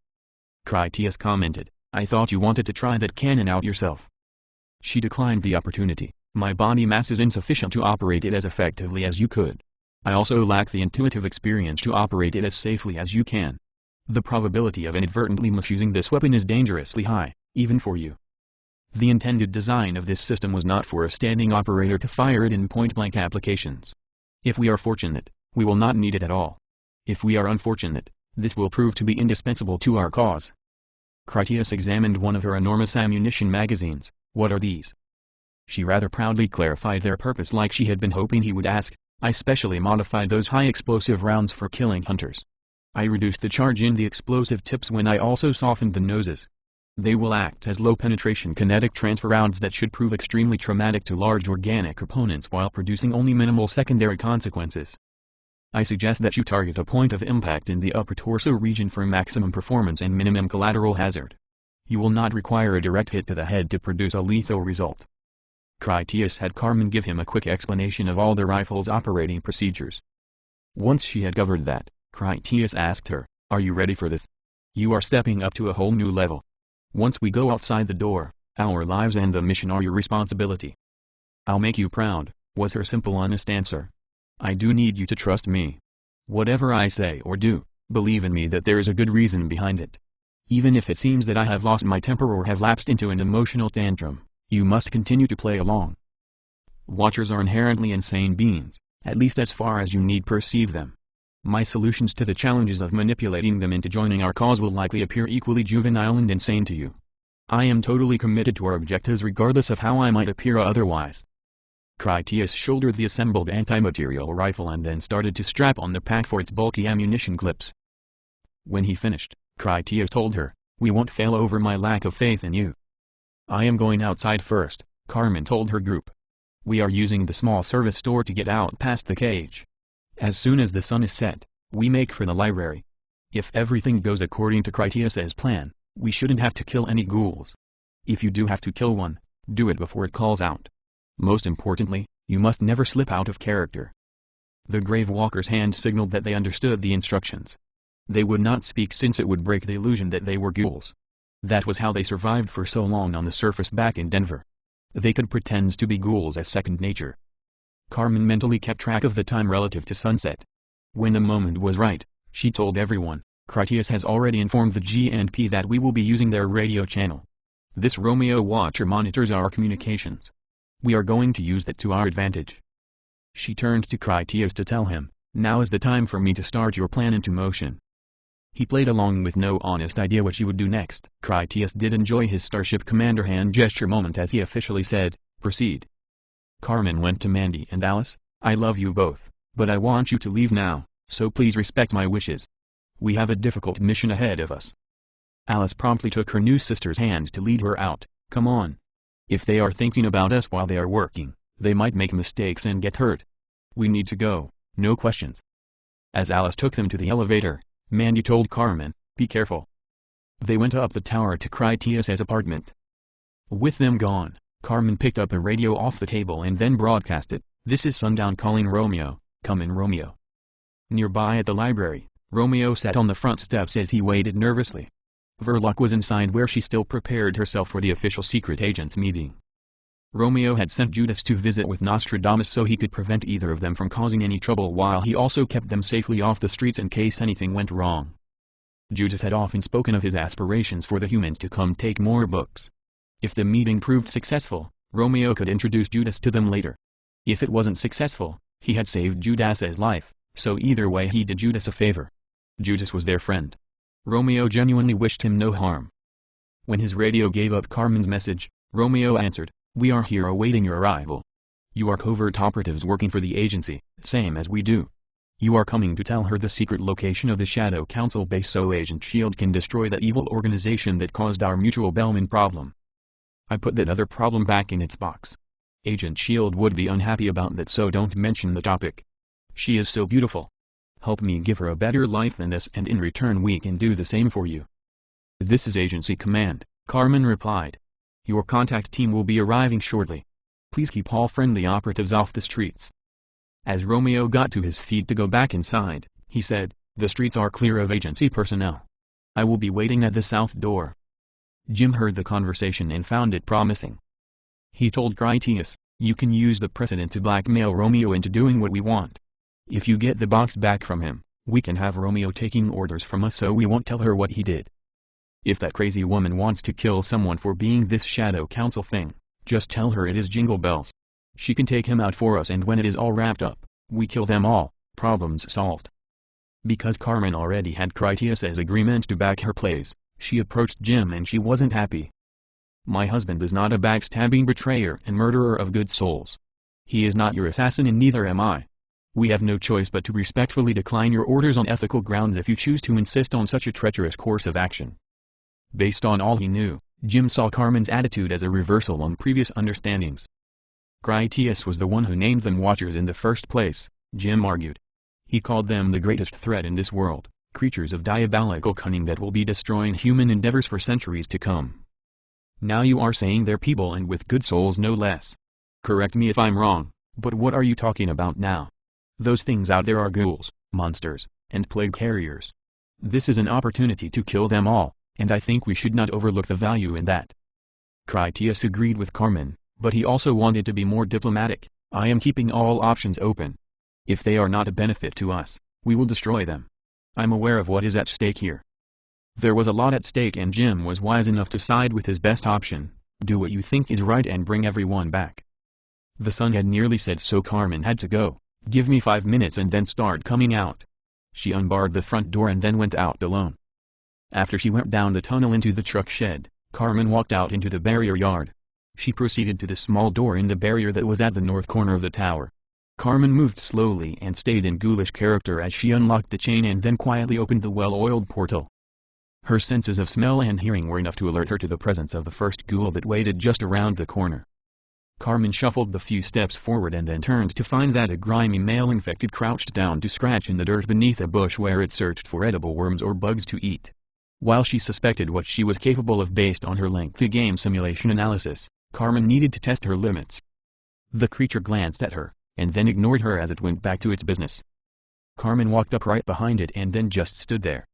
Speaker 1: Critias commented, "I thought you wanted to try that cannon out yourself." She declined the opportunity. "My body mass is insufficient to operate it as effectively as you could. I also lack the intuitive experience to operate it as safely as you can. The probability of inadvertently misusing this weapon is dangerously high, even for you." The intended design of this system was not for a standing operator to fire it in point-blank applications. If we are fortunate, we will not need it at all. If we are unfortunate, this will prove to be indispensable to our cause. Critias examined one of her enormous ammunition magazines. "What are these?" She rather proudly clarified their purpose like she had been hoping he would ask. "I specially modified those high-explosive rounds for killing hunters. I reduced the charge in the explosive tips when I also softened the noses. They will act as low-penetration kinetic transfer rounds that should prove extremely traumatic to large organic opponents while producing only minimal secondary consequences. I suggest that you target a point of impact in the upper torso region for maximum performance and minimum collateral hazard. You will not require a direct hit to the head to produce a lethal result." Critias had Carmen give him a quick explanation of all the rifle's operating procedures. Once she had covered that, Critias asked her, "Are you ready for this? You are stepping up to a whole new level. Once we go outside the door, our lives and the mission are your responsibility." "I'll make you proud," was her simple honest answer. "I do need you to trust me. Whatever I say or do, believe in me that there is a good reason behind it. Even if it seems that I have lost my temper or have lapsed into an emotional tantrum, you must continue to play along. Watchers are inherently insane beings, at least as far as you need perceive them. My solutions to the challenges of manipulating them into joining our cause will likely appear equally juvenile and insane to you. I am totally committed to our objectives regardless of how I might appear otherwise." Critias shouldered the assembled anti-material rifle and then started to strap on the pack for its bulky ammunition clips. When he finished, Critias told her, "We won't fail over my lack of faith in you." "I am going outside first," Carmen told her group. "We are using the small service store to get out past the cage. As soon as the sun is set, we make for the library. If everything goes according to Critias's plan, we shouldn't have to kill any ghouls. If you do have to kill one, do it before it calls out. Most importantly, you must never slip out of character." The Grave Walker's hand signaled that they understood the instructions. They would not speak since it would break the illusion that they were ghouls. That was how they survived for so long on the surface back in Denver. They could pretend to be ghouls as second nature. Carmen mentally kept track of the time relative to sunset. When the moment was right, she told everyone, "Critias has already informed the GNP that we will be using their radio channel. This Romeo Watcher monitors our communications. We are going to use that to our advantage." She turned to Critias to tell him, "Now is the time for me to start your plan into motion." He played along with no honest idea what she would do next. Critias did enjoy his Starship Commander hand gesture moment as he officially said, "Proceed." Carmen went to Mandy and Alice, "I love you both, but I want you to leave now, so please respect my wishes. We have a difficult mission ahead of us." Alice promptly took her new sister's hand to lead her out. "Come on. If they are thinking about us while they are working, they might make mistakes and get hurt. We need to go, no questions." As Alice took them to the elevator, Mandy told Carmen, "Be careful." They went up the tower to Critias's apartment. With them gone, Carmen picked up a radio off the table and then broadcast it, "This is Sundown calling Romeo, come in Romeo." Nearby at the library, Romeo sat on the front steps as he waited nervously. Verloc was inside where she still prepared herself for the official secret agents meeting. Romeo had sent Judas to visit with Nostradamus so he could prevent either of them from causing any trouble while he also kept them safely off the streets in case anything went wrong. Judas had often spoken of his aspirations for the humans to come take more books. If the meeting proved successful, Romeo could introduce Judas to them later. If it wasn't successful, he had saved Judas's life, so either way he did Judas a favor. Judas was their friend. Romeo genuinely wished him no harm. When his radio gave up Carmen's message, Romeo answered, "We are here awaiting your arrival. You are covert operatives working for the agency, same as we do. You are coming to tell her the secret location of the Shadow Council base so Agent S.H.I.E.L.D. can destroy that evil organization that caused our mutual Bellman problem. I put that other problem back in its box. Agent S.H.I.E.L.D. would be unhappy about that, so don't mention the topic. She is so beautiful. Help me give her a better life than this, and in return we can do the same for you. This is Agency Command, Carmen replied. Your contact team will be arriving shortly. Please keep all friendly operatives off the streets. As Romeo got to his feet to go back inside, he said, the streets are clear of agency personnel. I will be waiting at the south door. Jim heard the conversation and found it promising. He told Critias, you can use the precedent to blackmail Romeo into doing what we want. If you get the box back from him, we can have Romeo taking orders from us so we won't tell her what he did. If that crazy woman wants to kill someone for being this Shadow Council thing, just tell her it is Jingle Bells. She can take him out for us, and when it is all wrapped up, we kill them all, problems solved. Because Carmen already had Critias' agreement to back her plays, she approached Jim and she wasn't happy. My husband is not a backstabbing betrayer and murderer of good souls. He is not your assassin and neither am I. We have no choice but to respectfully decline your orders on ethical grounds if you choose to insist on such a treacherous course of action. Based on all he knew, Jim saw Carmen's attitude as a reversal on previous understandings. Critias was the one who named them Watchers in the first place, Jim argued. He called them the greatest threat in this world, creatures of diabolical cunning that will be destroying human endeavors for centuries to come. Now you are saying they're people and with good souls no less. Correct me if I'm wrong, but what are you talking about now? Those things out there are ghouls, monsters, and plague carriers. This is an opportunity to kill them all, and I think we should not overlook the value in that. Critias agreed with Carmen, but he also wanted to be more diplomatic. I am keeping all options open. If they are not a benefit to us, we will destroy them. I'm aware of what is at stake here. There was a lot at stake and Jim was wise enough to side with his best option, do what you think is right and bring everyone back. The sun had nearly set, so Carmen had to go. Give me 5 minutes and then start coming out. She unbarred the front door and then went out alone. After she went down the tunnel into the truck shed, Carmen walked out into the barrier yard. She proceeded to the small door in the barrier that was at the north corner of the tower. Carmen moved slowly and stayed in ghoulish character as she unlocked the chain and then quietly opened the well-oiled portal. Her senses of smell and hearing were enough to alert her to the presence of the first ghoul that waited just around the corner. Carmen shuffled the few steps forward and then turned to find that a grimy male infected crouched down to scratch in the dirt beneath a bush where it searched for edible worms or bugs to eat. While she suspected what she was capable of based on her lengthy game simulation analysis, Carmen needed to test her limits. The creature glanced at her, and then ignored her as it went back to its business. Carmen walked up right behind it and then just stood there.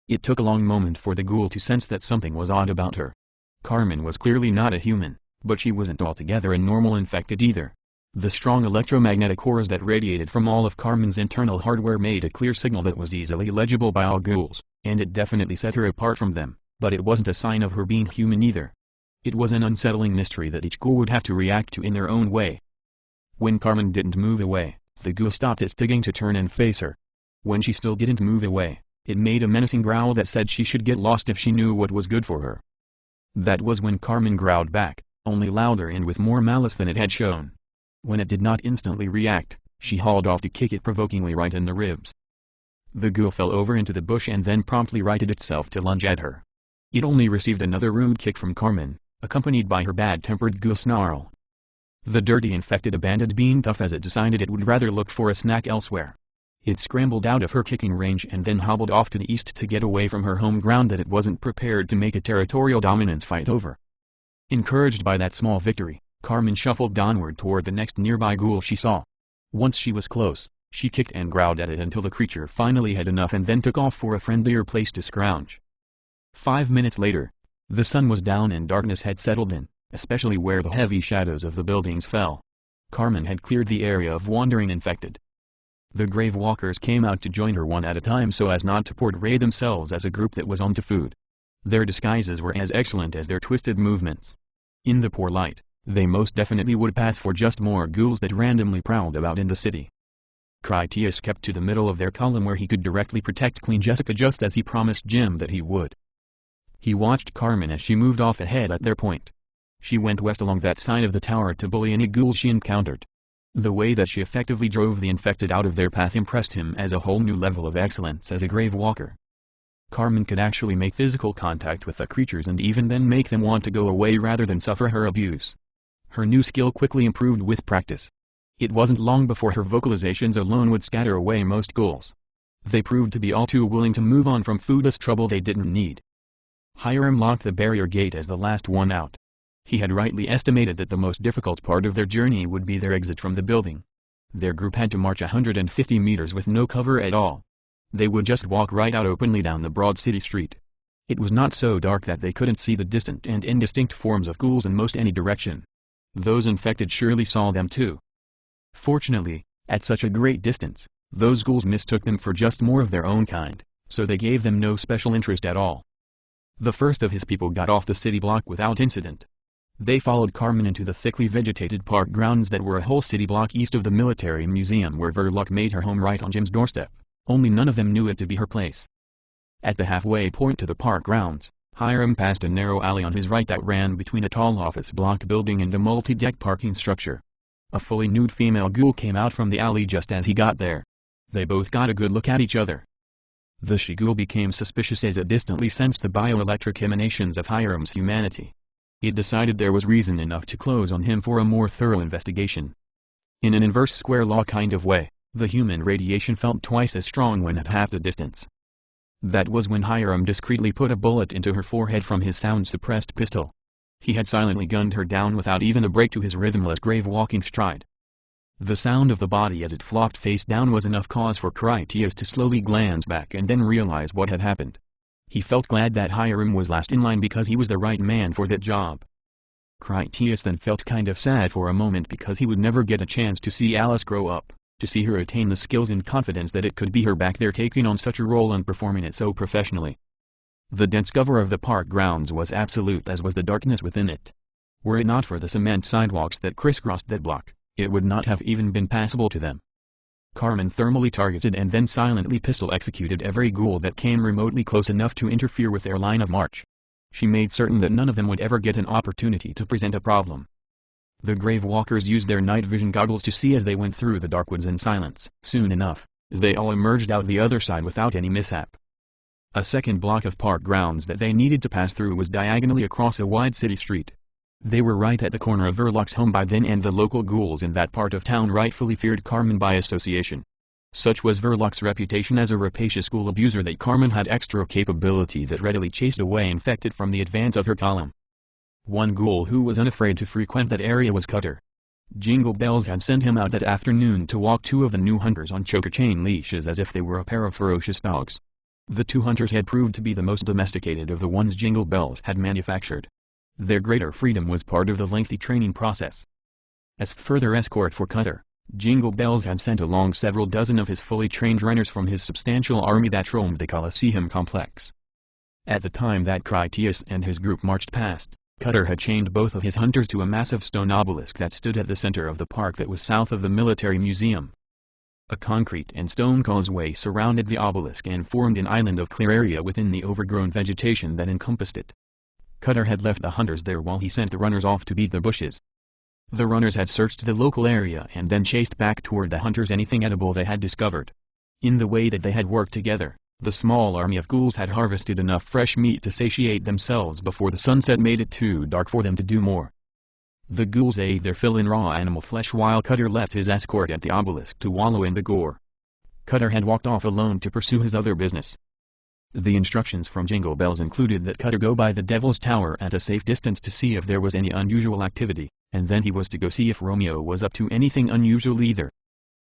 Speaker 1: It took a long moment for the ghoul to sense that something was odd about her. Carmen was clearly not a human, but she wasn't altogether a normal infected either. The strong electromagnetic auras that radiated from all of Carmen's internal hardware made a clear signal that was easily legible by all ghouls, and it definitely set her apart from them, but it wasn't a sign of her being human either. It was an unsettling mystery that each ghoul would have to react to in their own way. When Carmen didn't move away, the ghoul stopped its digging to turn and face her. When she still didn't move away, it made a menacing growl that said she should get lost if she knew what was good for her. That was when Carmen growled back, only louder and with more malice than it had shown. When it did not instantly react, she hauled off to kick it provokingly right in the ribs. The ghoul fell over into the bush and then promptly righted itself to lunge at her. It only received another rude kick from Carmen, accompanied by her bad-tempered ghoul snarl. The dirty infected abandoned being tough as it decided it would rather look for a snack elsewhere. It scrambled out of her kicking range and then hobbled off to the east to get away from her home ground that it wasn't prepared to make a territorial dominance fight over. Encouraged by that small victory, Carmen shuffled onward toward the next nearby ghoul she saw. Once she was close, she kicked and growled at it until the creature finally had enough and then took off for a friendlier place to scrounge. 5 minutes later, the sun was down and darkness had settled in, especially where the heavy shadows of the buildings fell. Carmen had cleared the area of wandering infected. The grave walkers came out to join her one at a time so as not to portray themselves as a group that was onto food. Their disguises were as excellent as their twisted movements. In the poor light, they most definitely would pass for just more ghouls that randomly prowled about in the city. Critias kept to the middle of their column where he could directly protect Queen Jessica just as he promised Jim that he would. He watched Carmen as she moved off ahead at their point. She went west along that side of the tower to bully any ghouls she encountered, The way that she effectively drove the infected out of their path impressed him as a whole new level of excellence as a grave walker. Carmen could actually make physical contact with the creatures and even then make them want to go away rather than suffer her abuse. Her new skill quickly improved with practice. It wasn't long before her vocalizations alone would scatter away most ghouls. They proved to be all too willing to move on from foodless trouble they didn't need. Hiram locked the barrier gate as the last one out. He had rightly estimated that the most difficult part of their journey would be their exit from the building. Their group had to march 150 meters with no cover at all. They would just walk right out openly down the broad city street. It was not so dark that they couldn't see the distant and indistinct forms of ghouls in most any direction. Those infected surely saw them too. Fortunately, at such a great distance, those ghouls mistook them for just more of their own kind, so they gave them no special interest at all. The first of his people got off the city block without incident. They followed Carmen into the thickly vegetated park grounds that were a whole city block east of the military museum where Verloc made her home right on Jim's doorstep, only none of them knew it to be her place. At the halfway point to the park grounds, Hiram passed a narrow alley on his right that ran between a tall office block building and a multi-deck parking structure. A fully nude female ghoul came out from the alley just as he got there. They both got a good look at each other. The she-ghoul became suspicious as it distantly sensed the bioelectric emanations of Hiram's humanity. It decided there was reason enough to close on him for a more thorough investigation. In an inverse square law kind of way, the human radiation felt twice as strong when at half the distance. That was when Hiram discreetly put a bullet into her forehead from his sound-suppressed pistol. He had silently gunned her down without even a break to his rhythmless grave-walking stride. The sound of the body as it flopped face down was enough cause for Critias to slowly glance back and then realize what had happened. He felt glad that Hiram was last in line because he was the right man for that job. Critias then felt kind of sad for a moment because he would never get a chance to see Alice grow up, to see her attain the skills and confidence that it could be her back there taking on such a role and performing it so professionally. The dense cover of the park grounds was absolute as was the darkness within it. Were it not for the cement sidewalks that crisscrossed that block, it would not have even been passable to them. Carmen thermally targeted and then silently pistol-executed every ghoul that came remotely close enough to interfere with their line of march. She made certain that none of them would ever get an opportunity to present a problem. The grave walkers used their night vision goggles to see as they went through the dark woods in silence. Soon enough, they all emerged out the other side without any mishap. A second block of park grounds that they needed to pass through was diagonally across a wide city street. They were right at the corner of Verloc's home by then, and the local ghouls in that part of town rightfully feared Carmen by association. Such was Verloc's reputation as a rapacious ghoul abuser that Carmen had extra capability that readily chased away infected from the advance of her column. One ghoul who was unafraid to frequent that area was Cutter. Jingle Bells had sent him out that afternoon to walk two of the new hunters on choker chain leashes as if they were a pair of ferocious dogs. The two hunters had proved to be the most domesticated of the ones Jingle Bells had manufactured. Their greater freedom was part of the lengthy training process. As further escort for Cutter, Jingle Bells had sent along several dozen of his fully trained runners from his substantial army that roamed the Colosseum complex. At the time that Critias and his group marched past, Cutter had chained both of his hunters to a massive stone obelisk that stood at the center of the park that was south of the military museum. A concrete and stone causeway surrounded the obelisk and formed an island of clear area within the overgrown vegetation that encompassed it. Cutter had left the hunters there while he sent the runners off to beat the bushes. The runners had searched the local area and then chased back toward the hunters anything edible they had discovered. In the way that they had worked together, the small army of ghouls had harvested enough fresh meat to satiate themselves before the sunset made it too dark for them to do more. The ghouls ate their fill in raw animal flesh while Cutter left his escort at the obelisk to wallow in the gore. Cutter had walked off alone to pursue his other business. The instructions from Jingle Bells included that Cutter go by the Devil's Tower at a safe distance to see if there was any unusual activity, and then he was to go see if Romeo was up to anything unusual either.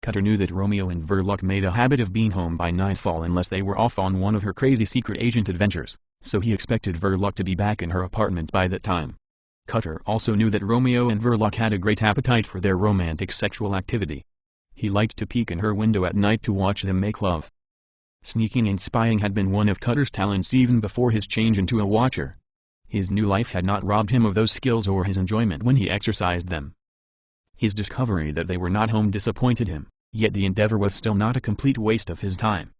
Speaker 1: Cutter knew that Romeo and Verloc made a habit of being home by nightfall unless they were off on one of her crazy secret agent adventures, so he expected Verloc to be back in her apartment by that time. Cutter also knew that Romeo and Verloc had a great appetite for their romantic sexual activity. He liked to peek in her window at night to watch them make love. Sneaking and spying had been one of Cutter's talents even before his change into a watcher. His new life had not robbed him of those skills or his enjoyment when he exercised them. His discovery that they were not home disappointed him, yet the endeavor was still not a complete waste of his time.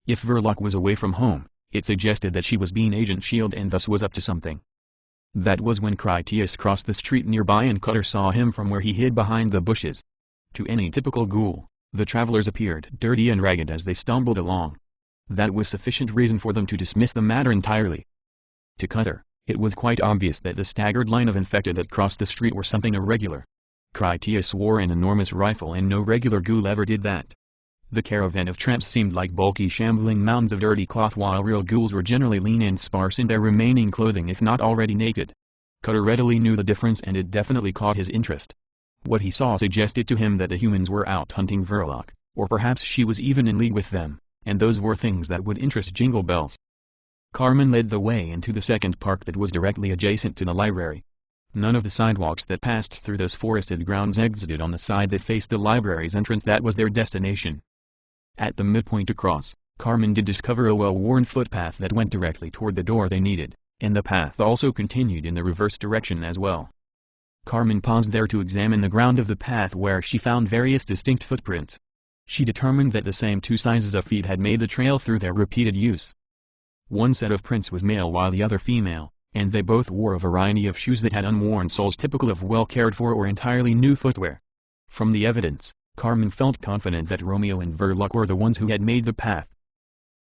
Speaker 1: If Verloc was away from home, it suggested that she was being Agent S.H.I.E.L.D. and thus was up to something. That was when Critias crossed the street nearby and Cutter saw him from where he hid behind the bushes. To any typical ghoul, the travelers appeared dirty and ragged as they stumbled along. That was sufficient reason for them to dismiss the matter entirely. To Cutter, it was quite obvious that the staggered line of infected that crossed the street were something irregular. Critias wore an enormous rifle and no regular ghoul ever did that. The caravan of tramps seemed like bulky shambling mounds of dirty cloth while real ghouls were generally lean and sparse in their remaining clothing if not already naked. Cutter readily knew the difference and it definitely caught his interest. What he saw suggested to him that the humans were out hunting Verloc, or perhaps she was even in league with them, and those were things that would interest Jingle Bells. Carmen led the way into the second park that was directly adjacent to the library. None of the sidewalks that passed through those forested grounds exited on the side that faced the library's entrance. That was their destination. At the midpoint across, Carmen did discover a well-worn footpath that went directly toward the door they needed, and the path also continued in the reverse direction as well. Carmen paused there to examine the ground of the path where she found various distinct footprints. She determined that the same two sizes of feet had made the trail through their repeated use. One set of prints was male while the other female, and they both wore a variety of shoes that had unworn soles typical of well-cared-for or entirely new footwear. From the evidence, Carmen felt confident that Romeo and Verloc were the ones who had made the path.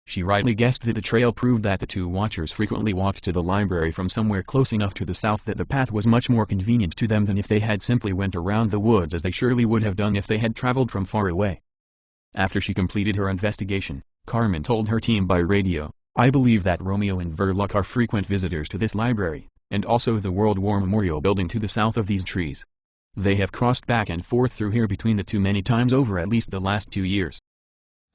Speaker 1: She rightly guessed that the trail proved that the two watchers frequently walked to the library from somewhere close enough to the south that the path was much more convenient to them than if they had simply went around the woods, as they surely would have done if they had traveled from far away. After she completed her investigation, Carmen told her team by radio, "I believe that Romeo and Verloc are frequent visitors to this library, and also the World War Memorial Building to the south of these trees. They have crossed back and forth through here between the two many times over at least the last 2 years."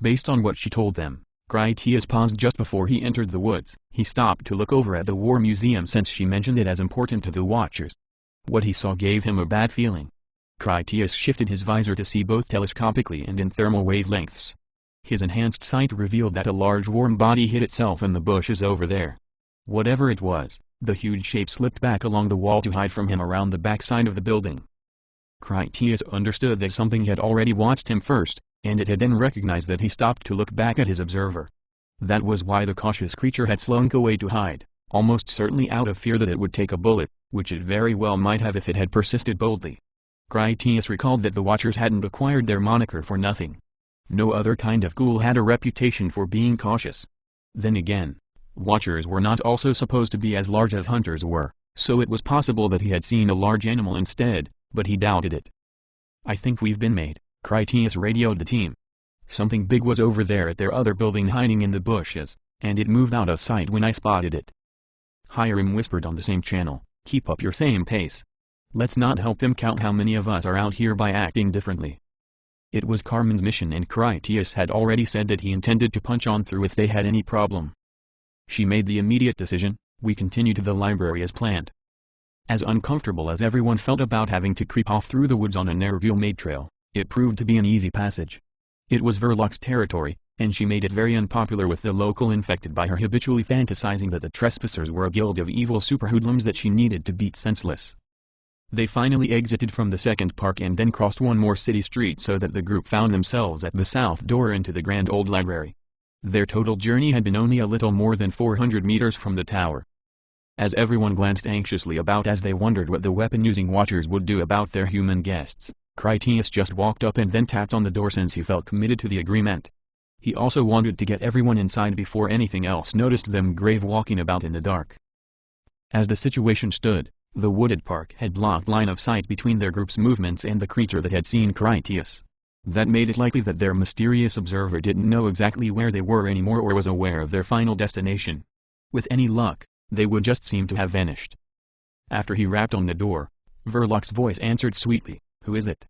Speaker 1: Based on what she told them, Critias paused just before he entered the woods. He stopped to look over at the War Museum since she mentioned it as important to the Watchers. What he saw gave him a bad feeling. Critias shifted his visor to see both telescopically and in thermal wavelengths. His enhanced sight revealed that a large warm body hid itself in the bushes over there. Whatever it was, the huge shape slipped back along the wall to hide from him around the backside of the building. Critias understood that something had already watched him first, and it had then recognized that he stopped to look back at his observer. That was why the cautious creature had slunk away to hide, almost certainly out of fear that it would take a bullet, which it very well might have if it had persisted boldly. Critias recalled that the Watchers hadn't acquired their moniker for nothing. No other kind of ghoul had a reputation for being cautious. Then again, Watchers were not also supposed to be as large as hunters were, so it was possible that he had seen a large animal instead, but he doubted it. "I think we've been made," Critias radioed the team. "Something big was over there at their other building hiding in the bushes, and it moved out of sight when I spotted it." Hiram whispered on the same channel, "Keep up your same pace. Let's not help them count how many of us are out here by acting differently." It was Carmen's mission, and Critias had already said that he intended to punch on through if they had any problem. She made the immediate decision: "We continue to the library as planned." As uncomfortable as everyone felt about having to creep off through the woods on a narrow ghoul-made trail, it proved to be an easy passage. It was Verloc's territory, and she made it very unpopular with the local infected by her habitually fantasizing that the trespassers were a guild of evil superhoodlums that she needed to beat senseless. They finally exited from the second park and then crossed one more city street so that the group found themselves at the south door into the grand old library. Their total journey had been only a little more than 400 meters from the tower. As everyone glanced anxiously about as they wondered what the weapon-using Watchers would do about their human guests, Critias just walked up and then tapped on the door since he felt committed to the agreement. He also wanted to get everyone inside before anything else noticed them grave walking about in the dark. As the situation stood, the wooded park had blocked line of sight between their group's movements and the creature that had seen Critias. That made it likely that their mysterious observer didn't know exactly where they were anymore or was aware of their final destination. With any luck, they would just seem to have vanished. After he rapped on the door, Verloc's voice answered sweetly, "Who is it?"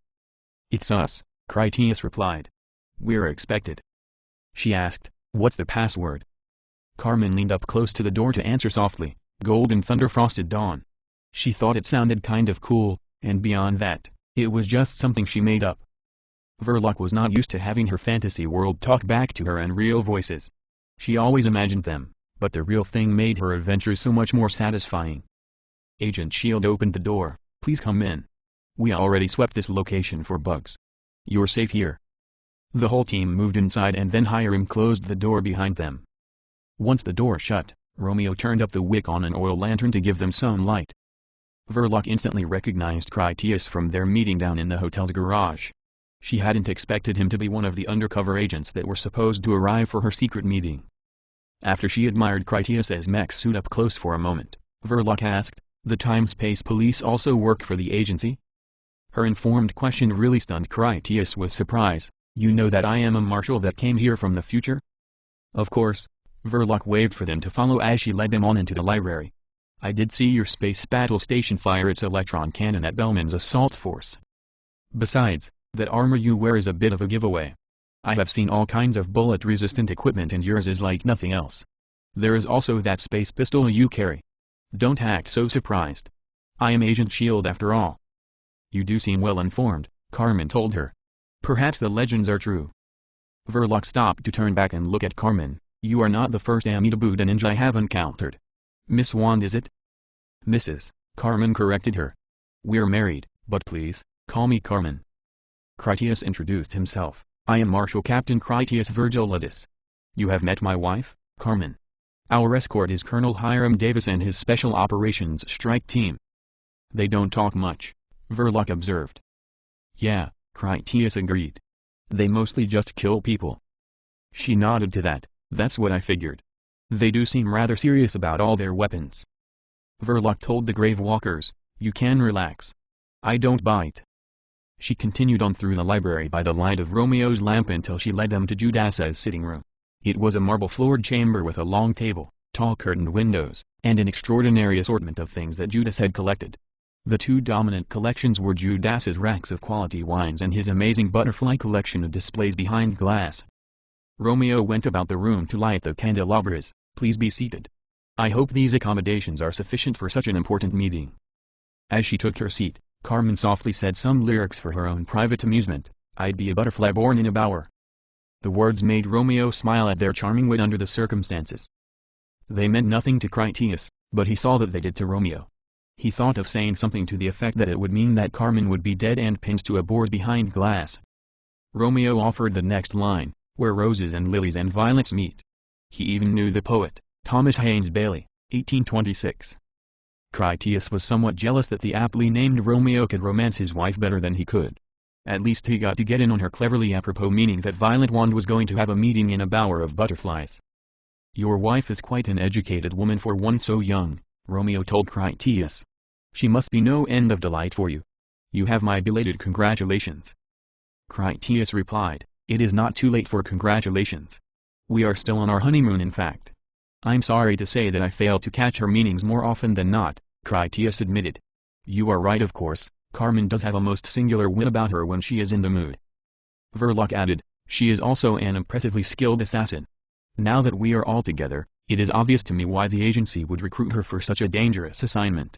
Speaker 1: "It's us," Critias replied. "We're expected." She asked, "What's the password?" Carmen leaned up close to the door to answer softly, "Golden Thunder Frosted Dawn." She thought it sounded kind of cool, and beyond that, it was just something she made up. Verloc was not used to having her fantasy world talk back to her in real voices. She always imagined them, but the real thing made her adventures so much more satisfying. Agent Shield opened the door. "Please come in. We already swept this location for bugs. You're safe here." The whole team moved inside and then Hiram closed the door behind them. Once the door shut, Romeo turned up the wick on an oil lantern to give them some light. Verloc instantly recognized Critias from their meeting down in the hotel's garage. She hadn't expected him to be one of the undercover agents that were supposed to arrive for her secret meeting. After she admired Critias's mech suit up close for a moment, Verloc asked, "The Time-Space Police also work for the agency?" Her informed question really stunned Critias with surprise. "You know that I am a marshal that came here from the future?" "Of course." Verloc waved for them to follow as she led them on into the library. "I did see your space battle station fire its electron cannon at Bellman's assault force. Besides, that armor you wear is a bit of a giveaway. I have seen all kinds of bullet-resistant equipment and yours is like nothing else. There is also that space pistol you carry. Don't act so surprised. I am Agent S.H.I.E.L.D. after all." "You do seem well informed," Carmen told her. "Perhaps the legends are true." Verloc stopped to turn back and look at Carmen. "You are not the first Amida Buddha ninja I have encountered. Miss Wand is it?" "Mrs." Carmen corrected her. "We're married, but please, call me Carmen." Critias introduced himself. "I am Marshal Captain Critias Virgilides. You have met my wife, Carmen. Our escort is Colonel Hiram Davis and his Special Operations Strike Team." "They don't talk much," Verloc observed. "Yeah," Critias agreed. "They mostly just kill people." She nodded to that. "That's what I figured. They do seem rather serious about all their weapons." Verloc told the Grave Walkers, "You can relax. I don't bite." She continued on through the library by the light of Romeo's lamp until she led them to Judas's sitting room. It was a marble-floored chamber with a long table, tall curtained windows, and an extraordinary assortment of things that Judas had collected. The two dominant collections were Judas's racks of quality wines and his amazing butterfly collection of displays behind glass. Romeo went about the room to light the candelabras. "Please be seated. I hope these accommodations are sufficient for such an important meeting." As she took her seat, Carmen softly said some lyrics for her own private amusement. "I'd be a butterfly born in a bower." The words made Romeo smile at their charming wit under the circumstances. They meant nothing to Critias, but he saw that they did to Romeo. He thought of saying something to the effect that it would mean that Carmen would be dead and pinned to a board behind glass. Romeo offered the next line, "Where roses and lilies and violets meet." He even knew the poet, Thomas Haynes Bailey, 1826. Critias was somewhat jealous that the aptly named Romeo could romance his wife better than he could. At least he got to get in on her cleverly apropos, meaning that Violet Wand was going to have a meeting in a bower of butterflies. "Your wife is quite an educated woman for one so young," Romeo told Critias. "She must be no end of delight for you. You have my belated congratulations." Critias replied, "It is not too late for congratulations. We are still on our honeymoon, in fact." "I'm sorry to say that I fail to catch her meanings more often than not," Critias admitted. "You are right, of course. Carmen does have a most singular wit about her when she is in the mood." Verloc added, "She is also an impressively skilled assassin. Now that we are all together, it is obvious to me why the agency would recruit her for such a dangerous assignment.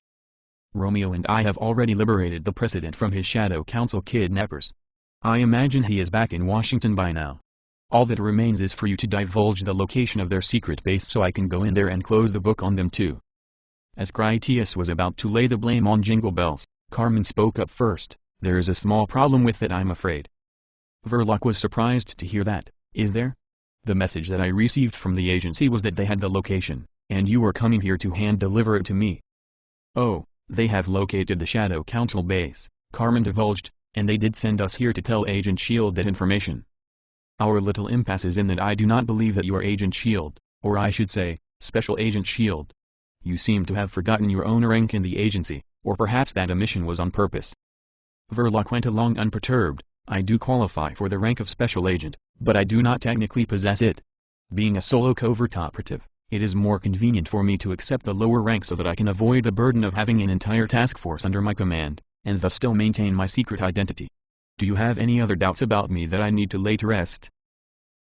Speaker 1: Romeo and I have already liberated the President from his Shadow Council kidnappers. I imagine he is back in Washington by now. All that remains is for you to divulge the location of their secret base so I can go in there and close the book on them too." As Critias was about to lay the blame on Jingle Bells, Carmen spoke up first. "There is a small problem with it, I'm afraid." Verloc was surprised to hear that. "Is there?" "The message that I received from the agency was that they had the location, and you were coming here to hand-deliver it to me." "Oh, they have located the Shadow Council base," Carmen divulged, "and they did send us here to tell Agent S.H.I.E.L.D. that information. Our little impasse is in that I do not believe that you are Agent S.H.I.E.L.D., or I should say, Special Agent S.H.I.E.L.D. You seem to have forgotten your own rank in the agency, or perhaps that omission was on purpose." Verloc went along unperturbed. "I do qualify for the rank of Special Agent, but I do not technically possess it. Being a solo covert operative, it is more convenient for me to accept the lower rank so that I can avoid the burden of having an entire task force under my command, and thus still maintain my secret identity. Do you have any other doubts about me that I need to lay to rest?"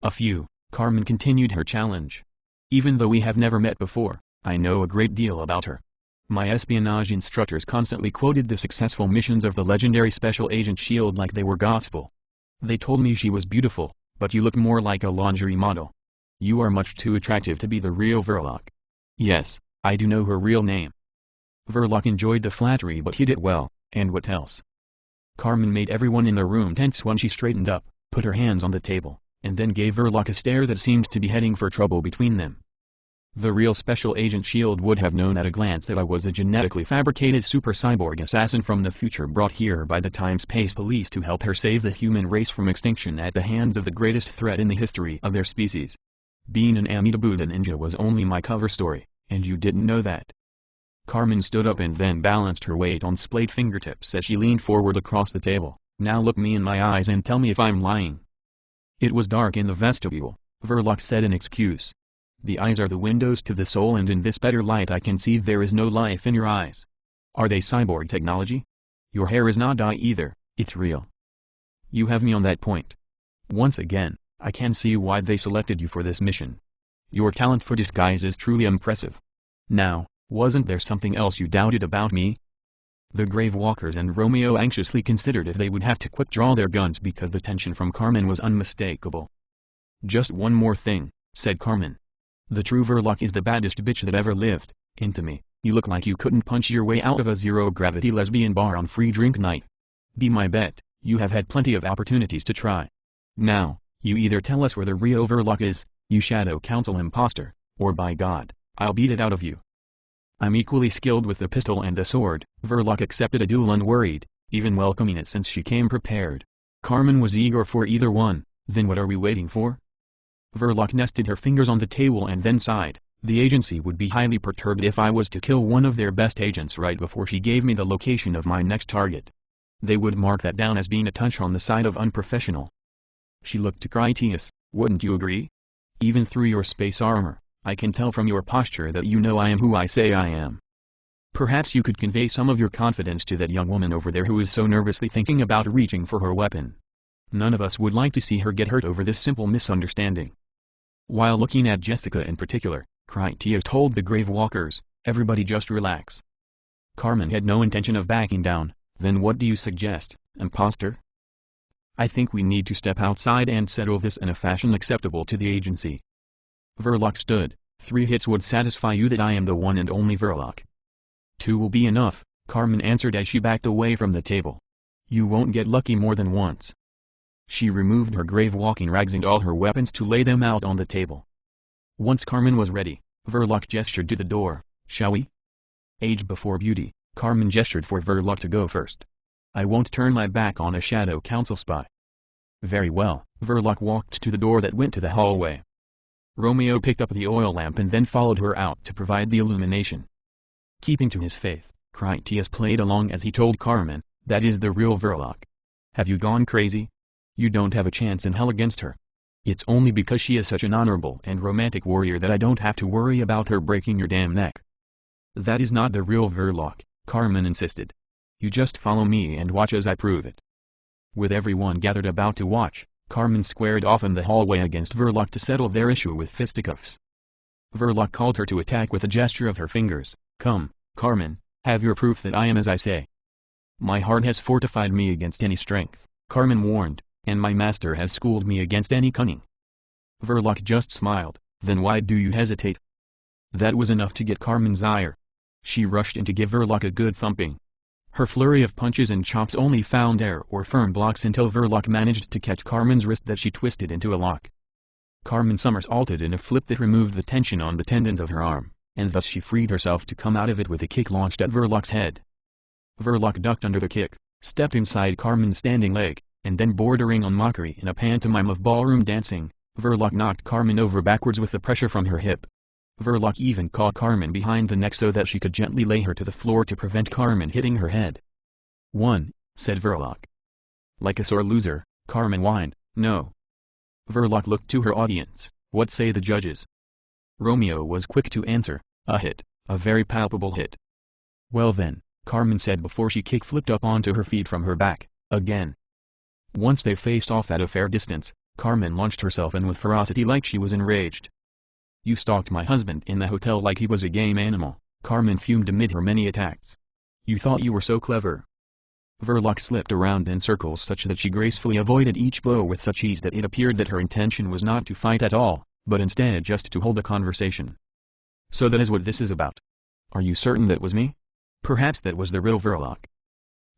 Speaker 1: "A few," Carmen continued her challenge. "Even though we have never met before, I know a great deal about her. My espionage instructors constantly quoted the successful missions of the legendary Special Agent S.H.I.E.L.D. like they were gospel. They told me she was beautiful, but you look more like a lingerie model. You are much too attractive to be the real Verloc. Yes, I do know her real name." Verloc enjoyed the flattery but hid it well. "And what else?" Carmen made everyone in the room tense when she straightened up, put her hands on the table, and then gave Verloc a stare that seemed to be heading for trouble between them. The real Special Agent S.H.I.E.L.D. would have known at a glance that I was a genetically fabricated super cyborg assassin from the future brought here by the Time-Space Police to help her save the human race from extinction at the hands of the greatest threat in the history of their species. Being an Amida Buddha ninja was only my cover story, and you didn't know that. Carmen stood up and then balanced her weight on splayed fingertips as she leaned forward across the table. Now look me in my eyes and tell me if I'm lying. It was dark in the vestibule, Verloc said in excuse. The eyes are the windows to the soul, and in this better light I can see there is no life in your eyes. Are they cyborg technology? Your hair is not dye either, it's real. You have me on that point. Once again, I can see why they selected you for this mission. Your talent for disguise is truly impressive. Now, wasn't there something else you doubted about me? The Gravewalkers and Romeo anxiously considered if they would have to quick draw their guns because the tension from Carmen was unmistakable. Just one more thing, said Carmen. The true Verloc is the baddest bitch that ever lived. Into me, you look like you couldn't punch your way out of a zero-gravity lesbian bar on free drink night. Be my bet, you have had plenty of opportunities to try. Now, you either tell us where the real Verloc is, you Shadow Council imposter, or by God, I'll beat it out of you. I'm equally skilled with the pistol and the sword. Verloc accepted a duel unworried, even welcoming it since she came prepared. Carmen was eager for either one. Then what are we waiting for? Verloc nested her fingers on the table and then sighed. The agency would be highly perturbed if I was to kill one of their best agents right before she gave me the location of my next target. They would mark that down as being a touch on the side of unprofessional. She looked to Critias. Wouldn't you agree? Even through your space armor, I can tell from your posture that you know I am who I say I am. Perhaps you could convey some of your confidence to that young woman over there who is so nervously thinking about reaching for her weapon. None of us would like to see her get hurt over this simple misunderstanding. While looking at Jessica in particular, Critias told the Gravewalkers, everybody just relax. Carmen had no intention of backing down. Then what do you suggest, imposter? I think we need to step outside and settle this in a fashion acceptable to the agency. Verloc stood. 3 hits would satisfy you that I am the one and only Verloc. 2 will be enough, Carmen answered as she backed away from the table. You won't get lucky more than once. She removed her grave-walking rags and all her weapons to lay them out on the table. Once Carmen was ready, Verloc gestured to the door. Shall we? Age before beauty, Carmen gestured for Verloc to go first. I won't turn my back on a Shadow Council spy. Very well, Verloc walked to the door that went to the hallway. Romeo picked up the oil lamp and then followed her out to provide the illumination. Keeping to his faith, Critias played along as he told Carmen, that is the real Verloc. Have you gone crazy? You don't have a chance in hell against her. It's only because she is such an honorable and romantic warrior that I don't have to worry about her breaking your damn neck. That is not the real Verloc, Carmen insisted. You just follow me and watch as I prove it. With everyone gathered about to watch, Carmen squared off in the hallway against Verloc to settle their issue with fisticuffs. Verloc called her to attack with a gesture of her fingers. Come, Carmen, have your proof that I am as I say. My heart has fortified me against any strength, Carmen warned, and my master has schooled me against any cunning. Verloc just smiled. Then why do you hesitate? That was enough to get Carmen's ire. She rushed in to give Verloc a good thumping. Her flurry of punches and chops only found air or firm blocks until Verloc managed to catch Carmen's wrist that she twisted into a lock. Carmen somersaulted in a flip that removed the tension on the tendons of her arm, and thus she freed herself to come out of it with a kick launched at Verloc's head. Verloc ducked under the kick, stepped inside Carmen's standing leg, and then bordering on mockery in a pantomime of ballroom dancing, Verloc knocked Carmen over backwards with the pressure from her hip. Verloc even caught Carmen behind the neck so that she could gently lay her to the floor to prevent Carmen hitting her head. "One," said Verloc. Like a sore loser, Carmen whined, "No." Verloc looked to her audience. "What say the judges?" Romeo was quick to answer, "A hit, a very palpable hit." "Well then," Carmen said before she kick-flipped up onto her feet from her back, again. Once they faced off at a fair distance, Carmen launched herself in with ferocity like she was enraged. "You stalked my husband in the hotel like he was a game animal," Carmen fumed amid her many attacks. "You thought you were so clever." Verloc slipped around in circles such that she gracefully avoided each blow with such ease that it appeared that her intention was not to fight at all, but instead just to hold a conversation. "So that is what this is about. Are you certain that was me? Perhaps that was the real Verloc."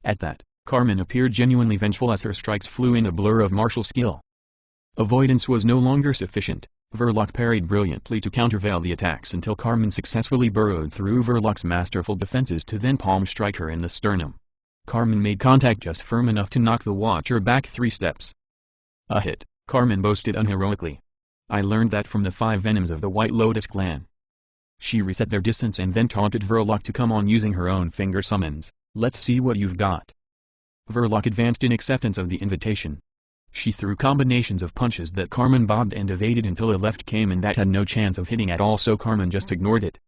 Speaker 1: At that, Carmen appeared genuinely vengeful as her strikes flew in a blur of martial skill. Avoidance was no longer sufficient. Verloc parried brilliantly to countervail the attacks until Carmen successfully burrowed through Verloc's masterful defenses to then palm strike her in the sternum. Carmen made contact just firm enough to knock the watcher back 3 steps. A hit, Carmen boasted unheroically. I learned that from the 5 venoms of the White Lotus clan. She reset their distance and then taunted Verloc to come on using her own finger summons. Let's see what you've got. Verloc advanced in acceptance of the invitation. She threw combinations of punches that Carmen bobbed and evaded until a left came and that had no chance of hitting at all, so Carmen just ignored it.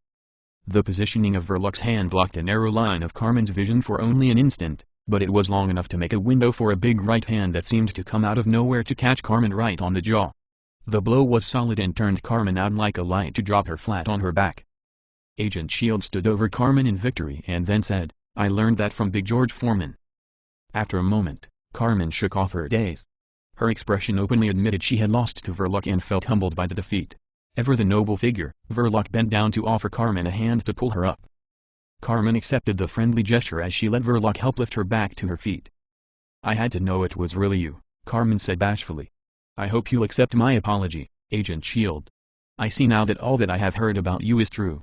Speaker 1: The positioning of Verloc's hand blocked a narrow line of Carmen's vision for only an instant, but it was long enough to make a window for a big right hand that seemed to come out of nowhere to catch Carmen right on the jaw. The blow was solid and turned Carmen out like a light to drop her flat on her back. Agent Shield stood over Carmen in victory and then said, I learned that from Big George Foreman. After a moment, Carmen shook off her daze. Her expression openly admitted she had lost to Verloc and felt humbled by the defeat. Ever the noble figure, Verloc bent down to offer Carmen a hand to pull her up. Carmen accepted the friendly gesture as she let Verloc help lift her back to her feet. I had to know it was really you, Carmen said bashfully. I hope you'll accept my apology, Agent Shield. I see now that all that I have heard about you is true.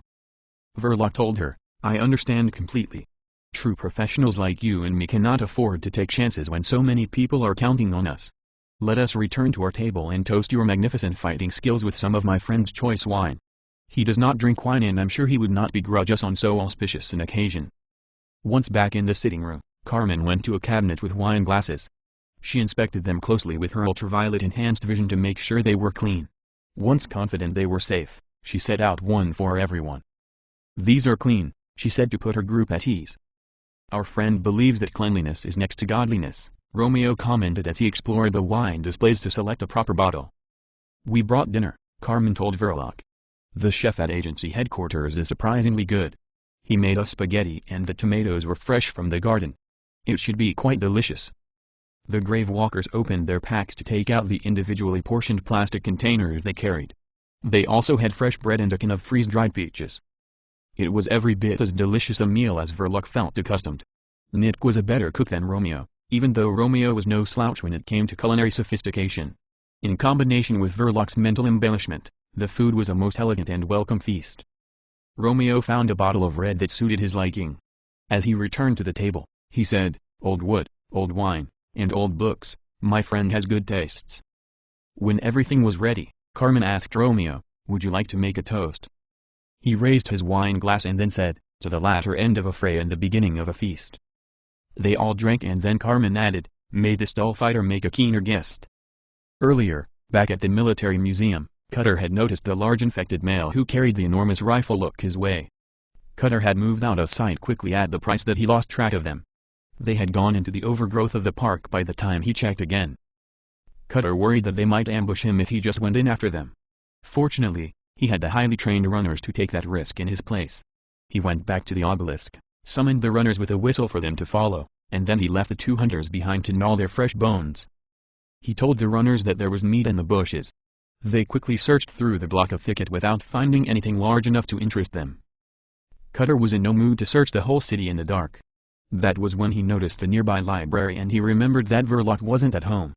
Speaker 1: Verloc told her, I understand completely. True professionals like you and me cannot afford to take chances when so many people are counting on us. Let us return to our table and toast your magnificent fighting skills with some of my friend's choice wine. He does not drink wine and I'm sure he would not begrudge us on so auspicious an occasion. Once back in the sitting room, Carmen went to a cabinet with wine glasses. She inspected them closely with her ultraviolet-enhanced vision to make sure they were clean. Once confident they were safe, she set out one for everyone. These are clean, she said to put her group at ease. Our friend believes that cleanliness is next to godliness, Romeo commented as he explored the wine displays to select a proper bottle. We brought dinner, Carmen told Verloc. The chef at agency headquarters is surprisingly good. He made us spaghetti and the tomatoes were fresh from the garden. It should be quite delicious. The grave walkers opened their packs to take out the individually portioned plastic containers they carried. They also had fresh bread and a can of freeze-dried peaches. It was every bit as delicious a meal as Verloc felt accustomed. Nick was a better cook than Romeo, even though Romeo was no slouch when it came to culinary sophistication. In combination with Verloc's mental embellishment, the food was a most elegant and welcome feast. Romeo found a bottle of red that suited his liking. As he returned to the table, he said, Old wood, old wine, and old books, my friend has good tastes. When everything was ready, Carmen asked Romeo, would you like to make a toast? He raised his wine glass and then said, to the latter end of a fray and the beginning of a feast. They all drank and then Carmen added, may this dull fighter make a keener guest. Earlier, back at the military museum, Cutter had noticed the large infected male who carried the enormous rifle look his way. Cutter had moved out of sight quickly at the price that he lost track of them. They had gone into the overgrowth of the park by the time he checked again. Cutter worried that they might ambush him if he just went in after them. Fortunately, he had the highly trained runners to take that risk in his place. He went back to the obelisk, summoned the runners with a whistle for them to follow, and then he left the 2 hunters behind to gnaw their fresh bones. He told the runners that there was meat in the bushes. They quickly searched through the block of thicket without finding anything large enough to interest them. Cutter was in no mood to search the whole city in the dark. That was when he noticed the nearby library and he remembered that Verloc wasn't at home.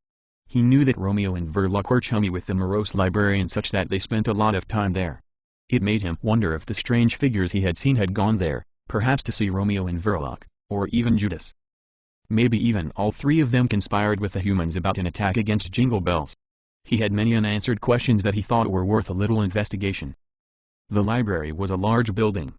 Speaker 1: He knew that Romeo and Verloc were chummy with the morose librarian such that they spent a lot of time there. It made him wonder if the strange figures he had seen had gone there, perhaps to see Romeo and Verloc, or even Judas. Maybe even all 3 of them conspired with the humans about an attack against Jingle Bells. He had many unanswered questions that he thought were worth a little investigation. The library was a large building.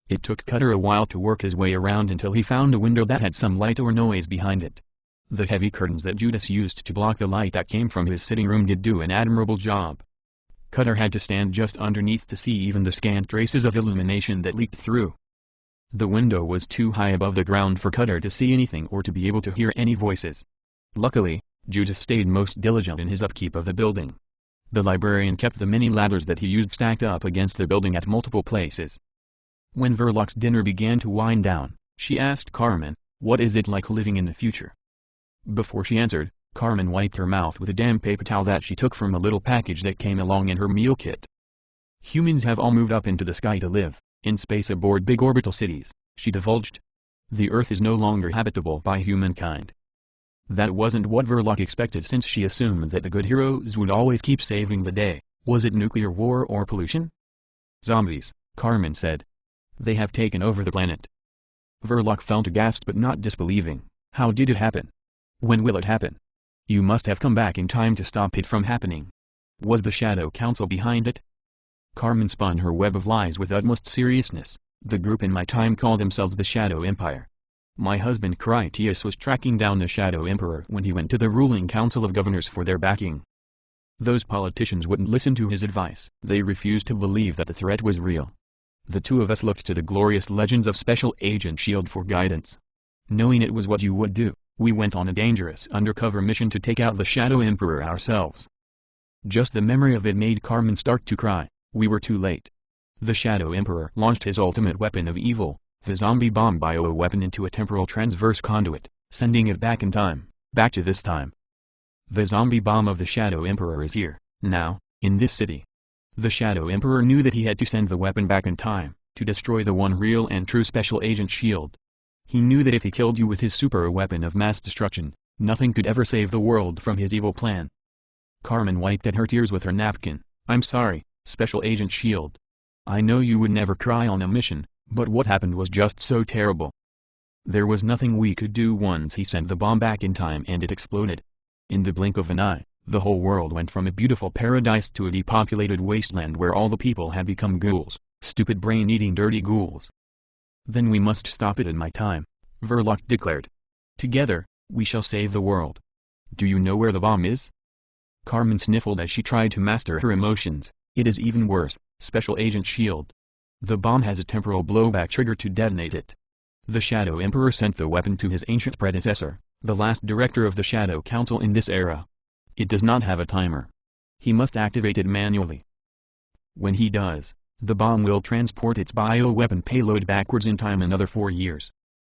Speaker 1: It took Cutter a while to work his way around until he found a window that had some light or noise behind it. The heavy curtains that Judas used to block the light that came from his sitting room did do an admirable job. Cutter had to stand just underneath to see even the scant traces of illumination that leaked through. The window was too high above the ground for Cutter to see anything or to be able to hear any voices. Luckily, Judas stayed most diligent in his upkeep of the building. The librarian kept the many ladders that he used stacked up against the building at multiple places. When Verloc's dinner began to wind down, she asked Carmen, what is it like living in the future? Before she answered, Carmen wiped her mouth with a damp paper towel that she took from a little package that came along in her meal kit. Humans have all moved up into the sky to live, in space aboard big orbital cities, she divulged. The Earth is no longer habitable by humankind. That wasn't what Verloc expected since she assumed that the good heroes would always keep saving the day, Was it nuclear war or pollution? Zombies, Carmen said. They have taken over the planet. Verloc felt aghast but not disbelieving. How did it happen? When will it happen? You must have come back in time to stop it from happening. Was the Shadow Council behind it? Carmen spun her web of lies with utmost seriousness. The group in my time called themselves the Shadow Empire. My husband Critias was tracking down the Shadow Emperor when he went to the ruling council of governors for their backing. Those politicians wouldn't listen to his advice. They refused to believe that the threat was real. The two of us looked to the glorious legends of Special Agent SHIELD for guidance. Knowing it was what you would do, we went on a dangerous undercover mission to take out the Shadow Emperor ourselves. Just the memory of it made Carmen start to cry. We were too late. The Shadow Emperor launched his ultimate weapon of evil, the zombie bomb bioweapon, into a temporal transverse conduit, sending it back in time, back to this time. The zombie bomb of the Shadow Emperor is here, now, in this city. The Shadow Emperor knew that he had to send the weapon back in time, to destroy the one real and true Special Agent SHIELD. He knew that if he killed you with his super weapon of mass destruction, nothing could ever save the world from his evil plan. Carmen wiped at her tears with her napkin. I'm sorry, Special Agent SHIELD. I know you would never cry on a mission, but what happened was just so terrible. There was nothing we could do once he sent the bomb back in time and it exploded. In the blink of an eye, the whole world went from a beautiful paradise to a depopulated wasteland where all the people had become ghouls, stupid brain-eating dirty ghouls. Then we must stop it in my time, Verloc declared. Together, we shall save the world. Do you know where the bomb is? Carmen sniffled as she tried to master her emotions. It is even worse, Special Agent SHIELD. The bomb has a temporal blowback trigger to detonate it. The Shadow Emperor sent the weapon to his ancient predecessor, the last director of the Shadow Council in this era. It does not have a timer. He must activate it manually. When he does, the bomb will transport its bioweapon payload backwards in time another 4 years.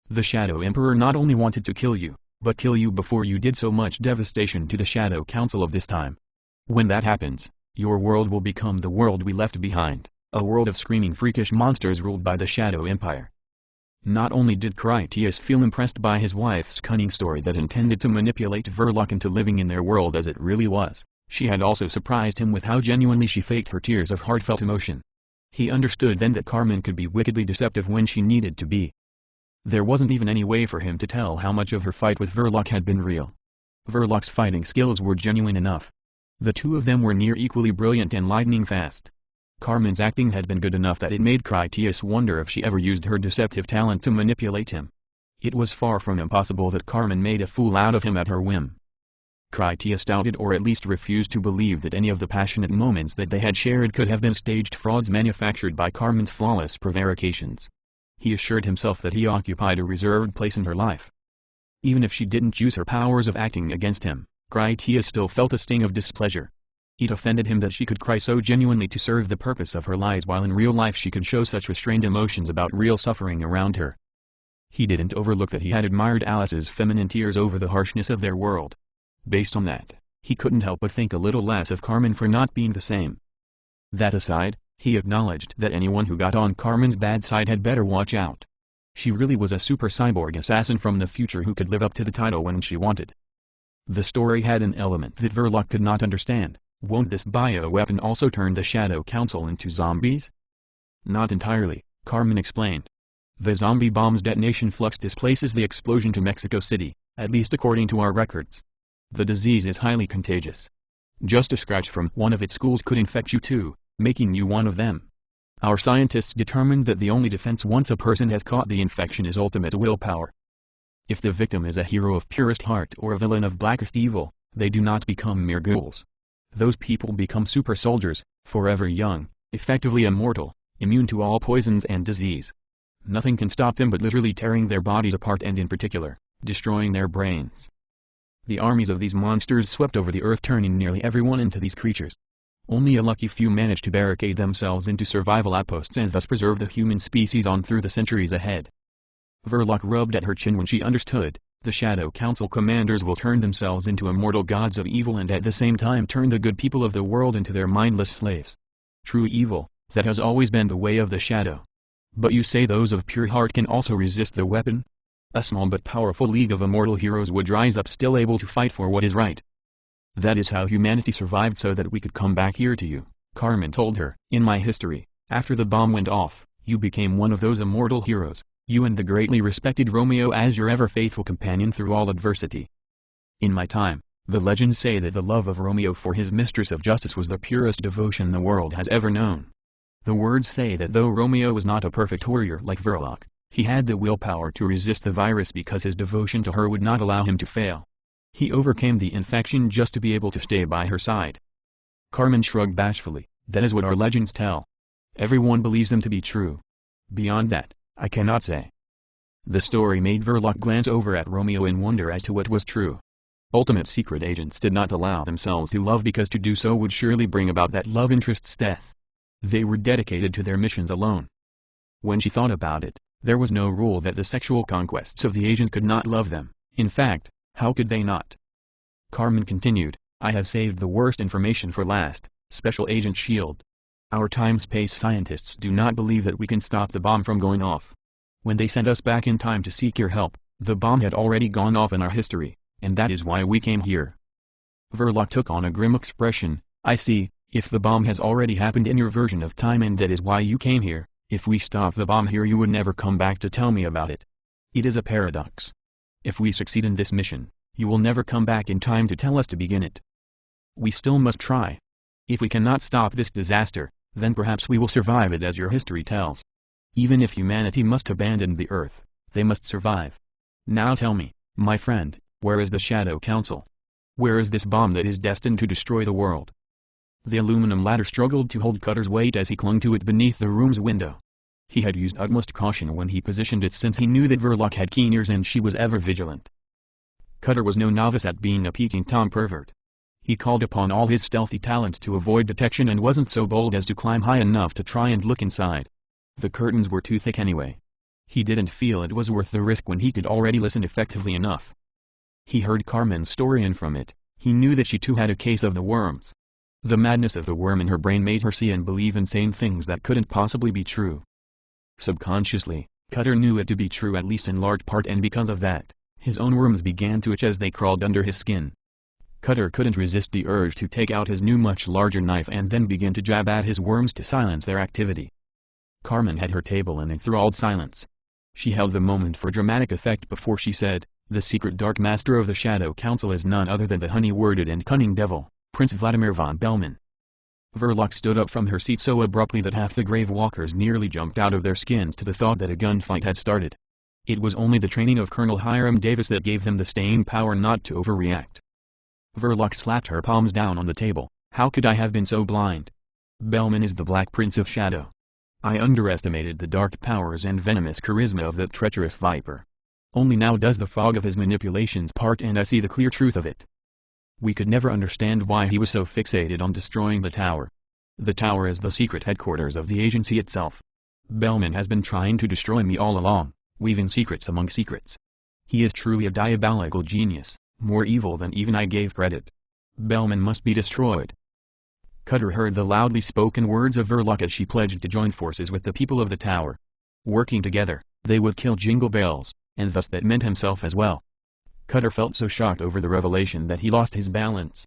Speaker 1: The Shadow Emperor not only wanted to kill you, but kill you before you did so much devastation to the Shadow Council of this time. When that happens, your world will become the world we left behind, a world of screaming freakish monsters ruled by the Shadow Empire. Not only did Critias feel impressed by his wife's cunning story that intended to manipulate Verloc into living in their world as it really was, she had also surprised him with how genuinely she faked her tears of heartfelt emotion. He understood then that Carmen could be wickedly deceptive when she needed to be. There wasn't even any way for him to tell how much of her fight with Verloc had been real. Verloc's fighting skills were genuine enough. The two of them were near equally brilliant and lightning fast. Carmen's acting had been good enough that it made Critias wonder if she ever used her deceptive talent to manipulate him. It was far from impossible that Carmen made a fool out of him at her whim. Critias doubted or at least refused to believe that any of the passionate moments that they had shared could have been staged frauds manufactured by Carmen's flawless prevarications. He assured himself that he occupied a reserved place in her life. Even if she didn't use her powers of acting against him, Critias still felt a sting of displeasure. It offended him that she could cry so genuinely to serve the purpose of her lies while in real life she could show such restrained emotions about real suffering around her. He didn't overlook that he had admired Alice's feminine tears over the harshness of their world. Based on that, he couldn't help but think a little less of Carmen for not being the same. That aside, he acknowledged that anyone who got on Carmen's bad side had better watch out. She really was a super cyborg assassin from the future who could live up to the title when she wanted. The story had an element that Verloc could not understand. Won't this bioweapon also turn the Shadow Council into zombies? Not entirely, Carmen explained. The zombie bomb's detonation flux displaces the explosion to Mexico City, at least according to our records. The disease is highly contagious. Just a scratch from one of its schools could infect you too, making you one of them. Our scientists determined that the only defense once a person has caught the infection is ultimate willpower. If the victim is a hero of purest heart or a villain of blackest evil, they do not become mere ghouls. Those people become super soldiers, forever young, effectively immortal, immune to all poisons and disease. Nothing can stop them but literally tearing their bodies apart and in particular, destroying their brains. The armies of these monsters swept over the earth, turning nearly everyone into these creatures. Only a lucky few managed to barricade themselves into survival outposts and thus preserve the human species on through the centuries ahead. Verloc rubbed at her chin when she understood. The Shadow Council commanders will turn themselves into immortal gods of evil and at the same time turn the good people of the world into their mindless slaves. True evil, that has always been the way of the Shadow. But you say those of pure heart can also resist the weapon? A small but powerful league of immortal heroes would rise up still able to fight for what is right. That is how humanity survived so that we could come back here to you, Carmen told her. In my history, after the bomb went off, you became one of those immortal heroes, you and the greatly respected Romeo as your ever-faithful companion through all adversity. In my time, the legends say that the love of Romeo for his mistress of justice was the purest devotion the world has ever known. The words say that though Romeo was not a perfect warrior like Verloc, he had the willpower to resist the virus because his devotion to her would not allow him to fail. He overcame the infection just to be able to stay by her side. Carmen shrugged bashfully. That is what our legends tell. Everyone believes them to be true. Beyond that, I cannot say. The story made Verloc glance over at Romeo in wonder as to what was true. Ultimate secret agents did not allow themselves to love because to do so would surely bring about that love interest's death. They were dedicated to their missions alone. When she thought about it, there was no rule that the sexual conquests of the agent could not love them. In fact, how could they not? Carmen continued, I have saved the worst information for last, Special Agent SHIELD. Our time-space scientists do not believe that we can stop the bomb from going off. When they sent us back in time to seek your help, the bomb had already gone off in our history. And that is why we came here. Verloc took on a grim expression. I see, if the bomb has already happened in your version of time and that is why you came here, if we stop the bomb here you would never come back to tell me about it. It is a paradox. If we succeed in this mission, you will never come back in time to tell us to begin it. We still must try. If we cannot stop this disaster, then perhaps we will survive it as your history tells. Even if humanity must abandon the Earth, they must survive. Now tell me, my friend, where is the Shadow Council? Where is this bomb that is destined to destroy the world? The aluminum ladder struggled to hold Cutter's weight as he clung to it beneath the room's window. He had used utmost caution when he positioned it since he knew that Verloc had keen ears and she was ever vigilant. Cutter was no novice at being a peeking Tom pervert. He called upon all his stealthy talents to avoid detection and wasn't so bold as to climb high enough to try and look inside. The curtains were too thick anyway. He didn't feel it was worth the risk when he could already listen effectively enough. He heard Carmen's story and from it, he knew that she too had a case of the worms. The madness of the worm in her brain made her see and believe insane things that couldn't possibly be true. Subconsciously, Cutter knew it to be true at least in large part and because of that, his own worms began to itch as they crawled under his skin. Cutter couldn't resist the urge to take out his new much larger knife and then begin to jab at his worms to silence their activity. Carmen had her table in enthralled silence. She held the moment for dramatic effect before she said, the secret dark master of the Shadow Council is none other than the honey-worded and cunning devil, Prince Vladimir von Bellman. Verloc stood up from her seat so abruptly that half the grave walkers nearly jumped out of their skins to the thought that a gunfight had started. It was only the training of Colonel Hiram Davis that gave them the staying power not to overreact. Verloc slapped her palms down on the table. How could I have been so blind? Bellman is the Black Prince of Shadow. I underestimated the dark powers and venomous charisma of that treacherous viper. Only now does the fog of his manipulations part and I see the clear truth of it. We could never understand why he was so fixated on destroying the tower. The tower is the secret headquarters of the agency itself. Bellman has been trying to destroy me all along, weaving secrets among secrets. He is truly a diabolical genius, more evil than even I gave credit. Bellman must be destroyed. Cutter heard the loudly spoken words of Verloc as she pledged to join forces with the people of the tower. Working together, they would kill Jingle Bells, and thus that meant himself as well. Cutter felt so shocked over the revelation that he lost his balance.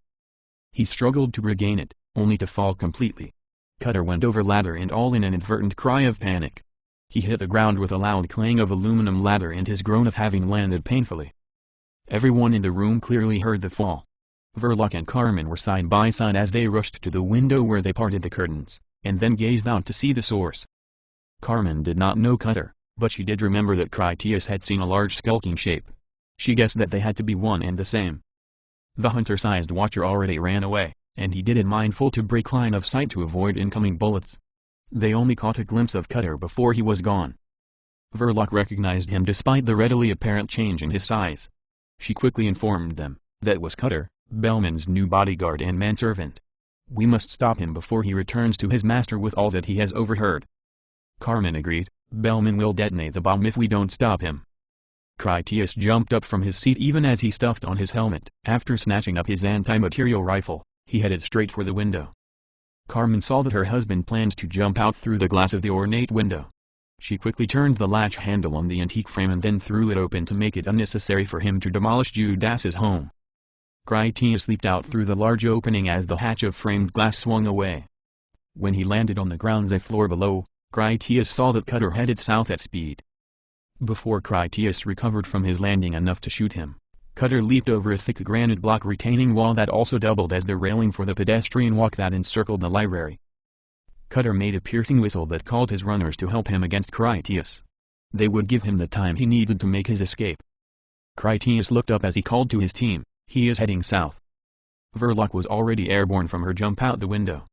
Speaker 1: He struggled to regain it, only to fall completely. Cutter went over ladder and all in an inadvertent cry of panic. He hit the ground with a loud clang of aluminum ladder and his groan of having landed painfully. Everyone in the room clearly heard the fall. Verloc and Carmen were side by side as they rushed to the window where they parted the curtains, and then gazed out to see the source. Carmen did not know Cutter, but she did remember that Critias had seen a large skulking shape. She guessed that they had to be one and the same. The hunter-sized watcher already ran away, and he did it mindful to break line of sight to avoid incoming bullets. They only caught a glimpse of Cutter before he was gone. Verloc recognized him despite the readily apparent change in his size. She quickly informed them, that was Cutter, Bellman's new bodyguard and manservant. We must stop him before he returns to his master with all that he has overheard. Carmen agreed, Bellman will detonate the bomb if we don't stop him. Critias jumped up from his seat even as he stuffed on his helmet. After snatching up his anti-material rifle, he headed straight for the window. Carmen saw that her husband planned to jump out through the glass of the ornate window. She quickly turned the latch handle on the antique frame and then threw it open to make it unnecessary for him to demolish Judas's home. Critias leaped out through the large opening as the hatch of framed glass swung away. When he landed on the ground a floor below, Critias saw that Cutter headed south at speed. Before Critias recovered from his landing enough to shoot him, Cutter leaped over a thick granite block retaining wall that also doubled as the railing for the pedestrian walk that encircled the library. Cutter made a piercing whistle that called his runners to help him against Critias. They would give him the time he needed to make his escape. Critias looked up as he called to his team, "He is heading south." Verloc was already airborne from her jump out the window.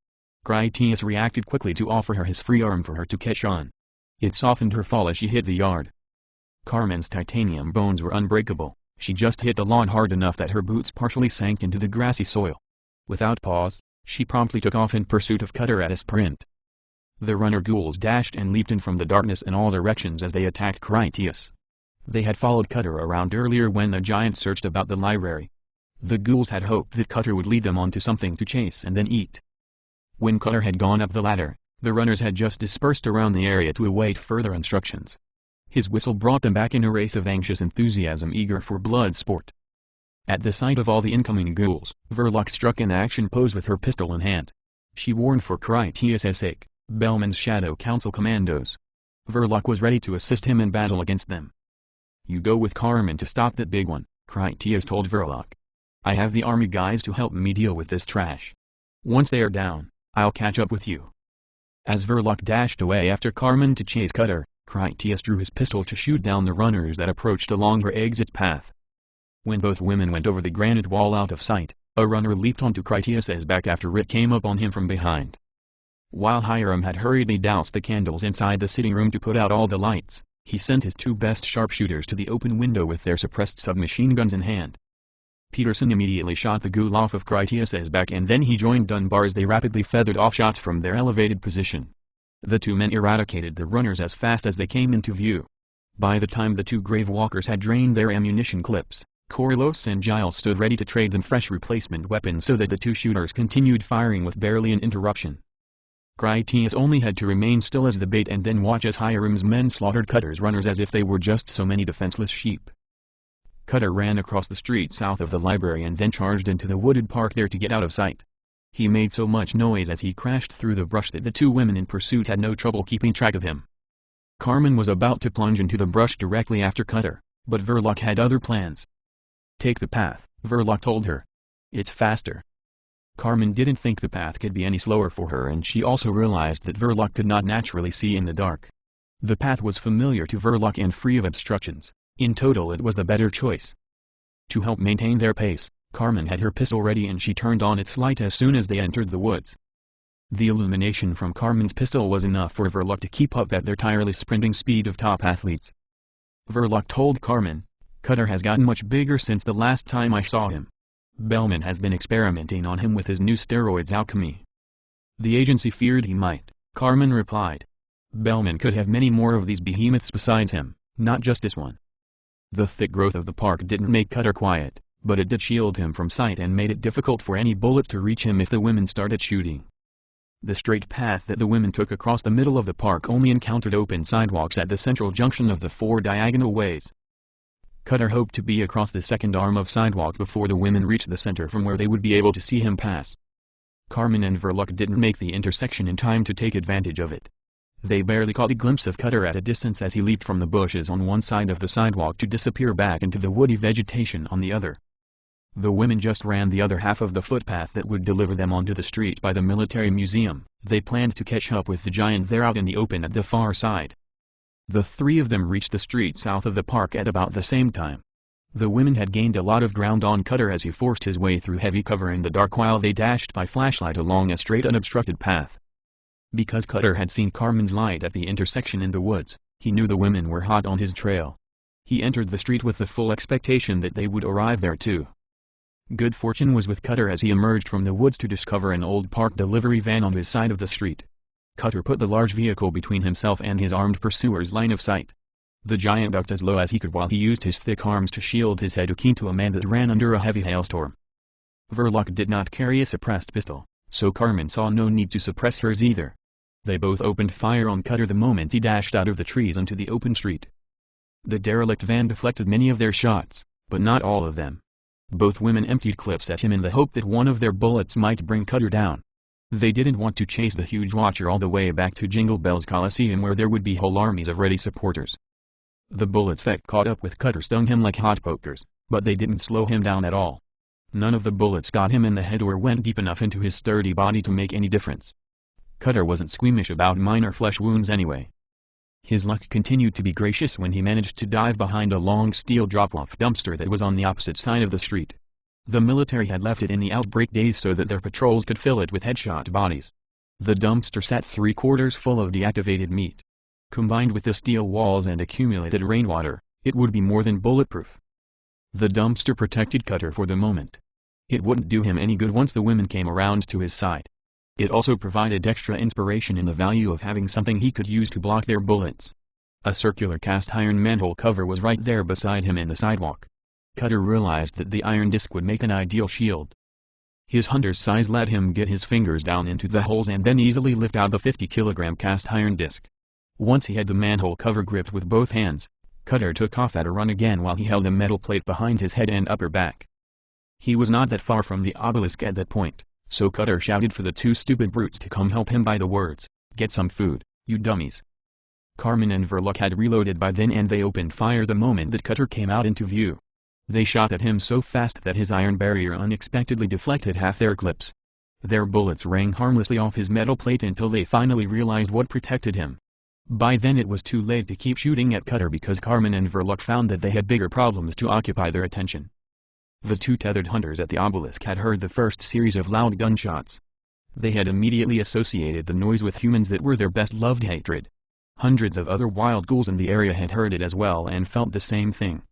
Speaker 1: Critias reacted quickly to offer her his free arm for her to catch on. It softened her fall as she hit the yard. Carmen's titanium bones were unbreakable. She just hit the lawn hard enough that her boots partially sank into the grassy soil. Without pause, she promptly took off in pursuit of Cutter at a sprint. The runner ghouls dashed and leaped in from the darkness in all directions as they attacked Critias. They had followed Cutter around earlier when the giant searched about the library. The ghouls had hoped that Cutter would lead them onto something to chase and then eat. When Cutter had gone up the ladder, the runners had just dispersed around the area to await further instructions. His whistle brought them back in a race of anxious enthusiasm eager for blood sport. At the sight of all the incoming ghouls, Verloc struck an action pose with her pistol in hand. She warned for Critias' sake, Bellman's Shadow Council commandos. Verloc was ready to assist him in battle against them. "You go with Carmen to stop that big one," Critias told Verloc. "I have the army guys to help me deal with this trash. Once they are down, I'll catch up with you." As Verloc dashed away after Carmen to chase Cutter, Critias drew his pistol to shoot down the runners that approached along her exit path. When both women went over the granite wall out of sight, a runner leaped onto Critias' back after Rick came up on him from behind. While Hiram had hurriedly doused the candles inside the sitting room to put out all the lights, he sent his two best sharpshooters to the open window with their suppressed submachine guns in hand. Peterson immediately shot the ghoul off of Critias' back and then he joined Dunbar as they rapidly feathered off shots from their elevated position. The two men eradicated the runners as fast as they came into view. By the time the two grave walkers had drained their ammunition clips, Coriolis and Giles stood ready to trade them fresh replacement weapons so that the two shooters continued firing with barely an interruption. Critias only had to remain still as the bait and then watch as Hiram's men slaughtered Cutter's runners as if they were just so many defenseless sheep. Cutter ran across the street south of the library and then charged into the wooded park there to get out of sight. He made so much noise as he crashed through the brush that the two women in pursuit had no trouble keeping track of him. Carmen was about to plunge into the brush directly after Cutter, but Verloc had other plans. "Take the path," Verloc told her. "It's faster." Carmen didn't think the path could be any slower for her and she also realized that Verloc could not naturally see in the dark. The path was familiar to Verloc and free of obstructions. In total it was the better choice. To help maintain their pace, Carmen had her pistol ready and she turned on its light as soon as they entered the woods. The illumination from Carmen's pistol was enough for Verloc to keep up at their tireless sprinting speed of top athletes. Verloc told Carmen, "Cutter has gotten much bigger since the last time I saw him. Bellman has been experimenting on him with his new steroids alchemy." "The agency feared he might," Carmen replied. "Bellman could have many more of these behemoths besides him, not just this one." The thick growth of the park didn't make Cutter quiet, but it did shield him from sight and made it difficult for any bullets to reach him if the women started shooting. The straight path that the women took across the middle of the park only encountered open sidewalks at the central junction of the four diagonal ways. Cutter hoped to be across the second arm of sidewalk before the women reached the center from where they would be able to see him pass. Carmen and Verloc didn't make the intersection in time to take advantage of it. They barely caught a glimpse of Cutter at a distance as he leaped from the bushes on one side of the sidewalk to disappear back into the woody vegetation on the other. The women just ran the other half of the footpath that would deliver them onto the street by the military museum. They planned to catch up with the giant there out in the open at the far side. The three of them reached the street south of the park at about the same time. The women had gained a lot of ground on Cutter as he forced his way through heavy cover in the dark while they dashed by flashlight along a straight unobstructed path. Because Cutter had seen Carmen's light at the intersection in the woods, he knew the women were hot on his trail. He entered the street with the full expectation that they would arrive there too. Good fortune was with Cutter as he emerged from the woods to discover an old parked delivery van on his side of the street. Cutter put the large vehicle between himself and his armed pursuer's line of sight. The giant ducked as low as he could while he used his thick arms to shield his head akin to a man that ran under a heavy hailstorm. Verloc did not carry a suppressed pistol, so Carmen saw no need to suppress hers either. They both opened fire on Cutter the moment he dashed out of the trees onto the open street. The derelict van deflected many of their shots, but not all of them. Both women emptied clips at him in the hope that one of their bullets might bring Cutter down. They didn't want to chase the huge watcher all the way back to Jingle Bells Coliseum where there would be whole armies of ready supporters. The bullets that caught up with Cutter stung him like hot pokers, but they didn't slow him down at all. None of the bullets got him in the head or went deep enough into his sturdy body to make any difference. Cutter wasn't squeamish about minor flesh wounds anyway. His luck continued to be gracious when he managed to dive behind a long steel drop-off dumpster that was on the opposite side of the street. The military had left it in the outbreak days so that their patrols could fill it with headshot bodies. The dumpster sat 3/4 full of deactivated meat. Combined with the steel walls and accumulated rainwater, it would be more than bulletproof. The dumpster protected Cutter for the moment. It wouldn't do him any good once the women came around to his side. It also provided extra inspiration in the value of having something he could use to block their bullets. A circular cast iron manhole cover was right there beside him in the sidewalk. Cutter realized that the iron disc would make an ideal shield. His hunter's size let him get his fingers down into the holes and then easily lift out the 50-kilogram cast iron disc. Once he had the manhole cover gripped with both hands, Cutter took off at a run again while he held a metal plate behind his head and upper back. He was not that far from the obelisk at that point, so Cutter shouted for the two stupid brutes to come help him by the words, "Get some food, you dummies." Carmen and Verloc had reloaded by then and they opened fire the moment that Cutter came out into view. They shot at him so fast that his iron barrier unexpectedly deflected half their clips. Their bullets rang harmlessly off his metal plate until they finally realized what protected him. By then it was too late to keep shooting at Cutter because Carmen and Verloc found that they had bigger problems to occupy their attention. The two tethered hunters at the obelisk had heard the first series of loud gunshots. They had immediately associated the noise with humans that were their best-loved hatred. Hundreds of other wild ghouls in the area had heard it as well and felt the same thing.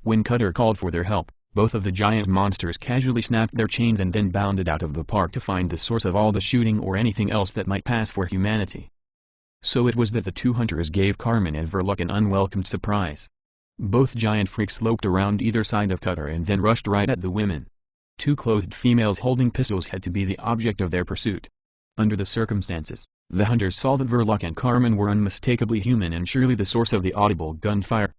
Speaker 1: When Cutter called for their help, both of the giant monsters casually snapped their chains and then bounded out of the park to find the source of all the shooting or anything else that might pass for humanity. So it was that the two hunters gave Carmen and Verloc an unwelcomed surprise. Both giant freaks loped around either side of Cutter and then rushed right at the women. Two clothed females holding pistols had to be the object of their pursuit. Under the circumstances, the hunters saw that Verloc and Carmen were unmistakably human and surely the source of the audible gunfire.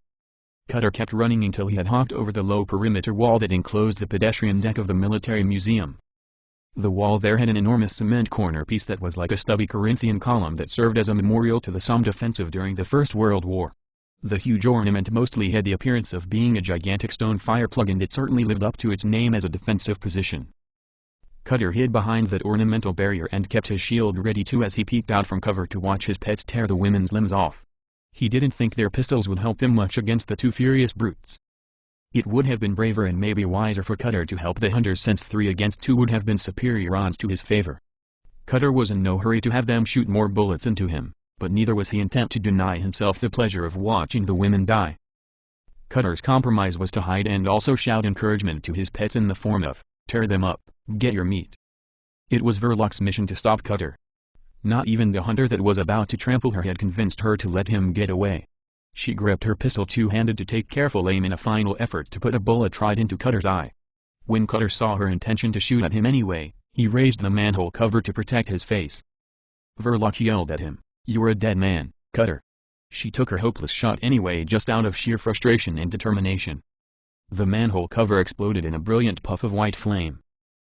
Speaker 1: Cutter kept running until he had hopped over the low perimeter wall that enclosed the pedestrian deck of the military museum. The wall there had an enormous cement corner piece that was like a stubby Corinthian column that served as a memorial to the Somme offensive during the First World War. The huge ornament mostly had the appearance of being a gigantic stone fireplug and it certainly lived up to its name as a defensive position. Cutter hid behind that ornamental barrier and kept his shield ready too as he peeked out from cover to watch his pets tear the women's limbs off. He didn't think their pistols would help them much against the two furious brutes. It would have been braver and maybe wiser for Cutter to help the hunters since 3 against 2 would have been superior odds to his favor. Cutter was in no hurry to have them shoot more bullets into him, but neither was he intent to deny himself the pleasure of watching the women die. Cutter's compromise was to hide and also shout encouragement to his pets in the form of, "Tear them up, get your meat." It was Verloc's mission to stop Cutter. Not even the hunter that was about to trample her had convinced her to let him get away. She gripped her pistol two-handed to take careful aim in a final effort to put a bullet right into Cutter's eye. When Cutter saw her intention to shoot at him anyway, he raised the manhole cover to protect his face. Verloc yelled at him, "You're a dead man, Cutter." She took her hopeless shot anyway just out of sheer frustration and determination. The manhole cover exploded in a brilliant puff of white flame.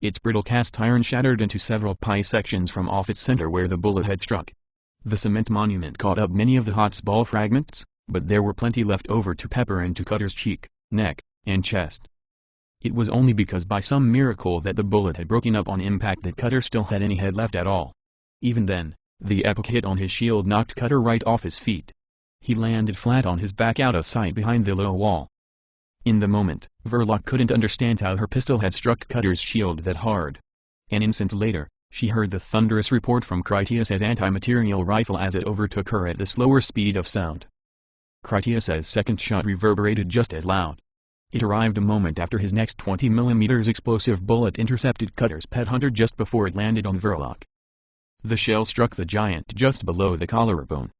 Speaker 1: Its brittle cast iron shattered into several pie sections from off its center where the bullet had struck. The cement monument caught up many of the hot ball fragments, but there were plenty left over to pepper into Cutter's cheek, neck, and chest. It was only because by some miracle that the bullet had broken up on impact that Cutter still had any head left at all. Even then, the epic hit on his shield knocked Cutter right off his feet. He landed flat on his back out of sight behind the low wall. In the moment, Verloc couldn't understand how her pistol had struck Cutter's shield that hard. An instant later, she heard the thunderous report from Critias's anti-material rifle as it overtook her at the slower speed of sound. Critias's second shot reverberated just as loud. It arrived a moment after his next 20mm explosive bullet intercepted Cutter's pet hunter just before it landed on Verloc. The shell struck the giant just below the collarbone.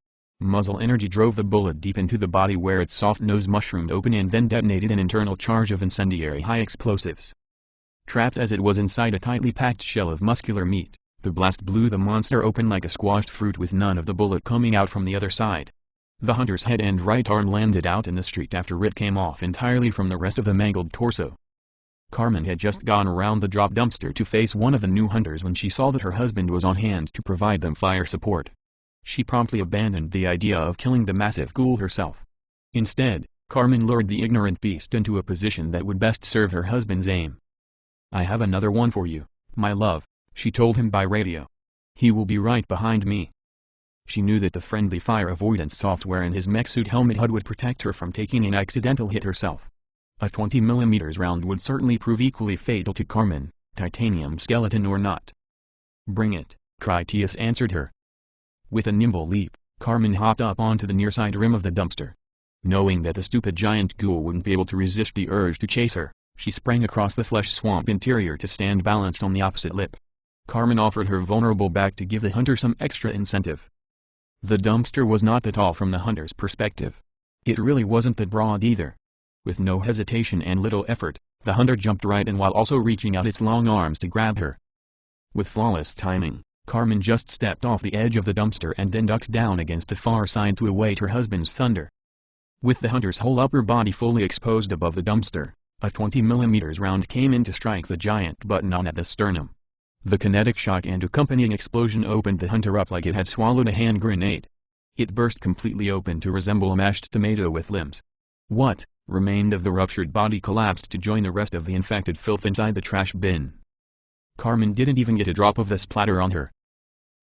Speaker 1: Muzzle energy drove the bullet deep into the body where its soft nose mushroomed open and then detonated an internal charge of incendiary high explosives. Trapped as it was inside a tightly packed shell of muscular meat, the blast blew the monster open like a squashed fruit with none of the bullet coming out from the other side. The hunter's head and right arm landed out in the street after it came off entirely from the rest of the mangled torso. Carmen had just gone around the drop dumpster to face one of the new hunters when she saw that her husband was on hand to provide them fire support. She promptly abandoned the idea of killing the massive ghoul herself. Instead, Carmen lured the ignorant beast into a position that would best serve her husband's aim. "I have another one for you, my love," she told him by radio. "He will be right behind me." She knew that the friendly fire avoidance software in his mech suit helmet HUD would protect her from taking an accidental hit herself. A 20mm round would certainly prove equally fatal to Carmen, titanium skeleton or not. "Bring it," Critias answered her. With a nimble leap, Carmen hopped up onto the near side rim of the dumpster. Knowing that the stupid giant ghoul wouldn't be able to resist the urge to chase her, she sprang across the flesh swamp interior to stand balanced on the opposite lip. Carmen offered her vulnerable back to give the hunter some extra incentive. The dumpster was not that tall from the hunter's perspective. It really wasn't that broad either. With no hesitation and little effort, the hunter jumped right in while also reaching out its long arms to grab her. With flawless timing, Carmen just stepped off the edge of the dumpster and then ducked down against the far side to await her husband's thunder. With the hunter's whole upper body fully exposed above the dumpster, a 20mm round came in to strike the giant button at the sternum. The kinetic shock and accompanying explosion opened the hunter up like it had swallowed a hand grenade. It burst completely open to resemble a mashed tomato with limbs. What remained of the ruptured body collapsed to join the rest of the infected filth inside the trash bin. Carmen didn't even get a drop of the splatter on her.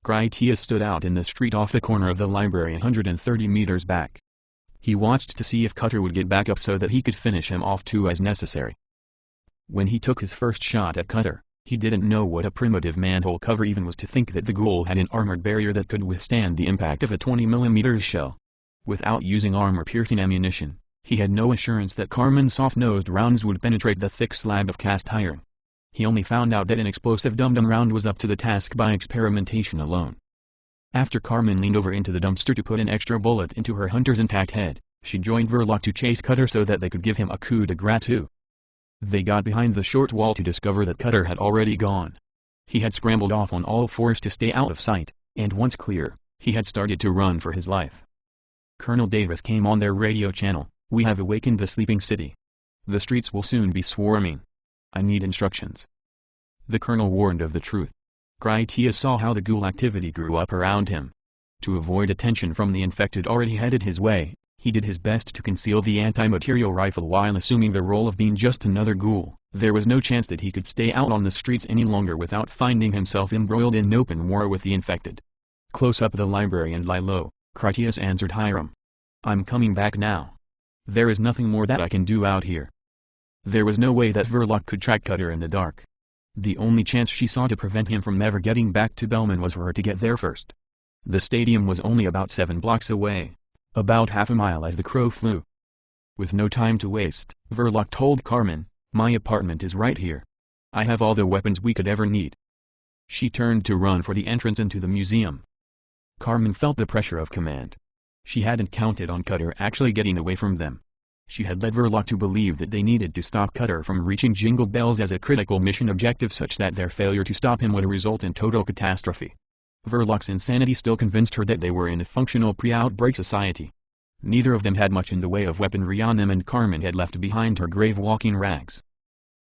Speaker 1: Critias stood out in the street off the corner of the library 130 meters back. He watched to see if Cutter would get back up so that he could finish him off too as necessary. When he took his first shot at Cutter, he didn't know what a primitive manhole cover even was to think that the ghoul had an armored barrier that could withstand the impact of a 20mm shell. Without using armor-piercing ammunition, he had no assurance that Carmen's soft-nosed rounds would penetrate the thick slab of cast iron. He only found out that an explosive dum-dum round was up to the task by experimentation alone. After Carmen leaned over into the dumpster to put an extra bullet into her hunter's intact head, she joined Verloc to chase Cutter so that they could give him a coup de grace too. They got behind the short wall to discover that Cutter had already gone. He had scrambled off on all fours to stay out of sight, and once clear, he had started to run for his life. Colonel Davis came on their radio channel. "We have awakened the sleeping city. The streets will soon be swarming. I need instructions." The colonel warned of the truth. Critias saw how the ghoul activity grew up around him. To avoid attention from the infected already headed his way, he did his best to conceal the anti-material rifle while assuming the role of being just another ghoul. There was no chance that he could stay out on the streets any longer without finding himself embroiled in open war with the infected. Close up the library and lie low, Critias answered Hiram. "I'm coming back now. There is nothing more that I can do out here." There was no way that Verloc could track Cutter in the dark. The only chance she saw to prevent him from ever getting back to Bellman was for her to get there first. The stadium was only about 7 blocks away. About half a mile as the crow flew. With no time to waste, Verloc told Carmen, "My apartment is right here. I have all the weapons we could ever need." She turned to run for the entrance into the museum. Carmen felt the pressure of command. She hadn't counted on Cutter actually getting away from them. She had led Verloc to believe that they needed to stop Cutter from reaching Jingle Bells as a critical mission objective such that their failure to stop him would result in total catastrophe. Verloc's insanity still convinced her that they were in a functional pre-outbreak society. Neither of them had much in the way of weaponry on them and Carmen had left behind her grave-walking rags.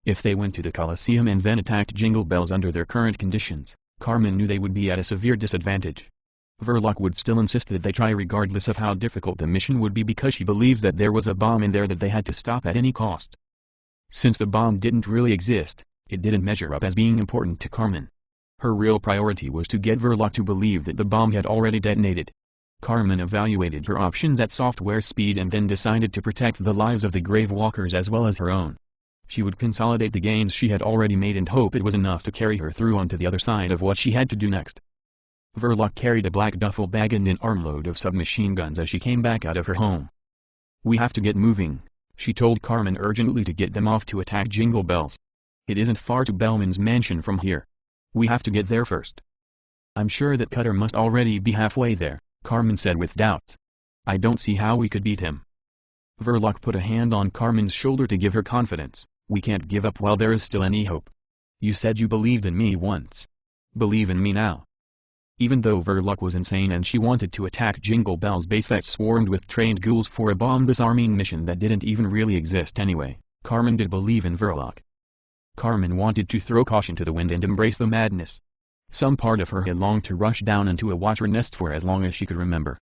Speaker 1: If they went to the Colosseum and then attacked Jingle Bells under their current conditions, Carmen knew they would be at a severe disadvantage. Verloc would still insist that they try regardless of how difficult the mission would be because she believed that there was a bomb in there that they had to stop at any cost. Since the bomb didn't really exist, it didn't measure up as being important to Carmen. Her real priority was to get Verloc to believe that the bomb had already detonated. Carmen evaluated her options at software speed and then decided to protect the lives of the grave walkers as well as her own. She would consolidate the gains she had already made and hope it was enough to carry her through onto the other side of what she had to do next. Verloc carried a black duffel bag and an armload of submachine guns as she came back out of her home. "We have to get moving," she told Carmen urgently to get them off to attack Jingle Bells. "It isn't far to Bellman's mansion from here. We have to get there first." "I'm sure that Cutter must already be halfway there," Carmen said with doubts. "I don't see how we could beat him." Verloc put a hand on Carmen's shoulder to give her confidence. "We can't give up while there is still any hope. You said you believed in me once. Believe in me now." Even though Verloc was insane and she wanted to attack Jingle Bell's base that swarmed with trained ghouls for a bomb disarming mission that didn't even really exist anyway, Carmen did believe in Verloc. Carmen wanted to throw caution to the wind and embrace the madness. Some part of her had longed to rush down into a water nest for as long as she could remember.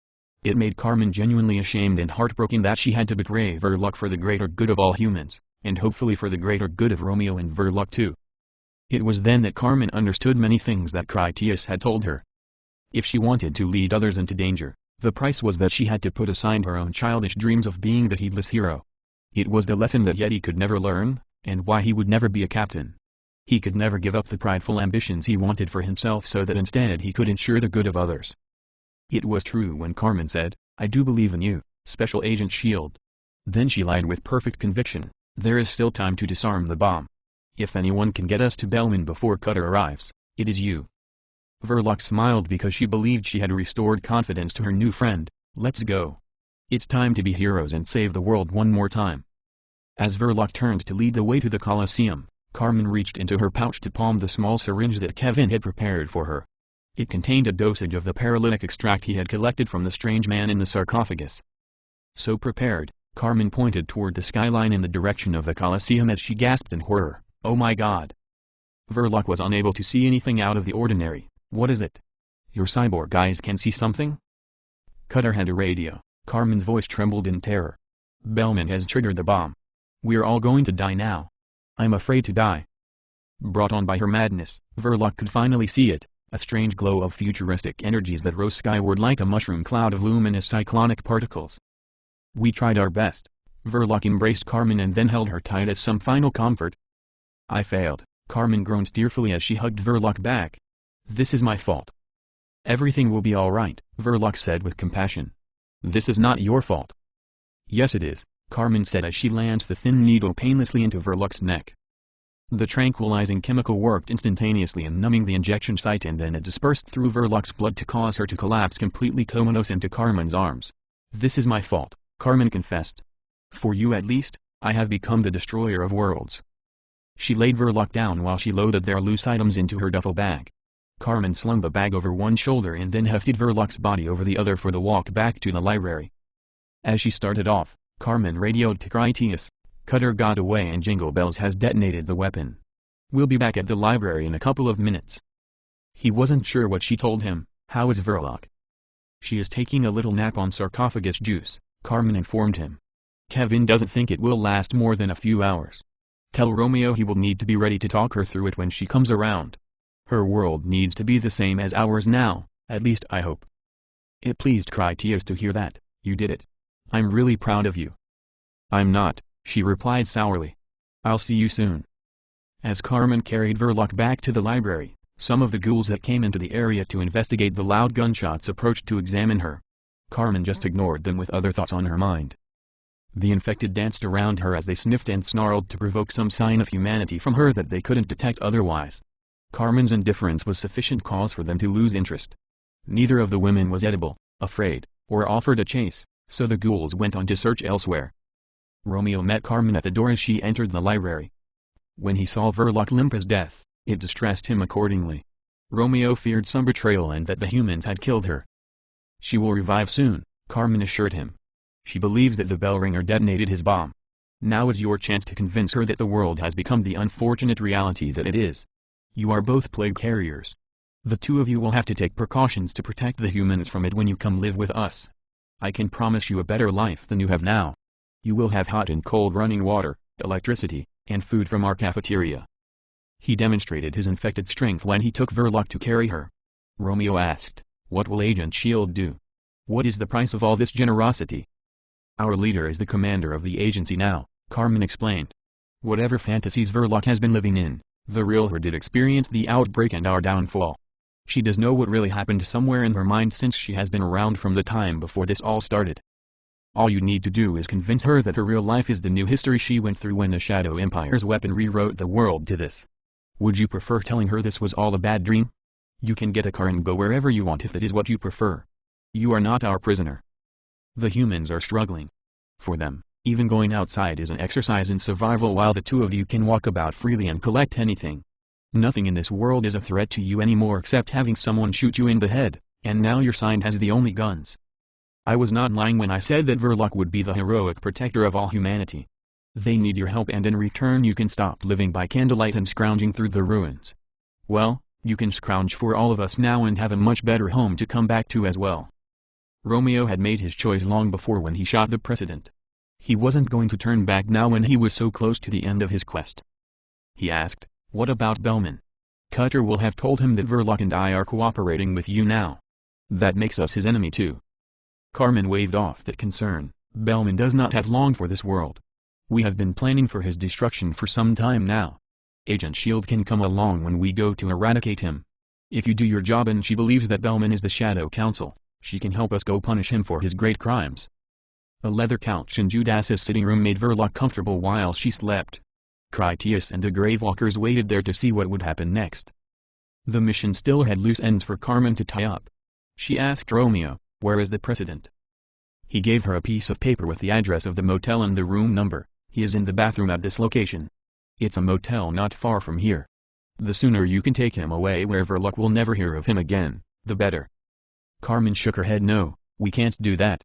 Speaker 1: It made Carmen genuinely ashamed and heartbroken that she had to betray Verloc for the greater good of all humans, and hopefully for the greater good of Romeo and Verloc too. It was then that Carmen understood many things that Critias had told her. If she wanted to lead others into danger, the price was that she had to put aside her own childish dreams of being the heedless hero. It was the lesson that Yeti could never learn, and why he would never be a captain. He could never give up the prideful ambitions he wanted for himself so that instead he could ensure the good of others. It was true when Carmen said, "I do believe in you, Special Agent S.H.I.E.L.D." Then she lied with perfect conviction, "There is still time to disarm the bomb. If anyone can get us to Bellman before Cutter arrives, it is you." Verloc smiled because she believed she had restored confidence to her new friend. "Let's go. It's time to be heroes and save the world one more time." As Verloc turned to lead the way to the Colosseum, Carmen reached into her pouch to palm the small syringe that Kevin had prepared for her. It contained a dosage of the paralytic extract he had collected from the strange man in the sarcophagus. So prepared, Carmen pointed toward the skyline in the direction of the Colosseum as she gasped in horror, "Oh my God!" Verloc was unable to see anything out of the ordinary. "What is it? Your cyborg eyes can see something?" Cutter had a radio. Carmen's voice trembled in terror. "Bellman has triggered the bomb. We're all going to die now. I'm afraid to die." Brought on by her madness, Verloc could finally see it, a strange glow of futuristic energies that rose skyward like a mushroom cloud of luminous cyclonic particles. "We tried our best." Verloc embraced Carmen and then held her tight as some final comfort. "I failed," Carmen groaned tearfully as she hugged Verloc back. "This is my fault." "Everything will be all right," Verloc said with compassion. "This is not your fault." "Yes it is," Carmen said as she lanced the thin needle painlessly into Verloc's neck. The tranquilizing chemical worked instantaneously in numbing the injection site and then it dispersed through Verloc's blood to cause her to collapse completely comatose into Carmen's arms. "This is my fault," Carmen confessed. "For you at least, I have become the destroyer of worlds." She laid Verloc down while she loaded their loose items into her duffel bag. Carmen slung the bag over one shoulder and then hefted Verloc's body over the other for the walk back to the library. As she started off, Carmen radioed to Critias, "Cutter got away and Jingle Bells has detonated the weapon. We'll be back at the library in a couple of minutes." He wasn't sure what she told him. "How is Verloc?" "She is taking a little nap on sarcophagus juice," Carmen informed him. "Kevin doesn't think it will last more than a few hours. Tell Romeo he will need to be ready to talk her through it when she comes around. Her world needs to be the same as ours now, at least I hope." It pleased Critias to hear that. "You did it. I'm really proud of you." "I'm not," she replied sourly. "I'll see you soon." As Carmen carried Verloc back to the library, some of the ghouls that came into the area to investigate the loud gunshots approached to examine her. Carmen just ignored them with other thoughts on her mind. The infected danced around her as they sniffed and snarled to provoke some sign of humanity from her that they couldn't detect otherwise. Carmen's indifference was sufficient cause for them to lose interest. Neither of the women was edible, afraid, or offered a chase, so the ghouls went on to search elsewhere. Romeo met Carmen at the door as she entered the library. When he saw Verloc limp as death, it distressed him accordingly. Romeo feared some betrayal and that the humans had killed her. "She will revive soon," Carmen assured him. "She believes that the bellringer detonated his bomb. Now is your chance to convince her that the world has become the unfortunate reality that it is. You are both plague carriers. The two of you will have to take precautions to protect the humans from it when you come live with us. I can promise you a better life than you have now. You will have hot and cold running water, electricity, and food from our cafeteria." He demonstrated his infected strength when he took Verloc to carry her. Romeo asked, "What will Agent S.H.I.E.L.D. do? What is the price of all this generosity?" "Our leader is the commander of the agency now," Carmen explained. "Whatever fantasies Verloc has been living in, the real her did experience the outbreak and our downfall. She does know what really happened somewhere in her mind since she has been around from the time before this all started. All you need to do is convince her that her real life is the new history she went through when the Shadow Empire's weapon rewrote the world to this. Would you prefer telling her this was all a bad dream? You can get a car and go wherever you want if that is what you prefer. You are not our prisoner. The humans are struggling. For them, even going outside is an exercise in survival while the two of you can walk about freely and collect anything. Nothing in this world is a threat to you anymore except having someone shoot you in the head, and now your side has the only guns. I was not lying when I said that Verloc would be the heroic protector of all humanity. They need your help, and in return you can stop living by candlelight and scrounging through the ruins. Well, you can scrounge for all of us now and have a much better home to come back to as well. Romeo had made his choice long before when he shot the president. He wasn't going to turn back now when he was so close to the end of his quest. He asked, "What about Bellman?" "Cutter will have told him that Verloc and I are cooperating with you now. That makes us his enemy too." Carmen waved off that concern. "Bellman does not have long for this world. We have been planning for his destruction for some time now. Agent S.H.I.E.L.D. can come along when we go to eradicate him. If you do your job and she believes that Bellman is the Shadow Council, she can help us go punish him for his great crimes." A leather couch in Judas's sitting room made Verloc comfortable while she slept. Critias and the Gravewalkers waited there to see what would happen next. The mission still had loose ends for Carmen to tie up. She asked Romeo, "Where is the president?" He gave her a piece of paper with the address of the motel and the room number. "He is in the bathroom at this location. It's a motel not far from here. The sooner you can take him away where Verloc will never hear of him again, the better." Carmen shook her head. "No, we can't do that.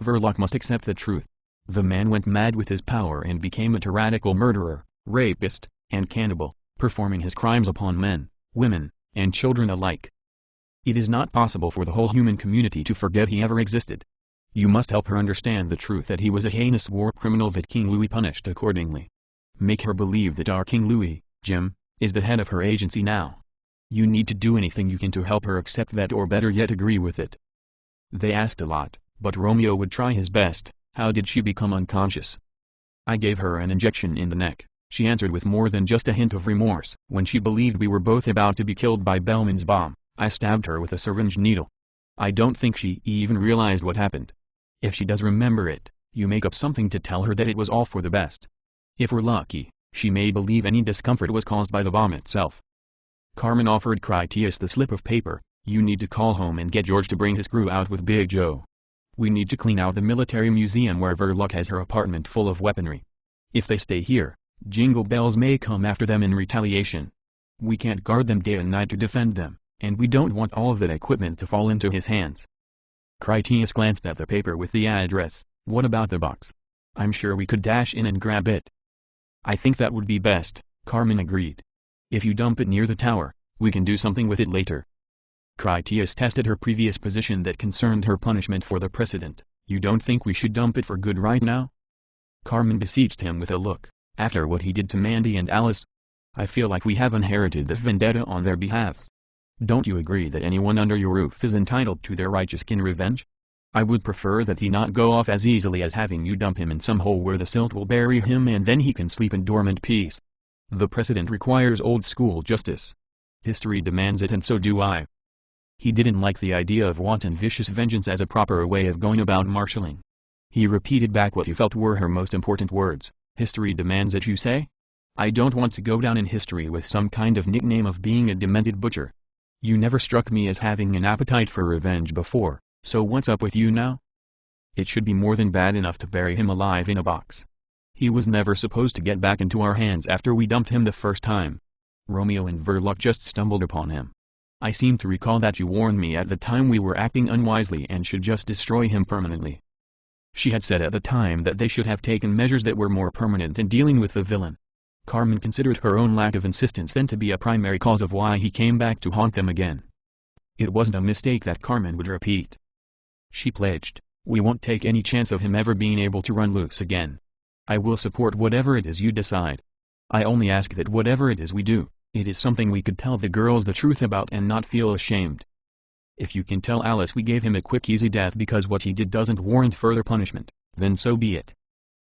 Speaker 1: Verloc must accept the truth. The man went mad with his power and became a tyrannical murderer, rapist, and cannibal, performing his crimes upon men, women, and children alike. It is not possible for the whole human community to forget he ever existed. You must help her understand the truth that he was a heinous war criminal that King Louis punished accordingly. Make her believe that our King Louis, Jim, is the head of her agency now. You need to do anything you can to help her accept that, or better yet agree with it." They asked a lot, but Romeo would try his best. "How did she become unconscious?" "I gave her an injection in the neck," she answered with more than just a hint of remorse. "When she believed we were both about to be killed by Bellman's bomb, I stabbed her with a syringe needle. I don't think she even realized what happened. If she does remember it, you make up something to tell her that it was all for the best. If we're lucky, she may believe any discomfort was caused by the bomb itself." Carmen offered Critias the slip of paper. "You need to call home and get George to bring his crew out with Big Joe. We need to clean out the military museum where Verloc has her apartment full of weaponry. If they stay here, Jingle Bells may come after them in retaliation. We can't guard them day and night to defend them, and we don't want all of that equipment to fall into his hands." Critias glanced at the paper with the address. "What about the box? I'm sure we could dash in and grab it." "I think that would be best," Carmen agreed. "If you dump it near the tower, we can do something with it later." Critias tested her previous position that concerned her punishment for the president. "You don't think we should dump it for good right now?" Carmen beseeched him with a look. "After what he did to Mandy and Alice, I feel like we have inherited the vendetta on their behalves. Don't you agree that anyone under your roof is entitled to their righteous kin revenge? I would prefer that he not go off as easily as having you dump him in some hole where the silt will bury him and then he can sleep in dormant peace. The precedent requires old-school justice. History demands it, and so do I." He didn't like the idea of wanton vicious vengeance as a proper way of going about marshalling. He repeated back what he felt were her most important words. "History demands it, you say? I don't want to go down in history with some kind of nickname of being a demented butcher. You never struck me as having an appetite for revenge before, so what's up with you now? It should be more than bad enough to bury him alive in a box. He was never supposed to get back into our hands after we dumped him the first time. Romeo and Verloc just stumbled upon him. I seem to recall that you warned me at the time we were acting unwisely and should just destroy him permanently." She had said at the time that they should have taken measures that were more permanent in dealing with the villain. Carmen considered her own lack of insistence then to be a primary cause of why he came back to haunt them again. It wasn't a mistake that Carmen would repeat. She pledged, "We won't take any chance of him ever being able to run loose again. I will support whatever it is you decide. I only ask that whatever it is we do, it is something we could tell the girls the truth about and not feel ashamed. If you can tell Alice we gave him a quick easy death because what he did doesn't warrant further punishment, then so be it.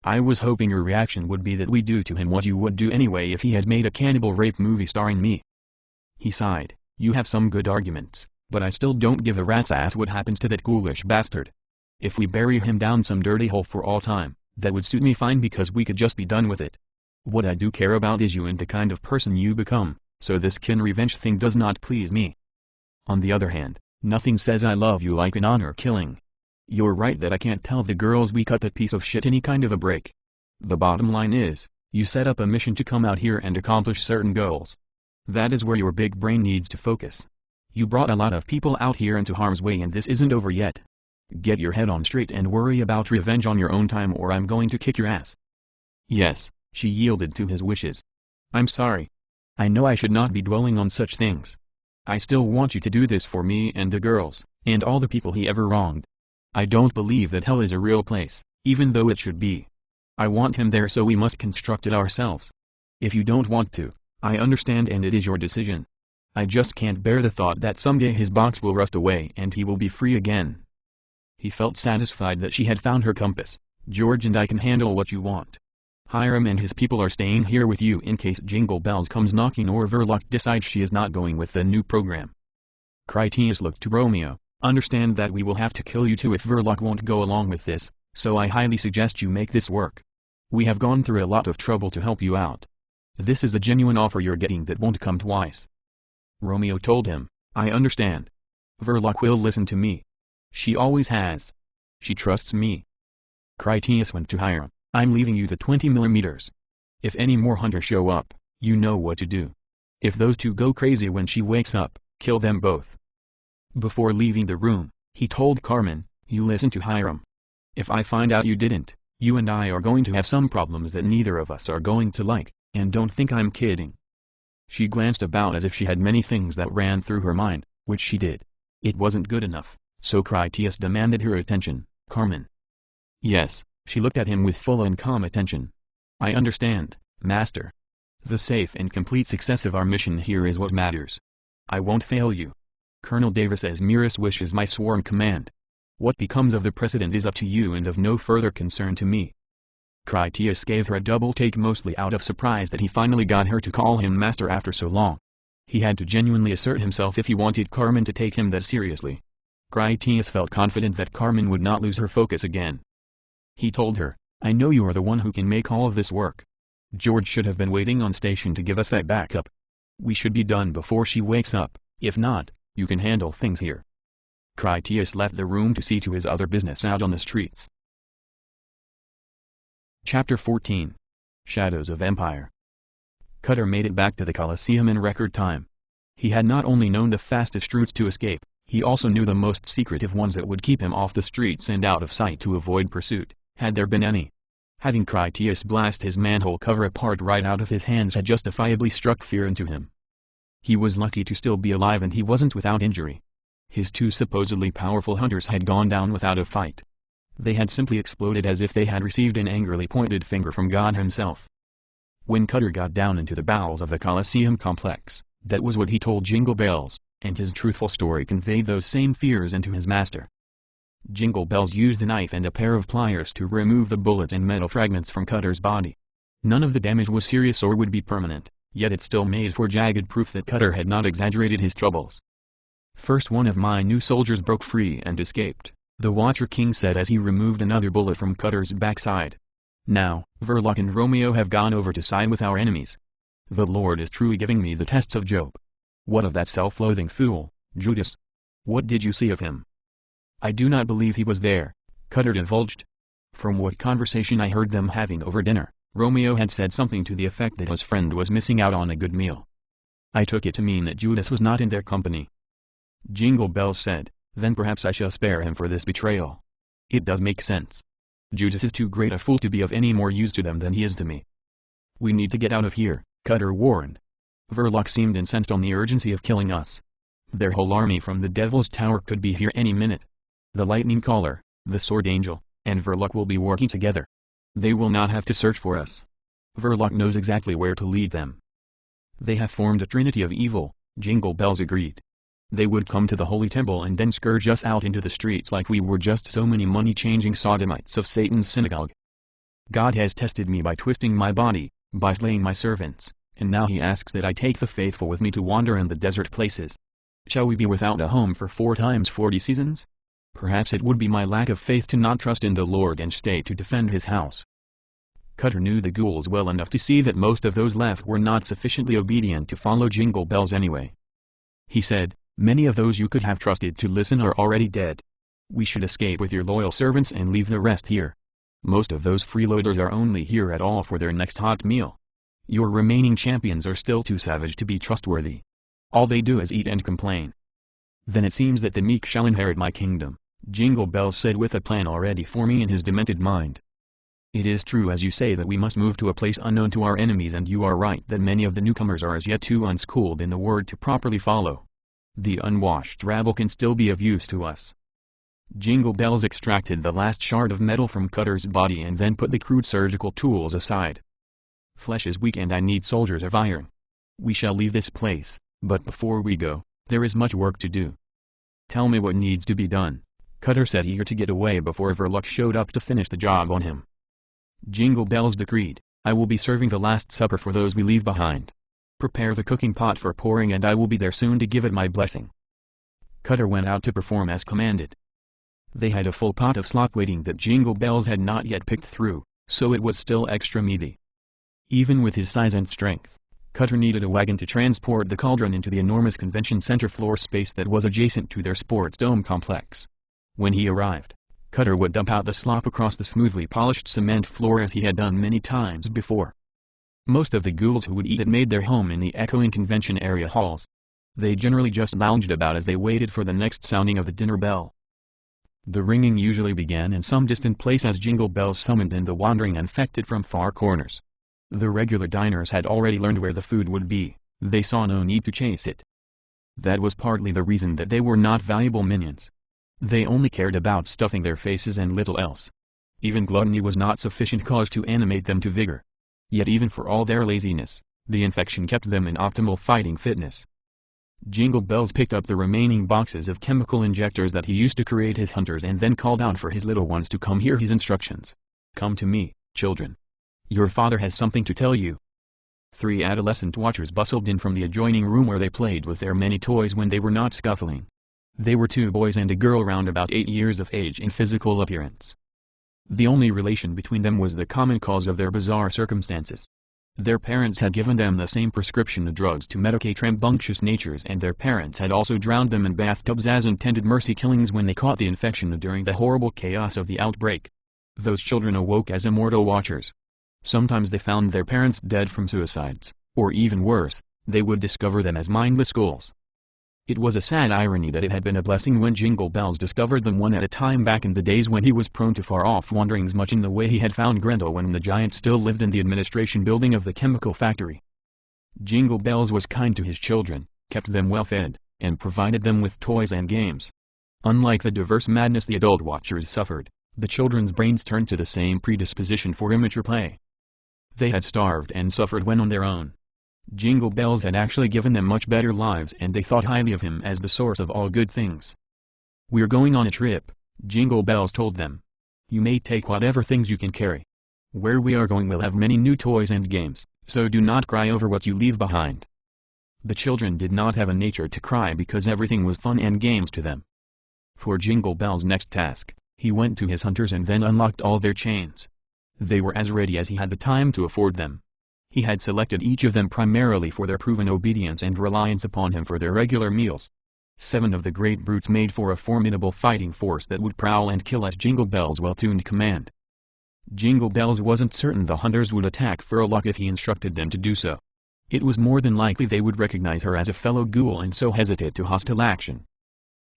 Speaker 1: I was hoping your reaction would be that we do to him what you would do anyway if he had made a cannibal rape movie starring me." He sighed. "You have some good arguments, but I still don't give a rat's ass what happens to that ghoulish bastard. If we bury him down some dirty hole for all time, that would suit me fine because we could just be done with it. What I do care about is you and the kind of person you become, so this kin revenge thing does not please me. On the other hand, nothing says I love you like an honor killing. You're right that I can't tell the girls we cut that piece of shit any kind of a break. The bottom line is, you set up a mission to come out here and accomplish certain goals. That is where your big brain needs to focus. You brought a lot of people out here into harm's way and this isn't over yet. Get your head on straight and worry about revenge on your own time or I'm going to kick your ass." Yes, she yielded to his wishes. I'm sorry. I know I should not be dwelling on such things. I still want you to do this for me and the girls, and all the people he ever wronged. I don't believe that hell is a real place, even though it should be. I want him there, so we must construct it ourselves. If you don't want to, I understand, and it is your decision. I just can't bear the thought that someday his box will rust away and he will be free again. He felt satisfied that she had found her compass. George and I can handle what you want. Hiram and his people are staying here with you in case Jingle Bells comes knocking or Verloc decides she is not going with the new program. Critias looked to Romeo. Understand that we will have to kill you too if Verloc won't go along with this, so I highly suggest you make this work. We have gone through a lot of trouble to help you out. This is a genuine offer you're getting that won't come twice. Romeo told him, I understand. Verloc will listen to me. She always has. She trusts me. Critias went to Hiram. I'm leaving you the 20 millimeters. If any more hunters show up, you know what to do. If those two go crazy when she wakes up, kill them both. Before leaving the room, he told Carmen, you listen to Hiram. If I find out you didn't, you and I are going to have some problems that neither of us are going to like, and don't think I'm kidding. She glanced about as if she had many things that ran through her mind, which she did. It wasn't good enough, so Critias demanded her attention. Carmen. Yes, she looked at him with full and calm attention. I understand, Master. The safe and complete success of our mission here is what matters. I won't fail you. Colonel Davis Asmirus wishes my sworn command. What becomes of the precedent is up to you and of no further concern to me. Critias gave her a double take, mostly out of surprise that he finally got her to call him master after so long. He had to genuinely assert himself if he wanted Carmen to take him that seriously. Critias felt confident that Carmen would not lose her focus again. He told her, I know you are the one who can make all of this work. George should have been waiting on station to give us that backup. We should be done before she wakes up. If not, you can handle things here. Critias left the room to see to his other business out on the streets. Chapter 14. Shadows of Empire. Cutter made it back to the Colosseum in record time. He had not only known the fastest routes to escape, he also knew the most secretive ones that would keep him off the streets and out of sight to avoid pursuit, had there been any. Having Critias blast his manhole cover apart right out of his hands had justifiably struck fear into him. He was lucky to still be alive, and he wasn't without injury. His two supposedly powerful hunters had gone down without a fight. They had simply exploded as if they had received an angrily pointed finger from God himself. When Cutter got down into the bowels of the Colosseum complex, that was what he told Jingle Bells, and his truthful story conveyed those same fears into his master. Jingle Bells used a knife and a pair of pliers to remove the bullets and metal fragments from Cutter's body. None of the damage was serious or would be permanent, yet it still made for jagged proof that Cutter had not exaggerated his troubles. First one of my new soldiers broke free and escaped, the Watcher King said as he removed another bullet from Cutter's backside. Now, Verloc and Romeo have gone over to side with our enemies. The Lord is truly giving me the tests of Job. What of that self-loathing fool, Judas? What did you see of him? I do not believe he was there, Cutter divulged. From what conversation I heard them having over dinner, Romeo had said something to the effect that his friend was missing out on a good meal. I took it to mean that Judas was not in their company. Jingle Bells said, then perhaps I shall spare him for this betrayal. It does make sense. Judas is too great a fool to be of any more use to them than he is to me. We need to get out of here, Cutter warned. Verloc seemed incensed on the urgency of killing us. Their whole army from the Devil's Tower could be here any minute. The Lightning Caller, the Sword Angel, and Verloc will be working together. They will not have to search for us. Verloc knows exactly where to lead them. They have formed a trinity of evil, Jingle Bells agreed. They would come to the Holy Temple and then scourge us out into the streets like we were just so many money-changing sodomites of Satan's synagogue. God has tested me by twisting my body, by slaying my servants, and now he asks that I take the faithful with me to wander in the desert places. Shall we be without a home for 4 times 40 seasons? Perhaps it would be my lack of faith to not trust in the Lord and stay to defend his house. Cutter knew the ghouls well enough to see that most of those left were not sufficiently obedient to follow Jingle Bells anyway. He said, many of those you could have trusted to listen are already dead. We should escape with your loyal servants and leave the rest here. Most of those freeloaders are only here at all for their next hot meal. Your remaining champions are still too savage to be trustworthy. All they do is eat and complain. Then it seems that the meek shall inherit my kingdom, Jingle Bells said with a plan already forming in his demented mind. It is true as you say that we must move to a place unknown to our enemies, and you are right that many of the newcomers are as yet too unschooled in the word to properly follow. The unwashed rabble can still be of use to us. Jingle Bells extracted the last shard of metal from Cutter's body and then put the crude surgical tools aside. Flesh is weak and I need soldiers of iron. We shall leave this place, but before we go, there is much work to do. Tell me what needs to be done, Cutter said, eager to get away before Verloc showed up to finish the job on him. Jingle Bells decreed, I will be serving the last supper for those we leave behind. Prepare the cooking pot for pouring and I will be there soon to give it my blessing. Cutter went out to perform as commanded. They had a full pot of slop waiting that Jingle Bells had not yet picked through, so it was still extra meaty. Even with his size and strength, Cutter needed a wagon to transport the cauldron into the enormous convention center floor space that was adjacent to their sports dome complex. When he arrived, Cutter would dump out the slop across the smoothly polished cement floor as he had done many times before. Most of the ghouls who would eat it made their home in the echoing convention area halls. They generally just lounged about as they waited for the next sounding of the dinner bell. The ringing usually began in some distant place as Jingle Bells summoned in the wandering infected from far corners. The regular diners had already learned where the food would be, they saw no need to chase it. That was partly the reason that they were not valuable minions. They only cared about stuffing their faces and little else. Even gluttony was not sufficient cause to animate them to vigor. Yet even for all their laziness, the infection kept them in optimal fighting fitness. Jingle Bells picked up the remaining boxes of chemical injectors that he used to create his hunters and then called out for his little ones to come hear his instructions. Come to me, children. Your father has something to tell you. 3 adolescent watchers bustled in from the adjoining room where they played with their many toys when they were not scuffling. They were 2 boys and a girl round about 8 years of age in physical appearance. The only relation between them was the common cause of their bizarre circumstances. Their parents had given them the same prescription of drugs to medicate rambunctious natures, and their parents had also drowned them in bathtubs as intended mercy killings when they caught the infection during the horrible chaos of the outbreak. Those children awoke as immortal watchers. Sometimes they found their parents dead from suicides, or even worse, they would discover them as mindless ghouls. It was a sad irony that it had been a blessing when Jingle Bells discovered them one at a time back in the days when he was prone to far-off wanderings, much in the way he had found Grendel when the giant still lived in the administration building of the chemical factory. Jingle Bells was kind to his children, kept them well fed, and provided them with toys and games. Unlike the diverse madness the adult watchers suffered, the children's brains turned to the same predisposition for immature play. They had starved and suffered when on their own. Jingle Bells had actually given them much better lives, and they thought highly of him as the source of all good things. We're going on a trip, Jingle Bells told them. You may take whatever things you can carry. Where we are going will have many new toys and games, so do not cry over what you leave behind. The children did not have a nature to cry because everything was fun and games to them. For Jingle Bells' next task, he went to his hunters and then unlocked all their chains. They were as ready as he had the time to afford them. He had selected each of them primarily for their proven obedience and reliance upon him for their regular meals. 7 of the great brutes made for a formidable fighting force that would prowl and kill at Jingle Bells' well-tuned command. Jingle Bells wasn't certain the hunters would attack Verloc if he instructed them to do so. It was more than likely they would recognize her as a fellow ghoul and so hesitate to hostile action.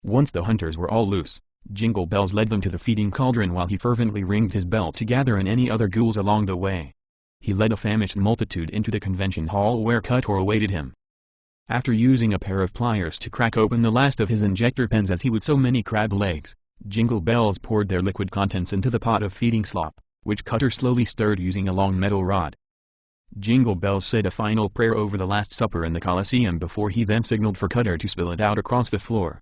Speaker 1: Once the hunters were all loose, Jingle Bells led them to the feeding cauldron while he fervently ringed his bell to gather in any other ghouls along the way. He led a famished multitude into the convention hall where Cutter awaited him. After using a pair of pliers to crack open the last of his injector pens as he would so many crab legs, Jingle Bells poured their liquid contents into the pot of feeding slop, which Cutter slowly stirred using a long metal rod. Jingle Bells said a final prayer over the Last Supper in the Colosseum before he then signaled for Cutter to spill it out across the floor.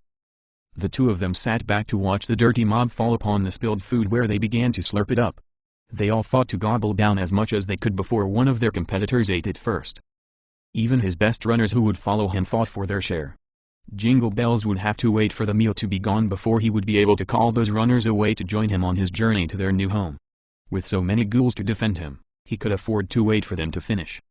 Speaker 1: The 2 of them sat back to watch the dirty mob fall upon the spilled food where they began to slurp it up. They all fought to gobble down as much as they could before one of their competitors ate it first. Even his best runners who would follow him fought for their share. Jingle Bells would have to wait for the meal to be gone before he would be able to call those runners away to join him on his journey to their new home. With so many ghouls to defend him, he could afford to wait for them to finish.